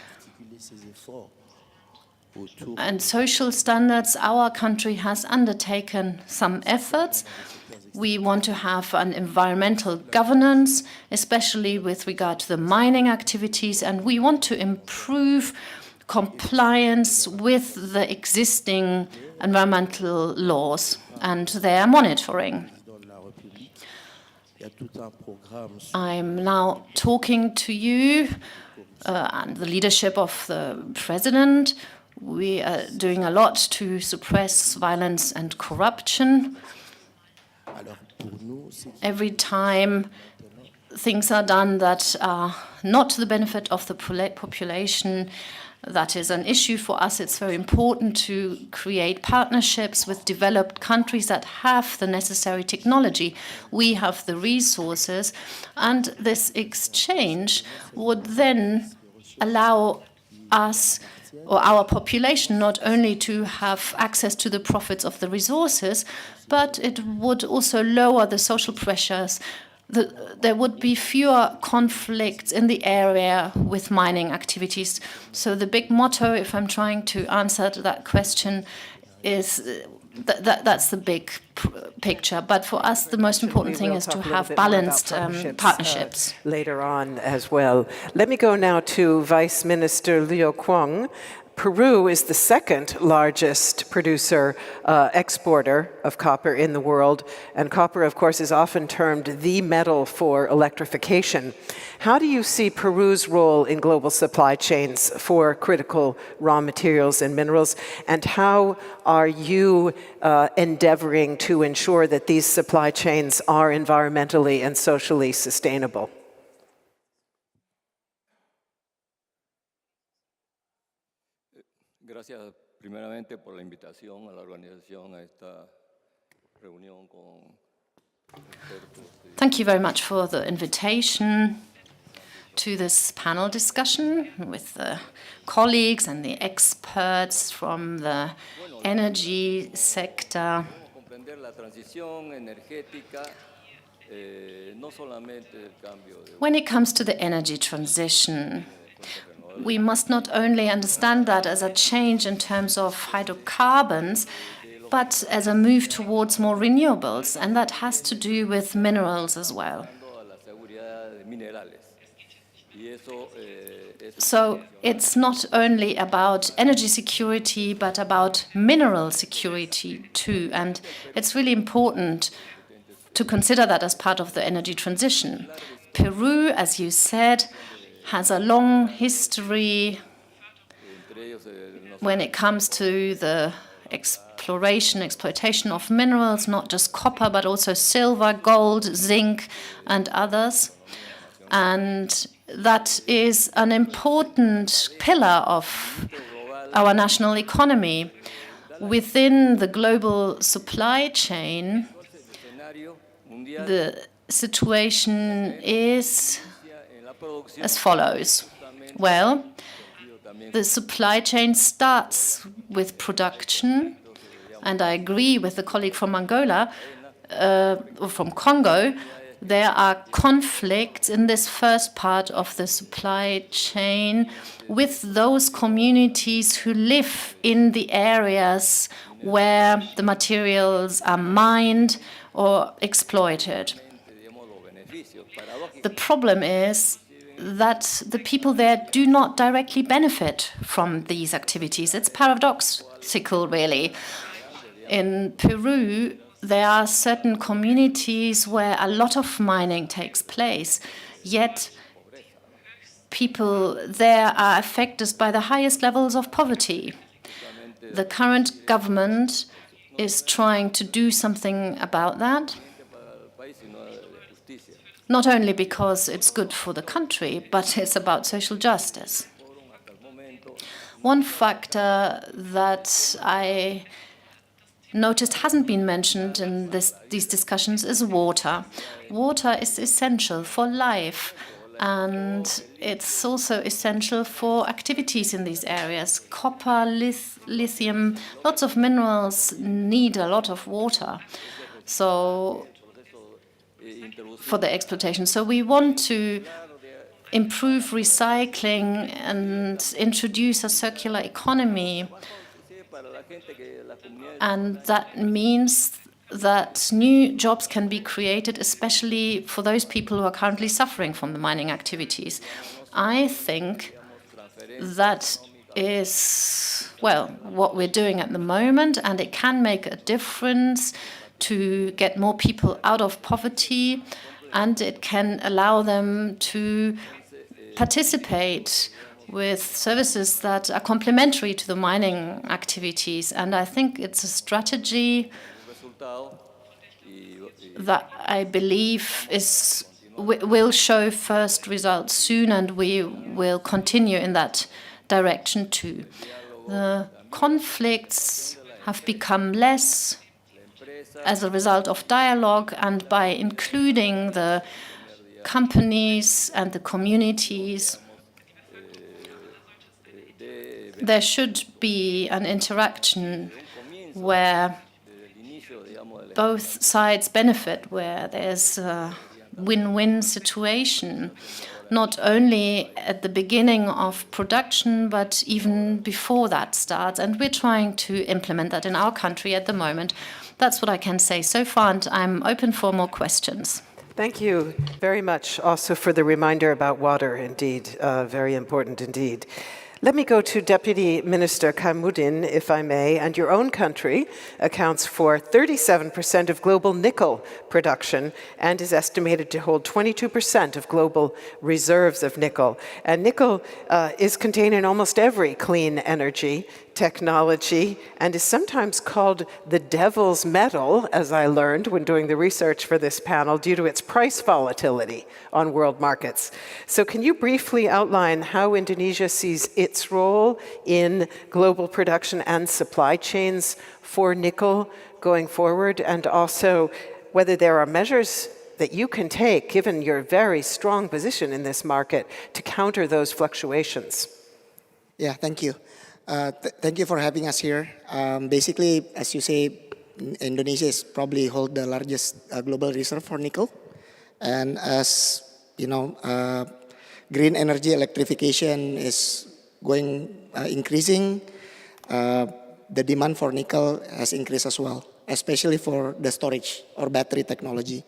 and social standards, our country has undertaken some efforts. We want to have an environmental governance, especially with regard to the mining activities, and we want to improve compliance with the existing environmental laws and their monitoring. I'm now talking to you and the leadership of the president. We are doing a lot to suppress violence and corruption. Every time things are done that are not to the benefit of the population, that is an issue for us. It's very important to create partnerships with developed countries that have the necessary technology. We have the resources, and this exchange would then allow us or our population not only to have access to the profits of the resources, but it would also lower the social pressures. There would be fewer conflicts in the area with mining activities. So the big motto, if I'm trying to answer to that question, is that's the big picture. But for us, the most important thing is to have balanced partnerships. Later on as well. Let me go now to Vice Minister Liu Kwong, Peru is the second largest producer, exporter of copper in the world, and copper, of course, is often termed the metal for electrification. How do you see Peru's role in global supply chains for critical raw materials and minerals, and how are you endeavoring to ensure that these supply chains are environmentally and socially sustainable? Gracias primeramente por la invitación a la organización a esta reunión con expertos. Thank you very much for the invitation to this panel discussion with the colleagues and the experts from the energy sector. When it comes to the energy transition, we must not only understand that as a change in terms of hydrocarbons, but as a move towards more renewables, and that has to do with minerals as well. So it's not only about energy security, but about mineral security too, and it's really important to consider that as part of the energy transition. Peru, as you said, has a long history when it comes to the exploitation of minerals, not just copper, but also silver, gold, zinc, and others. And that is an important pillar of our national economy. Within the global supply chain, the situation is as follows. Well, the supply chain starts with production, and I agree with the colleague from Angola, or from Congo. There are conflicts in this first part of the supply chain with those communities who live in the areas where the materials are mined or exploited. The problem is that the people there do not directly benefit from these activities. It's paradoxical, really. In Peru, there are certain communities where a lot of mining takes place, yet people there are affected by the highest levels of poverty. The current government is trying to do something about that, not only because it's good for the country, but it's about social justice. One factor that I noticed hasn't been mentioned in these discussions is water. Water is essential for life, and it's also essential for activities in these areas. Copper, lithium, lots of minerals need a lot of water. So for the exploitation. So we want to improve recycling and introduce a circular economy. And that means that new jobs can be created, especially for those people who are currently suffering from the mining activities. I think that is, well, what we're doing at the moment, and it can make a difference to get more people out of poverty, and it can allow them to participate with services that are complementary to the mining activities. And I think it's a strategy that I believe will show first results soon, and we will continue in that direction too. The conflicts have become less as a result of dialogue, and by including the companies and the communities, there should be an interaction where both sides benefit, where there's a win-win situation, not only at the beginning of production, but even before that starts. And we're trying to implement that in our country at the moment. That's what I can say so far, and I'm open for more questions. Thank you very much also for the reminder about water, indeed, very important indeed. Let me go to Deputy Minister Kaimuddin, if I may, and your own country accounts for 37% of global nickel production and is estimated to hold 22% of global reserves of nickel. And nickel is contained in almost every clean energy technology and is sometimes called the devil's metal, as I learned when doing the research for this panel, due to its price volatility on world markets. So can you briefly outline how Indonesia sees its role in global production and supply chains for nickel going forward, and also whether there are measures that you can take, given your very strong position in this market, to counter those fluctuations? Yeah, thank you. Thank you for having us here. Basically, as you say, Indonesia is probably hold the largest global reserve for nickel. And as you know, green energy electrification is increasing. The demand for nickel has increased as well, especially for the storage or battery technology.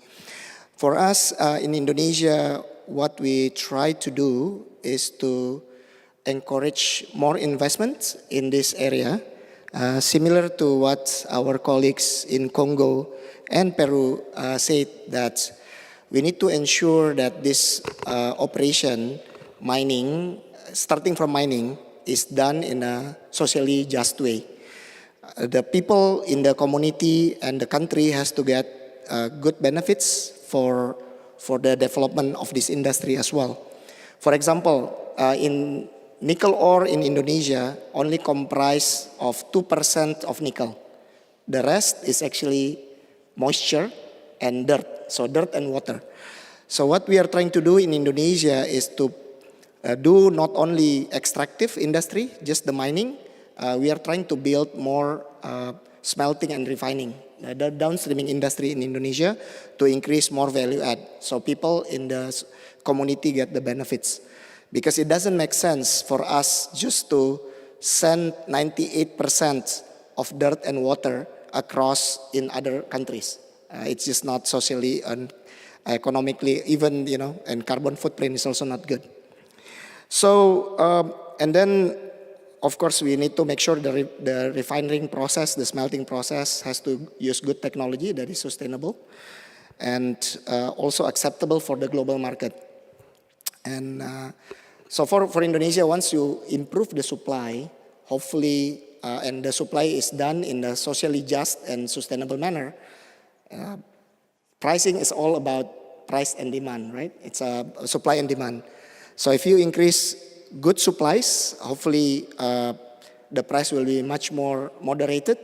For us in Indonesia, what we try to do is to encourage more investment in this area, similar to what our colleagues in Congo and Peru said, that we need to ensure that this operation, mining, starting from mining, is done in a socially just way. The people in the community and the country has to get good benefits for the development of this industry as well. For example, in nickel ore in Indonesia only comprise of 2% of nickel. The rest is actually moisture and dirt, so dirt and water. So what we are trying to do in Indonesia is to do not only extractive industry, just the mining. We are trying to build more smelting and refining, the downstreaming industry in Indonesia, to increase more value add. So people in the community get the benefits. Because it doesn't make sense for us just to send 98% of dirt and water across in other countries. It's just not socially and economically, even, you know, and carbon footprint is also not good. So, and then, of course, we need to make sure the refining process, the smelting process has to use good technology that is sustainable and also acceptable for the global market. And so for Indonesia, once you improve the supply, hopefully, and the supply is done in a socially just and sustainable manner, pricing is all about price and demand, right? It's a supply and demand. So if you increase good supplies, hopefully the price will be much more moderated.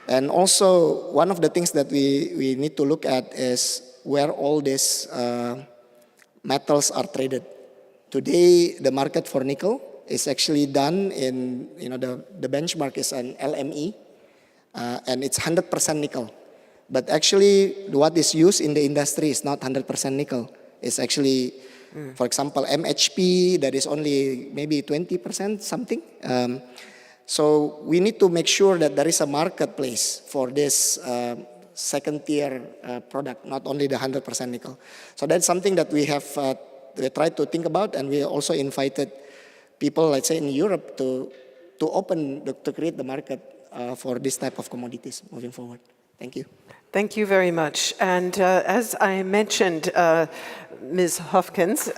And also, one of the things that we need to look at is where all these metals are traded. Today, the market for nickel is actually done in, you know, the benchmark is an LME, and it's 100% nickel. But actually, what is used in the industry is not 100% nickel. It's actually, for example, MHP, that is only maybe 20% something. So we need to make sure that there is a marketplace for this second-tier product, not only the 100% nickel. So that's something that we have tried to think about, and we also invited people, let's say in Europe, to create the market for this type of commodities moving forward. Thank you. Thank you very much. And as I mentioned, Ms. Hofkens,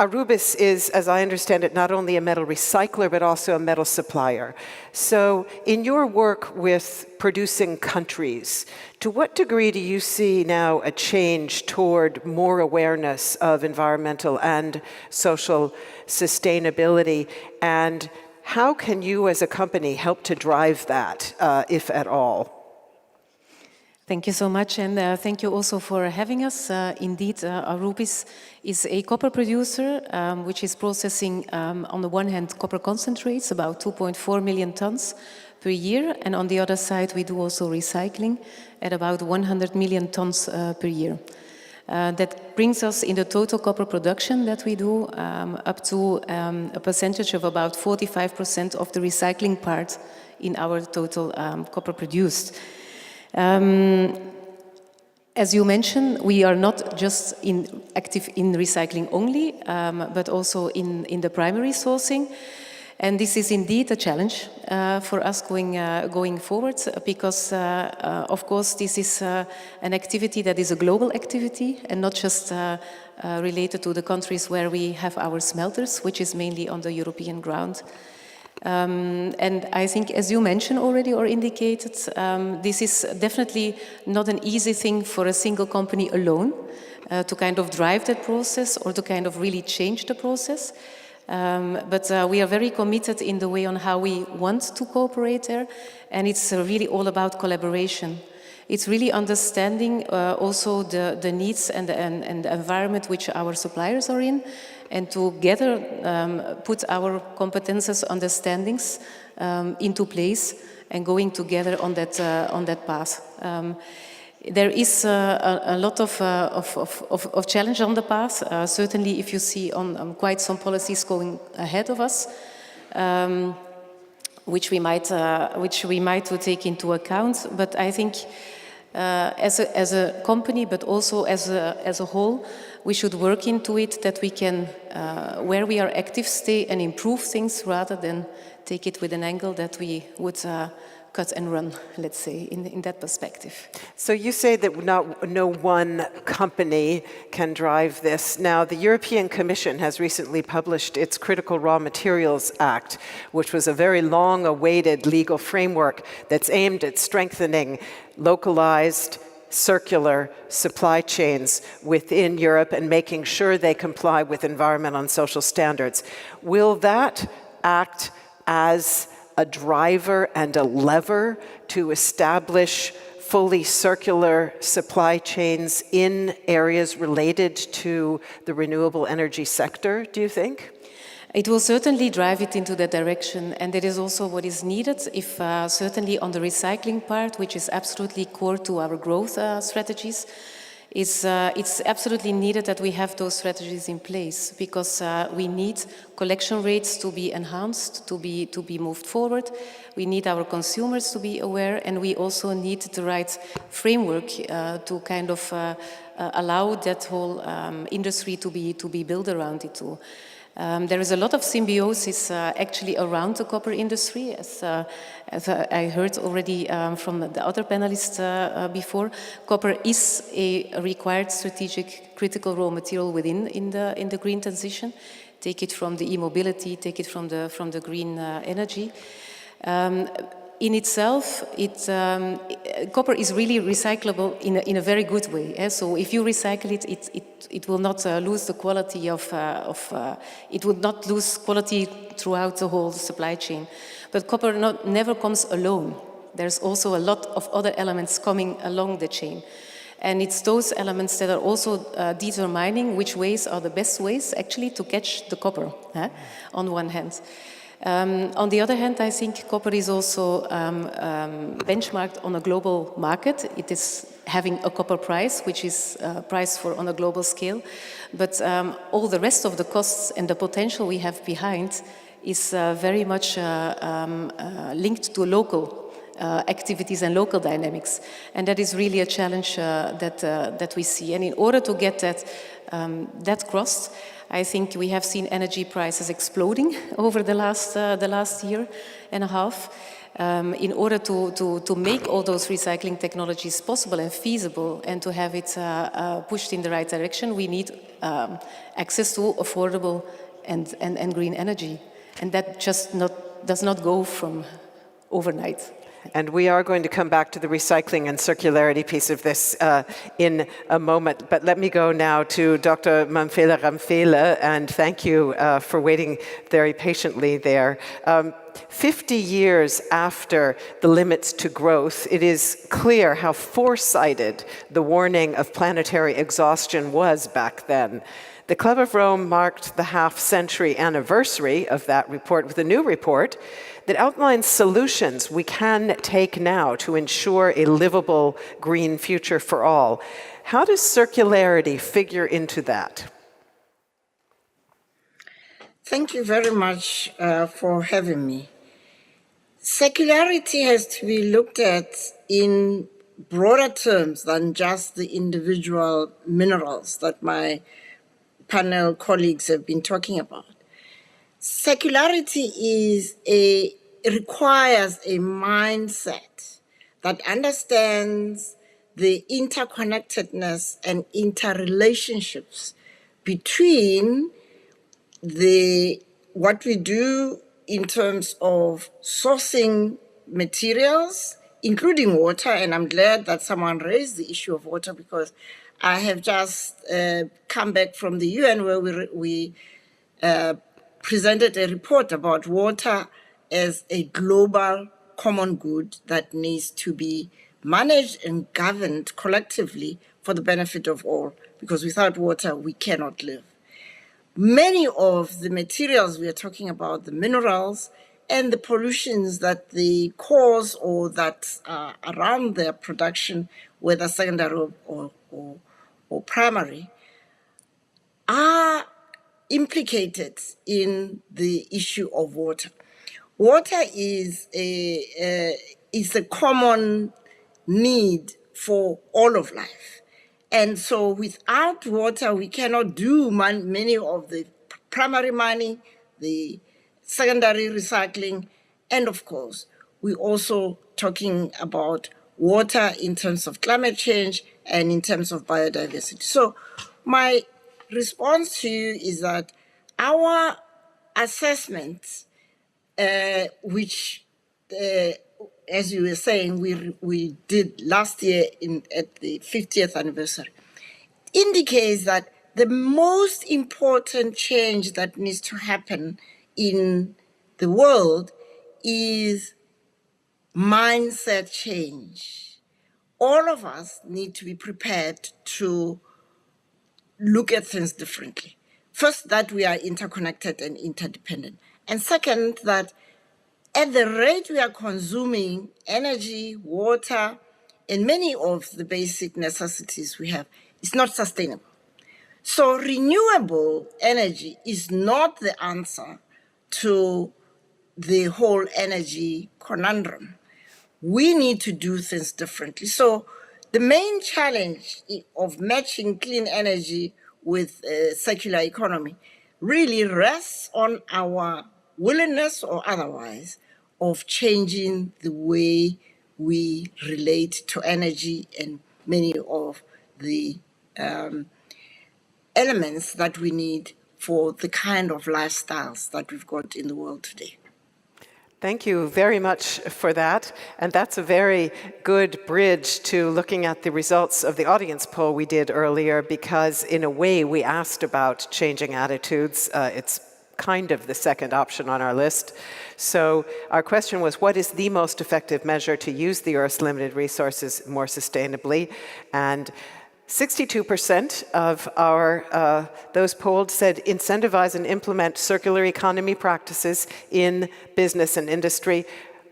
Arubis is, as I understand it, not only a metal recycler, but also a metal supplier. So in your work with producing countries, to what degree do you see now a change toward more awareness of environmental and social sustainability? And how can you as a company help to drive that, if at all? Thank you so much, and thank you also for having us. Indeed, Arubis is a copper producer, which is processing, on the one hand, copper concentrates, about 2.4 million tons per year, and on the other side, we do also recycling at about 100 million tons per year. That brings us in the total copper production that we do up to a percentage of about 45% of the recycling part in our total copper produced. as you mentioned, we are not just active in recycling only, but also in the primary sourcing. And this is indeed a challenge for us going forward, because, of course, this is an activity that is a global activity and not just related to the countries where we have our smelters, which is mainly on the European ground. And I think, as you mentioned already or indicated, this is definitely not an easy thing for a single company alone to kind of drive that process or to kind of really change the process. But we are very committed in the way on how we want to cooperate there, and it's really all about collaboration. It's really understanding also the needs and the environment which our suppliers are in, and together put our competences, understandings into place and going together on that path. There is a lot of challenge on the path. Certainly, if you see on quite some policies going ahead of us, which we might take into account. But I think, as a company, but also as a whole, we should work into it that we can, where we are active, stay and improve things rather than take it with an angle that we would cut and run, let's say, in that perspective. So you say that no one company can drive this. Now, the European Commission has recently published its Critical Raw Materials Act, which was a very long-awaited legal framework that's aimed at strengthening localized, circular supply chains within Europe and making sure they comply with environmental and social standards. Will that act as a driver and a lever to establish fully circular supply chains in areas related to the renewable energy sector, do you think? It will certainly drive it into that direction, and that is also what is needed if certainly on the recycling part, which is absolutely core to our growth strategies, it's absolutely needed that we have those strategies in place, because we need collection rates to be enhanced, to be moved forward. We need our consumers to be aware, and we also need the right framework to kind of allow that whole industry to be built around it too. There is a lot of symbiosis actually around the copper industry, as I heard already from the other panelists before. Copper is a required strategic critical raw material in the green transition. Take it from the e-mobility, take it from the green energy. In itself, copper is really recyclable in a very good way. So if you recycle it will not lose the quality it would not lose quality throughout the whole supply chain. But copper never comes alone. There's also a lot of other elements coming along the chain. And it's those elements that are also determining which ways are the best ways actually to catch the copper, on one hand. On the other hand, I think copper is also benchmarked on a global market. It is having a copper price, which is priced for on a global scale. But all the rest of the costs and the potential we have behind is very much linked to local activities and local dynamics. And that is really a challenge that we see. And in order to get that crossed, I think we have seen energy prices exploding over the last year and a half. In order to make all those recycling technologies possible and feasible and to have it pushed in the right direction, we need access to affordable and green energy. And that just does not go from overnight. And we are going to come back to the recycling and circularity piece of this in a moment. But let me go now to Dr. Mamphela Ramphele, and thank you for waiting very patiently there. 50 years after the limits to growth, it is clear how foresighted the warning of planetary exhaustion was back then. The Club of Rome marked the half-century anniversary of that report with a new report that outlines solutions we can take now to ensure a livable green future for all. How does circularity figure into that? Thank you very much for having me. Circularity has to be looked at in broader terms than just the individual minerals that my panel colleagues have been talking about. Circularity requires a mindset that understands the interconnectedness and interrelationships between what we do in terms of sourcing materials, including water, and I'm glad that someone raised the issue of water because I have just come back from the UN where we presented a report about water as a global common good that needs to be managed and governed collectively for the benefit of all, because without water we cannot live. Many of the materials we are talking about, the minerals and the pollutions that they cause or that are around their production, whether secondary or primary, are implicated in the issue of water. Water is a common need for all of life. And so without water, we cannot do many of the primary mining, the secondary recycling, and of course, we're also talking about water in terms of climate change and in terms of biodiversity. So my response to you is that our assessment, which, as you were saying, we did last year at the 50th anniversary, indicates that the most important change that needs to happen in the world is mindset change. All of us need to be prepared to look at things differently. First, that we are interconnected and interdependent. And second, that at the rate we are consuming energy, water, and many of the basic necessities we have, it's not sustainable. So renewable energy is not the answer to the whole energy conundrum. We need to do things differently. So the main challenge of matching clean energy with a circular economy really rests on our willingness or otherwise of changing the way we relate to energy and many of the elements that we need for the kind of lifestyles that we've got in the world today. Thank you very much for that. And that's a very good bridge to looking at the results of the audience poll we did earlier, because in a way we asked about changing attitudes. It's kind of the second option on our list. So our question was, what is the most effective measure to use the Earth's limited resources more sustainably? And 62% of those polled said incentivize and implement circular economy practices in business and industry.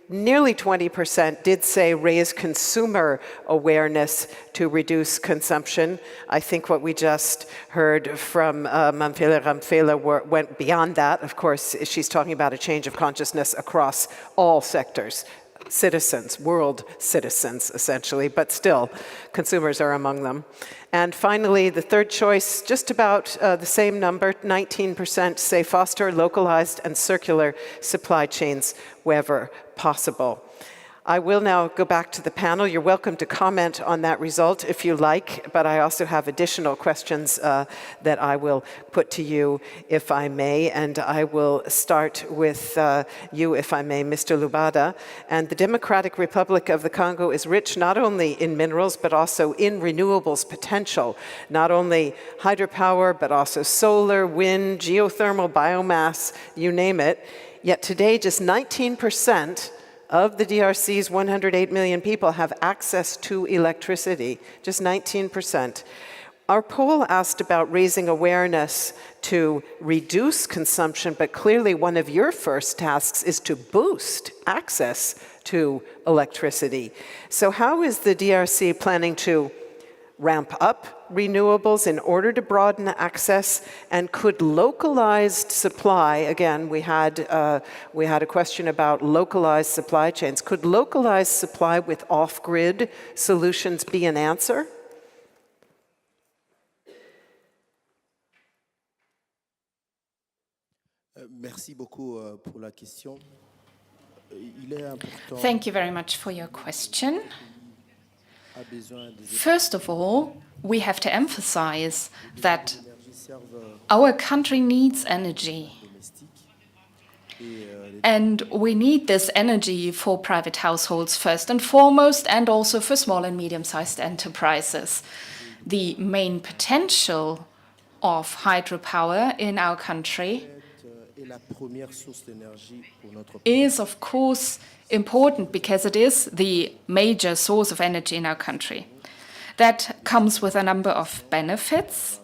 Nearly 20% did say raise consumer awareness to reduce consumption. I think what we just heard from Mamphela Ramphela went beyond that. Of course, she's talking about a change of consciousness across all sectors. Citizens, world citizens, essentially, but still, consumers are among them. And finally, the third choice, just about the same number, 19% say foster localized and circular supply chains wherever possible. I will now go back to the panel. You're welcome to comment on that result if you like, but I also have additional questions that I will put to you, if I may. And I will start with you, if I may, Mr. Lubada. And the Democratic Republic of the Congo is rich not only in minerals, but also in renewables potential, not only hydropower, but also solar, wind, geothermal, biomass, you name it. Yet today, just 19% of the DRC's 108 million people have access to electricity, just 19%. Our poll asked about raising awareness to reduce consumption, but clearly one of your first tasks is to boost access to electricity. So how is the DRC planning to ramp up renewables in order to broaden access? And could localized supply, again, we had a question about localized supply chains, could localized supply with off-grid solutions be an answer? Merci beaucoup pour la question. Thank you very much for your question. First of all, we have to emphasize that our country needs energy. And we need this energy for private households first and foremost, and also for small and medium-sized enterprises. The main potential of hydropower in our country is, of course, important because it is the major source of energy in our country. That comes with a number of benefits.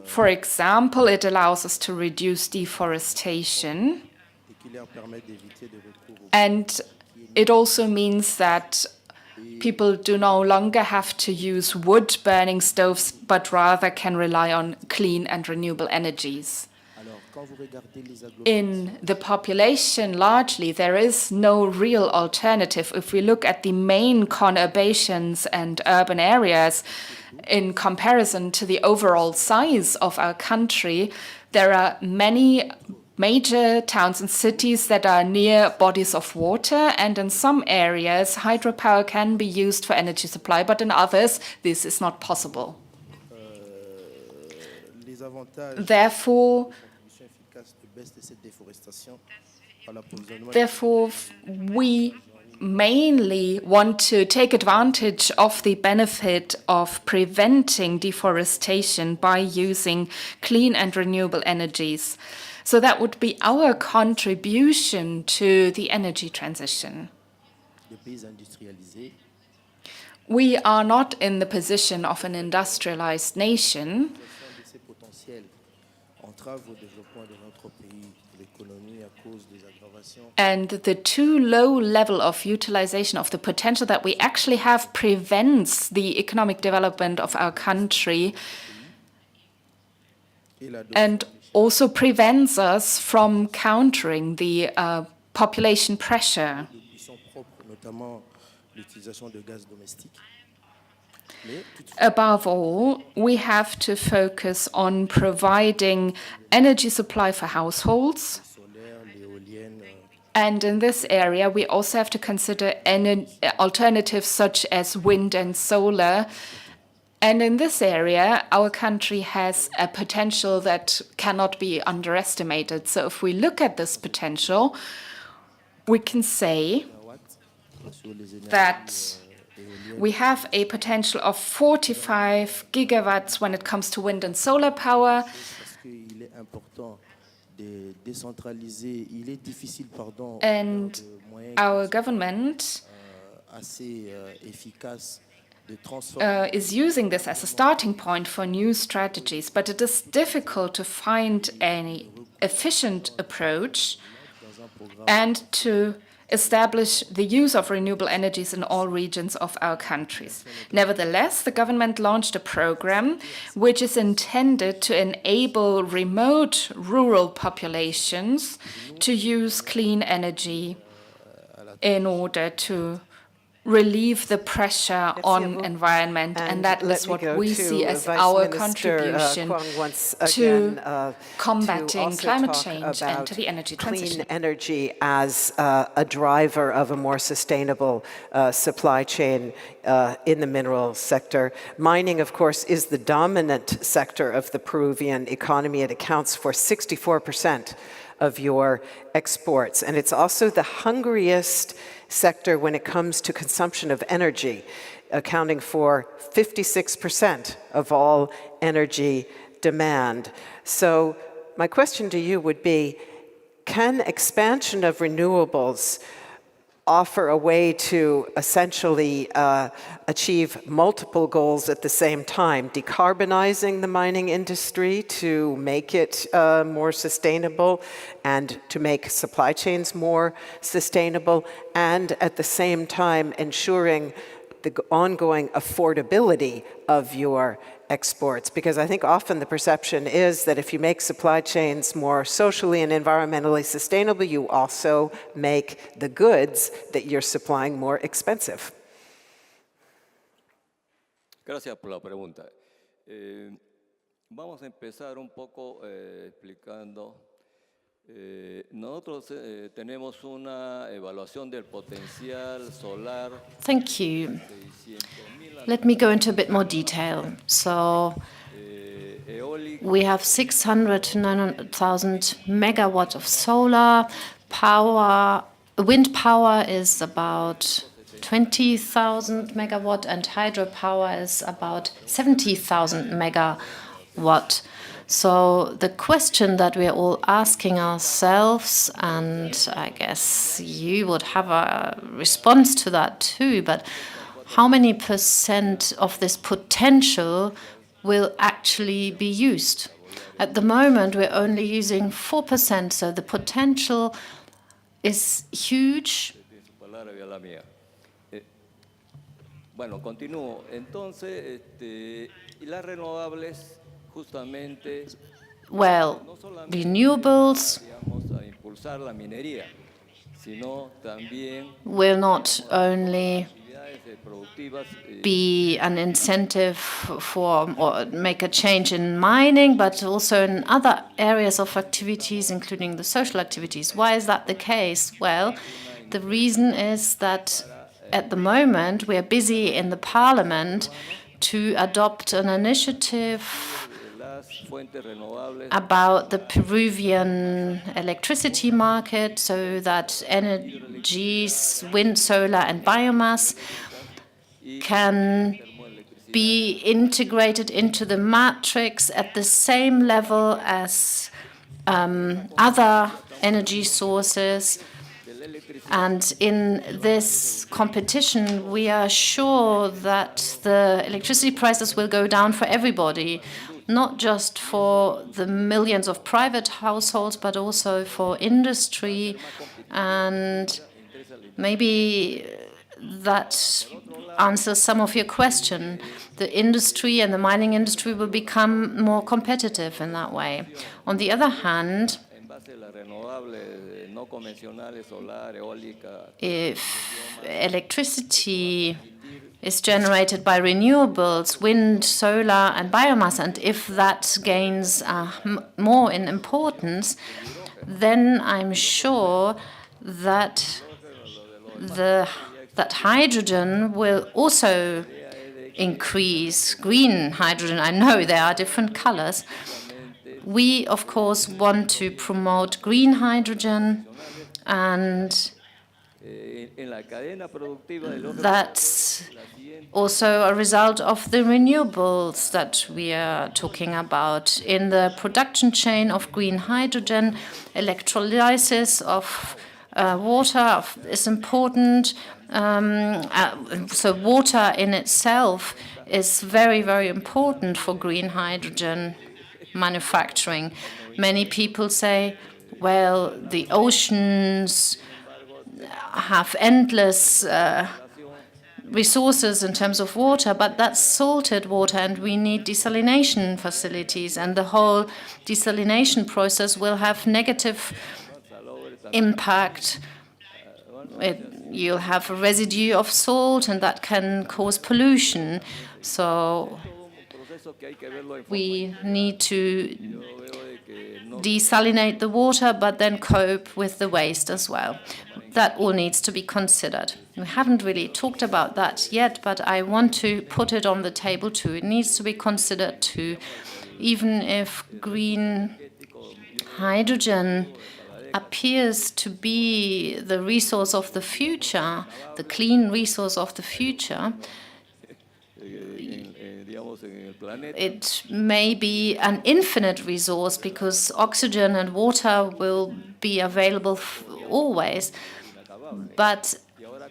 For example, it allows us to reduce deforestation, and it also means that people do no longer have to use wood-burning stoves, but rather can rely on clean and renewable energies. In the population, largely, there is no real alternative. If we look at the main conurbations and urban areas, in comparison to the overall size of our country, there are many major towns and cities that are near bodies of water, and in some areas hydropower can be used for energy supply, but in others this is not possible. Therefore, we mainly want to take advantage of the benefit of preventing deforestation by using clean and renewable energies. So that would be our contribution to the energy transition. We are not in the position of an industrialized nation, and the too low level of utilization of the potential that we actually have prevents the economic development of our country and also prevents us from countering the population pressure. Above all, we have to focus on providing energy supply for households. And in this area, we also have to consider alternatives such as wind and solar. And in this area, our country has a potential that cannot be underestimated. So if we look at this potential, we can say that we have a potential of 45 gigawatts when it comes to wind and solar power. And our government is using this as a starting point for new strategies, but it is difficult to find an efficient approach and to establish the use of renewable energies in all regions of our countries. Nevertheless, the government launched a program which is intended to enable remote rural populations to use clean energy in order to relieve the pressure on environment, and that is what we see as our contribution to combating climate change and to the energy transition. Clean energy as a driver of a more sustainable supply chain in the mineral sector. Mining, of course, is the dominant sector of the Peruvian economy. It accounts for 64% of your exports, and it's also the hungriest sector when it comes to consumption of energy, accounting for 56% of all energy demand. So my question to you would be, can expansion of renewables offer a way to essentially achieve multiple goals at the same time, decarbonizing the mining industry to make it more sustainable and to make supply chains more sustainable, and at the same time ensuring the ongoing affordability of your exports? Because I think often the perception is that if you make supply chains more socially and environmentally sustainable, you also make the goods that you're supplying more expensive. Gracias por la pregunta. Vamos a empezar un poco explicando. Nosotros tenemos una evaluación del potencial solar. Thank you. Let me go into a bit more detail. So we have 600 to 900,000 megawatt of solar power. Wind power is about 20,000 megawatt, and hydropower is about 70,000 megawatt. So the question that we are all asking ourselves, and I guess you would have a response to that too, but how many % of this potential will actually be used? At the moment, we're only using 4%, so the potential is huge. Bueno, continúo. Entonces, y las renovables justamente well, renewables impulsar la minería, sino también will not only be an incentive for or make a change in mining, but also in other areas of activities, including the social activities. Why is that the case? Well, the reason is that at the moment we are busy in the parliament to adopt an initiative about the Peruvian electricity market, so that energies, wind, solar and biomass can be integrated into the matrix at the same level as other energy sources. And in this competition, we are sure that the electricity prices will go down for everybody, not just for the millions of private households, but also for industry. And maybe that answers some of your question. The industry and the mining industry will become more competitive in that way. On the other hand, if electricity is generated by renewables, wind, solar and biomass, and if that gains more in importance, then I'm sure that that hydrogen will also increase. Green hydrogen, I know there are different colors. We, of course, want to promote green hydrogen, and that's also a result of the renewables that we are talking about. In the production chain of green hydrogen, electrolysis of water is important. So water in itself is very, very important for green hydrogen manufacturing. Many people say, well, the oceans have endless resources in terms of water, but that's salted water, and we need desalination facilities, and the whole desalination process will have negative impact. You'll have a residue of salt, and that can cause pollution. So we need to desalinate the water, but then cope with the waste as well. That all needs to be considered. We haven't really talked about that yet, but I want to put it on the table too. It needs to be considered too. Even if green hydrogen appears to be the resource of the future, the clean resource of the future, it may be an infinite resource because oxygen and water will be available always. But,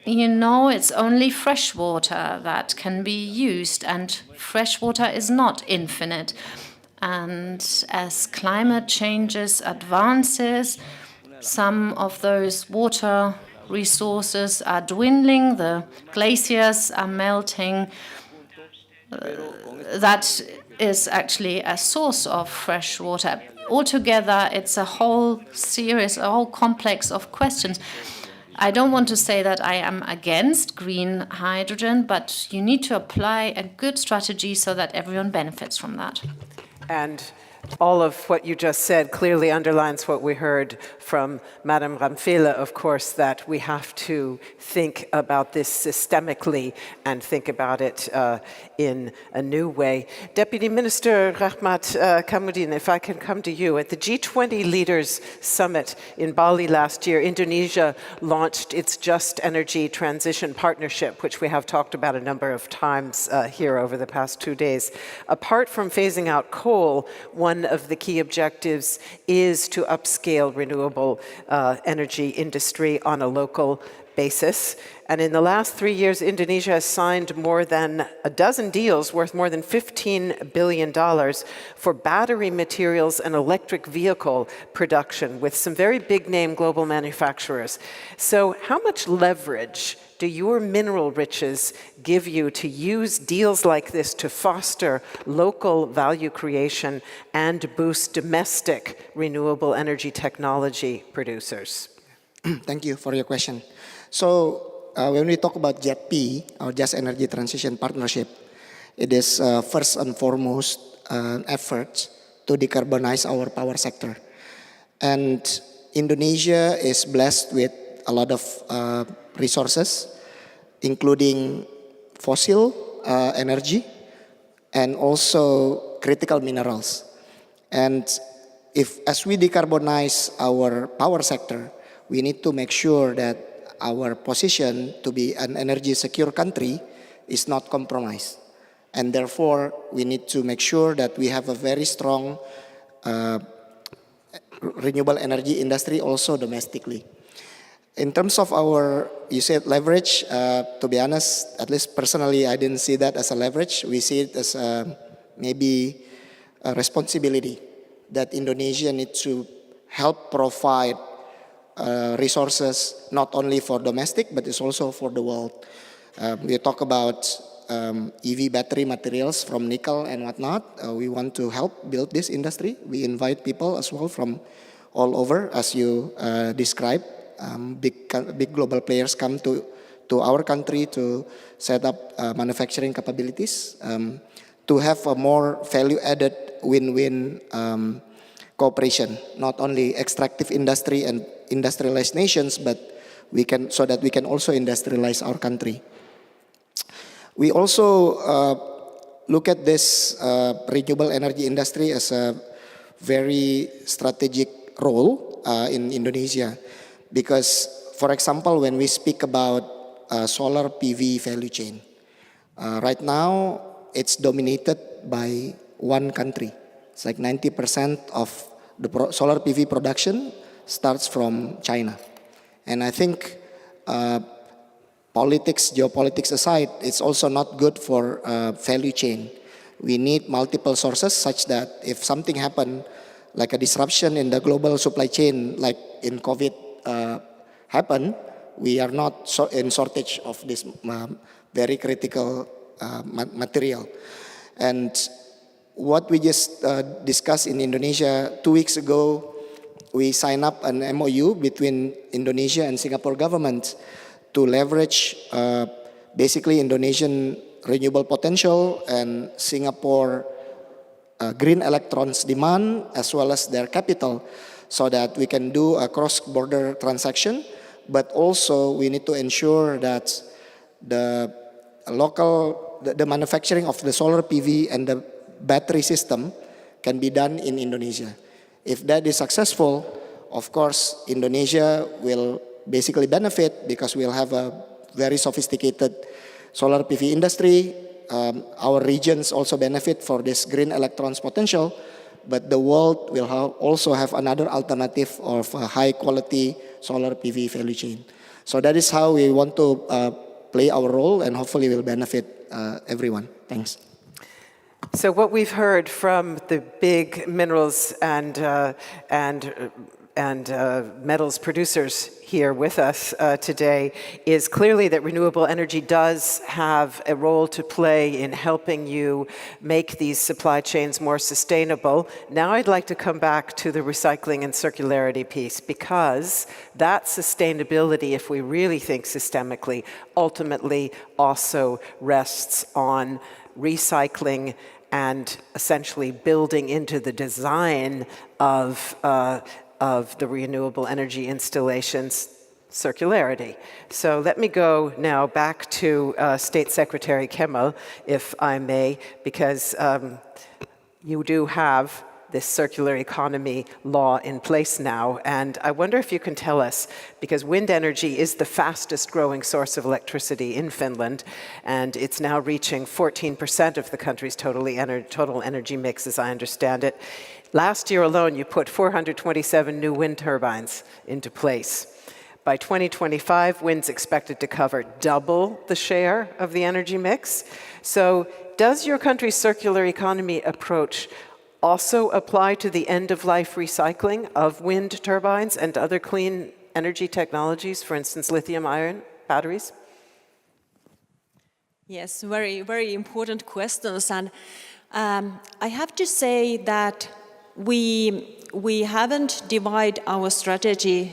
you know, it's only fresh water that can be used, and fresh water is not infinite. And as climate changes advances, some of those water resources are dwindling, the glaciers are melting. That is actually a source of fresh water. Altogether, it's a whole series, a whole complex of questions. I don't want to say that I am against green hydrogen, but you need to apply a good strategy so that everyone benefits from that. And all of what you just said clearly underlines what we heard from Madame Ramphele, of course, that we have to think about this systemically and think about it in a new way. Deputy Minister Rahmat Kamuddin, if I can come to you. At the G20 Leaders Summit in Bali last year, Indonesia launched its Just Energy Transition Partnership, which we have talked about a number of times here over the past 2 days. Apart from phasing out coal, one of the key objectives is to upscale renewable energy industry on a local basis. And in the last 3 years, Indonesia has signed more than a dozen deals worth more than $15 billion for battery materials and electric vehicle production with some very big-name global manufacturers. So how much leverage do your mineral riches give you to use deals like this to foster local value creation and boost domestic renewable energy technology producers? Thank you for your question. So when we talk about JETP, our Just Energy Transition Partnership, it is first and foremost an effort to decarbonize our power sector. And Indonesia is blessed with a lot of resources, including fossil energy and also critical minerals. And as we decarbonize our power sector, we need to make sure that our position to be an energy secure country is not compromised. And therefore, we need to make sure that we have a very strong renewable energy industry also domestically. In terms of our, you said leverage, to be honest, at least personally, I didn't see that as a leverage. We see it as maybe a responsibility that Indonesia needs to help provide resources not only for domestic, but it's also for the world. We talk about EV battery materials from nickel and whatnot. We want to help build this industry. We invite people as well from all over, as you described. Big global players come to our country to set up manufacturing capabilities, to have a more value-added win-win cooperation, not only extractive industry and industrialized nations, but so that we can also industrialize our country. We also look at this renewable energy industry as a very strategic role in Indonesia. Because, for example, when we speak about solar PV value chain, right now it's dominated by one country. It's like 90% of the solar PV production starts from China. And I think geopolitics aside, it's also not good for value chain. We need multiple sources such that if something happen, like a disruption in the global supply chain, like in COVID happen, we are not in shortage of this very critical material. And what we just discussed in Indonesia 2 weeks ago, we signed up an MOU between Indonesia and Singapore government to leverage basically Indonesian renewable potential and Singapore green electrons demand as well as their capital, so that we can do a cross-border transaction, but also we need to ensure that the manufacturing of the solar PV and the battery system can be done in Indonesia. If that is successful, of course, Indonesia will basically benefit because we'll have a very sophisticated solar PV industry. Our regions also benefit for this green electrons potential, but the world will also have another alternative of a high quality solar PV value chain. So that is how we want to play our role, and hopefully will benefit everyone. Thanks. So what we've heard from the big minerals and metals producers here with us today is clearly that renewable energy does have a role to play in helping you make these supply chains more sustainable. Now I'd like to come back to the recycling and circularity piece, because that sustainability, if we really think systemically, ultimately also rests on recycling and essentially building into the design of the renewable energy installations circularity. So let me go now back to State Secretary Kemal, if I may, because you do have this circular economy law in place now. And I wonder if you can tell us, because wind energy is the fastest growing source of electricity in Finland, and it's now reaching 14% of the country's total energy mix, as I understand it. Last year alone, you put 427 new wind turbines into place. By 2025, wind's expected to cover double the share of the energy mix. So does your country's circular economy approach also apply to the end-of-life recycling of wind turbines and other clean energy technologies, for instance, lithium-ion batteries? Yes, very, very important questions. And I have to say that we haven't divided our strategy,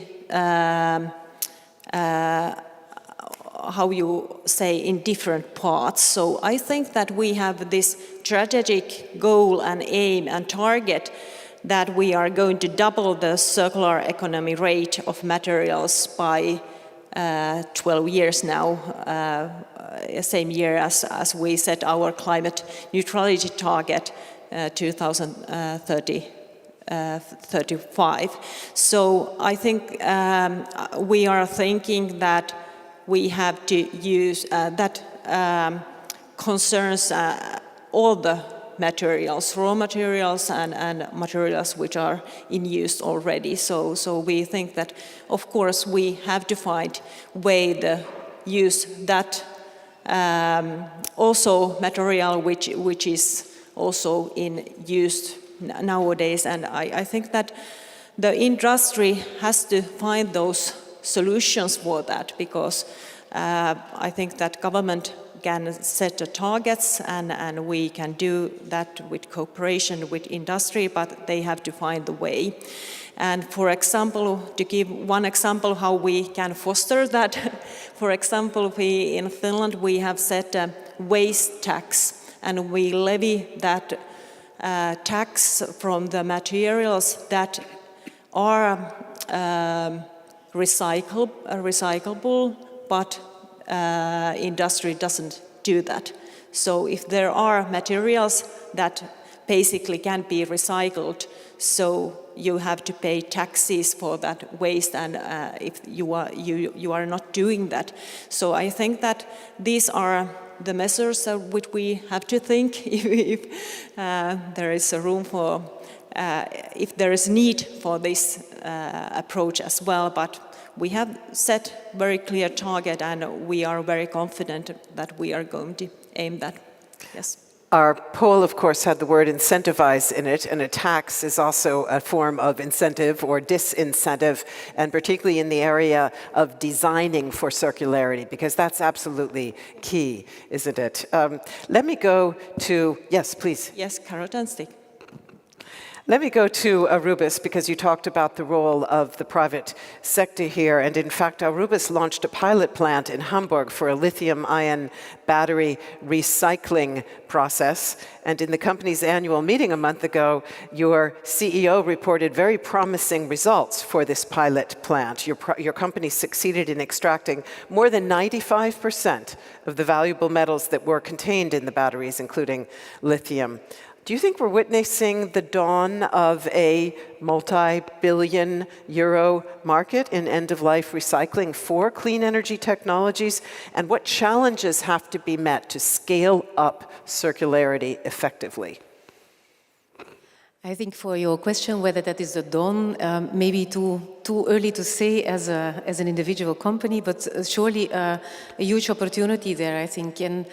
how you say, in different parts. So I think that we have this strategic goal and aim and target that we are going to double the circular economy rate of materials by 12 years now, same year as we set our climate neutrality target, 2035. So I think we are thinking that we have to use that concerns all the materials, raw materials and materials which are in use already. So we think that, of course, we have to find way to use that also material which is also in use nowadays. And I think that the industry has to find those solutions for that, because I think that government can set the targets and we can do that with cooperation with industry, but they have to find the way. And for example, to give one example how we can foster that, for example, in Finland we have set a waste tax, and we levy that tax from the materials that are recyclable, but industry doesn't do that. So if there are materials that basically can be recycled, so you have to pay taxes for that waste, and if you are not doing that. So I think that these are the measures which we have to think if there is a room for, if there is need for this approach as well. But we have set very clear target, and we are very confident that we are going to aim that. Yes. Our poll, of course, had the word incentivize in it, and a tax is also a form of incentive or disincentive, and particularly in the area of designing for circularity, because that's absolutely key, isn't it? Let me go to, yes, please. Yes, carrot and stick. Let me go to Arubis, because you talked about the role of the private sector here. And in fact, Arubis launched a pilot plant in Hamburg for a lithium-ion battery recycling process. And in the company's annual meeting a month ago, your CEO reported very promising results for this pilot plant. Your company succeeded in extracting more than 95% of the valuable metals that were contained in the batteries, including lithium. Do you think we're witnessing the dawn of a multi-billion euro market in end-of-life recycling for clean energy technologies? And what challenges have to be met to scale up circularity effectively? I think for your question, whether that is the dawn, maybe too early to say as an individual company, but surely a huge opportunity there, I think. And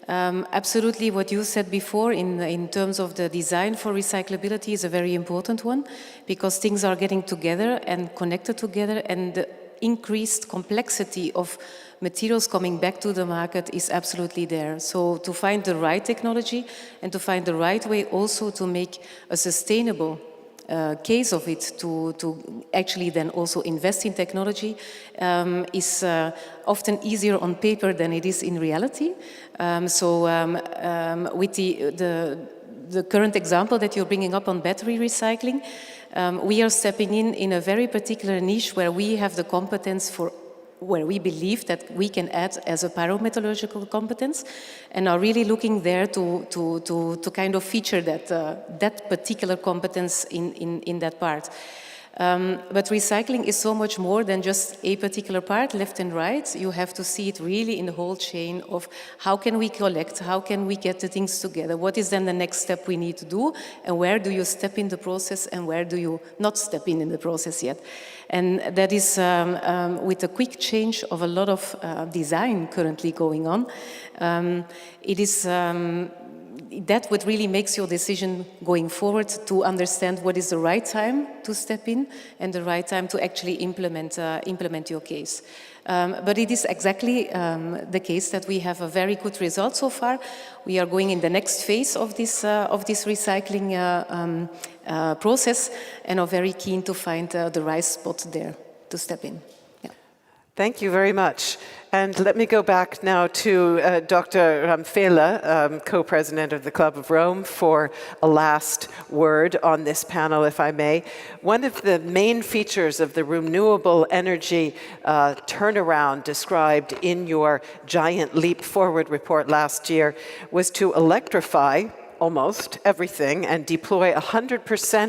Absolutely, what you said before in terms of the design for recyclability is a very important one, because things are getting together and connected together, and the increased complexity of materials coming back to the market is absolutely there. So to find the right technology and to find the right way also to make a sustainable case of it, to actually then also invest in technology is often easier on paper than it is in reality. With the current example that you're bringing up on battery recycling, we are stepping in a very particular niche where we have the competence for, where we believe that we can add as a pyrometallurgical competence, and are really looking there to kind of feature that particular competence in that part. But recycling is so much more than just a particular part, left and right. You have to see it really in the whole chain of how can we collect, how can we get the things together, what is then the next step we need to do, and where do you step in the process and where do you not step in the process yet. And that is with a quick change of a lot of design currently going on. It is that what really makes your decision going forward to understand what is the right time to step in and the right time to actually implement your case. But it is exactly the case that we have a very good result so far. We are going in the next phase of this recycling process and are very keen to find the right spot there to step in. Yeah. Thank you very much. And let me go back now to Dr. Ramphele, co-president of the Club of Rome, for a last word on this panel, if I may. One of the main features of the renewable energy turnaround described in your Giant Leap Forward report last year was to electrify almost everything and deploy 100%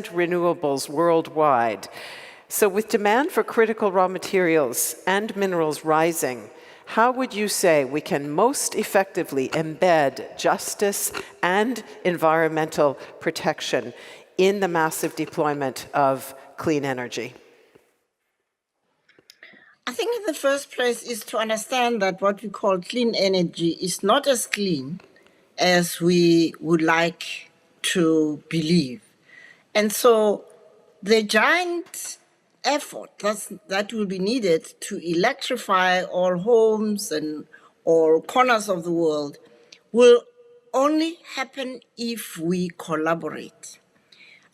renewables worldwide. So with demand for critical raw materials and minerals rising, how would you say we can most effectively embed justice and environmental protection in the massive deployment of clean energy? I think in the first place is to understand that what we call clean energy is not as clean as we would like to believe. And so the giant effort that will be needed to electrify all homes and all corners of the world will only happen if we collaborate.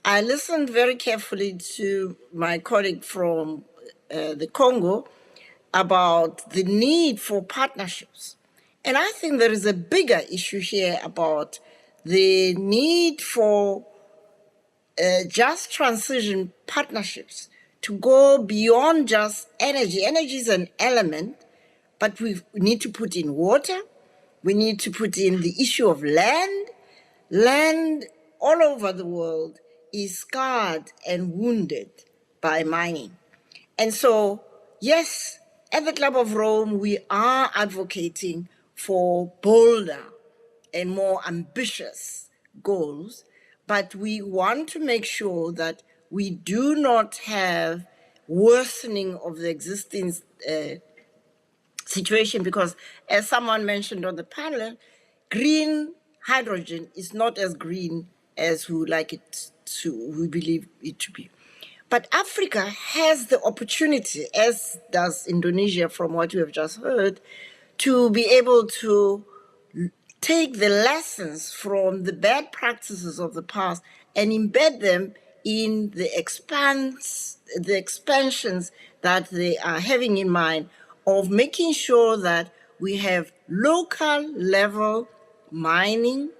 I listened very carefully to my colleague from the Congo about the need for partnerships. And I think there is a bigger issue here about the need for just transition partnerships to go beyond just energy. Energy is an element, but we need to put in water. We need to put in the issue of land. Land all over the world is scarred and wounded by mining. And so, yes, at the Club of Rome, we are advocating for bolder and more ambitious goals, but we want to make sure that we do not have worsening of the existing situation, because as someone mentioned on the panel, green hydrogen is not as green as we would like it to, we believe it to be. But Africa has the opportunity, as does Indonesia from what you have just heard, to be able to take the lessons from the bad practices of the past and embed them in the expansions that they are having in mind, of making sure that we have local level mining,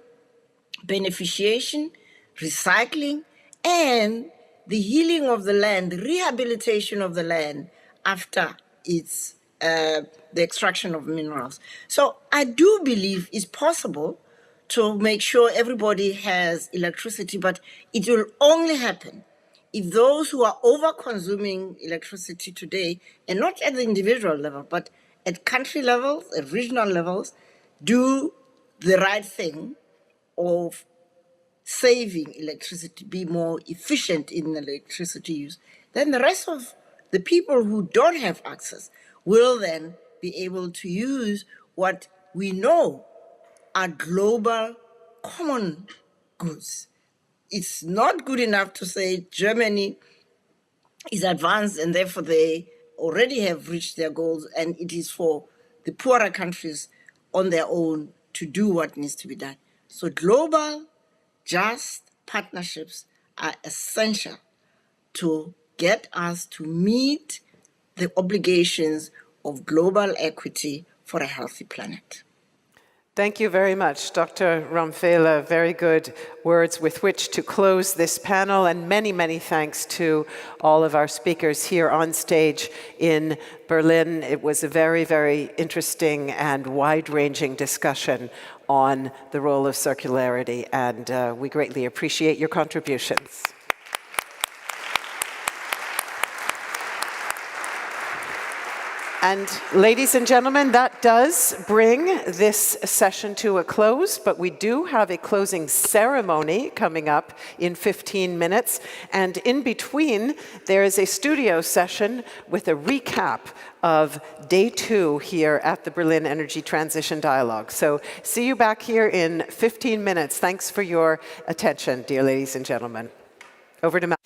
beneficiation, recycling, and the healing of the land, the rehabilitation of the land after its the extraction of minerals. So I do believe it's possible to make sure everybody has electricity, but it will only happen if those who are over-consuming electricity today, and not at the individual level, but at country levels, at regional levels, do the right thing of saving electricity, be more efficient in electricity use. Then the rest of the people who don't have access will then be able to use what we know are global common goods. It's not good enough to say Germany is advanced and therefore they already have reached their goals, and it is for the poorer countries on their own to do what needs to be done. So global, just partnerships are essential to get us to meet the obligations of global equity for a healthy planet. Thank you very much, Dr. Ramphele. Very good words with which to close this panel, and many, many thanks to all of our speakers here on stage in Berlin. It was a very, very interesting and wide-ranging discussion on the role of circularity, and we greatly appreciate your contributions. And ladies and gentlemen, that does bring this session to a close, but we do have a closing ceremony coming up in 15 minutes. And in between, there is a studio session with a recap of day 2 here at the Berlin Energy Transition Dialogue. So see you back here in 15 minutes. Thanks for your attention, dear ladies and gentlemen. Over to Malcolm.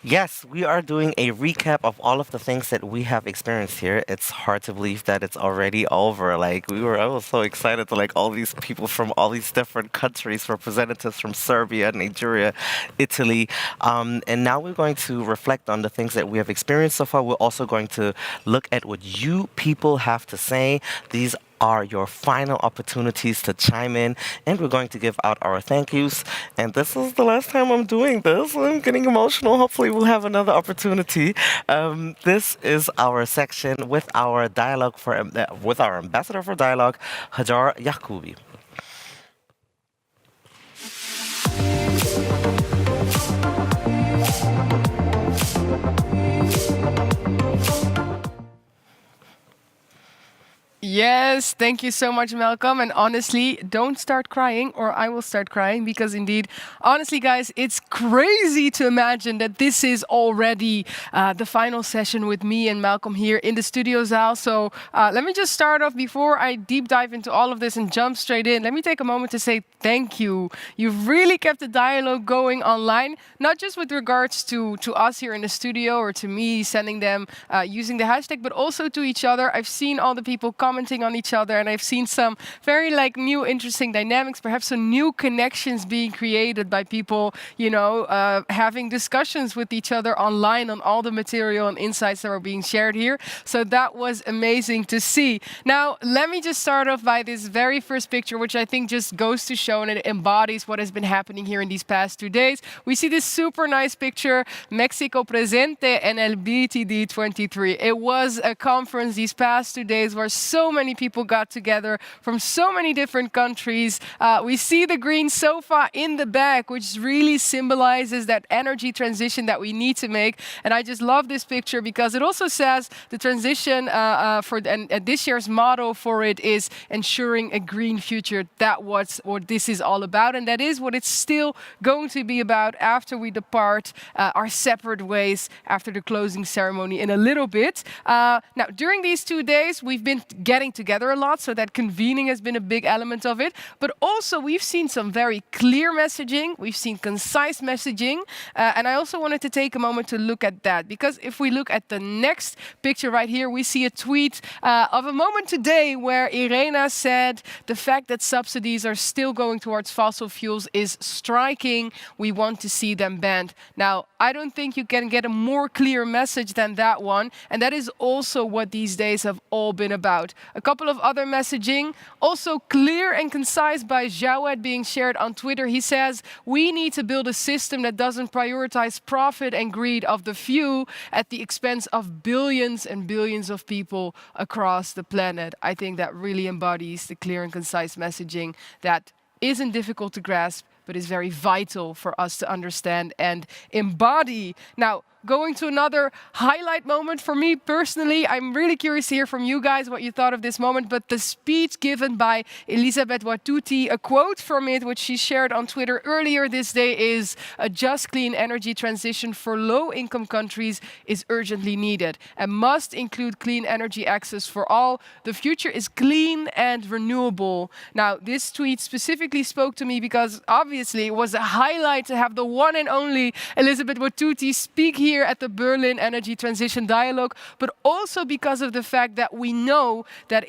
Yes, we are doing a recap of all of the things that we have experienced here. It's hard to believe that it's already over. I was so excited to all these people from all these different countries, representatives from Serbia, Nigeria, Italy. And now we're going to reflect on the things that we have experienced so far. We're also going to look at what you people have to say. These are your final opportunities to chime in, and we're going to give out our thank yous. And this is the last time I'm doing this. I'm getting emotional. Hopefully we'll have another opportunity. This is our section with our dialogue with our ambassador for dialogue, Hajar Yacoubi. Yes, thank you so much, Malcolm. And honestly, don't start crying or I will start crying, because indeed, honestly, guys, it's crazy to imagine that this is already the final session with me and Malcolm here in the studio, Zaal. So let me just start off before I deep dive into all of this and jump straight in. Let me take a moment to say thank you. You've really kept the dialogue going online, not just with regards to us here in the studio or to me sending them using the hashtag, but also to each other. I've seen all the people commenting on each other, and I've seen some very new interesting dynamics, perhaps some new connections being created by people, having discussions with each other online on all the material and insights that are being shared here. So that was amazing to see. Now, let me just start off by this very first picture, which I think just goes to show and it embodies what has been happening here in these past 2 days. We see this super nice picture, Mexico Presente en el BTD 23. It was a conference these past 2 days where so many people got together from so many different countries. We see the green sofa in the back, which really symbolizes that energy transition that we need to make. And I just love this picture because it also says the transition and this year's motto for it is ensuring a green future. That's what this is all about. And that is what it's still going to be about after we depart our separate ways after the closing ceremony in a little bit. Now, during these 2 days, we've been getting together a lot, so that convening has been a big element of it. But also, we've seen some very clear messaging. We've seen concise messaging. And I also wanted to take a moment to look at that, because if we look at the next picture right here, we see a tweet of a moment today where Irena said the fact that subsidies are still going towards fossil fuels is striking. We want to see them banned. Now, I don't think you can get a more clear message than that one. And that is also what these days have all been about. A couple of other messaging, also clear and concise by Jawed being shared on Twitter. He says, we need to build a system that doesn't prioritize profit and greed of the few at the expense of billions and billions of people across the planet. I think that really embodies the clear and concise messaging that isn't difficult to grasp, but is very vital for us to understand and embody. Now, going to another highlight moment for me personally. I'm really curious to hear from you guys what you thought of this moment, but the speech given by Elisabeth Watuti, a quote from it, which she shared on Twitter earlier this day, is a just clean energy transition for low-income countries is urgently needed and must include clean energy access for all. The future is clean and renewable. Now, this tweet specifically spoke to me because obviously it was a highlight to have the one and only Elisabeth Watuti speak here at the Berlin Energy Transition Dialogue, but also because of the fact that we know that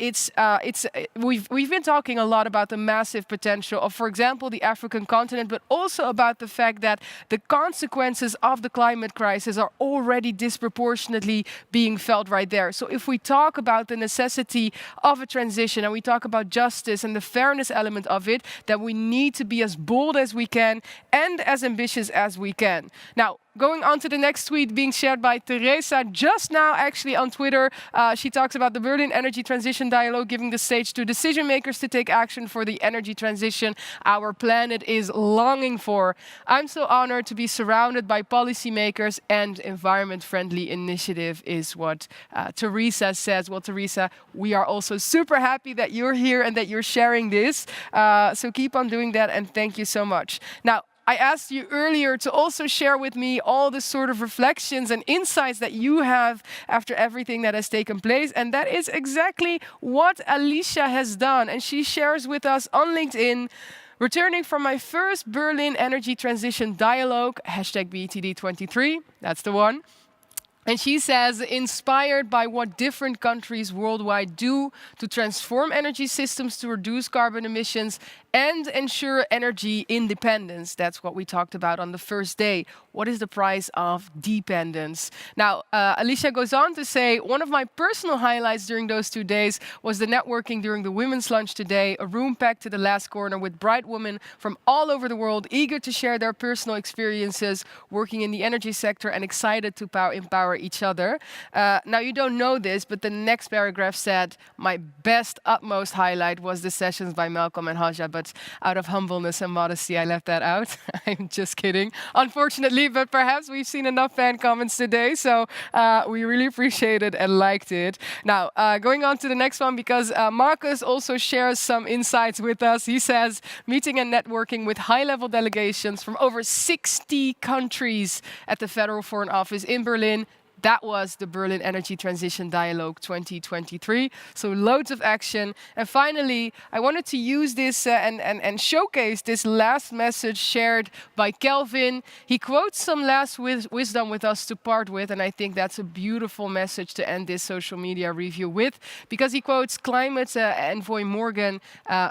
we've been talking a lot about the massive potential of, for example, the African continent, but also about the fact that the consequences of the climate crisis are already disproportionately being felt right there. So if we talk about the necessity of a transition and we talk about justice and the fairness element of it, then we need to be as bold as we can and as ambitious as we can. Now, going on to the next tweet being shared by Teresa just now, actually on Twitter. She talks about the Berlin Energy Transition Dialogue giving the stage to decision makers to take action for the energy transition our planet is longing for. I'm so honored to be surrounded by policymakers and environment-friendly initiative is what Teresa says. Well, Teresa, we are also super happy that you're here and that you're sharing this. So keep on doing that and thank you so much. Now, I asked you earlier to also share with me all the sort of reflections and insights that you have after everything that has taken place. And that is exactly what Alicia has done. And she shares with us on LinkedIn, returning from my first Berlin Energy Transition Dialogue, #BTD23, that's the one. And she says, inspired by what different countries worldwide do to transform energy systems to reduce carbon emissions and ensure energy independence. That's what we talked about on the first day. What is the price of dependence? Now, Alicia goes on to say, one of my personal highlights during those 2 days was the networking during the women's lunch today, a room packed to the last corner with bright women from all over the world, eager to share their personal experiences working in the energy sector and excited to empower each other. Now, you don't know this, but the next paragraph said, my best, utmost highlight was the sessions by Malcolm and Haja, but out of humbleness and modesty, I left that out. I'm just kidding. Unfortunately, but perhaps we've seen enough fan comments today, so we really appreciate it and liked it. Now, going on to the next one, because Marcus also shares some insights with us. He says, meeting and networking with high-level delegations from over 60 countries at the Federal Foreign Office in Berlin. That was the Berlin Energy Transition Dialogue 2023. So loads of action. And finally, I wanted to use this and showcase this last message shared by Kelvin. He quotes some last wisdom with us to part with, and I think that's a beautiful message to end this social media review with, because he quotes climate envoy Morgan,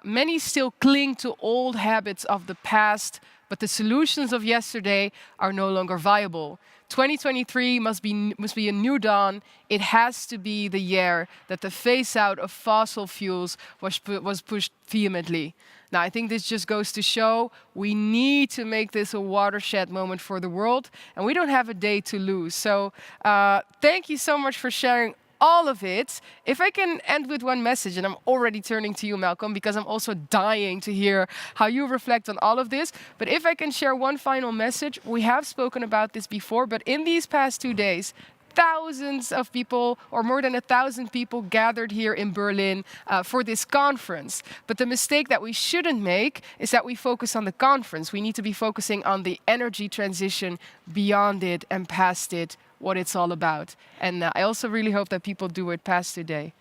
many still cling to old habits of the past, but the solutions of yesterday are no longer viable. 2023 must be a new dawn. It has to be the year that the phase out of fossil fuels was pushed vehemently. Now, I think this just goes to show we need to make this a watershed moment for the world, and we don't have a day to lose. So thank you so much for sharing all of it. If I can end with one message, and I'm already turning to you, Malcolm, because I'm also dying to hear how you reflect on all of this. But if I can share one final message, we have spoken about this before, but in these past 2 days, thousands of people, or more than 1,000 people, gathered here in Berlin for this conference. But the mistake that we shouldn't make is that we focus on the conference. We need to be focusing on the energy transition beyond it and past it, what it's all about. And I also really hope that people do it past today.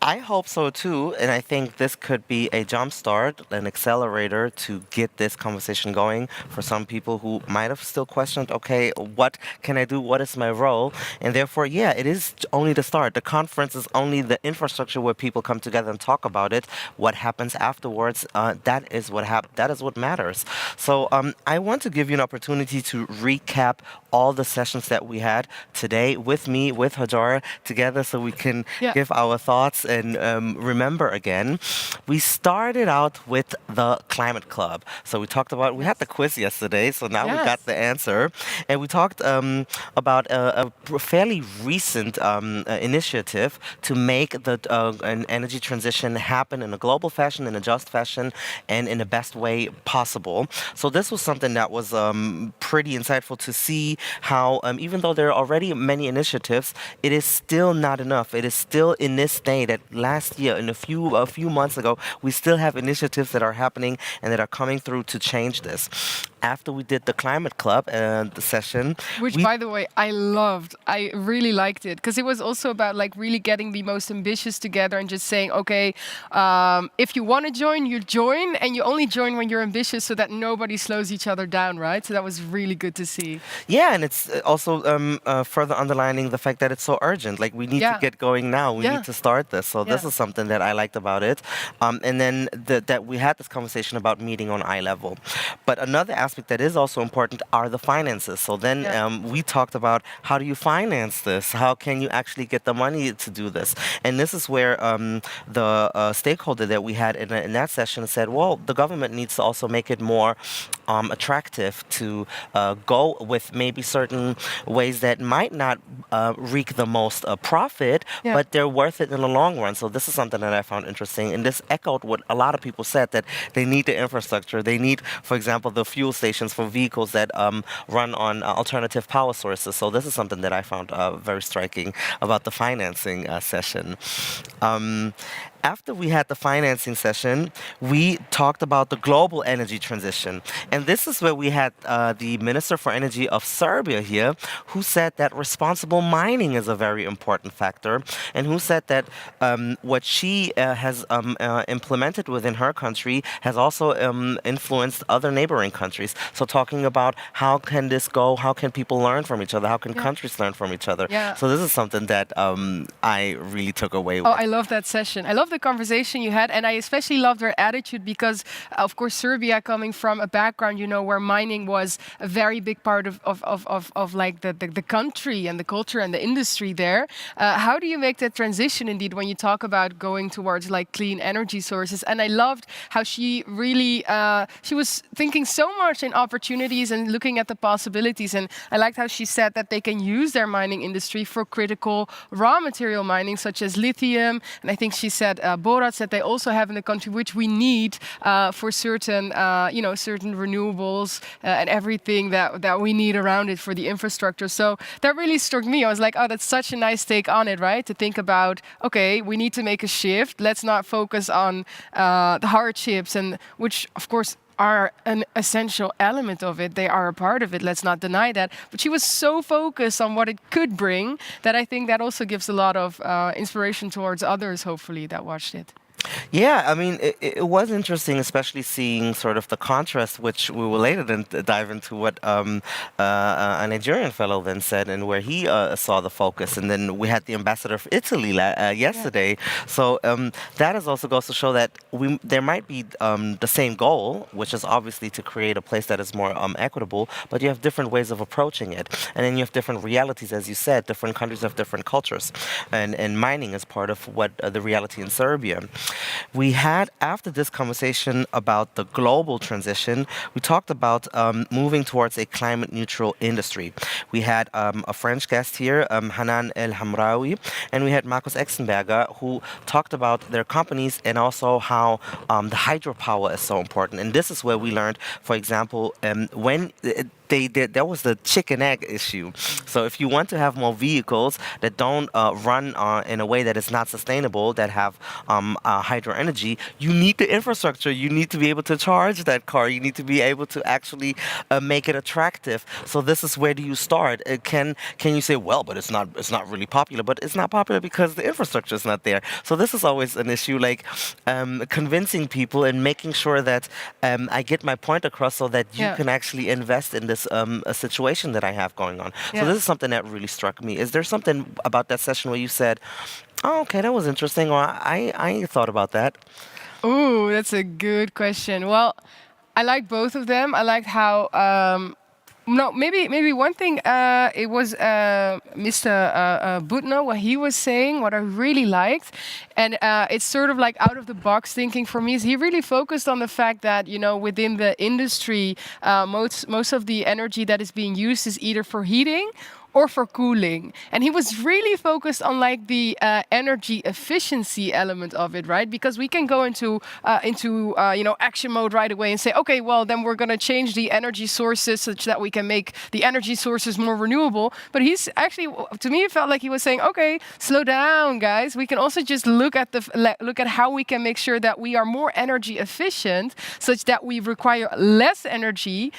I hope so too, and I think this could be a jumpstart, an accelerator to get this conversation going for some people who might have still questioned, okay, what can I do? What is my role? And therefore, yeah, it is only the start. The conference is only the infrastructure where people come together and talk about it. What happens afterwards, that is what matters. So I want to give you an opportunity to recap all the sessions that we had today with me, with Hajar, together, so we can give our thoughts and remember again, we started out with the Climate Club. So we talked about, we had the quiz yesterday, so now we got the answer. And we talked about a fairly recent initiative to make an energy transition happen in a global fashion, in a just fashion, and in the best way possible. So this was something that was pretty insightful to see how, even though there are already many initiatives, it is still not enough. It is still in this state that last year, in a few months ago, we still have initiatives that are happening and that are coming through to change this. After we did the Climate Club the session, which, by the way, I loved. I really liked it because it was also about like really getting the most ambitious together and just saying, okay, if you want to join, you join, and you only join when you're ambitious, so that nobody slows each other down, right? So that was really good to see. Yeah, and it's also further underlining the fact that it's so urgent. Like we need to get going now. We need to start this. So this is something that I liked about it. And then that we had this conversation about meeting on eye level. But another aspect that is also important are the finances. So then we talked about how do you finance this? How can you actually get the money to do this? And this is where the stakeholder that we had in that session said, well, the government needs to also make it more attractive to go with maybe certain ways that might not wreak the most profit, but they're worth it in the long run. So this is something that I found interesting. And this echoed what a lot of people said, that they need the infrastructure. They need, for example, the fuel stations for vehicles that run on alternative power sources. So this is something that I found very striking about the financing session. After we had the financing session, we talked about the global energy transition. And this is where we had the Minister for Energy of Serbia here, who said that responsible mining is a very important factor, and who said that what she has implemented within her country has also influenced other neighboring countries. So talking about how can this go, how can people learn from each other, how can countries learn from each other. So this is something that I really took away with. Oh, I love that session. I love the conversation you had, and I especially loved her attitude because, of course, Serbia coming from a background, you know, where mining was a very big part of like the country and the culture and the industry there. How do you make that transition, indeed, when you talk about going towards like clean energy sources? And I loved how she really, she was thinking so much in opportunities and looking at the possibilities. And I liked how she said that they can use their mining industry for critical raw material mining, such as lithium. And I think she said borats that they also have in the country, which we need for certain, certain renewables and everything that we need around it for the infrastructure. So that really struck me. I was like, oh, that's such a nice take on it, right? To think about, okay, we need to make a shift. Let's not focus on the hardships, and which, of course, are an essential element of it. They are a part of it. Let's not deny that. But she was so focused on what it could bring that I think that also gives a lot of inspiration towards others, hopefully, that watched it. Yeah, I mean, it was interesting, especially seeing sort of the contrast, which we will later then dive into what a Nigerian fellow then said and where he saw the focus. And then we had the ambassador of Italy yesterday. So that is also goes to show that there might be the same goal, which is obviously to create a place that is more equitable, but you have different ways of approaching it. And then you have different realities, as you said. Different countries have different cultures. And mining is part of what the reality in Serbia. We had, after this conversation about the global transition, we talked about moving towards a climate-neutral industry. We had a French guest here, Hanan El Hamraoui, and we had Markus Exenberger, who talked about their companies and also how the hydropower is so important. And this is where we learned, for example, when there was the chicken egg issue. So if you want to have more vehicles that don't run in a way that is not sustainable, that have hydro energy, you need the infrastructure. You need to be able to charge that car. You need to be able to actually make it attractive. So this is where do you start? Can you say, well, but it's not really popular? But it's not popular because the infrastructure is not there. So this is always an issue, like convincing people and making sure that I get my point across so that you can actually invest in this a situation that I have going on. So this is something that really struck me. Is there something about that session where you said, oh, okay, that was interesting, or I thought about that? Ooh, that's a good question. Well, I liked both of them. I liked how No, maybe one thing. It was Mr. Butner, what he was saying, what I really liked, and it's sort of like out of the box thinking for me. Is he really focused on the fact that within the industry, most of the energy that is being used is either for heating or for cooling. And he was really focused on like the energy efficiency element of it, right? Because we can go into action mode right away and say, okay, well then we're going to change the energy sources such that we can make the energy sources more renewable. But he's actually, to me, it felt like he was saying, okay, slow down, guys. We can also just look at how we can make sure that we are more energy efficient, such that we require less energy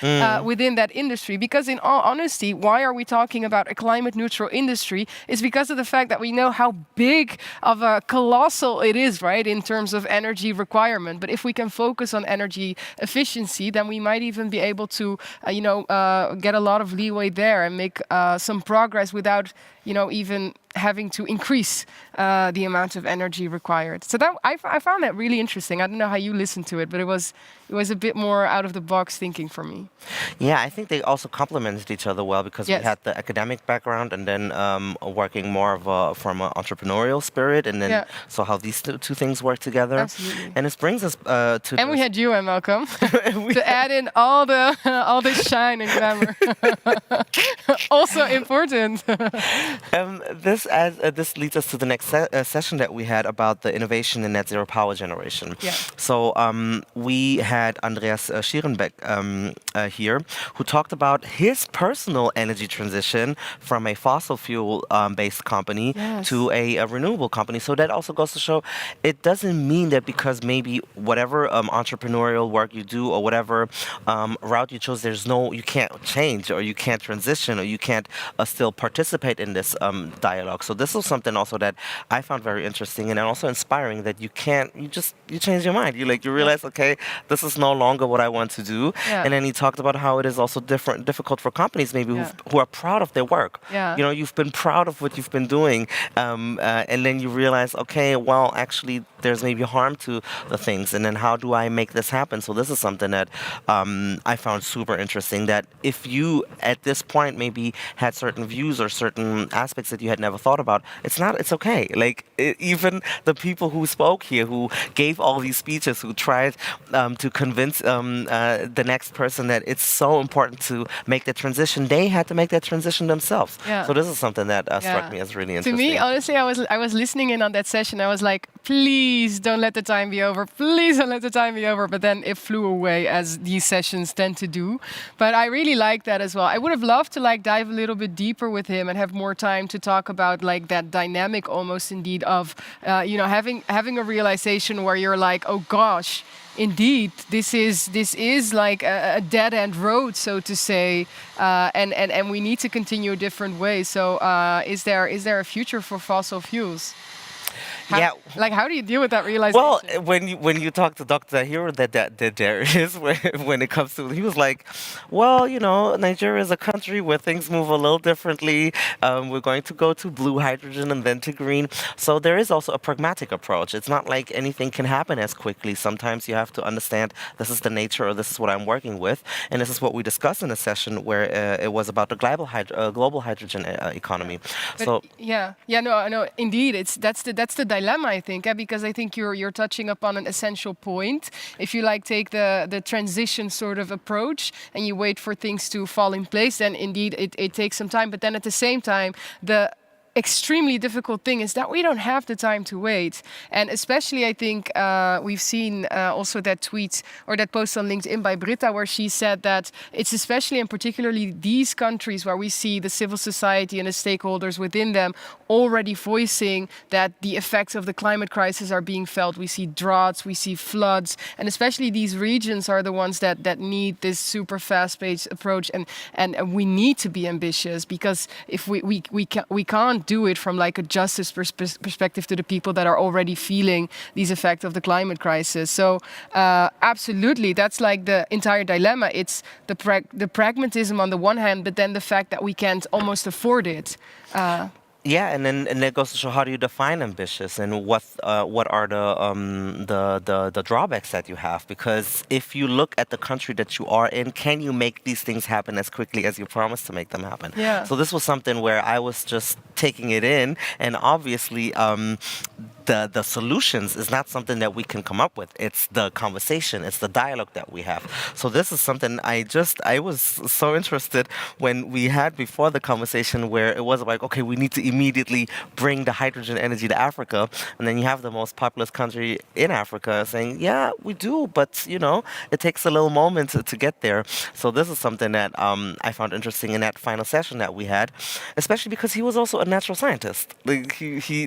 within that industry. Because in all honesty, why are we talking about a climate neutral industry? Is because of the fact that we know how big of a colossal it is, right, in terms of energy requirement. But if we can focus on energy efficiency, then we might even be able to, get a lot of leeway there and make some progress without, even having to increase the amount of energy required. So that I found that really interesting. I don't know how you listened to it, but it was a bit more out of the box thinking for me. Yeah, I think they also complemented each other well because we had the academic background and then working more from an entrepreneurial spirit, and then so how these two things work together. Absolutely. And this brings us to. And we had you, Malcolm, to add in all the shine and glamour. Also important. This leads us to the next session that we had about the innovation in net zero power generation. Yeah. So we had Andreas Schierenbeck here, who talked about his personal energy transition from a fossil fuel based company to a renewable company. So that also goes to show it doesn't mean that because maybe whatever entrepreneurial work you do or whatever route you chose, you can't change or you can't transition or you can't still participate in this dialogue. So this was something also that I found very interesting and also inspiring, that you change your mind. You realize, okay, this is no longer what I want to do. Yeah. And then he talked about how it is also difficult for companies maybe who are proud of their work. Yeah. You've been proud of what you've been doing, and then you realize, okay, well, actually, there's maybe harm to the things, and then how do I make this happen? So this is something that I found super interesting, that if you at this point maybe had certain views or certain aspects that you had never thought about, it's okay. Even the people who spoke here, who gave all these speeches, who tried to convince the next person that it's so important to make the transition, they had to make that transition themselves. Yeah. So this is something that struck me as really interesting. To me, honestly, I was listening in on that session. I was like, please don't let the time be over. Please don't let the time be over. But then it flew away, as these sessions tend to do. But I really like that as well. I would have loved to dive a little bit deeper with him and have more time to talk about that dynamic almost indeed of having a realization where you're like, oh gosh, indeed, this is like a dead end road, so to say, and we need to continue a different way. So is there a future for fossil fuels? How do you deal with that realization? Well, when you talk to Dr. Hero, that there is when it comes to, he was like, well, Nigeria is a country where things move a little differently. We're going to go to blue hydrogen and then to green. So there is also a pragmatic approach. It's not like anything can happen as quickly. Sometimes you have to understand this is the nature, or this is what I'm working with, and this is what we discussed in a session where it was about the global hydrogen economy. But no, indeed, that's the dilemma, I think, because I think you're touching upon an essential point. If you take the transition sort of approach and you wait for things to fall in place, then indeed it takes some time. But then at the same time, the extremely difficult thing is that we don't have the time to wait. And especially, I think, we've seen also that tweet or that post on LinkedIn by Britta, where she said that it's especially and particularly these countries where we see the civil society and the stakeholders within them already voicing that the effects of the climate crisis are being felt. We see droughts, we see floods, and especially these regions are the ones that need this super fast-paced approach. And we need to be ambitious, because if we can't do it from a justice perspective to the people that are already feeling these effects of the climate crisis. So absolutely, that's the entire dilemma. It's the pragmatism on the one hand, but then the fact that we can't almost afford it. Yeah, and that goes to show how do you define ambitious, and what are the drawbacks that you have? Because if you look at the country that you are in, can you make these things happen as quickly as you promised to make them happen? Yeah. So this was something where I was just taking it in, and obviously the solutions is not something that we can come up with. It's the conversation, it's the dialogue that we have. So this is something I was so interested when we had before the conversation, where it was like, okay, we need to immediately bring the hydrogen energy to Africa, and then you have the most populous country in Africa saying, yeah, we do, but it takes a little moment to get there. So this is something that I found interesting in that final session that we had, especially because he was also a natural scientist. Like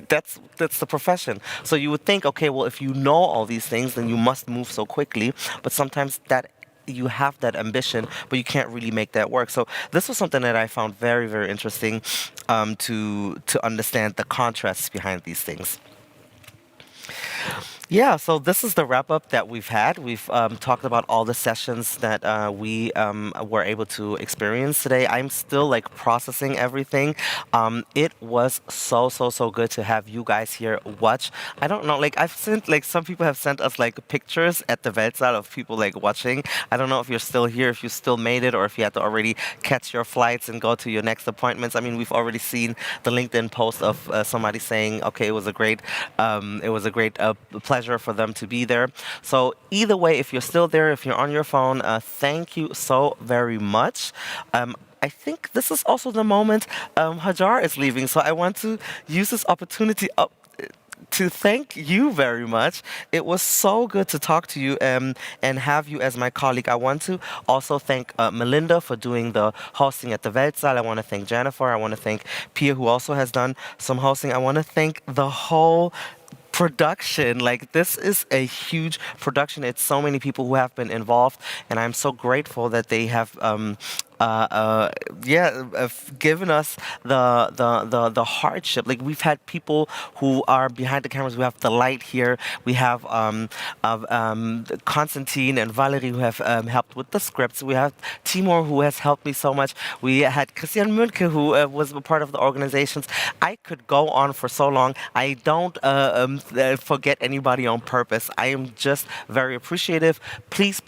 that's the profession. So you would think, okay, well, if you know all these things, then you must move so quickly. But sometimes that you have that ambition, but you can't really make that work. So this was something that I found very, very interesting to understand the contrasts behind these things. Yeah, so this is the wrap-up that we've had. We've talked about all the sessions that we were able to experience today. I'm still processing everything. It was so good to have you guys here watch. I don't know, I've sent, some people have sent us pictures at the Weltsaal of people watching. I don't know if you're still here, if you still made it, or if you had to already catch your flights and go to your next appointments. I mean, we've already seen the LinkedIn post of somebody saying, okay, it was a great pleasure for them to be there. So either way, if you're still there, if you're on your phone, thank you so very much. I think this is also the moment Hajar is leaving, so I want to use this opportunity to thank you very much. It was so good to talk to you and have you as my colleague. I want to also thank Melinda for doing the hosting at the Weltsaal. I want to thank Jennifer. I want to thank Pia, who also has done some hosting. I want to thank the whole production. This is a huge production. It's so many people who have been involved, and I'm so grateful that they have given us the hardship. We've had people who are behind the cameras. We have the light here. We have Konstantin and Valerie who have helped with the scripts. We have Timur who has helped me so much. We had Christian Münke who was a part of the organizations. I could go on for so long. I don't forget anybody on purpose. I am just very appreciative. Please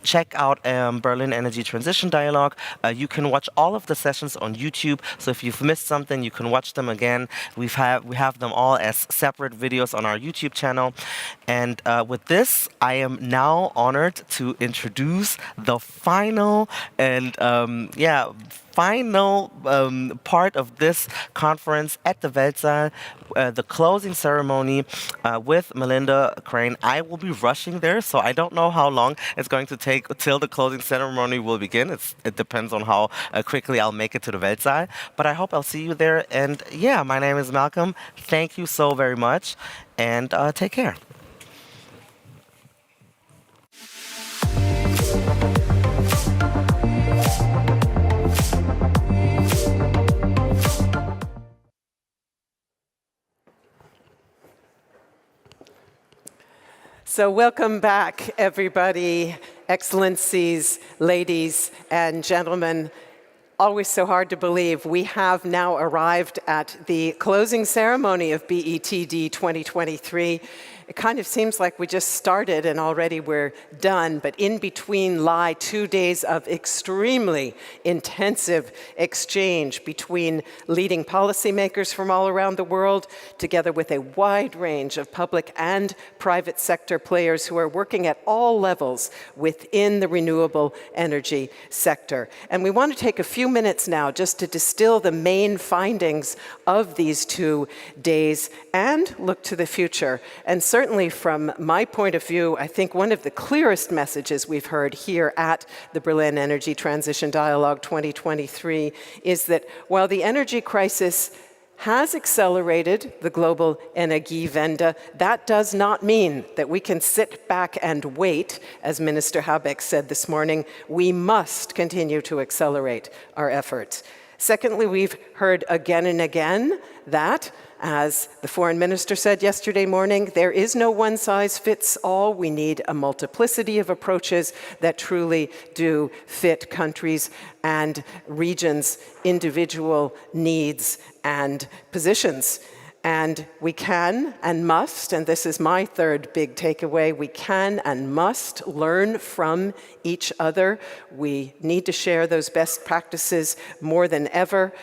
check out Berlin Energy Transition Dialogue. You can watch all of the sessions on YouTube. So if you've missed something, you can watch them again. We have them all as separate videos on our YouTube channel. And with this, I am now honored to introduce the final and final part of this conference at the Weltsaal, the closing ceremony with Melinda Crane. I will be rushing there, so I don't know how long it's going to take till the closing ceremony will begin. It depends on how quickly I'll make it to the Weltsaal, but I hope I'll see you there. And yeah, my name is Malcolm. Thank you so very much, and take care. So welcome back, everybody, excellencies, ladies and gentlemen. Always so hard to believe. We have now arrived at the closing ceremony of BETD 2023. It kind of seems like we just started and already we're done, but in between lie 2 days of extremely intensive exchange between leading policymakers from all around the world, together with a wide range of public and private sector players who are working at all levels within the renewable energy sector. And we want to take a few minutes now just to distill the main findings of these 2 days and look to the future. And certainly from my point of view, I think one of the clearest messages we've heard here at the Berlin Energy Transition Dialogue 2023 is that while the energy crisis has accelerated the global Energiewende, that does not mean that we can sit back and wait. As Minister Habeck said this morning, we must continue to accelerate our efforts. Secondly, we've heard again and again that As the foreign minister said yesterday morning, there is no one size fits all. We need a multiplicity of approaches that truly do fit countries and regions' individual needs and positions. And we can and must, and this is my third big takeaway, we can and must learn from each other. We need to share those best practices more than ever.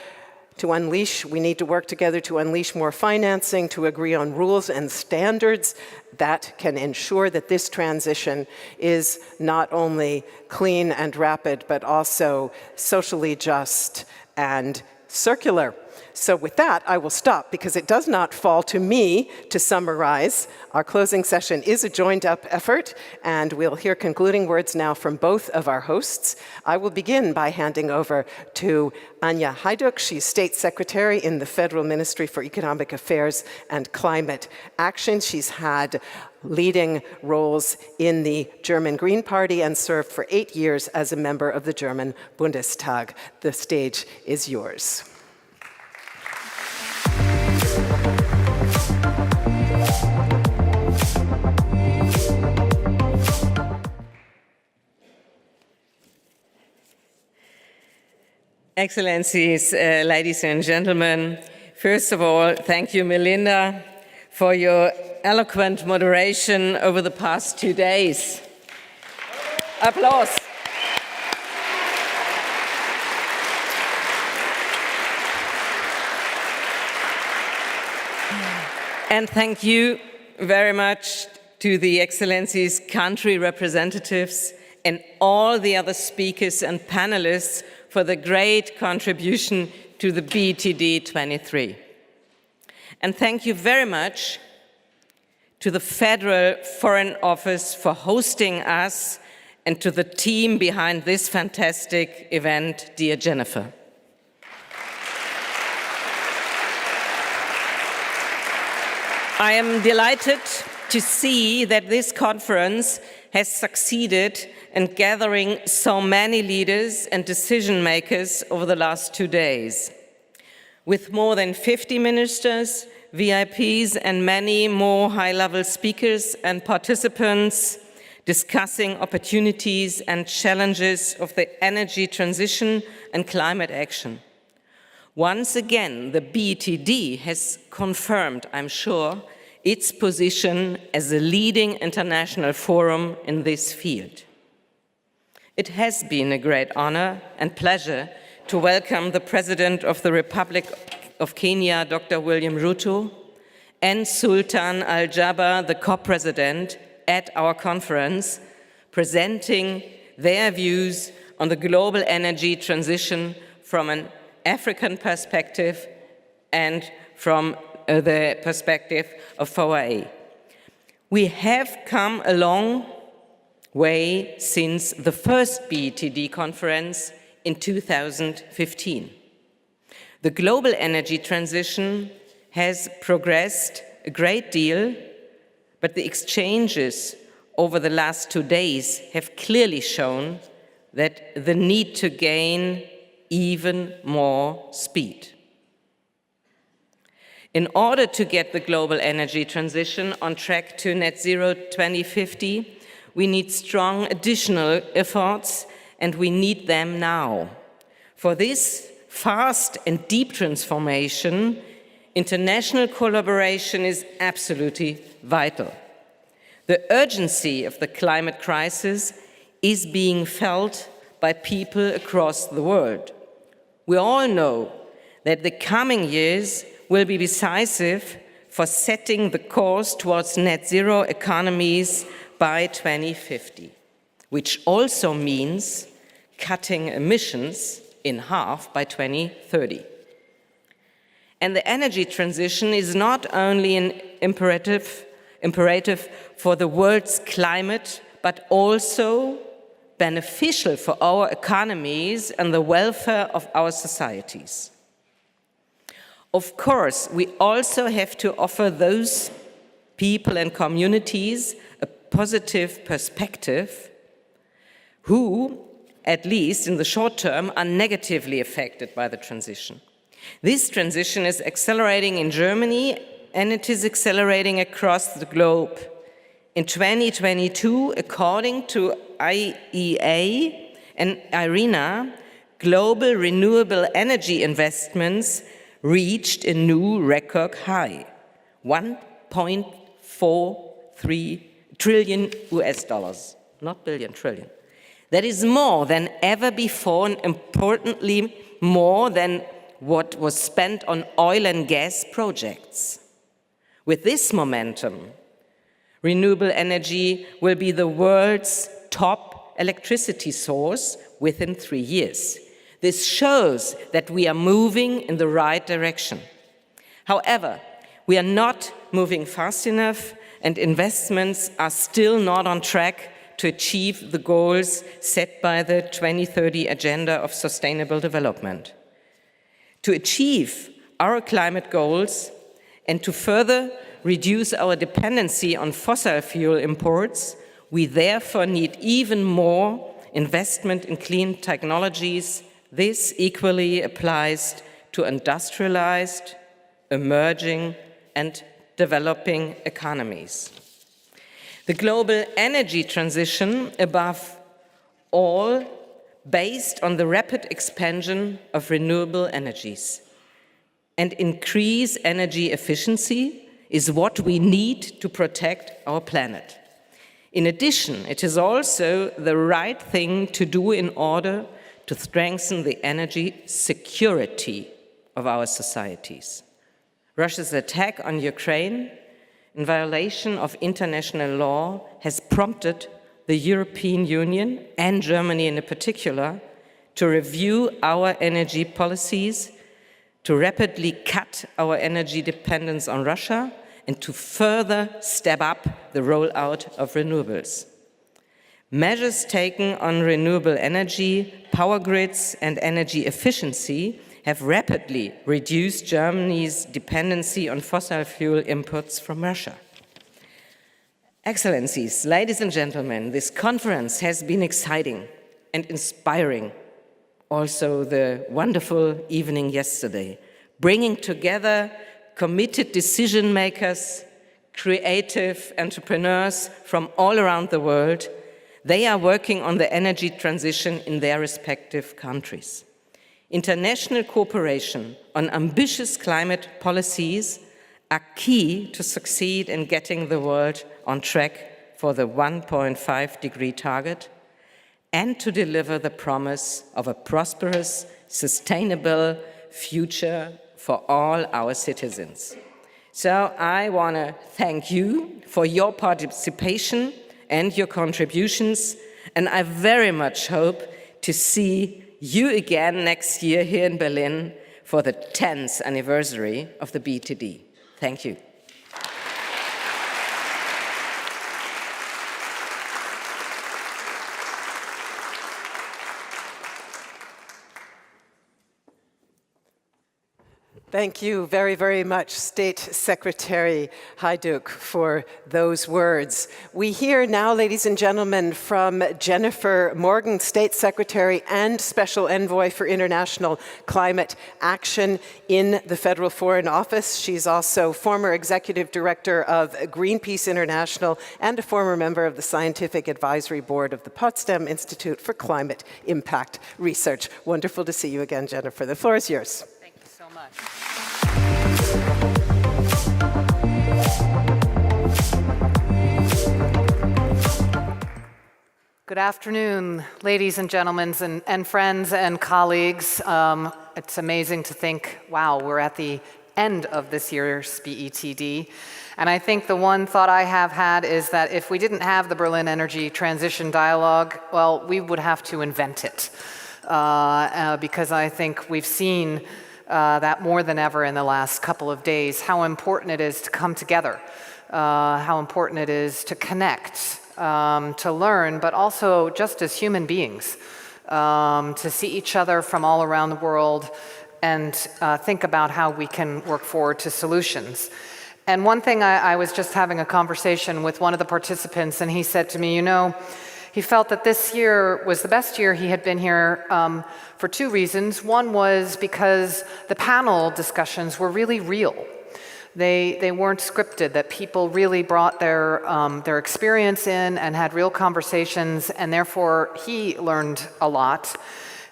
To unleash, we need to work together to unleash more financing, to agree on rules and standards that can ensure that this transition is not only clean and rapid, but also socially just and circular. So with that, I will stop because it does not fall to me to summarize. Our closing session is a joined-up effort, and we'll hear concluding words now from both of our hosts. I will begin by handing over to Anja Hajduk. She's State Secretary in the Federal Ministry for Economic Affairs and Climate Action. She's had leading roles in the German Green Party and served for 8 years as a member of the German Bundestag. The stage is yours. Excellencies, ladies and gentlemen, first of all, thank you, Melinda, for your eloquent moderation over the past 2 days. Applause. And thank you very much to the Excellencies country representatives and all the other speakers and panelists for the great contribution to the BTD 23. And thank you very much to the Federal Foreign Office for hosting us and to the team behind this fantastic event, dear Jennifer. I am delighted to see that this conference has succeeded in gathering so many leaders and decision makers over the last 2 days. With more than 50 ministers, VIPs, and many more high-level speakers and participants discussing opportunities and challenges of the energy transition and climate action. Once again, the BTD has confirmed, I'm sure, its position as a leading international forum in this field. It has been a great honor and pleasure to welcome the President of the Republic of Kenya, Dr. William Ruto, and Sultan Al Jaber, the co-president, at our conference, presenting their views on the global energy transition from an African perspective and from the perspective of FOA. We have come a long way since the first BTD conference in 2015. The global energy transition has progressed a great deal, but the exchanges over the last 2 days have clearly shown that the need to gain even more speed. In order to get the global energy transition on track to net zero 2050, we need strong additional efforts, and we need them now. For this fast and deep transformation, international collaboration is absolutely vital. The urgency of the climate crisis is being felt by people across the world. We all know that the coming years will be decisive for setting the course towards net zero economies by 2050, which also means cutting emissions in half by 2030. And the energy transition is not only an imperative for the world's climate, but also beneficial for our economies and the welfare of our societies. Of course, we also have to offer those people and communities a positive perspective who, at least in the short term, are negatively affected by the transition. This transition is accelerating in Germany, and it is accelerating across the globe. In 2022, according to IEA and IRENA, global renewable energy investments reached a new record high, 1.43 trillion US dollars, not billion, trillion. That is more than ever before, and importantly, more than what was spent on oil and gas projects. With this momentum, renewable energy will be the world's top electricity source within 3 years. This shows that we are moving in the right direction. However, we are not moving fast enough, and investments are still not on track to achieve the goals set by the 2030 Agenda of Sustainable Development. To achieve our climate goals and to further reduce our dependency on fossil fuel imports, we therefore need even more investment in clean technologies. This equally applies to industrialized, emerging, and developing economies. The global energy transition, above all, based on the rapid expansion of renewable energies and increase energy efficiency, is what we need to protect our planet. In addition, it is also the right thing to do in order to strengthen the energy security of our societies. Russia's attack on Ukraine, in violation of international law, has prompted the European Union, and Germany in particular, to review our energy policies, to rapidly cut our energy dependence on Russia, and to further step up the rollout of renewables. Measures taken on renewable energy, power grids, and energy efficiency have rapidly reduced Germany's dependency on fossil fuel imports from Russia. Excellencies, ladies and gentlemen, this conference has been exciting and inspiring. Also, the wonderful evening yesterday, bringing together committed decision makers, creative entrepreneurs from all around the world. They are working on the energy transition in their respective countries. International cooperation on ambitious climate policies are key to succeed in getting the world on track for the 1.5-degree target and to deliver the promise of a prosperous, sustainable future for all our citizens. So I want to thank you for your participation and your contributions, and I very much hope to see you again next year here in Berlin for the 10th anniversary of the BTD. Thank you. Thank you very, very much, State Secretary Hajduk, for those words. We hear now, ladies and gentlemen, from Jennifer Morgan, State Secretary and Special Envoy for International Climate Action in the Federal Foreign Office. She's also former Executive Director of Greenpeace International and a former member of the Scientific Advisory Board of the Potsdam Institute for Climate Impact Research. Wonderful to see you again, Jennifer. The floor is yours. Thank you so much. Good afternoon, ladies and gentlemen, and friends and colleagues. It's amazing to think, wow, we're at the end of this year's BETD. And I think the one thought I have had is that if we didn't have the Berlin Energy Transition Dialogue, well, we would have to invent it. Because I think we've seen that more than ever in the last couple of days, how important it is to come together, how important it is to connect, to learn, but also just as human beings, to see each other from all around the world and think about how we can work forward to solutions. And one thing, I was just having a conversation with one of the participants, and he said to me, you know, He felt that this year was the best year he had been here for two reasons. One was because the panel discussions were really real. They weren't scripted, that people really brought their experience in and had real conversations, and therefore he learned a lot.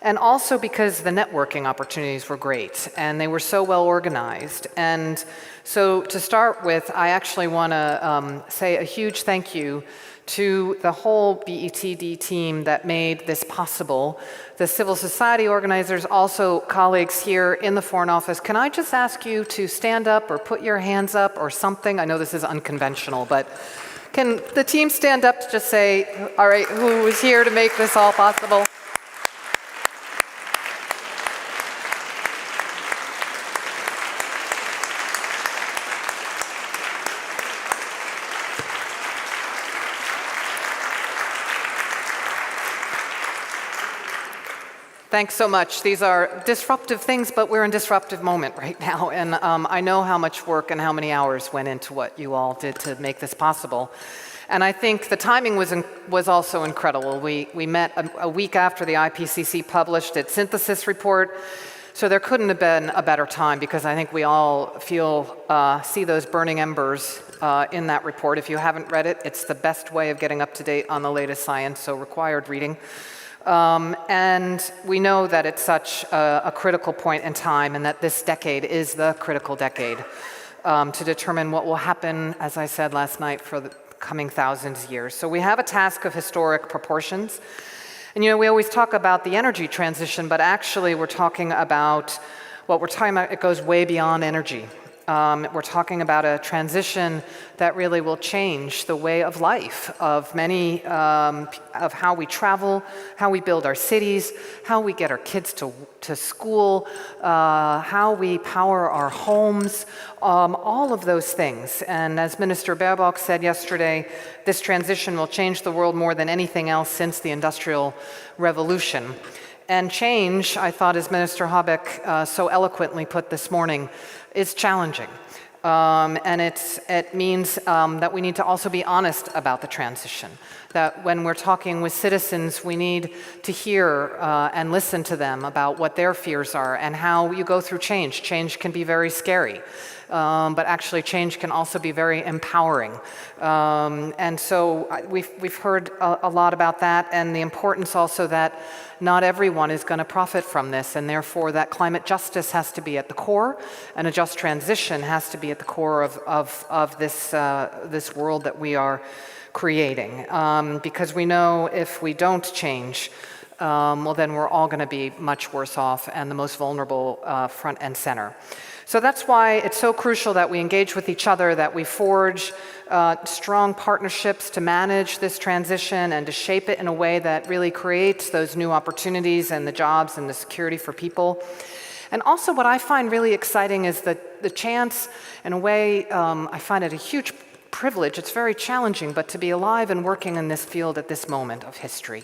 And also because the networking opportunities were great, and they were so well organized. And so to start with, I actually want to say a huge thank you to the whole BETD team that made this possible. The civil society organizers, also colleagues here in the Foreign Office. Can I just ask you to stand up or put your hands up or something? I know this is unconventional, but can the team stand up to just say, all right, who was here to make this all possible? Thanks so much. These are disruptive things, but we're in a disruptive moment right now. And I know how much work and how many hours went into what you all did to make this possible. And I think the timing was also incredible. We met a week after the IPCC published its synthesis report. So there couldn't have been a better time, because I think we all see those burning embers in that report. If you haven't read it, it's the best way of getting up to date on the latest science, so required reading. And we know that it's such a critical point in time, and that this decade is the critical decade to determine what will happen, as I said last night, for the coming thousands of years. So we have a task of historic proportions. And we always talk about the energy transition, but actually we're talking about, it goes way beyond energy. We're talking about a transition that really will change the way of life of many, of how we travel, how we build our cities, how we get our kids to school, how we power our homes, all of those things. And as Minister Baerbock said yesterday, this transition will change the world more than anything else since the Industrial Revolution. And change, I thought, as Minister Habeck so eloquently put this morning, is challenging. And it means that we need to also be honest about the transition. That when we're talking with citizens, we need to hear and listen to them about what their fears are and how you go through change. Change can be very scary. But actually change can also be very empowering. And so we've heard a lot about that, and the importance also that not everyone is going to profit from this, and therefore that climate justice has to be at the core, and a just transition has to be at the core of this world that we are creating. Because we know if we don't change, well, then we're all going to be much worse off, and the most vulnerable front and center. So that's why it's so crucial that we engage with each other, that we forge strong partnerships to manage this transition and to shape it in a way that really creates those new opportunities and the jobs and the security for people. And also what I find really exciting is the chance, in a way, I find it a huge privilege. It's very challenging, but to be alive and working in this field at this moment of history.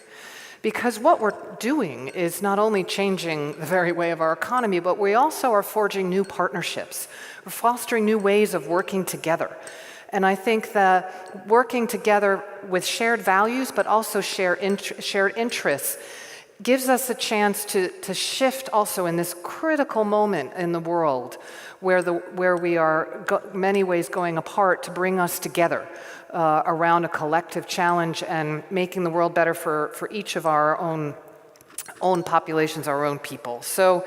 Because what we're doing is not only changing the very way of our economy, but we also are forging new partnerships. We're fostering new ways of working together. And I think that working together with shared values, but also shared interests, gives us a chance to shift also in this critical moment in the world where we are many ways going apart, to bring us together around a collective challenge and making the world better for each of our own populations, our own people. So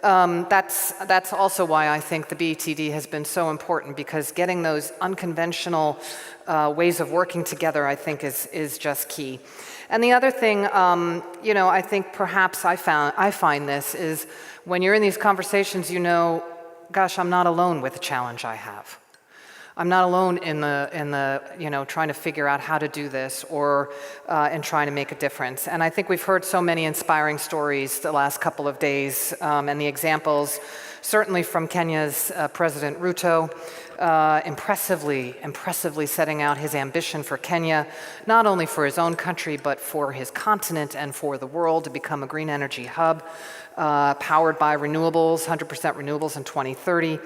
that's also why I think the BETD has been so important, because getting those unconventional ways of working together, I think, is just key. And the other thing, I think perhaps I find this is when you're in these conversations, gosh, I'm not alone with the challenge I have. I'm not alone in the trying to figure out how to do this or in trying to make a difference. And I think we've heard so many inspiring stories the last couple of days, and the examples, certainly from Kenya's President Ruto, impressively setting out his ambition for Kenya, not only for his own country, but for his continent and for the world to become a green energy hub, powered by renewables, 100% renewables in 2030.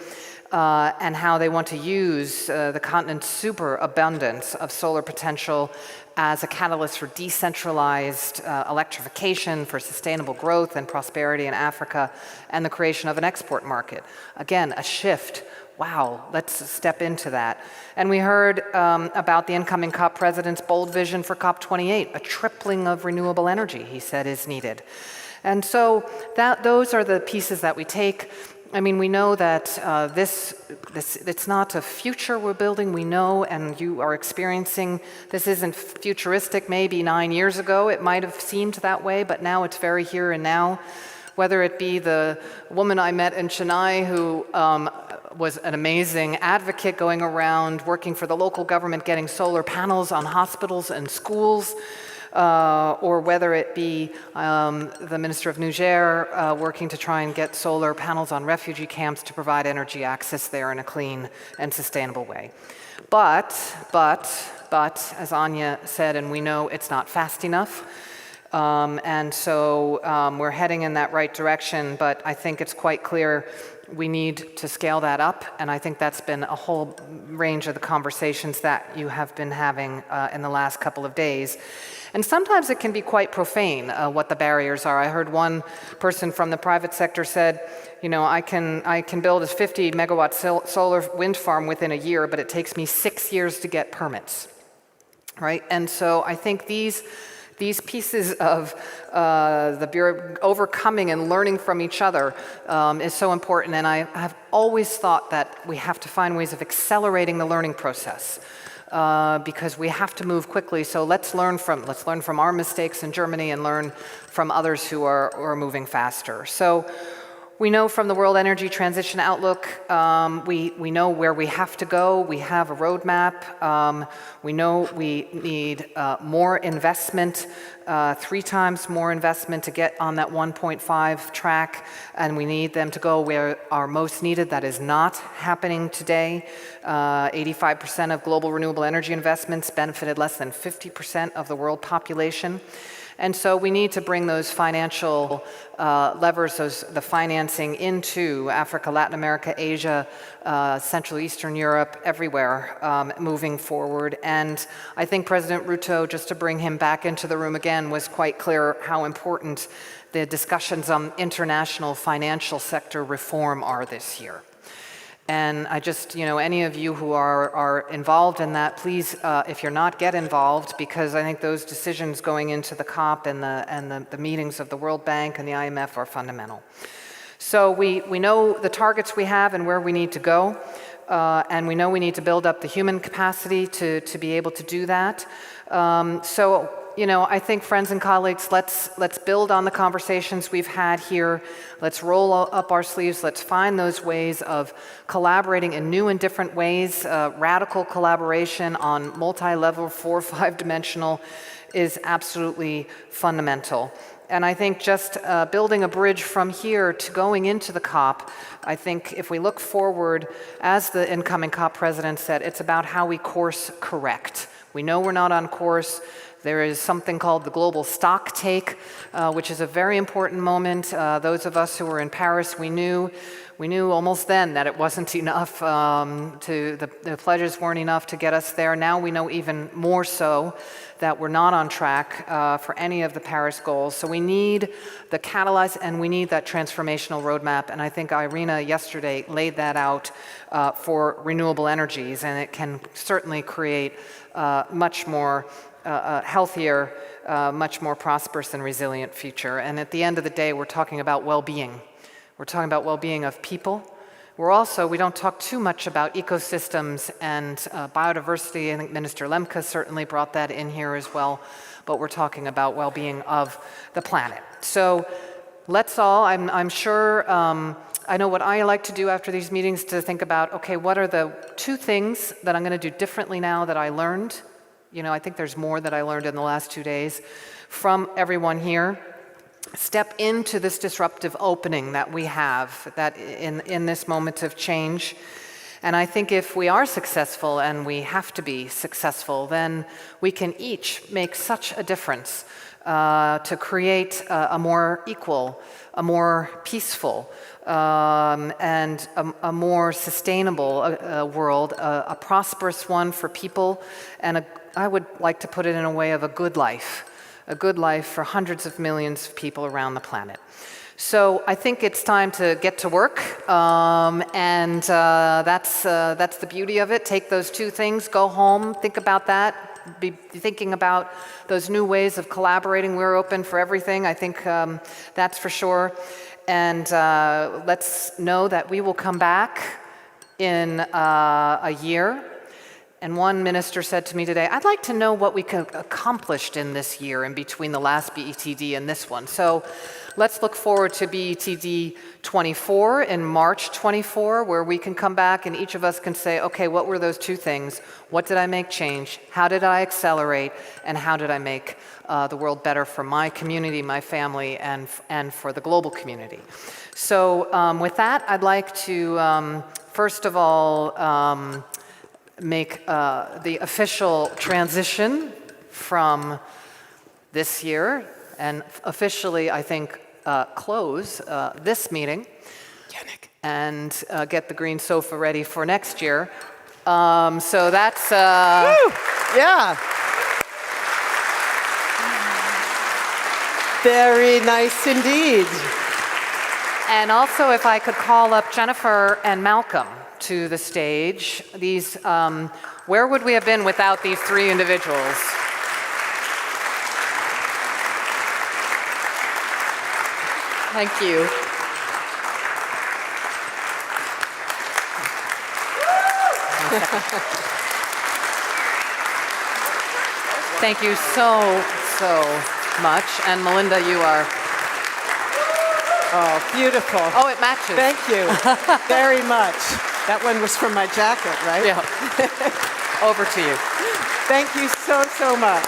And how they want to use the continent's superabundance of solar potential as a catalyst for decentralized electrification, for sustainable growth and prosperity in Africa, and the creation of an export market. Again, a shift. Wow, let's step into that. And we heard about the incoming COP president's bold vision for COP28, a tripling of renewable energy, he said, is needed. And so those are the pieces that we take. I mean, we know that it's not a future we're building. We know, and you are experiencing, this isn't futuristic. Maybe 9 years ago it might have seemed that way, but now it's very here and now. Whether it be the woman I met in Chennai who was an amazing advocate going around working for the local government, getting solar panels on hospitals and schools, or whether it be the Minister of Niger working to try and get solar panels on refugee camps to provide energy access there in a clean and sustainable way. But, as Anya said, and we know it's not fast enough, and so we're heading in that right direction, but I think it's quite clear we need to scale that up, and I think that's been a whole range of the conversations that you have been having in the last couple of days. And sometimes it can be quite profane what the barriers are. I heard one person from the private sector said, you know, I can build a 50 megawatt solar wind farm within a year, but it takes me 6 years to get permits, right? And so I think these pieces of the Bureau overcoming and learning from each other is so important. And I have always thought that we have to find ways of accelerating the learning process because we have to move quickly. So let's learn from our mistakes in Germany and learn from others who are moving faster. So we know from the World Energy Transition Outlook, we know where we have to go. We have a roadmap. We know we need more investment, 3 times more investment to get on that 1.5 track, and we need them to go where are most needed. That is not happening today. 85% of global renewable energy investments benefited less than 50% of the world population. And so we need to bring those financial levers, the financing into Africa, Latin America, Asia, Central Eastern Europe, everywhere, moving forward. And I think President Ruto, just to bring him back into the room again, was quite clear how important the discussions on international financial sector reform are this year. And I just, you know, any of you who are involved in that, please, if you're not, get involved, because I think those decisions going into the COP and the meetings of the World Bank and the IMF are fundamental. So we know the targets we have and where we need to go, and we know we need to build up the human capacity to be able to do that. So, you know, I think, friends and colleagues, let's build on the conversations we've had here. Let's roll up our sleeves. Let's find those ways of collaborating in new and different ways. Radical collaboration on multi-level, 4- or 5-dimensional is absolutely fundamental. And I think just building a bridge from here to going into the COP, I think if we look forward, as the incoming COP president said, it's about how we course correct. We know we're not on course. There is something called the global stock take, which is a very important moment. Those of us who were in Paris, we knew almost then that it wasn't enough, the pledges weren't enough to get us there. Now we know even more so that we're not on track for any of the Paris goals. So we need the catalyst and we need that transformational roadmap. And I think Irina yesterday laid that out for renewable energies, and it can certainly create much more healthier, much more prosperous and resilient future. And at the end of the day, we're talking about well-being. We're talking about well-being of people. We don't talk too much about ecosystems and biodiversity. I think Minister Lemke certainly brought that in here as well, but we're talking about well-being of the planet. So let's all, I'm sure, I know what I like to do after these meetings, to think about, okay, what are the 2 things that I'm going to do differently now that I learned? You know, I think there's more that I learned in the last 2 days from everyone here. Step into this disruptive opening that we have, that in this moment of change. And I think if we are successful, and we have to be successful, then we can each make such a difference to create a more equal, a more peaceful, and a more sustainable world, a prosperous one for people, and I would like to put it in a way of a good life for hundreds of millions of people around the planet. So I think it's time to get to work, and that's the beauty of it. Take those two things, go home, think about that, be thinking about those new ways of collaborating. We're open for everything, I think that's for sure. And let's know that we will come back in a year. And one minister said to me today, I'd like to know what we accomplished in this year in between the last BETD and this one. So let's look forward to BETD 24 in March 24, where we can come back and each of us can say, okay, what were those two things? What did I make change? How did I accelerate? And how did I make the world better for my community, my family, and for the global community? So with that, I'd like to, first of all, make the official transition from this year and officially, I think, close this meeting and get the green sofa ready for next year. So that's... Yeah. Very nice indeed. And also, if I could call up Jennifer and Malcolm to the stage. These, where would we have been without these three individuals? Thank you. Thank you so much. And Melinda, you are... Oh, beautiful. Oh, it matches. Thank you very much. That one was from my jacket, right? Yeah. Over to you. Thank you so much.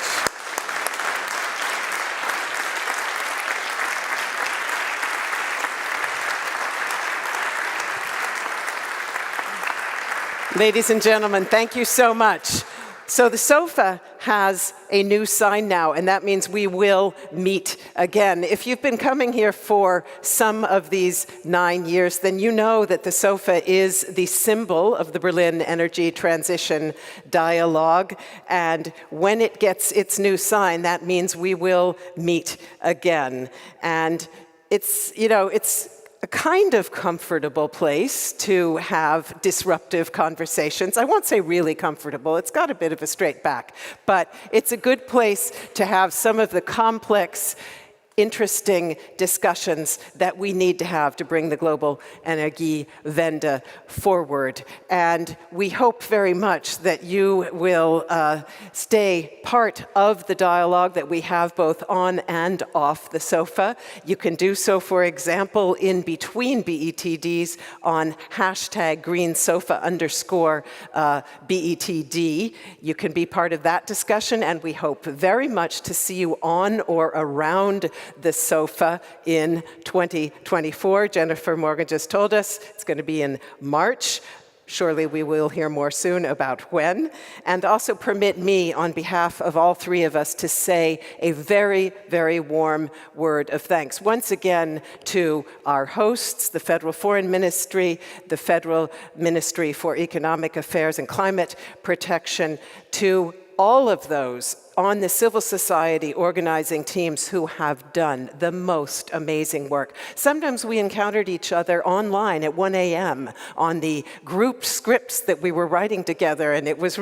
Ladies and gentlemen, thank you so much. So the sofa has a new sign now, and that means we will meet again. If you've been coming here for some of these 9 years, then you know that the sofa is the symbol of the Berlin Energy Transition Dialogue. And when it gets its new sign, that means we will meet again. And it's, you know, it's a kind of comfortable place to have disruptive conversations. I won't say really comfortable, it's got a bit of a straight back, but it's a good place to have some of the complex, interesting discussions that we need to have to bring the global Energiewende forward. And we hope very much that you will stay part of the dialogue that we have both on and off the sofa. You can do so, for example, in between BETDs on #greensofa_BETD. You can be part of that discussion, and we hope very much to see you on or around the sofa in 2024. Jennifer Morgan just told us it's going to be in March. Surely we will hear more soon about when. And also permit me, on behalf of all three of us, to say a very, very warm word of thanks. Once again to our hosts, the Federal Foreign Ministry, the Federal Ministry for Economic Affairs and Climate Protection, to all of those on the civil society organizing teams who have done the most amazing work. Sometimes we encountered each other online at 1 a.m. on the group scripts that we were writing together, and it was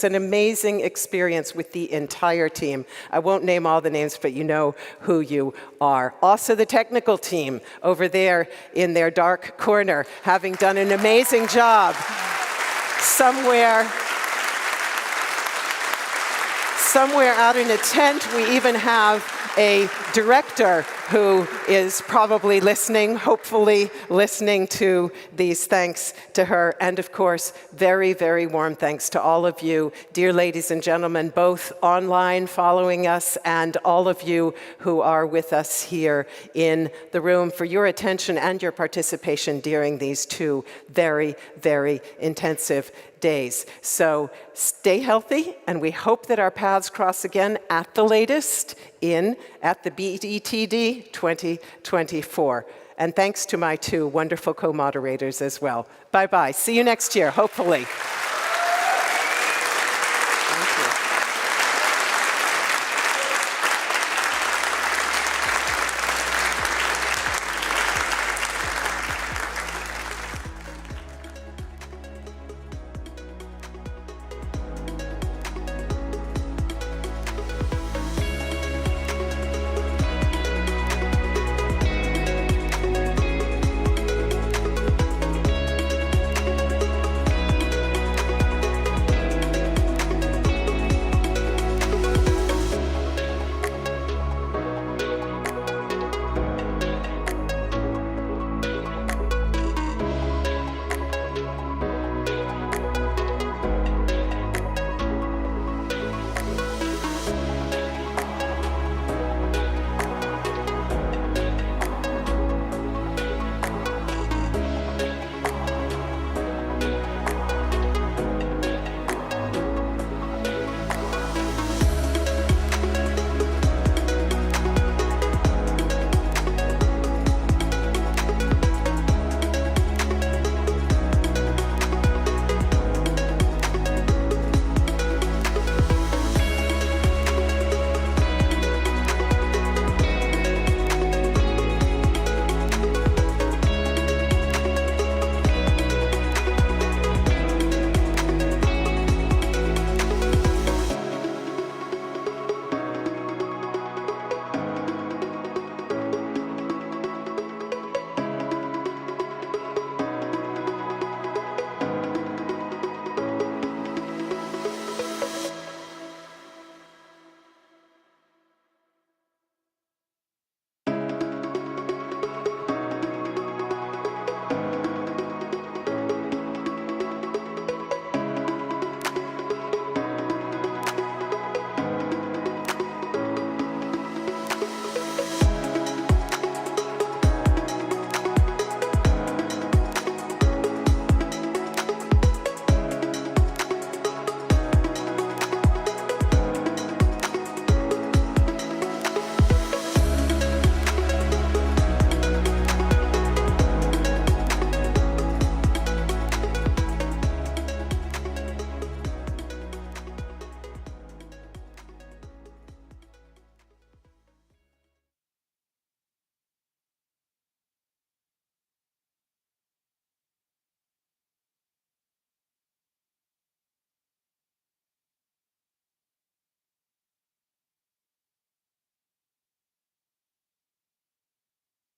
an amazing experience with the entire team. I won't name all the names, but you know who you are. Also the technical team over there in their dark corner, having done an amazing job. Somewhere out in a tent, we even have a director who is probably listening, hopefully listening to these thanks to her. And of course, very, very warm thanks to all of you, dear ladies and gentlemen, both online following us and all of you who are with us here in the room, for your attention and your participation during these 2 very, very intensive days. So stay healthy, and we hope that our paths cross again at the latest at the BETD 2024. And thanks to my 2 wonderful co-moderators as well. Bye-bye. See you next year, hopefully.